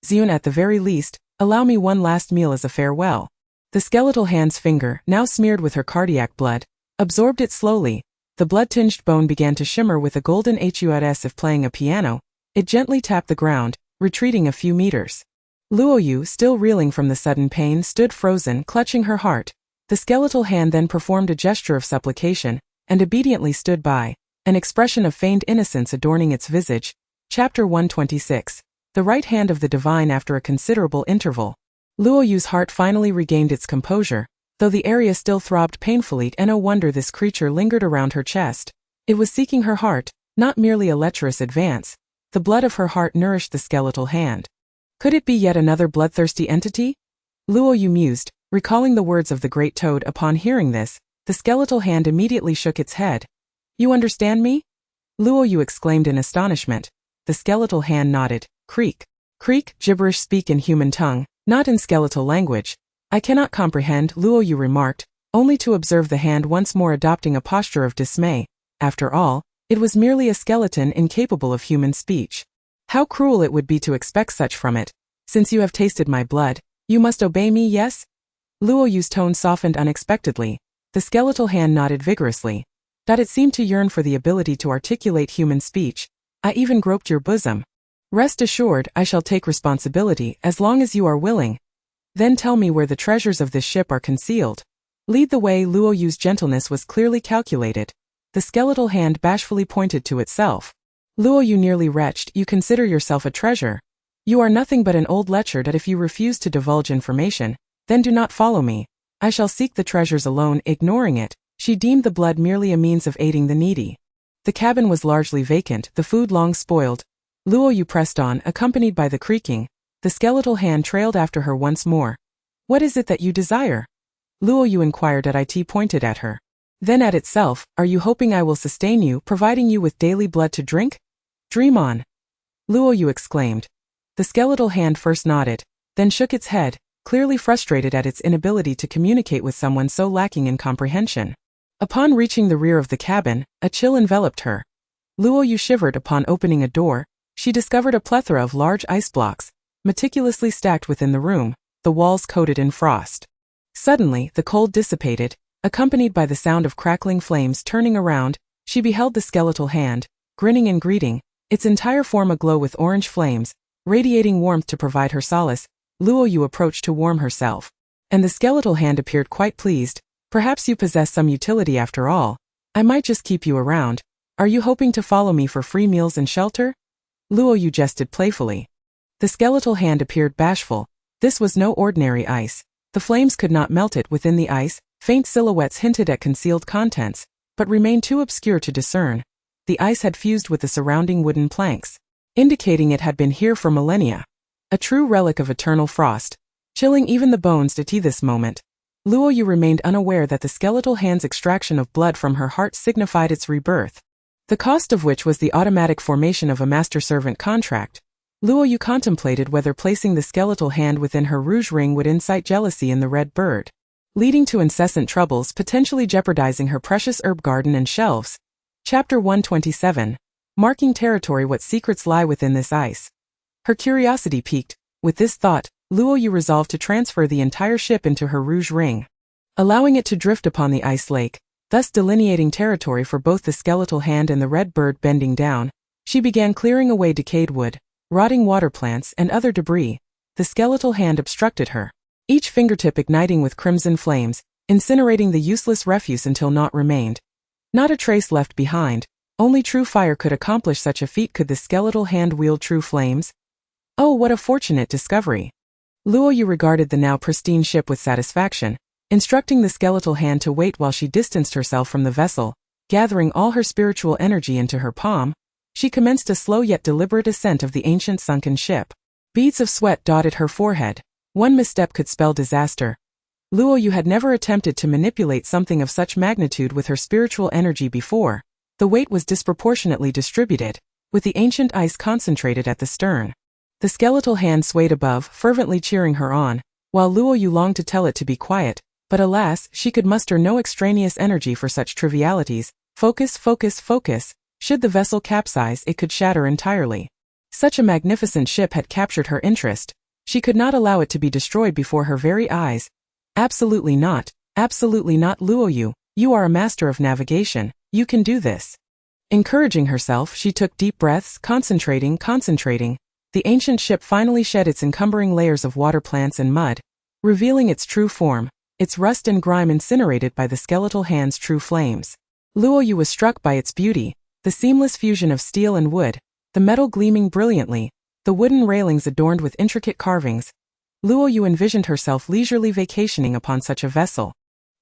Xun, at the very least, allow me one last meal as a farewell. The skeletal hand's finger, now smeared with her cardiac blood, absorbed it slowly. The blood-tinged bone began to shimmer with a golden hue as if playing a piano. It gently tapped the ground, retreating a few meters. Luoyue, still reeling from the sudden pain, stood frozen, clutching her heart. The skeletal hand then performed a gesture of supplication, and obediently stood by, an expression of feigned innocence adorning its visage. Chapter 126. The right hand of the divine. After a considerable interval, Luoyue's heart finally regained its composure, though the area still throbbed painfully. No wonder this creature lingered around her chest. It was seeking her heart, not merely a lecherous advance. The blood of her heart nourished the skeletal hand. Could it be yet another bloodthirsty entity? Luoyue mused, recalling the words of the great toad. Upon hearing this, the skeletal hand immediately shook its head. You understand me? Luoyue exclaimed in astonishment. The skeletal hand nodded. Creak. Creak, gibberish, speak in human tongue, not in skeletal language. I cannot comprehend, Luoyue remarked, only to observe the hand once more adopting a posture of dismay. After all, it was merely a skeleton incapable of human speech. How cruel it would be to expect such from it. Since you have tasted my blood, you must obey me, yes? Luoyue's tone softened unexpectedly. The skeletal hand nodded vigorously. That it seemed to yearn for the ability to articulate human speech. I even groped your bosom. Rest assured, I shall take responsibility as long as you are willing. Then tell me where the treasures of this ship are concealed. Lead the way. Luoyue's gentleness was clearly calculated. The skeletal hand bashfully pointed to itself. Luoyue nearly retched. You consider yourself a treasure. You are nothing but an old lecher. That if you refuse to divulge information, then do not follow me. I shall seek the treasures alone. Ignoring it, she deemed the blood merely a means of aiding the needy. The cabin was largely vacant, the food long spoiled. Luoyue pressed on, accompanied by the creaking. The skeletal hand trailed after her once more. What is it that you desire? Luoyue inquired. It pointed at her. Then at itself. Are you hoping I will sustain you, providing you with daily blood to drink? Dream on. Luoyue exclaimed. The skeletal hand first nodded, then shook its head, clearly frustrated at its inability to communicate with someone so lacking in comprehension. Upon reaching the rear of the cabin, a chill enveloped her. Luoyue shivered. Upon opening a door, she discovered a plethora of large ice blocks, meticulously stacked within the room, the walls coated in frost. Suddenly, the cold dissipated, accompanied by the sound of crackling flames. Turning around, she beheld the skeletal hand, grinning in greeting, its entire form aglow with orange flames, radiating warmth to provide her solace. Luo Yu approached to warm herself, and the skeletal hand appeared quite pleased. Perhaps you possess some utility after all. I might just keep you around. Are you hoping to follow me for free meals and shelter? Luo Yu jested playfully. The skeletal hand appeared bashful. This was no ordinary ice. The flames could not melt it. Within the ice, faint silhouettes hinted at concealed contents, but remained too obscure to discern. The ice had fused with the surrounding wooden planks, indicating it had been here for millennia. A true relic of eternal frost, chilling even the bones. At this moment, Luo Yu remained unaware that the skeletal hand's extraction of blood from her heart signified its rebirth, the cost of which was the automatic formation of a master-servant contract. Luo Yu contemplated whether placing the skeletal hand within her rouge ring would incite jealousy in the red bird, leading to incessant troubles, potentially jeopardizing her precious herb garden and shelves. Chapter 127. Marking territory. What secrets lie within this ice? Her curiosity piqued. With this thought, Luo Yu resolved to transfer the entire ship into her rouge ring, allowing it to drift upon the ice lake, thus delineating territory for both the skeletal hand and the red bird. Bending down, she began clearing away decayed wood, rotting water plants, and other debris. The skeletal hand obstructed her, each fingertip igniting with crimson flames, incinerating the useless refuse until naught remained. Not a trace left behind. Only true fire could accomplish such a feat. Could the skeletal hand wield true flames? Oh, what a fortunate discovery. Luo Yu regarded the now pristine ship with satisfaction, instructing the skeletal hand to wait while she distanced herself from the vessel. Gathering all her spiritual energy into her palm, she commenced a slow yet deliberate ascent of the ancient sunken ship. Beads of sweat dotted her forehead. One misstep could spell disaster. Luo Yu had never attempted to manipulate something of such magnitude with her spiritual energy before. The weight was disproportionately distributed, with the ancient ice concentrated at the stern. The skeletal hand swayed above, fervently cheering her on, while Luo Yu longed to tell it to be quiet, but alas, she could muster no extraneous energy for such trivialities. Focus, focus, focus. Should the vessel capsize, it could shatter entirely. Such a magnificent ship had captured her interest. She could not allow it to be destroyed before her very eyes. Absolutely not. Absolutely not. Luo Yu, you are a master of navigation. You can do this. Encouraging herself, she took deep breaths, concentrating. The ancient ship finally shed its encumbering layers of water plants and mud, revealing its true form, its rust and grime incinerated by the skeletal hand's true flames. Luo Yu was struck by its beauty, the seamless fusion of steel and wood, the metal gleaming brilliantly, the wooden railings adorned with intricate carvings. Luo Yu envisioned herself leisurely vacationing upon such a vessel,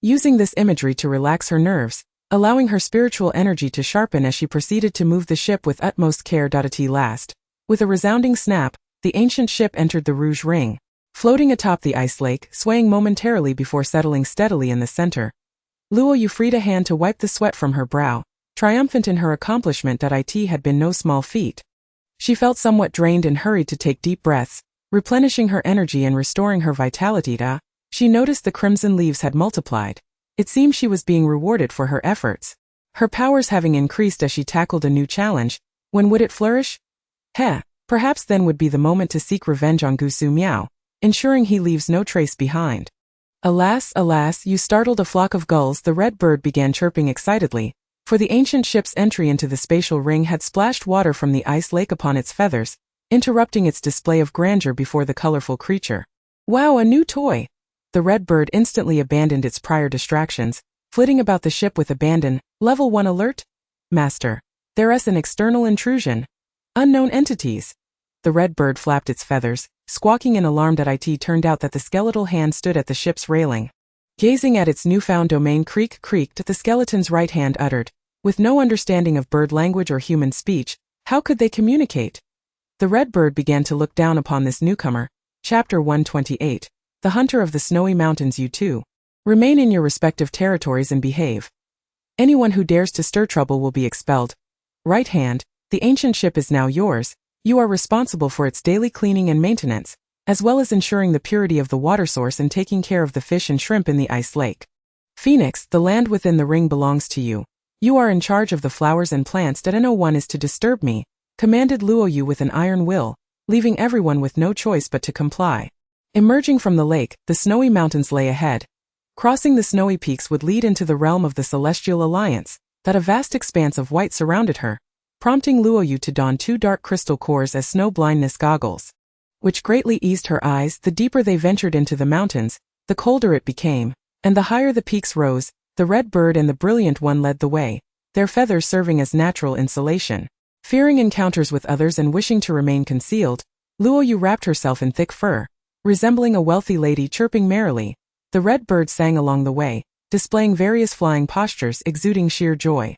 using this imagery to relax her nerves, allowing her spiritual energy to sharpen as she proceeded to move the ship with utmost care. At last, with a resounding snap, the ancient ship entered the rouge ring, floating atop the ice lake, swaying momentarily before settling steadily in the center. Luo Yu freed a hand to wipe the sweat from her brow, triumphant in her accomplishment. It had been no small feat. She felt somewhat drained and hurried to take deep breaths, replenishing her energy and restoring her vitality. She noticed the crimson leaves had multiplied. It seemed she was being rewarded for her efforts, her powers having increased as she tackled a new challenge. When would it flourish? Perhaps then would be the moment to seek revenge on Gusu Miao, ensuring he leaves no trace behind. Alas, alas, you startled a flock of gulls. The red bird began chirping excitedly, for the ancient ship's entry into the spatial ring had splashed water from the ice lake upon its feathers, interrupting its display of grandeur before the colorful creature. Wow, a new toy! The red bird instantly abandoned its prior distractions, flitting about the ship with abandon. Level 1 alert? Master, there's an external intrusion. Unknown entities. The red bird flapped its feathers, squawking in alarm. It turned out that the skeletal hand stood at the ship's railing, gazing at its newfound domain. Creaked. The skeleton's right hand uttered, with no understanding of bird language or human speech. How could they communicate? The red bird began to look down upon this newcomer. Chapter 128. The Hunter of the Snowy Mountains. You two, remain in your respective territories and behave. Anyone who dares to stir trouble will be expelled. Right hand, the ancient ship is now yours. You are responsible for its daily cleaning and maintenance, as well as ensuring the purity of the water source and taking care of the fish and shrimp in the ice lake. Phoenix, the land within the ring belongs to you. You are in charge of the flowers and plants. No one is to disturb me, commanded Luo Yu with an iron will. leaving everyone with no choice but to comply. Emerging from the lake, the snowy mountains lay ahead. Crossing the snowy peaks would lead into the realm of the Celestial Alliance, that a vast expanse of white surrounded her, prompting Luoyu to don 2 dark crystal cores as snow blindness goggles, which greatly eased her eyes. The deeper they ventured into the mountains, the colder it became, and the higher the peaks rose. The red bird and the brilliant one led the way, their feathers serving as natural insulation. Fearing encounters with others and wishing to remain concealed, Luoyu wrapped herself in thick fur, resembling a wealthy lady chirping merrily. The red bird sang along the way, displaying various flying postures exuding sheer joy.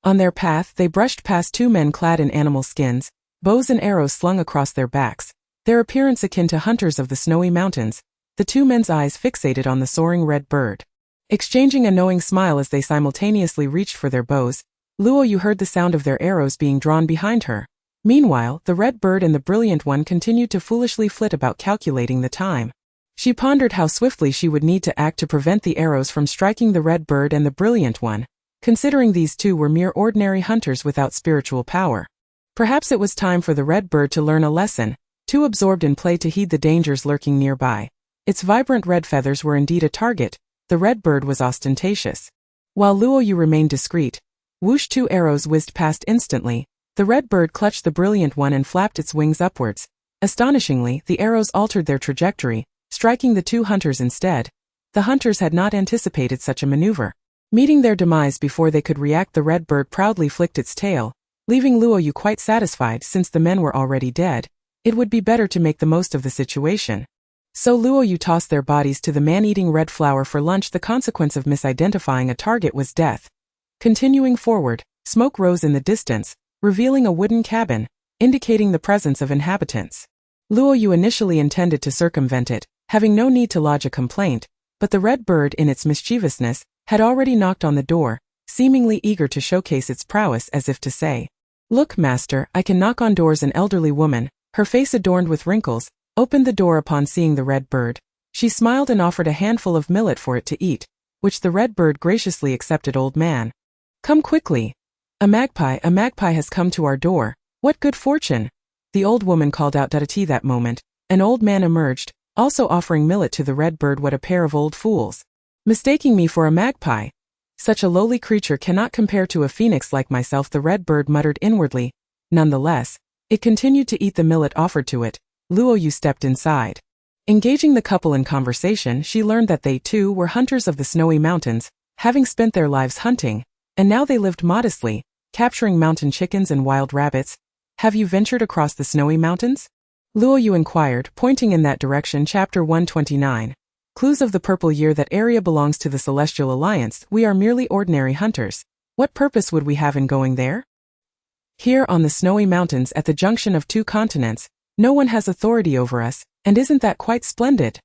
On their path they brushed past 2 men clad in animal skins, bows and arrows slung across their backs, their appearance akin to hunters of the snowy mountains, the 2 men's eyes fixated on the soaring red bird. Exchanging a knowing smile as they simultaneously reached for their bows, Luoyu heard the sound of their arrows being drawn behind her. Meanwhile, the red bird and the brilliant one continued to foolishly flit about, calculating the time. She pondered how swiftly she would need to act to prevent the arrows from striking the red bird and the brilliant one, considering these 2 were mere ordinary hunters without spiritual power. Perhaps it was time for the red bird to learn a lesson, too absorbed in play to heed the dangers lurking nearby. Its vibrant red feathers were indeed a target. The red bird was ostentatious. While Luoyu remained discreet, whoosh, 2 arrows whizzed past instantly. The red bird clutched the brilliant one and flapped its wings upwards. Astonishingly, the arrows altered their trajectory, striking the 2 hunters instead. The hunters had not anticipated such a maneuver. Meeting their demise before they could react, the red bird proudly flicked its tail, leaving Luoyu quite satisfied. Since the men were already dead, it would be better to make the most of the situation. So Luoyu tossed their bodies to the man-eating red flower for lunch. The consequence of misidentifying a target was death. Continuing forward, smoke rose in the distance, revealing a wooden cabin, indicating the presence of inhabitants. Luoyu initially intended to circumvent it, having no need to lodge a complaint, but the red bird, in its mischievousness, had already knocked on the door, seemingly eager to showcase its prowess, as if to say, "Look, master, I can knock on doors." An elderly woman, her face adorned with wrinkles, opened the door upon seeing the red bird. She smiled and offered a handful of millet for it to eat, which the red bird graciously accepted. "Old man, come quickly. A magpie has come to our door. What good fortune!" the old woman called out. At that moment, an old man emerged, also offering millet to the red bird. "What a pair of old fools! Mistaking me for a magpie. Such a lowly creature cannot compare to a phoenix like myself," the red bird muttered inwardly. Nonetheless, it continued to eat the millet offered to it. Luoyu stepped inside. Engaging the couple in conversation, she learned that they too were hunters of the snowy mountains, having spent their lives hunting, and now they lived modestly, capturing mountain chickens and wild rabbits. "Have you ventured across the snowy mountains?" Luoyu inquired, pointing in that direction. Chapter 129. Clues of the Purple Year. That area belongs to the Celestial Alliance. We are merely ordinary hunters. What purpose would we have in going there? Here on the snowy mountains at the junction of 2 continents, no one has authority over us, and isn't that quite splendid?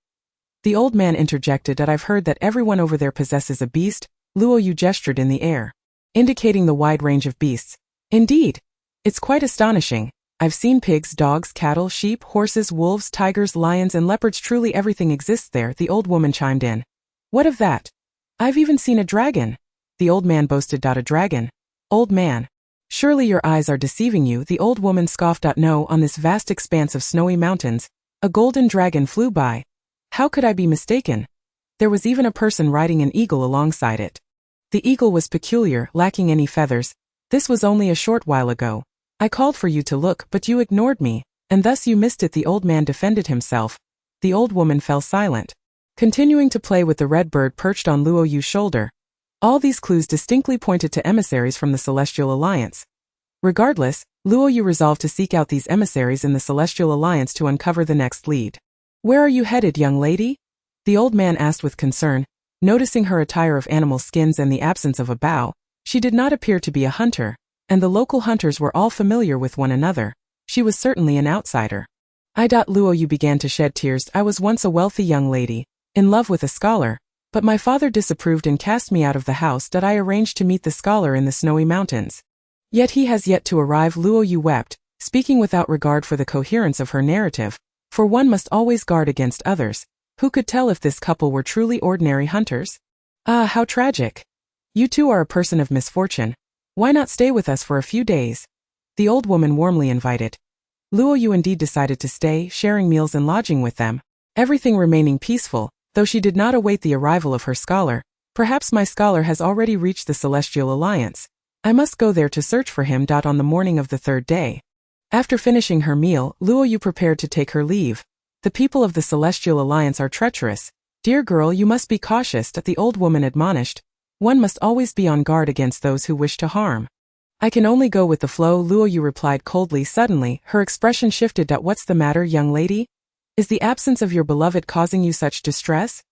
The old man interjected. "I've heard that everyone over there possesses a beast." Luoyu gestured in the air, indicating the wide range of beasts. "Indeed. It's quite astonishing. I've seen pigs, dogs, cattle, sheep, horses, wolves, tigers, lions, and leopards. Truly everything exists there," the old woman chimed in. "What of that? I've even seen a dragon," the old man boasted. "A dragon? Old man, surely your eyes are deceiving you," the old woman scoffed. "No, on this vast expanse of snowy mountains, a golden dragon flew by. How could I be mistaken? There was even a person riding an eagle alongside it. The eagle was peculiar, lacking any feathers. This was only a short while ago. I called for you to look, but you ignored me, and thus you missed it," the old man defended himself. The old woman fell silent, continuing to play with the red bird perched on Luoyu's shoulder. All these clues distinctly pointed to emissaries from the Celestial Alliance. Regardless, Luoyu resolved to seek out these emissaries in the Celestial Alliance to uncover the next lead. "Where are you headed, young lady?" the old man asked with concern. Noticing her attire of animal skins and the absence of a bow, she did not appear to be a hunter, and the local hunters were all familiar with one another. She was certainly an outsider. Luoyu began to shed tears. "I was once a wealthy young lady, in love with a scholar, but my father disapproved and cast me out of the house. I arranged to meet the scholar in the snowy mountains. Yet he has yet to arrive." Luoyu wept, speaking without regard for the coherence of her narrative, for one must always guard against others. Who could tell if this couple were truly ordinary hunters? "Ah, how tragic. You too are a person of misfortune. Why not stay with us for a few days?" the old woman warmly invited. Luo Yu indeed decided to stay, sharing meals and lodging with them, everything remaining peaceful, though she did not await the arrival of her scholar. Perhaps my scholar has already reached the Celestial Alliance. I must go there to search for him. On the morning of the third day, after finishing her meal, Luo Yu prepared to take her leave. The people of the Celestial Alliance are treacherous. Dear girl, you must be cautious, the old woman admonished. One must always be on guard against those who wish to harm. I can only go with the flow, Luo Yu replied coldly. Suddenly, her expression shifted. What's the matter, young lady? Is the absence of your beloved causing you such distress?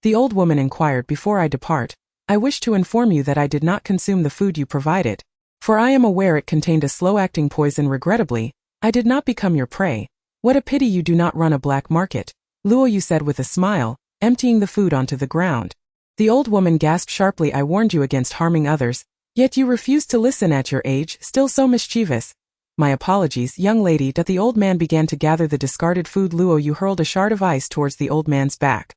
The old woman inquired. Before I depart, I wish to inform you that I did not consume the food you provided, for I am aware it contained a slow-acting poison. Regrettably, I did not become your prey. What a pity you do not run a black market, Luo Yu said with a smile, emptying the food onto the ground. The old woman gasped sharply. I warned you against harming others, yet you refused to listen. At your age, still so mischievous. My apologies, young lady. The old man began to gather the discarded food. Luo Yu hurled a shard of ice towards the old man's back.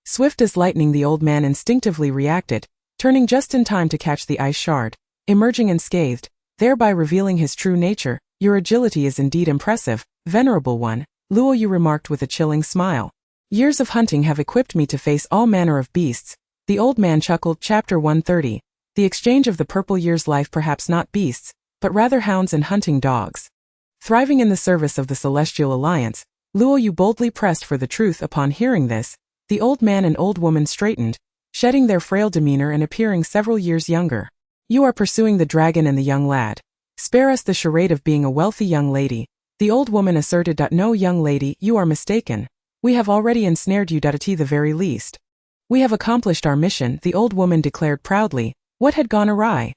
Swift as lightning, the old man instinctively reacted, turning just in time to catch the ice shard, emerging unscathed, thereby revealing his true nature. Your agility is indeed impressive, venerable one, Luo Yu remarked with a chilling smile. Years of hunting have equipped me to face all manner of beasts. The old man chuckled. Chapter 130. The exchange of the purple year's life. Perhaps not beasts, but rather hounds and hunting dogs. Thriving in the service of the Celestial Alliance, Luo Yu boldly pressed for the truth. Upon hearing this, the old man and old woman straightened, shedding their frail demeanor and appearing several years younger. You are pursuing the dragon and the young lad. Spare us the charade of being a wealthy young lady, the old woman asserted. No, young lady, you are mistaken. We have already ensnared you. At the very least, we have accomplished our mission, the old woman declared proudly. What had gone awry?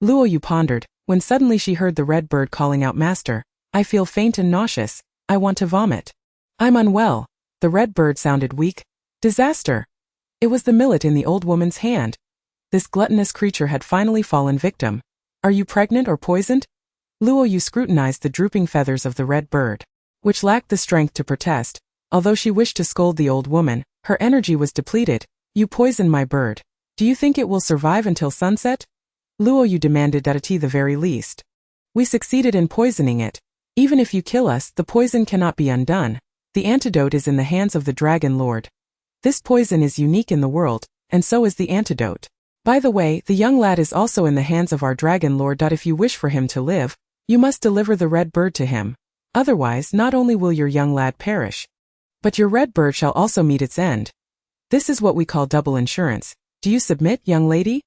Luo Yu pondered, when suddenly she heard the red bird calling out, Master, I feel faint and nauseous. I want to vomit. I'm unwell. The red bird sounded weak. Disaster! It was the millet in the old woman's hand. This gluttonous creature had finally fallen victim. Are you pregnant or poisoned? Luo Yu scrutinized the drooping feathers of the red bird, which lacked the strength to protest. Although she wished to scold the old woman, her energy was depleted. You poisoned my bird. Do you think it will survive until sunset? Luo Yu demanded. At the very least, we succeeded in poisoning it. Even if you kill us, the poison cannot be undone. The antidote is in the hands of the Dragon Lord. This poison is unique in the world, and so is the antidote. By the way, the young lad is also in the hands of our Dragon Lord. If you wish for him to live, you must deliver the red bird to him. Otherwise, not only will your young lad perish, but your red bird shall also meet its end. This is what we call double insurance. Do you submit, young lady?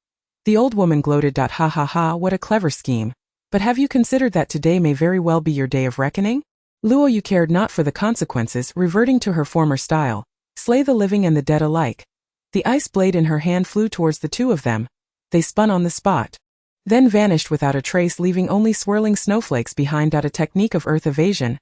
The old woman gloated. Ha ha ha, what a clever scheme. But have you considered that today may very well be your day of reckoning? Luo Yu cared not for the consequences, reverting to her former style. Slay the living and the dead alike. The ice blade in her hand flew towards the two of them. They spun on the spot, then vanished without a trace, leaving only swirling snowflakes behind. A technique of earth evasion.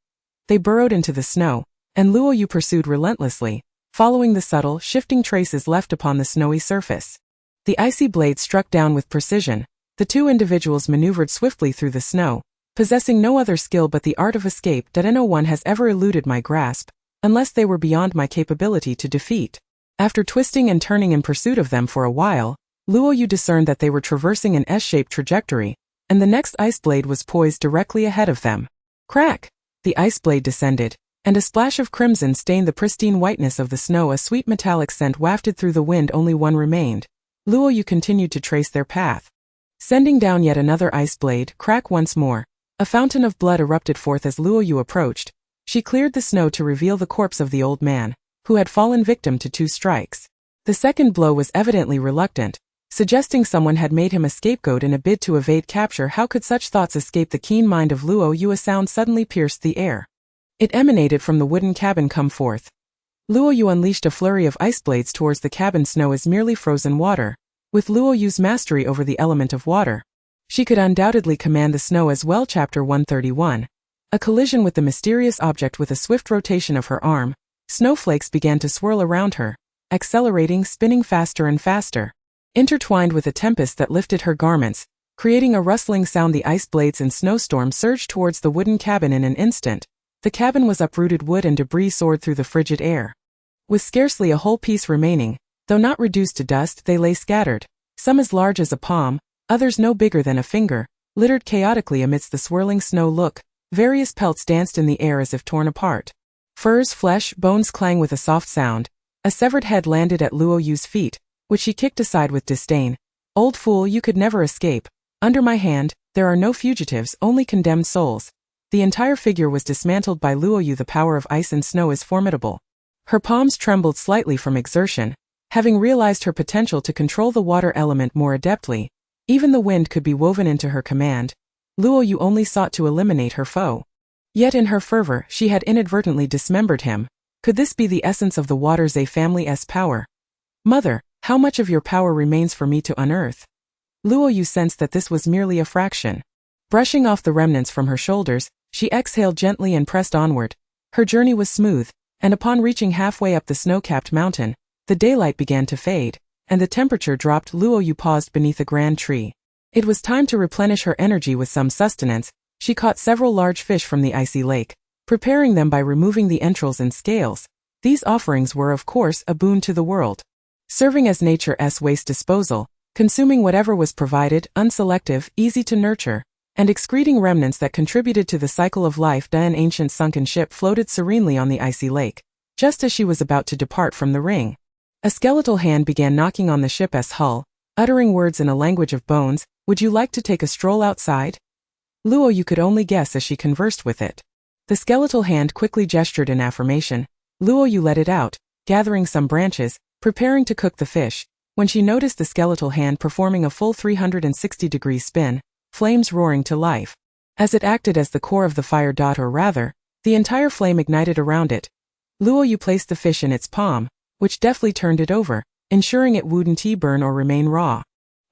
They burrowed into the snow, and Luo Yu pursued relentlessly, following the subtle, shifting traces left upon the snowy surface. The icy blade struck down with precision. The two individuals maneuvered swiftly through the snow, possessing no other skill but the art of escape. No one has ever eluded my grasp, unless they were beyond my capability to defeat. After twisting and turning in pursuit of them for a while, Luo Yu discerned that they were traversing an S-shaped trajectory, and the next ice blade was poised directly ahead of them. Crack! The ice blade descended, and a splash of crimson stained the pristine whiteness of the snow. A sweet metallic scent wafted through the wind. Only one remained. Luo Yu continued to trace their path, sending down yet another ice blade. Crack once more. A fountain of blood erupted forth as Luo Yu approached. She cleared the snow to reveal the corpse of the old man, who had fallen victim to 2 strikes. The second blow was evidently reluctant, suggesting someone had made him a scapegoat in a bid to evade capture. How could such thoughts escape the keen mind of Luo Yu? A sound suddenly pierced the air. It emanated from the wooden cabin. Come forth. Luo Yu unleashed a flurry of ice blades towards the cabin. Snow is merely frozen water. With Luo Yu's mastery over the element of water, she could undoubtedly command the snow as well. Chapter 131. A collision with the mysterious object. With a swift rotation of her arm, snowflakes began to swirl around her, accelerating, spinning faster and faster, intertwined with a tempest that lifted her garments, creating a rustling sound. The ice blades and snowstorm surged towards the wooden cabin in an instant. The cabin was uprooted. Wood and debris soared through the frigid air. With scarcely a whole piece remaining, though not reduced to dust, they lay scattered, some as large as a palm, others no bigger than a finger, littered chaotically amidst the swirling snow. Look, Various pelts danced in the air as if torn apart. Furs, flesh, bones clang with a soft sound. A severed head landed at Luo Yu's feet, which she kicked aside with disdain. Old fool, you could never escape. Under my hand, there are no fugitives, only condemned souls. The entire figure was dismantled by Luo Yu. The power of ice and snow is formidable. Her palms trembled slightly from exertion. Having realized her potential to control the water element more adeptly, even the wind could be woven into her command. Luo Yu only sought to eliminate her foe. Yet in her fervor, she had inadvertently dismembered him. Could this be the essence of the Water Zhe family's power? Mother, how much of your power remains for me to unearth? Luo Yu sensed that this was merely a fraction. Brushing off the remnants from her shoulders, she exhaled gently and pressed onward. Her journey was smooth, and upon reaching halfway up the snow-capped mountain, the daylight began to fade, and the temperature dropped. Luo Yu paused beneath a grand tree. It was time to replenish her energy with some sustenance. She caught several large fish from the icy lake, preparing them by removing the entrails and scales. These offerings were of course a boon to the world. Serving as nature's waste disposal, consuming whatever was provided, unselective, easy to nurture, and excreting remnants that contributed to the cycle of life. An ancient sunken ship floated serenely on the icy lake. Just as she was about to depart from the ring, a skeletal hand began knocking on the ship's hull, uttering words in a language of bones. Would you like to take a stroll outside? Luo Yu could only guess as she conversed with it. The skeletal hand quickly gestured in affirmation. Luo Yu let it out, gathering some branches, preparing to cook the fish, when she noticed the skeletal hand performing a full 360-degree spin, flames roaring to life. As it acted as the core of the fire, or rather, the entire flame ignited around it. Luo Yu placed the fish in its palm, which deftly turned it over, ensuring it wouldn't burn or remain raw.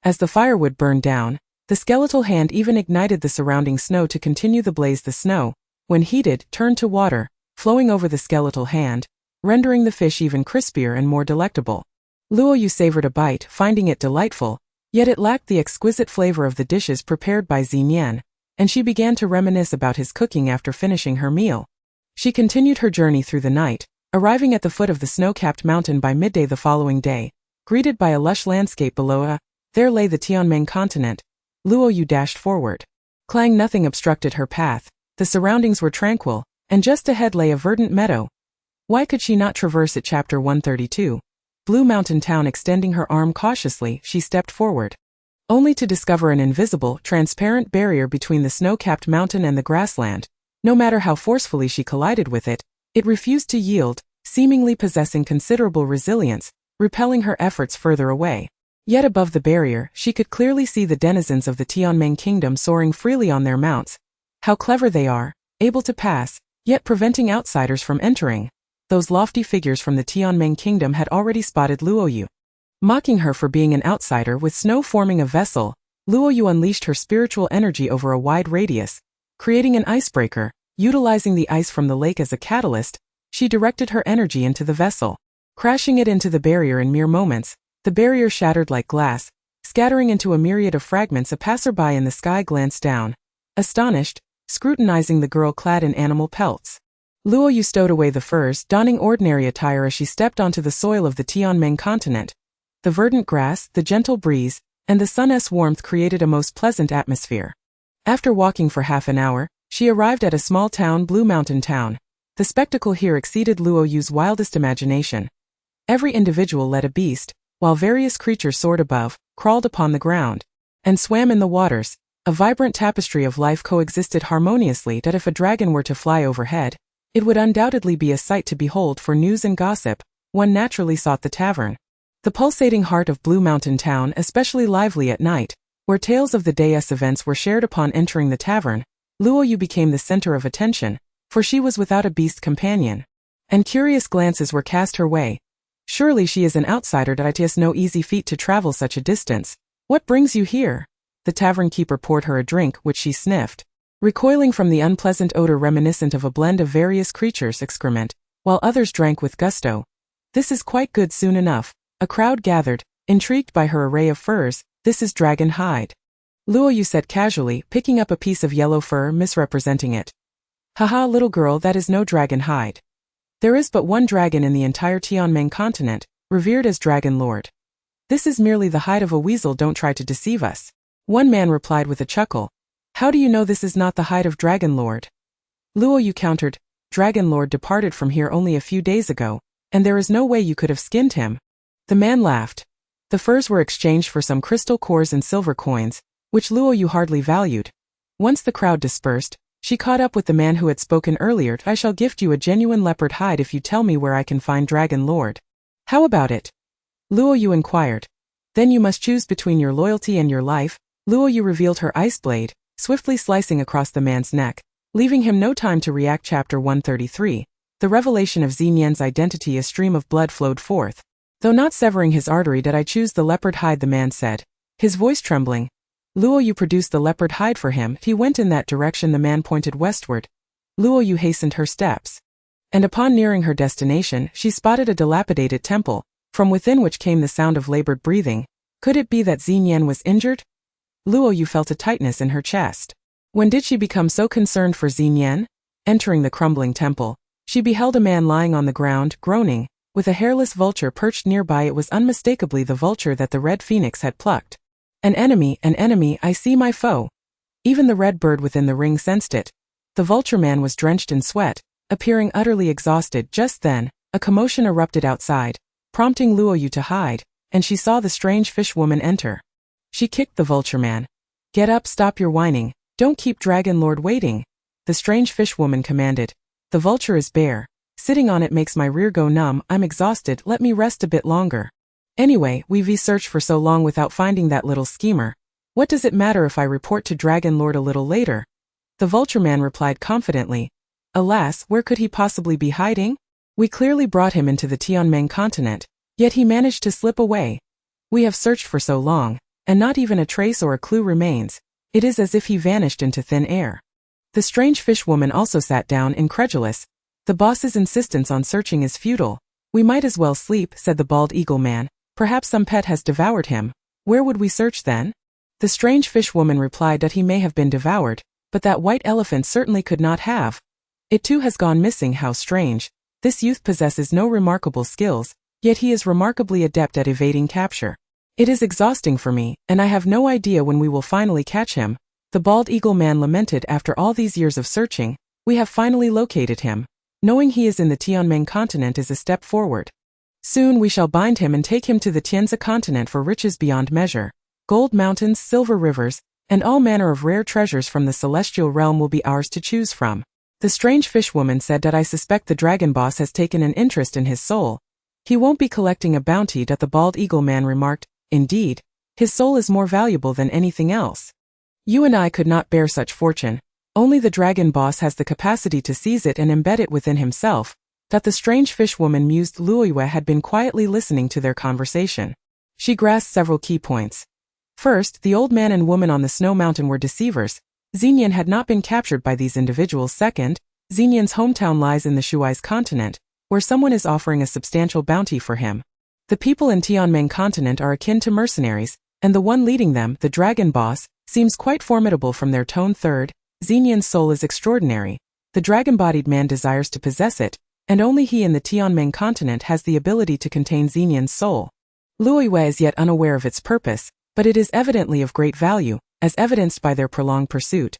As the firewood burned down, the skeletal hand even ignited the surrounding snow to continue the blaze. The snow, when heated, turned to water, flowing over the skeletal hand, rendering the fish even crispier and more delectable. Luo Yu savored a bite, finding it delightful, yet it lacked the exquisite flavor of the dishes prepared by Xinyan, and she began to reminisce about his cooking after finishing her meal. She continued her journey through the night, arriving at the foot of the snow-capped mountain by midday the following day, greeted by a lush landscape below. There lay the Tianmeng continent. Luo Yu dashed forward. Clang, nothing obstructed her path. The surroundings were tranquil, and just ahead lay a verdant meadow. Why could she not traverse it? Chapter 132. Blue Mountain Town. Extending her arm cautiously, she stepped forward, only to discover an invisible, transparent barrier between the snow-capped mountain and the grassland. No matter how forcefully she collided with it, it refused to yield, seemingly possessing considerable resilience, repelling her efforts further away. Yet above the barrier, she could clearly see the denizens of the Tianmeng kingdom soaring freely on their mounts. How clever they are, able to pass, yet preventing outsiders from entering. Those lofty figures from the Tianmeng kingdom had already spotted Luo Yu. Mocking her for being an outsider with snow forming a vessel, Luo Yu unleashed her spiritual energy over a wide radius, creating an icebreaker. Utilizing the ice from the lake as a catalyst, she directed her energy into the vessel, crashing it into the barrier in mere moments. The barrier shattered like glass, scattering into a myriad of fragments. A passerby in the sky glanced down, astonished, scrutinizing the girl clad in animal pelts. Luo Yu stowed away the furs, donning ordinary attire as she stepped onto the soil of the Tianmeng continent. The verdant grass, the gentle breeze, and the sun's warmth created a most pleasant atmosphere. After walking for half an hour, she arrived at a small town, Blue Mountain Town. The spectacle here exceeded Luo Yu's wildest imagination. Every individual led a beast, while various creatures soared above, crawled upon the ground, and swam in the waters. A vibrant tapestry of life coexisted harmoniously. That if a dragon were to fly overhead, it would undoubtedly be a sight to behold. For news and gossip, one naturally sought the tavern. The pulsating heart of Blue Mountain Town, especially lively at night, where tales of the day's events were shared. Upon entering the tavern, Luo Yu became the center of attention, for she was without a beast companion, and curious glances were cast her way. Surely she is an outsider. It is no easy feat to travel such a distance. What brings you here? The tavern keeper poured her a drink, which she sniffed, recoiling from the unpleasant odor reminiscent of a blend of various creatures' excrement, while others drank with gusto. This is quite good. Soon enough, a crowd gathered, intrigued by her array of furs. This is dragon hide, Luo Yu said casually, picking up a piece of yellow fur, misrepresenting it. Haha, little girl, that is no dragon hide. There is but one dragon in the entire Tianmeng continent, revered as Dragon Lord. This is merely the hide of a weasel. Don't try to deceive us. One man replied with a chuckle. How do you know this is not the hide of Dragon Lord? Luo Yu countered, Dragon Lord departed from here only a few days ago, and there is no way you could have skinned him. The man laughed. The furs were exchanged for some crystal cores and silver coins, which Luo Yu hardly valued. Once the crowd dispersed, she caught up with the man who had spoken earlier. I shall gift you a genuine leopard hide if you tell me where I can find Dragon Lord. How about it? Luo Yu inquired. Then you must choose between your loyalty and your life. Luo Yu revealed her ice blade, swiftly slicing across the man's neck, leaving him no time to react. Chapter 133. The revelation of Xinyan's identity. A stream of blood flowed forth. Though not severing his artery, did I choose the leopard hide, the man said, his voice trembling. Luo Yu produced the leopard hide for him. He went in that direction. The man pointed westward. Luo Yu hastened her steps. And upon nearing her destination, she spotted a dilapidated temple, from within which came the sound of labored breathing. Could it be that Xinyan was injured? Luo Yu felt a tightness in her chest. When did she become so concerned for Xinyan? Entering the crumbling temple, she beheld a man lying on the ground, groaning, with a hairless vulture perched nearby. It was unmistakably the vulture that the red phoenix had plucked. An enemy, I see my foe. Even the red bird within the ring sensed it. The vulture man was drenched in sweat, appearing utterly exhausted. Just then, a commotion erupted outside, prompting Luo Yu to hide, and she saw the strange fish woman enter. She kicked the vulture man. Get up, stop your whining, don't keep Dragon Lord waiting, the strange fish woman commanded. The vulture is bare. Sitting on it makes my rear go numb. I'm exhausted, let me rest a bit longer. Anyway, we've searched for so long without finding that little schemer. What does it matter if I report to Dragon Lord a little later? The vulture man replied confidently. Alas, where could he possibly be hiding? We clearly brought him into the Tianmeng continent, yet he managed to slip away. We have searched for so long, and not even a trace or a clue remains. It is as if he vanished into thin air. The strange fish woman also sat down, incredulous. The boss's insistence on searching is futile. We might as well sleep, said the bald eagle man. Perhaps some pet has devoured him. Where would we search then? The strange fish woman replied that he may have been devoured, but that white elephant certainly could not have. It too has gone missing. How strange. This youth possesses no remarkable skills, yet he is remarkably adept at evading capture. It is exhausting for me, and I have no idea when we will finally catch him. The bald eagle man lamented. After all these years of searching, we have finally located him. Knowing he is in the Tianmeng continent is a step forward. Soon we shall bind him and take him to the Tianzi continent for riches beyond measure. Gold mountains, silver rivers, and all manner of rare treasures from the celestial realm will be ours to choose from. The strange fish woman said that I suspect the dragon boss has taken an interest in his soul. He won't be collecting a bounty. The bald eagle man remarked. Indeed, his soul is more valuable than anything else. You and I could not bear such fortune. Only the dragon boss has the capacity to seize it and embed it within himself. That the strange fish woman mused. Luo Yu had been quietly listening to their conversation. She grasped several key points. First, the old man and woman on the snow mountain were deceivers. Xinyan had not been captured by these individuals. Second, Xinyan's hometown lies in the Shuai's continent, where someone is offering a substantial bounty for him. The people in Tianmeng continent are akin to mercenaries, and the one leading them, the dragon boss, seems quite formidable from their tone. Third, Xinyan's soul is extraordinary. The dragon-bodied man desires to possess it, and only he in the Tianmeng continent has the ability to contain Xinyan's soul. Luo Yu is yet unaware of its purpose, but it is evidently of great value, as evidenced by their prolonged pursuit.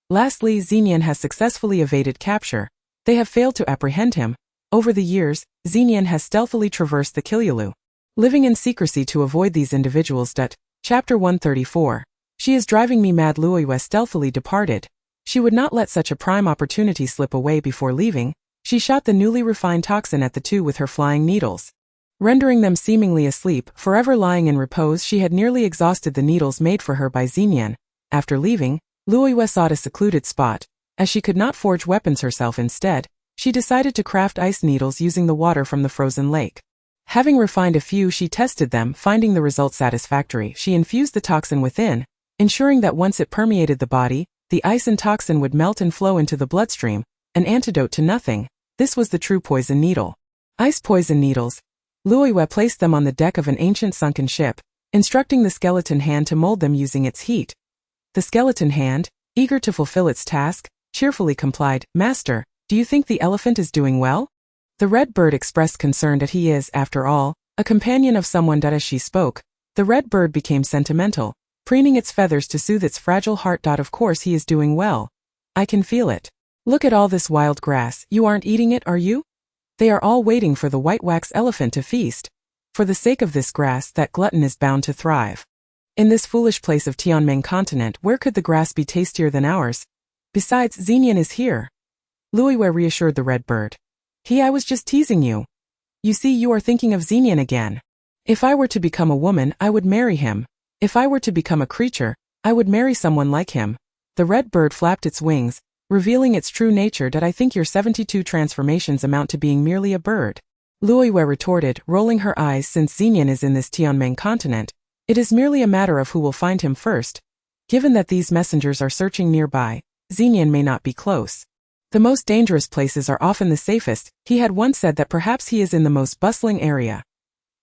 Lastly, Xinyan has successfully evaded capture. They have failed to apprehend him. Over the years, Xinyan has stealthily traversed the Qilun, living in secrecy to avoid these individuals. Chapter 134. She is driving me mad. Luo Yu stealthily departed. She would not let such a prime opportunity slip away. Before leaving, she shot the newly refined toxin at the two with her flying needles, rendering them seemingly asleep. Forever lying in repose, she had nearly exhausted the needles made for her by Xinyan. After leaving, Luo Yu sought a secluded spot. As she could not forge weapons herself, instead, she decided to craft ice needles using the water from the frozen lake. Having refined a few, she tested them. Finding the result satisfactory, she infused the toxin within, ensuring that once it permeated the body, the ice and toxin would melt and flow into the bloodstream, an antidote to nothing. This was the true poison needle. Ice poison needles. Luo Yu placed them on the deck of an ancient sunken ship, instructing the skeleton hand to mold them using its heat. The skeleton hand, eager to fulfill its task, cheerfully complied. Master, do you think the elephant is doing well? The red bird expressed concern that he is, after all, a companion of someone. As she spoke, the red bird became sentimental, preening its feathers to soothe its fragile heart. Of course he is doing well. I can feel it. Look at all this wild grass, you aren't eating it, are you? They are all waiting for the white wax elephant to feast. For the sake of this grass, that glutton is bound to thrive. In this foolish place of Tianmeng continent, where could the grass be tastier than ours? Besides, Xenian is here. Luiwei reassured the red bird. I was just teasing you. You see, you are thinking of Xenian again. If I were to become a woman, I would marry him. If I were to become a creature, I would marry someone like him. The red bird flapped its wings, revealing its true nature. Did I think your 72 transformations amount to being merely a bird? Luiwei retorted, rolling her eyes. Since Xenian is in this Tianmeng continent, it is merely a matter of who will find him first. Given that these messengers are searching nearby, Xenian may not be close. The most dangerous places are often the safest. He had once said that perhaps he is in the most bustling area.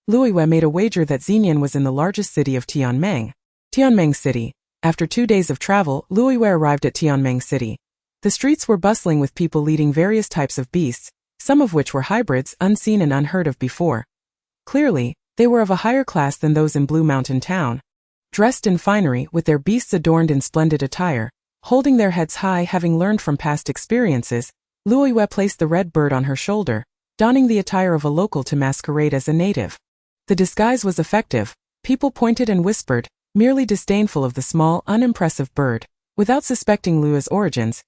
Luiwei made a wager that Xenian was in the largest city of Tianmeng. Tianmeng City. After 2 days of travel, Luiwei arrived at Tianmeng City. The streets were bustling with people leading various types of beasts, some of which were hybrids, unseen and unheard of before. Clearly, they were of a higher class than those in Blue Mountain Town. Dressed in finery, with their beasts adorned in splendid attire, holding their heads high, having learned from past experiences, Luiwei placed the red bird on her shoulder, donning the attire of a local to masquerade as a native. The disguise was effective. People pointed and whispered, merely disdainful of the small, unimpressive bird, without suspecting Lui's origins.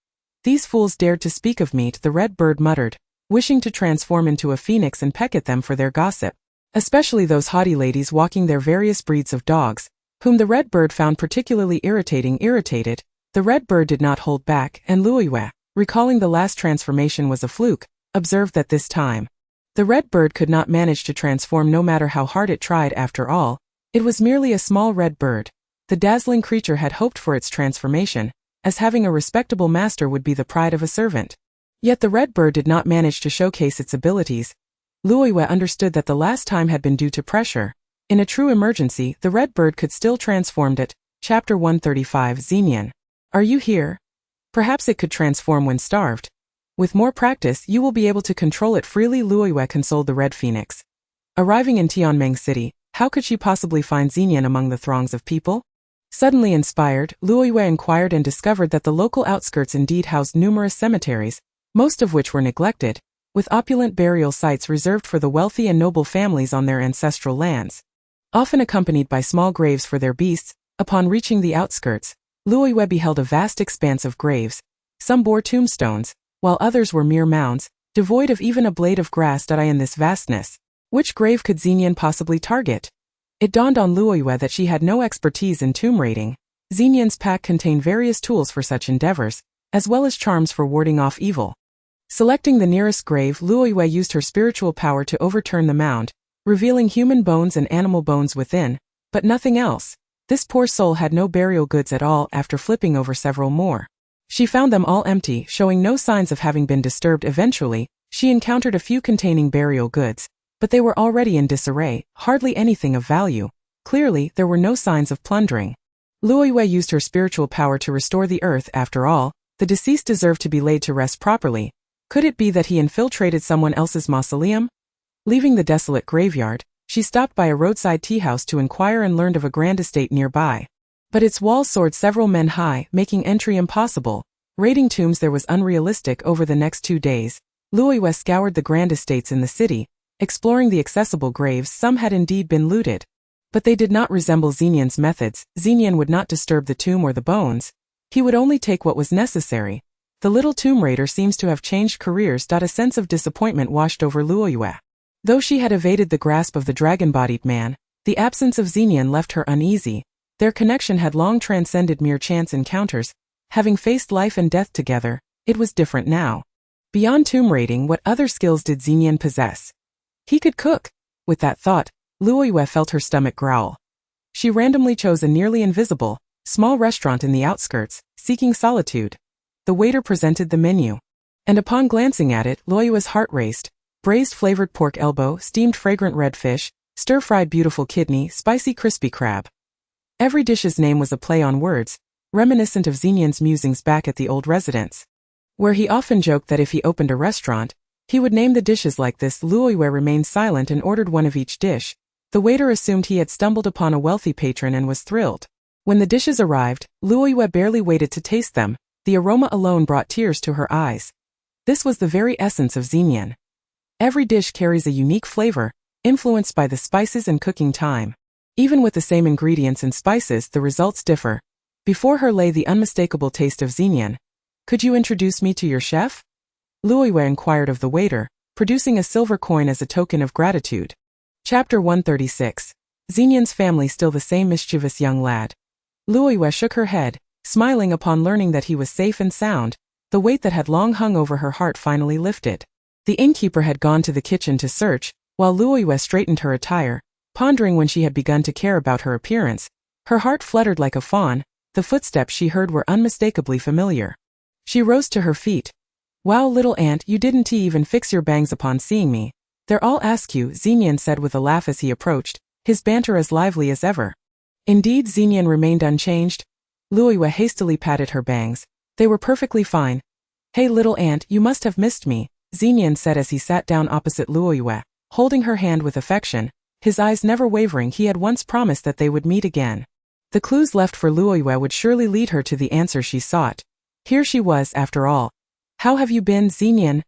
These fools dared to speak of me, the red bird muttered, wishing to transform into a phoenix and peck at them for their gossip. Especially those haughty ladies walking their various breeds of dogs, whom the red bird found particularly irritated. The red bird did not hold back, and Luiwei, recalling the last transformation was a fluke, observed that this time the red bird could not manage to transform no matter how hard it tried. After all, it was merely a small red bird. The dazzling creature had hoped for its transformation, as having a respectable master would be the pride of a servant. Yet the red bird did not manage to showcase its abilities. Luiwei understood that the last time had been due to pressure. In a true emergency, the red bird could still transform it. Chapter 135. Xenian. Are you here? Perhaps it could transform when starved. With more practice, you will be able to control it freely. Luiwei consoled the red phoenix. Arriving in Tianmeng City, how could she possibly find Xenian among the throngs of people? Suddenly inspired, Luiwei inquired and discovered that the local outskirts indeed housed numerous cemeteries, most of which were neglected, with opulent burial sites reserved for the wealthy and noble families on their ancestral lands. Often accompanied by small graves for their beasts, upon reaching the outskirts, Luiwei beheld a vast expanse of graves. Some bore tombstones, while others were mere mounds, devoid of even a blade of grass. In this vastness, which grave could Xenian possibly target? It dawned on Luiwei that she had no expertise in tomb raiding. Xenian's pack contained various tools for such endeavors, as well as charms for warding off evil. Selecting the nearest grave, Luiwei used her spiritual power to overturn the mound, revealing human bones and animal bones within, but nothing else. This poor soul had no burial goods at all. After flipping over several more, she found them all empty, showing no signs of having been disturbed. Eventually, she encountered a few containing burial goods, but they were already in disarray, hardly anything of value. Clearly, there were no signs of plundering. Luiwei used her spiritual power to restore the earth. After all, the deceased deserved to be laid to rest properly. Could it be that he infiltrated someone else's mausoleum? Leaving the desolate graveyard, she stopped by a roadside tea house to inquire and learned of a grand estate nearby. But its walls soared several men high, making entry impossible. Raiding tombs there was unrealistic. Over the next 2 days, Luiwei scoured the grand estates in the city, exploring the accessible graves. Some had indeed been looted, but they did not resemble Xenian's methods. Xenian would not disturb the tomb or the bones. He would only take what was necessary. The little tomb raider seems to have changed careers. A sense of disappointment washed over Luiwei. Though she had evaded the grasp of the dragon-bodied man, the absence of Xenian left her uneasy. Their connection had long transcended mere chance encounters. Having faced life and death together, it was different now. Beyond tomb raiding, what other skills did Xenian possess? He could cook. With that thought, Luiwei felt her stomach growl. She randomly chose a nearly invisible, small restaurant in the outskirts, seeking solitude. The waiter presented the menu, and upon glancing at it, Luiwei's heart raced. Braised flavored pork elbow, steamed fragrant red fish, stir-fried beautiful kidney, spicy crispy crab. Every dish's name was a play on words, reminiscent of Xenian's musings back at the old residence, where he often joked that if he opened a restaurant, he would name the dishes like this. Luiwei remained silent and ordered one of each dish. The waiter assumed he had stumbled upon a wealthy patron and was thrilled. When the dishes arrived, Luiwei barely waited to taste them. The aroma alone brought tears to her eyes. This was the very essence of Xenian. Every dish carries a unique flavor, influenced by the spices and cooking time. Even with the same ingredients and spices, the results differ. Before her lay the unmistakable taste of Xenian. "Could you introduce me to your chef?" Luoyue inquired of the waiter, producing a silver coin as a token of gratitude. Chapter 136. Xenian's family still the same mischievous young lad. Luoyue shook her head, smiling upon learning that he was safe and sound. The weight that had long hung over her heart finally lifted. The innkeeper had gone to the kitchen to search, while Luoyue straightened her attire, pondering when she had begun to care about her appearance. Her heart fluttered like a fawn. The footsteps she heard were unmistakably familiar. She rose to her feet. "Wow, little aunt, you didn't even fix your bangs upon seeing me. They're all askew," Xenian said with a laugh as he approached, his banter as lively as ever. Indeed, Xenian remained unchanged. Luoyue hastily patted her bangs. They were perfectly fine. "Hey little aunt, you must have missed me," Xenian said as he sat down opposite Luoyue, holding her hand with affection, his eyes never wavering. He had once promised that they would meet again. The clues left for Luoyue would surely lead her to the answer she sought. Here she was, after all. "How have you been, Xenian?"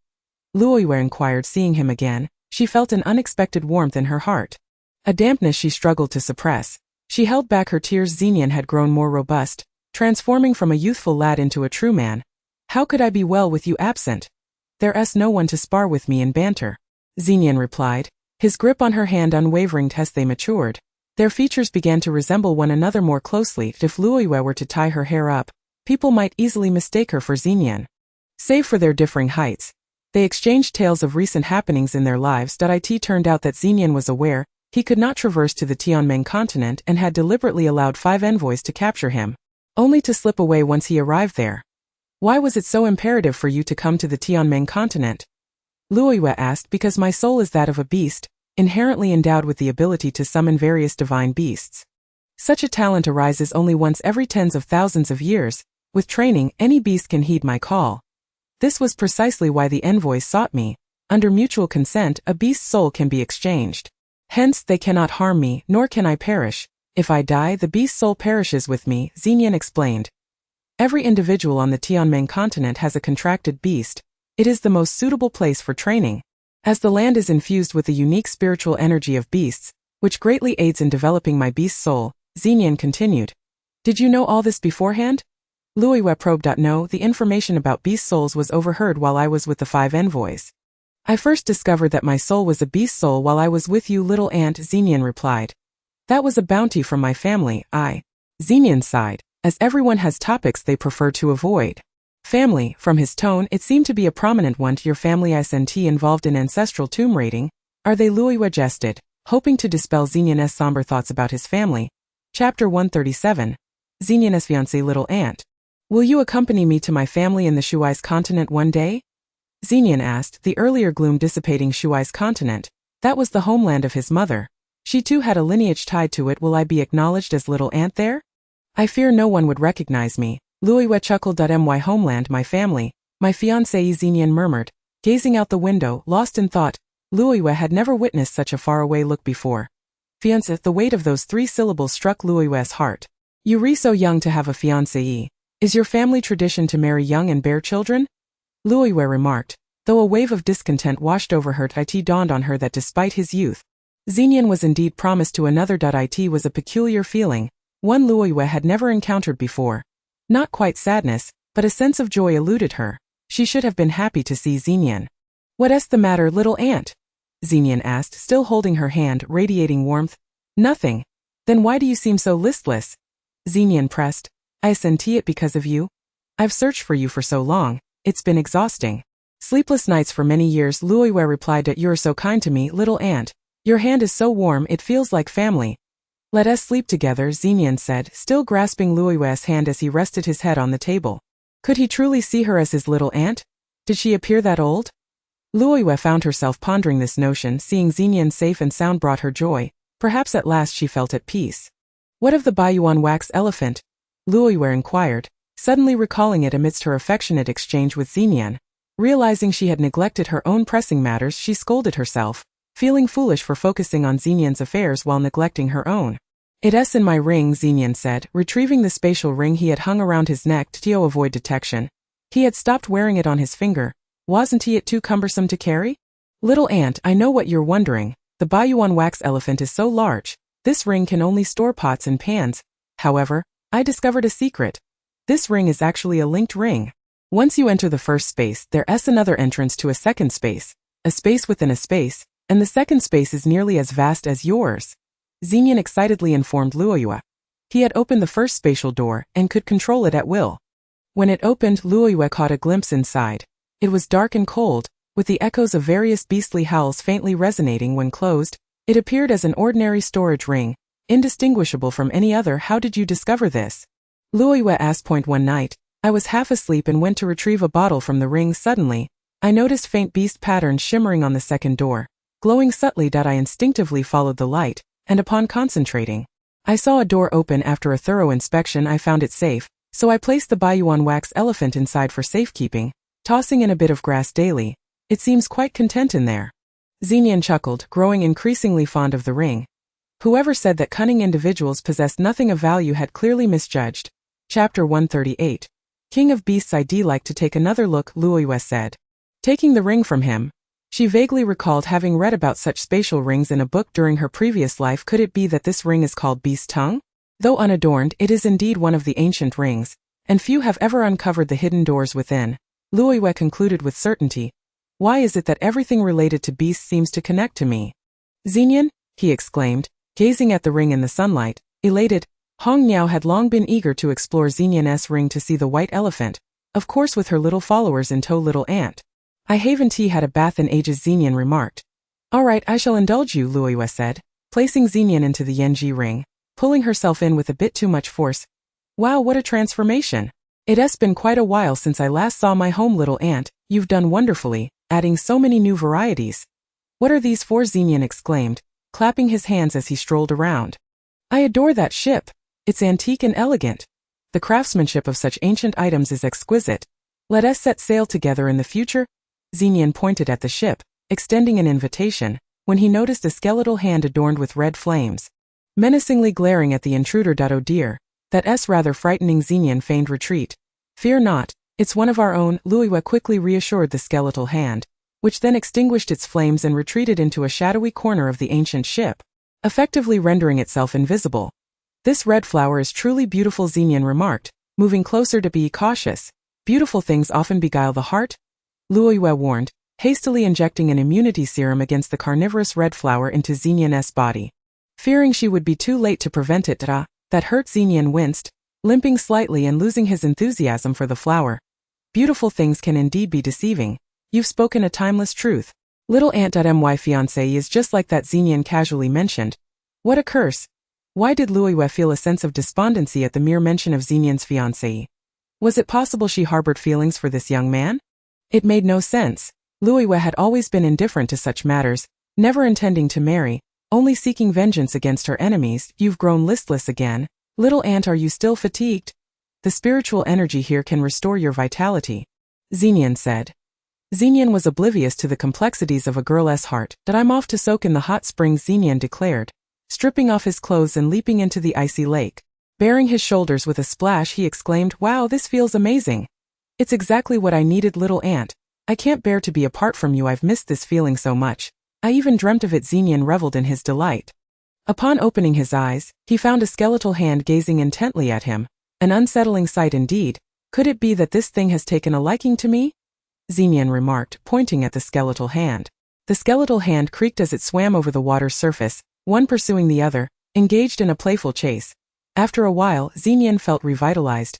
Luoyue inquired, seeing him again. She felt an unexpected warmth in her heart. A dampness she struggled to suppress. She held back her tears. Xenian had grown more robust, transforming from a youthful lad into a true man. "How could I be well with you absent? There's no one to spar with me in banter," Xenian replied, his grip on her hand unwavering as they matured. Their features began to resemble one another more closely. If Luoyue were to tie her hair up, people might easily mistake her for Xenian. Save for their differing heights, they exchanged tales of recent happenings in their lives. It turned out that Xenian was aware he could not traverse to the Tianmeng continent and had deliberately allowed 5 envoys to capture him, only to slip away once he arrived there. "Why was it so imperative for you to come to the Tianmeng continent?" Luoyue asked. "Because my soul is that of a beast, inherently endowed with the ability to summon various divine beasts. Such a talent arises only once every tens of thousands of years. With training, any beast can heed my call. This was precisely why the envoys sought me. Under mutual consent, a beast's soul can be exchanged. Hence, they cannot harm me, nor can I perish. If I die, the beast's soul perishes with me," Xenian explained. "Every individual on the Tianmeng continent has a contracted beast. It is the most suitable place for training, as the land is infused with the unique spiritual energy of beasts, which greatly aids in developing my beast soul," Xenian continued. "Did you know all this beforehand?" Luoyue probed. "No, the information about beast souls was overheard while I was with the 5 envoys. I first discovered that my soul was a beast soul while I was with you, little aunt," Xenian replied. "That was a bounty from my family, Xenian sighed, as everyone has topics they prefer to avoid. "Family," from his tone, it seemed to be a prominent one. "Your family isn't involved in ancestral tomb raiding, are they?" Luoyue jested, hoping to dispel Xenian's somber thoughts about his family. Chapter 137. Xenian's fiancée. "Little aunt, will you accompany me to my family in the Shuai's continent one day?" Xenian asked, the earlier gloom dissipating. Shuai's continent, that was the homeland of his mother. She too had a lineage tied to it. "Will I be acknowledged as little aunt there?" "I fear no one would recognize me," Luoyue chuckled. "My homeland, my family, my fiancée," Xenian murmured, gazing out the window, lost in thought. Luoyue had never witnessed such a faraway look before. Fiancé, the weight of those 3 syllables struck Luoyue's heart. "You re so young to have a fiancée. Is your family tradition to marry young and bear children?" Luoyue remarked, though a wave of discontent washed over her. It dawned on her that despite his youth, Xenian was indeed promised to another. It was a peculiar feeling, one Luoyue had never encountered before. Not quite sadness, but a sense of joy eluded her. She should have been happy to see Xenian. "What's the matter, little aunt?" Xenian asked, still holding her hand, radiating warmth. "Nothing. Then why do you seem so listless?" Xenian pressed. "I sent it because of you. I've searched for you for so long, it's been exhausting. Sleepless nights for many years," Luoyue replied. "You're so kind to me, little aunt. Your hand is so warm, it feels like family." "Let us sleep together," Xenian said, still grasping Luoyue's hand as he rested his head on the table. Could he truly see her as his little aunt? Did she appear that old? Luoyue found herself pondering this notion. Seeing Xenian safe and sound brought her joy. Perhaps at last she felt at peace. "What of the Baiyuan wax elephant?" Luoyue inquired, suddenly recalling it amidst her affectionate exchange with Xenian. Realizing she had neglected her own pressing matters, she scolded herself, feeling foolish for focusing on Xenian's affairs while neglecting her own. "It's in my ring," Xenian said, retrieving the spatial ring he had hung around his neck to avoid detection. He had stopped wearing it on his finger. Wasn't it too cumbersome to carry? "Little ant, I know what you're wondering. The Bayuan wax elephant is so large. This ring can only store pots and pans. However, I discovered a secret. This ring is actually a linked ring. Once you enter the first space, there's another entrance to a second space, a space within a space, and the second space is nearly as vast as yours," Xenian excitedly informed Luoyue. He had opened the first spatial door and could control it at will. When it opened, Luoyue caught a glimpse inside. It was dark and cold, with the echoes of various beastly howls faintly resonating when closed. It appeared as an ordinary storage ring, indistinguishable from any other. "How did you discover this?" Luoyue asked. "One night, I was half asleep and went to retrieve a bottle from the ring. Suddenly, I noticed faint beast patterns shimmering on the second door, glowing subtly. I instinctively followed the light, and upon concentrating, I saw a door open. After a thorough inspection, I found it safe, so I placed the Bayuan wax elephant inside for safekeeping, tossing in a bit of grass daily. It seems quite content in there." Xenian chuckled, growing increasingly fond of the ring. Whoever said that cunning individuals possessed nothing of value had clearly misjudged. Chapter 138. "King of Beasts, I'd like to take another look," Luoyue said. Taking the ring from him, she vaguely recalled having read about such spatial rings in a book during her previous life. Could it be that this ring is called Beast Tongue? Though unadorned, it is indeed one of the ancient rings, and few have ever uncovered the hidden doors within, Luoyue concluded with certainty. "Why is it that everything related to beasts seems to connect to me?" "Xenian," he exclaimed, gazing at the ring in the sunlight, elated. Hong Niao had long been eager to explore Xenian's ring to see the white elephant, of course with her little followers in tow. "Little ant, I haven't had a bath in ages," Xenian remarked. "All right, I shall indulge you," Luoyue said, placing Xenian into the Yenji ring, pulling herself in with a bit too much force. "Wow, what a transformation. It's been quite a while since I last saw my home. Little ant, you've done wonderfully, adding so many new varieties." "What are these for?" Xenian exclaimed, clapping his hands as he strolled around. "I adore that ship. It's antique and elegant. The craftsmanship of such ancient items is exquisite. Let us set sail together in the future." Xenian pointed at the ship, extending an invitation, when he noticed a skeletal hand adorned with red flames, menacingly glaring at the intruder. "Oh dear, that's rather frightening." Xenian feigned retreat. "Fear not, it's one of our own," Luoyue quickly reassured the skeletal hand, which then extinguished its flames and retreated into a shadowy corner of the ancient ship, effectively rendering itself invisible. "This red flower is truly beautiful," Xenian remarked, moving closer. "To be cautious. Beautiful things often beguile the heart," Luoyue warned, hastily injecting an immunity serum against the carnivorous red flower into Xenian's body. Fearing she would be too late to prevent it, that hurt. Xenian winced, limping slightly and losing his enthusiasm for the flower. "Beautiful things can indeed be deceiving. You've spoken a timeless truth. Little ant. My fiancé is just like that," Xenian casually mentioned. What a curse. Why did Luoyue feel a sense of despondency at the mere mention of Xenian's fiancé? Was it possible she harbored feelings for this young man? It made no sense. Luoyue had always been indifferent to such matters, never intending to marry, only seeking vengeance against her enemies. "You've grown listless again. Little ant, are you still fatigued? The spiritual energy here can restore your vitality," Xenian said. Xenian was oblivious to the complexities of a girl's heart. "I'm off to soak in the hot springs," Xenian declared, stripping off his clothes and leaping into the icy lake. Baring his shoulders with a splash, he exclaimed, "Wow, this feels amazing. It's exactly what I needed." "Little ant, I can't bear to be apart from you. I've missed this feeling so much. I even dreamt of it." Xenian reveled in his delight. Upon opening his eyes, he found a skeletal hand gazing intently at him. An unsettling sight indeed. "Could it be that this thing has taken a liking to me?" Xenian remarked, pointing at the skeletal hand. The skeletal hand creaked as it swam over the water's surface, one pursuing the other, engaged in a playful chase. After a while, Xenian felt revitalized.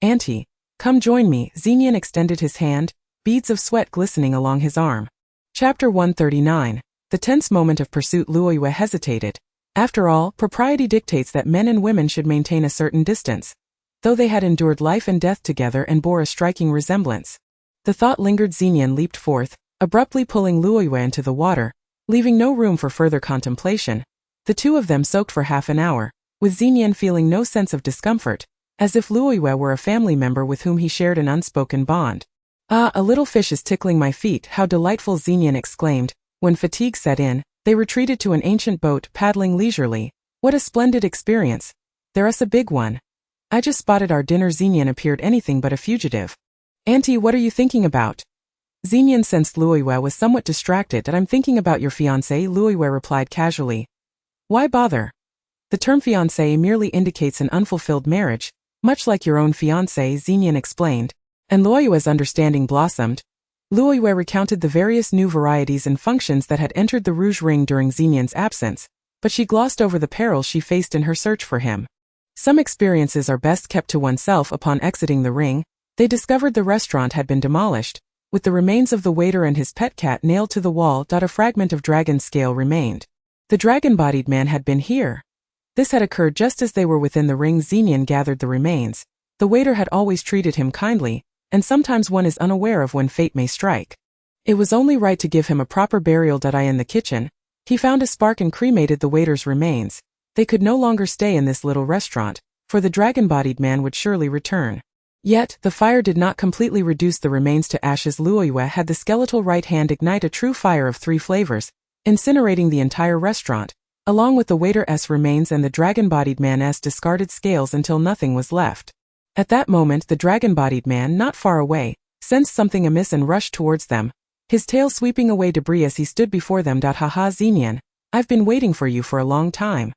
"Auntie, come join me." Xenian extended his hand, beads of sweat glistening along his arm. Chapter 139. The tense moment of pursuit. Luoyue hesitated. After all, propriety dictates that men and women should maintain a certain distance. Though they had endured life and death together and bore a striking resemblance. The thought lingered. Xenian leaped forth, abruptly pulling Luoyue into the water, leaving no room for further contemplation. The two of them soaked for half an hour, with Xenian feeling no sense of discomfort, as if Luoyue were a family member with whom he shared an unspoken bond. "Ah, a little fish is tickling my feet, how delightful," Xenian exclaimed. When fatigue set in, they retreated to an ancient boat, paddling leisurely, What a splendid experience. There's a big one. I just spotted our dinner. Xenian appeared anything but a fugitive. Auntie, what are you thinking about? Xenian sensed Luoyue was somewhat distracted. I'm thinking about your fiancé, Luoyue replied casually. Why bother? The term fiancé merely indicates an unfulfilled marriage, much like your own fiancé, Xenian explained, and Luoyue's understanding blossomed. Luoyue recounted the various new varieties and functions that had entered the Rouge Ring during Xenian's absence, but she glossed over the perils she faced in her search for him. Some experiences are best kept to oneself. Upon exiting the ring, they discovered the restaurant had been demolished, with the remains of the waiter and his pet cat nailed to the wall. A fragment of dragon scale remained. The dragon-bodied man had been here. This had occurred just as they were within the ring. Xenian gathered the remains. The waiter had always treated him kindly, and sometimes one is unaware of when fate may strike. It was only right to give him a proper burial. In the kitchen, he found a spark and cremated the waiter's remains. They could no longer stay in this little restaurant, for the dragon-bodied man would surely return. Yet, the fire did not completely reduce the remains to ashes. Luoyue had the skeletal right hand ignite a true fire of 3 flavors, incinerating the entire restaurant, along with the waiter's remains and the dragon-bodied man's discarded scales until nothing was left. At that moment, the dragon-bodied man, not far away, sensed something amiss and rushed towards them, his tail sweeping away debris as he stood before them. Haha, Xenian, I've been waiting for you for a long time.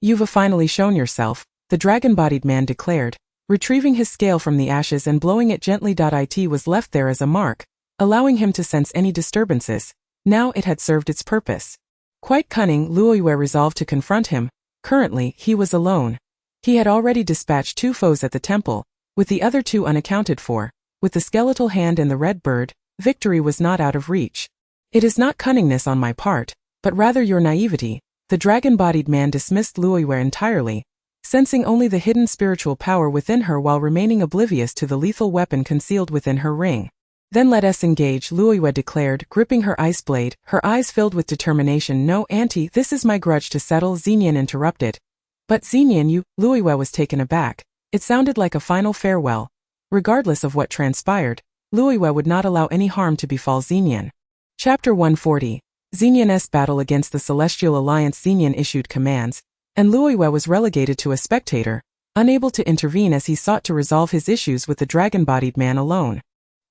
You've finally shown yourself, the dragon-bodied man declared, retrieving his scale from the ashes and blowing it gently. It was left there as a mark, allowing him to sense any disturbances. Now it had served its purpose. Quite cunning, Luoyue resolved to confront him. Currently, he was alone. He had already dispatched 2 foes at the temple, with the other 2 unaccounted for. With the skeletal hand and the red bird, victory was not out of reach. It is not cunningness on my part, but rather your naivety. The dragon-bodied man dismissed Luoyue entirely, sensing only the hidden spiritual power within her while remaining oblivious to the lethal weapon concealed within her ring. Then let us engage, Luoyue declared, gripping her ice blade, her eyes filled with determination. No, auntie, this is my grudge to settle, Xenian interrupted. But Xenian, Luoyue was taken aback. It sounded like a final farewell. Regardless of what transpired, Luoyue would not allow any harm to befall Xenian. Chapter 140. Xenian's battle against the Celestial Alliance. Xenian issued commands, and Luoyue was relegated to a spectator, unable to intervene as he sought to resolve his issues with the dragon-bodied man alone.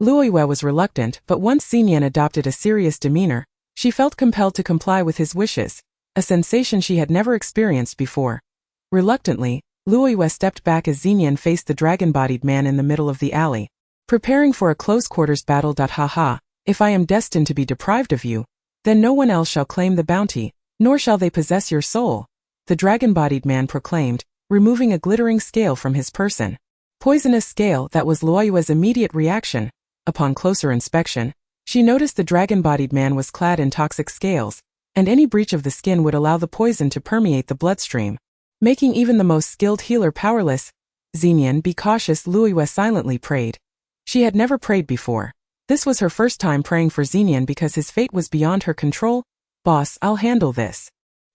Luoyue was reluctant, but once Xenian adopted a serious demeanor, she felt compelled to comply with his wishes, a sensation she had never experienced before. Reluctantly, Luoyue stepped back as Xenian faced the dragon-bodied man in the middle of the alley, preparing for a close-quarters battle. Haha, if I am destined to be deprived of you, then no one else shall claim the bounty, nor shall they possess your soul, the dragon-bodied man proclaimed, removing a glittering scale from his person. Poisonous scale, that was Luoyue's immediate reaction. Upon closer inspection, she noticed the dragon-bodied man was clad in toxic scales, and any breach of the skin would allow the poison to permeate the bloodstream, making even the most skilled healer powerless. Xenian, be cautious, Luoyue silently prayed. She had never prayed before. This was her first time praying for Xenian because his fate was beyond her control. Boss, I'll handle this.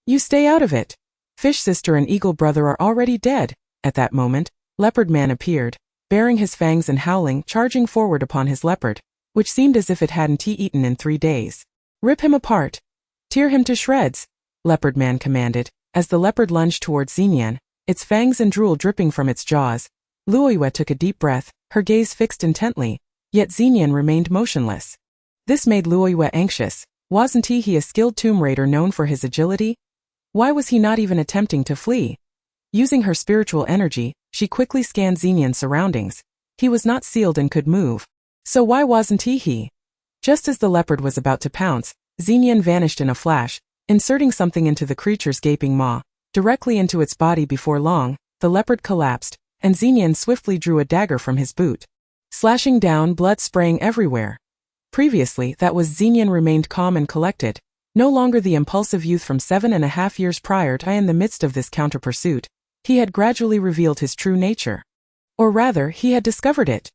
You stay out of it. Fish sister and eagle brother are already dead. At that moment, leopard man appeared, baring his fangs and howling, charging forward upon his leopard, which seemed as if it hadn't eaten in 3 days. Rip him apart. Tear him to shreds, leopard man commanded, as the leopard lunged towards Xenian, its fangs and drool dripping from its jaws. Luoyue took a deep breath, her gaze fixed intently, yet Xenian remained motionless. This made Luoyue anxious. Wasn't he a skilled tomb raider known for his agility? Why was he not even attempting to flee? Using her spiritual energy, she quickly scanned Xenian's surroundings. He was not sealed and could move. So why wasn't he? Just as the leopard was about to pounce, Xenian vanished in a flash, inserting something into the creature's gaping maw, directly into its body. Before long, the leopard collapsed, and Xenian swiftly drew a dagger from his boot, slashing down, blood spraying everywhere. Previously, that was Xenian remained calm and collected, no longer the impulsive youth from 7.5 years prior. In the midst of this counter-pursuit, he had gradually revealed his true nature. Or rather, he had discovered it.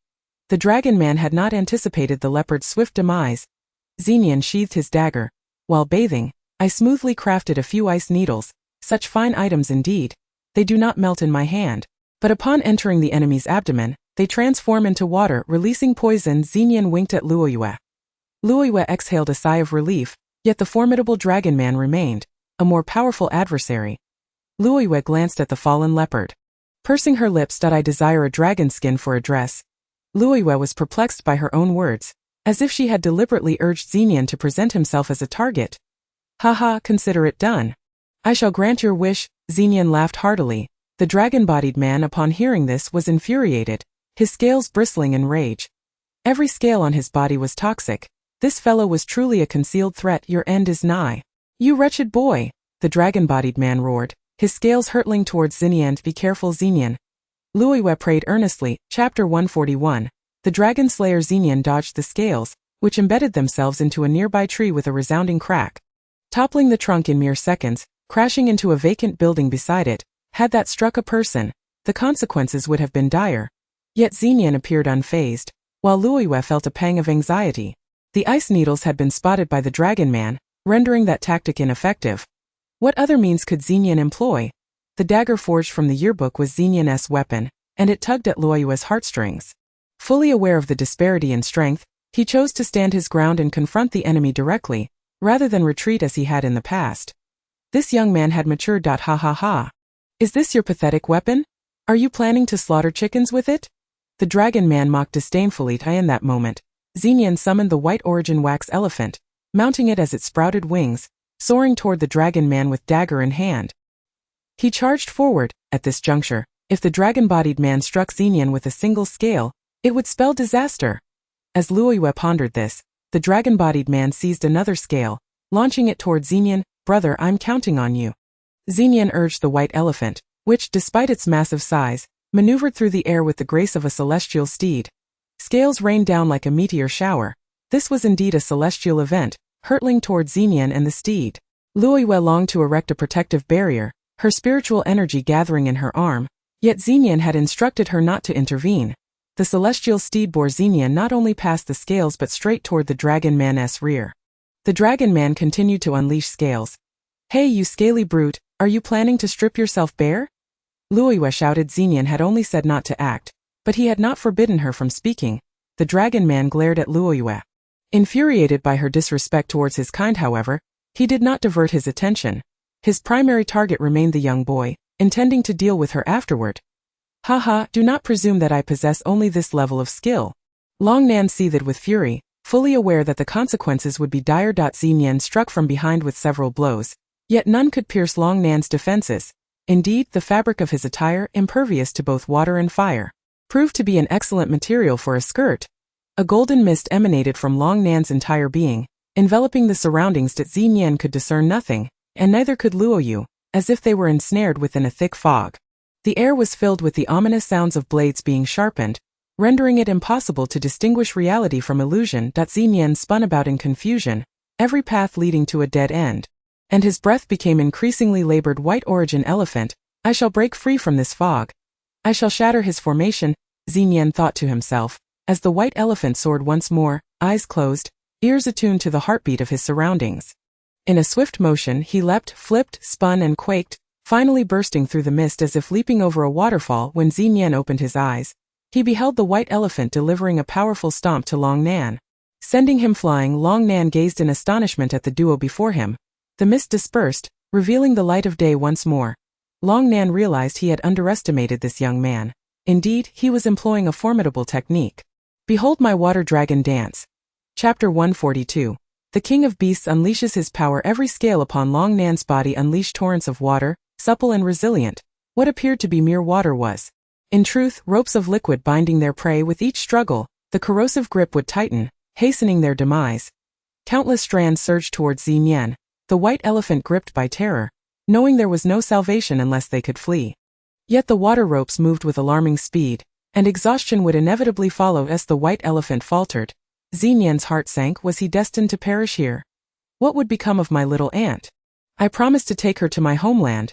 The dragon man had not anticipated the leopard's swift demise. Xenian sheathed his dagger. While bathing, I smoothly crafted a few ice needles, such fine items indeed. They do not melt in my hand. But upon entering the enemy's abdomen, they transform into water, releasing poison. Xenian winked at Luoyue. Luoyue exhaled a sigh of relief, yet the formidable dragon man remained, a more powerful adversary. Luoyue glanced at the fallen leopard. Pursing her lips, "I desire a dragon skin for a dress." Luoyue was perplexed by her own words, as if she had deliberately urged Xenian to present himself as a target. "Haha, consider it done. I shall grant your wish." Xenian laughed heartily. The dragon-bodied man, upon hearing this, was infuriated, his scales bristling in rage. Every scale on his body was toxic. This fellow was truly a concealed threat. "Your end is nigh. You wretched boy," the dragon-bodied man roared, his scales hurtling towards Xenian. "Be careful, Xenian." Luoyue prayed earnestly. Chapter 141. The dragon slayer Xenian dodged the scales, which embedded themselves into a nearby tree with a resounding crack. Toppling the trunk in mere seconds, crashing into a vacant building beside it. Had that struck a person, the consequences would have been dire. Yet Xenian appeared unfazed, while Luoyue felt a pang of anxiety. The ice needles had been spotted by the dragon man, rendering that tactic ineffective. What other means could Xenian employ? The dagger forged from the yearbook was Xenian's weapon, and it tugged at Luoyue's heartstrings. Fully aware of the disparity in strength, he chose to stand his ground and confront the enemy directly, rather than retreat as he had in the past. This young man had matured. Ha ha ha. "Is this your pathetic weapon? Are you planning to slaughter chickens with it?" The dragon man mocked disdainfully. In that moment, Xenian summoned the white origin wax elephant, mounting it as it sprouted wings, soaring toward the dragon man with dagger in hand. He charged forward. At this juncture, if the dragon-bodied man struck Xenian with a single scale, it would spell disaster. As Luoyue pondered this, the dragon-bodied man seized another scale, launching it toward Xenian. "Brother, I'm counting on you." Xenian urged the white elephant, which, despite its massive size, maneuvered through the air with the grace of a celestial steed. Scales rained down like a meteor shower. This was indeed a celestial event, hurtling toward Xenian and the steed. Luoyue longed to erect a protective barrier, her spiritual energy gathering in her arm, yet Xenian had instructed her not to intervene. The celestial steed bore Xenian not only past the scales but straight toward the dragon man's rear. The dragon man continued to unleash scales. "Hey, you scaly brute, are you planning to strip yourself bare?" Luoyue shouted. Xenian had only said not to act, but he had not forbidden her from speaking. The dragon man glared at Luoyue. Infuriated by her disrespect towards his kind, however, he did not divert his attention. His primary target remained the young boy, intending to deal with her afterward. "Haha, do not presume that I possess only this level of skill." Long Nan seethed with fury, fully aware that the consequences would be dire. Xenian struck from behind with several blows, yet none could pierce Long Nan's defenses. Indeed, the fabric of his attire, impervious to both water and fire, proved to be an excellent material for a skirt. A golden mist emanated from Long Nan's entire being, enveloping the surroundings. Xenian could discern nothing, and neither could Luoyue, as if they were ensnared within a thick fog. The air was filled with the ominous sounds of blades being sharpened, rendering it impossible to distinguish reality from illusion. Xenian spun about in confusion, every path leading to a dead end, and his breath became increasingly labored. "White origin elephant, I shall break free from this fog. I shall shatter his formation," Xenian thought to himself, as the white elephant soared once more, eyes closed, ears attuned to the heartbeat of his surroundings. In a swift motion he leapt, flipped, spun and quaked, finally bursting through the mist as if leaping over a waterfall. When Xenian opened his eyes, he beheld the white elephant delivering a powerful stomp to Long Nan. Sending him flying, Long Nan gazed in astonishment at the duo before him. The mist dispersed, revealing the light of day once more. Long Nan realized he had underestimated this young man. Indeed, he was employing a formidable technique. "Behold my water dragon dance." Chapter 142. The king of beasts unleashes his power. Every scale upon Long Nan's body unleashed torrents of water, supple and resilient. What appeared to be mere water was, in truth, ropes of liquid binding their prey. With each struggle, the corrosive grip would tighten, hastening their demise. Countless strands surged towards Xenian, the white elephant gripped by terror, knowing there was no salvation unless they could flee. Yet the water ropes moved with alarming speed, and exhaustion would inevitably follow as the white elephant faltered. Xenian's heart sank. Was he destined to perish here? What would become of my little aunt? I promised to take her to my homeland.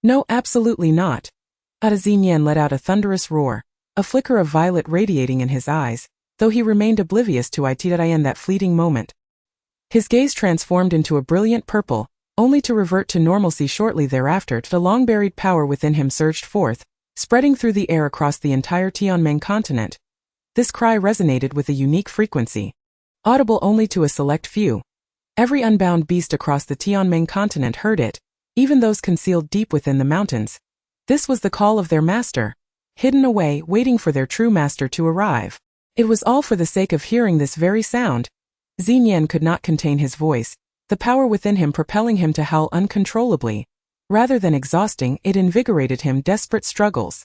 No, absolutely not. Xenian let out a thunderous roar, a flicker of violet radiating in his eyes, though he remained oblivious to it in that fleeting moment. His gaze transformed into a brilliant purple, only to revert to normalcy shortly thereafter. The long-buried power within him surged forth, spreading through the air across the entire Tianmen continent. This cry resonated with a unique frequency, audible only to a select few. Every unbound beast across the Tianmen continent heard it, even those concealed deep within the mountains. This was the call of their master, hidden away, waiting for their true master to arrive. It was all for the sake of hearing this very sound. Xinyan could not contain his voice, the power within him propelling him to howl uncontrollably. Rather than exhausting, it invigorated him desperate struggles.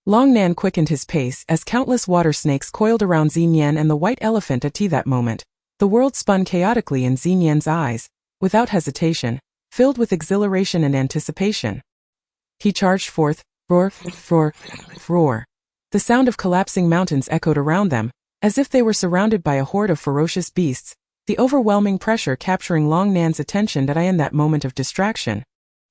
Long Nan quickened his pace as countless water snakes coiled around Xinyan and the white elephant at that moment. The world spun chaotically in Xinyan's eyes, without hesitation, filled with exhilaration and anticipation. He charged forth, roar, roar, roar. The sound of collapsing mountains echoed around them, as if they were surrounded by a horde of ferocious beasts, the overwhelming pressure capturing Long Nan's attention in that moment of distraction.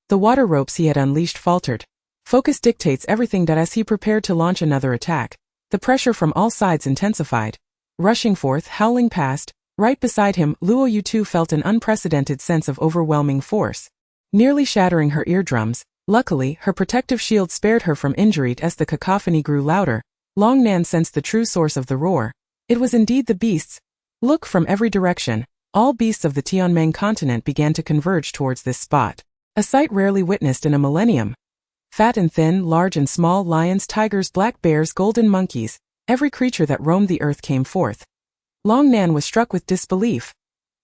The water ropes he had unleashed faltered. Focus dictates everything as he prepared to launch another attack. The pressure from all sides intensified. Rushing forth, howling past, right beside him, Luo Yu too felt an unprecedented sense of overwhelming force, nearly shattering her eardrums. Luckily, her protective shield spared her from injury as the cacophony grew louder. Long Nan sensed the true source of the roar. It was indeed the beasts. Look from every direction. All beasts of the Tianmeng continent began to converge towards this spot. A sight rarely witnessed in a millennium. Fat and thin, large and small, lions, tigers, black bears, golden monkeys, every creature that roamed the earth came forth. Long Nan was struck with disbelief.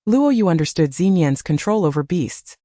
Luo Yu understood Xinyan's control over beasts.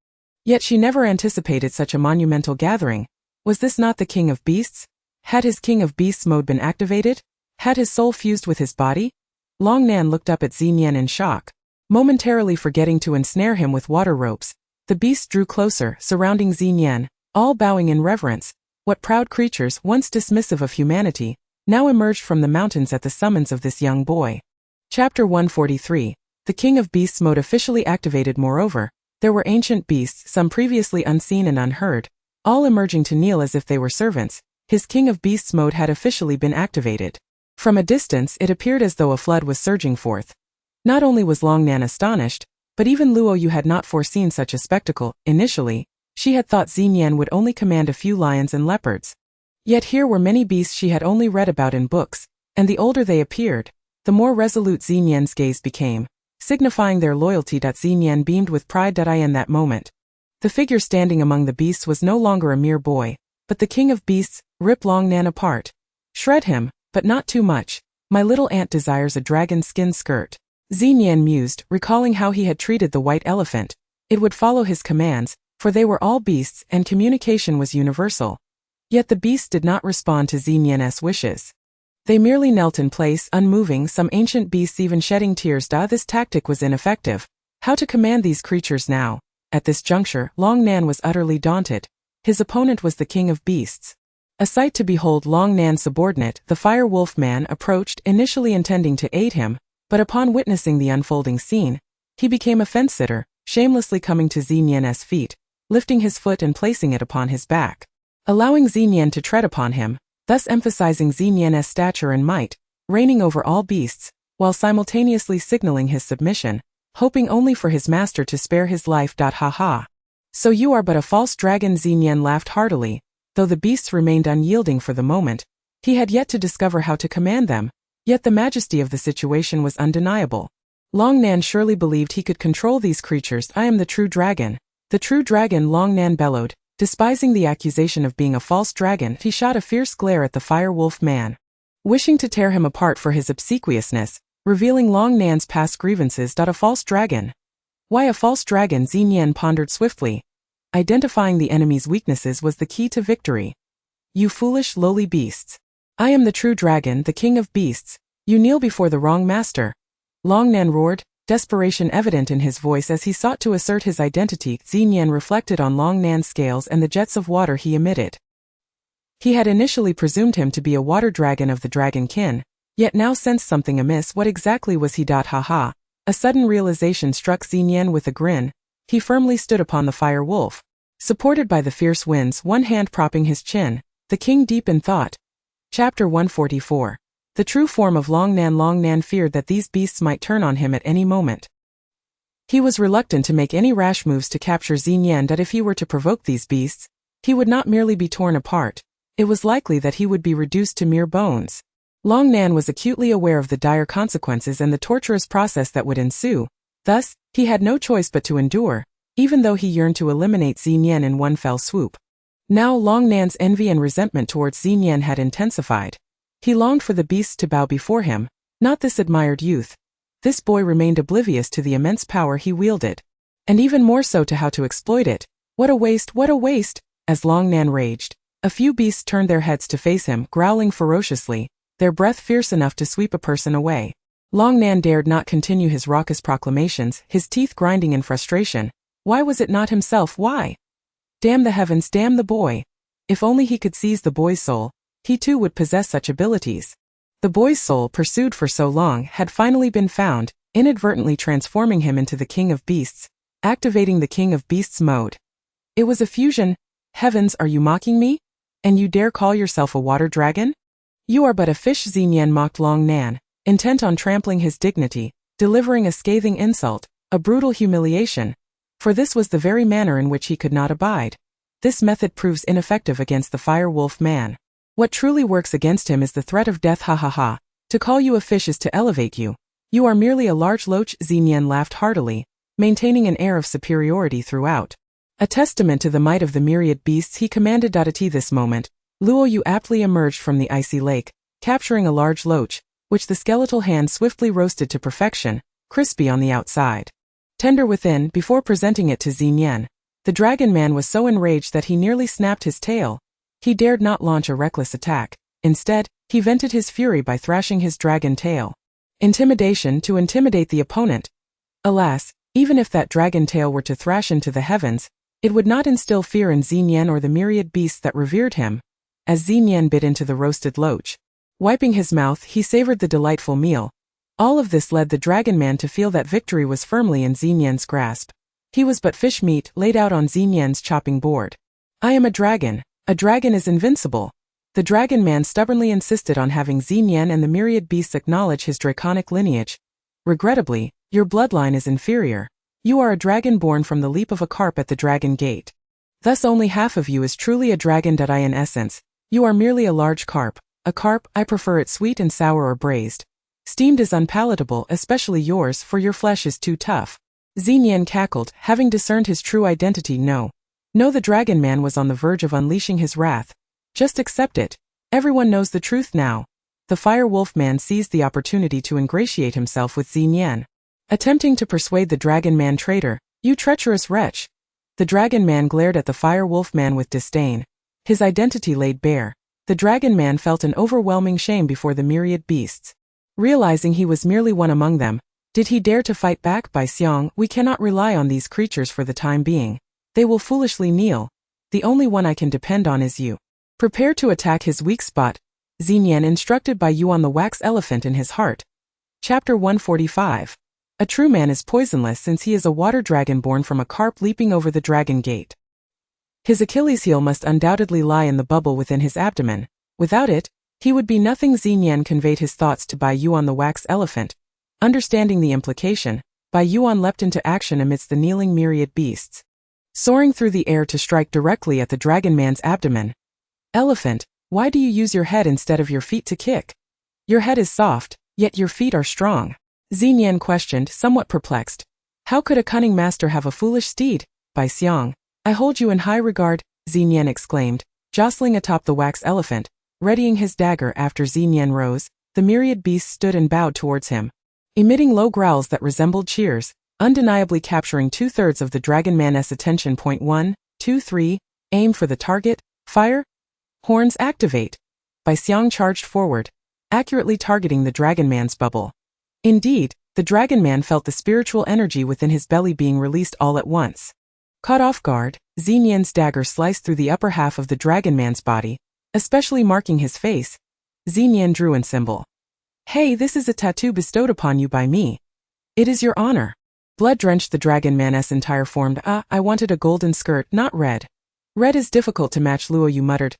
Yet she never anticipated such a monumental gathering. Was this not the king of beasts? Had his king of beasts mode been activated? Had his soul fused with his body? Long Nan looked up at Xinyan in shock. Momentarily forgetting to ensnare him with water ropes, the beasts drew closer, surrounding Xinyan, all bowing in reverence. What proud creatures, once dismissive of humanity, now emerged from the mountains at the summons of this young boy. Chapter 143. The King of Beasts mode officially activated. Moreover, there were ancient beasts, some previously unseen and unheard, all emerging to kneel as if they were servants. His King of Beasts mode had officially been activated. From a distance, it appeared as though a flood was surging forth. Not only was Long Nan astonished, but even Luo Yu had not foreseen such a spectacle. Initially, she had thought Xinyan would only command a few lions and leopards. Yet here were many beasts she had only read about in books, and the older they appeared, the more resolute Xinyan's gaze became, signifying their loyalty. Xinyan beamed with pride. In that moment, the figure standing among the beasts was no longer a mere boy, but the King of Beasts. Rip Long Nan apart. Shred him, but not too much. My little aunt desires a dragon skin skirt. Xinyan mused, recalling how he had treated the white elephant. It would follow his commands, for they were all beasts and communication was universal. Yet the beasts did not respond to Xinyan's wishes. They merely knelt in place, unmoving, some ancient beasts even shedding tears. This tactic was ineffective. How to command these creatures now? At this juncture, Long Nan was utterly daunted. His opponent was the King of Beasts. A sight to behold. Long Nan's subordinate, the Fire Wolf Man, approached, initially intending to aid him, but upon witnessing the unfolding scene, he became a fence-sitter, shamelessly coming to Xinyan's feet, lifting his foot and placing it upon his back, allowing Xinyan to tread upon him, thus emphasizing Xinyan's stature and might, reigning over all beasts, while simultaneously signaling his submission, hoping only for his master to spare his life. Ha ha. So you are but a false dragon. Xinyan laughed heartily. Though the beasts remained unyielding for the moment, he had yet to discover how to command them, yet the majesty of the situation was undeniable. Long Nan surely believed he could control these creatures. I am the true dragon. The true dragon, Long Nan bellowed. Despising the accusation of being a false dragon, he shot a fierce glare at the Fire Wolf Man, wishing to tear him apart for his obsequiousness, revealing Long Nan's past grievances. A false dragon? Why a false dragon? Xinyan pondered swiftly. Identifying the enemy's weaknesses was the key to victory. You foolish, lowly beasts. I am the true dragon, the King of Beasts. You kneel before the wrong master. Long Nan roared, desperation evident in his voice as he sought to assert his identity. Xinyan reflected on Long Nan's scales and the jets of water he emitted. He had initially presumed him to be a water dragon of the dragon kin, yet now sensed something amiss. What exactly was he? Ha ha. A sudden realization struck Xinyan with a grin. He firmly stood upon the Fire Wolf, supported by the fierce winds, one hand propping his chin, the king deep in thought. Chapter 144. The true form of Long Nan. Long Nan feared that these beasts might turn on him at any moment. He was reluctant to make any rash moves to capture Xinyan. If he were to provoke these beasts, he would not merely be torn apart, it was likely that he would be reduced to mere bones. Long Nan was acutely aware of the dire consequences and the torturous process that would ensue. Thus, he had no choice but to endure. even though he yearned to eliminate Xinyan in one fell swoop. Now Long Nan's envy and resentment towards Xinyan had intensified. He longed for the beasts to bow before him, not this admired youth. This boy remained oblivious to the immense power he wielded, and even more so to how to exploit it. What a waste, what a waste! As Long Nan raged, a few beasts turned their heads to face him, growling ferociously, their breath fierce enough to sweep a person away. Long Nan dared not continue his raucous proclamations, his teeth grinding in frustration. Why was it not himself? Why? Damn the heavens, damn the boy! If only he could seize the boy's soul, he too would possess such abilities. The boy's soul, pursued for so long, had finally been found, inadvertently transforming him into the King of Beasts, activating the King of Beasts mode. It was a fusion. Heavens, are you mocking me? And you dare call yourself a water dragon? You are but a fish, Xinyan mocked Long Nan, intent on trampling his dignity, delivering a scathing insult, a brutal humiliation. For this was the very manner in which he could not abide. This method proves ineffective against the fire wolf man. What truly works against him is the threat of death. Ha ha ha. To call you a fish is to elevate you. You are merely a large loach. Xinyan laughed heartily, maintaining an air of superiority throughout. A testament to the might of the myriad beasts, he commanded. At this moment, Luo Yu aptly emerged from the icy lake, capturing a large loach, which the skeletal hand swiftly roasted to perfection, crispy on the outside, tender within. Before presenting it to Xinyan, the dragon man was so enraged that he nearly snapped his tail. He dared not launch a reckless attack. Instead, he vented his fury by thrashing his dragon tail. Intimidation to intimidate the opponent. Alas, even if that dragon tail were to thrash into the heavens, it would not instill fear in Xinyan or the myriad beasts that revered him. As Xinyan bit into the roasted loach, wiping his mouth, he savored the delightful meal. All of this led the dragon man to feel that victory was firmly in Xinyan's grasp. He was but fish meat laid out on Xinyan's chopping board. I am a dragon. A dragon is invincible. The dragon man stubbornly insisted on having Xinyan and the myriad beasts acknowledge his draconic lineage. Regrettably, your bloodline is inferior. You are a dragon born from the leap of a carp at the dragon gate. Thus only half of you is truly a dragon. In essence, you are merely a large carp. A carp, I prefer it sweet and sour or braised. Steamed is unpalatable, especially yours, for your flesh is too tough. Xinyan cackled, having discerned his true identity. No, the dragon man was on the verge of unleashing his wrath. Just accept it. Everyone knows the truth now. The fire wolf man seized the opportunity to ingratiate himself with Xinyan, attempting to persuade the dragon man traitor. You treacherous wretch. The dragon man glared at the fire wolf man with disdain. His identity laid bare. The dragon man felt an overwhelming shame before the myriad beasts. Realizing he was merely one among them, did he dare to fight back? Bai Xiang, we cannot rely on these creatures for the time being. They will foolishly kneel. The only one I can depend on is you. Prepare to attack his weak spot. Xinyan instructed by Yuan the wax elephant in his heart. Chapter 145. A true man is poisonless since he is a water dragon born from a carp leaping over the dragon gate. His Achilles heel must undoubtedly lie in the bubble within his abdomen. Without it, he would be nothing. Xinyan conveyed his thoughts to Bai Yuan the wax elephant. Understanding the implication, Bai Yuan leapt into action amidst the kneeling myriad beasts, soaring through the air to strike directly at the dragon man's abdomen. Elephant, why do you use your head instead of your feet to kick? Your head is soft, yet your feet are strong. Xinyan questioned, somewhat perplexed. How could a cunning master have a foolish steed? Bai Xiang, I hold you in high regard, Xinyan exclaimed, jostling atop the wax elephant, readying his dagger. After Xinyan rose, the myriad beasts stood and bowed towards him, emitting low growls that resembled cheers, undeniably capturing 2/3 of the dragon man's attention. 1, 2, 3, aim for the target, fire. Horns activate. Bai Xiang charged forward, accurately targeting the dragon man's bubble. Indeed, the dragon man felt the spiritual energy within his belly being released all at once. Caught off guard, Xinyan's dagger sliced through the upper half of the dragon man's body, especially marking his face. Xinyan drew in symbol. Hey, this is a tattoo bestowed upon you by me. It is your honor. Blood drenched the dragon man's entire form. I wanted a golden skirt, not red. Red is difficult to match, Luo Yu muttered.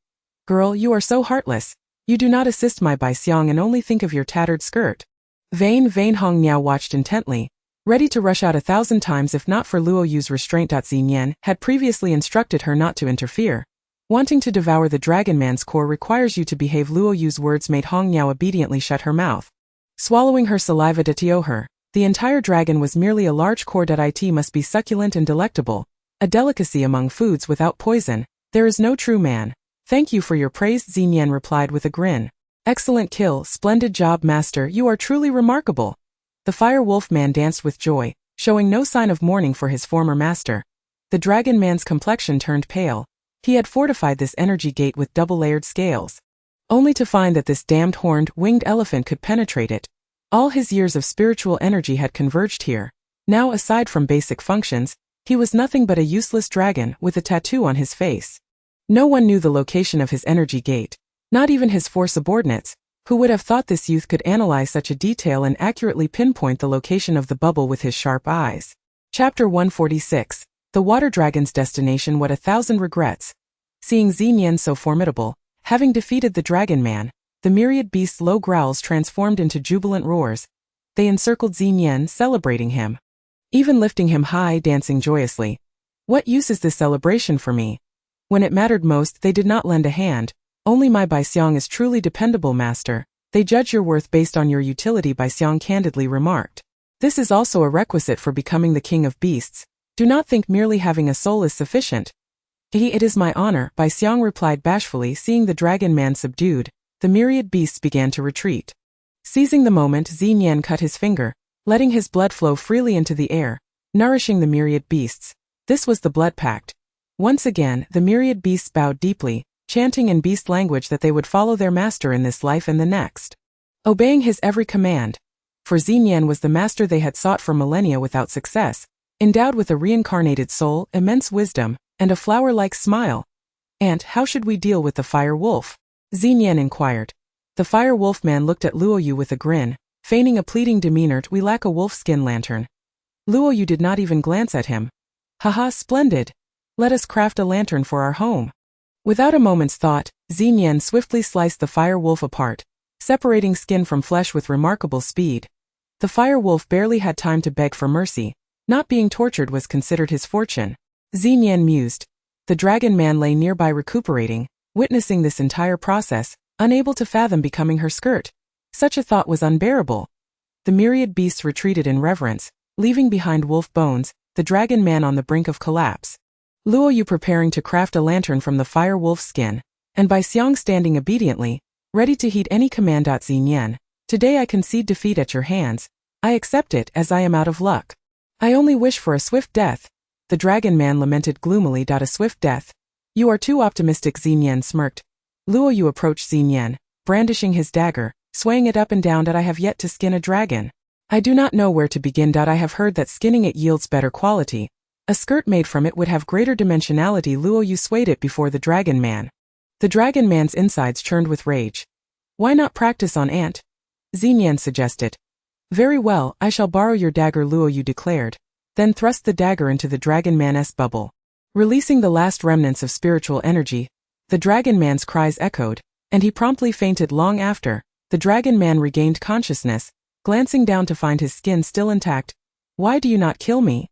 Girl, you are so heartless. You do not assist my Bai Xiang and only think of your tattered skirt. Vain Hong Niao watched intently, ready to rush out 1,000 times if not for Luo Yu's restraint. Xinyan had previously instructed her not to interfere. Wanting to devour the dragon man's core requires you to behave. Luo Yu's words made Hong Niao obediently shut her mouth, swallowing her saliva to her. The entire dragon was merely a large core. It must be succulent and delectable, a delicacy among foods without poison. There is no true man. Thank you for your praise, Xinyan replied with a grin. Excellent kill, splendid job, master, you are truly remarkable. The fire wolf man danced with joy, showing no sign of mourning for his former master. The dragon man's complexion turned pale. He had fortified this energy gate with double-layered scales, only to find that this damned horned, winged elephant could penetrate it. All his years of spiritual energy had converged here. Now, aside from basic functions, he was nothing but a useless dragon with a tattoo on his face. No one knew the location of his energy gate, not even his 4 subordinates, who would have thought this youth could analyze such a detail and accurately pinpoint the location of the bubble with his sharp eyes. Chapter 146. The Water Dragon's Destination. What 1,000 regrets. Seeing Xinyan so formidable, having defeated the dragon man, the myriad beasts' low growls transformed into jubilant roars. They encircled Xinyan, celebrating him, even lifting him high, dancing joyously. What use is this celebration for me? When it mattered most, they did not lend a hand. Only my Baixiang is truly dependable, master. They judge your worth based on your utility, Baixiang candidly remarked. This is also a requisite for becoming the king of beasts. Do not think merely having a soul is sufficient. It is my honor, Baixiang replied bashfully. Seeing the dragon man subdued, the myriad beasts began to retreat. Seizing the moment, Xinyan cut his finger, letting his blood flow freely into the air, nourishing the myriad beasts. This was the blood pact. Once again, the myriad beasts bowed deeply, chanting in beast language that they would follow their master in this life and the next, obeying his every command. For Xinyan was the master they had sought for millennia without success, endowed with a reincarnated soul, immense wisdom, and a flower-like smile. And how should we deal with the fire wolf? Xinyan inquired. The fire wolf man looked at Luoyu with a grin, feigning a pleading demeanor. We lack a wolf-skin lantern. Luoyu did not even glance at him. Haha, splendid. Let us craft a lantern for our home. Without a moment's thought, Xinyan swiftly sliced the fire wolf apart, separating skin from flesh with remarkable speed. The fire wolf barely had time to beg for mercy. Not being tortured was considered his fortune. Xinyan mused. The dragon man lay nearby recuperating, witnessing this entire process, unable to fathom becoming her skirt. Such a thought was unbearable. The myriad beasts retreated in reverence, leaving behind wolf bones, the dragon man on the brink of collapse. Luoyu preparing to craft a lantern from the fire wolf's skin, and Baixiang standing obediently, ready to heed any command. Xinyan, today I concede defeat at your hands. I accept it as I am out of luck. I only wish for a swift death. The dragon man lamented gloomily. A swift death. You are too optimistic, Xinyan smirked. Luoyu approached Xinyan, brandishing his dagger, swaying it up and down. I have yet to skin a dragon. I do not know where to begin. I have heard that skinning it yields better quality. A skirt made from it would have greater dimensionality. Luoyu swayed it before the dragon man. The dragon man's insides churned with rage. Why not practice on Ant? Xinyan suggested. Very well, I shall borrow your dagger, Luoyu declared, then thrust the dagger into the dragon man's bubble. Releasing the last remnants of spiritual energy, the dragon man's cries echoed, and he promptly fainted. Long after, the dragon man regained consciousness, glancing down to find his skin still intact. Why do you not kill me?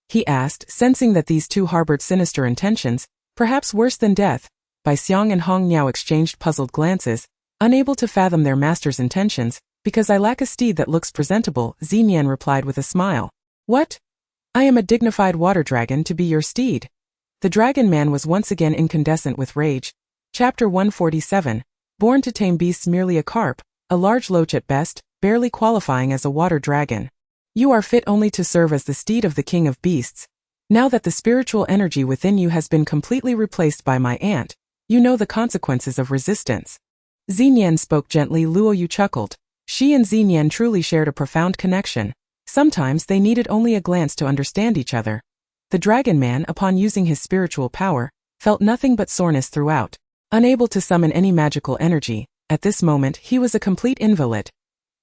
He asked, sensing that these two harbored sinister intentions, perhaps worse than death. Baixiang and Hong Niao exchanged puzzled glances, unable to fathom their master's intentions. Because I lack a steed that looks presentable, Xinyan replied with a smile. What? I am a dignified water dragon to be your steed. The dragon man was once again incandescent with rage. Chapter 147. Born to tame beasts, merely a carp, a large loach at best, barely qualifying as a water dragon. You are fit only to serve as the steed of the king of beasts. Now that the spiritual energy within you has been completely replaced by my ant, you know the consequences of resistance. Xinyan spoke gently. Luoyu chuckled. She and Xinyan truly shared a profound connection. Sometimes they needed only a glance to understand each other. The dragon man, upon using his spiritual power, felt nothing but soreness throughout. Unable to summon any magical energy, at this moment he was a complete invalid.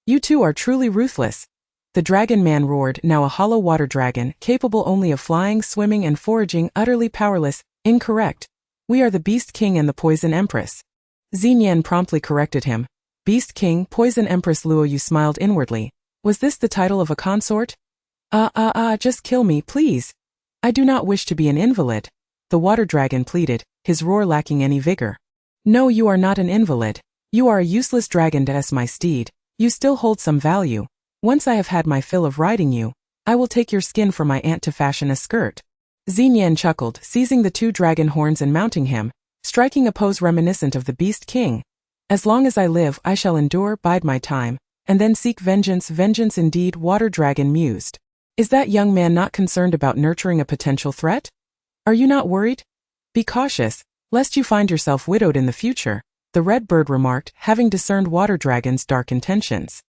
You two are truly ruthless. The dragon man roared, now a hollow water dragon, capable only of flying, swimming and foraging, utterly powerless. Incorrect. We are the Beast King and the Poison Empress. Xinyan promptly corrected him. Beast King, Poison Empress. Luoyu smiled inwardly. Was this the title of a consort? Just kill me, please. I do not wish to be an invalid. The water dragon pleaded, his roar lacking any vigor. No, you are not an invalid. You are a useless dragon as my steed. You still hold some value. Once I have had my fill of riding you, I will take your skin for my aunt to fashion a skirt. Xinyan chuckled, seizing the 2 dragon horns and mounting him, striking a pose reminiscent of the Beast King. As long as I live, I shall endure, bide my time, and then seek vengeance. Vengeance indeed, water dragon mused. Is that young man not concerned about nurturing a potential threat? Are you not worried? Be cautious, lest you find yourself widowed in the future, the red bird remarked, having discerned water dragon's dark intentions.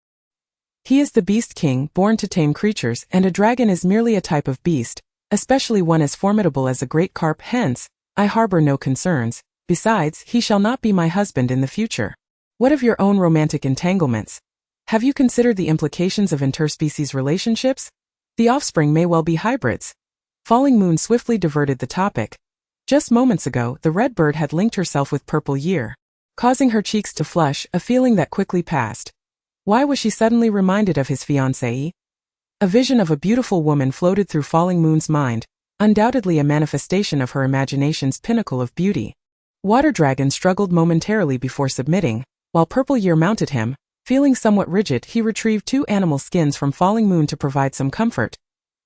He is the Beast King, born to tame creatures, and a dragon is merely a type of beast, especially one as formidable as a great carp. Hence, I harbor no concerns. Besides, he shall not be my husband in the future. What of your own romantic entanglements? Have you considered the implications of interspecies relationships? The offspring may well be hybrids. Falling Moon swiftly diverted the topic. Just moments ago, the red bird had linked herself with Purple Year, causing her cheeks to flush, a feeling that quickly passed. Why was she suddenly reminded of his fiancée? A vision of a beautiful woman floated through Falling Moon's mind, undoubtedly a manifestation of her imagination's pinnacle of beauty. Water Dragon struggled momentarily before submitting, while Purple Year mounted him. Feeling somewhat rigid, he retrieved 2 animal skins from Falling Moon to provide some comfort.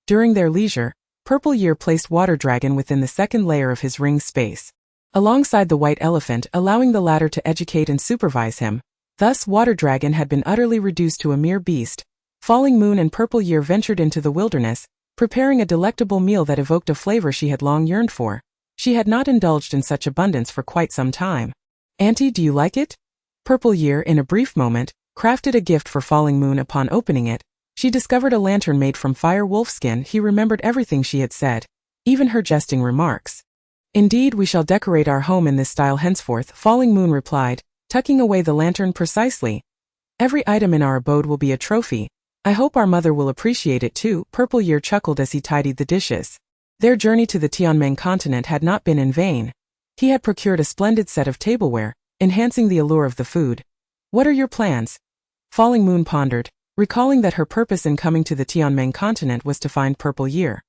During their leisure, Purple Year placed Water Dragon within the second layer of his ring space, alongside the White Elephant, allowing the latter to educate and supervise him. Thus, Water Dragon had been utterly reduced to a mere beast. Falling Moon and Purple Year ventured into the wilderness, preparing a delectable meal that evoked a flavor she had long yearned for. She had not indulged in such abundance for quite some time. Auntie, do you like it? Purple Year, in a brief moment, crafted a gift for Falling Moon. Upon opening it, she discovered a lantern made from fire wolf skin. He remembered everything she had said, even her jesting remarks. Indeed, we shall decorate our home in this style henceforth, Falling Moon replied, tucking away the lantern precisely. Every item in our abode will be a trophy. I hope our mother will appreciate it too. Purple Year chuckled as he tidied the dishes. Their journey to the Tianmeng continent had not been in vain. He had procured a splendid set of tableware, enhancing the allure of the food. What are your plans? Falling Moon pondered, recalling that her purpose in coming to the Tianmeng continent was to find Purple Year.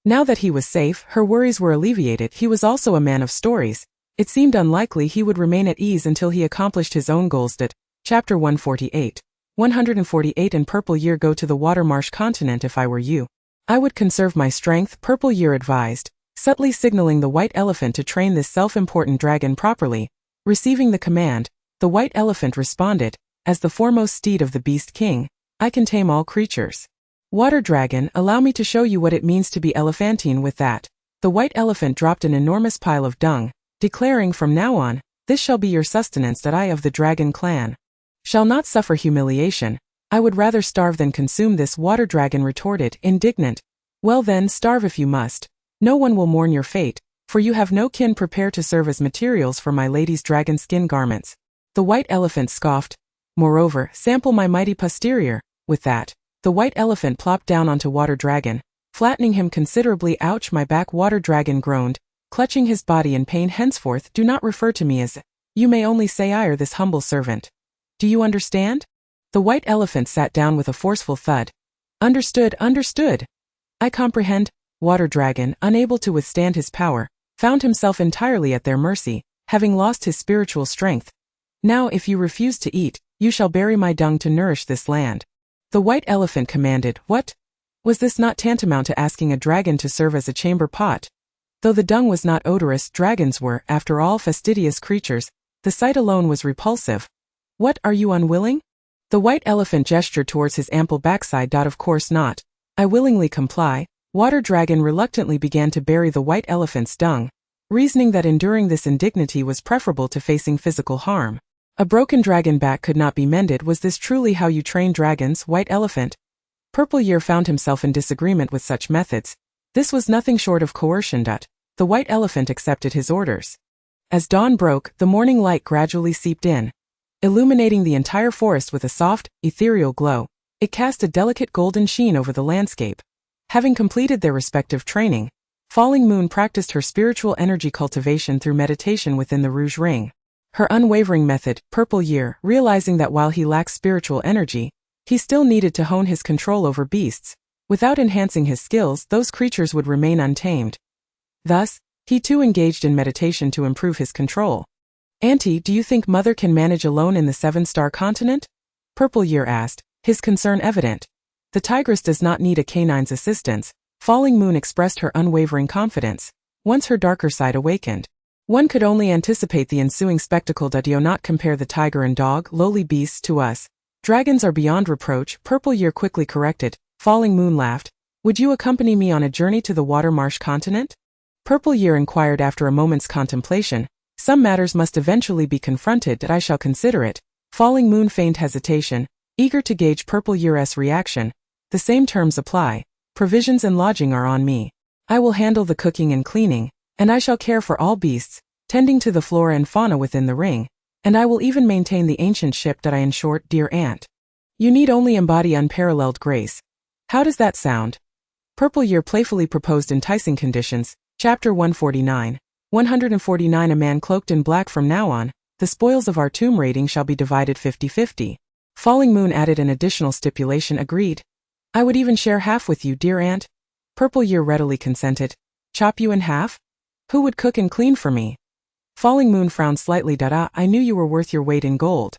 Now that he was safe, her worries were alleviated. He was also a man of stories. It seemed unlikely he would remain at ease until he accomplished his own goals. Chapter 148. 148 And Purple Year, go to the Watermarsh continent. If I were you, I would conserve my strength, Purple Year advised, subtly signaling the White Elephant to train this self-important dragon properly. Receiving the command, the White Elephant responded, as the foremost steed of the Beast King, I can tame all creatures. Water Dragon, allow me to show you what it means to be elephantine. With that, the White Elephant dropped an enormous pile of dung, declaring, from now on, this shall be your sustenance. That I of the Dragon clan shall not suffer humiliation. I would rather starve than consume this, Water Dragon retorted, indignant. Well then, starve if you must. No one will mourn your fate, for you have no kin. Prepare to serve as materials for my lady's dragon skin garments. The White Elephant scoffed. Moreover, sample my mighty posterior. With that, the White Elephant plopped down onto Water Dragon, flattening him considerably. Ouch, my back, Water Dragon groaned, clutching his body in pain. Henceforth, do not refer to me as, you may only say I or this humble servant. Do you understand? The White Elephant sat down with a forceful thud. Understood, understood. I comprehend. Water Dragon, unable to withstand his power, found himself entirely at their mercy, having lost his spiritual strength. Now if you refuse to eat, you shall bury my dung to nourish this land. The White Elephant commanded. What? Was this not tantamount to asking a dragon to serve as a chamber pot? Though the dung was not odorous, dragons were, after all, fastidious creatures. The sight alone was repulsive. What, are you unwilling? The White Elephant gestured towards his ample backside. Of course not. I willingly comply. Water Dragon reluctantly began to bury the White Elephant's dung, reasoning that enduring this indignity was preferable to facing physical harm. A broken dragon back could not be mended. Was this truly how you train dragons, White Elephant? Purple Year found himself in disagreement with such methods. This was nothing short of coercion. The White Elephant accepted his orders. As dawn broke, the morning light gradually seeped in, illuminating the entire forest with a soft, ethereal glow. It cast a delicate golden sheen over the landscape. Having completed their respective training, Falling Moon practiced her spiritual energy cultivation through meditation within the Rouge Ring. Her unwavering method, Purple Year, realizing that while he lacked spiritual energy, he still needed to hone his control over beasts. Without enhancing his skills, those creatures would remain untamed. Thus, he too engaged in meditation to improve his control. Auntie, do you think Mother can manage alone in the 7-star continent? Purple Year asked, his concern evident. The tigress does not need a canine's assistance, Falling Moon expressed her unwavering confidence. Once her darker side awakened, one could only anticipate the ensuing spectacle. Do not compare the tiger and dog, lowly beasts, to us. Dragons are beyond reproach, Purple Year quickly corrected. Falling Moon laughed. Would you accompany me on a journey to the water-marsh continent? Purple Year inquired after a moment's contemplation. Some matters must eventually be confronted, I shall consider it. Falling Moon feigned hesitation, eager to gauge Purple Year's reaction. The same terms apply. Provisions and lodging are on me. I will handle the cooking and cleaning, and I shall care for all beasts, tending to the flora and fauna within the ring, and I will even maintain the ancient ship. In short, dear aunt, you need only embody unparalleled grace. How does that sound? Purple Year playfully proposed enticing conditions. Chapter 149. 149 A man cloaked in black. From now on, the spoils of our tomb raiding shall be divided 50-50. Falling Moon added an additional stipulation. Agreed. I would even share half with you, dear aunt. Purple Year readily consented. Chop you in half? Who would cook and clean for me? Falling Moon frowned slightly. I knew you were worth your weight in gold.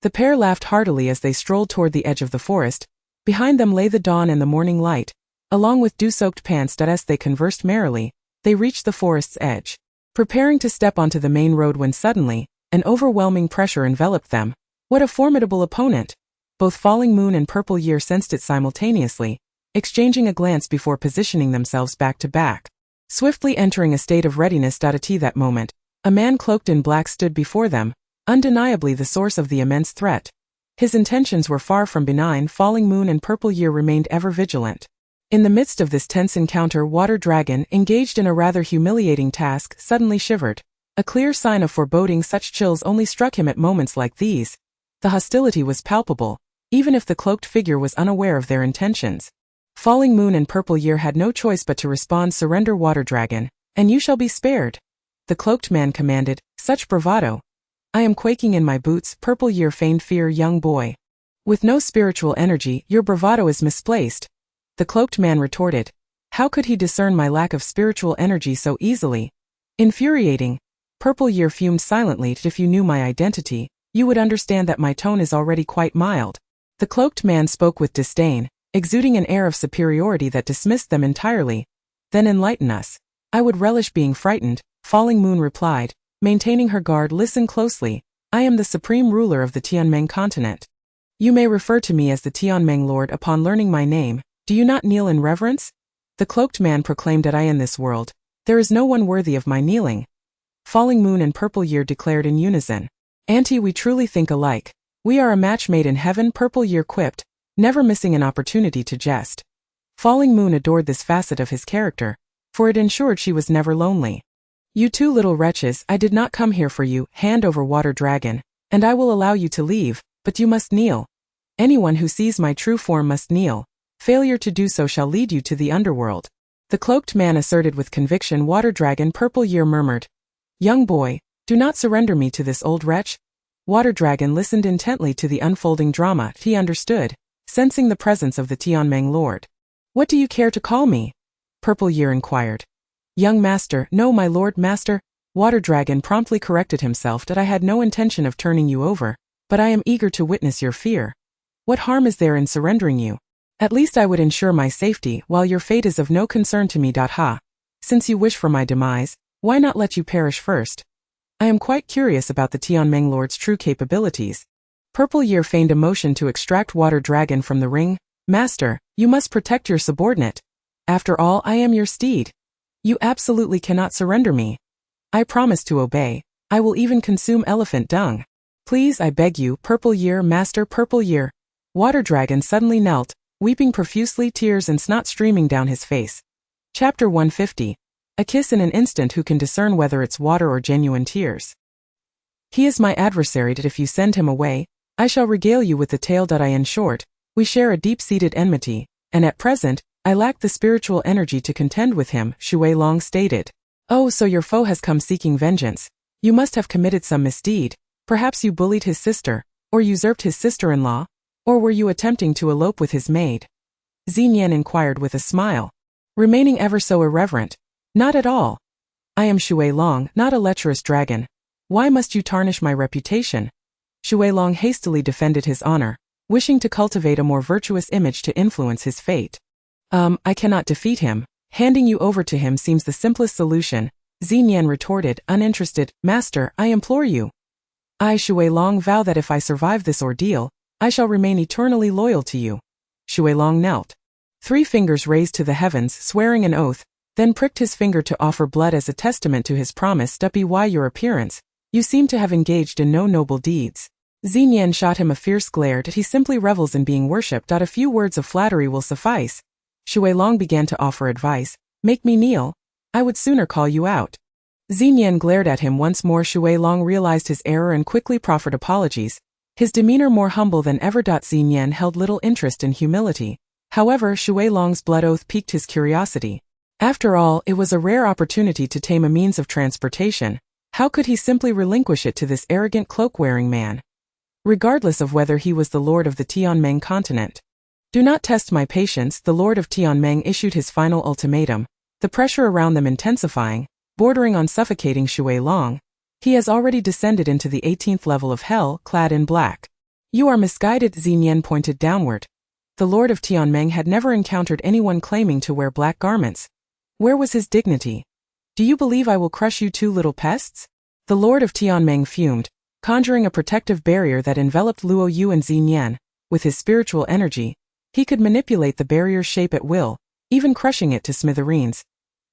The pair laughed heartily as they strolled toward the edge of the forest. Behind them lay the dawn and the morning light. Along with dew-soaked pants. As they conversed merrily, they reached the forest's edge, preparing to step onto the main road when suddenly, an overwhelming pressure enveloped them. What a formidable opponent! Both Falling Moon and Purple Year sensed it simultaneously, exchanging a glance before positioning themselves back to back. Swiftly entering a state of readiness. At that moment, a man cloaked in black stood before them, undeniably the source of the immense threat. His intentions were far from benign. Falling Moon and Purple Year remained ever vigilant. In the midst of this tense encounter, Water Dragon, engaged in a rather humiliating task, suddenly shivered. A clear sign of foreboding. Such chills only struck him at moments like these. The hostility was palpable, even if the cloaked figure was unaware of their intentions. Falling Moon and Purple Year had no choice but to respond. Surrender, Water Dragon, and you shall be spared. The cloaked man commanded. Such bravado! I am quaking in my boots. Purple Year feigned fear. Young boy, with no spiritual energy, your bravado is misplaced. The cloaked man retorted. How could he discern my lack of spiritual energy so easily? Infuriating. Purple Year fumed silently. If you knew my identity, you would understand that my tone is already quite mild. The cloaked man spoke with disdain, exuding an air of superiority that dismissed them entirely. Then enlighten us. I would relish being frightened, Falling Moon replied, maintaining her guard. Listen closely. I am the supreme ruler of the Tianmeng continent. You may refer to me as the Tianmeng Lord. Upon learning my name, do you not kneel in reverence? The cloaked man proclaimed that in this world, there is no one worthy of my kneeling. Falling Moon and Purple Year declared in unison. Auntie, we truly think alike. We are a match made in heaven, Purple Year quipped, never missing an opportunity to jest. Falling Moon adored this facet of his character, for it ensured she was never lonely. You two little wretches, I did not come here for you. Hand over, Water Dragon, and I will allow you to leave, but you must kneel. Anyone who sees my true form must kneel. Failure to do so shall lead you to the underworld. The cloaked man asserted with conviction. Water Dragon. Purple Year murmured. Young boy, do not surrender me to this old wretch. Water Dragon listened intently to the unfolding drama. He understood, sensing the presence of the Tianmeng Lord. What do you care to call me? Purple Year inquired. Young master. No, my lord. Master. Water Dragon promptly corrected himself. That I had no intention of turning you over, but I am eager to witness your fear. What harm is there in surrendering you? At least I would ensure my safety, while your fate is of no concern to me. Ha. Since you wish for my demise, why not let you perish first? I am quite curious about the Tianmeng Lord's true capabilities. Purple Year feigned emotion to extract Water Dragon from the ring. Master, you must protect your subordinate. After all, I am your steed. You absolutely cannot surrender me. I promise to obey. I will even consume elephant dung. Please, I beg you, Purple Year. Master. Purple Year. Water Dragon suddenly knelt, weeping profusely, tears and snot streaming down his face. Chapter 150. A kiss in an instant. Who can discern whether it's water or genuine tears? He is my adversary. That if you send him away, I shall regale you with the tale. In short, we share a deep-seated enmity, and at present, I lack the spiritual energy to contend with him, Shui Long stated. Oh, so your foe has come seeking vengeance. You must have committed some misdeed. Perhaps you bullied his sister, or usurped his sister-in-law, or were you attempting to elope with his maid? Xinyan inquired with a smile, remaining ever so irreverent. Not at all. I am Shui Long, not a lecherous dragon. Why must you tarnish my reputation? Shui Long hastily defended his honor. wishing to cultivate a more virtuous image to influence his fate. I cannot defeat him. Handing you over to him seems the simplest solution, Xinyan retorted, uninterested. Master, I implore you. I, Shuilong, vow that if I survive this ordeal, I shall remain eternally loyal to you. Shuilong knelt. 3 fingers raised to the heavens, swearing an oath, then pricked his finger to offer blood as a testament to his promise. Why your appearance? You seem to have engaged in no noble deeds. Xinyan shot him a fierce glare. He simply revels in being worshipped. A few words of flattery will suffice. Shuilong began to offer advice. Make me kneel. I would sooner call you out. Xinyan glared at him once more. Shuilong realized his error and quickly proffered apologies, his demeanor more humble than ever. Xinyan held little interest in humility. However, Shuilong's blood oath piqued his curiosity. After all, it was a rare opportunity to tame a means of transportation. How could he simply relinquish it to this arrogant cloak-wearing man? Regardless of whether he was the lord of the Tianmeng continent. Do not test my patience, the lord of Tianmeng issued his final ultimatum, the pressure around them intensifying, bordering on suffocating Shuilong. He has already descended into the 18th level of hell, clad in black. You are misguided, Xinyan pointed downward. The lord of Tianmeng had never encountered anyone claiming to wear black garments. Where was his dignity? Do you believe I will crush you 2 little pests? The lord of Tianmeng fumed, conjuring a protective barrier that enveloped Luo Yu and Xinyan. With his spiritual energy, he could manipulate the barrier's shape at will, even crushing it to smithereens.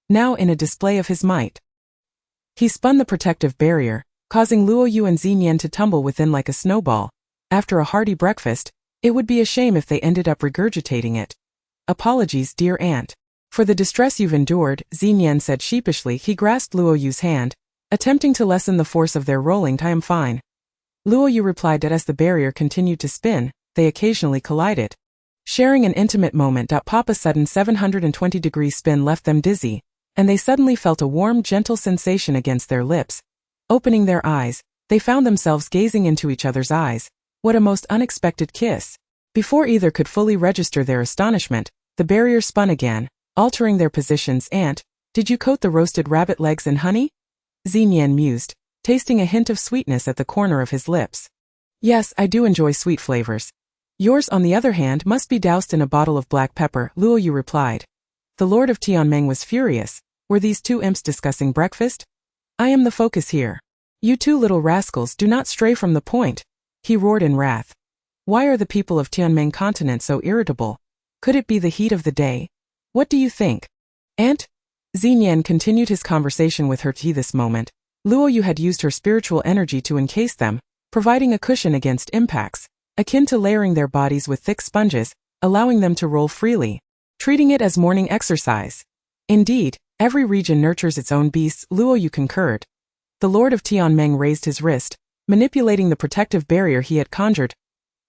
Now in a display of his might, he spun the protective barrier, causing Luo Yu and Xinyan to tumble within like a snowball. After a hearty breakfast, it would be a shame if they ended up regurgitating it. Apologies, dear aunt, for the distress you've endured, Xinyan said sheepishly. He grasped Luo Yu's hand, attempting to lessen the force of their rolling. I am fine. Luo Yu replied that as the barrier continued to spin, they occasionally collided. Sharing an intimate moment. A sudden 720-degree spin left them dizzy, and they suddenly felt a warm, gentle sensation against their lips. Opening their eyes, they found themselves gazing into each other's eyes. What a most unexpected kiss. Before either could fully register their astonishment, the barrier spun again, altering their positions. Aunt, did you coat the roasted rabbit legs in honey? Xinyan mused, tasting a hint of sweetness at the corner of his lips. Yes, I do enjoy sweet flavors. Yours, on the other hand, must be doused in a bottle of black pepper, Luo Yu replied. The lord of Tianmeng was furious. Were these 2 imps discussing breakfast? I am the focus here. You 2 little rascals, do not stray from the point, he roared in wrath. Why are the people of Tianmeng continent so irritable? Could it be the heat of the day? What do you think? Aunt? Xinyan continued his conversation with her. This moment, Luo Yu had used her spiritual energy to encase them, providing a cushion against impacts, akin to layering their bodies with thick sponges, allowing them to roll freely, treating it as morning exercise. Indeed, every region nurtures its own beasts, Luo Yu concurred. The lord of Tianmeng raised his wrist, manipulating the protective barrier he had conjured.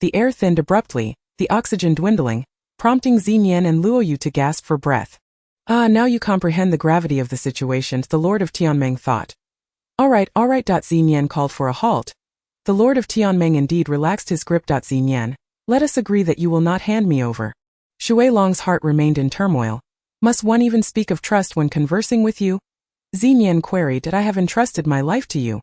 The air thinned abruptly, the oxygen dwindling, prompting Xinyan and Luo Yu to gasp for breath. Ah, now you comprehend the gravity of the situation, the lord of Tianmeng thought. All right, Xinyan called for a halt. The lord of Tianmeng indeed relaxed his grip. Xinyan, let us agree that you will not hand me over. Shuilong's heart remained in turmoil. Must one even speak of trust when conversing with you? Xinyan queried. Did I have entrusted my life to you?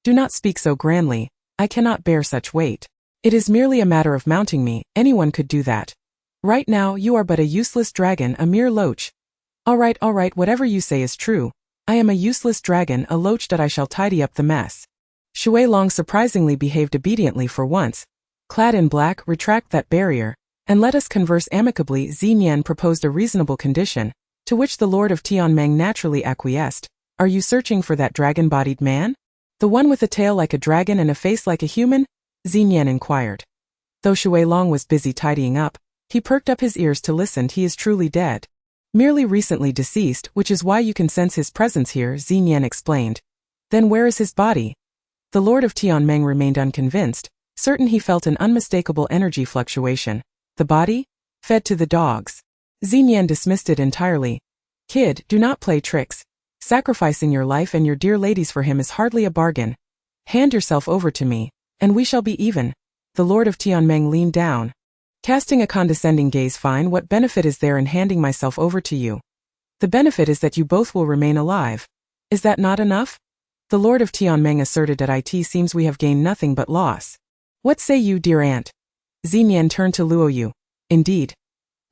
Do not speak so grandly, I cannot bear such weight. It is merely a matter of mounting me, anyone could do that. Right now you are but a useless dragon, a mere loach. All right, whatever you say is true. I am a useless dragon, a loach. I shall tidy up the mess. Shuilong surprisingly behaved obediently for once. Clad in black, retract that barrier, and let us converse amicably. Xinyan proposed a reasonable condition, to which the lord of Tianmeng naturally acquiesced. Are you searching for that dragon-bodied man? The one with a tail like a dragon and a face like a human? Xinyan inquired. Though Shuilong was busy tidying up, he perked up his ears to listen. He is truly dead. Merely recently deceased, which is why you can sense his presence here, Xinyan explained. Then where is his body? The lord of Tianmeng remained unconvinced, certain he felt an unmistakable energy fluctuation. The body? Fed to the dogs. Xinyan dismissed it entirely. Kid, do not play tricks. Sacrificing your life and your dear ladies for him is hardly a bargain. Hand yourself over to me, and we shall be even. The lord of Tianmeng leaned down, casting a condescending gaze. Fine, what benefit is there in handing myself over to you? The benefit is that you both will remain alive. Is that not enough? The lord of Tianmeng asserted that it seems we have gained nothing but loss. What say you, dear aunt? Xinyan turned to Luoyu. Indeed.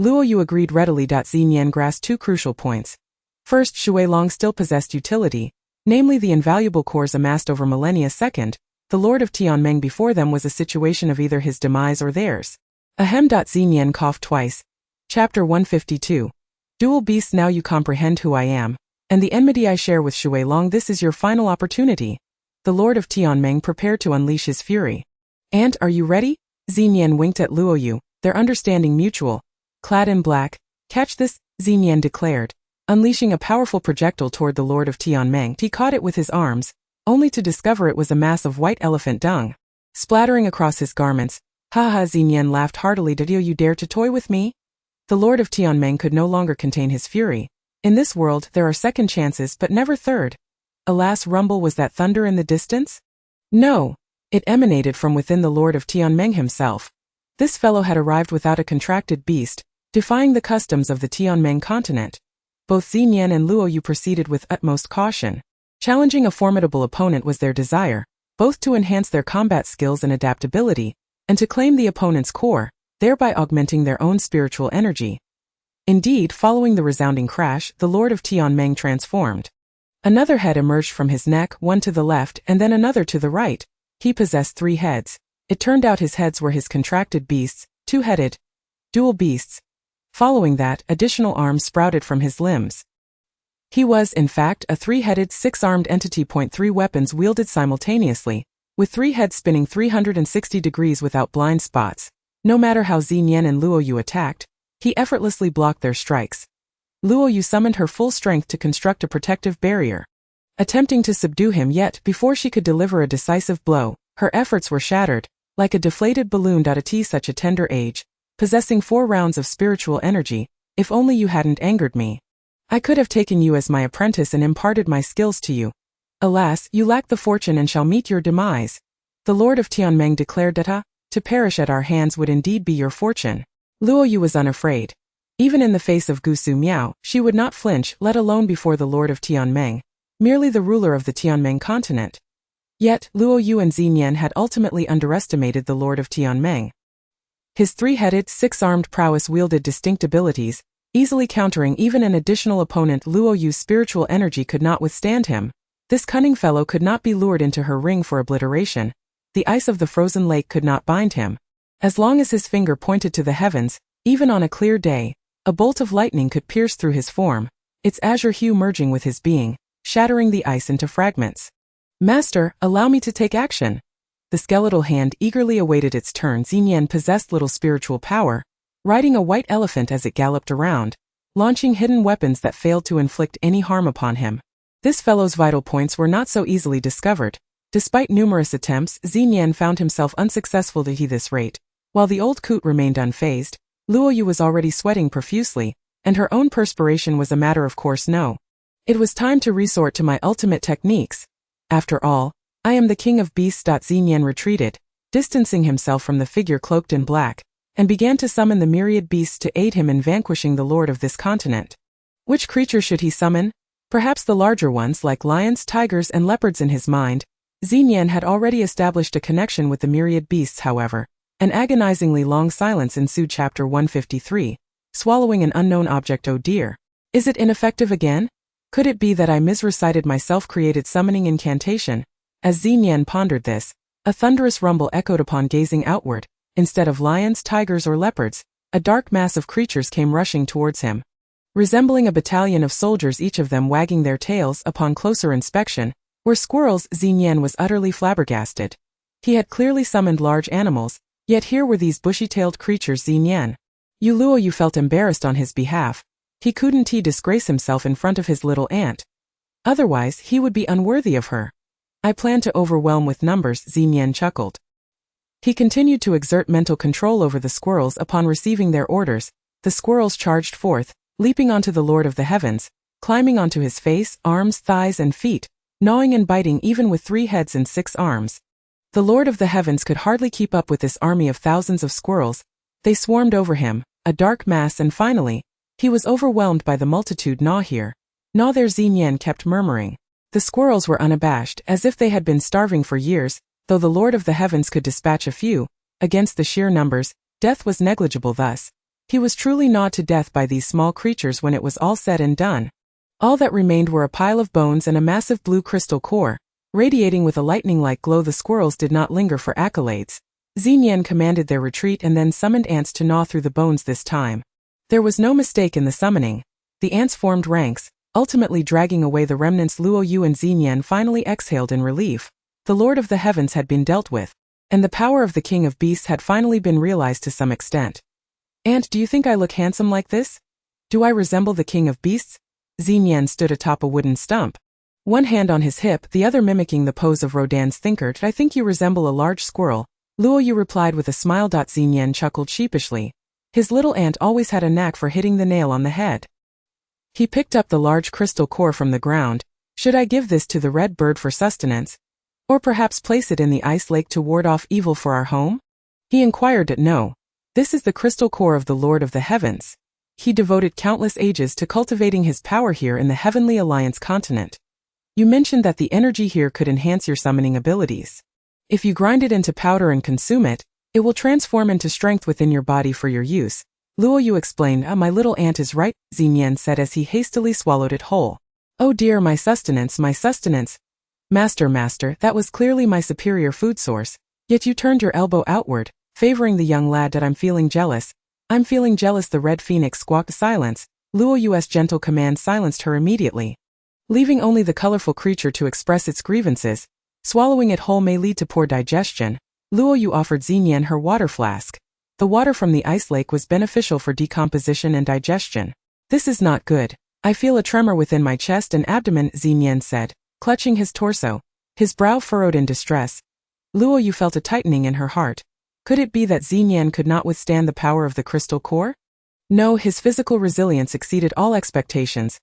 Luoyu agreed readily. Xinyan grasped two crucial points. First, Shui Long still possessed utility, namely the invaluable cores amassed over millennia. Second, the Lord of Tianmeng before them was a situation of either his demise or theirs. Ahem. Xinyan coughed twice. Chapter 152. Dual beasts. Now you comprehend who I am, and the enmity I share with Shui Long. This is your final opportunity. The Lord of Tianmeng prepared to unleash his fury. And are you ready? Xinyan winked at Luoyu, their understanding mutual. Clad in black, catch this, Xinyan declared, unleashing a powerful projectile toward the Lord of Tianmeng. He caught it with his arms, only to discover it was a mass of white elephant dung. Splattering across his garments, ha ha. Xinyan laughed heartily. Did you dare to toy with me? The Lord of Tianmeng could no longer contain his fury. In this world there are second chances but never third. Alas, rumble, was that thunder in the distance? No. It emanated from within the Lord of Tianmeng himself. This fellow had arrived without a contracted beast, defying the customs of the Tianmeng continent. Both Xinyan and Luoyu proceeded with utmost caution. Challenging a formidable opponent was their desire, both to enhance their combat skills and adaptability, and to claim the opponent's core, thereby augmenting their own spiritual energy. Indeed, following the resounding crash, the Lord of Tianmeng transformed. Another head emerged from his neck, one to the left and then another to the right. He possessed 3 heads. It turned out his heads were his contracted beasts, 2-headed, dual beasts. Following that, additional arms sprouted from his limbs. He was, in fact, a 3-headed, 6-armed entity. 3 weapons wielded simultaneously, with 3 heads spinning 360 degrees without blind spots. No matter how Xinyan and Luoyu attacked, he effortlessly blocked their strikes. Luoyu summoned her full strength to construct a protective barrier, attempting to subdue him, yet before she could deliver a decisive blow, her efforts were shattered, like a deflated balloon. At such a tender age, possessing 4 rounds of spiritual energy, if only you hadn't angered me. I could have taken you as my apprentice and imparted my skills to you. Alas, you lack the fortune and shall meet your demise. The Lord of Tianmeng declared that to perish at our hands would indeed be your fortune. Luoyu was unafraid. Even in the face of Gusu Miao, she would not flinch, let alone before the Lord of Tianmeng, merely the ruler of the Tianmeng continent. Yet, Luoyu and Xinyan had ultimately underestimated the Lord of Tianmeng. His 3-headed, 6-armed prowess wielded distinct abilities, easily countering even an additional opponent. Luoyu's spiritual energy could not withstand him. This cunning fellow could not be lured into her ring for obliteration. The ice of the frozen lake could not bind him. As long as his finger pointed to the heavens, even on a clear day, a bolt of lightning could pierce through his form, its azure hue merging with his being, shattering the ice into fragments. Master, allow me to take action. The skeletal hand eagerly awaited its turn. Xinyan possessed little spiritual power, riding a white elephant as it galloped around, launching hidden weapons that failed to inflict any harm upon him. This fellow's vital points were not so easily discovered. Despite numerous attempts, Xinyan found himself unsuccessful at this rate. While the old coot remained unfazed, Luoyu was already sweating profusely, and her own perspiration was a matter of course. No. It was time to resort to my ultimate techniques. After all, I am the king of beasts. Xinyan retreated, distancing himself from the figure cloaked in black, and began to summon the myriad beasts to aid him in vanquishing the lord of this continent. Which creature should he summon? Perhaps the larger ones like lions, tigers, and leopards. In his mind, Xinyan had already established a connection with the myriad beasts. However, an agonizingly long silence ensued. Chapter 153. Swallowing an unknown object. Oh dear. Is it ineffective again? Could it be that I misrecited my self-created summoning incantation? As Xinyan pondered this, a thunderous rumble echoed upon gazing outward. Instead of lions, tigers, or leopards, a dark mass of creatures came rushing towards him. Resembling a battalion of soldiers, each of them wagging their tails. Upon closer inspection, were squirrels. Xinyan was utterly flabbergasted. He had clearly summoned large animals, yet here were these bushy-tailed creatures. Xinyan. Luoyu felt embarrassed on his behalf. He couldn't disgrace himself in front of his little aunt. Otherwise, he would be unworthy of her. I plan to overwhelm with numbers, Xinyan chuckled. He continued to exert mental control over the squirrels. Upon receiving their orders, the squirrels charged forth, leaping onto the Lord of the Heavens, climbing onto his face, arms, thighs, and feet, gnawing and biting even with 3 heads and 6 arms. The Lord of the Heavens could hardly keep up with this army of thousands of squirrels. They swarmed over him, a dark mass, and finally, he was overwhelmed by the multitude. Gnaw here, gnaw there, Xinyan kept murmuring. The squirrels were unabashed, as if they had been starving for years. Though the Lord of the Heavens could dispatch a few, Against the sheer numbers, death was negligible thus. He was truly gnawed to death by these small creatures when it was all said and done. All that remained were a pile of bones and a massive blue crystal core. Radiating with a lightning-like glow, the squirrels did not linger for accolades. Xinyan commanded their retreat and then summoned ants to gnaw through the bones this time. There was no mistake in the summoning. The ants formed ranks, ultimately dragging away the remnants. Luo Yu and Xinyan finally exhaled in relief. The Lord of the Heavens had been dealt with, and the power of the King of Beasts had finally been realized to some extent. "Ant, do you think I look handsome like this? Do I resemble the King of Beasts?" Xinyan stood atop a wooden stump, one hand on his hip, the other mimicking the pose of Rodin's thinker. "I think you resemble a large squirrel," Luo Yu replied with a smile. Xinyan chuckled sheepishly. His little ant always had a knack for hitting the nail on the head. He picked up the large crystal core from the ground. "Should I give this to the red bird for sustenance? Or perhaps place it in the ice lake to ward off evil for our home?" he inquired. "No. This is the crystal core of the Lord of the Heavens. He devoted countless ages to cultivating his power here in the Heavenly Alliance continent. You mentioned that the energy here could enhance your summoning abilities. If you grind it into powder and consume it, it will transform into strength within your body for your use," Luo Yu explained. "My little ant is right," Xinyan said as he hastily swallowed it whole. "Oh dear, my sustenance, my sustenance. Master, that was clearly my superior food source, yet you turned your elbow outward, favoring the young lad. That I'm feeling jealous. I'm feeling jealous," the red phoenix squawked. "Silence." Luo Yu's gentle command silenced her immediately, leaving only the colorful creature to express its grievances. "Swallowing it whole may lead to poor digestion." Luo Yu offered Xinyan her water flask. The water from the ice lake was beneficial for decomposition and digestion. "This is not good. I feel a tremor within my chest and abdomen," Xinyan said, clutching his torso, his brow furrowed in distress. Luo Yu felt a tightening in her heart. Could it be that Xinyan could not withstand the power of the crystal core? No, his physical resilience exceeded all expectations.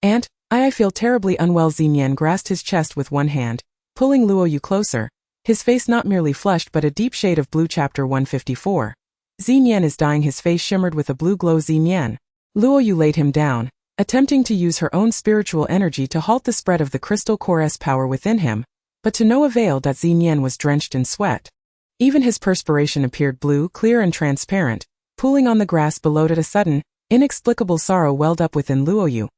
"Ant, I feel terribly unwell." Xinyan grasped his chest with one hand, pulling Luo Yu closer, his face not merely flushed but a deep shade of blue. Chapter 154. "Xinyan is dying." His face shimmered with a blue glow. "Xinyan." Luo Yu laid him down, attempting to use her own spiritual energy to halt the spread of the crystal core's power within him, but to no avail. Xinyan was drenched in sweat. Even his perspiration appeared blue, clear and transparent, pooling on the grass below. At a sudden, inexplicable sorrow welled up within Luo Yu.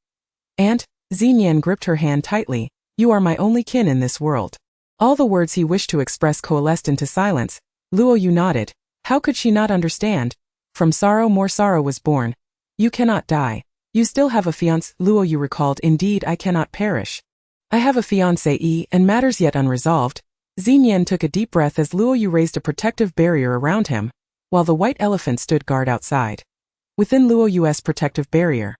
"Ant," Xinyan gripped her hand tightly, "you are my only kin in this world." All the words he wished to express coalesced into silence. Luo Yu nodded. How could she not understand? From sorrow more sorrow was born. "You cannot die. You still have a fiancé," Luo Yu recalled. "Indeed, I cannot perish. I have a fiancé and matters yet unresolved." Xinyan took a deep breath as Luo Yu raised a protective barrier around him, while the white elephant stood guard outside. Within Luo Yu's protective barrier,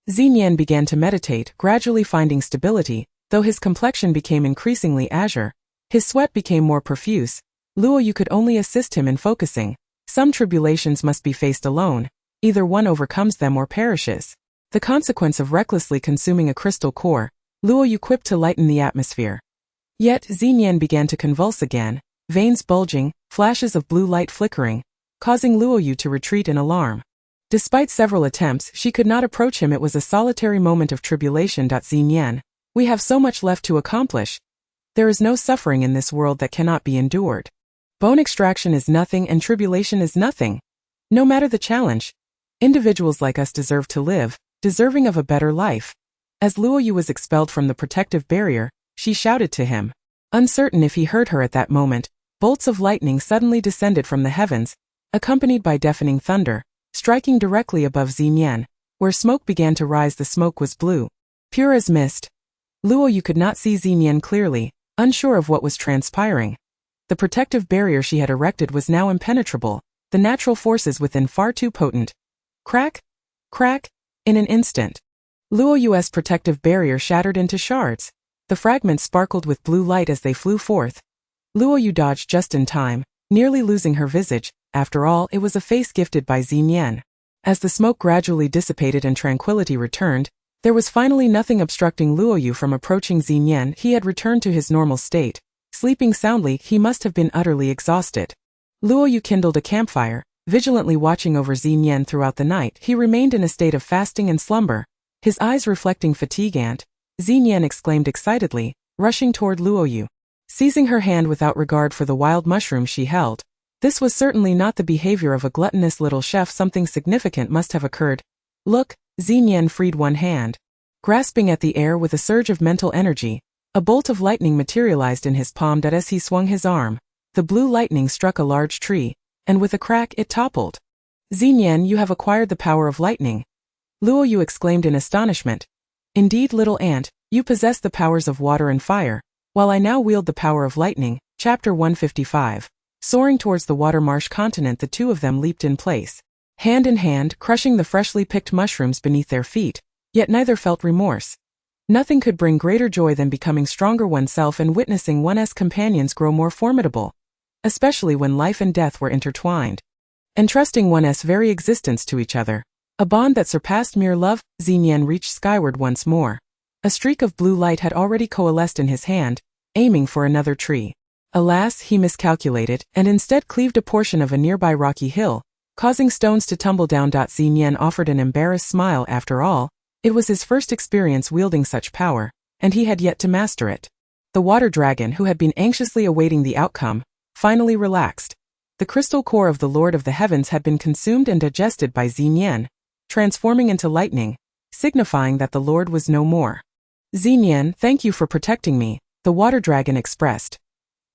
Xinyan began to meditate, gradually finding stability, though his complexion became increasingly azure. His sweat became more profuse. Luo Yu could only assist him in focusing. Some tribulations must be faced alone. Either one overcomes them or perishes. The consequence of recklessly consuming a crystal core, Luo Yu quipped to lighten the atmosphere. Yet Xinyan began to convulse again, veins bulging, flashes of blue light flickering, causing Luo Yu to retreat in alarm. Despite several attempts, she could not approach him. It was a solitary moment of tribulation. Xinyan, we have so much left to accomplish. There is no suffering in this world that cannot be endured. Bone extraction is nothing and tribulation is nothing. No matter the challenge, individuals like us deserve to live, deserving of a better life. As Luo Yu was expelled from the protective barrier, she shouted to him. Uncertain if he heard her at that moment, bolts of lightning suddenly descended from the heavens, accompanied by deafening thunder, striking directly above Xinyan, where smoke began to rise. The smoke was blue, pure as mist. Luo Yu could not see Xinyan clearly, unsure of what was transpiring. The protective barrier she had erected was now impenetrable, the natural forces within far too potent. Crack! Crack! In an instant, Luo Yu's protective barrier shattered into shards. The fragments sparkled with blue light as they flew forth. Luo Yu dodged just in time, nearly losing her visage. After all, it was a face gifted by Xinyan. As the smoke gradually dissipated and tranquility returned, there was finally nothing obstructing Luo Yu from approaching Xinyan. He had returned to his normal state. Sleeping soundly, he must have been utterly exhausted. Luo Yu kindled a campfire, vigilantly watching over Xinyan throughout the night. He remained in a state of fasting and slumber, his eyes reflecting fatigue. "Ant," Xinyan exclaimed excitedly, rushing toward Luo Yu. Seizing her hand without regard for the wild mushroom she held, This was certainly not the behavior of a gluttonous little chef. Something significant must have occurred. Look, Xinyan freed one hand. Grasping at the air with a surge of mental energy, a bolt of lightning materialized in his palm. As he swung his arm, the blue lightning struck a large tree, and with a crack it toppled. Xinyan, you have acquired the power of lightning. Luo Yu exclaimed in astonishment. Indeed, little ant, you possess the powers of water and fire, while I now wield the power of lightning. Chapter 155. Soaring towards the water marsh continent, the two of them leaped in place, hand in hand, crushing the freshly picked mushrooms beneath their feet, yet neither felt remorse. Nothing could bring greater joy than becoming stronger oneself and witnessing one's companions grow more formidable, especially when life and death were intertwined, entrusting one's very existence to each other, a bond that surpassed mere love. Xinyan reached skyward once more. A streak of blue light had already coalesced in his hand, aiming for another tree. Alas, he miscalculated, and instead cleaved a portion of a nearby rocky hill, causing stones to tumble down. Xinyan offered an embarrassed smile. After all, it was his first experience wielding such power, and he had yet to master it. The water dragon, who had been anxiously awaiting the outcome, finally relaxed. The crystal core of the Lord of the Heavens had been consumed and digested by Xinyan, transforming into lightning, signifying that the Lord was no more. Xinyan, thank you for protecting me, the water dragon expressed.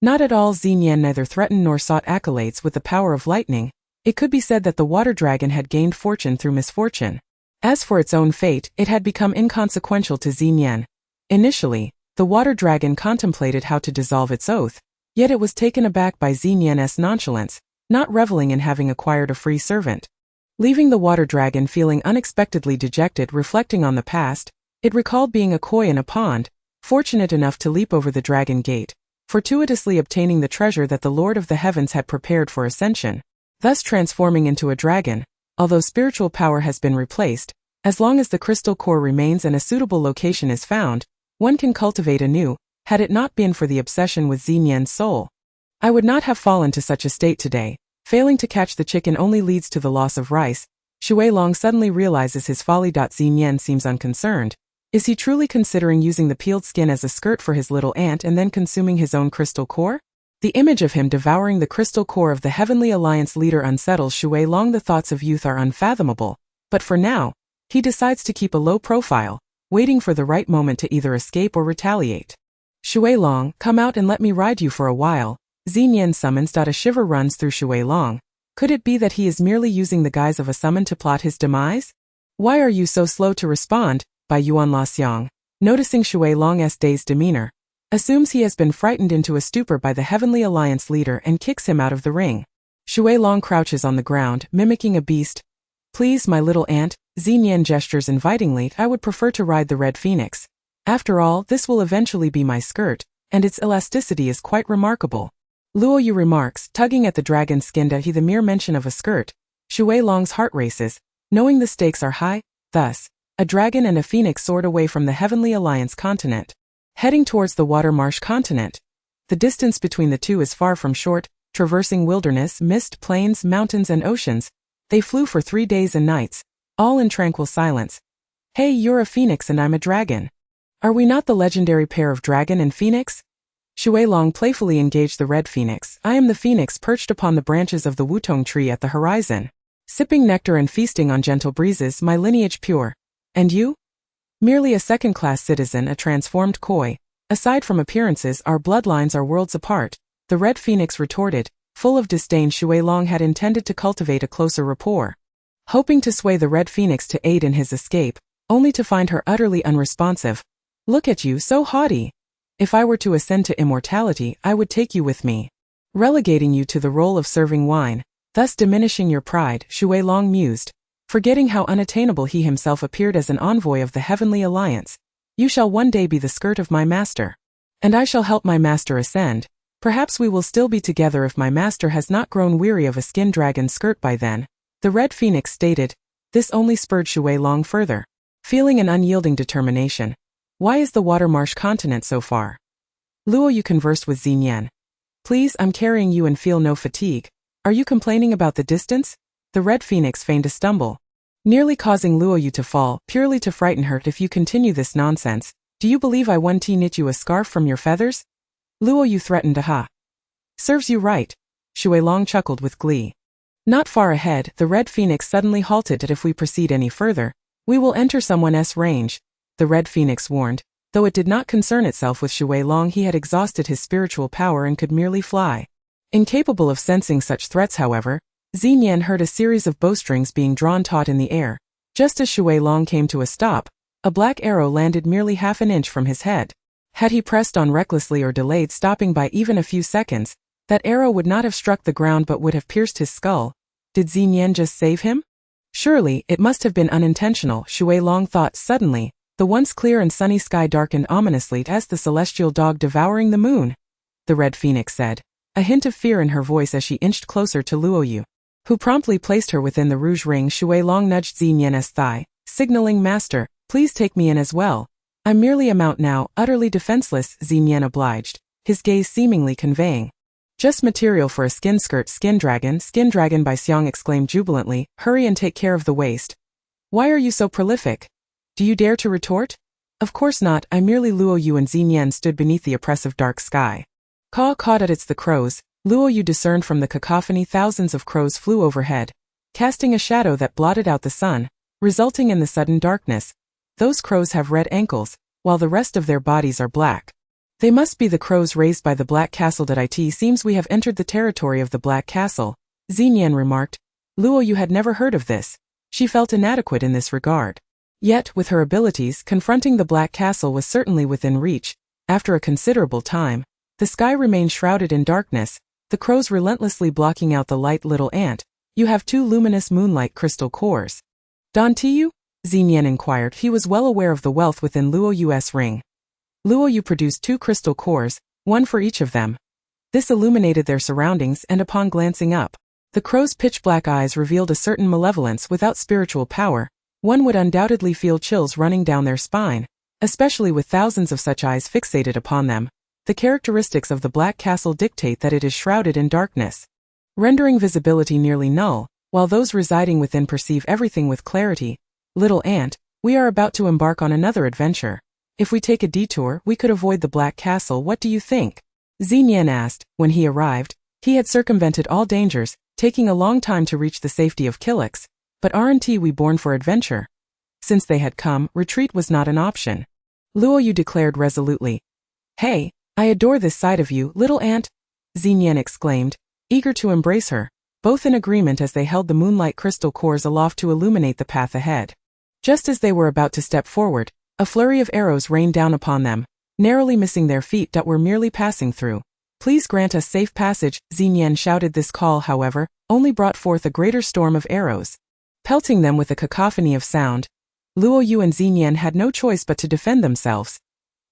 Not at all. Xinyan neither threatened nor sought accolades with the power of lightning. It could be said that the water dragon had gained fortune through misfortune. As for its own fate, it had become inconsequential to Xinyan. Initially, the water dragon contemplated how to dissolve its oath, yet it was taken aback by Xinyan's nonchalance, not reveling in having acquired a free servant. Leaving the water dragon feeling unexpectedly dejected. Reflecting on the past, it recalled being a koi in a pond, fortunate enough to leap over the dragon gate, fortuitously obtaining the treasure that the Lord of the Heavens had prepared for ascension, thus transforming into a dragon. Although spiritual power has been replaced, as long as the crystal core remains and a suitable location is found, one can cultivate anew. Had it not been for the obsession with Xinyan's soul, I would not have fallen to such a state today. Failing to catch the chicken only leads to the loss of rice. Shui Long suddenly realizes his folly. Xinyan seems unconcerned. Is he truly considering using the peeled skin as a skirt for his little ant and then consuming his own crystal core? The image of him devouring the crystal core of the Heavenly Alliance leader unsettles Shui Long. The thoughts of youth are unfathomable, but for now, he decides to keep a low profile, waiting for the right moment to either escape or retaliate. Shui Long, come out and let me ride you for a while. Xinyan summons. A shiver runs through Shui Long. Could it be that he is merely using the guise of a summon to plot his demise? Why are you so slow to respond? By Yuan La Xiang, noticing Shui Long's dazed demeanor, assumes he has been frightened into a stupor by the Heavenly Alliance leader and kicks him out of the ring. Shui Long crouches on the ground, mimicking a beast. Please, my little ant, Xinyan gestures invitingly. I would prefer to ride the red phoenix. After all, this will eventually be my skirt, and its elasticity is quite remarkable. Luo Yu remarks, tugging at the dragon's skin. The mere mention of a skirt. Shui Long's heart races, knowing the stakes are high. Thus, a dragon and a phoenix soared away from the Heavenly Alliance continent, heading towards the water marsh continent. The distance between the two is far from short, traversing wilderness, mist, plains, mountains, and oceans. They flew for 3 days and nights, all in tranquil silence. Hey, you're a phoenix and I'm a dragon. Are we not the legendary pair of dragon and phoenix? Shui Long playfully engaged the red phoenix. I am the phoenix perched upon the branches of the wutong tree at the horizon, sipping nectar and feasting on gentle breezes, my lineage pure. And you? Merely a second-class citizen, a transformed koi. Aside from appearances, our bloodlines are worlds apart, the red phoenix retorted. Full of disdain, Shui Long had intended to cultivate a closer rapport, hoping to sway the red phoenix to aid in his escape, only to find her utterly unresponsive. Look at you, so haughty. If I were to ascend to immortality, I would take you with me, relegating you to the role of serving wine, thus diminishing your pride, Shui Long mused, forgetting how unattainable he himself appeared as an envoy of the Heavenly Alliance. You shall one day be the skirt of my master, and I shall help my master ascend. Perhaps we will still be together if my master has not grown weary of a skin dragon skirt by then, the red phoenix stated. This only spurred Shui Long further, feeling an unyielding determination. Why is the water marsh continent so far? Luo Yu conversed with Xinyan. Please, I'm carrying you and feel no fatigue. Are you complaining about the distance? The red phoenix feigned a stumble, nearly causing Luo Yu to fall, purely to frighten her. If you continue this nonsense, do you believe I won't knit you a scarf from your feathers? Luo Yu threatened. Aha. Serves you right. Shui Long chuckled with glee. Not far ahead, the Red Phoenix suddenly halted. If we proceed any further, we will enter someone's range, the Red Phoenix warned. Though it did not concern itself with Shui Long, he had exhausted his spiritual power and could merely fly. Incapable of sensing such threats, however, Xinyan heard a series of bowstrings being drawn taut in the air. Just as Shui Long came to a stop, a black arrow landed merely half an inch from his head. Had he pressed on recklessly or delayed stopping by even a few seconds, that arrow would not have struck the ground but would have pierced his skull. Did Xinyan just save him? Surely, it must have been unintentional, Shui Long thought suddenly. The once clear and sunny sky darkened ominously as the celestial dog devouring the moon. The Red Phoenix said, a hint of fear in her voice as she inched closer to Luoyu, who promptly placed her within the rouge ring. Shui Long nudged Xinyan's thigh, signaling, "Master, please take me in as well. I'm merely a mount now, utterly defenseless," Xinyan obliged, his gaze seemingly conveying. "Just material for a skin skirt, Skin Dragon, Bai Xiang exclaimed jubilantly, "Hurry and take care of the waist. Why are you so prolific? Do you dare to retort?" "Of course not, I merely..." Luoyu and Xinyan stood beneath the oppressive dark sky. Caw cawed at it's the crows. Luoyu discerned from the cacophony thousands of crows flew overhead, casting a shadow that blotted out the sun, resulting in the sudden darkness. Those crows have red ankles, while the rest of their bodies are black. They must be the crows raised by the Black Castle. It seems we have entered the territory of the Black Castle, Xinyan remarked. Luoyu had never heard of this. She felt inadequate in this regard. Yet, with her abilities, confronting the Black Castle was certainly within reach. After a considerable time, the sky remained shrouded in darkness, the crows relentlessly blocking out the light. "Little ant, you have 2 luminous moonlight crystal cores. Don't you?" Xinyan inquired. He was well aware of the wealth within Luoyu's ring. Luoyu produced 2 crystal cores, one for each of them. This illuminated their surroundings, and upon glancing up, the crow's pitch-black eyes revealed a certain malevolence. Without spiritual power, one would undoubtedly feel chills running down their spine, especially with thousands of such eyes fixated upon them. The characteristics of the Black Castle dictate that it is shrouded in darkness, rendering visibility nearly null, while those residing within perceive everything with clarity. "Little ant, we are about to embark on another adventure. If we take a detour, we could avoid the Black Castle. What do you think?" Xinyan asked. When he arrived, he had circumvented all dangers, taking a long time to reach the safety of Qilix. But aren't we born for adventure? Since they had come, retreat was not an option. Luoyu declared resolutely. "Hey, I adore this side of you, little ant," Xinyan exclaimed, eager to embrace her, both in agreement as they held the moonlight crystal cores aloft to illuminate the path ahead. Just as they were about to step forward, a flurry of arrows rained down upon them, narrowly missing their feet that were merely passing through. "Please grant us safe passage," Xinyan shouted. This call, however, only brought forth a greater storm of arrows, pelting them with a cacophony of sound. Luoyu and Xinyan had no choice but to defend themselves.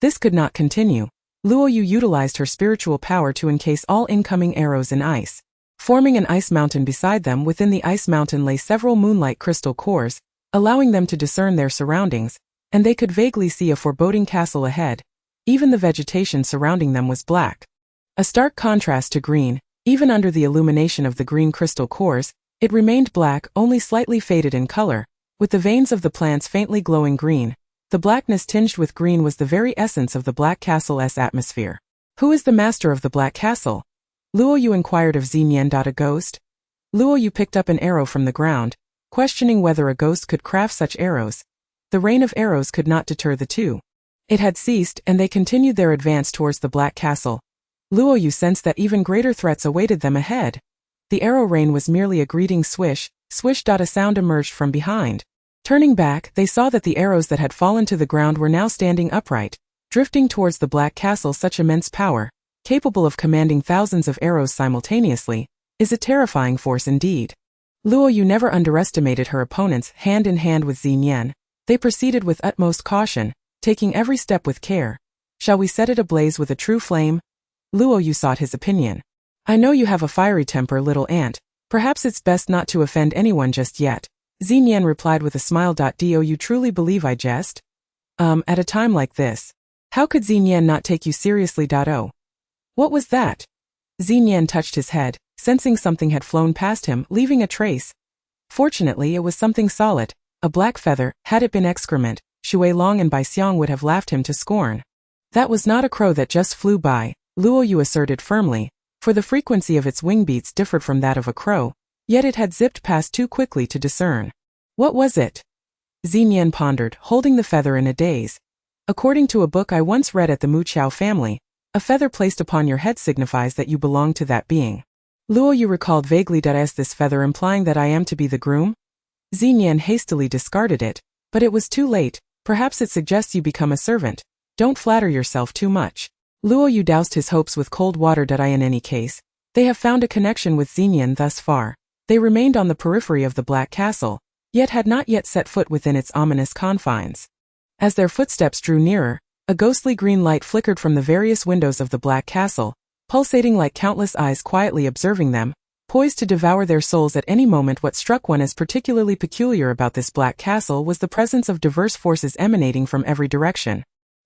This could not continue. Luoyu utilized her spiritual power to encase all incoming arrows in ice, forming an ice mountain beside them. Within the ice mountain lay several moonlight crystal cores, allowing them to discern their surroundings, and they could vaguely see a foreboding castle ahead. Even the vegetation surrounding them was black, a stark contrast to green. Even under the illumination of the green crystal cores, it remained black, only slightly faded in color, with the veins of the plants faintly glowing green. The blackness tinged with green was the very essence of the Black Castle's atmosphere. "Who is the master of the Black Castle?" Luoyu inquired of Xinyan. "A ghost?" Luoyu picked up an arrow from the ground, questioning whether a ghost could craft such arrows. The rain of arrows could not deter the two. It had ceased, and they continued their advance towards the Black Castle. Luoyu sensed that even greater threats awaited them ahead. The arrow rain was merely a greeting swish, swish. A sound emerged from behind. Turning back, they saw that the arrows that had fallen to the ground were now standing upright, drifting towards the Black Castle. Such immense power, capable of commanding thousands of arrows simultaneously, is a terrifying force indeed. Luoyu never underestimated her opponents. Hand in hand with Xinyan, they proceeded with utmost caution, taking every step with care. "Shall we set it ablaze with a true flame?" Luoyu sought his opinion. "I know you have a fiery temper, little ant. Perhaps it's best not to offend anyone just yet," Xinyan replied with a smile. "Do you truly believe I jest? At a time like this, how could Xinyan not take you seriously? Oh. What was that?" Xinyan touched his head, sensing something had flown past him, leaving a trace. Fortunately, it was something solid, a black feather. Had it been excrement, Shui Long and Bai Xiang would have laughed him to scorn. "That was not a crow that just flew by," Luoyu asserted firmly. for the frequency of its wing beats differed from that of a crow, yet it had zipped past too quickly to discern. What was it? Xinyan pondered, holding the feather in a daze. According to a book I once read at the Mu Chao family, a feather placed upon your head signifies that you belong to that being. Luo Yu recalled vaguely that is this feather implying that I am to be the groom? Xinyan hastily discarded it, but it was too late. Perhaps it suggests you become a servant. Don't flatter yourself too much. Luo Yu doused his hopes with cold water. In any case, they have found a connection with Xinyan thus far. They remained on the periphery of the Black Castle, yet had not yet set foot within its ominous confines. As their footsteps drew nearer, a ghostly green light flickered from the various windows of the Black Castle, pulsating like countless eyes quietly observing them, poised to devour their souls at any moment. What struck one as particularly peculiar about this Black Castle was the presence of diverse forces emanating from every direction.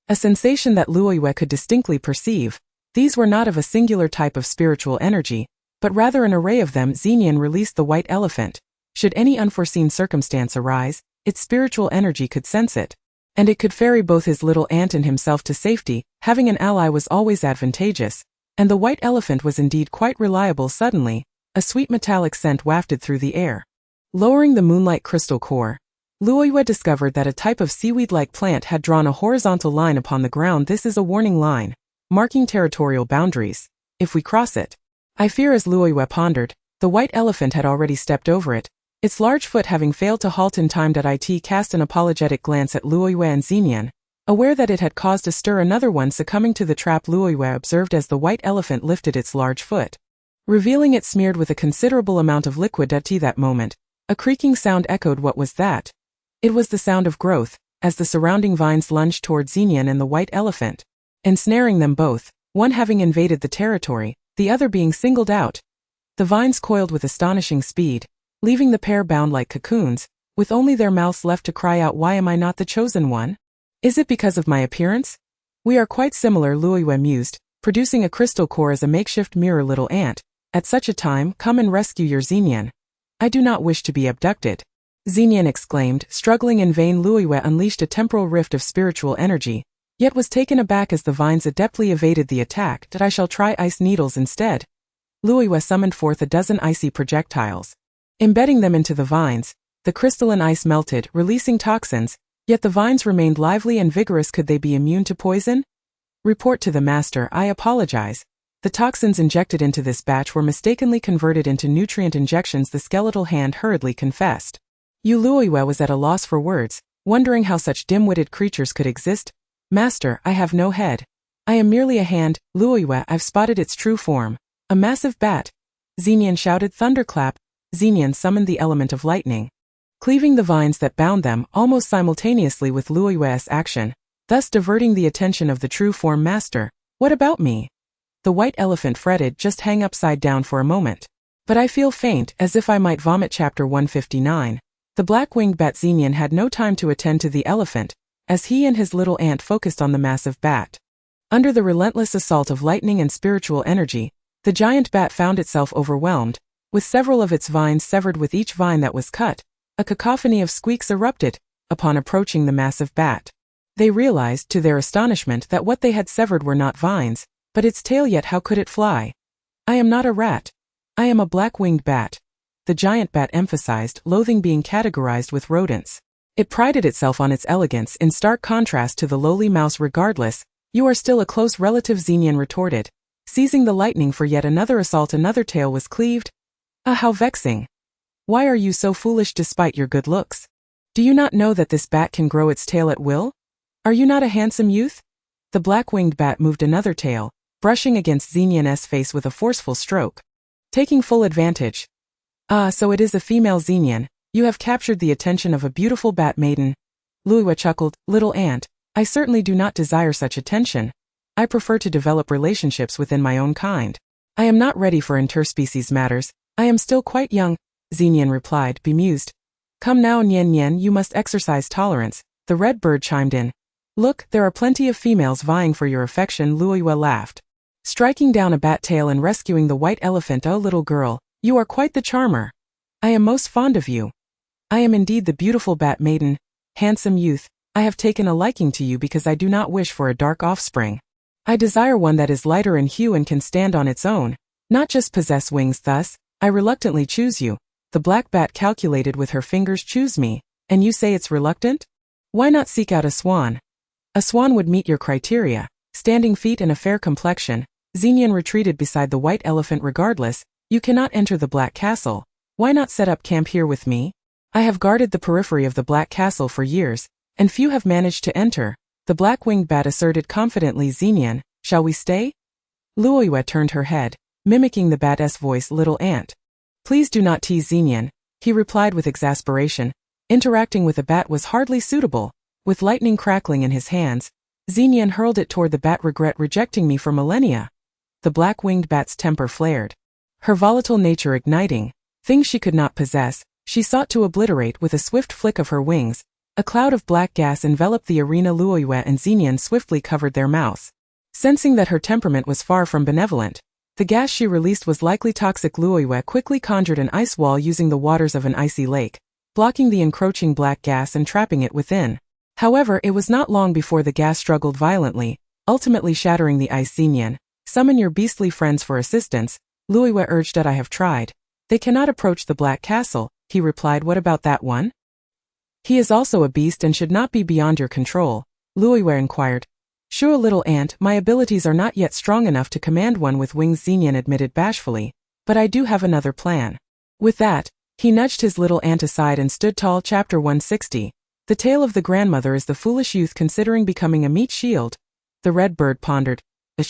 A sensation that Luo Yu could distinctly perceive. These were not of a singular type of spiritual energy, but rather an array of them. Xinyan released the white elephant. Should any unforeseen circumstance arise, its spiritual energy could sense it, and it could ferry both his little aunt and himself to safety. Having an ally was always advantageous, and the white elephant was indeed quite reliable. Suddenly, a sweet metallic scent wafted through the air. Lowering the moonlight crystal core, Luo Yu discovered that a type of seaweed-like plant had drawn a horizontal line upon the ground. This is a warning line, marking territorial boundaries. If we cross it, I fear. As Luo Yu pondered, the white elephant had already stepped over it, its large foot having failed to halt in time. It cast an apologetic glance at Luo Yu and Xinyan, aware that it had caused a stir. Another one succumbing to the trap, Luo Yu observed as the white elephant lifted its large foot, revealing it smeared with a considerable amount of liquid. At that moment, a creaking sound echoed. What was that? It was the sound of growth, as the surrounding vines lunged toward Xinyan and the white elephant, ensnaring them both, one having invaded the territory, the other being singled out. The vines coiled with astonishing speed, leaving the pair bound like cocoons, with only their mouths left to cry out, "Why am I not the chosen one? Is it because of my appearance? We are quite similar," Luo Yu mused, producing a crystal core as a makeshift mirror. "Little ant, at such a time, come and rescue your Xinyan. I do not wish to be abducted," Xinyan exclaimed, struggling in vain. Luo Yu unleashed a temporal rift of spiritual energy, yet was taken aback as the vines adeptly evaded the attack. "I shall try ice needles instead." Luo Yu summoned forth a dozen icy projectiles. Embedding them into the vines, the crystalline ice melted, releasing toxins, yet the vines remained lively and vigorous. Could they be immune to poison? Report to the master. I apologize. The toxins injected into this batch were mistakenly converted into nutrient injections, the skeletal hand hurriedly confessed. Luo Yu was at a loss for words, wondering how such dim-witted creatures could exist. "Master, I have no head. I am merely a hand." "Luo Yu, I've spotted its true form. A massive bat," Xinyan shouted. "Thunderclap." Xinyan summoned the element of lightning, cleaving the vines that bound them almost simultaneously with Luo Yu's action, thus diverting the attention of the true form. "Master, what about me?" The white elephant fretted. "Just hang upside down for a moment." "But I feel faint, as if I might vomit." Chapter 159. The black-winged bat. Xinyan had no time to attend to the elephant, as he and his little aunt focused on the massive bat. Under the relentless assault of lightning and spiritual energy, the giant bat found itself overwhelmed, with several of its vines severed. With each vine that was cut, a cacophony of squeaks erupted. Upon approaching the massive bat, they realized, to their astonishment, that what they had severed were not vines, but its tail. Yet how could it fly? "I am not a rat. I am a black-winged bat," the giant bat emphasized, loathing being categorized with rodents. It prided itself on its elegance, in stark contrast to the lowly mouse. "Regardless, you are still a close relative," Xinyan retorted, seizing the lightning for yet another assault. Another tail was cleaved. "Ah, how vexing. Why are you so foolish despite your good looks? Do you not know that this bat can grow its tail at will? Are you not a handsome youth?" The black-winged bat moved another tail, brushing against Xinyan's face with a forceful stroke, taking full advantage. "Ah, so it is a female. Xinyan, you have captured the attention of a beautiful bat maiden." Luo Yu chuckled. "Little aunt, I certainly do not desire such attention. I prefer to develop relationships within my own kind. I am not ready for interspecies matters. I am still quite young," Xinyan replied, bemused. "Come now, Nian Nian, you must exercise tolerance," the red bird chimed in. "Look, there are plenty of females vying for your affection." Luo Yu laughed, striking down a bat tail and rescuing the white elephant. "Oh, little girl, you are quite the charmer. I am most fond of you. I am indeed the beautiful bat maiden. Handsome youth, I have taken a liking to you because I do not wish for a dark offspring. I desire one that is lighter in hue and can stand on its own." Not just possess wings thus, I reluctantly choose you. The black bat calculated with her fingers. Choose me, and you say it's reluctant? Why not seek out a swan? A swan would meet your criteria. Standing feet and a fair complexion, Xenian retreated beside the white elephant. Regardless, you cannot enter the black castle. Why not set up camp here with me? I have guarded the periphery of the black castle for years, and few have managed to enter, the black-winged bat asserted confidently. Xenian, shall we stay? Luoyue turned her head, mimicking the bat's voice. Little ant. Please do not tease Xenian, he replied with exasperation. Interacting with a bat was hardly suitable. With lightning crackling in his hands, Xenian hurled it toward the bat. Regret rejecting me for millennia. The black-winged bat's temper flared. Her volatile nature igniting. Things she could not possess, she sought to obliterate with a swift flick of her wings. A cloud of black gas enveloped the arena. Luoyue and Xenian swiftly covered their mouths. Sensing that her temperament was far from benevolent, the gas she released was likely toxic. Luoyue quickly conjured an ice wall using the waters of an icy lake, blocking the encroaching black gas and trapping it within. However, it was not long before the gas struggled violently, ultimately shattering the ice. Xenian, summon your beastly friends for assistance, Luoyue urged. I have tried. They cannot approach the black castle, he replied. What about that one? He is also a beast and should not be beyond your control, Luoyue inquired. Sure, little ant, my abilities are not yet strong enough to command one with wings, Xenian admitted bashfully, but I do have another plan. With that, he nudged his little ant aside and stood tall. Chapter 160. The tale of the grandmother is the foolish youth considering becoming a meat shield. The red bird pondered.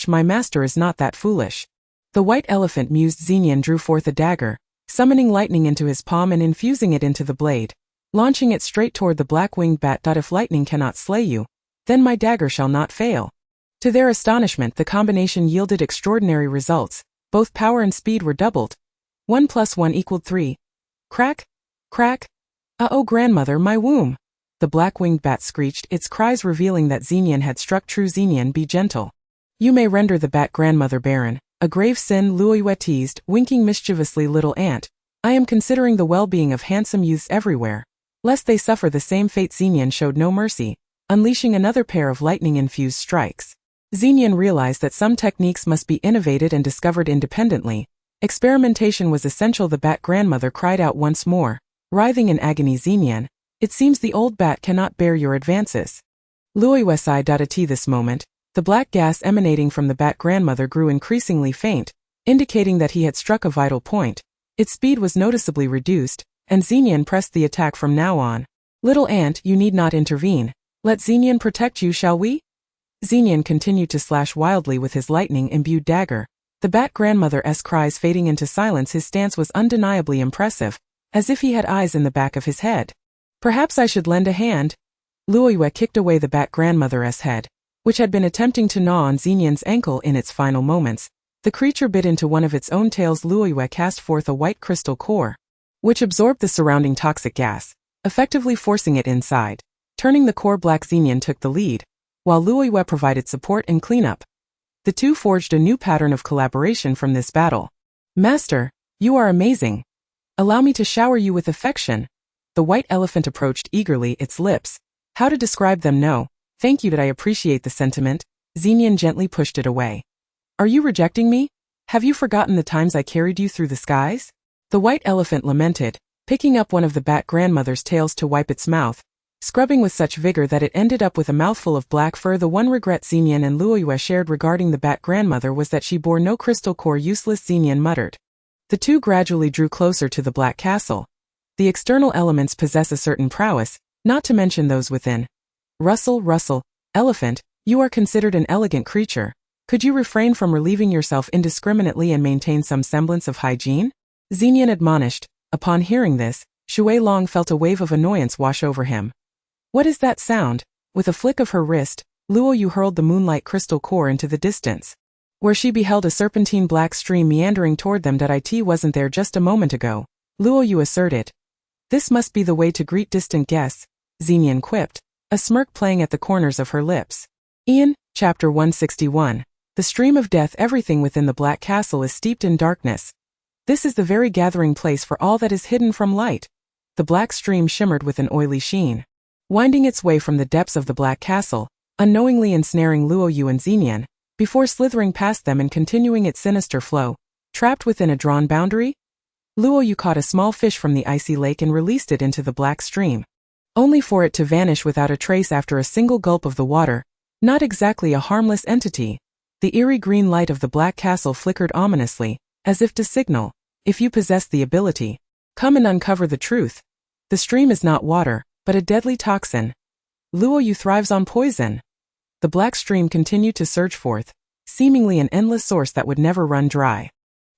My master is not that foolish. The white elephant mused. Xenian drew forth a dagger, summoning lightning into his palm and infusing it into the blade, launching it straight toward the black-winged bat. If lightning cannot slay you, then my dagger shall not fail. To their astonishment, the combination yielded extraordinary results. Both power and speed were doubled. 1 + 1 = 3. Crack! Crack! Oh, grandmother, my womb! The black-winged bat screeched, its cries revealing that Xenian had struck true. Xenian, be gentle. You may render the bat grandmother barren. A grave sin, Luoyue teased, winking mischievously. Little ant, I am considering the well-being of handsome youths everywhere, lest they suffer the same fate. Xenian showed no mercy, unleashing another pair of lightning-infused strikes. Xenian realized that some techniques must be innovated and discovered independently. Experimentation was essential. The bat grandmother cried out once more, writhing in agony. Xenian, it seems the old bat cannot bear your advances. Luoyue sighed. At this moment, the black gas emanating from the bat grandmother grew increasingly faint, indicating that he had struck a vital point. Its speed was noticeably reduced, and Xenian pressed the attack from now on. Little ant, you need not intervene. Let Xenian protect you, shall we? Xenian continued to slash wildly with his lightning-imbued dagger, the bat grandmother's cries fading into silence. His stance was undeniably impressive, as if he had eyes in the back of his head. Perhaps I should lend a hand? Luoyue kicked away the bat grandmother's head, which had been attempting to gnaw on Xenian's ankle. In its final moments, the creature bit into one of its own tails. Luoyue cast forth a white crystal core, which absorbed the surrounding toxic gas, effectively forcing it inside. Turning the core black, Xenian took the lead, while Luoyue provided support and cleanup. The two forged a new pattern of collaboration from this battle. Master, you are amazing. Allow me to shower you with affection. The white elephant approached eagerly, its lips. How to describe them? No, thank you. Did I appreciate the sentiment? Xenian gently pushed it away. Are you rejecting me? Have you forgotten the times I carried you through the skies? The white elephant lamented, picking up one of the bat grandmother's tails to wipe its mouth, scrubbing with such vigor that it ended up with a mouthful of black fur. The one regret Xenian and Luoyue shared regarding the bat grandmother was that she bore no crystal core. Useless, Xenian muttered. The two gradually drew closer to the black castle. The external elements possess a certain prowess, not to mention those within. Rustle, rustle, elephant, you are considered an elegant creature. Could you refrain from relieving yourself indiscriminately and maintain some semblance of hygiene? Xenian admonished. Upon hearing this, Shui Long felt a wave of annoyance wash over him. What is that sound? With a flick of her wrist, Luoyue hurled the moonlight crystal core into the distance, where she beheld a serpentine black stream meandering toward them. It wasn't there just a moment ago, Luoyue asserted. This must be the way to greet distant guests, Xenian quipped, a smirk playing at the corners of her lips. Ian, Chapter 161. The stream of death. Everything within the black castle is steeped in darkness. This is the very gathering place for all that is hidden from light. The black stream shimmered with an oily sheen, winding its way from the depths of the black castle, unknowingly ensnaring Luoyue and Xenian, before slithering past them and continuing its sinister flow, Trapped within a drawn boundary? Luoyu caught a small fish from the icy lake and released it into the black stream. Only for it to vanish without a trace after a single gulp of the water. Not exactly a harmless entity. The eerie green light of the black castle flickered ominously, as if to signal, if you possess the ability, come and uncover the truth. The stream is not water, but a deadly toxin. Luoyu thrives on poison. The black stream continued to surge forth, seemingly an endless source that would never run dry.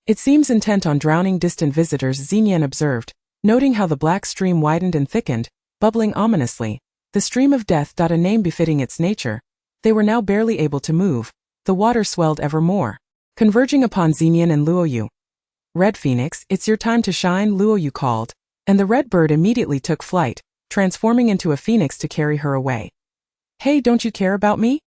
It seems intent on drowning distant visitors, Xinyan observed, noting how the black stream widened and thickened, bubbling ominously. The stream of death, a name befitting its nature. They were now barely able to move. The water swelled ever more, converging upon Xinyan and Luoyu. Red Phoenix, it's your time to shine, Luoyu called, and the red bird immediately took flight, transforming into a phoenix to carry her away. Hey, don't you care about me?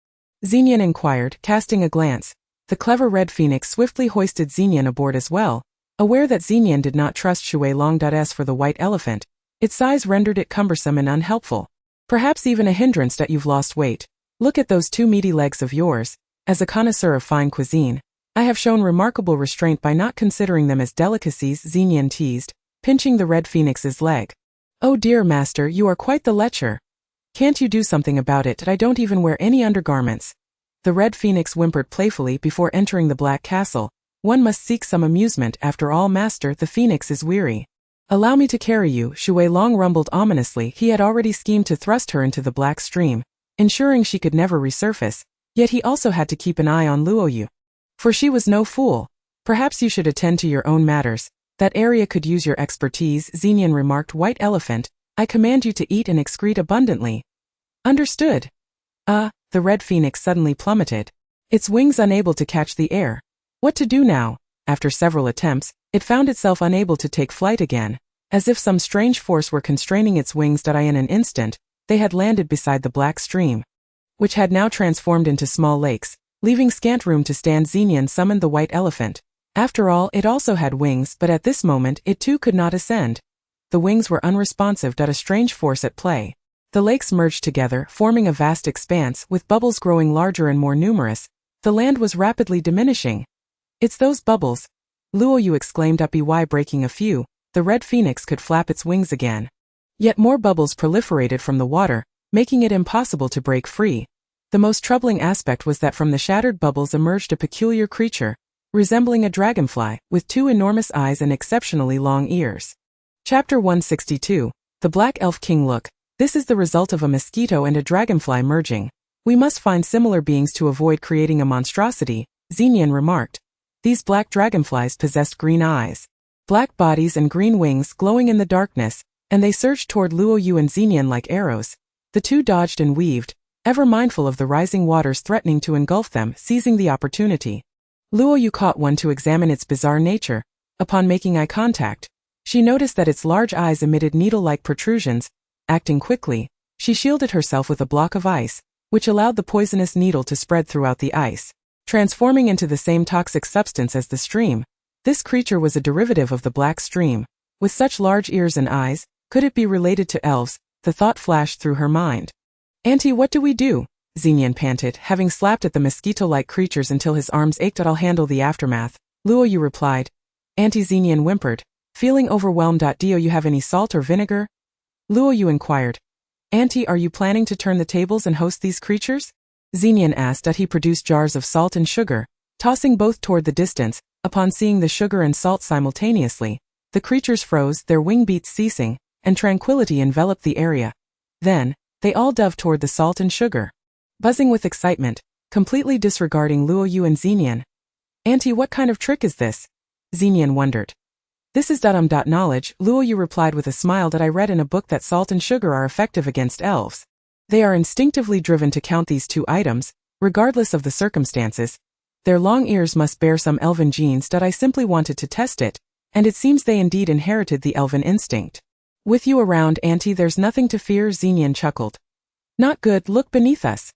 Xinyan inquired, casting a glance. The clever red phoenix swiftly hoisted Xinyan aboard as well, aware that Xinyan did not trust Shui Long's for the white elephant. Its size rendered it cumbersome and unhelpful. Perhaps even a hindrance that you've lost weight. Look at those two meaty legs of yours. As a connoisseur of fine cuisine, I have shown remarkable restraint by not considering them as delicacies, Xinyan teased, pinching the red phoenix's leg. Oh dear master, you are quite the lecher. Can't you do something about it? I don't even wear any undergarments. The red phoenix whimpered playfully before entering the black castle. One must seek some amusement, after all, master, the phoenix is weary. Allow me to carry you, Shui Long rumbled ominously. He had already schemed to thrust her into the black stream, ensuring she could never resurface, yet he also had to keep an eye on Luoyu. For she was no fool. Perhaps you should attend to your own matters. That area could use your expertise, Xinyan remarked. White elephant, I command you to eat and excrete abundantly. Understood. The red phoenix suddenly plummeted, its wings unable to catch the air. What to do now? After several attempts, it found itself unable to take flight again, as if some strange force were constraining its wings. In an instant, they had landed beside the black stream, which had now transformed into small lakes, leaving scant room to stand. Xinyan summoned the white elephant. After all, it also had wings, but at this moment it too could not ascend. The wings were unresponsive. A strange force at play. The lakes merged together, forming a vast expanse, with bubbles growing larger and more numerous. The land was rapidly diminishing. It's those bubbles, Luoyu exclaimed, by breaking a few. The red phoenix could flap its wings again. Yet more bubbles proliferated from the water, making it impossible to break free. The most troubling aspect was that from the shattered bubbles emerged a peculiar creature, resembling a dragonfly, with two enormous eyes and exceptionally long ears. Chapter 162. The Black Elf King. Look, this is the result of a mosquito and a dragonfly merging. We must find similar beings to avoid creating a monstrosity, Xinyan remarked. These black dragonflies possessed green eyes, black bodies and green wings glowing in the darkness, and they surged toward Luoyu and Xinyan like arrows. The two dodged and weaved, ever mindful of the rising waters threatening to engulf them. Seizing the opportunity, Luoyu caught one to examine its bizarre nature. Upon making eye contact, she noticed that its large eyes emitted needle-like protrusions. Acting quickly, she shielded herself with a block of ice, which allowed the poisonous needle to spread throughout the ice, transforming into the same toxic substance as the stream. This creature was a derivative of the black stream. With such large ears and eyes, could it be related to elves? The thought flashed through her mind. Auntie, what do we do? Xinyan panted, having slapped at the mosquito-like creatures until his arms ached. I'll handle the aftermath, Luoyu replied. Auntie, Xinyan whimpered, feeling overwhelmed. Do you have any salt or vinegar? Luoyu inquired. Auntie, are you planning to turn the tables and host these creatures? Xinyan asked. He produced jars of salt and sugar, tossing both toward the distance. Upon seeing the sugar and salt simultaneously, the creatures froze, their wing beats ceasing, and tranquility enveloped the area. Then, they all dove toward the salt and sugar, buzzing with excitement, completely disregarding Luoyu and Xinyan. Auntie, what kind of trick is this? Xinyan wondered. This is knowledge, Luoyu replied with a smile. I read in a book that salt and sugar are effective against elves. They are instinctively driven to count these two items, regardless of the circumstances. Their long ears must bear some elven genes. I simply wanted to test it, and it seems they indeed inherited the elven instinct. With you around, Auntie, there's nothing to fear, Xinyan chuckled. Not good, look beneath us,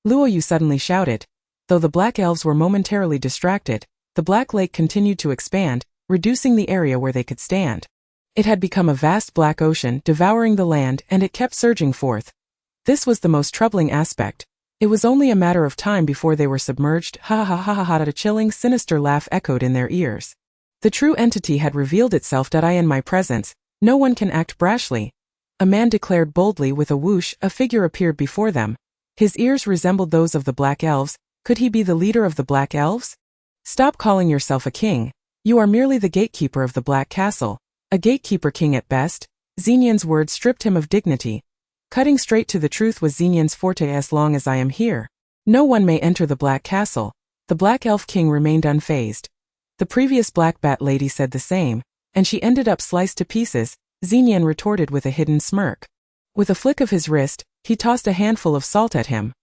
Luoyu suddenly shouted. Though the black elves were momentarily distracted, the black lake continued to expand, reducing the area where they could stand. It had become a vast black ocean, devouring the land, and it kept surging forth. This was the most troubling aspect. It was only a matter of time before they were submerged. Ha ha ha ha ha! A chilling, sinister laugh echoed in their ears. The true entity had revealed itself. I in my presence, no one can act brashly. A man declared boldly. With a whoosh, a figure appeared before them. His ears resembled those of the Black Elves. Could he be the leader of the Black Elves? Stop calling yourself a king. You are merely the gatekeeper of the Black Castle. A gatekeeper king at best. Xenian's words stripped him of dignity. Cutting straight to the truth was Xenian's forte. As long as I am here, no one may enter the Black Castle. The Black Elf King remained unfazed. The previous Black Bat Lady said the same, and she ended up sliced to pieces. Xenian retorted with a hidden smirk. With a flick of his wrist, he tossed a handful of salt at him.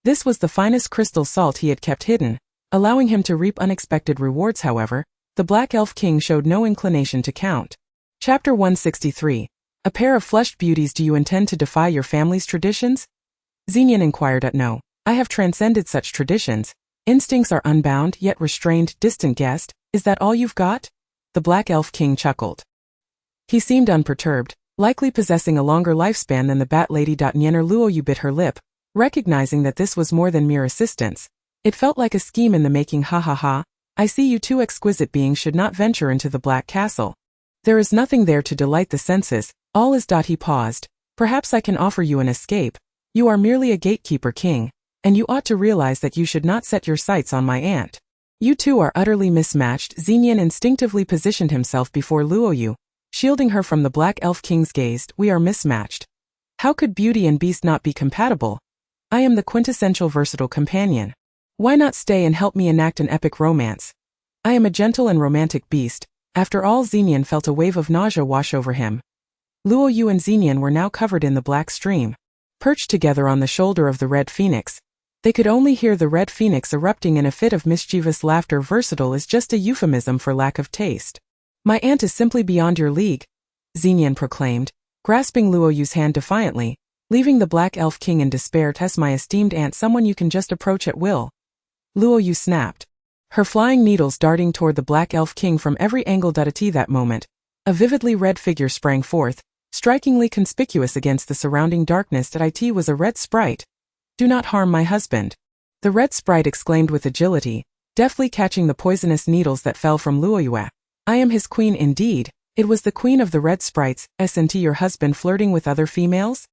This was the finest crystal salt he had kept hidden, allowing him to reap unexpected rewards. However, the Black Elf King showed no inclination to count. Chapter 163. A pair of flushed beauties. Do you intend to defy your family's traditions? Xenian inquired. No, I have transcended such traditions. Instincts are unbound yet restrained. Distant guest, is that all you've got? The Black Elf King chuckled. He seemed unperturbed, likely possessing a longer lifespan than the Bat Lady. Nyener Luoyu bit her lip, recognizing that this was more than mere assistance. It felt like a scheme in the making. Ha ha ha, I see you two exquisite beings should not venture into the Black Castle. There is nothing there to delight the senses. All is. He paused. Perhaps I can offer you an escape. You are merely a gatekeeper king, and you ought to realize that you should not set your sights on my aunt. You two are utterly mismatched. Xenian instinctively positioned himself before Luoyu, shielding her from the Black Elf King's gaze. We are mismatched. How could beauty and beast not be compatible? I am the quintessential versatile companion. Why not stay and help me enact an epic romance? I am a gentle and romantic beast. After all, Xenian felt a wave of nausea wash over him. Luoyu and Xenian were now covered in the black stream. Perched together on the shoulder of the Red Phoenix, they could only hear the Red Phoenix erupting in a fit of mischievous laughter. Versatile is just a euphemism for lack of taste. My aunt is simply beyond your league, Xenian proclaimed, grasping Luoyu's hand defiantly, leaving the Black Elf King in despair. Tess, my esteemed aunt, someone you can just approach at will. Luoyu snapped, her flying needles darting toward the Black Elf King from every angle. At that moment, a vividly red figure sprang forth, strikingly conspicuous against the surrounding darkness. It was a red sprite. Do not harm my husband. The red sprite exclaimed with agility, deftly catching the poisonous needles that fell from Luoyu. I am his queen indeed. It was the queen of the red sprites. Isn't your husband flirting with other females?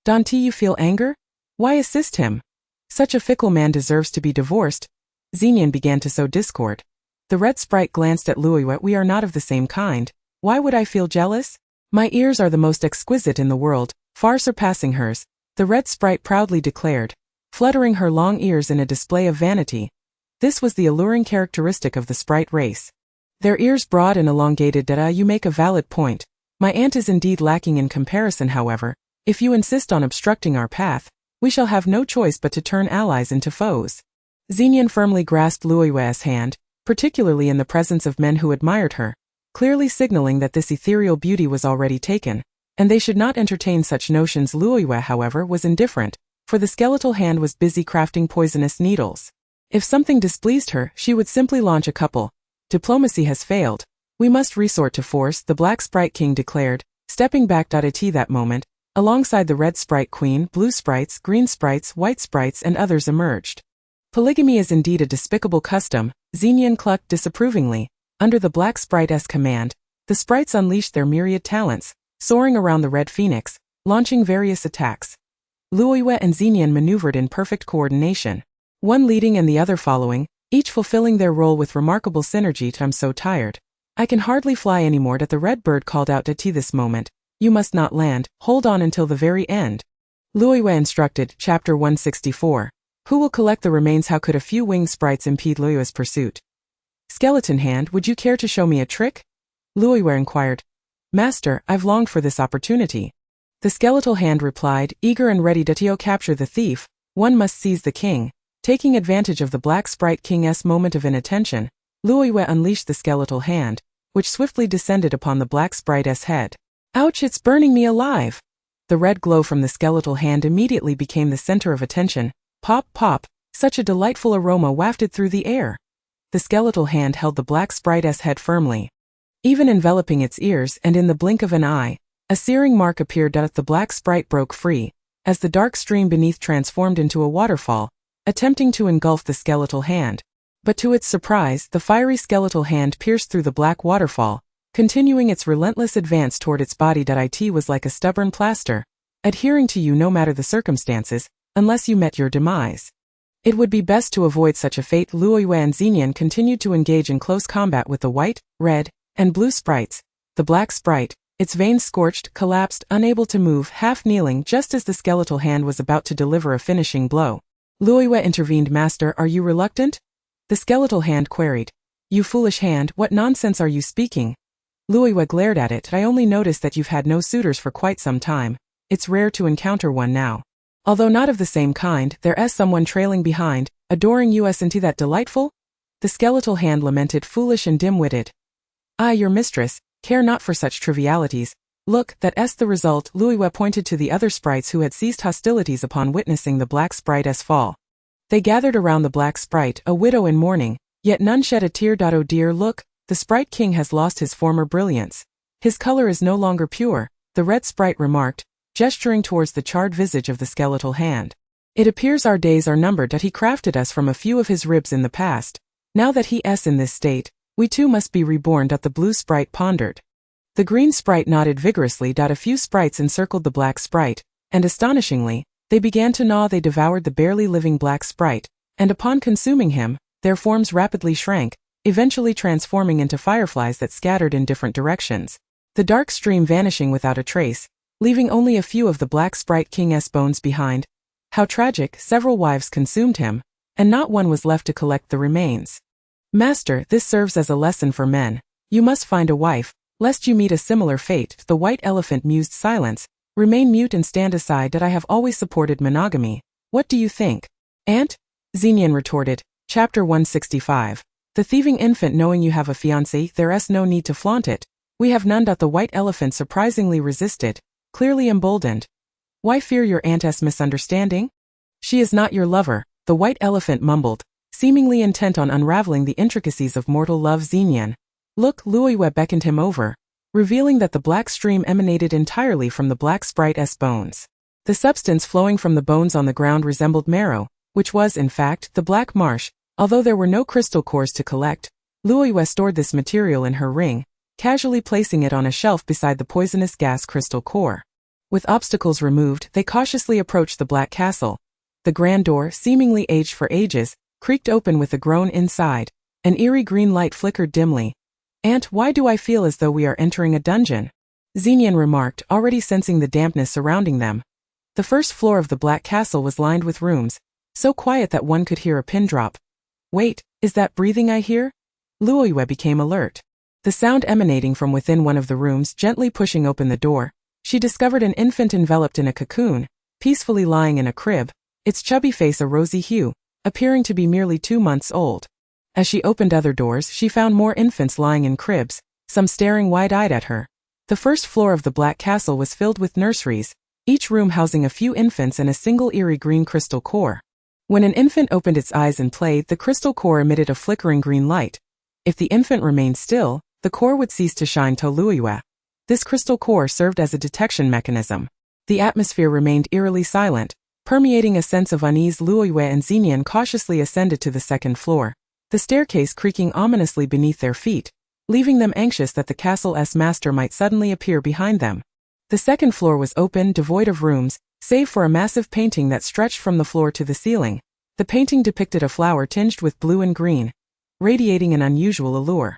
Don't you feel anger? Why assist him? Such a fickle man deserves to be divorced. Xenian began to sow discord. The red sprite glanced at Luoyu. We are not of the same kind. Why would I feel jealous? My ears are the most exquisite in the world, far surpassing hers, the red sprite proudly declared, fluttering her long ears in a display of vanity. This was the alluring characteristic of the sprite race. Their ears broad and elongated. You make a valid point. My aunt is indeed lacking in comparison. However, if you insist on obstructing our path, we shall have no choice but to turn allies into foes. Xenian firmly grasped Luoyue's hand, particularly in the presence of men who admired her, clearly signaling that this ethereal beauty was already taken, and they should not entertain such notions. Luoyue, however, was indifferent, for the skeletal hand was busy crafting poisonous needles. If something displeased her, she would simply launch a couple. Diplomacy has failed. We must resort to force, the Black Sprite King declared, stepping back. At that moment, alongside the Red Sprite Queen, blue sprites, green sprites, white sprites, and others emerged. Polygamy is indeed a despicable custom, Xenian clucked disapprovingly. Under the Black Sprite's command, the sprites unleashed their myriad talents, soaring around the Red Phoenix, launching various attacks. Luoyue and Xenian maneuvered in perfect coordination, one leading and the other following, each fulfilling their role with remarkable synergy. I'm so tired. I can hardly fly anymore. The red bird called out at this moment. You must not land, hold on until the very end. Luoyue instructed. Chapter 164. Who will collect the remains? How could a few winged sprites impede Luoyue's pursuit? Skeleton Hand, would you care to show me a trick? Luoyue inquired. Master, I've longed for this opportunity. The skeletal hand replied, eager and ready to capture the thief, one must seize the king. Taking advantage of the Black Sprite King's moment of inattention, Luoyue unleashed the skeletal hand, which swiftly descended upon the Black Sprite's head. Ouch, it's burning me alive! The red glow from the skeletal hand immediately became the center of attention. Pop, pop, such a delightful aroma wafted through the air. The skeletal hand held the Black Sprite's head firmly, even enveloping its ears, and in the blink of an eye, a searing mark appeared. The Black Sprite broke free, as the dark stream beneath transformed into a waterfall, attempting to engulf the skeletal hand. But to its surprise, the fiery skeletal hand pierced through the black waterfall, continuing its relentless advance toward its body. It was like a stubborn plaster, adhering to you no matter the circumstances, unless you met your demise. It would be best to avoid such a fate. Luoyue and Xenian continued to engage in close combat with the white, red, and blue sprites. The black sprite, its veins scorched, collapsed, unable to move, half kneeling just as the skeletal hand was about to deliver a finishing blow. Luoyue intervened. Master, are you reluctant? The skeletal hand queried. You foolish hand, what nonsense are you speaking? Luoyue glared at it. I only noticed that you've had no suitors for quite some time. It's rare to encounter one now. Although not of the same kind, there's someone trailing behind, adoring you. Isn't that delightful? The skeletal hand lamented. Foolish and dim-witted. I, your mistress, care not for such trivialities. Look, that's the result. Luoyue pointed to the other sprites who had ceased hostilities upon witnessing the black sprite's fall. They gathered around the black sprite, a widow in mourning, yet none shed a tear. Oh dear, look, the sprite king has lost his former brilliance. His color is no longer pure, the red sprite remarked, gesturing towards the charred visage of the skeletal hand. It appears our days are numbered. He crafted us from a few of his ribs in the past. Now that he's in this state, we too must be reborn. The blue sprite pondered. The green sprite nodded vigorously. A few sprites encircled the black sprite, and astonishingly, they began to gnaw. They devoured the barely living black sprite, and upon consuming him, their forms rapidly shrank, eventually transforming into fireflies that scattered in different directions. The dark stream vanishing without a trace, leaving only a few of the black sprite king's bones behind. How tragic! Several wives consumed him, and not one was left to collect the remains. Master, this serves as a lesson for men. You must find a wife, lest you meet a similar fate. The white elephant mused. Silence. Remain mute and stand aside. I have always supported monogamy. What do you think? Aunt? Xenian retorted. Chapter 165. The thieving infant. Knowing you have a fiancé, there's no need to flaunt it. We have none. The white elephant surprisingly resisted, clearly emboldened. Why fear your aunt's misunderstanding? She is not your lover, the white elephant mumbled, seemingly intent on unraveling the intricacies of mortal love. Xenian. Look, Luoyue beckoned him over, revealing that the black stream emanated entirely from the black sprite's bones. The substance flowing from the bones on the ground resembled marrow, which was, in fact, the black marsh. Although there were no crystal cores to collect, Luoyue stored this material in her ring, casually placing it on a shelf beside the poisonous gas crystal core. With obstacles removed, they cautiously approached the black castle. The grand door, seemingly aged for ages, creaked open with a groan inside. An eerie green light flickered dimly. Aunt, why do I feel as though we are entering a dungeon? Xenian remarked, already sensing the dampness surrounding them. The first floor of the black castle was lined with rooms, so quiet that one could hear a pin drop. Wait, is that breathing I hear? Luoyue became alert. The sound emanating from within one of the rooms. Gently pushing open the door, she discovered an infant enveloped in a cocoon, peacefully lying in a crib, its chubby face a rosy hue, appearing to be merely 2 months old. As she opened other doors, she found more infants lying in cribs, some staring wide-eyed at her. The first floor of the black castle was filled with nurseries, each room housing a few infants and a single eerie green crystal core. When an infant opened its eyes and played, the crystal core emitted a flickering green light. If the infant remained still, the core would cease to shine. Luoyue. This crystal core served as a detection mechanism. The atmosphere remained eerily silent, permeating a sense of unease. Luoyue and Xenian cautiously ascended to the second floor, the staircase creaking ominously beneath their feet, leaving them anxious that the castle's master might suddenly appear behind them. The second floor was open, devoid of rooms, save for a massive painting that stretched from the floor to the ceiling. The painting depicted a flower tinged with blue and green, radiating an unusual allure.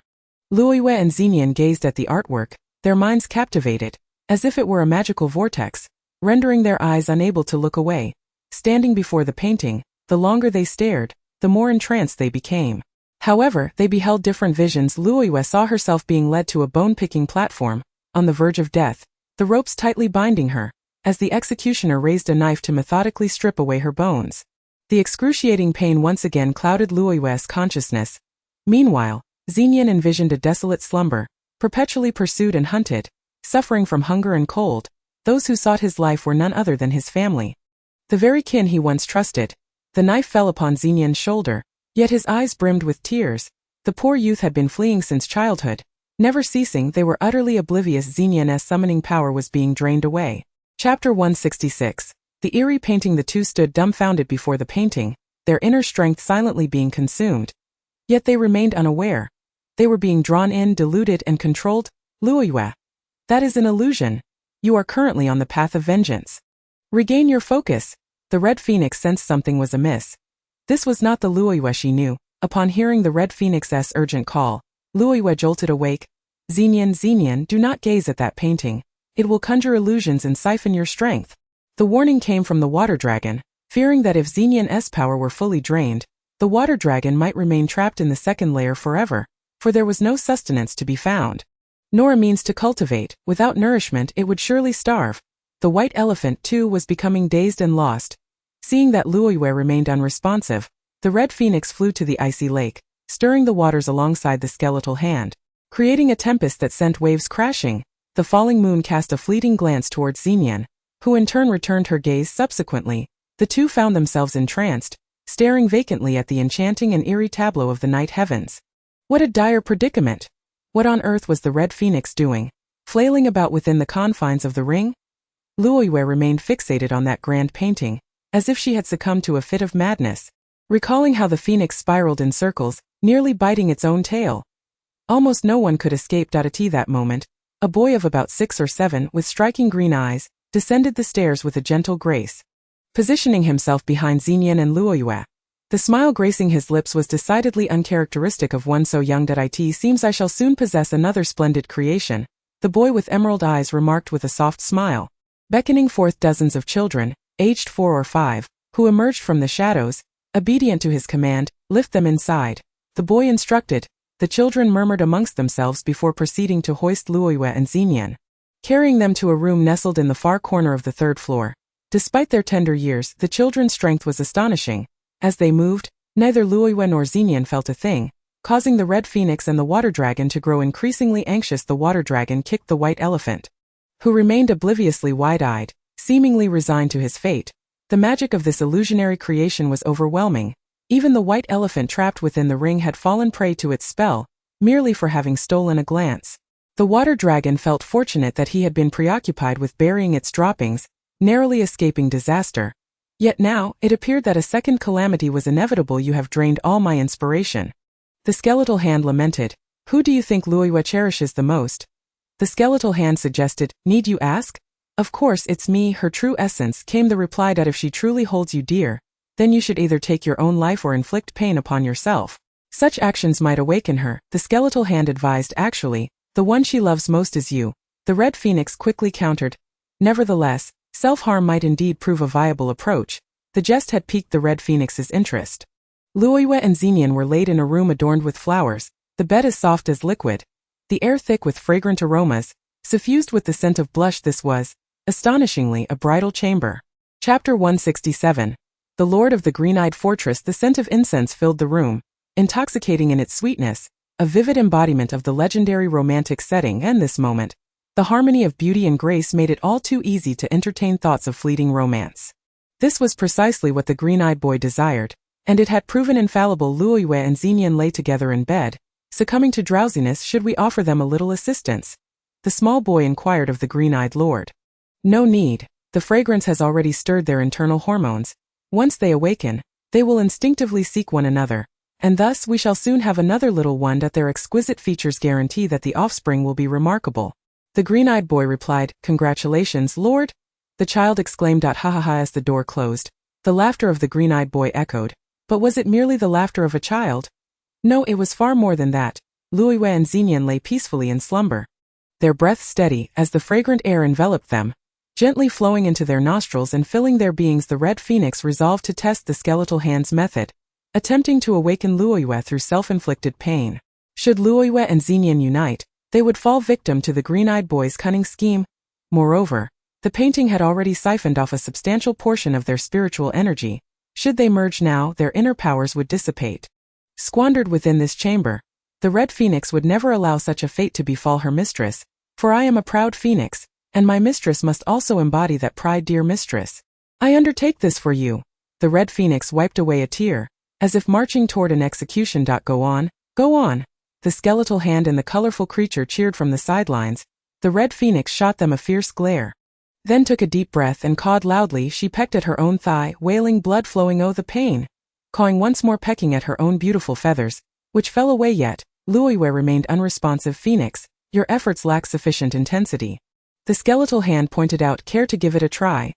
Luoyue and Xenian gazed at the artwork, their minds captivated, as if it were a magical vortex, rendering their eyes unable to look away. Standing before the painting, the longer they stared, the more entranced they became. However, they beheld different visions. Luoyue saw herself being led to a bone-picking platform, on the verge of death, the ropes tightly binding her, as the executioner raised a knife to methodically strip away her bones. The excruciating pain once again clouded Luoyue's consciousness. Meanwhile, Xenian envisioned a desolate slumber, perpetually pursued and hunted, suffering from hunger and cold. Those who sought his life were none other than his family, the very kin he once trusted. The knife fell upon Xenian's shoulder, yet his eyes brimmed with tears. The poor youth had been fleeing since childhood. Never ceasing, they were utterly oblivious. Xenian's summoning power was being drained away. Chapter 166. The eerie painting. The two stood dumbfounded before the painting, their inner strength silently being consumed. Yet they remained unaware. They were being drawn in, deluded, and controlled. Luoyue. That is an illusion. You are currently on the path of vengeance. Regain your focus. The Red Phoenix sensed something was amiss. This was not the Luoyue she knew. Upon hearing the Red Phoenix's urgent call, Luoyue jolted awake. Xenian, do not gaze at that painting. It will conjure illusions and siphon your strength. The warning came from the water dragon, fearing that if Xenian's power were fully drained, the water dragon might remain trapped in the second layer forever, for there was no sustenance to be found, nor a means to cultivate. Without nourishment it would surely starve. The white elephant, too, was becoming dazed and lost. Seeing that Luoyue remained unresponsive, the Red Phoenix flew to the icy lake, stirring the waters alongside the skeletal hand, creating a tempest that sent waves crashing. The falling moon cast a fleeting glance towards Xenian, who in turn returned her gaze subsequently. The two found themselves entranced, staring vacantly at the enchanting and eerie tableau of the night heavens. What a dire predicament! What on earth was the Red Phoenix doing, flailing about within the confines of the ring? Luoyue remained fixated on that grand painting, as if she had succumbed to a fit of madness, recalling how the phoenix spiraled in circles, nearly biting its own tail. Almost no one could escape that moment. A boy of about 6 or 7 with striking green eyes descended the stairs with a gentle grace, positioning himself behind Xenian and Luoyue. The smile gracing his lips was decidedly uncharacteristic of one so young. It seems I shall soon possess another splendid creation, the boy with emerald eyes remarked with a soft smile, beckoning forth dozens of children, aged 4 or 5, who emerged from the shadows, obedient to his command. Lift them inside. The boy instructed. The children murmured amongst themselves before proceeding to hoist Luoyue and Xenian, carrying them to a room nestled in the far corner of the 3rd floor. Despite their tender years, the children's strength was astonishing. As they moved, neither Luoyue nor Xenian felt a thing, causing the Red Phoenix and the water dragon to grow increasingly anxious. The water dragon kicked the white elephant, who remained obliviously wide-eyed, seemingly resigned to his fate. The magic of this illusionary creation was overwhelming. Even the white elephant trapped within the ring had fallen prey to its spell, merely for having stolen a glance. The water dragon felt fortunate that he had been preoccupied with burying its droppings, narrowly escaping disaster. Yet now, it appeared that a second calamity was inevitable. You have drained all my inspiration. The skeletal hand lamented. Who do you think Luoyue cherishes the most? The skeletal hand suggested. Need you ask? Of course it's me, her true essence, came the reply. That if she truly holds you dear, then you should either take your own life or inflict pain upon yourself. Such actions might awaken her, the skeletal hand advised. Actually, the one she loves most is you. The Red Phoenix quickly countered. Nevertheless, self-harm might indeed prove a viable approach. The jest had piqued the Red Phoenix's interest. Luoyue and Xenian were laid in a room adorned with flowers, the bed as soft as liquid, the air thick with fragrant aromas, suffused with the scent of blush. This was, astonishingly, a bridal chamber. Chapter 167. The Lord of the Green-Eyed Fortress. The scent of incense filled the room, intoxicating in its sweetness, a vivid embodiment of the legendary romantic setting. And this moment, the harmony of beauty and grace made it all too easy to entertain thoughts of fleeting romance. This was precisely what the green-eyed boy desired, and it had proven infallible. Luoyue and Xenian lay together in bed, succumbing to drowsiness. Should we offer them a little assistance? The small boy inquired of the green-eyed lord. No need. The fragrance has already stirred their internal hormones. Once they awaken, they will instinctively seek one another, and thus we shall soon have another little one. Their exquisite features guarantee that the offspring will be remarkable. The green-eyed boy replied. Congratulations, Lord! The child exclaimed. Ha ha ha as the door closed. The laughter of the green-eyed boy echoed. But was it merely the laughter of a child? No, it was far more than that. Luoyue and Xenian lay peacefully in slumber, their breath steady as the fragrant air enveloped them, gently flowing into their nostrils and filling their beings. The Red Phoenix resolved to test the skeletal hand's method, attempting to awaken Luoyue through self-inflicted pain. Should Luoyue and Xenian unite, they would fall victim to the green-eyed boy's cunning scheme. Moreover, the painting had already siphoned off a substantial portion of their spiritual energy. Should they merge now, their inner powers would dissipate. Squandered within this chamber, the Red Phoenix would never allow such a fate to befall her mistress, for I am a proud phoenix, and my mistress must also embody that pride. Dear mistress, I undertake this for you. The Red Phoenix wiped away a tear, as if marching toward an execution. Go on, go on. The skeletal hand and the colorful creature cheered from the sidelines. The Red Phoenix shot them a fierce glare, then took a deep breath and cawed loudly. She pecked at her own thigh, wailing, blood flowing. Oh, the pain! Cawing once more, pecking at her own beautiful feathers. which fell away yet. Luoyue remained unresponsive. Phoenix, your efforts lack sufficient intensity. The skeletal hand pointed out, care to give it a try?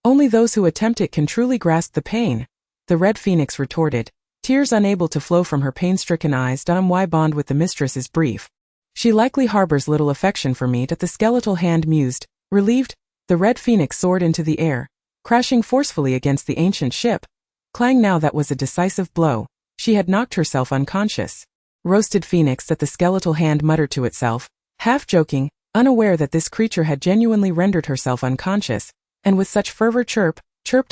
Only those who attempt it can truly grasp the pain. The red phoenix retorted, tears unable to flow from her pain-stricken eyes. My bond with the mistress is brief. She likely harbors little affection for me. That the skeletal hand mused, relieved. The red phoenix soared into the air, crashing forcefully against the ancient ship. Clang! Now that was a decisive blow. She had knocked herself unconscious. Roasted phoenix, that the skeletal hand muttered to itself, half joking, unaware that this creature had genuinely rendered herself unconscious, and with such fervor chirped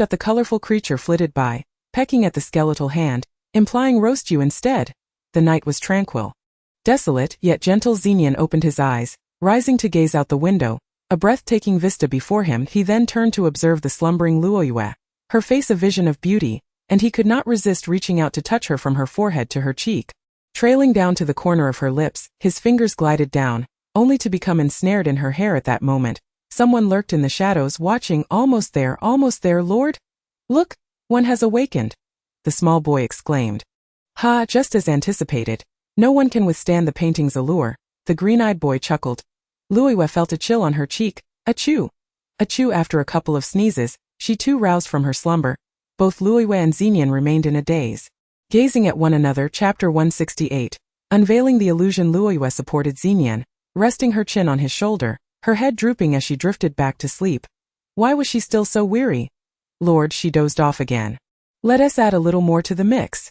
at the colorful creature flitted by, pecking at the skeletal hand, implying roast you instead. The night was tranquil. Desolate, yet gentle. Xenian opened his eyes, rising to gaze out the window, a breathtaking vista before him. He then turned to observe the slumbering Luoyue, her face a vision of beauty, and he could not resist reaching out to touch her from her forehead to her cheek. Trailing down to the corner of her lips, his fingers glided down, only to become ensnared in her hair. At that moment, someone lurked in the shadows watching. Almost there, Lord? Look, one has awakened, the small boy exclaimed. Ha, just as anticipated. No one can withstand the painting's allure, the green-eyed boy chuckled. Luoyue felt a chill on her cheek. Achoo! Achoo! After a couple of sneezes, she too roused from her slumber. Both Luoyue and Xenian remained in a daze, gazing at one another. Chapter 168. Unveiling the illusion. Luoyue supported Xenian, resting her chin on his shoulder, her head drooping as she drifted back to sleep. Why was she still so weary? Lord, she dozed off again. Let us add a little more to the mix,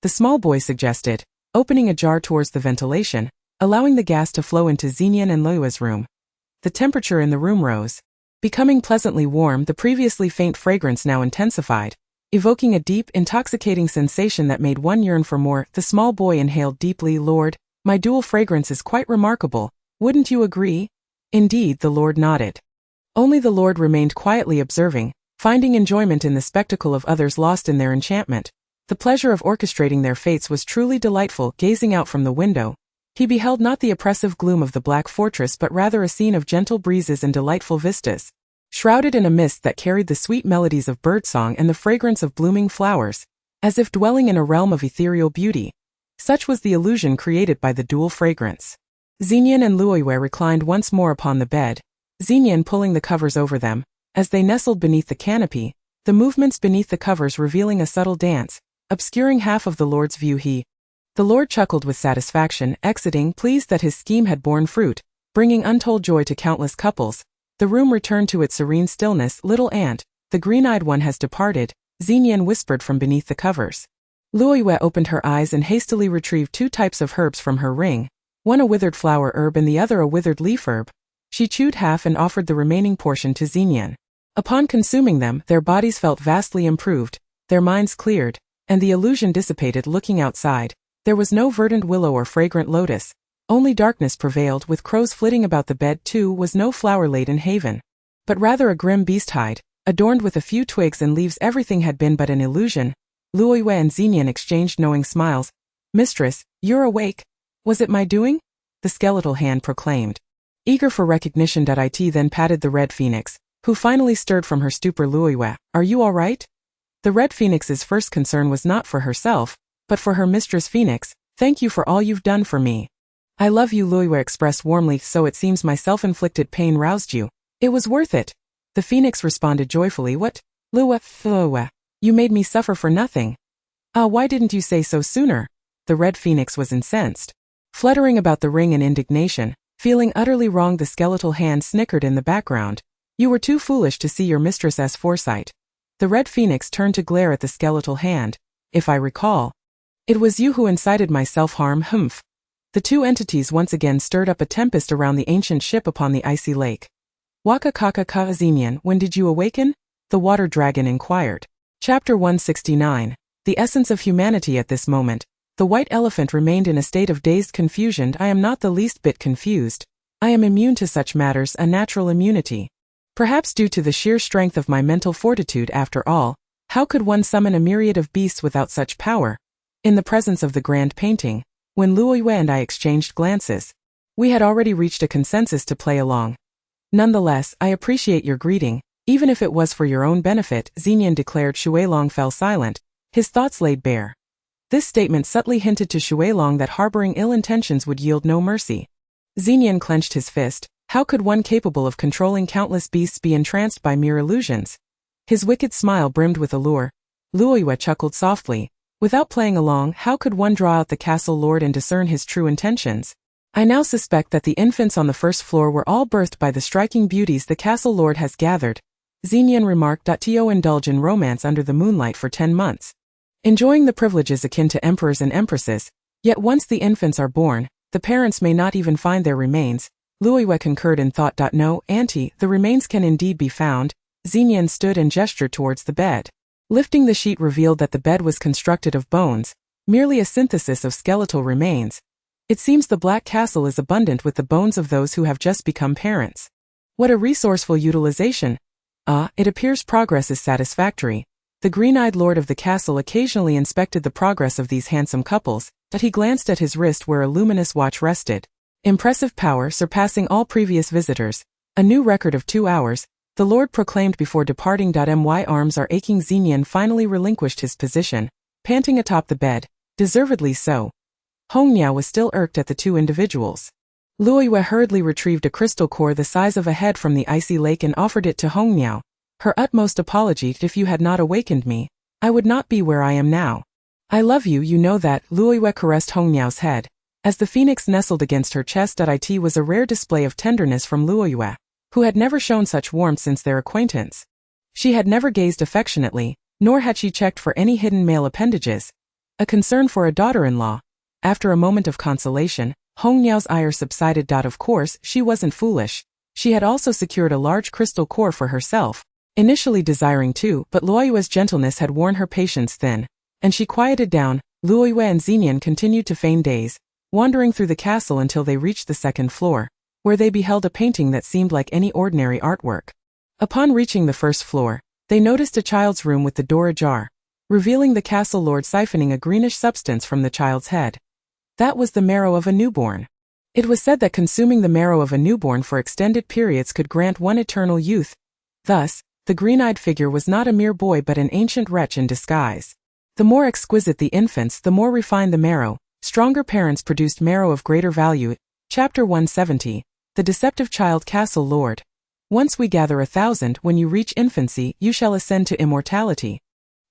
the small boy suggested, opening a jar towards the ventilation, allowing the gas to flow into Xenian and Luoyue's room. The temperature in the room rose, becoming pleasantly warm. The previously faint fragrance now intensified, evoking a deep, intoxicating sensation that made one yearn for more. The small boy inhaled deeply. Lord, my dual fragrance is quite remarkable, wouldn't you agree? Indeed, the Lord nodded. Only the Lord remained quietly observing, finding enjoyment in the spectacle of others lost in their enchantment. The pleasure of orchestrating their fates was truly delightful. Gazing out from the window, he beheld not the oppressive gloom of the Black Fortress but rather a scene of gentle breezes and delightful vistas, shrouded in a mist that carried the sweet melodies of birdsong and the fragrance of blooming flowers, as if dwelling in a realm of ethereal beauty. Such was the illusion created by the dual fragrance. Xenian and Luoyue reclined once more upon the bed, Xenian pulling the covers over them. As they nestled beneath the canopy, the movements beneath the covers revealing a subtle dance, obscuring half of the Lord's view. The Lord chuckled with satisfaction, exiting, pleased that his scheme had borne fruit, bringing untold joy to countless couples. The room returned to its serene stillness. Little aunt, the green-eyed one has departed, Xenian whispered from beneath the covers. Luoyue opened her eyes and hastily retrieved 2 types of herbs from her ring, one a withered flower herb and the other a withered leaf herb. She chewed half and offered the remaining portion to Xenian. Upon consuming them, their bodies felt vastly improved, their minds cleared, and the illusion dissipated. Looking outside, there was no verdant willow or fragrant lotus, only darkness prevailed, with crows flitting about the bed. Too was no flower-laden haven, but rather a grim beast-hide, adorned with a few twigs and leaves. Everything had been but an illusion. Luoyue and Xenian exchanged knowing smiles. Mistress, you're awake. Was it my doing? The skeletal hand proclaimed, eager for recognition. It then patted the red phoenix, who finally stirred from her stupor. Luoyue, are you all right? The red phoenix's first concern was not for herself, but for her mistress. Phoenix, thank you for all you've done for me. I love you, Luoyue expressed warmly. So it seems my self-inflicted pain roused you. It was worth it. The phoenix responded joyfully. What? Luoyue, you made me suffer for nothing. Why didn't you say so sooner? The red phoenix was incensed, fluttering about the ring in indignation, feeling utterly wronged. The skeletal hand snickered in the background. You were too foolish to see your mistress's foresight. The red phoenix turned to glare at the skeletal hand. If I recall, it was you who incited my self-harm. Humph. The two entities once again stirred up a tempest around the ancient ship upon the icy lake. Waka kaka ka Xenian, when did you awaken? The water dragon inquired. Chapter 169. The essence of humanity. At this moment, the white elephant remained in a state of dazed confusion. I am not the least bit confused. I am immune to such matters, a natural immunity. Perhaps due to the sheer strength of my mental fortitude. After all, how could one summon a myriad of beasts without such power? In the presence of the grand painting, when Luoyue and I exchanged glances, we had already reached a consensus to play along. Nonetheless, I appreciate your greeting, even if it was for your own benefit, Xenian declared. Shuilong fell silent, his thoughts laid bare. This statement subtly hinted to Xuelong that harboring ill intentions would yield no mercy. Xenian clenched his fist. How could one capable of controlling countless beasts be entranced by mere illusions? His wicked smile brimmed with allure. Luoyue chuckled softly. Without playing along, how could one draw out the castle lord and discern his true intentions? I now suspect that the infants on the first floor were all birthed by the striking beauties the castle lord has gathered. Xenian remarked. To indulge in romance under the moonlight for 10 months. Enjoying the privileges akin to emperors and empresses, yet once the infants are born, the parents may not even find their remains. Luoyue concurred in thought. No, auntie, the remains can indeed be found. Xenian stood and gestured towards the bed. Lifting the sheet revealed that the bed was constructed of bones, merely a synthesis of skeletal remains. It seems the Black Castle is abundant with the bones of those who have just become parents. What a resourceful utilization. It appears progress is satisfactory. The green-eyed lord of the castle occasionally inspected the progress of these handsome couples, but he glanced at his wrist where a luminous watch rested. Impressive power surpassing all previous visitors. A new record of 2 hours, the lord proclaimed before departing. My arms are aching. Xenian finally relinquished his position, panting atop the bed, deservedly so. Hongniao was still irked at the two individuals. Luoyue hurriedly retrieved a crystal core the size of a head from the icy lake and offered it to Hongniao. Her utmost apology. If you had not awakened me, I would not be where I am now. I love you, you know that. Luoyue caressed Hongniao's head. As the phoenix nestled against her chest. It was a rare display of tenderness from Luoyue, who had never shown such warmth since their acquaintance. She had never gazed affectionately, nor had she checked for any hidden male appendages. A concern for a daughter-in-law. After a moment of consolation, Hongniao's ire subsided. Of course, she wasn't foolish. She had also secured a large crystal core for herself, initially desiring two, but Luoyue's gentleness had worn her patience thin, and she quieted down. Luoyue and Xenian continued to feign daze, wandering through the castle until they reached the second floor, where they beheld a painting that seemed like any ordinary artwork. Upon reaching the first floor, they noticed a child's room with the door ajar, revealing the castle lord siphoning a greenish substance from the child's head. That was the marrow of a newborn. It was said that consuming the marrow of a newborn for extended periods could grant one eternal youth. Thus, the green-eyed figure was not a mere boy but an ancient wretch in disguise. The more exquisite the infants, the more refined the marrow. Stronger parents produced marrow of greater value. Chapter 170. The Deceptive Child. Castle Lord. Once we gather 1,000, when you reach infancy, you shall ascend to immortality.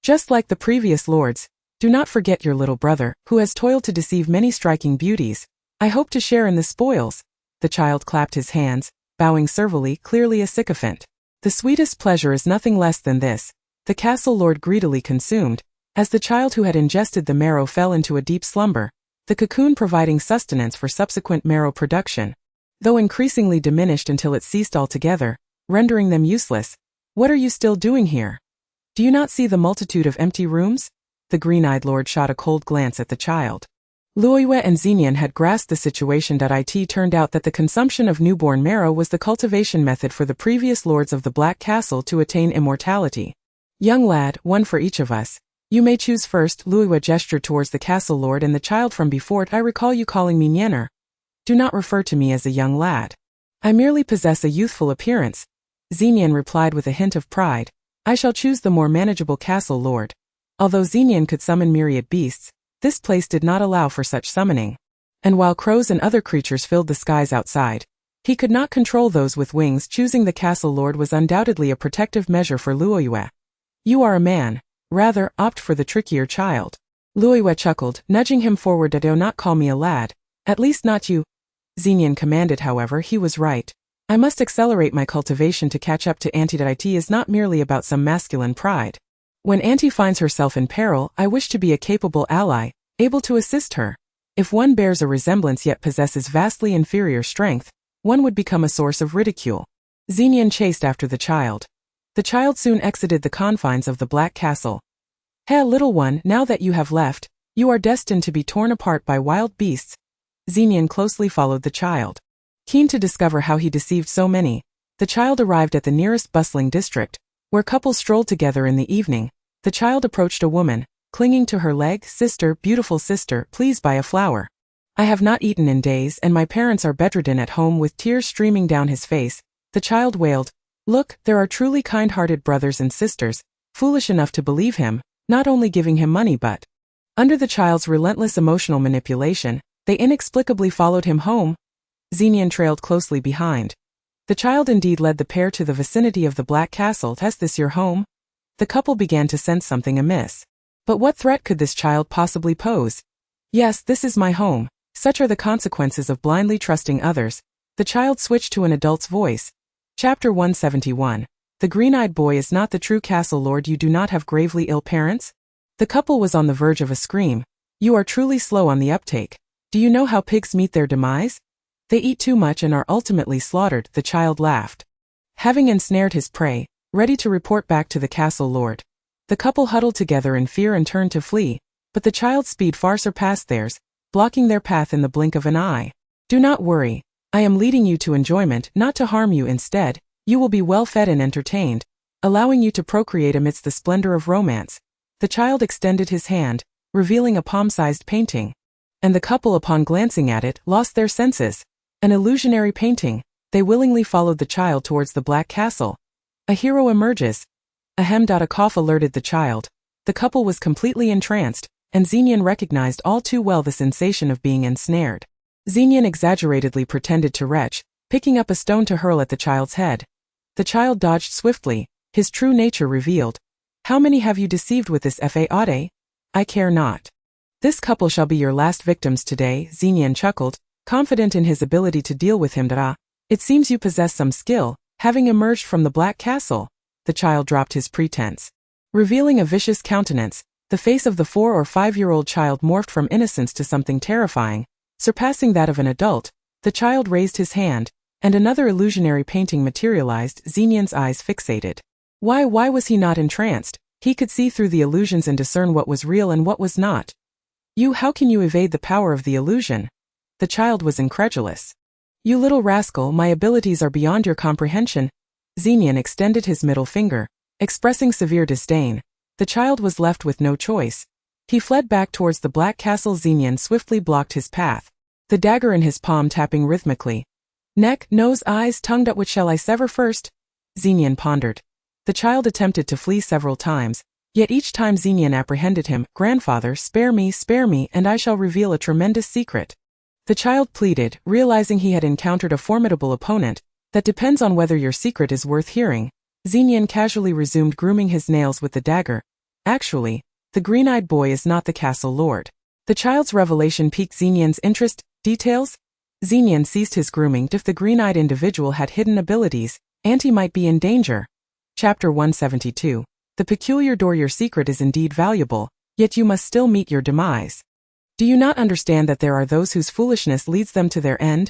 Just like the previous lords, do not forget your little brother, who has toiled to deceive many striking beauties. I hope to share in the spoils. The child clapped his hands, bowing servilely, clearly a sycophant. The sweetest pleasure is nothing less than this. The castle lord greedily consumed, as the child who had ingested the marrow fell into a deep slumber, the cocoon providing sustenance for subsequent marrow production, though increasingly diminished until it ceased altogether, rendering them useless. What are you still doing here? Do you not see the multitude of empty rooms? The green-eyed lord shot a cold glance at the child. Luoyue and Xenian had grasped the situation. It turned out that the consumption of newborn marrow was the cultivation method for the previous lords of the Black Castle to attain immortality. Young lad, one for each of us. You may choose first. Luoyue gestured towards the castle lord and the child from before it. I recall you calling me Nienner. Do not refer to me as a young lad. I merely possess a youthful appearance. Xenian replied with a hint of pride. I shall choose the more manageable castle lord. Although Xenian could summon myriad beasts, this place did not allow for such summoning. And while crows and other creatures filled the skies outside, he could not control those with wings. Choosing the castle lord was undoubtedly a protective measure for Luoyue. You are a man. Rather, opt for the trickier child. Luoyue chuckled, nudging him forward. Do not call me a lad. At least not you. Xenian commanded. However, he was right. I must accelerate my cultivation to catch up to Auntie. It is not merely about some masculine pride. When Auntie finds herself in peril, I wish to be a capable ally, able to assist her. If one bears a resemblance yet possesses vastly inferior strength, one would become a source of ridicule. Xenian chased after the child. The child soon exited the confines of the Black Castle. Hey, little one, now that you have left, you are destined to be torn apart by wild beasts. Xenian closely followed the child. Keen to discover how he deceived so many, the child arrived at the nearest bustling district, where couples strolled together in the evening. The child approached a woman, clinging to her leg. Sister, beautiful sister, please buy a flower. I have not eaten in days and my parents are bedridden at home. With tears streaming down his face, the child wailed. Look, there are truly kind-hearted brothers and sisters, foolish enough to believe him, not only giving him money but Under the child's relentless emotional manipulation, they inexplicably followed him home. Xenian trailed closely behind. The child indeed led the pair to the vicinity of the Black Castle. Is this your home? The couple began to sense something amiss. But what threat could this child possibly pose? Yes, this is my home. Such are the consequences of blindly trusting others. The child switched to an adult's voice. Chapter 171. The green-eyed boy is not the true castle lord. You do not have gravely ill parents? The couple was on the verge of a scream. You are truly slow on the uptake. Do you know how pigs meet their demise? They eat too much and are ultimately slaughtered, the child laughed. Having ensnared his prey, ready to report back to the castle lord, the couple huddled together in fear and turned to flee, but the child's speed far surpassed theirs, blocking their path in the blink of an eye. Do not worry. I am leading you to enjoyment, not to harm you. Instead, you will be well fed and entertained, allowing you to procreate amidst the splendor of romance. The child extended his hand, revealing a palm-sized painting. And the couple, upon glancing at it, lost their senses. An illusionary painting. They willingly followed the child towards the Black Castle. A hero emerges. Ahem. A cough alerted the child. The couple was completely entranced, and Xenian recognized all too well the sensation of being ensnared. Xenian exaggeratedly pretended to retch, picking up a stone to hurl at the child's head. The child dodged swiftly, his true nature revealed. How many have you deceived with this fade? I care not. This couple shall be your last victims today. Xenian chuckled, confident in his ability to deal with him. It seems you possess some skill, having emerged from the Black Castle. The child dropped his pretense. Revealing a vicious countenance, the face of the 4 or 5-year-old child morphed from innocence to something terrifying, surpassing that of an adult. The child raised his hand, and another illusionary painting materialized. Xenian's eyes fixated. Why was he not entranced? He could see through the illusions and discern what was real and what was not. How can you evade the power of the illusion? The child was incredulous. You little rascal, my abilities are beyond your comprehension. Xenian extended his middle finger, expressing severe disdain. The child was left with no choice. He fled back towards the Black Castle. Xenian swiftly blocked his path, the dagger in his palm tapping rhythmically. Neck, nose, eyes, tongue. Which shall I sever first? Xenian pondered. The child attempted to flee several times, yet each time Xenian apprehended him. Grandfather, spare me, and I shall reveal a tremendous secret. The child pleaded, realizing he had encountered a formidable opponent. That depends on whether your secret is worth hearing. Xenian casually resumed grooming his nails with the dagger. Actually, the green-eyed boy is not the castle lord. The child's revelation piqued Xenian's interest. Details? Xenian ceased his grooming. If the green-eyed individual had hidden abilities, Auntie might be in danger. Chapter 172. The peculiar door. Your secret is indeed valuable, yet you must still meet your demise. Do you not understand that there are those whose foolishness leads them to their end?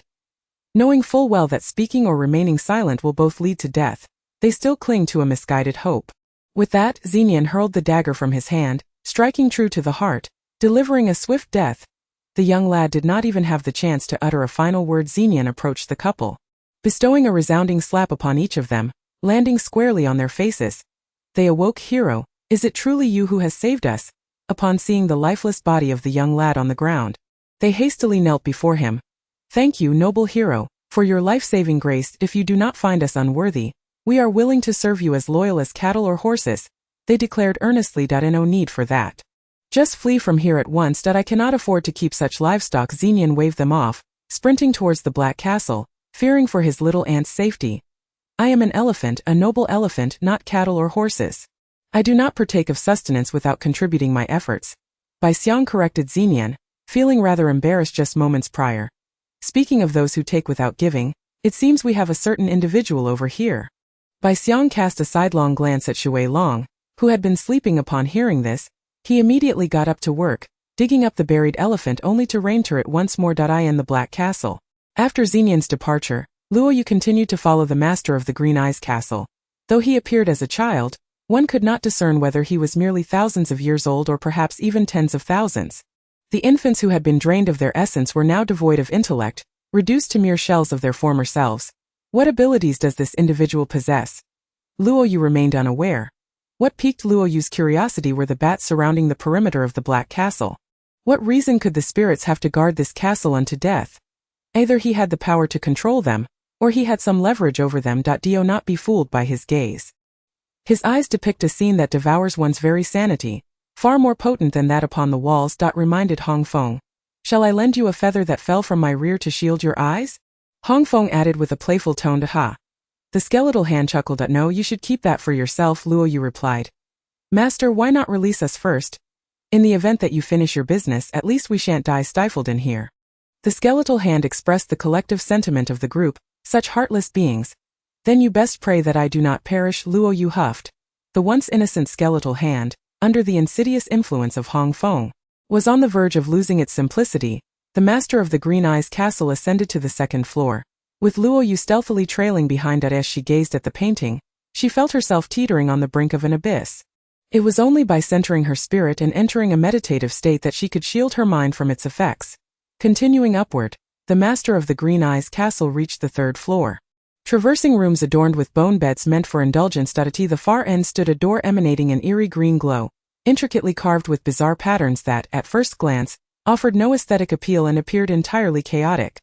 Knowing full well that speaking or remaining silent will both lead to death, they still cling to a misguided hope. With that, Xenian hurled the dagger from his hand, striking true to the heart, delivering a swift death. The young lad did not even have the chance to utter a final word. Xenian approached the couple, bestowing a resounding slap upon each of them, landing squarely on their faces. They awoke. Hero, is it truly you who has saved us? Upon seeing the lifeless body of the young lad on the ground, they hastily knelt before him. Thank you, noble hero, for your life-saving grace. If you do not find us unworthy, we are willing to serve you as loyal as cattle or horses, they declared earnestly. No need for that. Just flee from here at once. I cannot afford to keep such livestock. Xenian waved them off, sprinting towards the Black Castle, fearing for his little aunt's safety. I am an elephant, a noble elephant, not cattle or horses. I do not partake of sustenance without contributing my efforts. Bai Xiang corrected Xenian, feeling rather embarrassed just moments prior. Speaking of those who take without giving, it seems we have a certain individual over here. Bai Xiang cast a sidelong glance at Shui Long, who had been sleeping. Upon hearing this, he immediately got up to work, digging up the buried elephant only to re-enter it once more. I in the Black Castle. After Xenian's departure, Luo Yu continued to follow the master of the Green Eyes Castle. Though he appeared as a child, one could not discern whether he was merely thousands of years old or perhaps even tens of thousands. The infants who had been drained of their essence were now devoid of intellect, reduced to mere shells of their former selves. What abilities does this individual possess? Luo Yu remained unaware. What piqued Luo Yu's curiosity were the bats surrounding the perimeter of the Black Castle. What reason could the spirits have to guard this castle unto death? Either he had the power to control them, or he had some leverage over them. Do not be fooled by his gaze. His eyes depict a scene that devours one's very sanity. far more potent than that upon the walls. Reminded Hong Feng. Shall I lend you a feather that fell from my rear to shield your eyes? Hong Feng added with a playful tone. Ha. The skeletal hand chuckled. No, you should keep that for yourself, Luo Yu replied. Master, why not release us first? In the event that you finish your business, at least we shan't die stifled in here. The skeletal hand expressed the collective sentiment of the group, such heartless beings. Then you best pray that I do not perish, Luo Yu huffed. The once innocent skeletal hand, under the insidious influence of Hong Feng, was on the verge of losing its simplicity. The master of the Green Eyes Castle ascended to the second floor, with Luo Yu stealthily trailing behind. As she gazed at the painting, she felt herself teetering on the brink of an abyss. It was only by centering her spirit and entering a meditative state that she could shield her mind from its effects. Continuing upward, the master of the Green Eyes Castle reached the third floor. Traversing rooms adorned with bone beds meant for indulgence. At the far end stood a door emanating an eerie green glow, intricately carved with bizarre patterns that, at first glance, offered no aesthetic appeal and appeared entirely chaotic.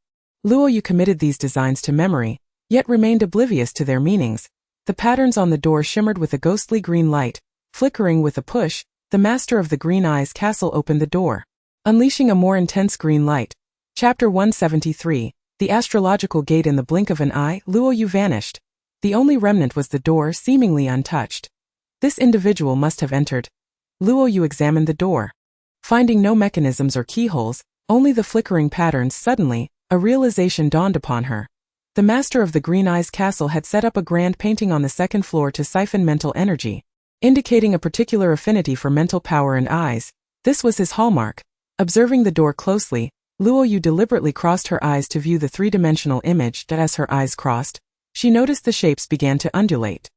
Luo Yu committed these designs to memory, yet remained oblivious to their meanings. The patterns on the door shimmered with a ghostly green light. Flickering with a push, the master of the Green Eyes Castle opened the door, unleashing a more intense green light. Chapter 173, The Astrological Gate. In the blink of an eye, Luo Yu vanished. The only remnant was the door, seemingly untouched. This individual must have entered. Luo Yu examined the door. Finding no mechanisms or keyholes, only the flickering patterns. Suddenly, a realization dawned upon her. The master of the Green Eyes Castle had set up a grand painting on the second floor to siphon mental energy, indicating a particular affinity for mental power and eyes. This was his hallmark. Observing the door closely, Luo Yu deliberately crossed her eyes to view the three-dimensional image. As her eyes crossed, she noticed the shapes began to undulate.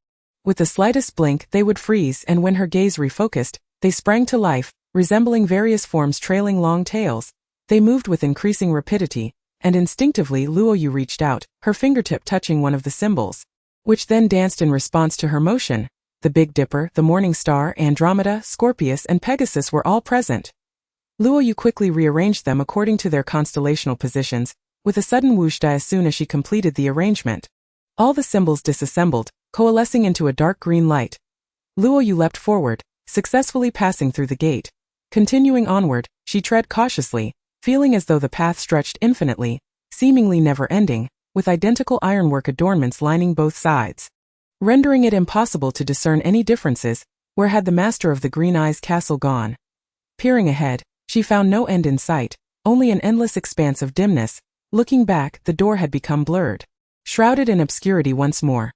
With the slightest blink, they would freeze, and when her gaze refocused, they sprang to life, resembling various forms trailing long tails. They moved with increasing rapidity, and instinctively Luo Yu reached out, her fingertip touching one of the symbols, which then danced in response to her motion. The Big Dipper, the Morning Star, Andromeda, Scorpius, and Pegasus were all present. Luo Yu quickly rearranged them according to their constellational positions, with a sudden whoosh as soon as she completed the arrangement. All the symbols disassembled, coalescing into a dark green light. Luo Yu leapt forward, successfully passing through the gate. Continuing onward, she tread cautiously, feeling as though the path stretched infinitely, seemingly never-ending, with identical ironwork adornments lining both sides, rendering it impossible to discern any differences. Where had the master of the Green Eyes Castle gone? Peering ahead, she found no end in sight, only an endless expanse of dimness. Looking back, the door had become blurred, shrouded in obscurity once more.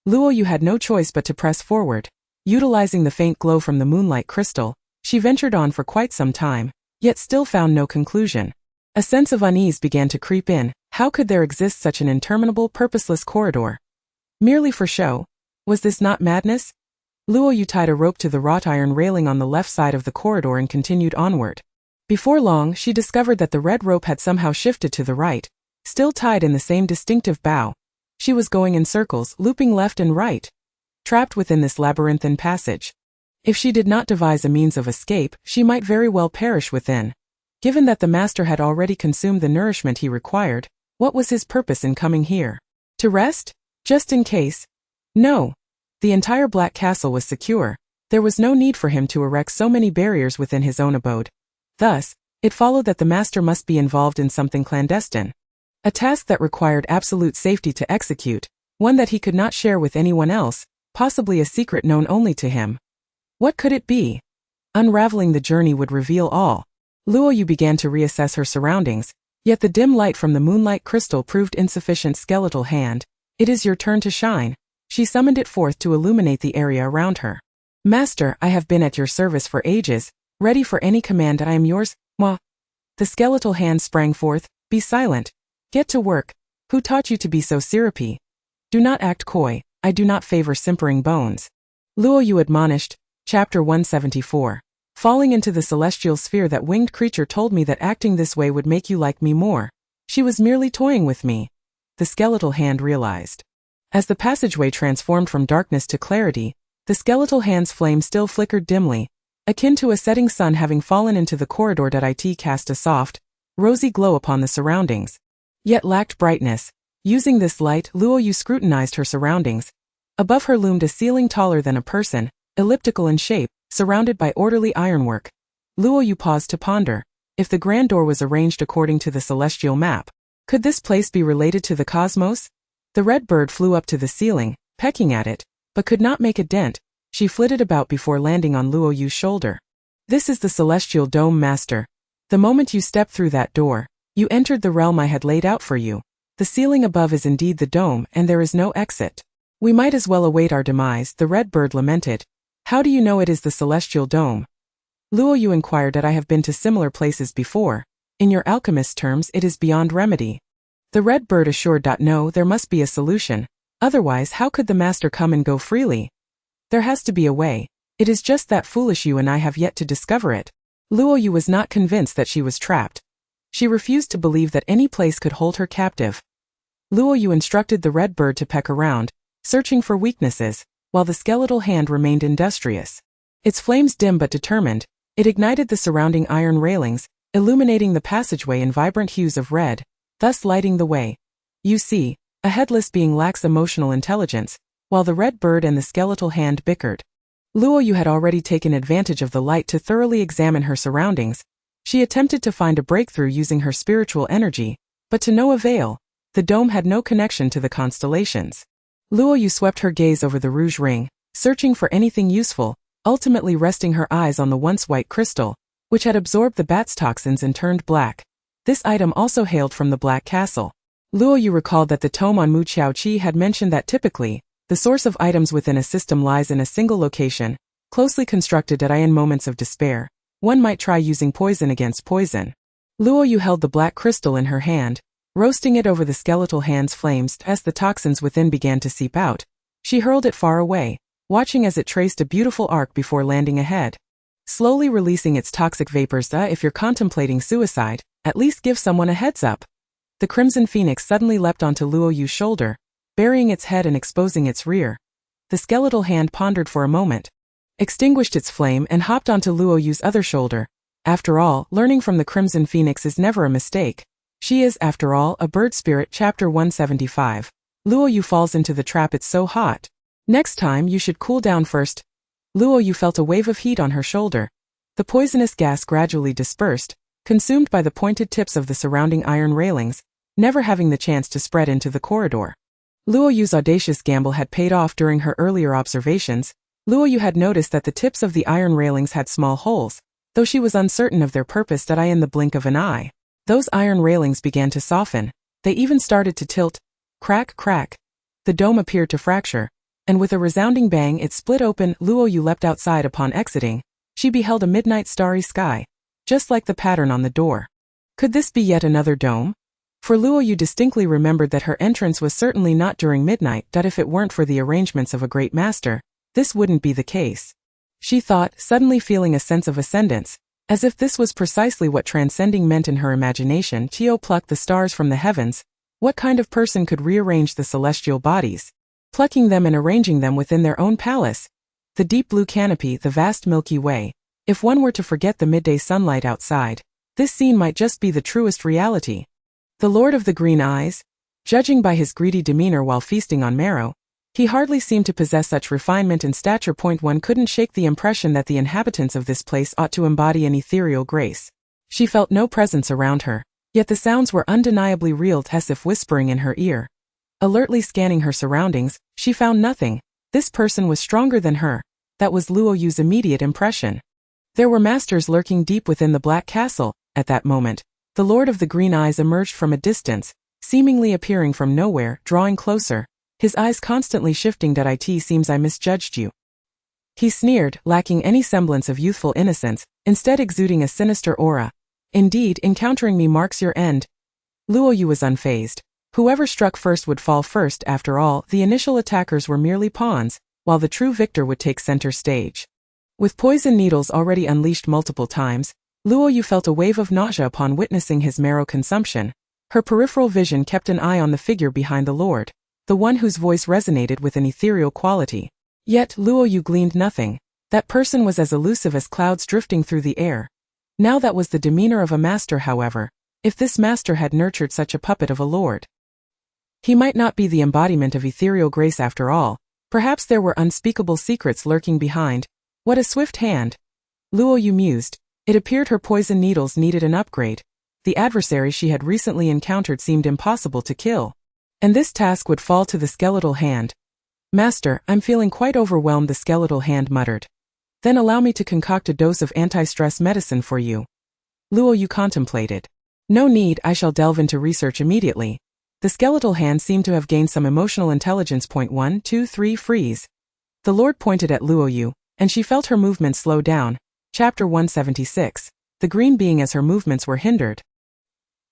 Luo Yu had no choice but to press forward. Utilizing the faint glow from the moonlight crystal, she ventured on for quite some time, yet still found no conclusion. A sense of unease began to creep in. How could there exist such an interminable, purposeless corridor? Merely for show? Was this not madness? Luo Yu tied a rope to the wrought iron railing on the left side of the corridor and continued onward. Before long, she discovered that the red rope had somehow shifted to the right, still tied in the same distinctive bow. She was going in circles, looping left and right, trapped within this labyrinthine passage. If she did not devise a means of escape, she might very well perish within. Given that the master had already consumed the nourishment he required, what was his purpose in coming here? To rest? Just in case? No. The entire Black Castle was secure. There was no need for him to erect so many barriers within his own abode. Thus, it followed that the master must be involved in something clandestine. A task that required absolute safety to execute, one that he could not share with anyone else, possibly a secret known only to him. What could it be? Unraveling the journey would reveal all. Luo Yu began to reassess her surroundings, yet the dim light from the moonlight crystal proved insufficient. Skeletal hand, it is your turn to shine. She summoned it forth to illuminate the area around her. Master, I have been at your service for ages, ready for any command. I am yours, moi. The skeletal hand sprang forth. Be silent. Get to work. Who taught you to be so syrupy? Do not act coy. I do not favor simpering bones. Luo Yu admonished. Chapter 174. Falling into the celestial sphere. That winged creature told me that acting this way would make you like me more. She was merely toying with me. The skeletal hand realized. As the passageway transformed from darkness to clarity, the skeletal hand's flame still flickered dimly, akin to a setting sun having fallen into the corridor. It cast a soft, rosy glow upon the surroundings, yet lacked brightness. Using this light, Luo Yu scrutinized her surroundings. Above her loomed a ceiling taller than a person, elliptical in shape, surrounded by orderly ironwork. Luo Yu paused to ponder. If the grand door was arranged according to the celestial map, could this place be related to the cosmos? The red bird flew up to the ceiling, pecking at it, but could not make a dent. She flitted about before landing on Luo Yu's shoulder. This is the celestial dome, master. The moment you stepped through that door, you entered the realm I had laid out for you. The ceiling above is indeed the dome, and there is no exit. We might as well await our demise, the red bird lamented. How do you know it is the celestial dome? Luo Yu inquired that I have been to similar places before. In your alchemist terms, it is beyond remedy. The red bird assured. No, there must be a solution. Otherwise, how could the master come and go freely? There has to be a way. It is just that foolish you and I have yet to discover it. Luo Yu was not convinced that she was trapped. She refused to believe that any place could hold her captive. Luo Yu instructed the red bird to peck around, searching for weaknesses, while the skeletal hand remained industrious. Its flames dim but determined, it ignited the surrounding iron railings, illuminating the passageway in vibrant hues of red, thus lighting the way. You see, a headless being lacks emotional intelligence, while the red bird and the skeletal hand bickered. Luo Yu had already taken advantage of the light to thoroughly examine her surroundings. She attempted to find a breakthrough using her spiritual energy, but to no avail. The dome had no connection to the constellations. Luo Yu swept her gaze over the rouge ring, searching for anything useful, ultimately resting her eyes on the once white crystal, which had absorbed the bat's toxins and turned black. This item also hailed from the Black Castle. Luo Yu recalled that the tome on Mu Qiaoqi had mentioned that typically, the source of items within a system lies in a single location, closely constructed. In moments of despair, one might try using poison against poison. Luo Yu held the black crystal in her hand, roasting it over the skeletal hand's flames. As the toxins within began to seep out, she hurled it far away, watching as it traced a beautiful arc before landing ahead. Slowly releasing its toxic vapors. If you're contemplating suicide, at least give someone a heads up. The crimson phoenix suddenly leapt onto Luo Yu's shoulder, burying its head and exposing its rear. The skeletal hand pondered for a moment, extinguished its flame and hopped onto Luo Yu's other shoulder. After all, learning from the crimson phoenix is never a mistake. She is, after all, a bird spirit. Chapter 175. Luo Yu falls into the trap. It's so hot. Next time you should cool down first. Luo Yu felt a wave of heat on her shoulder. The poisonous gas gradually dispersed, consumed by the pointed tips of the surrounding iron railings, never having the chance to spread into the corridor. Luo Yu's audacious gamble had paid off. During her earlier observations, Luo Yu had noticed that the tips of the iron railings had small holes, though she was uncertain of their purpose. In the blink of an eye, those iron railings began to soften. They even started to tilt. Crack, crack. The dome appeared to fracture, and with a resounding bang it split open. Luo Yu leapt outside. Upon exiting, she beheld a midnight starry sky, just like the pattern on the door. Could this be yet another dome? For Luo Yu distinctly remembered that her entrance was certainly not during midnight. If it weren't for the arrangements of a great master, this wouldn't be the case. She thought, suddenly feeling a sense of ascendance, as if this was precisely what transcending meant in her imagination. Chio plucked the stars from the heavens. What kind of person could rearrange the celestial bodies, plucking them and arranging them within their own palace? The deep blue canopy, the vast Milky Way. If one were to forget the midday sunlight outside, this scene might just be the truest reality. The Lord of the Green Eyes? Judging by his greedy demeanor while feasting on marrow, he hardly seemed to possess such refinement and stature. One couldn't shake the impression that the inhabitants of this place ought to embody an ethereal grace. She felt no presence around her, yet the sounds were undeniably real, as if whispering in her ear. Alertly scanning her surroundings, she found nothing. This person was stronger than her. That was Luo Yu's immediate impression. There were masters lurking deep within the Black Castle. At that moment, the Lord of the Green Eyes emerged from a distance, seemingly appearing from nowhere, drawing closer, his eyes constantly shifting. It seems I misjudged you. He sneered, lacking any semblance of youthful innocence, instead exuding a sinister aura. Indeed, encountering me marks your end. Luo Yu was unfazed. Whoever struck first would fall first. After all, the initial attackers were merely pawns, while the true victor would take center stage. With poison needles already unleashed multiple times, Luo Yu felt a wave of nausea upon witnessing his marrow consumption. Her peripheral vision kept an eye on the figure behind the Lord, the one whose voice resonated with an ethereal quality. Yet Luo Yu gleaned nothing. That person was as elusive as clouds drifting through the air. Now that was the demeanor of a master. However, if this master had nurtured such a puppet of a lord, he might not be the embodiment of ethereal grace after all. Perhaps there were unspeakable secrets lurking behind. What a swift hand. Luo Yu mused. It appeared her poison needles needed an upgrade. The adversary she had recently encountered seemed impossible to kill. And this task would fall to the skeletal hand. Master, I'm feeling quite overwhelmed, the skeletal hand muttered. Then allow me to concoct a dose of anti-stress medicine for you. Luo Yu contemplated. No need, I shall delve into research immediately. The skeletal hand seemed to have gained some emotional intelligence. 1, 2, 3 freeze. The Lord pointed at Luo Yu, and she felt her movements slow down. Chapter 176. The green being as her movements were hindered.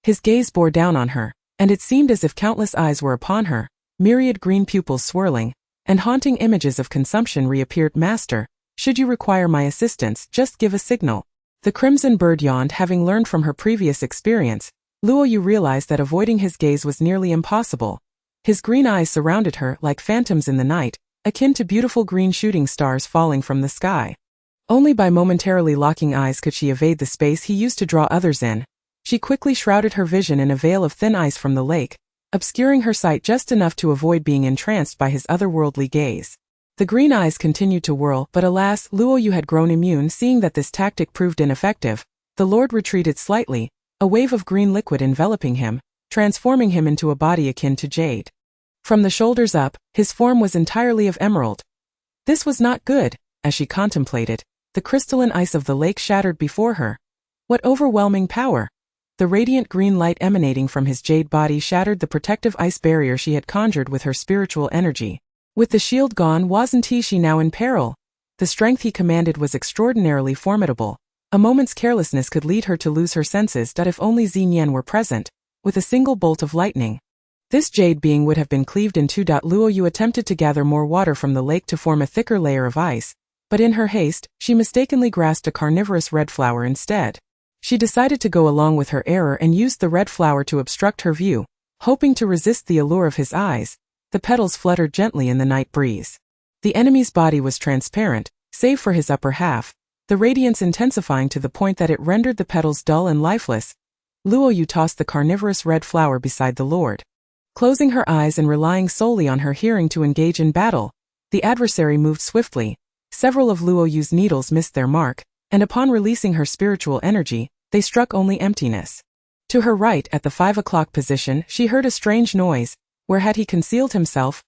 His gaze bore down on her, and it seemed as if countless eyes were upon her, myriad green pupils swirling, and haunting images of consumption reappeared. Master, should you require my assistance, just give a signal. The crimson bird yawned, having learned from her previous experience. Luo Yu realized that avoiding his gaze was nearly impossible. His green eyes surrounded her like phantoms in the night, akin to beautiful green shooting stars falling from the sky. Only by momentarily locking eyes could she evade the space he used to draw others in. She quickly shrouded her vision in a veil of thin ice from the lake, obscuring her sight just enough to avoid being entranced by his otherworldly gaze. The green eyes continued to whirl, but alas, Luo Yu had grown immune. Seeing that this tactic proved ineffective, the Lord retreated slightly, a wave of green liquid enveloping him, transforming him into a body akin to jade. From the shoulders up, his form was entirely of emerald. This was not good. As she contemplated, the crystalline ice of the lake shattered before her. What overwhelming power! The radiant green light emanating from his jade body shattered the protective ice barrier she had conjured with her spiritual energy. With the shield gone, wasn't she now in peril? The strength he commanded was extraordinarily formidable. A moment's carelessness could lead her to lose her senses. If only Xinyan were present, with a single bolt of lightning, this jade being would have been cleaved in two. Luo Yu attempted to gather more water from the lake to form a thicker layer of ice, but in her haste, she mistakenly grasped a carnivorous red flower instead. She decided to go along with her error and used the red flower to obstruct her view, hoping to resist the allure of his eyes. The petals fluttered gently in the night breeze. The enemy's body was transparent, save for his upper half, the radiance intensifying to the point that it rendered the petals dull and lifeless. Luo Yu tossed the carnivorous red flower beside the Lord. Closing her eyes and relying solely on her hearing to engage in battle, the adversary moved swiftly. Several of Luo Yu's needles missed their mark, and upon releasing her spiritual energy, they struck only emptiness. To her right, at the 5 o'clock position, she heard a strange noise. Where had he concealed himself?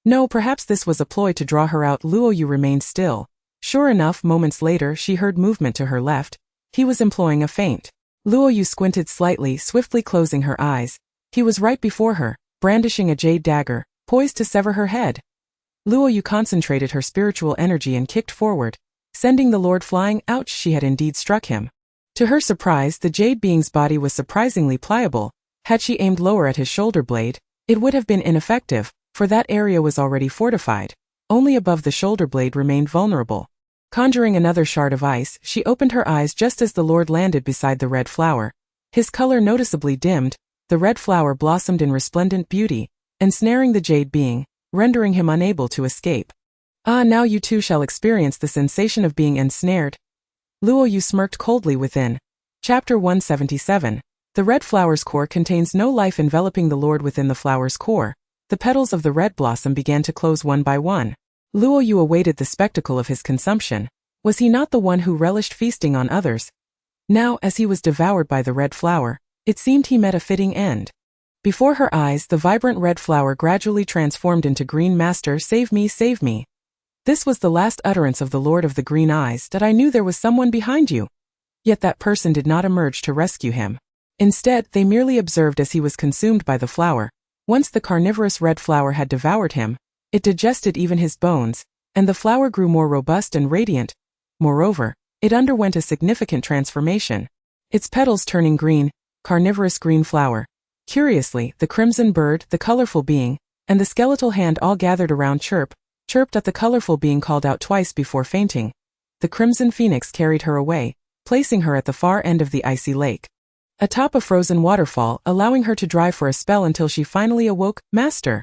No, perhaps this was a ploy to draw her out. Luo Yu remained still. Sure enough, moments later she heard movement to her left. He was employing a feint. Luo Yu squinted slightly, swiftly closing her eyes. He was right before her, brandishing a jade dagger, poised to sever her head. Luo Yu concentrated her spiritual energy and kicked forward, sending the Lord flying. Ouch, she had indeed struck him. To her surprise, the jade being's body was surprisingly pliable. Had she aimed lower at his shoulder blade, it would have been ineffective, for that area was already fortified. Only above the shoulder blade remained vulnerable. Conjuring another shard of ice, she opened her eyes just as the Lord landed beside the red flower. His color noticeably dimmed, the red flower blossomed in resplendent beauty, ensnaring the jade being, rendering him unable to escape. Ah, now you too shall experience the sensation of being ensnared. Luo Yu smirked coldly within. Chapter 177. The red flower's core contains no life. Enveloping the Lord within the flower's core, the petals of the red blossom began to close one by one. Luo Yu awaited the spectacle of his consumption. Was he not the one who relished feasting on others? Now, as he was devoured by the red flower, it seemed he met a fitting end. Before her eyes, the vibrant red flower gradually transformed into green. Master, save me, save me. This was the last utterance of the Lord of the Green Eyes. That I knew there was someone behind you. Yet that person did not emerge to rescue him. Instead, they merely observed as he was consumed by the flower. Once the carnivorous red flower had devoured him, it digested even his bones, and the flower grew more robust and radiant. Moreover, it underwent a significant transformation. Its petals turning green, carnivorous green flower. Curiously, the crimson bird, the colorful being, and the skeletal hand all gathered around chirped at the colorful being called out twice before fainting. The crimson phoenix carried her away, placing her at the far end of the icy lake, atop a frozen waterfall, allowing her to dry for a spell until she finally awoke. Master!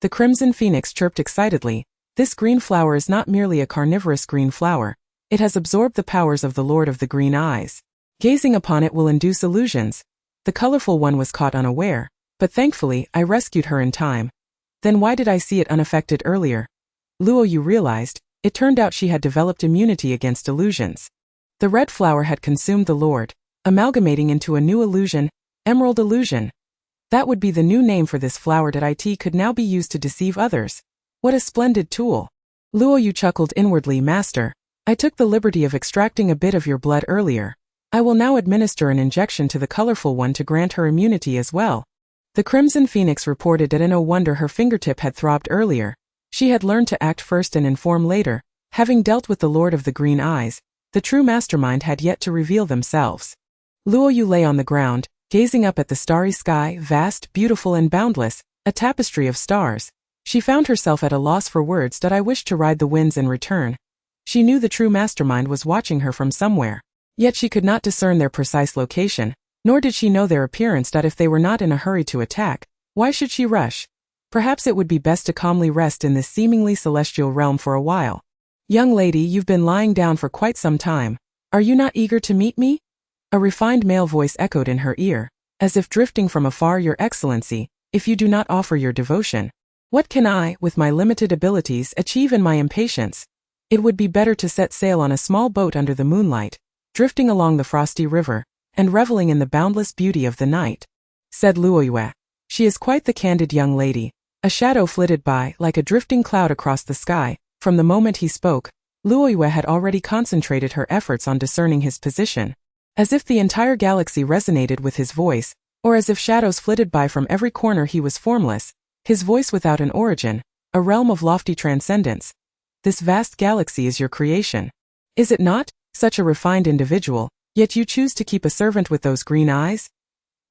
The crimson phoenix chirped excitedly. This green flower is not merely a carnivorous green flower. It has absorbed the powers of the Lord of the Green Eyes. Gazing upon it will induce illusions. The colorful one was caught unaware, but thankfully I rescued her in time. Then why did I see it unaffected earlier? Luo Yu realized, it turned out she had developed immunity against illusions. The red flower had consumed the Lord, amalgamating into a new illusion, emerald illusion. That would be the new name for this flower that it could now be used to deceive others. What a splendid tool. Luo Yu chuckled inwardly. Master, I took the liberty of extracting a bit of your blood earlier. I will now administer an injection to the colorful one to grant her immunity as well. The Crimson Phoenix reported that no wonder her fingertip had throbbed earlier. She had learned to act first and inform later. Having dealt with the Lord of the Green Eyes, the true mastermind had yet to reveal themselves. Luo Yu lay on the ground, gazing up at the starry sky, vast, beautiful and boundless, a tapestry of stars. She found herself at a loss for words. That I wished to ride the winds and return. She knew the true mastermind was watching her from somewhere. Yet she could not discern their precise location, nor did she know their appearance. That if they were not in a hurry to attack, why should she rush? Perhaps it would be best to calmly rest in this seemingly celestial realm for a while. Young lady, you've been lying down for quite some time. Are you not eager to meet me? A refined male voice echoed in her ear, as if drifting from afar. Your Excellency, if you do not offer your devotion, what can I, with my limited abilities, achieve in my impatience? It would be better to set sail on a small boat under the moonlight, drifting along the frosty river, and reveling in the boundless beauty of the night, said Luo Yu. She is quite the candid young lady. A shadow flitted by, like a drifting cloud across the sky. From the moment he spoke, Luo Yu had already concentrated her efforts on discerning his position. As if the entire galaxy resonated with his voice, or as if shadows flitted by from every corner. He was formless, his voice without an origin, a realm of lofty transcendence. This vast galaxy is your creation. Is it not? Such a refined individual, yet you choose to keep a servant with those green eyes?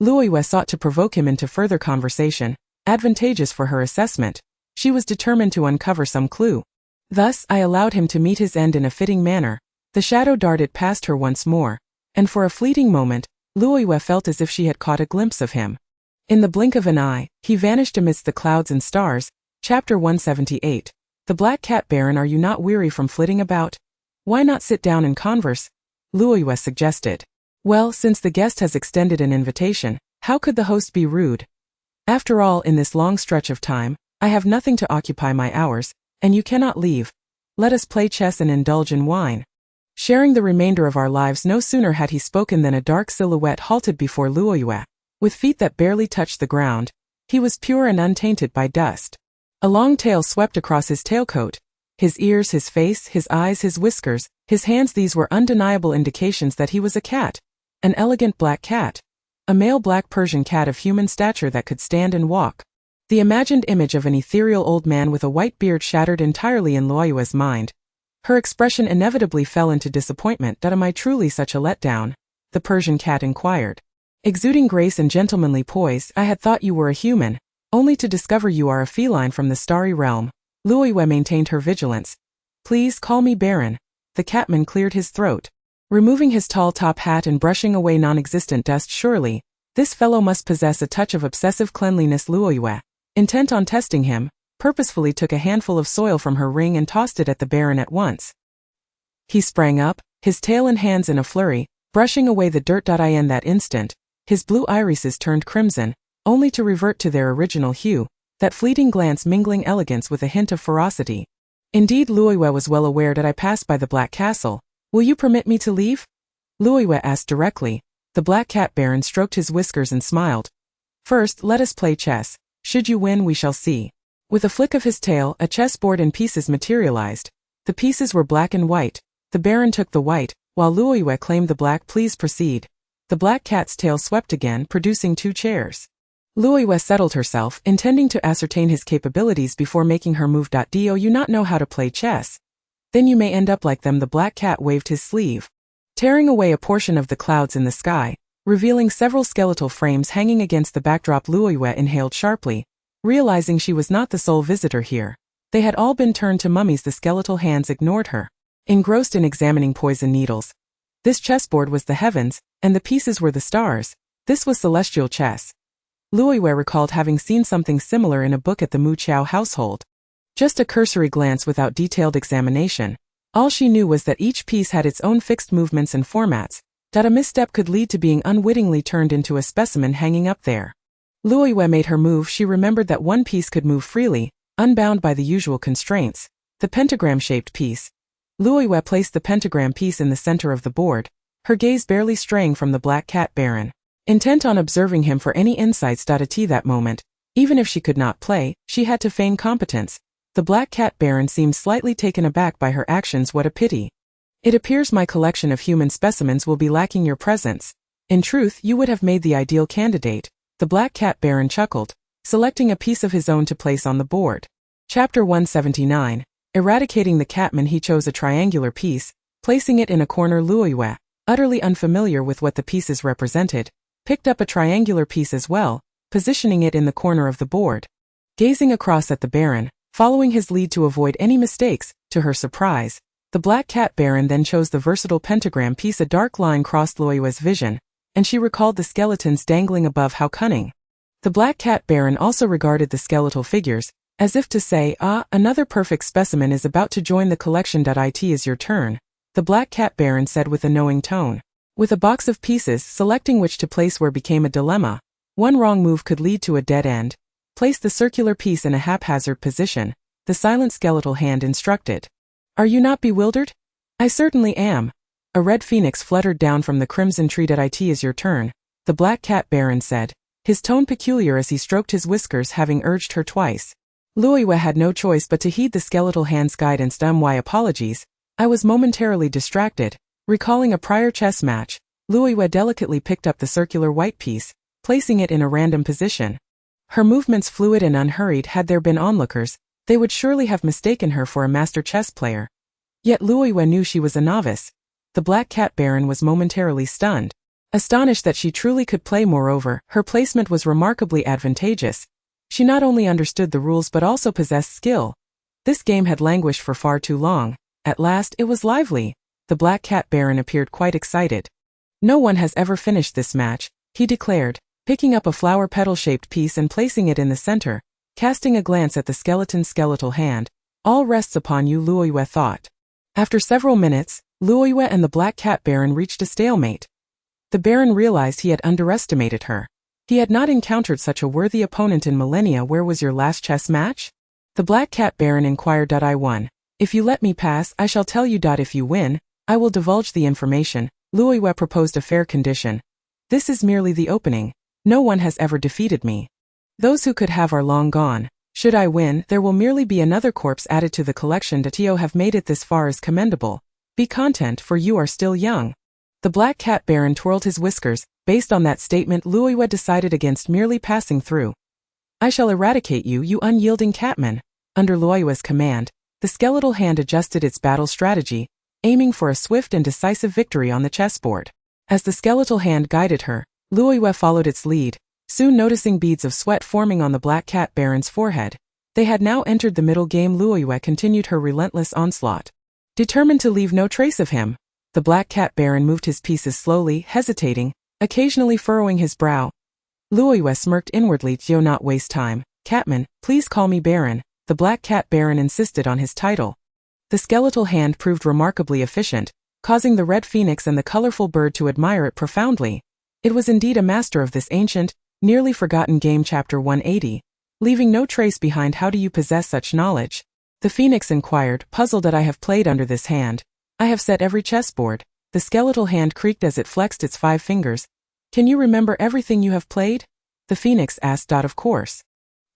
Luo Yu sought to provoke him into further conversation, advantageous for her assessment. She was determined to uncover some clue. Thus, I allowed him to meet his end in a fitting manner. The shadow darted past her once more, and for a fleeting moment, Luo Yu felt as if she had caught a glimpse of him. In the blink of an eye, he vanished amidst the clouds and stars. Chapter 178. The Black Cat. Baron, are you not weary from flitting about? Why not sit down and converse? Luo Yu suggested. Well, since the guest has extended an invitation, how could the host be rude? After all, in this long stretch of time, I have nothing to occupy my hours, and you cannot leave. Let us play chess and indulge in wine. Sharing the remainder of our lives. No sooner had he spoken than a dark silhouette halted before Luo Yu. With feet that barely touched the ground, he was pure and untainted by dust. A long tail swept across his tailcoat. His ears, his face, his eyes, his whiskers, his hands, these were undeniable indications that he was a cat. An elegant black cat. A male black Persian cat of human stature that could stand and walk. The imagined image of an ethereal old man with a white beard shattered entirely in Luo Yu's mind. Her expression inevitably fell into disappointment. Am I truly such a letdown? The Persian cat inquired. Exuding grace and gentlemanly poise, I had thought you were a human, only to discover you are a feline from the starry realm. Luo Yu maintained her vigilance. Please call me Baron. The catman cleared his throat. Removing his tall top hat and brushing away non-existent dust. Surely, this fellow must possess a touch of obsessive cleanliness. Luo Yu, intent on testing him, purposefully took a handful of soil from her ring and tossed it at the Baron at once. He sprang up, his tail and hands in a flurry, brushing away the dirt. In that instant, his blue irises turned crimson, only to revert to their original hue, that fleeting glance mingling elegance with a hint of ferocity. Indeed, Luo Yu was well aware that I passed by the Black Castle. Will you permit me to leave? Luo Yu asked directly. The Black Cat. Baron stroked his whiskers and smiled. First, let us play chess. Should you win, we shall see. With a flick of his tail, a chessboard in pieces materialized. The pieces were black and white. The Baron took the white, while Luo Yu claimed the black. Please proceed. The Black Cat's tail swept again, producing 2 chairs. Luo Yu settled herself, intending to ascertain his capabilities before making her move. Do you not know how to play chess? Then you may end up like them. The Black Cat waved his sleeve, tearing away a portion of the clouds in the sky, revealing several skeletal frames hanging against the backdrop. Luo Yu inhaled sharply, realizing she was not the sole visitor here. They had all been turned to mummies. The skeletal hands ignored her, engrossed in examining poison needles. This chessboard was the heavens, and the pieces were the stars. This was celestial chess. Luo Yu recalled having seen something similar in a book at the Mu Chao household. Just a cursory glance without detailed examination. All she knew was that each piece had its own fixed movements and formats, that a misstep could lead to being unwittingly turned into a specimen hanging up there. Luo Yu made her move. She remembered that one piece could move freely, unbound by the usual constraints. The pentagram-shaped piece. Luoyue placed the pentagram piece in the center of the board, her gaze barely straying from the Black Cat Baron, intent on observing him for any insights. At that moment, even if she could not play, she had to feign competence. The Black Cat Baron seemed slightly taken aback by her actions. What a pity. It appears my collection of human specimens will be lacking your presence. In truth, you would have made the ideal candidate. The Black Cat Baron chuckled, selecting a piece of his own to place on the board. Chapter 179. Eradicating the Catman. He chose a triangular piece, placing it in a corner. Luoyue, utterly unfamiliar with what the pieces represented, picked up a triangular piece as well, positioning it in the corner of the board. Gazing across at the Baron, following his lead to avoid any mistakes, to her surprise, the Black Cat Baron then chose the versatile pentagram piece. A dark line crossed Luoyue's vision, and she recalled the skeletons dangling above. How cunning. The Black Cat Baron also regarded the skeletal figures, as if to say, another perfect specimen is about to join the collection. It is your turn, the Black Cat Baron said with a knowing tone. With a box of pieces, selecting which to place where became a dilemma. One wrong move could lead to a dead end. Place the circular piece in a haphazard position, the silent skeletal hand instructed. Are you not bewildered? I certainly am. A red phoenix fluttered down from the crimson tree. It is your turn, the Black Cat Baron said, his tone peculiar as he stroked his whiskers, having urged her twice. Luoyue had no choice but to heed the skeletal hand's guidance. My apologies, I was momentarily distracted. Recalling a prior chess match, Luoyue delicately picked up the circular white piece, placing it in a random position. Her movements fluid and unhurried. Had there been onlookers, they would surely have mistaken her for a master chess player. Yet Luoyue knew she was a novice. The Black Cat Baron was momentarily stunned. Astonished that she truly could play. Moreover, her placement was remarkably advantageous. She not only understood the rules but also possessed skill. This game had languished for far too long. At last, it was lively. The Black Cat Baron appeared quite excited. No one has ever finished this match, he declared, picking up a flower petal-shaped piece and placing it in the center, casting a glance at the skeleton's skeletal hand. All rests upon you, Luoyue thought. After several minutes, Luoyue and the Black Cat Baron reached a stalemate. The Baron realized he had underestimated her. He had not encountered such a worthy opponent in millennia. Where was your last chess match? The Black Cat Baron inquired. I won. If you let me pass, I shall tell you. If you win, I will divulge the information. Luoyue proposed a fair condition. This is merely the opening. No one has ever defeated me. Those who could have are long gone. Should I win, there will merely be another corpse added to the collection. To have made it this far is commendable. Be content, for you are still young. The Black Cat Baron twirled his whiskers. Based on that statement, Luoyue decided against merely passing through. I shall eradicate you, you unyielding catman. Under Luoyue's command, the skeletal hand adjusted its battle strategy, aiming for a swift and decisive victory on the chessboard. As the skeletal hand guided her, Luoyue followed its lead, soon noticing beads of sweat forming on the Black Cat Baron's forehead. They had now entered the middle game. Luoyue continued her relentless onslaught. Determined to leave no trace of him, the Black Cat Baron moved his pieces slowly, hesitating, occasionally furrowing his brow. Luoyue smirked inwardly. Do not waste time, Catman, please call me Baron. The Black Cat Baron insisted on his title. The skeletal hand proved remarkably efficient, causing the red phoenix and the colorful bird to admire it profoundly. It was indeed a master of this ancient, nearly forgotten game. Chapter 180. Leaving no trace behind. How do you possess such knowledge? The phoenix inquired, puzzled. I have played under this hand. I have set every chessboard. The skeletal hand creaked as it flexed its 5 fingers. Can you remember everything you have played? The phoenix asked. Of course.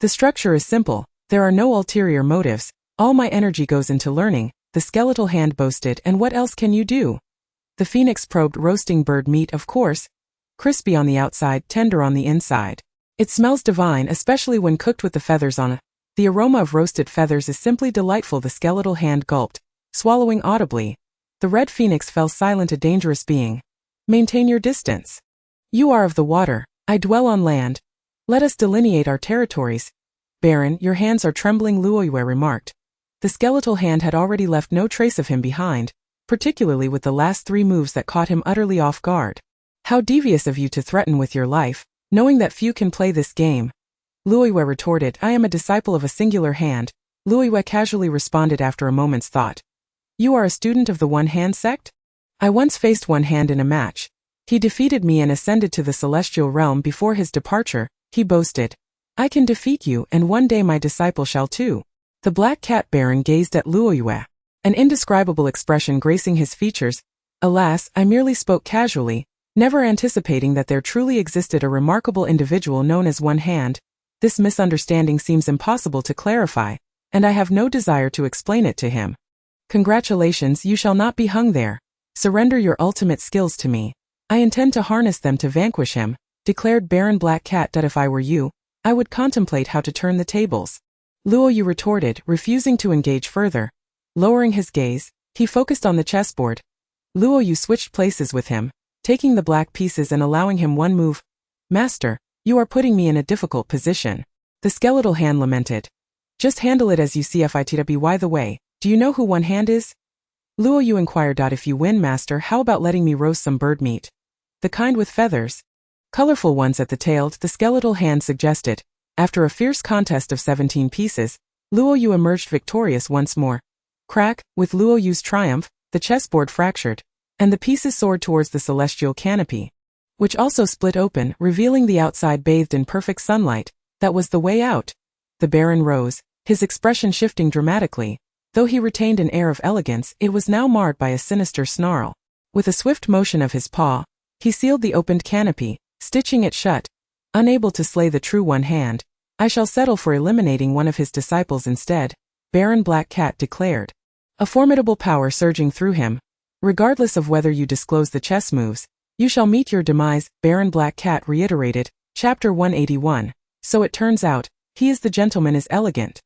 The structure is simple. There are no ulterior motives. All my energy goes into learning, the skeletal hand boasted. And what else can you do? The phoenix probed. Roasting bird meat, of course. Crispy on the outside, tender on the inside. It smells divine, especially when cooked with the feathers on it. The aroma of roasted feathers is simply delightful. The skeletal hand gulped, swallowing audibly. The red phoenix fell silent. A dangerous being. Maintain your distance. You are of the water, I dwell on land. Let us delineate our territories. Baron, your hands are trembling, Luoyue remarked. The skeletal hand had already left no trace of him behind, particularly with the last 3 moves that caught him utterly off guard. How devious of you to threaten with your life, knowing that few can play this game. Luoyue retorted. I am a disciple of a singular hand. Luoyue casually responded after a moment's thought. You are a student of the one-hand sect? I once faced one hand in a match. He defeated me and ascended to the celestial realm before his departure, he boasted. I can defeat you, and one day my disciple shall too. The Black Cat Baron gazed at Luoyue, an indescribable expression gracing his features. Alas, I merely spoke casually, never anticipating that there truly existed a remarkable individual known as One Hand. This misunderstanding seems impossible to clarify, and I have no desire to explain it to him. Congratulations, you shall not be hung there. Surrender your ultimate skills to me. I intend to harness them to vanquish him, declared Baron Black Cat. That if I were you, I would contemplate how to turn the tables. Luoyu retorted, refusing to engage further. Lowering his gaze, he focused on the chessboard. Luoyu switched places with him, taking the black pieces and allowing him one move. Master, you are putting me in a difficult position. The skeletal hand lamented. Just handle it as you see fit. By the way, do you know who One Hand is? Luoyu inquired. If you win, master, how about letting me roast some bird meat? The kind with feathers. Colorful ones at the tail, the skeletal hand suggested. After a fierce contest of 17 pieces, Luoyu emerged victorious once more. Crack, with Luoyu's triumph, the chessboard fractured, and the pieces soared towards the celestial canopy, which also split open, revealing the outside bathed in perfect sunlight. That was the way out. The Baron rose, his expression shifting dramatically. Though he retained an air of elegance, it was now marred by a sinister snarl. With a swift motion of his paw, he sealed the opened canopy, stitching it shut. Unable to slay the true One Hand, I shall settle for eliminating one of his disciples instead, Baron Black Cat declared. A formidable power surging through him. Regardless of whether you disclose the chess moves, you shall meet your demise, Baron Black Cat reiterated. Chapter 181. So it turns out, he is the gentleman is elegant.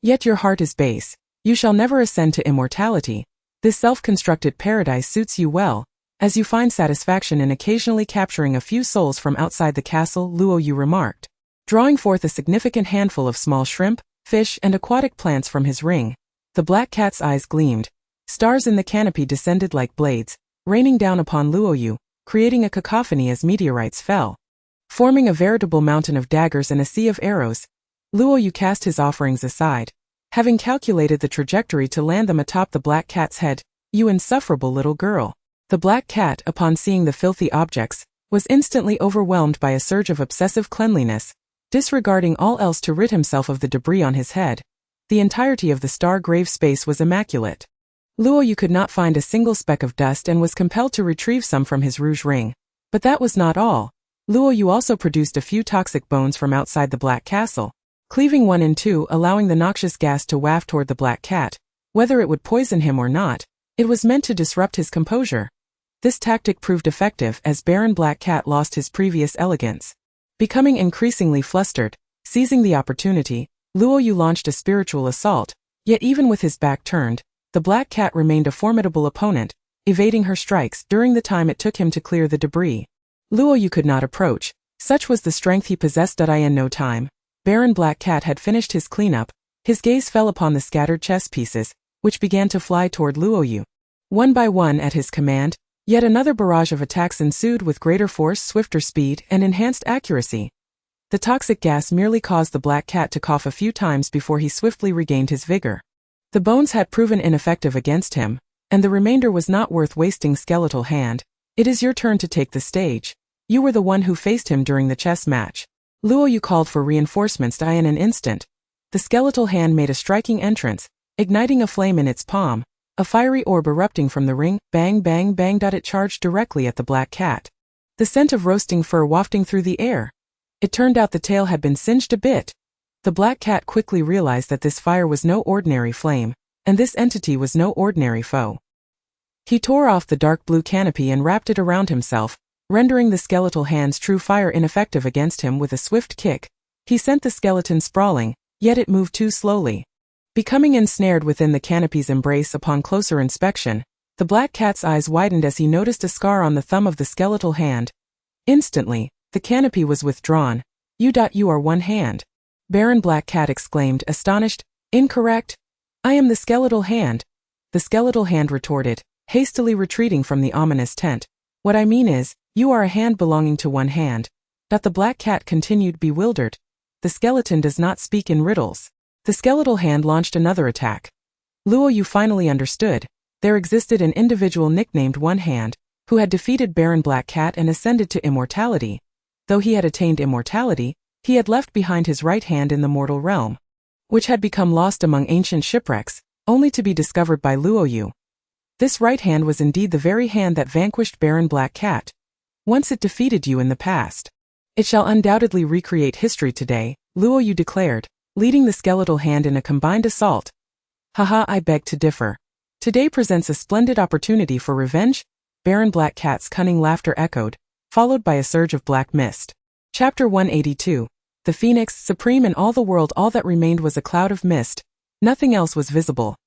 Yet your heart is base. You shall never ascend to immortality. This self-constructed paradise suits you well, as you find satisfaction in occasionally capturing a few souls from outside the castle, Luoyu remarked, drawing forth a significant handful of small shrimp, fish, and aquatic plants from his ring. The Black Cat's eyes gleamed. Stars in the canopy descended like blades, raining down upon Luoyu, creating a cacophony as meteorites fell. Forming a veritable mountain of daggers and a sea of arrows, Luoyu cast his offerings aside, having calculated the trajectory to land them atop the Black Cat's head. You insufferable little girl. The Black Cat, upon seeing the filthy objects, was instantly overwhelmed by a surge of obsessive cleanliness, disregarding all else to rid himself of the debris on his head. The entirety of the star-grave space was immaculate. Luoyu could not find a single speck of dust and was compelled to retrieve some from his rouge ring. But that was not all. Luoyu also produced a few toxic bones from outside the Black Castle, cleaving one in two, allowing the noxious gas to waft toward the Black Cat. Whether it would poison him or not, it was meant to disrupt his composure. This tactic proved effective as Baron Black Cat lost his previous elegance. Becoming increasingly flustered, seizing the opportunity, Luoyu launched a spiritual assault. Yet even with his back turned, the Black Cat remained a formidable opponent, evading her strikes during the time it took him to clear the debris. Luoyu could not approach. Such was the strength he possessed. In no time, Baron Black Cat had finished his cleanup. His gaze fell upon the scattered chess pieces, which began to fly toward Luoyu. One by one at his command, yet another barrage of attacks ensued with greater force, swifter speed, and enhanced accuracy. The toxic gas merely caused the Black Cat to cough a few times before he swiftly regained his vigor. The bones had proven ineffective against him, and the remainder was not worth wasting. Skeletal Hand, it is your turn to take the stage. You were the one who faced him during the chess match. Luoyu called for reinforcements. In an instant, the skeletal hand made a striking entrance, igniting a flame in its palm, a fiery orb erupting from the ring. Bang, bang, bang. It charged directly at the Black Cat, the scent of roasting fur wafting through the air. It turned out the tail had been singed a bit. The Black Cat quickly realized that this fire was no ordinary flame, and this entity was no ordinary foe. He tore off the dark blue canopy and wrapped it around himself, rendering the skeletal hand's true fire ineffective against him. With a swift kick, he sent the skeleton sprawling, yet it moved too slowly. Becoming ensnared within the canopy's embrace upon closer inspection, the Black Cat's eyes widened as he noticed a scar on the thumb of the skeletal hand. Instantly, the canopy was withdrawn. You are One Hand. Baron Black Cat exclaimed, astonished. Incorrect. I am the skeletal hand. The skeletal hand retorted, hastily retreating from the ominous tent. What I mean is, you are a hand belonging to One Hand. The Black Cat continued, bewildered. The skeleton does not speak in riddles. The skeletal hand launched another attack. Luoyu finally understood. There existed an individual nicknamed One Hand, who had defeated Baron Black Cat and ascended to immortality. Though he had attained immortality, he had left behind his right hand in the mortal realm. which had become lost among ancient shipwrecks, only to be discovered by Luoyu. This right hand was indeed the very hand that vanquished Baron Black Cat. Once it defeated you in the past. It shall undoubtedly recreate history today, Luoyu declared, leading the skeletal hand in a combined assault. Haha, I beg to differ. Today presents a splendid opportunity for revenge, Baron Black Cat's cunning laughter echoed, followed by a surge of black mist. Chapter 182. The Phoenix, supreme in all the world, all that remained was a cloud of mist. Nothing else was visible.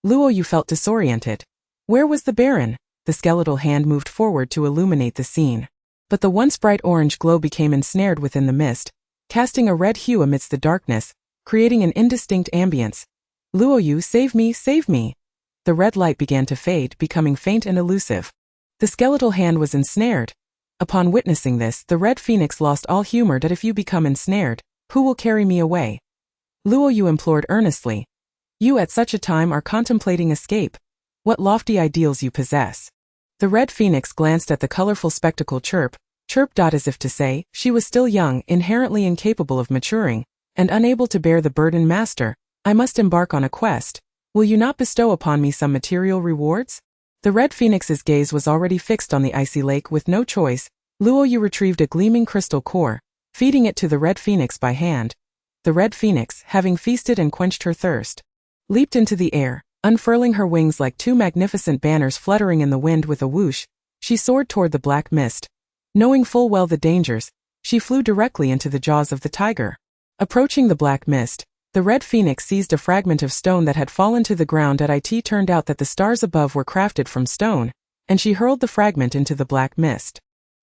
Luoyu felt disoriented. Where was the Baron? The skeletal hand moved forward to illuminate the scene. But the once bright orange glow became ensnared within the mist, casting a red hue amidst the darkness, creating an indistinct ambience. Luoyu, save me, save me! The red light began to fade, becoming faint and elusive. The skeletal hand was ensnared. Upon witnessing this, the red phoenix lost all humor. That if you become ensnared, who will carry me away? Luoyu implored earnestly. You at such a time are contemplating escape. What lofty ideals you possess. The red phoenix glanced at the colorful spectacle chirped as if to say, she was still young, inherently incapable of maturing, and unable to bear the burden. Master, I must embark on a quest. Will you not bestow upon me some material rewards? The red phoenix's gaze was already fixed on the icy lake. With no choice, Luoyu retrieved a gleaming crystal core, feeding it to the red phoenix by hand. The red phoenix, having feasted and quenched her thirst, leaped into the air, unfurling her wings like two magnificent banners fluttering in the wind. With a whoosh, she soared toward the black mist. Knowing full well the dangers, she flew directly into the jaws of the tiger. Approaching the black mist, the red phoenix seized a fragment of stone that had fallen to the ground. It turned out that the stars above were crafted from stone, and she hurled the fragment into the black mist.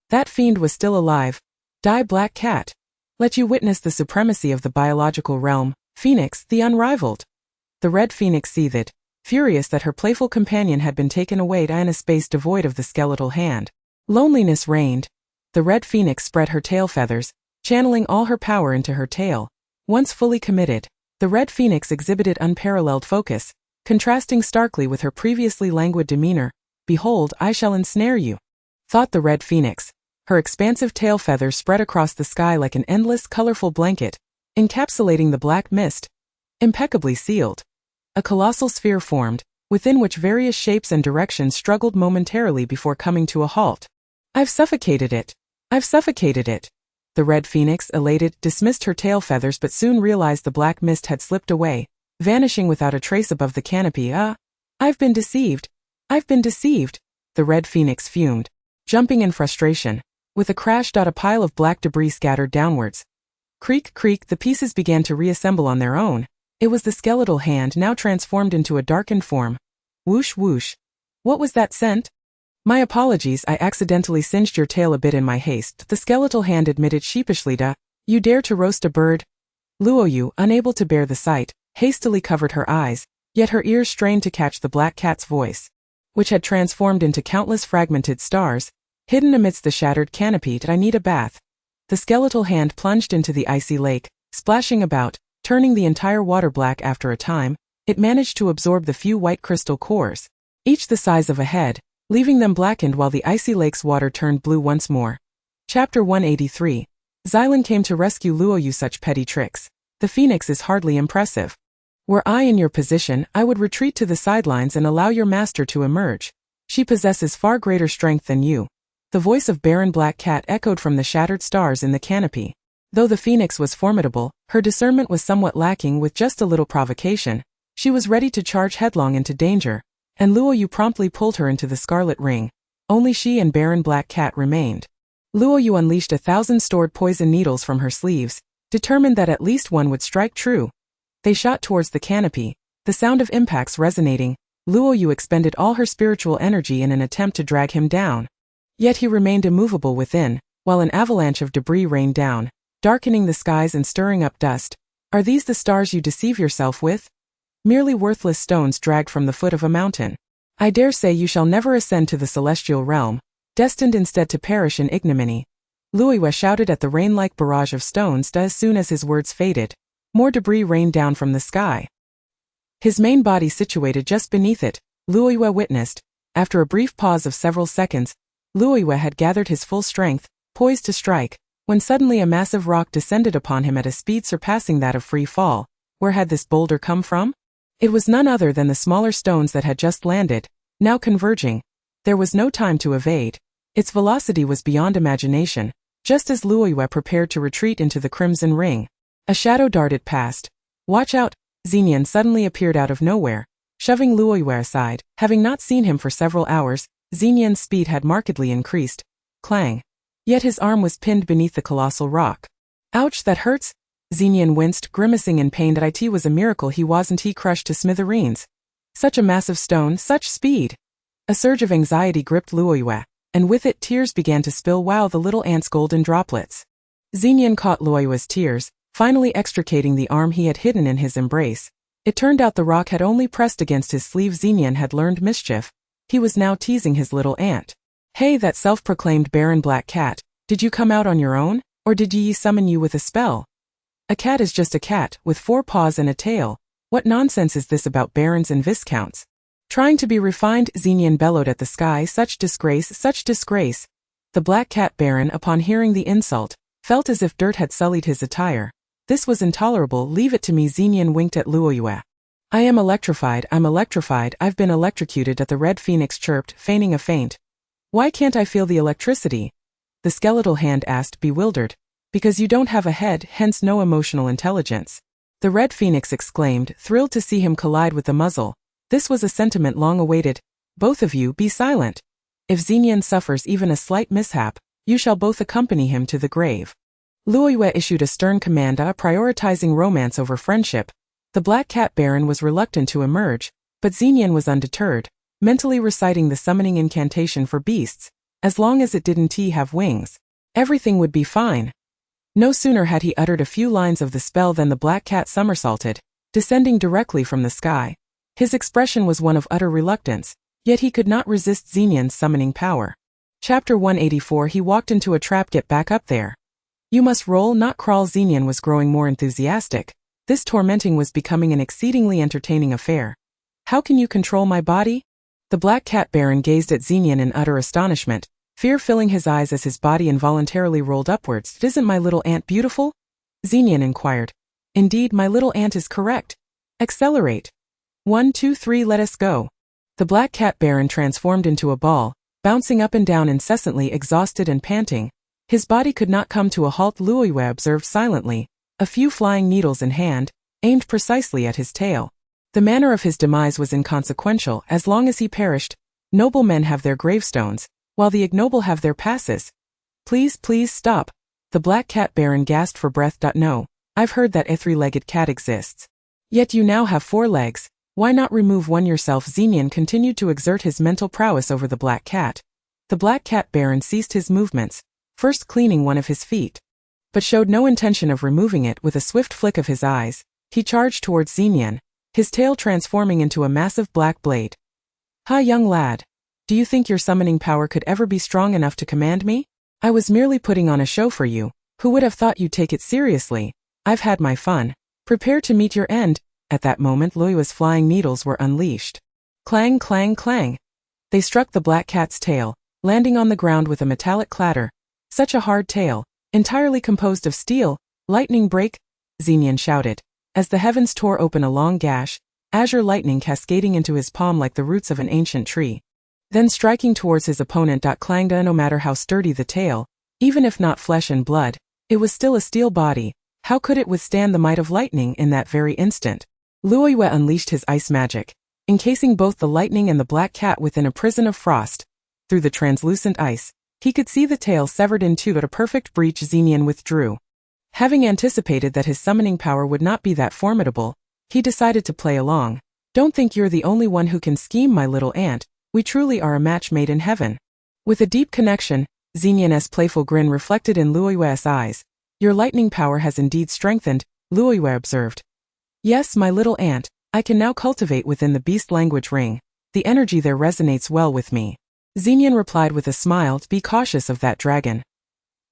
That fiend was still alive. Die, Black Cat. Let you witness the supremacy of the biological realm, Phoenix, the unrivaled. The red phoenix seethed, furious that her playful companion had been taken away in a space devoid of the skeletal hand. Loneliness reigned. The red phoenix spread her tail feathers, channeling all her power into her tail. Once fully committed, the red phoenix exhibited unparalleled focus, contrasting starkly with her previously languid demeanor. Behold, I shall ensnare you, thought the red phoenix. Her expansive tail feathers spread across the sky like an endless, colorful blanket, encapsulating the black mist. Impeccably sealed. A colossal sphere formed, within which various shapes and directions struggled momentarily before coming to a halt. I've suffocated it. I've suffocated it. The red phoenix, elated, dismissed her tail feathers but soon realized the black mist had slipped away, vanishing without a trace above the canopy. I've been deceived. I've been deceived. The red phoenix fumed, jumping in frustration. With a crash, a pile of black debris scattered downwards. Creak, creak, the pieces began to reassemble on their own. It was the skeletal hand now transformed into a darkened form. Whoosh, whoosh. What was that scent? My apologies, I accidentally singed your tail a bit in my haste, the skeletal hand admitted sheepishly. You dare to roast a bird? Luoyu, unable to bear the sight, hastily covered her eyes, yet her ears strained to catch the black cat's voice, which had transformed into countless fragmented stars, hidden amidst the shattered canopy. I need a bath. The skeletal hand plunged into the icy lake, splashing about, turning the entire water black. After a time, it managed to absorb the few white crystal cores, each the size of a head, leaving them blackened while the icy lake's water turned blue once more. Chapter 183. Xylan came to rescue Luoyu. Such petty tricks. The phoenix is hardly impressive. Were I in your position, I would retreat to the sidelines and allow your master to emerge. She possesses far greater strength than you. The voice of Baron Black Cat echoed from the shattered stars in the canopy. Though the phoenix was formidable, her discernment was somewhat lacking. With just a little provocation, she was ready to charge headlong into danger, and Luoyu promptly pulled her into the scarlet ring. Only she and Baron Black Cat remained. Luoyu unleashed 1,000 stored poison needles from her sleeves, determined that at least one would strike true. They shot towards the canopy, the sound of impacts resonating. Luoyu expended all her spiritual energy in an attempt to drag him down. Yet he remained immovable within, while an avalanche of debris rained down, darkening the skies and stirring up dust. Are these the stars you deceive yourself with? Merely worthless stones dragged from the foot of a mountain. I dare say you shall never ascend to the celestial realm, destined instead to perish in ignominy. Luoyu shouted at the rain-like barrage of stones. As soon as his words faded, more debris rained down from the sky. His main body situated just beneath it, Luoyu witnessed. After a brief pause of several seconds, Luoyu had gathered his full strength, poised to strike, when suddenly a massive rock descended upon him at a speed surpassing that of free fall. Where had this boulder come from? It was none other than the smaller stones that had just landed, now converging. There was no time to evade. Its velocity was beyond imagination, just as Luoyue prepared to retreat into the crimson ring. A shadow darted past. Watch out! Xenian suddenly appeared out of nowhere, shoving Luoyue aside. Having not seen him for several hours, Xenian's speed had markedly increased. Clang! Yet his arm was pinned beneath the colossal rock. Ouch, that hurts! Xenian winced, grimacing in pain. That it was a miracle he wasn't crushed to smithereens. Such a massive stone, such speed! A surge of anxiety gripped Luoyue, and with it tears began to spill. Wow, the little ant's golden droplets. Xenian caught Luoyue's tears, finally extricating the arm he had hidden in his embrace. It turned out the rock had only pressed against his sleeve. Xenian had learned mischief. He was now teasing his little ant. Hey, that self-proclaimed Baron Black Cat, did you come out on your own, or did ye summon you with a spell? A cat is just a cat, with 4 paws and a tail. What nonsense is this about barons and viscounts? Trying to be refined, Xenian bellowed at the sky. Such disgrace, such disgrace. The Black Cat Baron, upon hearing the insult, felt as if dirt had sullied his attire. This was intolerable. Leave it to me. Xenian winked at Luoyue. I am electrified, I'm electrified, I've been electrocuted. At the Red Phoenix chirped, feigning a faint. Why can't I feel the electricity? The skeletal hand asked, bewildered. Because you don't have a head, hence no emotional intelligence. The Red Phoenix exclaimed, thrilled to see him collide with the muzzle. This was a sentiment long awaited. Both of you, be silent. If Xenian suffers even a slight mishap, you shall both accompany him to the grave. Luoyue issued a stern command, prioritizing romance over friendship. The Black Cat Baron was reluctant to emerge, but Xenian was undeterred, mentally reciting the summoning incantation for beasts. As long as it didn't have wings, everything would be fine. No sooner had he uttered a few lines of the spell than the Black Cat somersaulted, descending directly from the sky. His expression was one of utter reluctance, yet he could not resist Xenian's summoning power. Chapter 184. He walked into a trap. Get back up there. You must roll, not crawl. Xenian was growing more enthusiastic. This tormenting was becoming an exceedingly entertaining affair. How can you control my body? The Black Cat Baron gazed at Xenian in utter astonishment, fear filling his eyes as his body involuntarily rolled upwards. Isn't my little ant beautiful? Xenian inquired. Indeed, my little ant is correct. Accelerate. 1, 2, 3, let us go. The Black Cat Baron transformed into a ball, bouncing up and down incessantly, exhausted and panting. His body could not come to a halt. Luoyue observed silently, a few flying needles in hand, aimed precisely at his tail. The manner of his demise was inconsequential. As long as he perished, noble men have their gravestones, while the ignoble have their passes. Please, please stop. The Black Cat Baron gasped for breath. No, I've heard that a 3-legged cat exists. Yet you now have 4 legs. Why not remove one yourself? Xenian continued to exert his mental prowess over the Black Cat. The Black Cat Baron ceased his movements, first cleaning one of his feet, but showed no intention of removing it. With a swift flick of his eyes, he charged towards Xenian, his tail transforming into a massive black blade. Ha, young lad. Do you think your summoning power could ever be strong enough to command me? I was merely putting on a show for you. Who would have thought you'd take it seriously? I've had my fun. Prepare to meet your end. At that moment, Luoyue's flying needles were unleashed. Clang, clang, clang. They struck the Black Cat's tail, landing on the ground with a metallic clatter. Such a hard tail, entirely composed of steel. Lightning break, Xenian shouted, as the heavens tore open a long gash, azure lightning cascading into his palm like the roots of an ancient tree. Then striking towards his opponent. Clanged. No matter how sturdy the tail, even if not flesh and blood, it was still a steel body. How could it withstand the might of lightning in that very instant? Luoyue unleashed his ice magic, encasing both the lightning and the Black Cat within a prison of frost. Through the translucent ice, he could see the tail severed in two. At a perfect breach, Xenian withdrew. Having anticipated that his summoning power would not be that formidable, he decided to play along. Don't think you're the only one who can scheme, my little ant. We truly are a match made in heaven. With a deep connection, Xenian's playful grin reflected in Luoyue's eyes. Your lightning power has indeed strengthened, Luoyue observed. Yes, my little ant, I can now cultivate within the beast language ring. The energy there resonates well with me. Xenian replied with a smile. Be cautious of that dragon.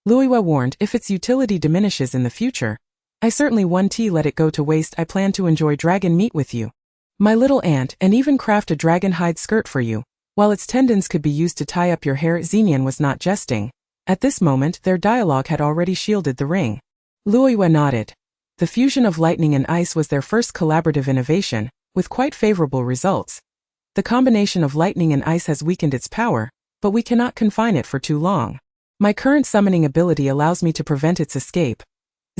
Luoyue warned, if its utility diminishes in the future, I certainly won't let it go to waste. I plan to enjoy dragon meat with you, my little ant, and even craft a dragon hide skirt for you, while its tendons could be used to tie up your hair. Xenian was not jesting. At this moment, their dialogue had already shielded the ring. Luoyue nodded. The fusion of lightning and ice was their first collaborative innovation, with quite favorable results. The combination of lightning and ice has weakened its power, but we cannot confine it for too long. My current summoning ability allows me to prevent its escape,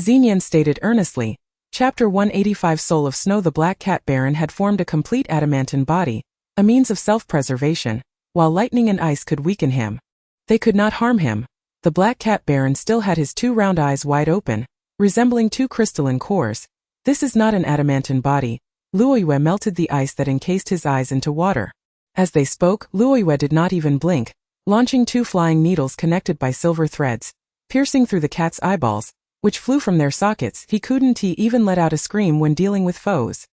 Xenian stated earnestly. Chapter 185 Soul of Snow. The Black Cat Baron had formed a complete adamantine body, a means of self-preservation, while lightning and ice could weaken him. They could not harm him. The Black Cat Baron still had his two round eyes wide open, resembling two crystalline cores. This is not an adamantine body. Luoyue melted the ice that encased his eyes into water. As they spoke, Luoyue did not even blink, launching two flying needles connected by silver threads, piercing through the cat's eyeballs, which flew from their sockets. He couldn't even let out a scream when dealing with foes.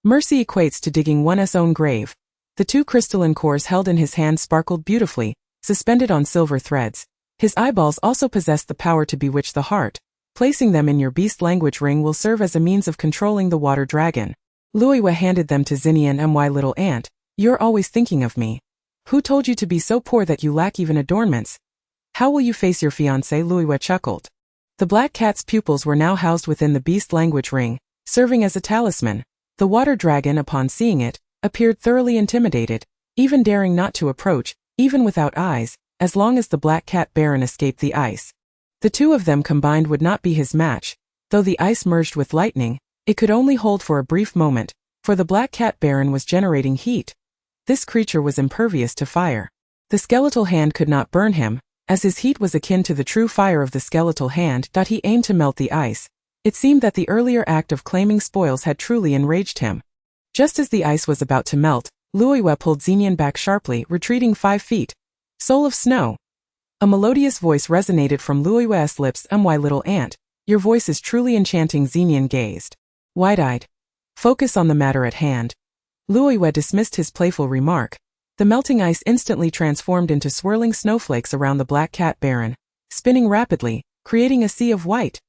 Mercy equates to digging one's own grave. The two crystalline cores held in his hand sparkled beautifully, suspended on silver threads. His eyeballs also possessed the power to bewitch the heart. Placing them in your beast language ring will serve as a means of controlling the water dragon. Luoyue handed them to Xenian. My little aunt, you're always thinking of me. Who told you to be so poor that you lack even adornments? How will you face your fiancé? Luoyue chuckled. The black cat's pupils were now housed within the beast language ring, serving as a talisman. The water dragon, upon seeing it, appeared thoroughly intimidated, even daring not to approach, even without eyes, as long as the Black Cat Baron escaped the ice. The two of them combined would not be his match. Though the ice merged with lightning, it could only hold for a brief moment, for the Black Cat Baron was generating heat. This creature was impervious to fire. The skeletal hand could not burn him, as his heat was akin to the true fire of the skeletal hand. He aimed to melt the ice. It seemed that the earlier act of claiming spoils had truly enraged him. Just as the ice was about to melt, Luoyue pulled Xenian back sharply, retreating 5 feet. Soul of Snow. A melodious voice resonated from Luoyue's lips. My little aunt, your voice is truly enchanting. Xenian gazed wide-eyed. Focus on the matter at hand. Luoyue dismissed his playful remark. The melting ice instantly transformed into swirling snowflakes around the Black Cat Baron, spinning rapidly, creating a sea of white.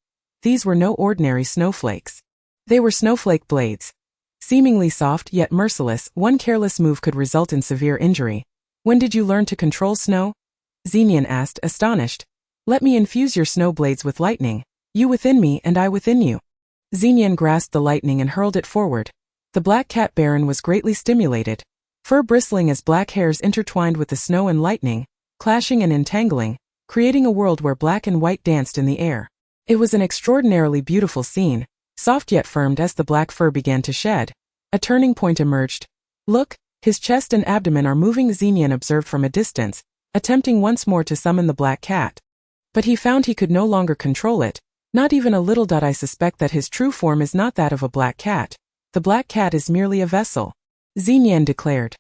These were no ordinary snowflakes. They were snowflake blades. Seemingly soft yet merciless, one careless move could result in severe injury. When did you learn to control snow? Xenian asked, astonished. Let me infuse your snow blades with lightning. You within me and I within you. Xenian grasped the lightning and hurled it forward. The Black Cat Baron was greatly stimulated. Fur bristling as black hairs intertwined with the snow and lightning, clashing and entangling, creating a world where black and white danced in the air. It was an extraordinarily beautiful scene, soft yet firm. As the black fur began to shed, a turning point emerged. Look, his chest and abdomen are moving. Xenian observed from a distance, attempting once more to summon the black cat. But he found he could no longer control it, not even a little. I suspect that his true form is not that of a black cat. The black cat is merely a vessel, Xenian declared.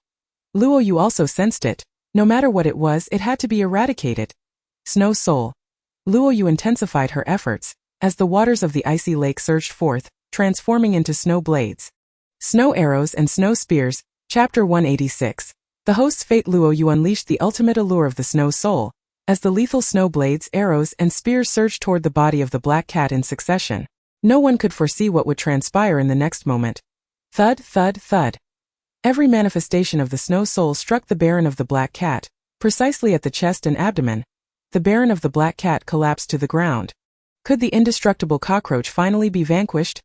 Luoyue also sensed it. No matter what it was, it had to be eradicated. Snow Soul. Luoyue intensified her efforts, as the waters of the icy lake surged forth, transforming into snow blades. Snow Arrows and Snow Spears. Chapter 186. The host's fate. Luoyue unleashed the ultimate allure of the Snow Soul, as the lethal snow blades, arrows, and spears surged toward the body of the black cat in succession. No one could foresee what would transpire in the next moment. Thud, thud, thud. Every manifestation of the Snow Soul struck the Baron of the Black Cat, precisely at the chest and abdomen. The Baron of the Black Cat collapsed to the ground. Could the indestructible cockroach finally be vanquished?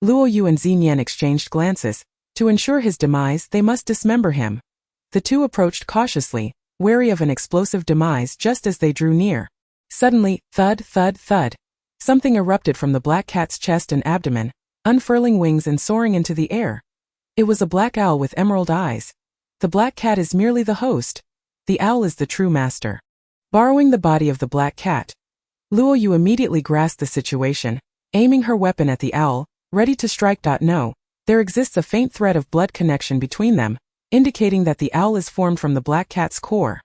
Luoyue and Xenian exchanged glances. To ensure his demise, they must dismember him. The two approached cautiously, wary of an explosive demise. Just as they drew near, suddenly, thud, thud, thud. Something erupted from the black cat's chest and abdomen, unfurling wings and soaring into the air. It was a black owl with emerald eyes. The black cat is merely the host. The owl is the true master. Borrowing the body of the black cat, Luoyue immediately grasped the situation, aiming her weapon at the owl, ready to strike. No, there exists a faint thread of blood connection between them, indicating that the owl is formed from the black cat's core.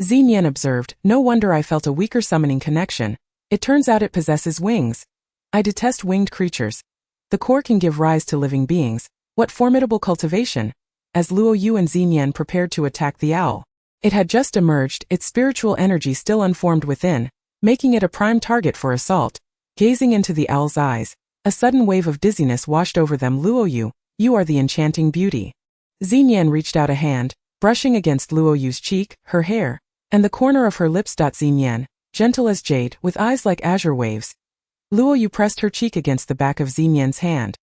Xenian observed, no wonder I felt a weaker summoning connection. It turns out it possesses wings. I detest winged creatures. The core can give rise to living beings. What formidable cultivation! As Luoyue and Xenian prepared to attack the owl, it had just emerged, its spiritual energy still unformed within, making it a prime target for assault. Gazing into the owl's eyes, a sudden wave of dizziness washed over them. Luoyue, you are the enchanting beauty. Xenian reached out a hand, brushing against Luoyue's cheek, her hair, and the corner of her lips. Xenian, gentle as jade, with eyes like azure waves. Luo Yu pressed her cheek against the back of Xinyan's hand.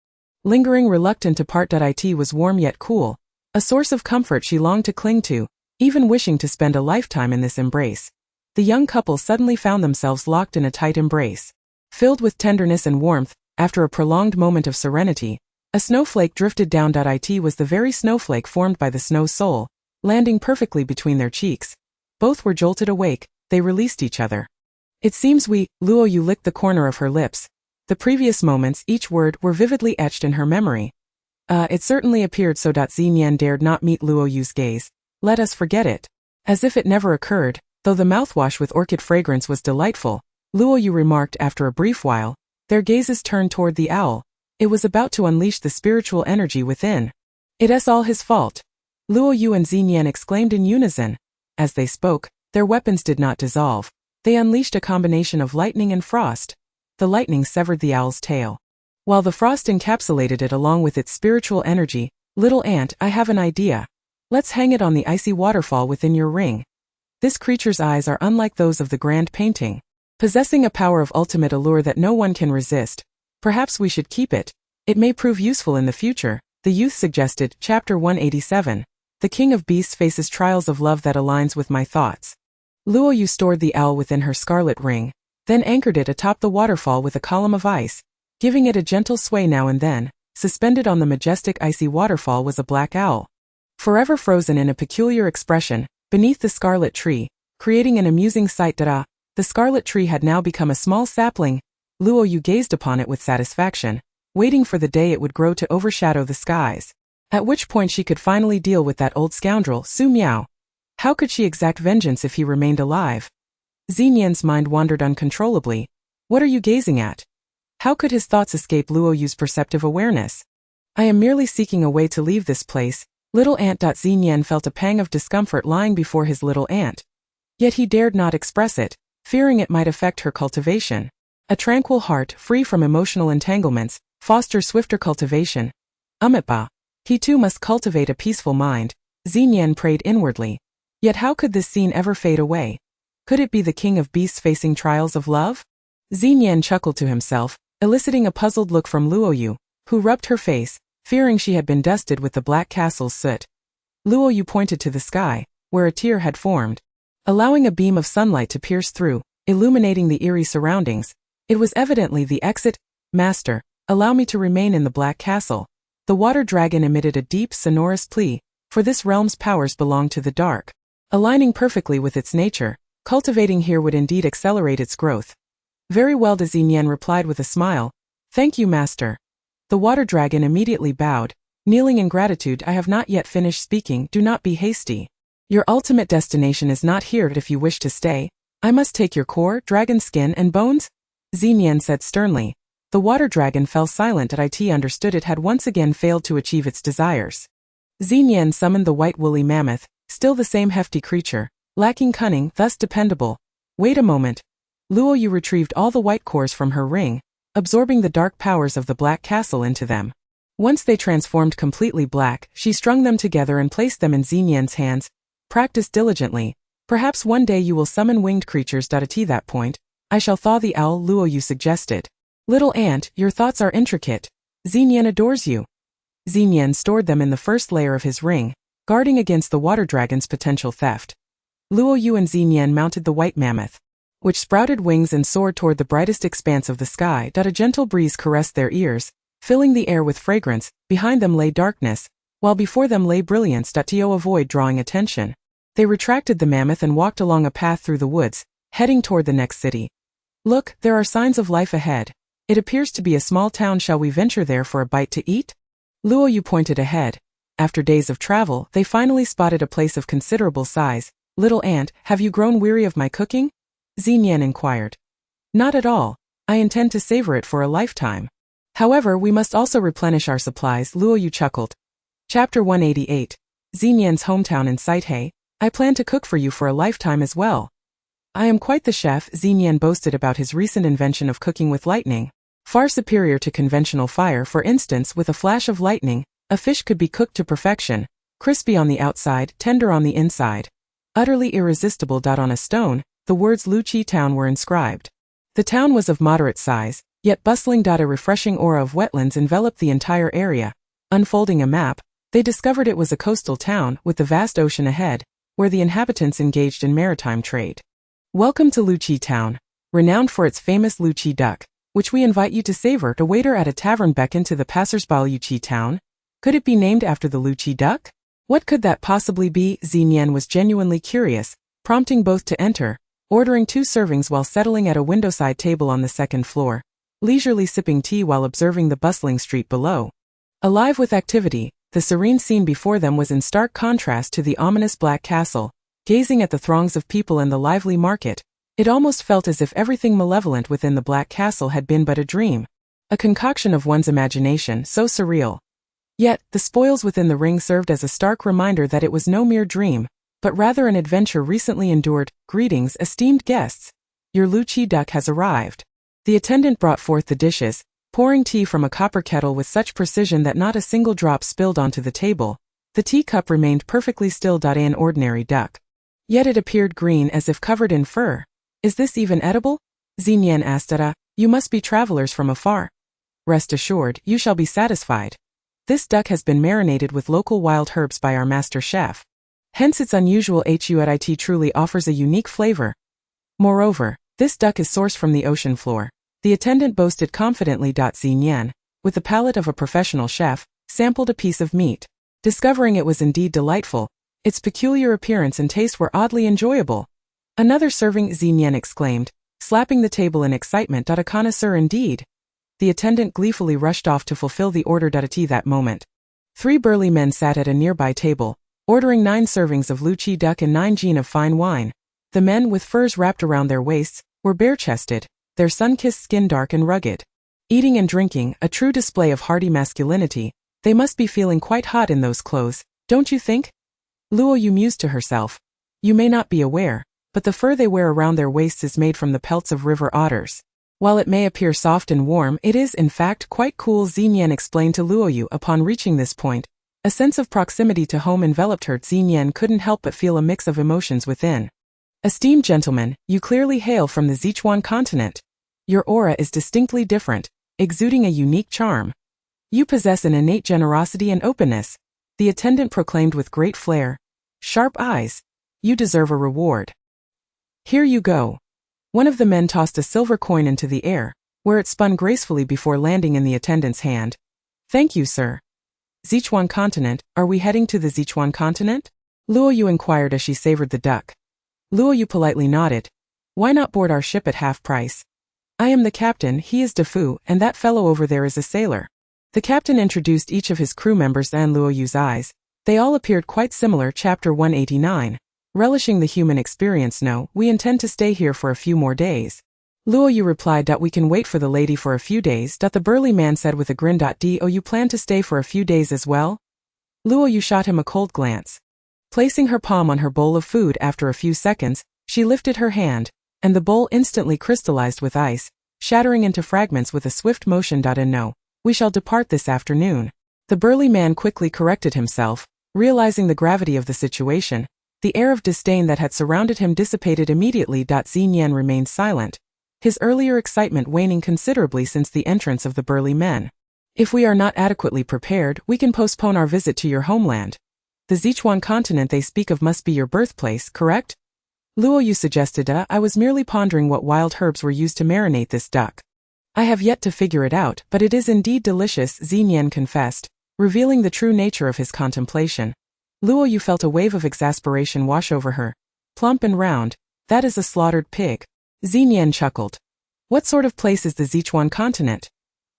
Lingering reluctant to part. It was warm yet cool, a source of comfort she longed to cling to, even wishing to spend a lifetime in this embrace. The young couple suddenly found themselves locked in a tight embrace. Filled with tenderness and warmth, after a prolonged moment of serenity, a snowflake drifted down. It was the very snowflake formed by the snow soul, landing perfectly between their cheeks. Both were jolted awake, they released each other. It seems Luo Yu licked the corner of her lips. The previous moments, each word, were vividly etched in her memory. It certainly appeared so. Xinyan dared not meet Luo Yu's gaze. Let us forget it. As if it never occurred, though the mouthwash with orchid fragrance was delightful, Luo Yu remarked after a brief while. Their gazes turned toward the owl. It was about to unleash the spiritual energy within. It's all his fault. Luo Yu and Xinyan exclaimed in unison. As they spoke, their weapons did not dissolve. They unleashed a combination of lightning and frost. The lightning severed the owl's tail, while the frost encapsulated it along with its spiritual energy. Little ant, I have an idea. Let's hang it on the icy waterfall within your ring. This creature's eyes are unlike those of the grand painting, possessing a power of ultimate allure that no one can resist. Perhaps we should keep it. It may prove useful in the future, the youth suggested. Chapter 187. The King of Beasts faces trials of love that aligns with my thoughts. Luo Yu stored the owl within her scarlet ring, then anchored it atop the waterfall with a column of ice, giving it a gentle sway now and then. Suspended on the majestic icy waterfall was a black owl, forever frozen in a peculiar expression, beneath the scarlet tree, creating an amusing sight. The scarlet tree had now become a small sapling. Luo Yu gazed upon it with satisfaction, waiting for the day it would grow to overshadow the skies, at which point she could finally deal with that old scoundrel, Su Miao. How could she exact vengeance if he remained alive? Xinyan's mind wandered uncontrollably. What are you gazing at? How could his thoughts escape Luo Yu's perceptive awareness? I am merely seeking a way to leave this place, little ant. Xinyan felt a pang of discomfort lying before his little ant. Yet he dared not express it, fearing it might affect her cultivation. A tranquil heart, free from emotional entanglements, fosters swifter cultivation. He too must cultivate a peaceful mind, Xinyan prayed inwardly. Yet how could this scene ever fade away? Could it be the King of Beasts facing trials of love? Xinyan chuckled to himself, eliciting a puzzled look from Luo Yu, who rubbed her face, fearing she had been dusted with the Black Castle's soot. Luo Yu pointed to the sky, where a tear had formed, allowing a beam of sunlight to pierce through, illuminating the eerie surroundings. It was evidently the exit. Master, allow me to remain in the Black Castle. The water dragon emitted a deep, sonorous plea, for this realm's powers belong to the dark. Aligning perfectly with its nature, cultivating here would indeed accelerate its growth. Very well, Xinyan replied with a smile. Thank you, Master. The water dragon immediately bowed, kneeling in gratitude. I have not yet finished speaking, do not be hasty. Your ultimate destination is not here. If you wish to stay, I must take your core, dragon skin and bones? Xinyan said sternly. The water dragon fell silent. It understood it had once again failed to achieve its desires. Xinyan summoned the white woolly mammoth, still the same hefty creature, lacking cunning, thus dependable. Wait a moment. Luo Yu retrieved all the white cores from her ring, absorbing the dark powers of the Black Castle into them. Once they transformed completely black, she strung them together and placed them in Xinyan's hands. Practice diligently. Perhaps one day you will summon winged creatures. At that point, I shall thaw the owl, Luo Yu suggested. Little ant, your thoughts are intricate. Xinyan adores you. Xinyan stored them in the first layer of his ring, guarding against the water dragon's potential theft. Luo Yu and Xinyan mounted the white mammoth, which sprouted wings and soared toward the brightest expanse of the sky. A gentle breeze caressed their ears, filling the air with fragrance. Behind them lay darkness, while before them lay brilliance. To avoid drawing attention, they retracted the mammoth and walked along a path through the woods, heading toward the next city. Look, there are signs of life ahead. It appears to be a small town. Shall we venture there for a bite to eat? Luo Yu pointed ahead. After days of travel, they finally spotted a place of considerable size. Little ant, have you grown weary of my cooking? Xinyan inquired. Not at all. I intend to savor it for a lifetime. However, we must also replenish our supplies. Luo Yu chuckled. Chapter 188. Xinyan's hometown in Sitehei. I plan to cook for you for a lifetime as well. I am quite the chef. Xinyan boasted about his recent invention of cooking with lightning. Far superior to conventional fire. For instance, with a flash of lightning, a fish could be cooked to perfection, crispy on the outside, tender on the inside. Utterly irresistible. On a stone, the words Lu Chi Town were inscribed. The town was of moderate size, Yet bustling. A refreshing aura of wetlands enveloped the entire area. Unfolding a map, they discovered it was a coastal town with the vast ocean ahead, where the inhabitants engaged in maritime trade. Welcome to Luchi Town, renowned for its famous Luchi duck, which we invite you to savor. A waiter at a tavern beckoned to the passers-by. Luchi Town? Could it be named after the Luchi duck? What could that possibly be? Xinyan was genuinely curious, prompting both to enter, ordering 2 servings while settling at a windowside table on the second floor, leisurely sipping tea while observing the bustling street below. Alive with activity, the serene scene before them was in stark contrast to the ominous black castle. Gazing at the throngs of people and the lively market, it almost felt as if everything malevolent within the black castle had been but a dream, a concoction of one's imagination so surreal. Yet, the spoils within the ring served as a stark reminder that it was no mere dream, but rather an adventure recently endured. Greetings, esteemed guests. Your Luchi duck has arrived. The attendant brought forth the dishes, pouring tea from a copper kettle with such precision that not a single drop spilled onto the table. The teacup remained perfectly still. An ordinary duck. Yet it appeared green as if covered in fur. Is this even edible? Xinyan asked. You must be travelers from afar. Rest assured, you shall be satisfied. This duck has been marinated with local wild herbs by our master chef. Hence its unusual huid truly offers a unique flavor. Moreover, this duck is sourced from the ocean floor. The attendant boasted confidently. Xinyan, with the palate of a professional chef, sampled a piece of meat. Discovering it was indeed delightful, its peculiar appearance and taste were oddly enjoyable. Another serving, Xinyan exclaimed, slapping the table in excitement. A connoisseur indeed. The attendant gleefully rushed off to fulfill the order. Tea that moment. 3 burly men sat at a nearby table, ordering 9 servings of Luchi duck and 9 gin of fine wine. The men, with furs wrapped around their waists, were bare-chested, their sun-kissed skin dark and rugged. Eating and drinking, a true display of hardy masculinity. They must be feeling quite hot in those clothes, don't you think? Luoyu mused to herself. You may not be aware, but the fur they wear around their waists is made from the pelts of river otters. While it may appear soft and warm, it is in fact quite cool. Xinyan explained to Luoyu. Upon reaching this point, a sense of proximity to home enveloped her. Xinyan couldn't help but feel a mix of emotions within. Esteemed gentlemen, you clearly hail from the Sichuan continent. Your aura is distinctly different, exuding a unique charm. You possess an innate generosity and openness, the attendant proclaimed with great flair. Sharp eyes. You deserve a reward. Here you go. One of the men tossed a silver coin into the air, where it spun gracefully before landing in the attendant's hand. Thank you, sir. Sichuan continent, are we heading to the Sichuan continent? Luoyu inquired as she savored the duck. Luoyu politely nodded. Why not board our ship at half price? I am the captain, he is Defu, and that fellow over there is a sailor. The captain introduced each of his crew members and Luoyu's eyes. They all appeared quite similar. Chapter 189. Relishing the human experience. No, we intend to stay here for a few more days. Luoyu replied. We can wait for the lady for a few days. The burly man said with a grin. Do you plan to stay for a few days as well? Luoyu shot him a cold glance. Placing her palm on her bowl of food after a few seconds, she lifted her hand, and the bowl instantly crystallized with ice, shattering into fragments with a swift motion. No, we shall depart this afternoon. The burly man quickly corrected himself, realizing the gravity of the situation. The air of disdain that had surrounded him dissipated immediately. Xinyan remained silent, his earlier excitement waning considerably since the entrance of the burly men. If we are not adequately prepared, we can postpone our visit to your homeland. The Sichuan continent they speak of must be your birthplace, correct? Luoyu suggested. I was merely pondering what wild herbs were used to marinate this duck. I have yet to figure it out, but it is indeed delicious, Xinyan confessed, revealing the true nature of his contemplation. Luoyu felt a wave of exasperation wash over her. Plump and round, that is a slaughtered pig. Xinyan chuckled. What sort of place is the Sichuan continent?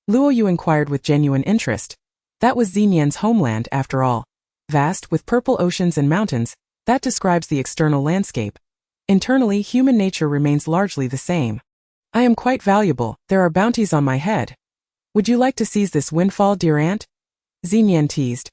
Luoyu inquired with genuine interest. That was Xinyan's homeland, after all. Vast, with purple oceans and mountains, that describes the external landscape. Internally, human nature remains largely the same. I am quite valuable, there are bounties on my head. Would you like to seize this windfall, dear aunt? Xinyan teased.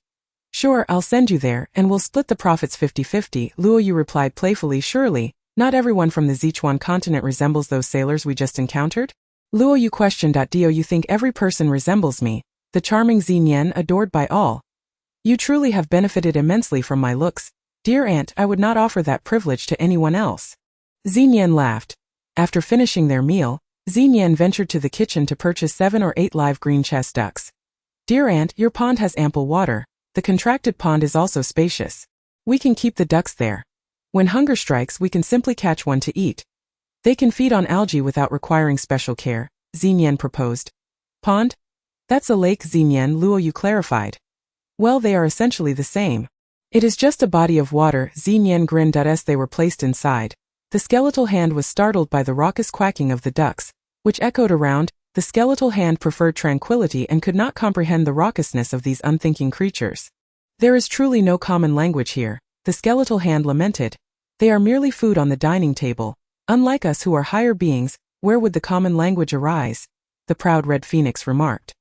Sure, I'll send you there, and we'll split the profits 50-50, Luoyu replied playfully. Surely, not everyone from the Sichuan continent resembles those sailors we just encountered? Luoyu questioned. Do you think every person resembles me, the charming Xinyan adored by all? You truly have benefited immensely from my looks. Dear aunt, I would not offer that privilege to anyone else. Xinyan laughed. After finishing their meal, Xinyan ventured to the kitchen to purchase 7 or 8 live green chess ducks. Dear aunt, your pond has ample water. The contracted pond is also spacious. We can keep the ducks there. When hunger strikes, we can simply catch one to eat. They can feed on algae without requiring special care, Xinyan proposed. Pond? That's a lake, Xinyan, Luoyu clarified. Well, they are essentially the same. It is just a body of water, Xinyan grinned as they were placed inside. The skeletal hand was startled by the raucous quacking of the ducks, which echoed around. The skeletal hand preferred tranquility and could not comprehend the raucousness of these unthinking creatures. There is truly no common language here, the skeletal hand lamented. They are merely food on the dining table. Unlike us who are higher beings, where would the common language arise? The proud red phoenix remarked.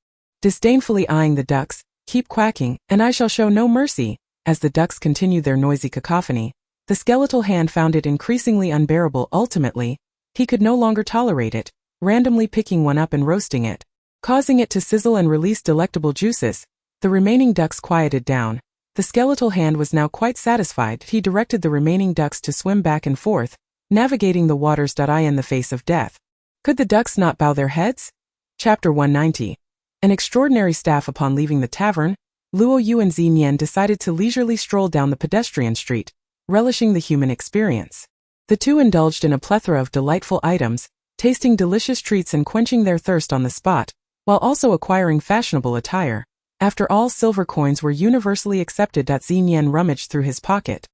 Disdainfully eyeing the ducks, keep quacking, and I shall show no mercy. As the ducks continued their noisy cacophony, the skeletal hand found it increasingly unbearable. Ultimately, he could no longer tolerate it, randomly picking one up and roasting it, causing it to sizzle and release delectable juices. The remaining ducks quieted down. The skeletal hand was now quite satisfied. He directed the remaining ducks to swim back and forth, navigating the waters. In the face of death, could the ducks not bow their heads? Chapter 190. An extraordinary staff. Upon leaving the tavern, Luoyu and Xinyan decided to leisurely stroll down the pedestrian street, relishing the human experience. The two indulged in a plethora of delightful items, tasting delicious treats and quenching their thirst on the spot, while also acquiring fashionable attire. After all, silver coins were universally accepted. Xinyan rummaged through his pocket,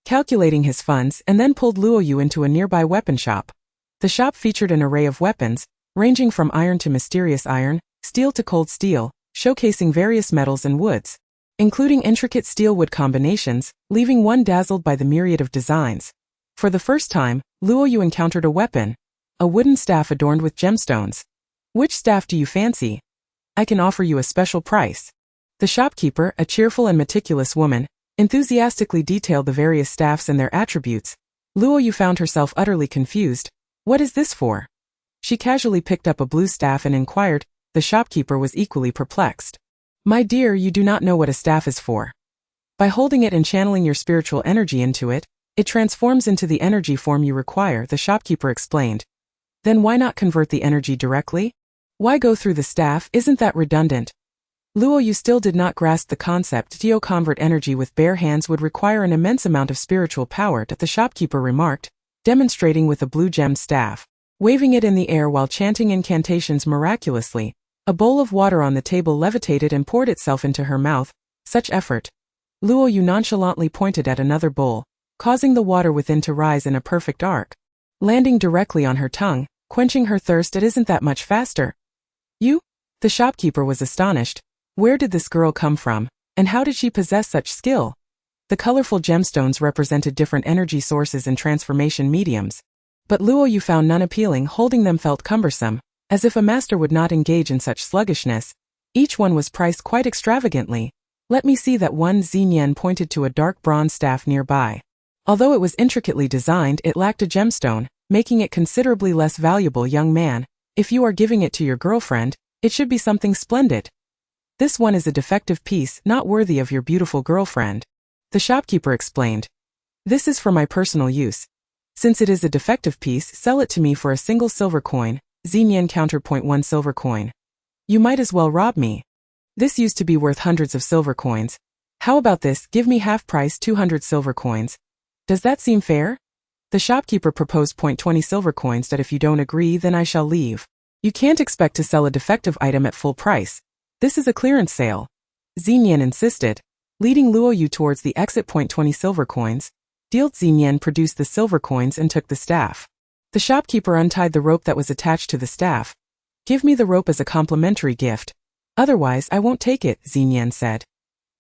calculating his funds, and then pulled Luoyu into a nearby weapon shop. The shop featured an array of weapons, ranging from iron to mysterious iron, steel to cold steel, showcasing various metals and woods, including intricate steel-wood combinations, leaving one dazzled by the myriad of designs. For the first time, Luoyu encountered a weapon, a wooden staff adorned with gemstones. Which staff do you fancy? I can offer you a special price. The shopkeeper, a cheerful and meticulous woman, enthusiastically detailed the various staffs and their attributes. Luoyu found herself utterly confused. What is this for? She casually picked up a blue staff and inquired. The shopkeeper was equally perplexed. My dear, you do not know what a staff is for. By holding it and channeling your spiritual energy into it, it transforms into the energy form you require, the shopkeeper explained. Then why not convert the energy directly? Why go through the staff? Isn't that redundant? Luoyu still did not grasp the concept. To convert energy with bare hands would require an immense amount of spiritual power, the shopkeeper remarked, demonstrating with a blue gemmed staff, waving it in the air while chanting incantations. Miraculously, a bowl of water on the table levitated and poured itself into her mouth. Such effort. Luoyu nonchalantly pointed at another bowl, causing the water within to rise in a perfect arc, landing directly on her tongue, quenching her thirst. It isn't that much faster. You? The shopkeeper was astonished. Where did this girl come from, and how did she possess such skill? The colorful gemstones represented different energy sources and transformation mediums, but Luoyu found none appealing. Holding them felt cumbersome, as if a master would not engage in such sluggishness. Each one was priced quite extravagantly. Let me see that one. Xinyan pointed to a dark bronze staff nearby. Although it was intricately designed, it lacked a gemstone, making it considerably less valuable. Young man, if you are giving it to your girlfriend, it should be something splendid. This one is a defective piece, not worthy of your beautiful girlfriend. The shopkeeper explained. This is for my personal use. Since it is a defective piece, sell it to me for a single silver coin. Xinyan counterpoint. 1 silver coin. You might as well rob me. This used to be worth hundreds of silver coins. How about this? Give me half price, 200 silver coins. Does that seem fair? The shopkeeper proposed. 20 silver coins. That if you don't agree, then I shall leave. You can't expect to sell a defective item at full price. This is a clearance sale. Xinyan insisted, leading Luoyu towards the exit. 20 silver coins. Dealt. Xinyan produced the silver coins and took the staff. The shopkeeper untied the rope that was attached to the staff. Give me the rope as a complimentary gift. Otherwise, I won't take it, Xinyan said.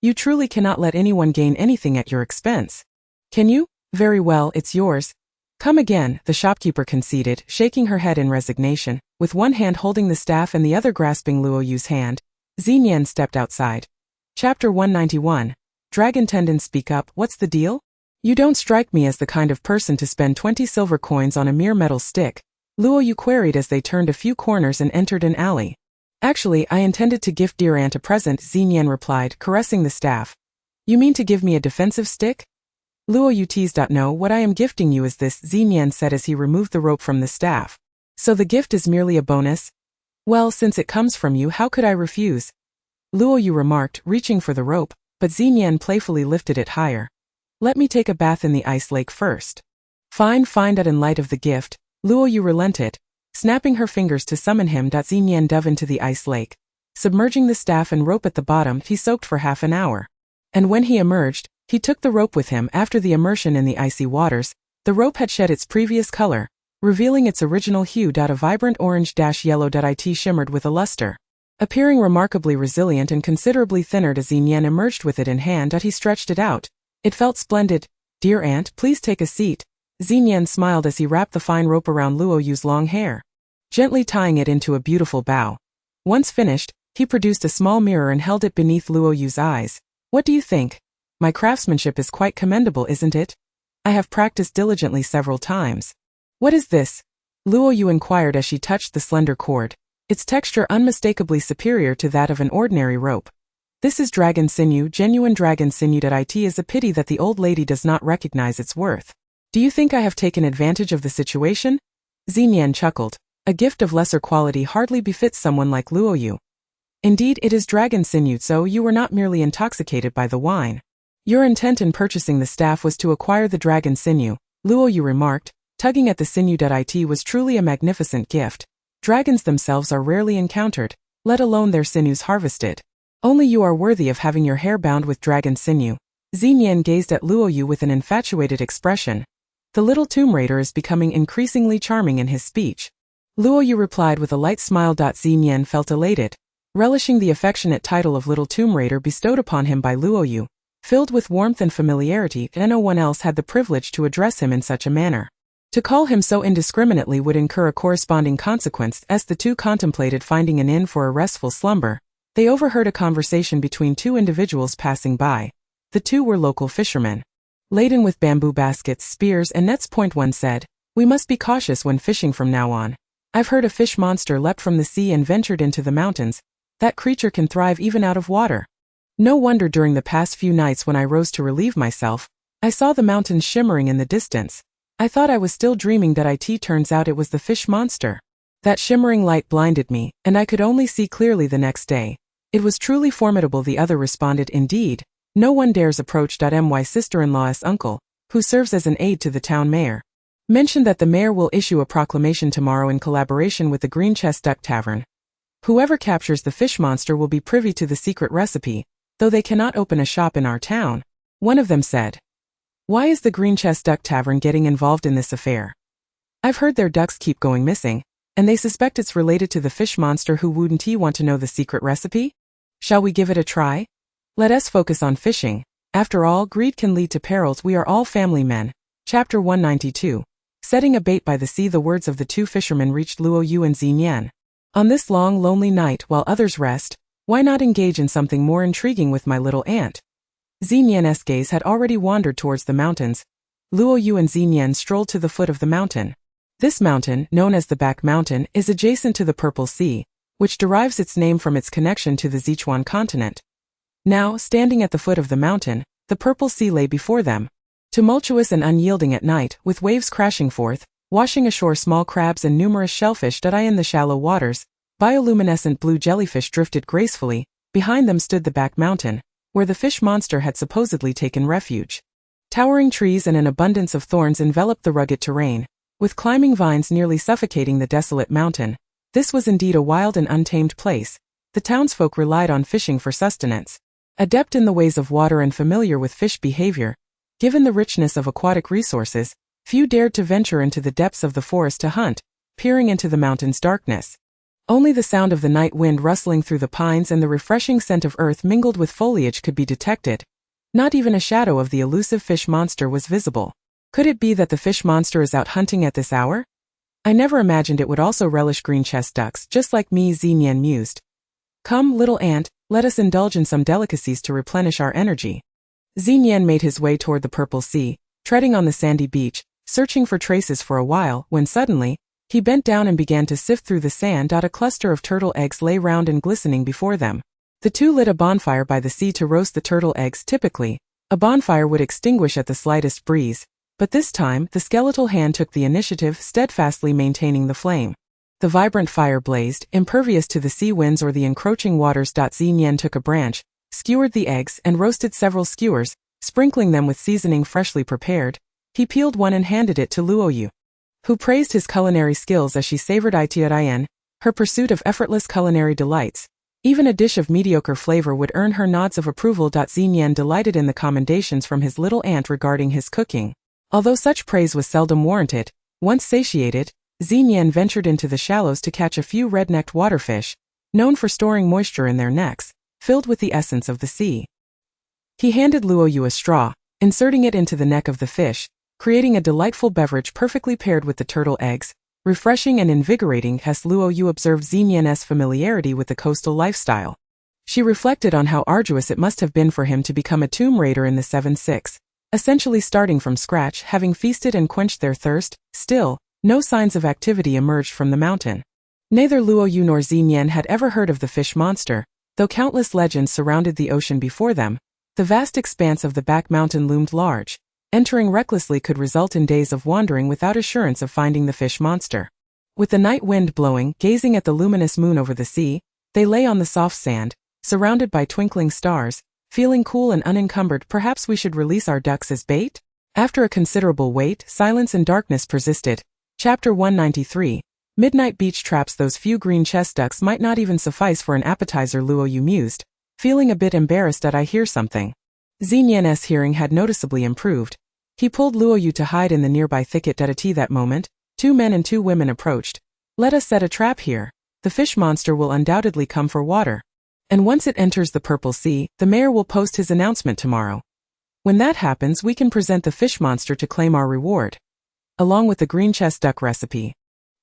You truly cannot let anyone gain anything at your expense. Can you? Very well, it's yours. Come again, the shopkeeper conceded, shaking her head in resignation, with one hand holding the staff and the other grasping Luoyu's hand. Xinyan stepped outside. Chapter 191. Dragon Tendon. Speak up, what's the deal? You don't strike me as the kind of person to spend 20 silver coins on a mere metal stick, Luoyu queried as they turned a few corners and entered an alley. Actually, I intended to gift dear aunt a present, Xinyan replied, caressing the staff. You mean to give me a defensive stick? Luoyu teased. No, what I am gifting you is this, Xinyan said as he removed the rope from the staff. So the gift is merely a bonus? Well, since it comes from you, how could I refuse? Luo Yu remarked, reaching for the rope, but Xinyan playfully lifted it higher. Let me take a bath in the ice lake first. Fine. That in light of the gift, Luo Yu relented, snapping her fingers to summon him. Xinyan dove into the ice lake. Submerging the staff and rope at the bottom, he soaked for half an hour. And when he emerged, he took the rope with him. After the immersion in the icy waters, the rope had shed its previous color, revealing its original hue. A vibrant orange-yellow. It shimmered with a luster. Appearing remarkably resilient and considerably thinner, Xinyan emerged with it in hand. He stretched it out. It felt splendid. Dear aunt, please take a seat. Xinyan smiled as he wrapped the fine rope around Luo Yu's long hair, gently tying it into a beautiful bow. Once finished, he produced a small mirror and held it beneath Luo Yu's eyes. What do you think? My craftsmanship is quite commendable, isn't it? I have practiced diligently several times. What is this? Luo Yu inquired as she touched the slender cord, its texture unmistakably superior to that of an ordinary rope. This is dragon sinew, genuine dragon sinew. It is a pity that the old lady does not recognize its worth. Do you think I have taken advantage of the situation? Xinyan chuckled. A gift of lesser quality hardly befits someone like Luo Yu. Indeed, it is dragon sinew, so you were not merely intoxicated by the wine. Your intent in purchasing the staff was to acquire the dragon sinew, Luo Yu remarked, tugging at the sinew. It was truly a magnificent gift. Dragons themselves are rarely encountered, let alone their sinews harvested. Only you are worthy of having your hair bound with dragon sinew. Xinyan gazed at Luo Yu with an infatuated expression. The little tomb raider is becoming increasingly charming in his speech. Luo Yu replied with a light smile. Xinyan felt elated, relishing the affectionate title of Little Tomb Raider bestowed upon him by Luo Yu. Filled with warmth and familiarity, no one else had the privilege to address him in such a manner. To call him so indiscriminately would incur a corresponding consequence. As the two contemplated finding an inn for a restful slumber, they overheard a conversation between two individuals passing by. The two were local fishermen, laden with bamboo baskets, spears, and nets. One said, "We must be cautious when fishing from now on. I've heard a fish monster leapt from the sea and ventured into the mountains. That creature can thrive even out of water. No wonder during the past few nights when I rose to relieve myself, I saw the mountains shimmering in the distance. I thought I was still dreaming. It turns out it was the fish monster. That shimmering light blinded me, and I could only see clearly the next day. It was truly formidable." The other responded, "Indeed, no one dares approach. My sister-in-law's uncle, who serves as an aide to the town mayor, mentioned that the mayor will issue a proclamation tomorrow in collaboration with the Green Chest Duck Tavern. Whoever captures the fish monster will be privy to the secret recipe, though they cannot open a shop in our town." One of them said, "Why is the Green Chest Duck Tavern getting involved in this affair? I've heard their ducks keep going missing, and they suspect it's related to the fish monster. Who wouldn't he want to know the secret recipe? Shall we give it a try? Let us focus on fishing. After all, greed can lead to perils. We are all family men." Chapter 192. Setting a bait by the sea. The words of the two fishermen reached Luo Yu and Xinyan. On this long, lonely night, while others rest, why not engage in something more intriguing with my little aunt? Xinyan's gaze had already wandered towards the mountains. Luo Yu and Xinyan strolled to the foot of the mountain. This mountain, known as the Back Mountain, is adjacent to the Purple Sea, which derives its name from its connection to the Sichuan continent. Now, standing at the foot of the mountain, the Purple Sea lay before them. Tumultuous and unyielding at night, with waves crashing forth, washing ashore small crabs and numerous shellfish. In the shallow waters, bioluminescent blue jellyfish drifted gracefully. Behind them stood the Back Mountain, where the fish monster had supposedly taken refuge. Towering trees and an abundance of thorns enveloped the rugged terrain, with climbing vines nearly suffocating the desolate mountain. This was indeed a wild and untamed place. The townsfolk relied on fishing for sustenance. Adept in the ways of water and familiar with fish behavior, given the richness of aquatic resources, few dared to venture into the depths of the forest to hunt, peering into the mountain's darkness. Only the sound of the night wind rustling through the pines and the refreshing scent of earth mingled with foliage could be detected. Not even a shadow of the elusive fish monster was visible. Could it be that the fish monster is out hunting at this hour? I never imagined it would also relish green chest ducks, just like me, Xinyan mused. Come, little aunt, let us indulge in some delicacies to replenish our energy. Xinyan made his way toward the Purple Sea, treading on the sandy beach, searching for traces for a while, when suddenly, he bent down and began to sift through the sand. A cluster of turtle eggs lay round and glistening before them. The two lit a bonfire by the sea to roast the turtle eggs. Typically, a bonfire would extinguish at the slightest breeze, but this time, the skeletal hand took the initiative, steadfastly maintaining the flame. The vibrant fire blazed, impervious to the sea winds or the encroaching waters. Zenyen took a branch, skewered the eggs and roasted several skewers, sprinkling them with seasoning freshly prepared. He peeled one and handed it to Luoyu, who praised his culinary skills as she savored Itian, her pursuit of effortless culinary delights. Even a dish of mediocre flavor would earn her nods of approval. Zenyen delighted in the commendations from his little aunt regarding his cooking. Although such praise was seldom warranted, once satiated, Zenyen ventured into the shallows to catch a few red-necked waterfish, known for storing moisture in their necks, filled with the essence of the sea. He handed Luoyu a straw, inserting it into the neck of the fish, creating a delightful beverage perfectly paired with the turtle eggs, refreshing and invigorating. As Luoyu observed Zenyen's familiarity with the coastal lifestyle, she reflected on how arduous it must have been for him to become a tomb raider in the 7-6, essentially starting from scratch. Having feasted and quenched their thirst, still, no signs of activity emerged from the mountain. Neither Luoyu nor Zenyen had ever heard of the fish monster, though countless legends surrounded the ocean before them. The vast expanse of the back mountain loomed large. Entering recklessly could result in days of wandering without assurance of finding the fish monster. With the night wind blowing, gazing at the luminous moon over the sea, they lay on the soft sand, surrounded by twinkling stars, feeling cool and unencumbered. Perhaps we should release our ducks as bait? After a considerable wait, silence and darkness persisted. Chapter 193. Midnight beach traps. Those few green chest ducks might not even suffice for an appetizer, Luoyu mused, feeling a bit embarrassed that I hear something. Zenyen's hearing had noticeably improved. He pulled Luoyu to hide in the nearby thicket. At that moment, 2 men and 2 women approached. Let us set a trap here. The fish monster will undoubtedly come for water. And once it enters the Purple Sea, the mayor will post his announcement tomorrow. When that happens, we can present the fish monster to claim our reward, along with the green chest duck recipe.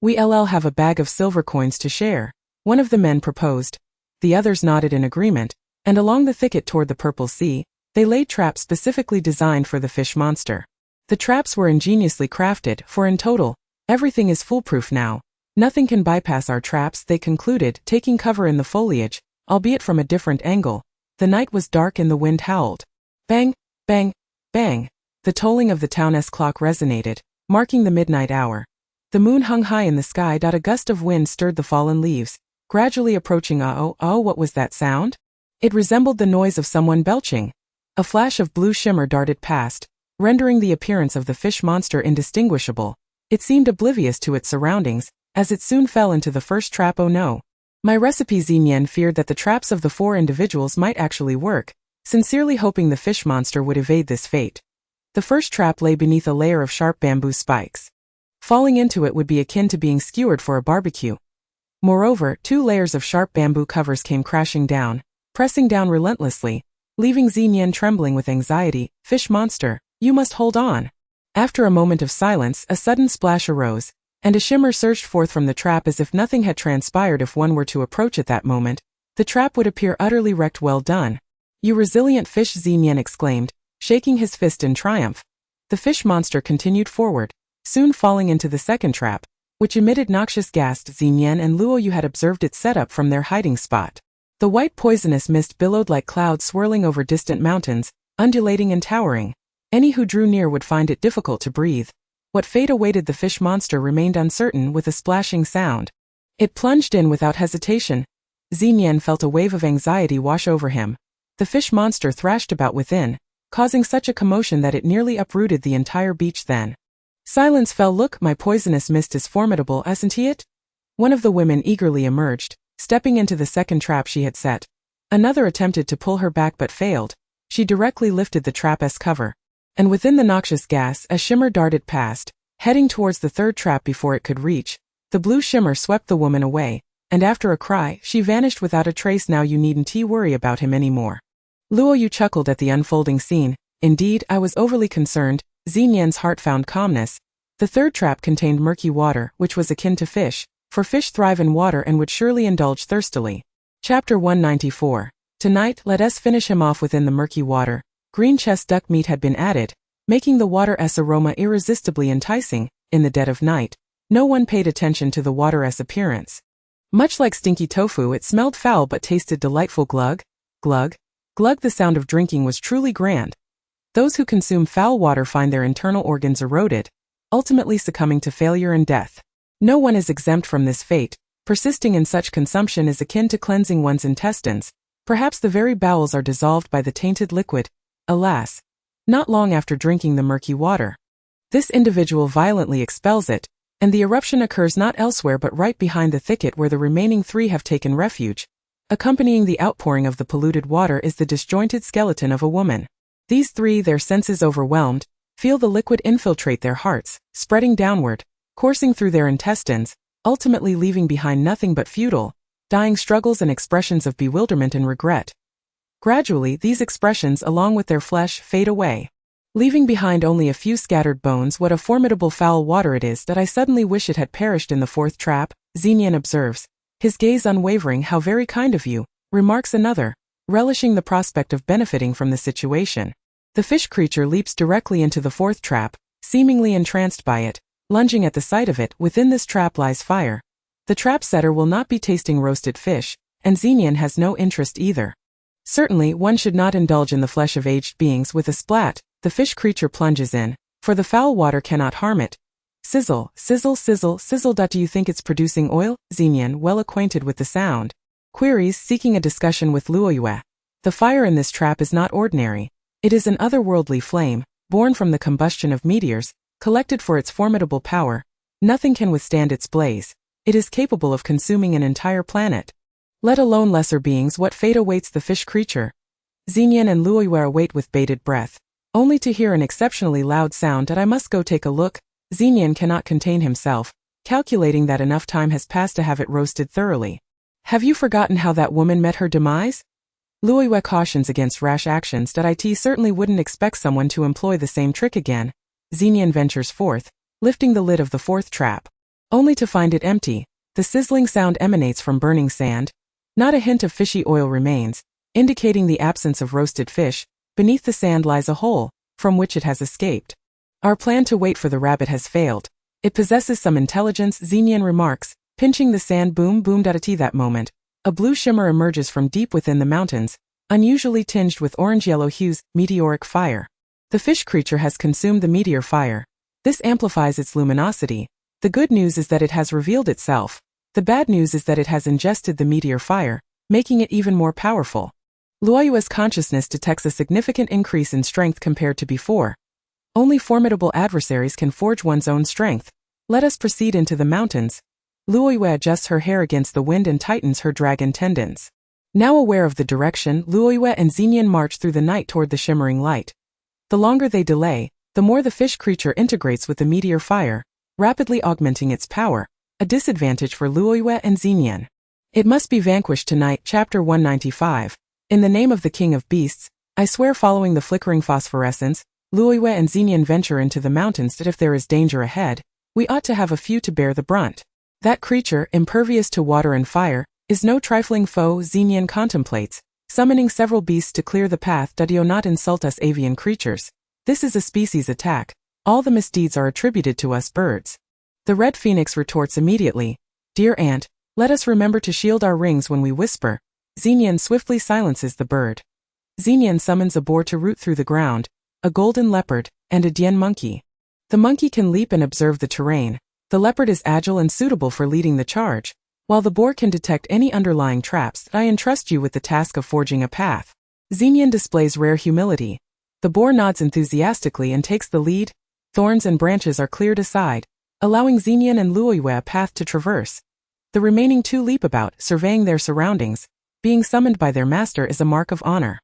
We'll have a bag of silver coins to share, one of the men proposed. The others nodded in agreement, and along the thicket toward the Purple Sea, they laid traps specifically designed for the fish monster. The traps were ingeniously crafted, for in total, everything is foolproof now. Nothing can bypass our traps, they concluded, taking cover in the foliage, albeit from a different angle. The night was dark and the wind howled. Bang, bang, bang. The tolling of the town's clock resonated, marking the midnight hour. The moon hung high in the sky. A gust of wind stirred the fallen leaves, gradually approaching. What was that sound? It resembled the noise of someone belching. A flash of blue shimmer darted past, rendering the appearance of the fish monster indistinguishable. It seemed oblivious to its surroundings, as it soon fell into the first trap. Oh no. My recipe. Zenyen feared that the traps of the 4 individuals might actually work, sincerely hoping the fish monster would evade this fate. The first trap lay beneath a layer of sharp bamboo spikes. Falling into it would be akin to being skewered for a barbecue. Moreover, 2 layers of sharp bamboo covers came crashing down, pressing down relentlessly, leaving Zenyen trembling with anxiety. Fish monster, you must hold on. After a moment of silence, a sudden splash arose, and a shimmer surged forth from the trap as if nothing had transpired. If one were to approach at that moment, the trap would appear utterly wrecked. Well done. You resilient fish, Zenyen exclaimed, shaking his fist in triumph. The fish monster continued forward, soon falling into the second trap, which emitted noxious gas. Zenyen and Luoyu had observed its setup from their hiding spot. The white poisonous mist billowed like clouds swirling over distant mountains, undulating and towering. Any who drew near would find it difficult to breathe. What fate awaited the fish monster remained uncertain. With a splashing sound, it plunged in without hesitation. Zenyen felt a wave of anxiety wash over him. The fish monster thrashed about within, causing such a commotion that it nearly uprooted the entire beach. Then silence fell. Look, my poisonous mist is formidable, isn't it? One of the women eagerly emerged, stepping into the second trap she had set. Another attempted to pull her back but failed. She directly lifted the trap's cover, and within the noxious gas a shimmer darted past, heading towards the third trap. Before it could reach, the blue shimmer swept the woman away, and after a cry, she vanished without a trace. Now you needn't worry about him anymore. Luoyu chuckled at the unfolding scene. Indeed, I was overly concerned. Zenyen's heart found calmness. The third trap contained murky water, which was akin to fish, for fish thrive in water and would surely indulge thirstily. Chapter 194. Tonight, let us finish him off within the murky water. Green chest duck meat had been added, making the water's aroma irresistibly enticing. In the dead of night, no one paid attention to the water's appearance. Much like stinky tofu, it smelled foul but tasted delightful. Glug, glug, glug. The sound of drinking was truly grand. Those who consume foul water find their internal organs eroded, ultimately succumbing to failure and death. No one is exempt from this fate. Persisting in such consumption is akin to cleansing one's intestines. Perhaps the very bowels are dissolved by the tainted liquid, alas, not long after drinking the murky water. This individual violently expels it, and the eruption occurs not elsewhere but right behind the thicket where the remaining three have taken refuge. Accompanying the outpouring of the polluted water is the disjointed skeleton of a woman. These three, their senses overwhelmed, feel the liquid infiltrate their hearts, spreading downward, coursing through their intestines, ultimately leaving behind nothing but futile, dying struggles and expressions of bewilderment and regret. Gradually, these expressions along with their flesh fade away, leaving behind only a few scattered bones. What a formidable foul water it is that I suddenly wish it had perished in the fourth trap, Xenian observes, his gaze unwavering. How very kind of you, remarks another, relishing the prospect of benefiting from the situation. The fish creature leaps directly into the fourth trap, seemingly entranced by it, lunging at the sight of it. Within this trap lies fire. The trap setter will not be tasting roasted fish, and Xenian has no interest either. Certainly, one should not indulge in the flesh of aged beings. With a splat, the fish creature plunges in, for the foul water cannot harm it. Sizzle, sizzle, sizzle, sizzle. Do you think it's producing oil? Xenian, well acquainted with the sound, queries, seeking a discussion with Luoyue. The fire in this trap is not ordinary. It is an otherworldly flame, born from the combustion of meteors, collected for its formidable power. Nothing can withstand its blaze. It is capable of consuming an entire planet, let alone lesser beings. What fate awaits the fish creature? Xenian and Luoyue await with bated breath, only to hear an exceptionally loud sound. That I must go take a look. Xenian cannot contain himself, calculating that enough time has passed to have it roasted thoroughly. Have you forgotten how that woman met her demise? Luoyue cautions against rash actions. It certainly wouldn't expect someone to employ the same trick again. Xenian ventures forth, lifting the lid of the fourth trap, only to find it empty. The sizzling sound emanates from burning sand. Not a hint of fishy oil remains, indicating the absence of roasted fish. Beneath the sand lies a hole, from which it has escaped. Our plan to wait for the rabbit has failed. It possesses some intelligence, Xenian remarks, pinching the sand. Boom, boom. At that moment, a blue shimmer emerges from deep within the mountains, unusually tinged with orange-yellow hues. Meteoric fire. The fish creature has consumed the meteor fire. This amplifies its luminosity. The good news is that it has revealed itself. The bad news is that it has ingested the meteor fire, making it even more powerful. Luoyue's consciousness detects a significant increase in strength compared to before. Only formidable adversaries can forge one's own strength. Let us proceed into the mountains. Luoyue adjusts her hair against the wind and tightens her dragon tendons. Now aware of the direction, Luoyue and Xenian march through the night toward the shimmering light. The longer they delay, the more the fish creature integrates with the meteor fire, rapidly augmenting its power, a disadvantage for Luoyue and Xenian. It must be vanquished tonight. Chapter 195. In the name of the King of Beasts, I swear. Following the flickering phosphorescence, Luoyue and Xenian venture into the mountains. That if there is danger ahead, we ought to have a few to bear the brunt. That creature, impervious to water and fire, is no trifling foe. Xenian contemplates, summoning several beasts to clear the path. Do not insult us avian creatures. This is a species attack. All the misdeeds are attributed to us birds. The red phoenix retorts immediately, Dear ant, let us remember to shield our rings when we whisper. Xenian swiftly silences the bird. Xenian summons a boar to root through the ground, a golden leopard, and a Dian monkey. The monkey can leap and observe the terrain. The leopard is agile and suitable for leading the charge, while the boar can detect any underlying traps. I entrust you with the task of forging a path. Xenian displays rare humility. The boar nods enthusiastically and takes the lead. Thorns and branches are cleared aside, allowing Xenian and Luoyue a path to traverse. The remaining two leap about, surveying their surroundings. Being summoned by their master is a mark of honor.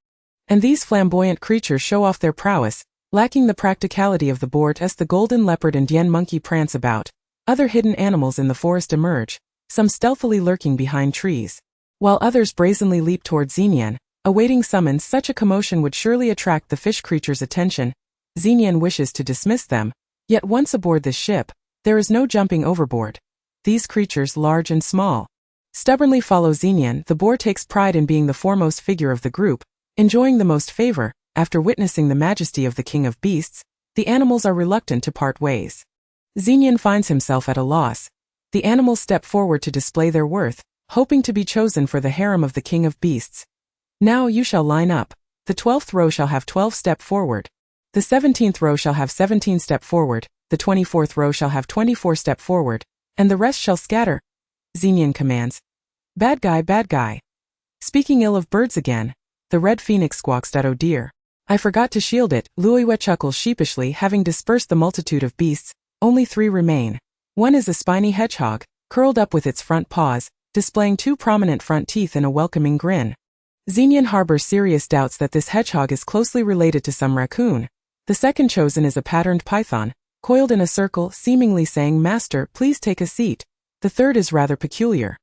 And these flamboyant creatures show off their prowess, lacking the practicality of the boar. As the golden leopard and Dian monkey prance about, other hidden animals in the forest emerge, some stealthily lurking behind trees, while others brazenly leap toward Xenian, awaiting summons. Such a commotion would surely attract the fish creature's attention. Xenian wishes to dismiss them, yet once aboard this ship, there is no jumping overboard. These creatures, large and small, stubbornly follow Xenian. The boar takes pride in being the foremost figure of the group, enjoying the most favor. After witnessing the majesty of the King of Beasts, the animals are reluctant to part ways. Xenian finds himself at a loss. The animals step forward to display their worth, hoping to be chosen for the harem of the King of Beasts. Now you shall line up. The 12th row shall have 12 step forward. The 17th row shall have 17 step forward. The 24th row shall have 24 step forward, and the rest shall scatter. Xenian commands. Bad guy, bad guy. Speaking ill of birds again, the red phoenix squawks that oh dear. I forgot to shield it. Luoyue chuckles sheepishly, having dispersed the multitude of beasts. Only 3 remain. One is a spiny hedgehog, curled up with its front paws, displaying 2 prominent front teeth in a welcoming grin. Xenian harbors serious doubts that this hedgehog is closely related to some raccoon. The second chosen is a patterned python, coiled in a circle, seemingly saying, "Master, please take a seat." The third is rather peculiar.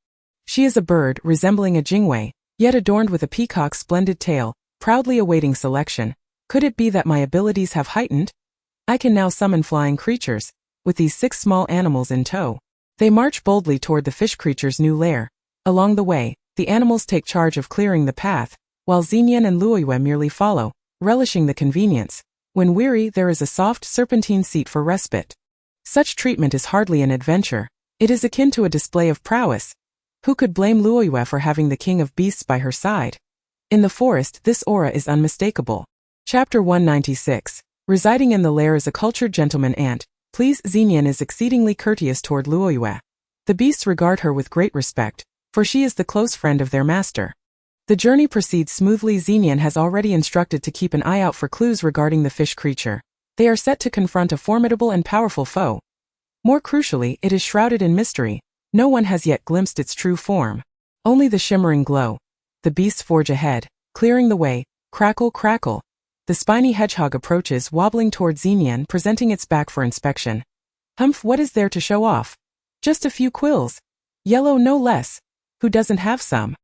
She is a bird resembling a jingwei, yet adorned with a peacock's splendid tail, proudly awaiting selection. Could it be that my abilities have heightened? I can now summon flying creatures, with these 6 small animals in tow. They march boldly toward the fish creature's new lair. Along the way, the animals take charge of clearing the path, while Xenian and Luoyue merely follow, relishing the convenience. When weary, there is a soft serpentine seat for respite. Such treatment is hardly an adventure. It is akin to a display of prowess. Who could blame Luoyue for having the king of beasts by her side? In the forest, this aura is unmistakable. Chapter 196. Residing in the lair is a cultured gentleman ant. Please, Xenian is exceedingly courteous toward Luoyue. The beasts regard her with great respect, for she is the close friend of their master. The journey proceeds smoothly. Xenian has already instructed to keep an eye out for clues regarding the fish creature. They are set to confront a formidable and powerful foe. More crucially, it is shrouded in mystery. No one has yet glimpsed its true form. Only the shimmering glow. The beasts forge ahead, clearing the way. Crackle, crackle. The spiny hedgehog approaches, wobbling toward Xenian, presenting its back for inspection. Humph, what is there to show off? Just a few quills. Yellow no less. Who doesn't have some?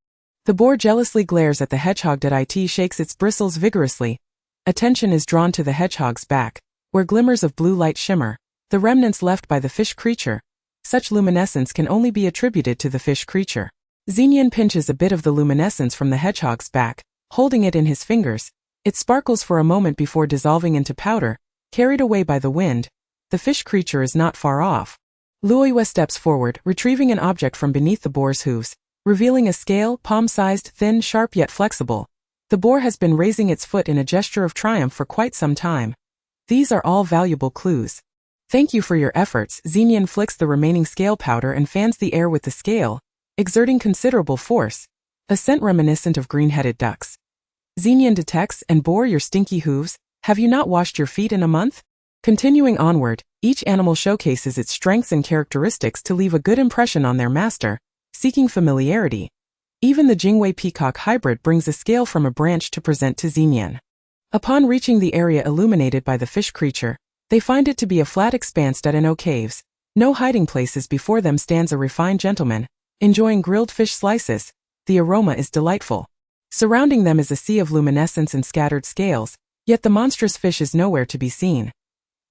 The boar jealously glares at the hedgehog. It shakes its bristles vigorously. Attention is drawn to the hedgehog's back, where glimmers of blue light shimmer, the remnants left by the fish creature. Such luminescence can only be attributed to the fish creature. Xenian pinches a bit of the luminescence from the hedgehog's back, holding it in his fingers. It sparkles for a moment before dissolving into powder, carried away by the wind. The fish creature is not far off. Luoyue steps forward, retrieving an object from beneath the boar's hooves, revealing a scale, palm-sized, thin, sharp yet flexible. The boar has been raising its foot in a gesture of triumph for quite some time. These are all valuable clues. Thank you for your efforts. Xenian flicks the remaining scale powder and fans the air with the scale, exerting considerable force. A scent reminiscent of green-headed ducks. Xenian detects, and boar, your stinky hooves, have you not washed your feet in a month? Continuing onward, each animal showcases its strengths and characteristics to leave a good impression on their master, seeking familiarity. Even the Jingwei peacock hybrid brings a scale from a branch to present to Xenian. Upon reaching the area illuminated by the fish creature, they find it to be a flat expanse at no caves, no hiding places. Before them stands a refined gentleman, enjoying grilled fish slices. The aroma is delightful. Surrounding them is a sea of luminescence and scattered scales, yet the monstrous fish is nowhere to be seen.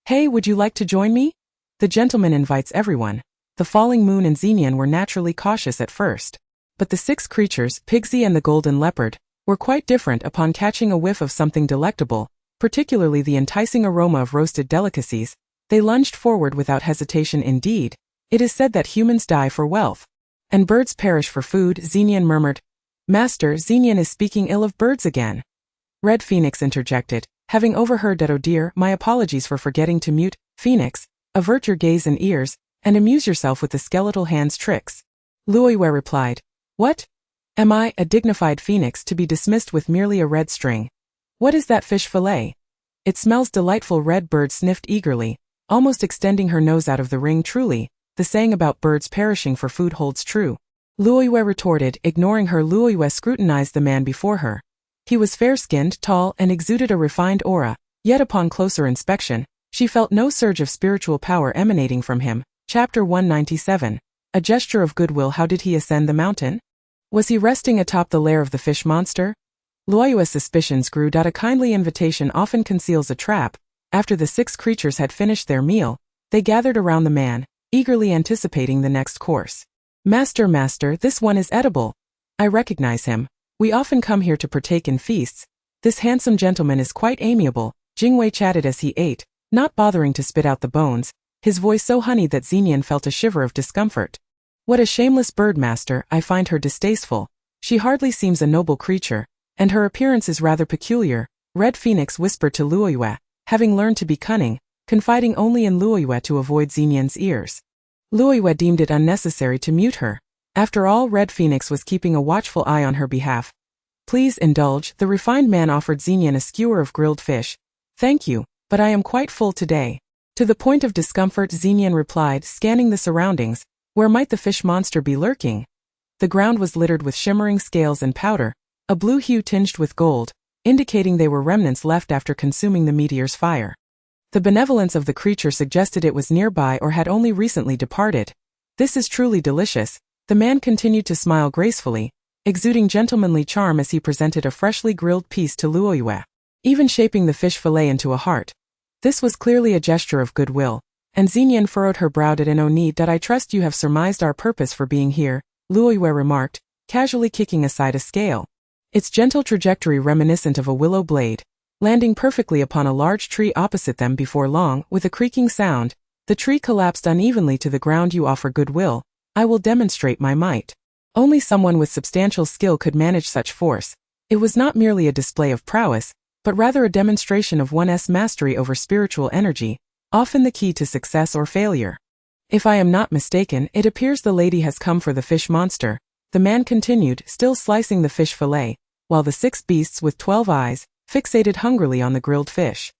Hey, would you like to join me? The gentleman invites everyone. The falling moon and Xenian were naturally cautious at first. But the 6 creatures, Pigsy and the golden leopard, were quite different. Upon catching a whiff of something delectable, particularly the enticing aroma of roasted delicacies, they lunged forward without hesitation. Indeed, it is said that humans die for wealth, and birds perish for food. Xenian murmured, "Master, Xenian is speaking ill of birds again." Red Phoenix interjected, having overheard that. "Oh dear, my apologies for forgetting to mute. Phoenix, avert your gaze and ears, and amuse yourself with the skeletal hand's tricks." Luoyue replied, "What? Am I, a dignified phoenix, to be dismissed with merely a red string? What is that fish fillet? It smells delightful." Red Bird sniffed eagerly, almost extending her nose out of the ring. "Truly, the saying about birds perishing for food holds true," Luoyue retorted, ignoring her. Luoyue scrutinized the man before her. He was fair-skinned, tall, and exuded a refined aura, yet upon closer inspection, she felt no surge of spiritual power emanating from him. Chapter 197. A gesture of goodwill. How did he ascend the mountain? Was he resting atop the lair of the fish monster? Luoyue's suspicions grew. A kindly invitation often conceals a trap. After the 6 creatures had finished their meal, they gathered around the man, eagerly anticipating the next course. "Master, master, this one is edible. I recognize him. We often come here to partake in feasts. This handsome gentleman is quite amiable." Jingwei chatted as he ate, not bothering to spit out the bones, his voice so honeyed that Xenian felt a shiver of discomfort. "What a shameless bird, master. I find her distasteful. She hardly seems a noble creature, and her appearance is rather peculiar." Red Phoenix whispered to Luoyue, having learned to be cunning, confiding only in Luoyue to avoid Xenian's ears. Luoyue deemed it unnecessary to mute her. After all, Red Phoenix was keeping a watchful eye on her behalf. Please indulge, the refined man offered Xenian a skewer of grilled fish. Thank you, but I am quite full today. To the point of discomfort, Xenian replied, scanning the surroundings. Where might the fish monster be lurking? The ground was littered with shimmering scales and powder, a blue hue tinged with gold, indicating they were remnants left after consuming the meteor's fire. The benevolence of the creature suggested it was nearby or had only recently departed. This is truly delicious. The man continued to smile gracefully, exuding gentlemanly charm as he presented a freshly grilled piece to Luoyue, even shaping the fish fillet into a heart. This was clearly a gesture of goodwill, and Xenian furrowed her brow. "No need that I trust you have surmised our purpose for being here," Luoyue remarked, casually kicking aside a scale. Its gentle trajectory reminiscent of a willow blade, landing perfectly upon a large tree opposite them. Before long, with a creaking sound, the tree collapsed unevenly to the ground. "You offer goodwill. I will demonstrate my might." Only someone with substantial skill could manage such force. It was not merely a display of prowess, but rather a demonstration of one's mastery over spiritual energy, often the key to success or failure. "If I am not mistaken, it appears the lady has come for the fish monster," the man continued, still slicing the fish fillet, while the 6 beasts with 12 eyes fixated hungrily on the grilled fish.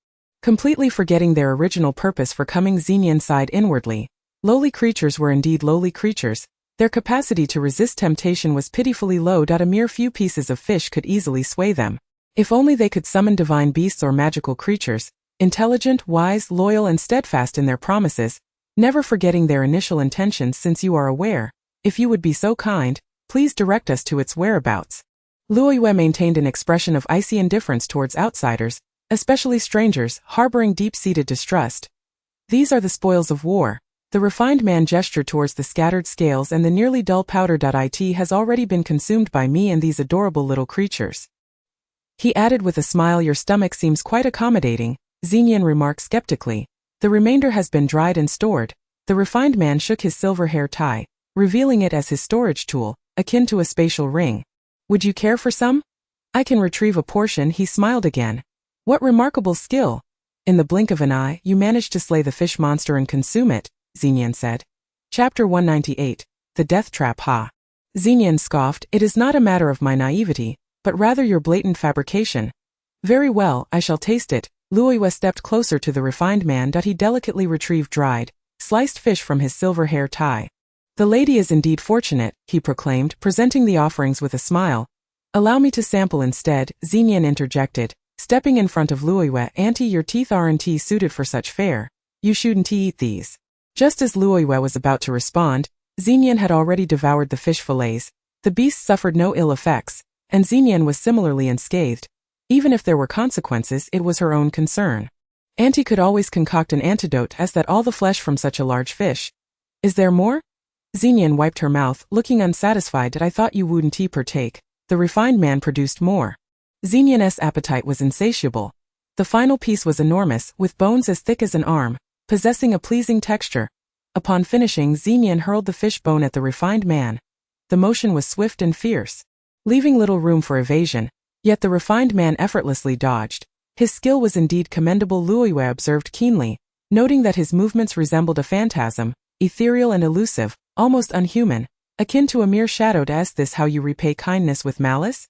Completely forgetting their original purpose for coming, Xenian sighed inwardly. Lowly creatures were indeed lowly creatures. Their capacity to resist temptation was pitifully low. A mere few pieces of fish could easily sway them. If only they could summon divine beasts or magical creatures, intelligent, wise, loyal and steadfast in their promises, never forgetting their initial intentions. "Since you are aware, if you would be so kind, please direct us to its whereabouts." Luoyue maintained an expression of icy indifference towards outsiders, especially strangers, harboring deep-seated distrust. "These are the spoils of war." The refined man gestured towards the scattered scales, "and the nearly dull powder. It has already been consumed by me and these adorable little creatures." He added with a smile, "Your stomach seems quite accommodating," Xenian remarked skeptically. "The remainder has been dried and stored." The refined man shook his silver hair tie, revealing it as his storage tool, akin to a spatial ring. "Would you care for some? I can retrieve a portion." He smiled again. "What remarkable skill! In the blink of an eye, you managed to slay the fish monster and consume it," Xenian said. Chapter 198. The Death Trap. Ha! Xenian scoffed. "It is not a matter of my naivety, but rather your blatant fabrication." "Very well, I shall taste it." Luoyue stepped closer to the refined man. He delicately retrieved dried, sliced fish from his silver hair tie. "The lady is indeed fortunate," he proclaimed, presenting the offerings with a smile. "Allow me to sample instead," Xenian interjected, stepping in front of Luoyue. "Auntie, your teeth aren't suited for such fare. You shouldn't eat these." Just as Luoyue was about to respond, Xenian had already devoured the fish fillets. The beast suffered no ill effects, and Xenian was similarly unscathed. Even if there were consequences, it was her own concern. Auntie could always concoct an antidote as that all the flesh from such a large fish. "Is there more?" Xenian wiped her mouth, looking unsatisfied. "I thought you wouldn't partake." The refined man produced more. Xenian's appetite was insatiable. The final piece was enormous, with bones as thick as an arm, possessing a pleasing texture. Upon finishing, Xenian hurled the fish bone at the refined man. The motion was swift and fierce, leaving little room for evasion, yet the refined man effortlessly dodged. His skill was indeed commendable, Luoyue observed keenly, noting that his movements resembled a phantasm, ethereal and elusive, almost unhuman, akin to a mere shadow. "Is this how you repay kindness, with malice?"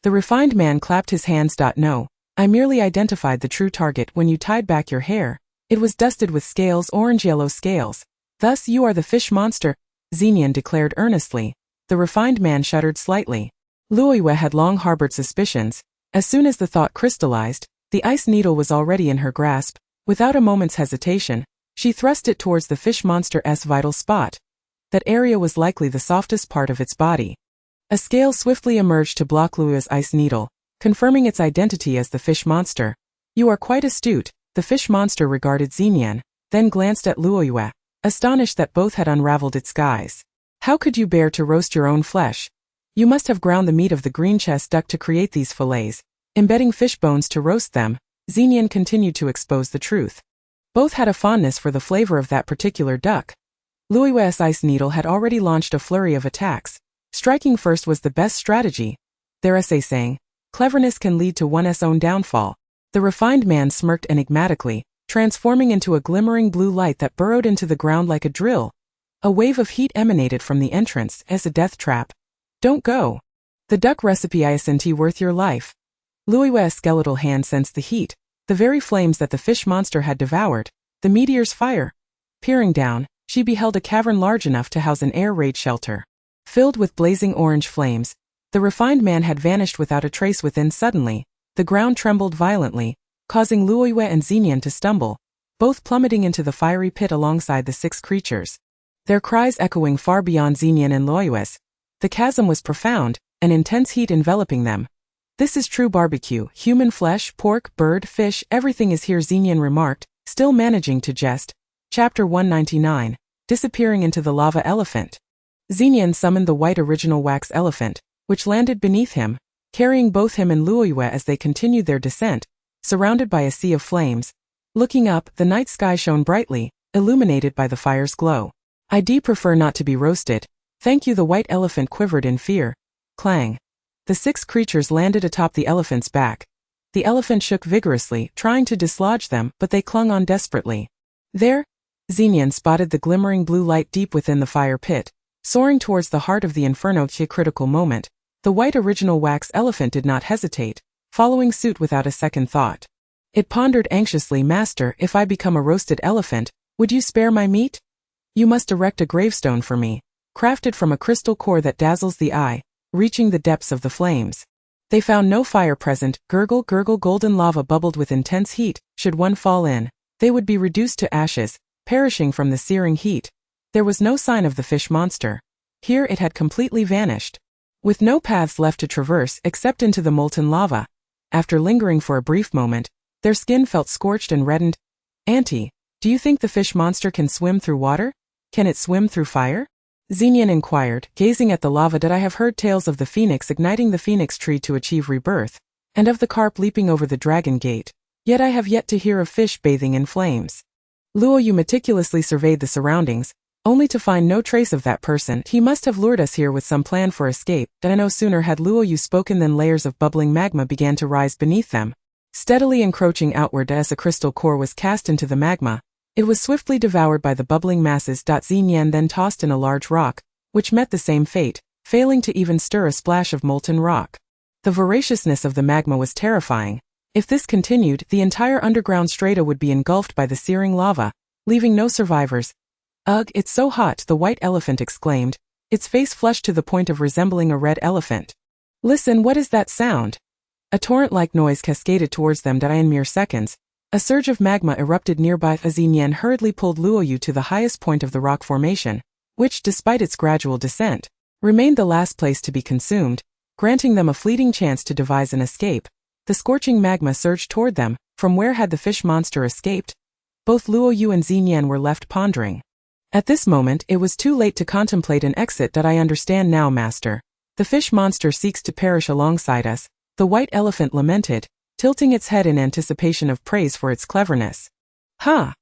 The refined man clapped his hands. "No, I merely identified the true target. When you tied back your hair, it was dusted with scales, orange-yellow scales. Thus you are the fish monster," Xenian declared earnestly. The refined man shuddered slightly. Luoyue had long harbored suspicions. As soon as the thought crystallized, the ice needle was already in her grasp. Without a moment's hesitation, she thrust it towards the fish monster's vital spot. That area was likely the softest part of its body. A scale swiftly emerged to block Luoyue's ice needle, confirming its identity as the fish monster. "You are quite astute." The fish monster regarded Xenian, then glanced at Luoyue, astonished that both had unraveled its guise. "How could you bear to roast your own flesh? You must have ground the meat of the green chest duck to create these fillets, embedding fish bones to roast them." Xenian continued to expose the truth. Both had a fondness for the flavor of that particular duck. Luoyue's ice needle had already launched a flurry of attacks. Striking first was the best strategy. Their essay saying, "Cleverness can lead to one's own downfall." The refined man smirked enigmatically, transforming into a glimmering blue light that burrowed into the ground like a drill. A wave of heat emanated from the entrance as a death trap. Don't go. The duck recipe isn't worth your life. Luoyue's skeletal hand sensed the heat, the very flames that the fish monster had devoured, the meteor's fire. Peering down, she beheld a cavern large enough to house an air raid shelter. Filled with blazing orange flames, the refined man had vanished without a trace within. Suddenly, the ground trembled violently, causing Luoyue and Xinyan to stumble, both plummeting into the fiery pit alongside the 6 creatures. Their cries echoing far beyond Xinyan and Luoyue's. The chasm was profound, an intense heat enveloping them. This is true barbecue, human flesh, pork, bird, fish, everything is here, Xinyan remarked, still managing to jest. Chapter 199, Disappearing into the Lava Elephant. Xinyan summoned the white original wax elephant, which landed beneath him, carrying both him and Luoyue as they continued their descent, surrounded by a sea of flames. Looking up, the night sky shone brightly, illuminated by the fire's glow. I'd prefer not to be roasted. Thank you. The white elephant quivered in fear. Clang. The 6 creatures landed atop the elephant's back. The elephant shook vigorously, trying to dislodge them, but they clung on desperately. There, Xinyan spotted the glimmering blue light deep within the fire pit, soaring towards the heart of the inferno. At a critical moment, the white original wax elephant did not hesitate, following suit without a second thought. It pondered anxiously, Master, if I become a roasted elephant, would you spare my meat? You must erect a gravestone for me, crafted from a crystal core that dazzles the eye, reaching the depths of the flames. They found no fire present. Gurgle, gurgle, golden lava bubbled with intense heat. Should one fall in, they would be reduced to ashes, perishing from the searing heat. There was no sign of the fish monster. Here it had completely vanished. With no paths left to traverse except into the molten lava. After lingering for a brief moment, their skin felt scorched and reddened. Auntie, do you think the fish monster can swim through water? Can it swim through fire? Xinyan inquired, gazing at the lava. I have heard tales of the phoenix igniting the phoenix tree to achieve rebirth, and of the carp leaping over the dragon gate, yet I have yet to hear of fish bathing in flames. Luoyu meticulously surveyed the surroundings, only to find no trace of that person. He must have lured us here with some plan for escape. No sooner had Luoyu spoken than layers of bubbling magma began to rise beneath them, steadily encroaching outward as a crystal core was cast into the magma. It was swiftly devoured by the bubbling masses. Xinyan then tossed in a large rock, which met the same fate, failing to even stir a splash of molten rock. The voraciousness of the magma was terrifying. If this continued, the entire underground strata would be engulfed by the searing lava, leaving no survivors. Ugh, it's so hot, the white elephant exclaimed, its face flushed to the point of resembling a red elephant. Listen, what is that sound? A torrent-like noise cascaded towards them. In mere seconds, a surge of magma erupted nearby. Xinyan hurriedly pulled Luoyu to the highest point of the rock formation, which, despite its gradual descent, remained the last place to be consumed, granting them a fleeting chance to devise an escape. The scorching magma surged toward them. From where had the fish monster escaped? Both Luoyu and Xinyan were left pondering. At this moment, it was too late to contemplate an exit. I understand now, Master. The fish monster seeks to perish alongside us, the white elephant lamented, tilting its head in anticipation of praise for its cleverness. Ha!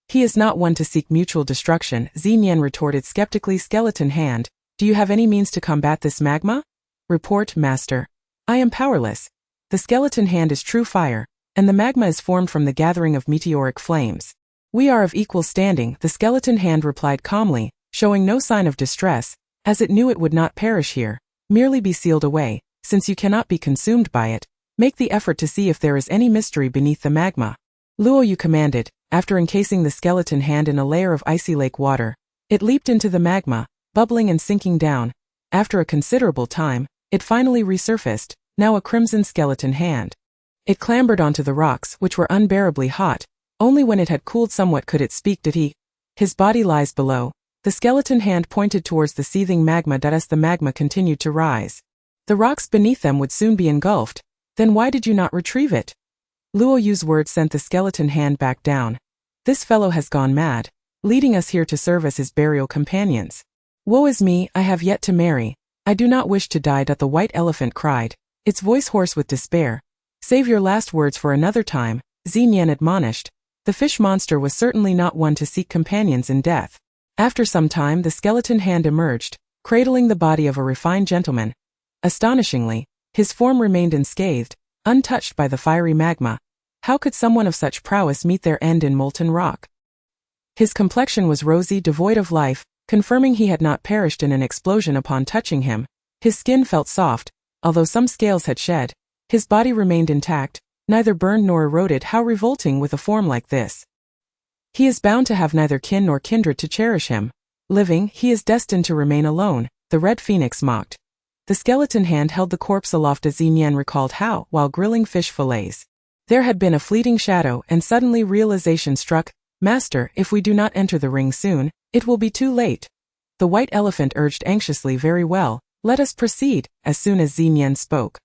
He is not one to seek mutual destruction, Xinyan retorted skeptically. Skeleton hand, do you have any means to combat this magma? Report, Master. I am powerless. The skeleton hand is true fire, and the magma is formed from the gathering of meteoric flames. We are of equal standing, the skeleton hand replied calmly, showing no sign of distress, as it knew it would not perish here, merely be sealed away. Since you cannot be consumed by it, make the effort to see if there is any mystery beneath the magma. Luoyu commanded. After encasing the skeleton hand in a layer of icy lake water, it leaped into the magma, bubbling and sinking down. After a considerable time, it finally resurfaced, now a crimson skeleton hand. It clambered onto the rocks, which were unbearably hot. Only when it had cooled somewhat could it speak. Did he? His body lies below. The skeleton hand pointed towards the seething magma. As the magma continued to rise, the rocks beneath them would soon be engulfed. Then why did you not retrieve it? Luoyu's words sent the skeleton hand back down. This fellow has gone mad, leading us here to serve as his burial companions. Woe is me, I have yet to marry. I do not wish to die. The white elephant cried, its voice hoarse with despair. Save your last words for another time, Xinyan admonished. The fish monster was certainly not one to seek companions in death. After some time the skeleton hand emerged, cradling the body of a refined gentleman. Astonishingly, his form remained unscathed, untouched by the fiery magma. How could someone of such prowess meet their end in molten rock? His complexion was rosy, devoid of life, confirming he had not perished in an explosion upon touching him. His skin felt soft, although some scales had shed. His body remained intact, neither burned nor eroded. How revolting with a form like this. He is bound to have neither kin nor kindred to cherish him. Living, he is destined to remain alone, the Red Phoenix mocked. The skeleton hand held the corpse aloft as Xinyan recalled how, while grilling fish fillets, there had been a fleeting shadow, and suddenly realization struck. Master, if we do not enter the ring soon, it will be too late. The white elephant urged anxiously. Very well, let us proceed. As soon as Xinyan spoke,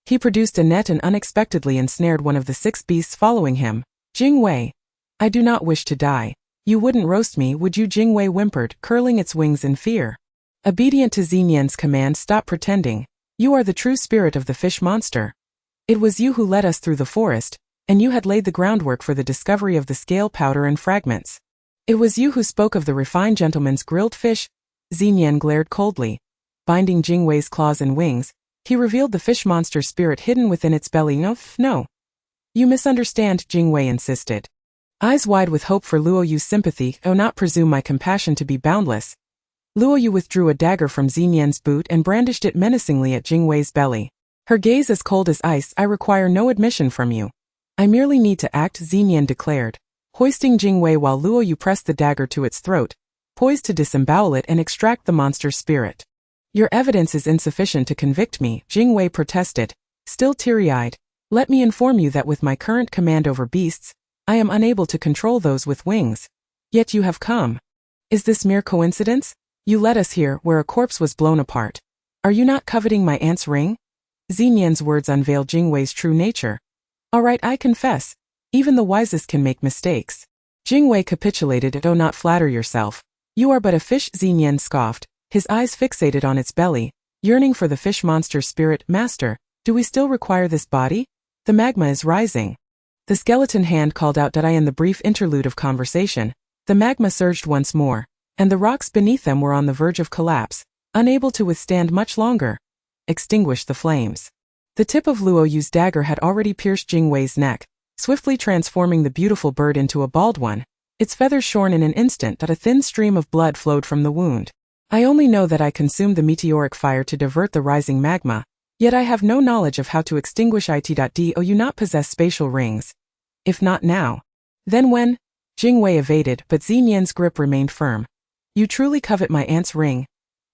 he produced a net and unexpectedly ensnared one of the 6 beasts following him. Jingwei, I do not wish to die. You wouldn't roast me, would you? Jingwei whimpered, curling its wings in fear. Obedient to Xinyan's command, stop pretending. You are the true spirit of the fish monster. It was you who led us through the forest, and you had laid the groundwork for the discovery of the scale powder and fragments. It was you who spoke of the refined gentleman's grilled fish. Xinyan glared coldly. Binding Jingwei's claws and wings, he revealed the fish monster's spirit hidden within its belly. No. You misunderstand, Jingwei insisted. Eyes wide with hope for Luoyu's sympathy. Oh, not presume my compassion to be boundless. Luoyu withdrew a dagger from Xinyan's boot and brandished it menacingly at Jingwei's belly. Her gaze as cold as ice. I require no admission from you. I merely need to act, Xinyan declared, hoisting Jingwei while Luoyu pressed the dagger to its throat, poised to disembowel it and extract the monster's spirit. Your evidence is insufficient to convict me, Jingwei protested, still teary-eyed. Let me inform you that with my current command over beasts, I am unable to control those with wings. Yet you have come. Is this mere coincidence? You led us here where a corpse was blown apart. Are you not coveting my aunt's ring? Xinyan's words unveiled Jingwei's true nature. All right, I confess. Even the wisest can make mistakes. Jingwei capitulated. Oh, not flatter yourself. You are but a fish, Xinyan scoffed, his eyes fixated on its belly, yearning for the fish monster's spirit. Master, do we still require this body? The magma is rising. The skeleton hand called out. In the brief interlude of conversation, the magma surged once more, and the rocks beneath them were on the verge of collapse, unable to withstand much longer. Extinguish the flames. The tip of Luoyu's dagger had already pierced Jingwei's neck, swiftly transforming the beautiful bird into a bald one, its feathers shorn in an instant. A thin stream of blood flowed from the wound. I only know that I consumed the meteoric fire to divert the rising magma, yet I have no knowledge of how to extinguish it. Do you not possess spatial rings? If not now, then when? Jingwei evaded, but Xinyan's grip remained firm. You truly covet my aunt's ring?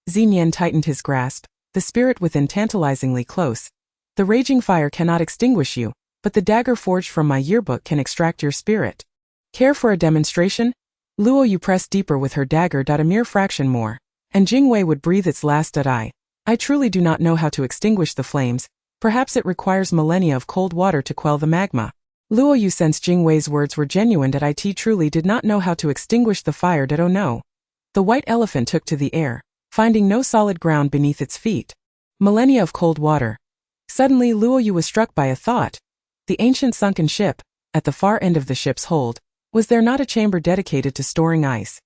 Xinyan tightened his grasp, the spirit within tantalizingly close. The raging fire cannot extinguish you, but the dagger forged from my yearbook can extract your spirit. Care for a demonstration? Luoyu pressed deeper with her dagger. A mere fraction more, and Jingwei would breathe its last. I truly do not know how to extinguish the flames. Perhaps it requires millennia of cold water to quell the magma. Luoyu sensed Jingwei's words were genuine. It truly did not know how to extinguish the fire. Oh no. The white elephant took to the air, finding no solid ground beneath its feet. Millennia of cold water. Suddenly Luoyu was struck by a thought. The ancient sunken ship, at the far end of the ship's hold, was there not a chamber dedicated to storing ice?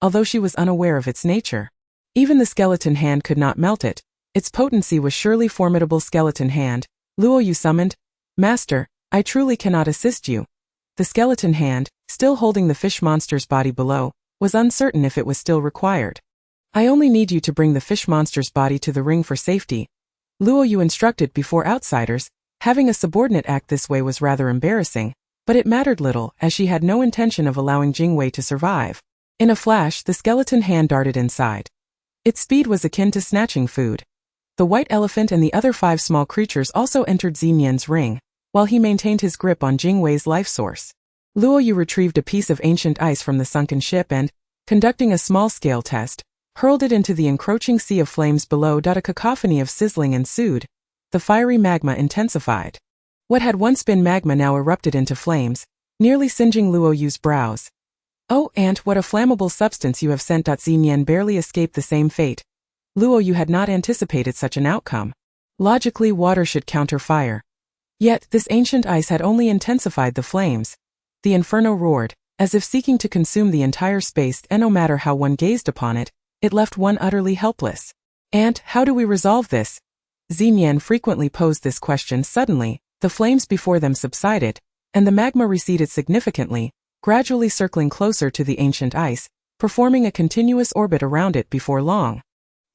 Although she was unaware of its nature, even the skeleton hand could not melt it. Its potency was surely formidable. Skeleton hand, Luoyu summoned. Master, I truly cannot assist you. The skeleton hand, still holding the fish monster's body below, was uncertain if it was still required. I only need you to bring the fish monster's body to the ring for safety. Luoyu instructed before outsiders. Having a subordinate act this way was rather embarrassing, but it mattered little as she had no intention of allowing Jingwei to survive. In a flash, the skeleton hand darted inside. Its speed was akin to snatching food. The white elephant and the other 5 small creatures also entered Xinyan's ring, while he maintained his grip on Jingwei's life source. Luoyu retrieved a piece of ancient ice from the sunken ship and, conducting a small-scale test, hurled it into the encroaching sea of flames below. A cacophony of sizzling ensued. The fiery magma intensified. What had once been magma now erupted into flames, nearly singeing Luoyu's brows. Oh, aunt, what a flammable substance you have sent. Xinyan barely escaped the same fate. Luoyu had not anticipated such an outcome. Logically, water should counter fire. Yet, this ancient ice had only intensified the flames. The inferno roared, as if seeking to consume the entire space, and no matter how one gazed upon it, it left one utterly helpless. Aunt, how do we resolve this? Xinyan frequently posed this question. Suddenly, the flames before them subsided, and the magma receded significantly, gradually circling closer to the ancient ice. performing a continuous orbit around it before long.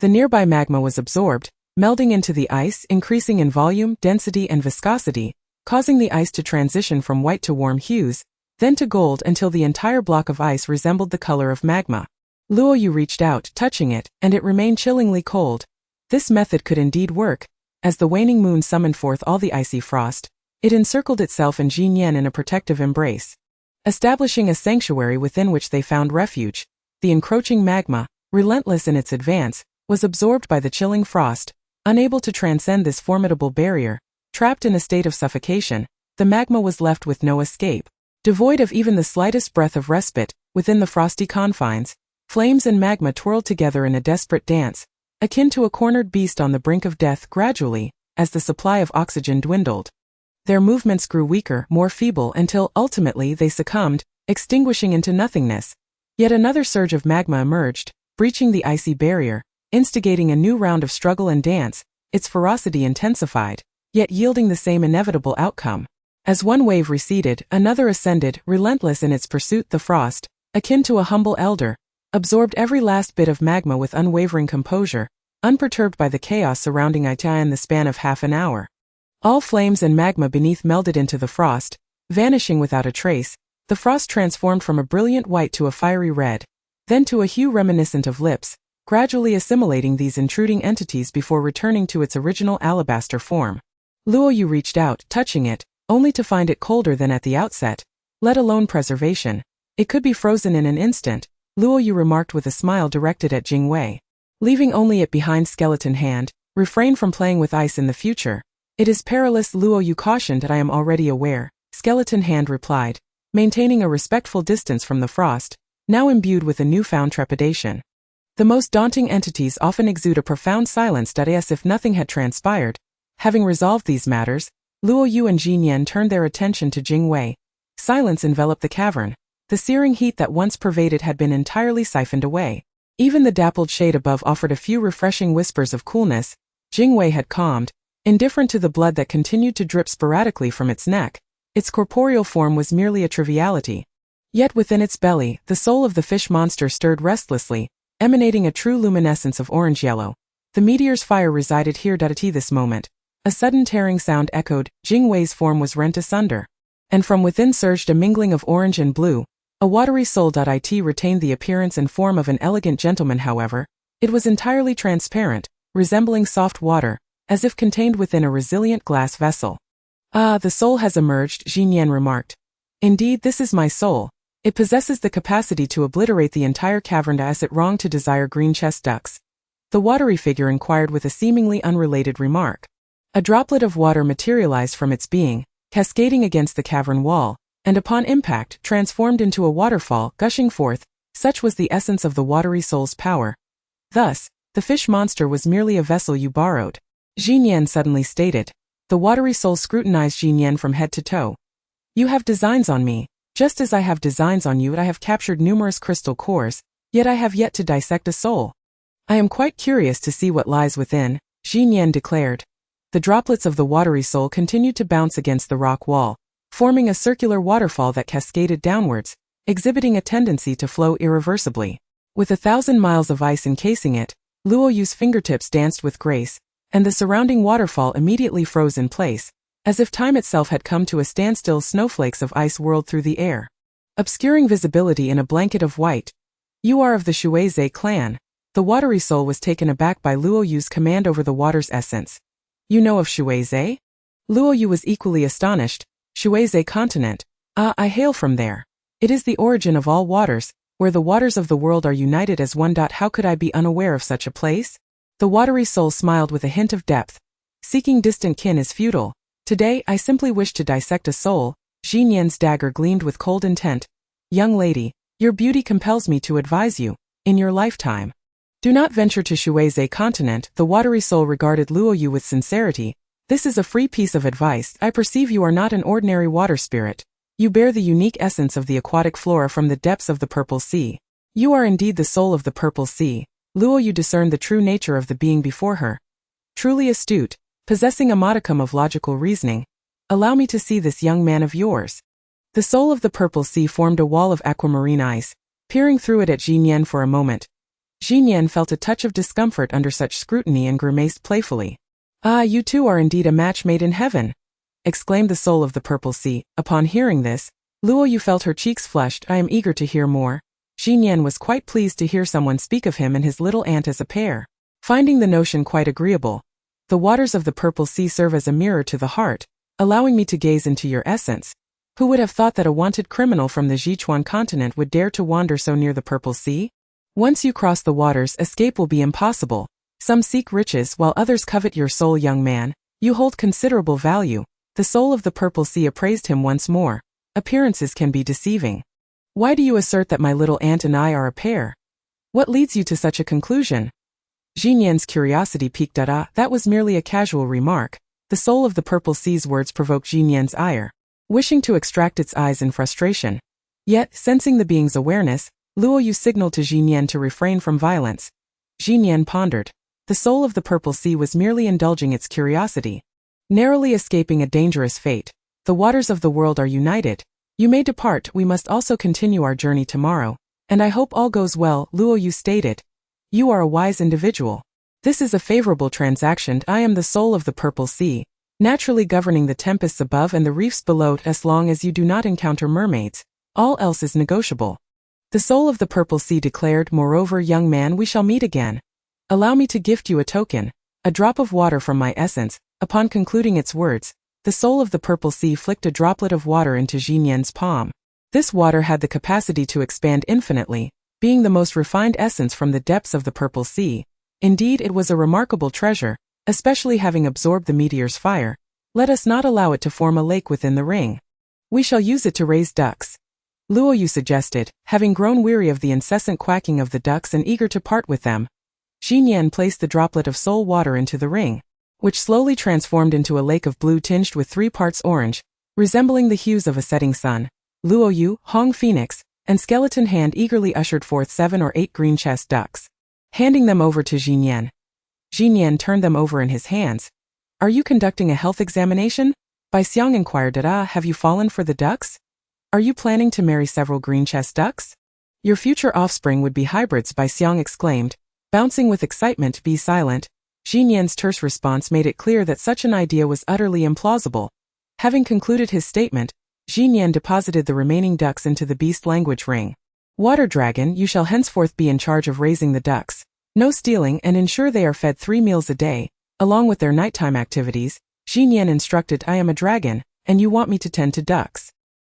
The nearby magma was absorbed, melding into the ice, increasing in volume, density, and viscosity, causing the ice to transition from white to warm hues, then to gold until the entire block of ice resembled the color of magma. Luo Yu reached out, touching it, and it remained chillingly cold. This method could indeed work. As the waning moon summoned forth all the icy frost, it encircled itself and Jin Yan in a protective embrace, establishing a sanctuary within which they found refuge. The encroaching magma, relentless in its advance, was absorbed by the chilling frost. Unable to transcend this formidable barrier, trapped in a state of suffocation, the magma was left with no escape. Devoid of even the slightest breath of respite, within the frosty confines, flames and magma twirled together in a desperate dance, akin to a cornered beast on the brink of death. Gradually, as the supply of oxygen dwindled, their movements grew weaker, more feeble, until ultimately they succumbed, extinguishing into nothingness. Yet another surge of magma emerged, breaching the icy barrier, instigating a new round of struggle and dance, its ferocity intensified, yet yielding the same inevitable outcome. As one wave receded, another ascended, relentless in its pursuit. The frost, akin to a humble elder, absorbed every last bit of magma with unwavering composure, unperturbed by the chaos surrounding it. In the span of half an hour, all flames and magma beneath melded into the frost, vanishing without a trace. The frost transformed from a brilliant white to a fiery red, then to a hue reminiscent of lips, gradually assimilating these intruding entities before returning to its original alabaster form. Luo Yu reached out, touching it, only to find it colder than at the outset. Let alone preservation, it could be frozen in an instant, Luo Yu remarked with a smile directed at Jing Wei. Leaving only it behind. Skeleton Hand, refrain from playing with ice in the future. It is perilous, Luo Yu cautioned. I am already aware, Skeleton Hand replied, maintaining a respectful distance from the frost, now imbued with a newfound trepidation. The most daunting entities often exude a profound silence. As if nothing had transpired. Having resolved these matters, Luo Yu and Jin Yan turned their attention to Jing Wei. Silence enveloped the cavern. The searing heat that once pervaded had been entirely siphoned away. Even the dappled shade above offered a few refreshing whispers of coolness. Jing Wei had calmed, indifferent to the blood that continued to drip sporadically from its neck. Its corporeal form was merely a triviality. Yet within its belly, the soul of the fish monster stirred restlessly, emanating a true luminescence of orange-yellow. The meteor's fire resided here. At this moment, a sudden tearing sound echoed. Jing Wei's form was rent asunder, and from within surged a mingling of orange and blue. A watery soul. It retained the appearance and form of an elegant gentleman. However, it was entirely transparent, resembling soft water, as if contained within a resilient glass vessel. Ah, the soul has emerged, Jin Yan remarked. Indeed, this is my soul. It possesses the capacity to obliterate the entire cavern. Is it wrong to desire green chest ducks? The watery figure inquired with a seemingly unrelated remark. A droplet of water materialized from its being, cascading against the cavern wall, and upon impact, transformed into a waterfall, gushing forth. Such was the essence of the watery soul's power. Thus, the fish monster was merely a vessel you borrowed, Jin Yan suddenly stated. The watery soul scrutinized Jin Yan from head to toe. You have designs on me, just as I have designs on you. I have captured numerous crystal cores, yet I have yet to dissect a soul. I am quite curious to see what lies within, Jin Yan declared. The droplets of the watery soul continued to bounce against the rock wall, forming a circular waterfall that cascaded downwards, exhibiting a tendency to flow irreversibly. With 1,000 miles of ice encasing it, Luo Yu's fingertips danced with grace, and the surrounding waterfall immediately froze in place, as if time itself had come to a standstill. Snowflakes of ice whirled through the air, obscuring visibility in a blanket of white. You are of the Shuizhe clan. The watery soul was taken aback by Luo Yu's command over the water's essence. You know of Shuizhe? Luo Yu was equally astonished. Shuizhe continent. Ah, I hail from there. It is the origin of all waters, where the waters of the world are united as one. How could I be unaware of such a place? The watery soul smiled with a hint of depth. Seeking distant kin is futile. Today, I simply wish to dissect a soul. Jin Yan's dagger gleamed with cold intent. Young lady, your beauty compels me to advise you, in your lifetime, do not venture to Shuizhe continent. The watery soul regarded Luo Yu with sincerity. This is a free piece of advice. I perceive you are not an ordinary water spirit. You bear the unique essence of the aquatic flora from the depths of the Purple Sea. You are indeed the soul of the Purple Sea. Luo Yu discerned the true nature of the being before her. Truly astute, possessing a modicum of logical reasoning. Allow me to see this young man of yours. The soul of the Purple Sea formed a wall of aquamarine ice, peering through it at Jinyan for a moment. Jinyan felt a touch of discomfort under such scrutiny and grimaced playfully. "Ah, you two are indeed a match made in heaven," exclaimed the soul of the purple sea. Upon hearing this, Luo Yu felt her cheeks flushed. "I am eager to hear more." Jinyan was quite pleased to hear someone speak of him and his little aunt as a pair. Finding the notion quite agreeable, "The waters of the purple sea serve as a mirror to the heart, allowing me to gaze into your essence. Who would have thought that a wanted criminal from the Sichuan continent would dare to wander so near the purple sea? Once you cross the waters, escape will be impossible. Some seek riches while others covet your soul, young man. You hold considerable value." The soul of the purple sea appraised him once more. "Appearances can be deceiving. Why do you assert that my little aunt and I are a pair? What leads you to such a conclusion?" Jinyan's curiosity piqued. That was merely a casual remark. The soul of the purple sea's words provoked Jinyan's ire, wishing to extract its eyes in frustration. Yet, sensing the being's awareness, Luo Yu signaled to Jinyan to refrain from violence. Jinyan pondered. The soul of the purple sea was merely indulging its curiosity, narrowly escaping a dangerous fate. "The waters of the world are united. You may depart, we must also continue our journey tomorrow, and I hope all goes well," Luo Yu stated. "You are a wise individual. This is a favorable transaction. I am the soul of the purple sea, naturally governing the tempests above and the reefs below. As long as you do not encounter mermaids, all else is negotiable." The soul of the purple sea declared. "Moreover, young man, we shall meet again. Allow me to gift you a token, a drop of water from my essence." Upon concluding its words, the soul of the purple sea flicked a droplet of water into Jinyan's palm. This water had the capacity to expand infinitely, being the most refined essence from the depths of the purple sea. Indeed, it was a remarkable treasure, especially having absorbed the meteor's fire. "Let us not allow it to form a lake within the ring. We shall use it to raise ducks," Luo Yu suggested, having grown weary of the incessant quacking of the ducks and eager to part with them. Jinyan placed the droplet of soul water into the ring, which slowly transformed into a lake of blue tinged with 3 parts orange, resembling the hues of a setting sun. Luo Yu, Hong Phoenix, and Skeleton Hand eagerly ushered forth 7 or 8 green chest ducks, handing them over to Jinyan. Jinyan turned them over in his hands. "Are you conducting a health examination?" Bai Xiang inquired. "Have you fallen for the ducks? Are you planning to marry several green chest ducks? Your future offspring would be hybrids," Bai Xiang exclaimed, bouncing with excitement. "Be silent." Jinyan's terse response made it clear that such an idea was utterly implausible. Having concluded his statement, Jinyan deposited the remaining ducks into the beast language ring. "Water dragon, you shall henceforth be in charge of raising the ducks. No stealing, and ensure they are fed 3 meals a day, along with their nighttime activities," Jinyan instructed. "I am a dragon, and you want me to tend to ducks."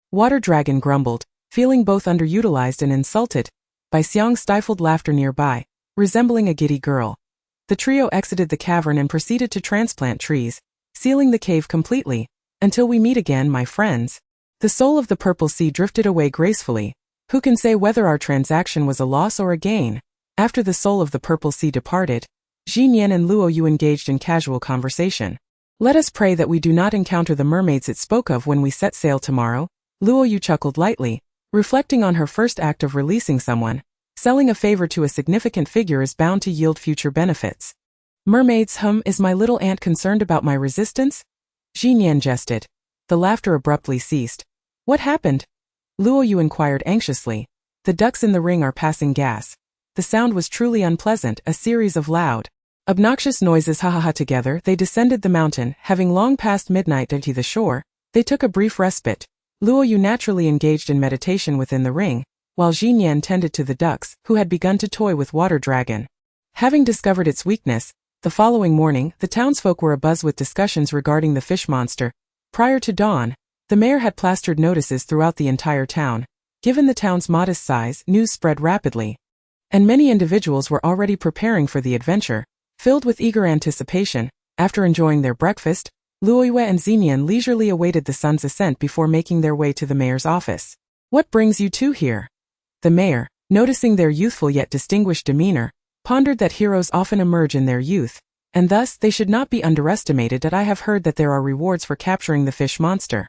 Water dragon grumbled, feeling both underutilized and insulted. Bai Xiang stifled laughter nearby, resembling a giddy girl. The trio exited the cavern and proceeded to transplant trees, sealing the cave completely. "Until we meet again, my friends." The soul of the purple sea drifted away gracefully. Who can say whether our transaction was a loss or a gain? After the soul of the purple sea departed, Jinyan and Luo Yu engaged in casual conversation. "Let us pray that we do not encounter the mermaids it spoke of when we set sail tomorrow." Luo Yu chuckled lightly, reflecting on her first act of releasing someone. Selling a favor to a significant figure is bound to yield future benefits. "Mermaids, is my little aunt concerned about my resistance?" Jinyan jested. The laughter abruptly ceased. "What happened?" Luo Yu inquired anxiously. "The ducks in the ring are passing gas." The sound was truly unpleasant, a series of loud, obnoxious noises. Together, they descended the mountain. Having long passed midnight to the shore, they took a brief respite. Luo Yu naturally engaged in meditation within the ring, while Jinyan tended to the ducks, who had begun to toy with Water Dragon. Having discovered its weakness, the following morning, the townsfolk were abuzz with discussions regarding the fish monster. Prior to dawn, the mayor had plastered notices throughout the entire town. Given the town's modest size, news spread rapidly, and many individuals were already preparing for the adventure. Filled with eager anticipation, after enjoying their breakfast, Luoyue and Xenian leisurely awaited the sun's ascent before making their way to the mayor's office. "What brings you two here?" The mayor, noticing their youthful yet distinguished demeanor, pondered that heroes often emerge in their youth, and thus they should not be underestimated. "I have heard that there are rewards for capturing the fish monster,"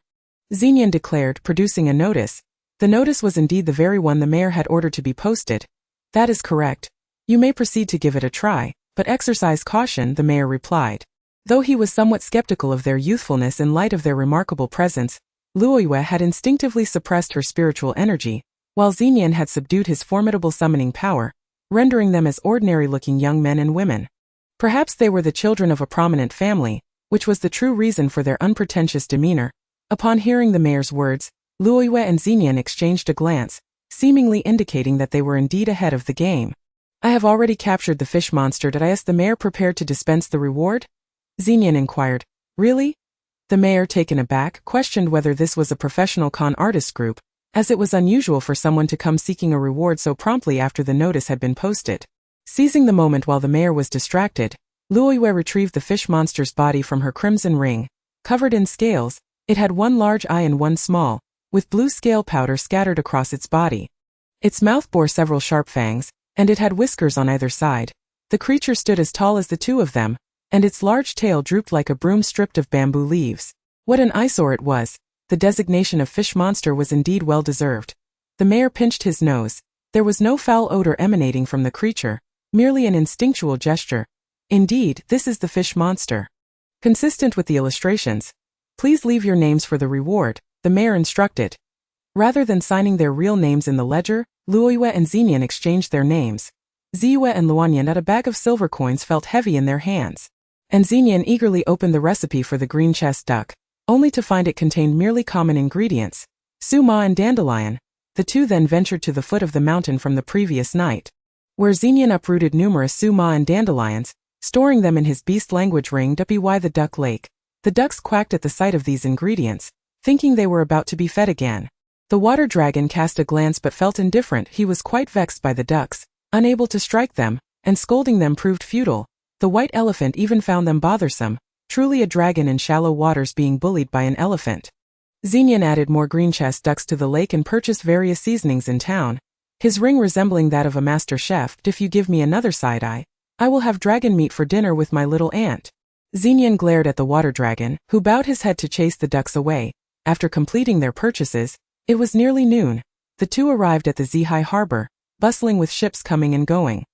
Xenian declared, producing a notice. The notice was indeed the very one the mayor had ordered to be posted. "That is correct. You may proceed to give it a try, but exercise caution," the mayor replied. Though he was somewhat skeptical of their youthfulness in light of their remarkable presence, Luoyue had instinctively suppressed her spiritual energy, while Xenian had subdued his formidable summoning power, rendering them as ordinary-looking young men and women. Perhaps they were the children of a prominent family, which was the true reason for their unpretentious demeanor. Upon hearing the mayor's words, Luoyue and Xenian exchanged a glance, seemingly indicating that they were indeed ahead of the game. I have already captured the fish monster. Is the mayor prepared to dispense the reward? Xenian inquired. Really? The mayor, taken aback, questioned whether this was a professional con artist group, as it was unusual for someone to come seeking a reward so promptly after the notice had been posted. Seizing the moment while the mayor was distracted, Luoyue retrieved the fish monster's body from her crimson ring. Covered in scales, it had one large eye and one small, with blue scale powder scattered across its body. Its mouth bore several sharp fangs, and it had whiskers on either side. The creature stood as tall as the two of them, and its large tail drooped like a broom stripped of bamboo leaves. What an eyesore it was! The designation of fish monster was indeed well deserved. The mayor pinched his nose. There was no foul odor emanating from the creature, merely an instinctual gesture. Indeed, this is the fish monster. Consistent with the illustrations. Please leave your names for the reward, the mayor instructed. Rather than signing their real names in the ledger, Luoyue and Xenian exchanged their names. Ziyue and Luanyan at a bag of silver coins felt heavy in their hands. And Xenian eagerly opened the recipe for the green chest duck, only to find it contained merely common ingredients, suma and dandelion. The two then ventured to the foot of the mountain from the previous night, where Xenian uprooted numerous suma and dandelions, storing them in his beast language ring by the duck lake. The ducks quacked at the sight of these ingredients, thinking they were about to be fed again. The water dragon cast a glance but felt indifferent. He was quite vexed by the ducks, unable to strike them, and scolding them proved futile. The white elephant even found them bothersome, truly a dragon in shallow waters being bullied by an elephant. Xenian added more green chest ducks to the lake and purchased various seasonings in town, his ring resembling that of a master chef. If you give me another side eye, I will have dragon meat for dinner with my little aunt. Xenian glared at the water dragon, who bowed his head to chase the ducks away. After completing their purchases, it was nearly noon. The two arrived at the Zihai harbor, bustling with ships coming and going.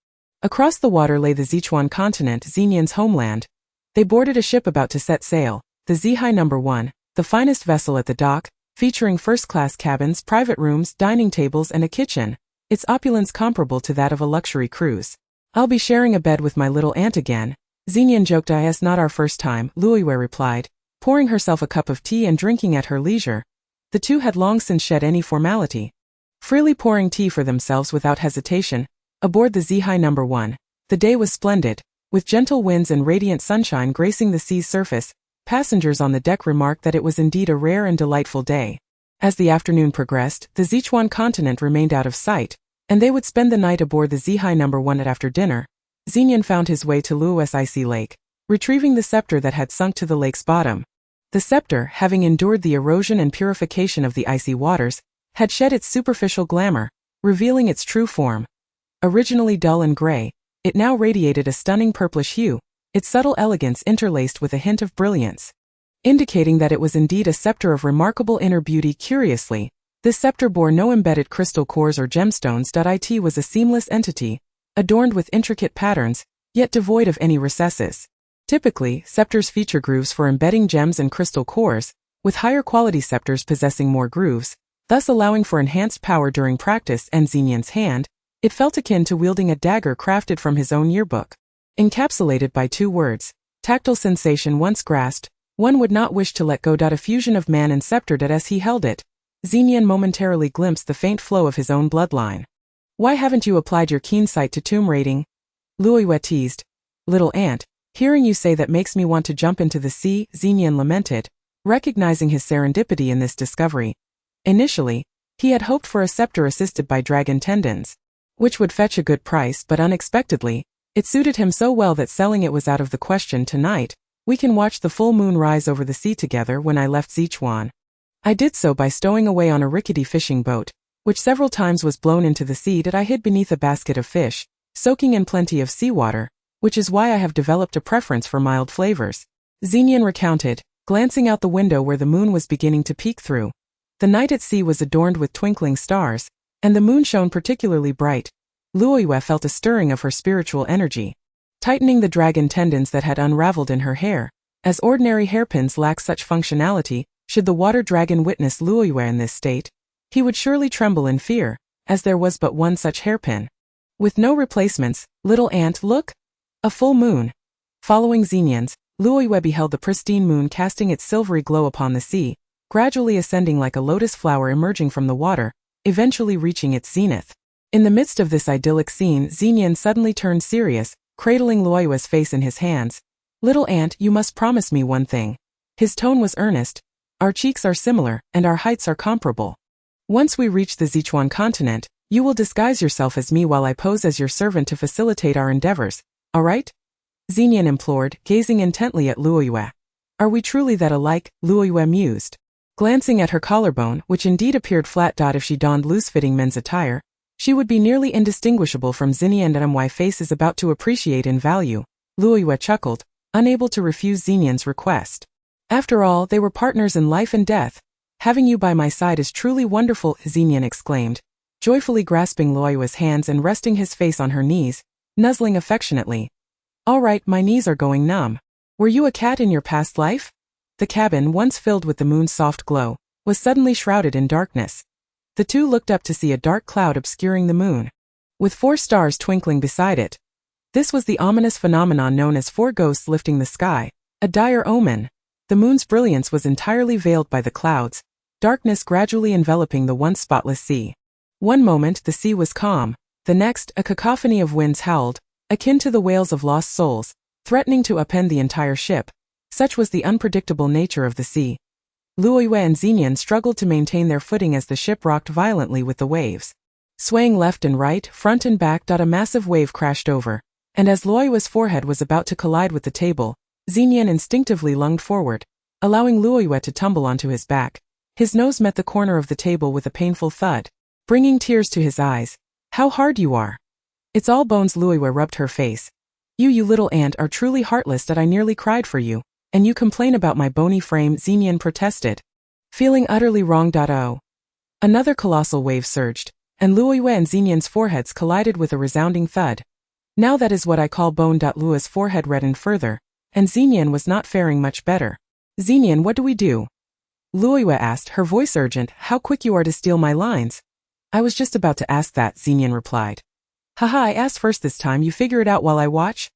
Across the water lay the Sichuan continent, Xenian's homeland. They boarded a ship about to set sail, the Zihai No. 1, the finest vessel at the dock, featuring first-class cabins, private rooms, dining tables and a kitchen, its opulence comparable to that of a luxury cruise. I'll be sharing a bed with my little aunt again, Xenian joked. It's not our first time, Luoyue replied, pouring herself a cup of tea and drinking at her leisure. The two had long since shed any formality, freely pouring tea for themselves without hesitation. Aboard the Zihai No. 1, the day was splendid, with gentle winds and radiant sunshine gracing the sea's surface. Passengers on the deck remarked that it was indeed a rare and delightful day. As the afternoon progressed, the Sichuan continent remained out of sight, and they would spend the night aboard the Zihai No. 1. After dinner, Xenian found his way to Luo's icy lake, retrieving the scepter that had sunk to the lake's bottom. The scepter, having endured the erosion and purification of the icy waters, had shed its superficial glamour, revealing its true form. Originally dull and gray, it now radiated a stunning purplish hue, its subtle elegance interlaced with a hint of brilliance, indicating that it was indeed a scepter of remarkable inner beauty. Curiously, this scepter bore no embedded crystal cores or gemstones. It was a seamless entity, adorned with intricate patterns, yet devoid of any recesses. Typically, scepters feature grooves for embedding gems and crystal cores, with higher quality scepters possessing more grooves, thus allowing for enhanced power during practice. And Xenian's hand, it felt akin to wielding a dagger crafted from his own yearbook. Encapsulated by two words, tactile sensation. Once grasped, one would not wish to let go. A fusion of man and scepter. As he held it, Xenian momentarily glimpsed the faint flow of his own bloodline. Why haven't you applied your keen sight to tomb raiding? Luoyue teased. Little aunt, hearing you say that makes me want to jump into the sea, Xenian lamented, recognizing his serendipity in this discovery. Initially, he had hoped for a scepter assisted by dragon tendons, which would fetch a good price, but unexpectedly, it suited him so well that selling it was out of the question. Tonight, we can watch the full moon rise over the sea together. When I left Sichuan, I did so by stowing away on a rickety fishing boat, which several times was blown into the sea. I hid beneath a basket of fish, soaking in plenty of seawater, which is why I have developed a preference for mild flavors. Xenian recounted, glancing out the window where the moon was beginning to peek through. The night at sea was adorned with twinkling stars, and the moon shone particularly bright. Luoyue felt a stirring of her spiritual energy, tightening the dragon tendons that had unraveled in her hair, as ordinary hairpins lack such functionality. Should the water dragon witness Luoyue in this state, he would surely tremble in fear. as there was but one such hairpin. With no replacements, little ant, look! A full moon. Following Xenians, Luoyue beheld the pristine moon casting its silvery glow upon the sea, gradually ascending like a lotus flower emerging from the water, eventually reaching its zenith. In the midst of this idyllic scene, Xenian suddenly turned serious, cradling Luoyue's face in his hands. Little ant, you must promise me one thing. His tone was earnest. Our cheeks are similar, and our heights are comparable. Once we reach the Sichuan continent, you will disguise yourself as me while I pose as your servant to facilitate our endeavors, all right? Xenian implored, gazing intently at Luoyue. Are we truly that alike? Luoyue mused. Glancing at her collarbone, which indeed appeared flat. If she donned loose-fitting men's attire, she would be nearly indistinguishable from Xenian and my face is about to appreciate in value. Luoyue chuckled, unable to refuse Xenian's request. After all, they were partners in life and death. Having you by my side is truly wonderful, Xenian exclaimed, joyfully grasping Luoyue's hands and resting his face on her knees, nuzzling affectionately. All right, my knees are going numb. Were you a cat in your past life? The cabin, once filled with the moon's soft glow, was suddenly shrouded in darkness. The two looked up to see a dark cloud obscuring the moon, with 4 stars twinkling beside it. This was the ominous phenomenon known as 4 ghosts lifting the sky, a dire omen. The moon's brilliance was entirely veiled by the clouds, darkness gradually enveloping the once spotless sea. One moment the sea was calm, the next a cacophony of winds howled, akin to the wails of lost souls, threatening to upend the entire ship. Such was the unpredictable nature of the sea. Luoyue and Xenian struggled to maintain their footing as the ship rocked violently with the waves. Swaying left and right, front and back. A massive wave crashed over, and as Luoyue's forehead was about to collide with the table, Xenian instinctively lunged forward, allowing Luoyue to tumble onto his back. His nose met the corner of the table with a painful thud, bringing tears to his eyes. How hard you are! It's all bones. Luoyue rubbed her face. You little ant are truly heartless that I nearly cried for you, and you complain about my bony frame, Xenian protested. Feeling utterly wronged. Oh. Another colossal wave surged, and Luoyue and Xenian's foreheads collided with a resounding thud. Now that is what I call bone. Luo's forehead reddened further, and Xenian was not faring much better. Xenian, what do we do? Luoyue asked, her voice urgent. How quick you are to steal my lines. I was just about to ask that, Xenian replied. Haha, I asked first this time. You figure it out while I watch?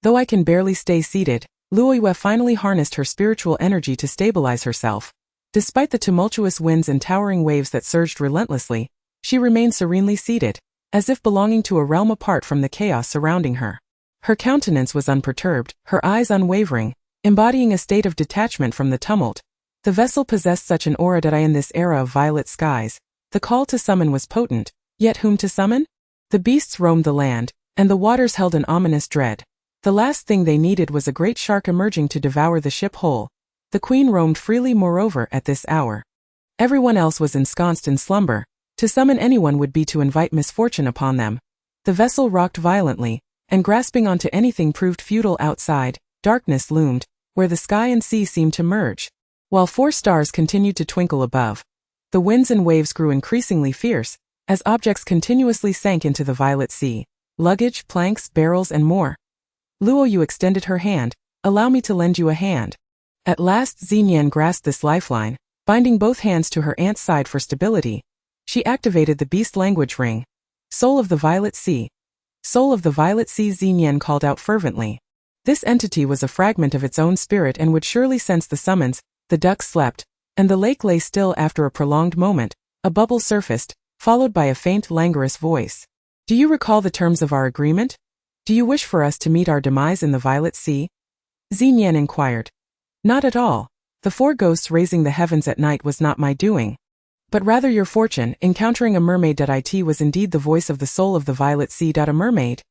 Though I can barely stay seated, Luoyue finally harnessed her spiritual energy to stabilize herself. Despite the tumultuous winds and towering waves that surged relentlessly, she remained serenely seated, as if belonging to a realm apart from the chaos surrounding her. Her countenance was unperturbed, her eyes unwavering, embodying a state of detachment from the tumult. The vessel possessed such an aura that in this era of violet skies, the call to summon was potent, yet whom to summon? The beasts roamed the land, and the waters held an ominous dread. The last thing they needed was a great shark emerging to devour the ship whole. The queen roamed freely moreover at this hour. Everyone else was ensconced in slumber. To summon anyone would be to invite misfortune upon them. The vessel rocked violently, and grasping onto anything proved futile. Outside, darkness loomed, where the sky and sea seemed to merge, while 4 stars continued to twinkle above. The winds and waves grew increasingly fierce, as objects continuously sank into the violet sea, luggage, planks, barrels, and more. Luoyue extended her hand. Allow me to lend you a hand. At last Xenian grasped this lifeline, binding both hands to her aunt's side for stability. She activated the beast language ring. Soul of the Violet Sea. Soul of the Violet Sea, Xenian called out fervently. This entity was a fragment of its own spirit and would surely sense the summons. The ducks slept, and the lake lay still. After a prolonged moment, a bubble surfaced, followed by a faint, languorous voice. Do you recall the terms of our agreement? Do you wish for us to meet our demise in the Violet Sea? Xenian inquired. Not at all. The 4 ghosts raising the heavens at night was not my doing, but rather your fortune. Encountering a mermaid. It was indeed the voice of the soul of the Violet Sea. A mermaid?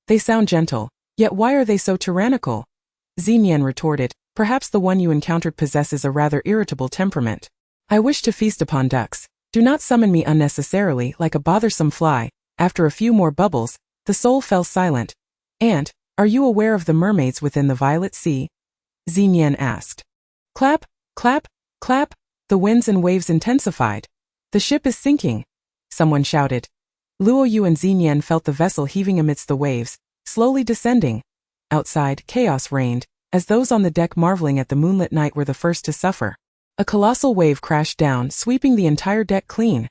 They sound gentle, yet why are they so tyrannical? Xenian retorted. Perhaps the one you encountered possesses a rather irritable temperament. I wish to feast upon ducks. Do not summon me unnecessarily like a bothersome fly. After a few more bubbles, the soul fell silent. And, are you aware of the mermaids within the Violet Sea? Xenian asked. Clap, clap, clap. The winds and waves intensified. The ship is sinking, someone shouted. Luoyue and Xenian felt the vessel heaving amidst the waves, slowly descending. Outside, chaos reigned, as those on the deck marveling at the moonlit night were the first to suffer. A colossal wave crashed down, sweeping the entire deck clean.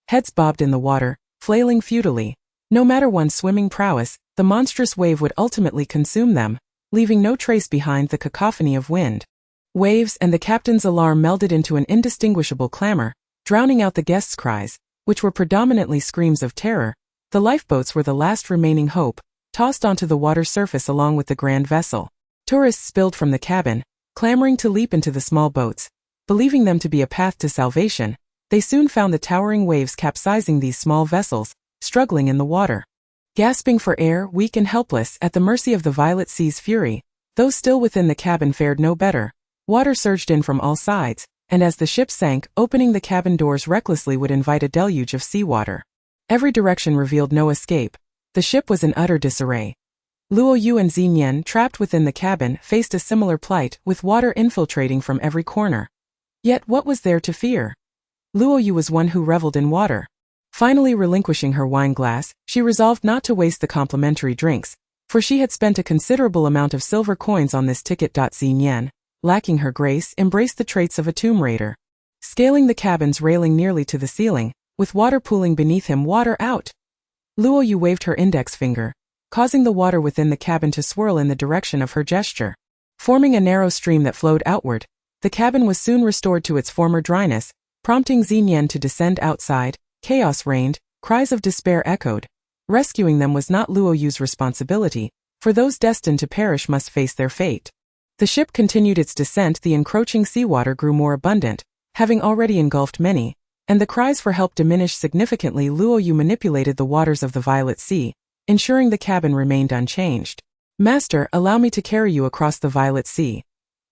Heads bobbed in the water, flailing futilely. No matter one's swimming prowess, the monstrous wave would ultimately consume them, leaving no trace behind the cacophony of wind. Waves and the captain's alarm melded into an indistinguishable clamor, drowning out the guests' cries, which were predominantly screams of terror. The lifeboats were the last remaining hope, tossed onto the water's surface along with the grand vessel. Tourists spilled from the cabin, clamoring to leap into the small boats. Believing them to be a path to salvation, they soon found the towering waves capsizing these small vessels, struggling in the water. Gasping for air, weak and helpless at the mercy of the violet sea's fury, those still within the cabin fared no better. Water surged in from all sides, and as the ship sank, opening the cabin doors recklessly would invite a deluge of seawater. Every direction revealed no escape. The ship was in utter disarray. Luo Yu and Xinyan, trapped within the cabin, faced a similar plight, with water infiltrating from every corner. Yet what was there to fear? Luo Yu was one who reveled in water. Finally relinquishing her wine glass, she resolved not to waste the complimentary drinks, for she had spent a considerable amount of silver coins on this ticket. Xinyan, lacking her grace, embraced the traits of a tomb raider. Scaling the cabin's railing nearly to the ceiling, with water pooling beneath him, water out. Luo Yu waved her index finger, causing the water within the cabin to swirl in the direction of her gesture. Forming a narrow stream that flowed outward, the cabin was soon restored to its former dryness, prompting Xinyan to descend outside. Chaos reigned, cries of despair echoed. Rescuing them was not Luo Yu's responsibility, for those destined to perish must face their fate. The ship continued its descent. The encroaching seawater grew more abundant, having already engulfed many, and the cries for help diminished significantly. Luo Yu manipulated the waters of the Violet Sea, ensuring the cabin remained unchanged. Master, allow me to carry you across the Violet Sea.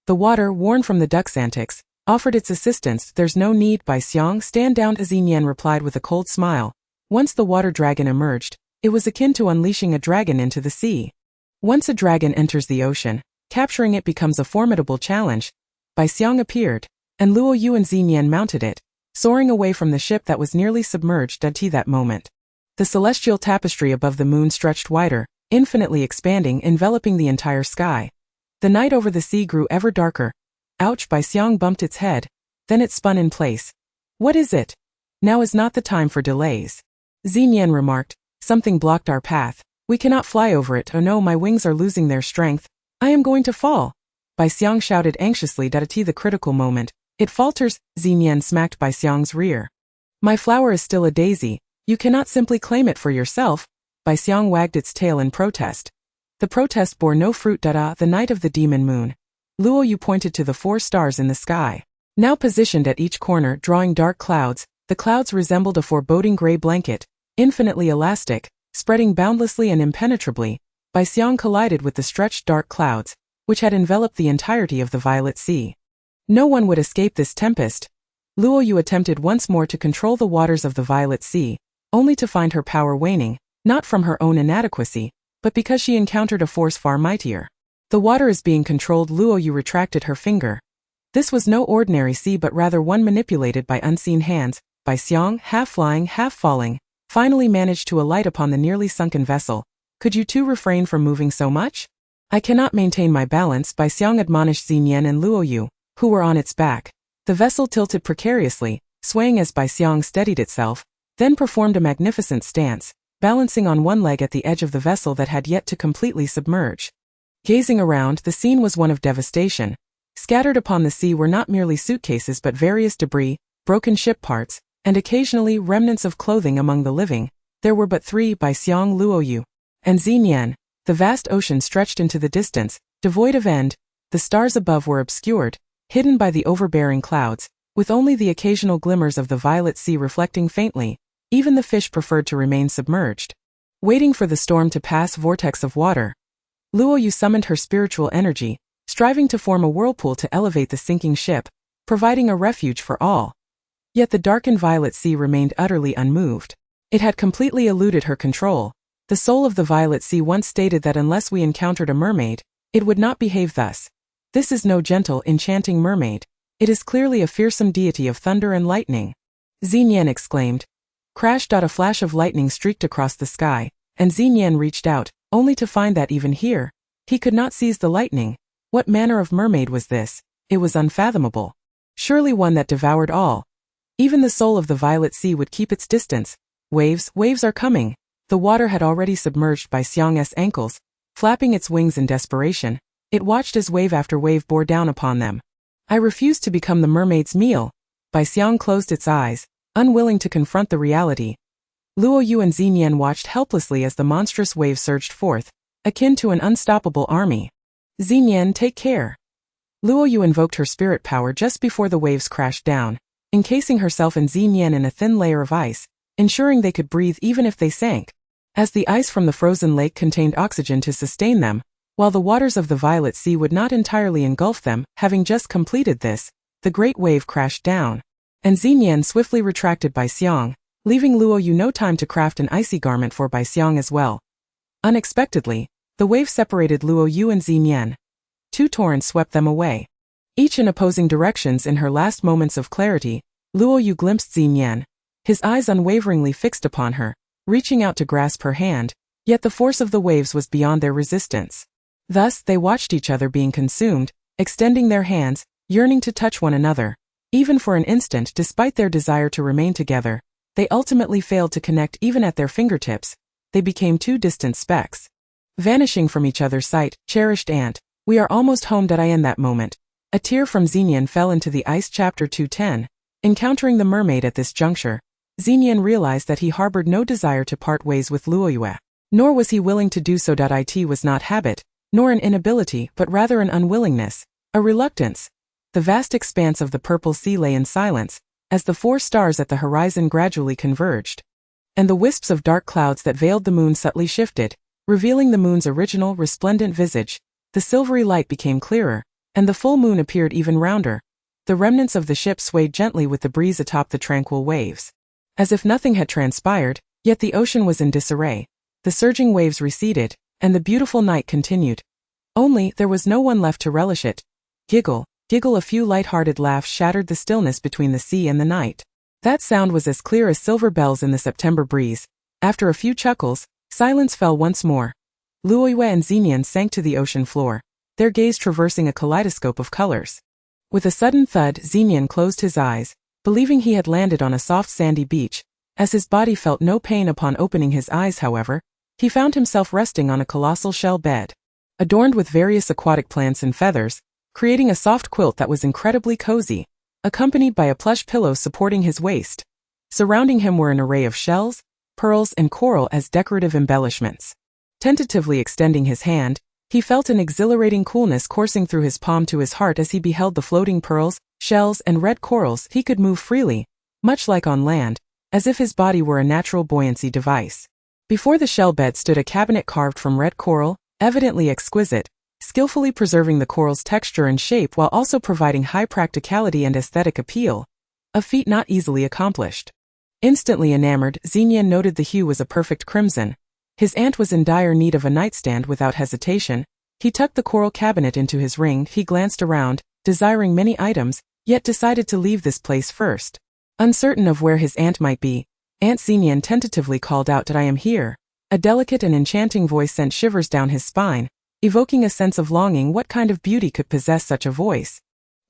The water, worn from the duck's antics, offered its assistance. There's no need. Bai Xiang, stand down. Xinyan replied with a cold smile. Once the water dragon emerged, it was akin to unleashing a dragon into the sea. Once a dragon enters the ocean, capturing it becomes a formidable challenge. Bai Xiang appeared, and Luo Yu and Xinyan mounted it, soaring away from the ship that was nearly submerged. At that moment, the celestial tapestry above the moon stretched wider, infinitely expanding, enveloping the entire sky. The night over the sea grew ever darker. Ouch! Bai Xiang bumped its head, then it spun in place. What is it? Now is not the time for delays. Xinyan remarked, something blocked our path. We cannot fly over it. Oh no, my wings are losing their strength. I am going to fall. Bai Xiang shouted anxiously. At the critical moment, it falters. Xinyan smacked Bai Xiang's rear. My flower is still a daisy. You cannot simply claim it for yourself. Bai Xiang wagged its tail in protest. The protest bore no fruit. The night of the demon moon. Luo Yu pointed to the 4 stars in the sky, now positioned at each corner, drawing dark clouds. The clouds resembled a foreboding gray blanket, infinitely elastic, spreading boundlessly and impenetrably. Bai Xiang collided with the stretched dark clouds, which had enveloped the entirety of the Violet Sea. No one would escape this tempest. Luo Yu attempted once more to control the waters of the Violet Sea, only to find her power waning, not from her own inadequacy, but because she encountered a force far mightier. The water is being controlled. Luo Yu retracted her finger. This was no ordinary sea but rather one manipulated by unseen hands. Bai Xiang, half flying, half falling, finally managed to alight upon the nearly sunken vessel. Could you two refrain from moving so much? I cannot maintain my balance. Bai Xiang admonished Xinyan and Luo Yu, who were on its back. The vessel tilted precariously, swaying as Bai Xiang steadied itself, then performed a magnificent stance, balancing on one leg at the edge of the vessel that had yet to completely submerge. Gazing around, the scene was one of devastation. Scattered upon the sea were not merely suitcases but various debris, broken ship parts, and occasionally remnants of clothing among the living. There were but 3: Bai Xiang, Luo Yu, and Xinyan. The vast ocean stretched into the distance, devoid of end. The stars above were obscured, hidden by the overbearing clouds, with only the occasional glimmers of the Violet Sea reflecting faintly. Even the fish preferred to remain submerged. Waiting for the storm to pass. Vortex of water. Luo Yu summoned her spiritual energy, striving to form a whirlpool to elevate the sinking ship, providing a refuge for all. Yet the darkened Violet Sea remained utterly unmoved. It had completely eluded her control. The soul of the Violet Sea once stated that unless we encountered a mermaid, it would not behave thus. This is no gentle, enchanting mermaid. It is clearly a fearsome deity of thunder and lightning. Xinyan exclaimed. Crash! A flash of lightning streaked across the sky, and Xinyan reached out, only to find that even here, he could not seize the lightning. What manner of mermaid was this? It was unfathomable. Surely one that devoured all. Even the soul of the Violet Sea would keep its distance. Waves, waves are coming. The water had already submerged Bai Xiang's ankles. Flapping its wings in desperation, it watched as wave after wave bore down upon them. I refuse to become the mermaid's meal. Bai Xiang closed its eyes, unwilling to confront the reality. Luo Yu and Xinyan watched helplessly as the monstrous wave surged forth, akin to an unstoppable army. Xinyan, take care. Luo Yu invoked her spirit power just before the waves crashed down, encasing herself and Xinyan in a thin layer of ice, ensuring they could breathe even if they sank. As the ice from the frozen lake contained oxygen to sustain them, while the waters of the Violet Sea would not entirely engulf them, having just completed this, the great wave crashed down, and Xinyan swiftly retracted Bai Xiang, leaving Luo Yu no time to craft an icy garment for Bai Xiang as well. Unexpectedly, the wave separated Luo Yu and Xinyan. Two torrents swept them away. Each in opposing directions. In her last moments of clarity, Luo Yu glimpsed Xinyan, his eyes unwaveringly fixed upon her, reaching out to grasp her hand, yet the force of the waves was beyond their resistance. Thus, they watched each other being consumed, extending their hands, yearning to touch one another. Even for an instant, despite their desire to remain together, they ultimately failed to connect even at their fingertips. They became two distant specks. Vanishing from each other's sight, cherished aunt, we are almost home. In that moment, a tear from Xinyan fell into the ice. Chapter 210. Encountering the mermaid at this juncture, Xinyan realized that he harbored no desire to part ways with Luo Yu, nor was he willing to do so. It was not habit, nor an inability, but rather an unwillingness, a reluctance. The vast expanse of the purple sea lay in silence, as the 4 stars at the horizon gradually converged. And the wisps of dark clouds that veiled the moon subtly shifted, revealing the moon's original resplendent visage. The silvery light became clearer, and the full moon appeared even rounder. The remnants of the ship swayed gently with the breeze atop the tranquil waves. As if nothing had transpired, yet the ocean was in disarray. The surging waves receded, and the beautiful night continued. Only, there was no one left to relish it. Giggle, giggle. A few light-hearted laughs shattered the stillness between the sea and the night. That sound was as clear as silver bells in the September breeze. After a few chuckles, silence fell once more. Luo Yu and Xinyan sank to the ocean floor, their gaze traversing a kaleidoscope of colors. With a sudden thud, Xinyan closed his eyes, believing he had landed on a soft sandy beach. As his body felt no pain upon opening his eyes, however, he found himself resting on a colossal shell bed, adorned with various aquatic plants and feathers, creating a soft quilt that was incredibly cozy, accompanied by a plush pillow supporting his waist. Surrounding him were an array of shells, pearls, and coral as decorative embellishments. Tentatively extending his hand, he felt an exhilarating coolness coursing through his palm to his heart as he beheld the floating pearls, shells, and red corals. He could move freely, much like on land, as if his body were a natural buoyancy device. Before the shell bed stood a cabinet carved from red coral, evidently exquisite, skillfully preserving the coral's texture and shape while also providing high practicality and aesthetic appeal, a feat not easily accomplished. Instantly enamored, Xinyan noted the hue was a perfect crimson. His aunt was in dire need of a nightstand. Without hesitation, he tucked the coral cabinet into his ring. He glanced around, desiring many items, yet decided to leave this place first. Uncertain of where his aunt might be, Aunt Xinyan tentatively called out, "I am here." A delicate and enchanting voice sent shivers down his spine, evoking a sense of longing. What kind of beauty could possess such a voice?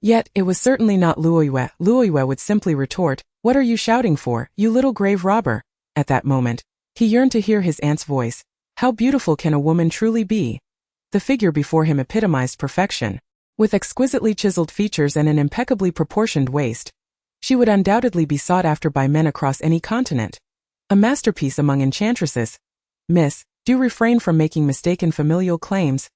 Yet, it was certainly not Luo Yu. Luo Yu would simply retort, "What are you shouting for, you little grave robber?" At that moment, he yearned to hear his aunt's voice. How beautiful can a woman truly be? The figure before him epitomized perfection. With exquisitely chiseled features and an impeccably proportioned waist, she would undoubtedly be sought after by men across any continent. A masterpiece among enchantresses. "Miss, do refrain from making mistaken familial claims."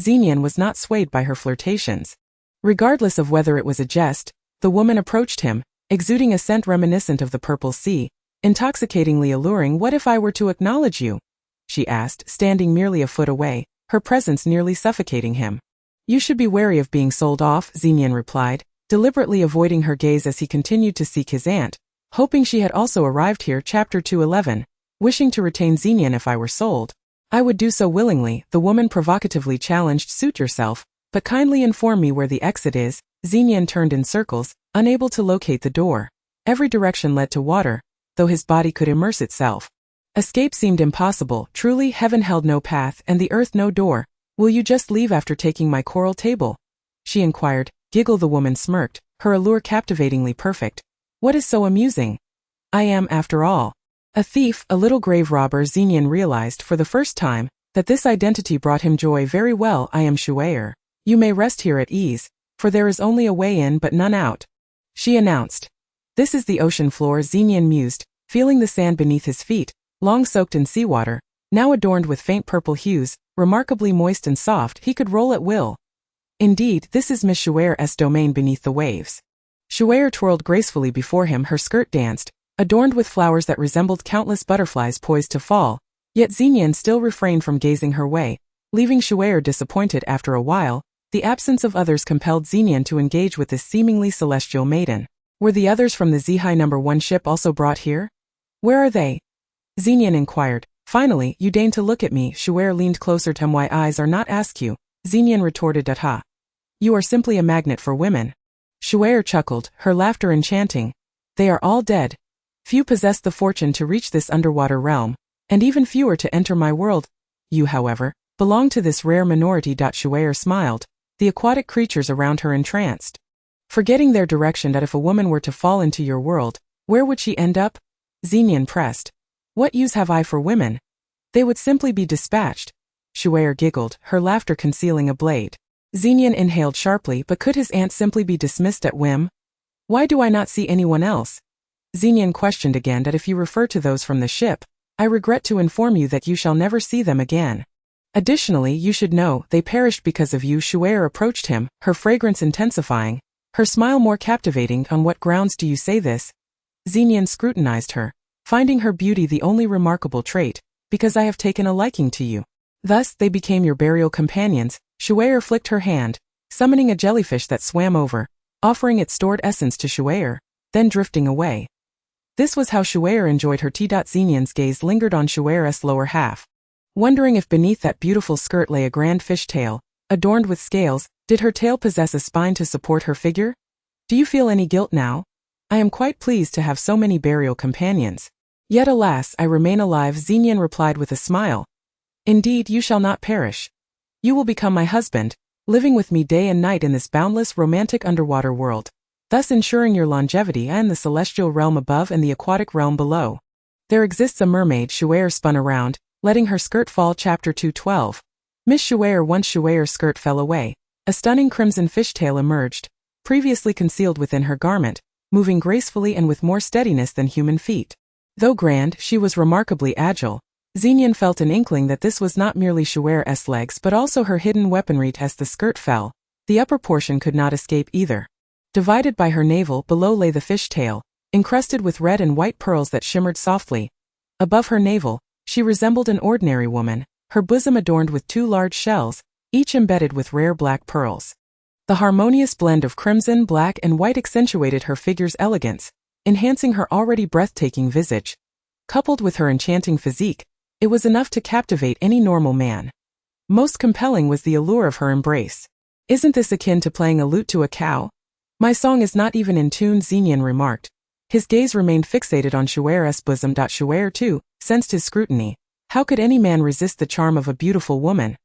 Xinyan was not swayed by her flirtations. Regardless of whether it was a jest, the woman approached him, exuding a scent reminiscent of the purple sea, intoxicatingly alluring. "What if I were to acknowledge you?" she asked, standing merely a foot away, her presence nearly suffocating him. "You should be wary of being sold off," Xinyan replied, deliberately avoiding her gaze as he continued to seek his aunt, hoping she had also arrived here. Chapter 211. Wishing to retain Xinyan. "If I were sold, I would do so willingly," the woman provocatively challenged. "Suit yourself, but kindly inform me where the exit is." Xinyan turned in circles, unable to locate the door. Every direction led to water, though his body could immerse itself. Escape seemed impossible. Truly, heaven held no path, and the earth no door. "Will you just leave after taking my coral table?" she inquired. Giggle. The woman smirked, her allure captivatingly perfect. "What is so amusing? I am, after all, A thief, a little grave robber. Xenian realized for the first time that this identity brought him joy. Very well, I am Shuair. You may rest here at ease, for there is only a way in but none out, she announced. This is the ocean floor, Xenian mused, feeling the sand beneath his feet, long soaked in seawater, now adorned with faint purple hues, remarkably moist and soft. He could roll at will. Indeed, this is Miss Shuair's domain beneath the waves. Shuair twirled gracefully before him. Her skirt danced, adorned with flowers that resembled countless butterflies poised to fall, yet Xenian still refrained from gazing her way, leaving Shuair disappointed. After a while, the absence of others compelled Xenian to engage with this seemingly celestial maiden. Were the others from the Zihai No. 1 ship also brought here? Where are they? Xenian inquired. Finally, you deign to look at me. Shuair leaned closer to him. My eyes are not askew, Xenian retorted. Ha! You are simply a magnet for women. Shuair chuckled, her laughter enchanting. They are all dead. Few possess the fortune to reach this underwater realm, and even fewer to enter my world. You, however, belong to this rare minority. Shuair smiled, the aquatic creatures around her entranced. Forgetting their direction. That if a woman were to fall into your world, where would she end up? Xenian pressed. What use have I for women? They would simply be dispatched. Shuair giggled, her laughter concealing a blade. Xenian inhaled sharply. But could his aunt simply be dismissed at whim? Why do I not see anyone else? Xenian questioned again. That if you refer to those from the ship, I regret to inform you that you shall never see them again. Additionally, you should know, they perished because of you. Shuair approached him, her fragrance intensifying, her smile more captivating. On what grounds do you say this? Xenian scrutinized her, finding her beauty the only remarkable trait. Because I have taken a liking to you. Thus, they became your burial companions. Shuair flicked her hand, summoning a jellyfish that swam over, offering its stored essence to Shuair, then drifting away. This was how Shuair enjoyed her tea. Xenian's gaze lingered on Shuair's lower half, wondering if beneath that beautiful skirt lay a grand fish tail, adorned with scales. Did her tail possess a spine to support her figure? Do you feel any guilt now? I am quite pleased to have so many burial companions. Yet alas, I remain alive, Xenian replied with a smile. Indeed, you shall not perish. You will become my husband, living with me day and night in this boundless romantic underwater world, thus ensuring your longevity and the celestial realm above and the aquatic realm below. There exists a mermaid. Shuair spun around, letting her skirt fall. Chapter 212. Miss Shuair. Once Shuair's skirt fell away, a stunning crimson fishtail emerged, previously concealed within her garment, moving gracefully and with more steadiness than human feet. Though grand, she was remarkably agile. Xenian felt an inkling that this was not merely Shuair's legs but also her hidden weaponry. As the skirt fell, the upper portion could not escape either. Divided by her navel, below lay the fishtail, encrusted with red and white pearls that shimmered softly. Above her navel, she resembled an ordinary woman, her bosom adorned with two large shells, each embedded with rare black pearls. The harmonious blend of crimson, black, and white accentuated her figure's elegance, enhancing her already breathtaking visage. Coupled with her enchanting physique, it was enough to captivate any normal man. Most compelling was the allure of her embrace. Isn't this akin to playing a lute to a cow? My song is not even in tune, Xenian remarked. His gaze remained fixated on Shuair's bosom. Shuair, too, sensed his scrutiny. How could any man resist the charm of a beautiful woman?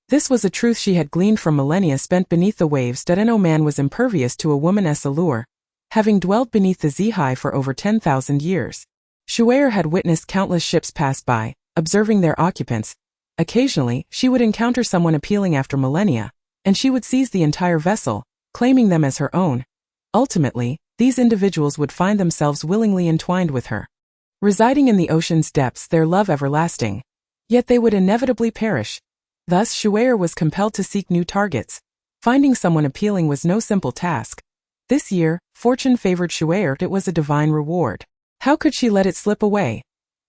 This was a truth she had gleaned from millennia spent beneath the waves. No man was impervious to a woman's allure, having dwelled beneath the Zihai for over 10,000 years. Shuair had witnessed countless ships pass by, observing their occupants. Occasionally, she would encounter someone appealing after millennia, and she would seize the entire vessel, claiming them as her own. Ultimately, these individuals would find themselves willingly entwined with her, residing in the ocean's depths, their love everlasting. Yet they would inevitably perish. Thus, Shuair was compelled to seek new targets. Finding someone appealing was no simple task. This year, fortune favored Shuair. It was a divine reward. How could she let it slip away?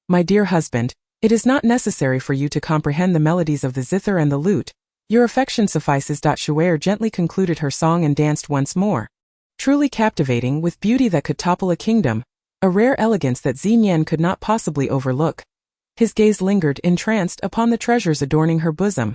My dear husband, it is not necessary for you to comprehend the melodies of the zither and the lute. Your affection suffices. Shuair gently concluded her song and danced once more. Truly captivating, with beauty that could topple a kingdom, a rare elegance that Xenian could not possibly overlook. His gaze lingered, entranced, upon the treasures adorning her bosom.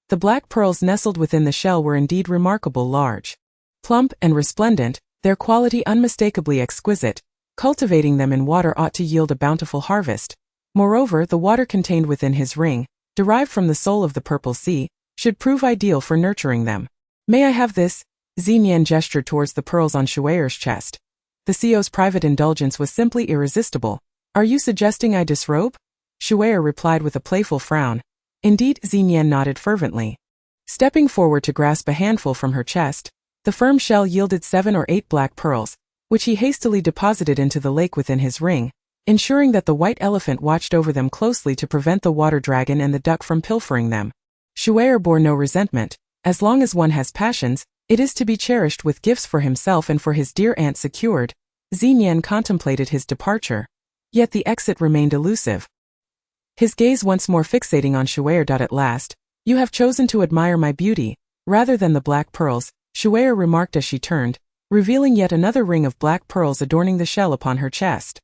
The black pearls nestled within the shell were indeed remarkable, large, plump, and resplendent, their quality unmistakably exquisite. Cultivating them in water ought to yield a bountiful harvest. Moreover, the water contained within his ring, derived from the soul of the purple sea, should prove ideal for nurturing them. May I have this? Xenian gestured towards the pearls on Shuair's chest. The CEO's private indulgence was simply irresistible. Are you suggesting I disrobe? Shuair replied with a playful frown. Indeed, Xinyan nodded fervently. Stepping forward to grasp a handful from her chest, the firm shell yielded 7 or 8 black pearls, which he hastily deposited into the lake within his ring, ensuring that the white elephant watched over them closely to prevent the water dragon and the duck from pilfering them. Shuair bore no resentment. As long as one has passions, it is to be cherished, with gifts for himself and for his dear aunt secured. Xinyan contemplated his departure. Yet the exit remained elusive. His gaze once more fixating on Shuair. At last, you have chosen to admire my beauty, rather than the black pearls, Shuair remarked as she turned, revealing yet another ring of black pearls adorning the shell upon her chest.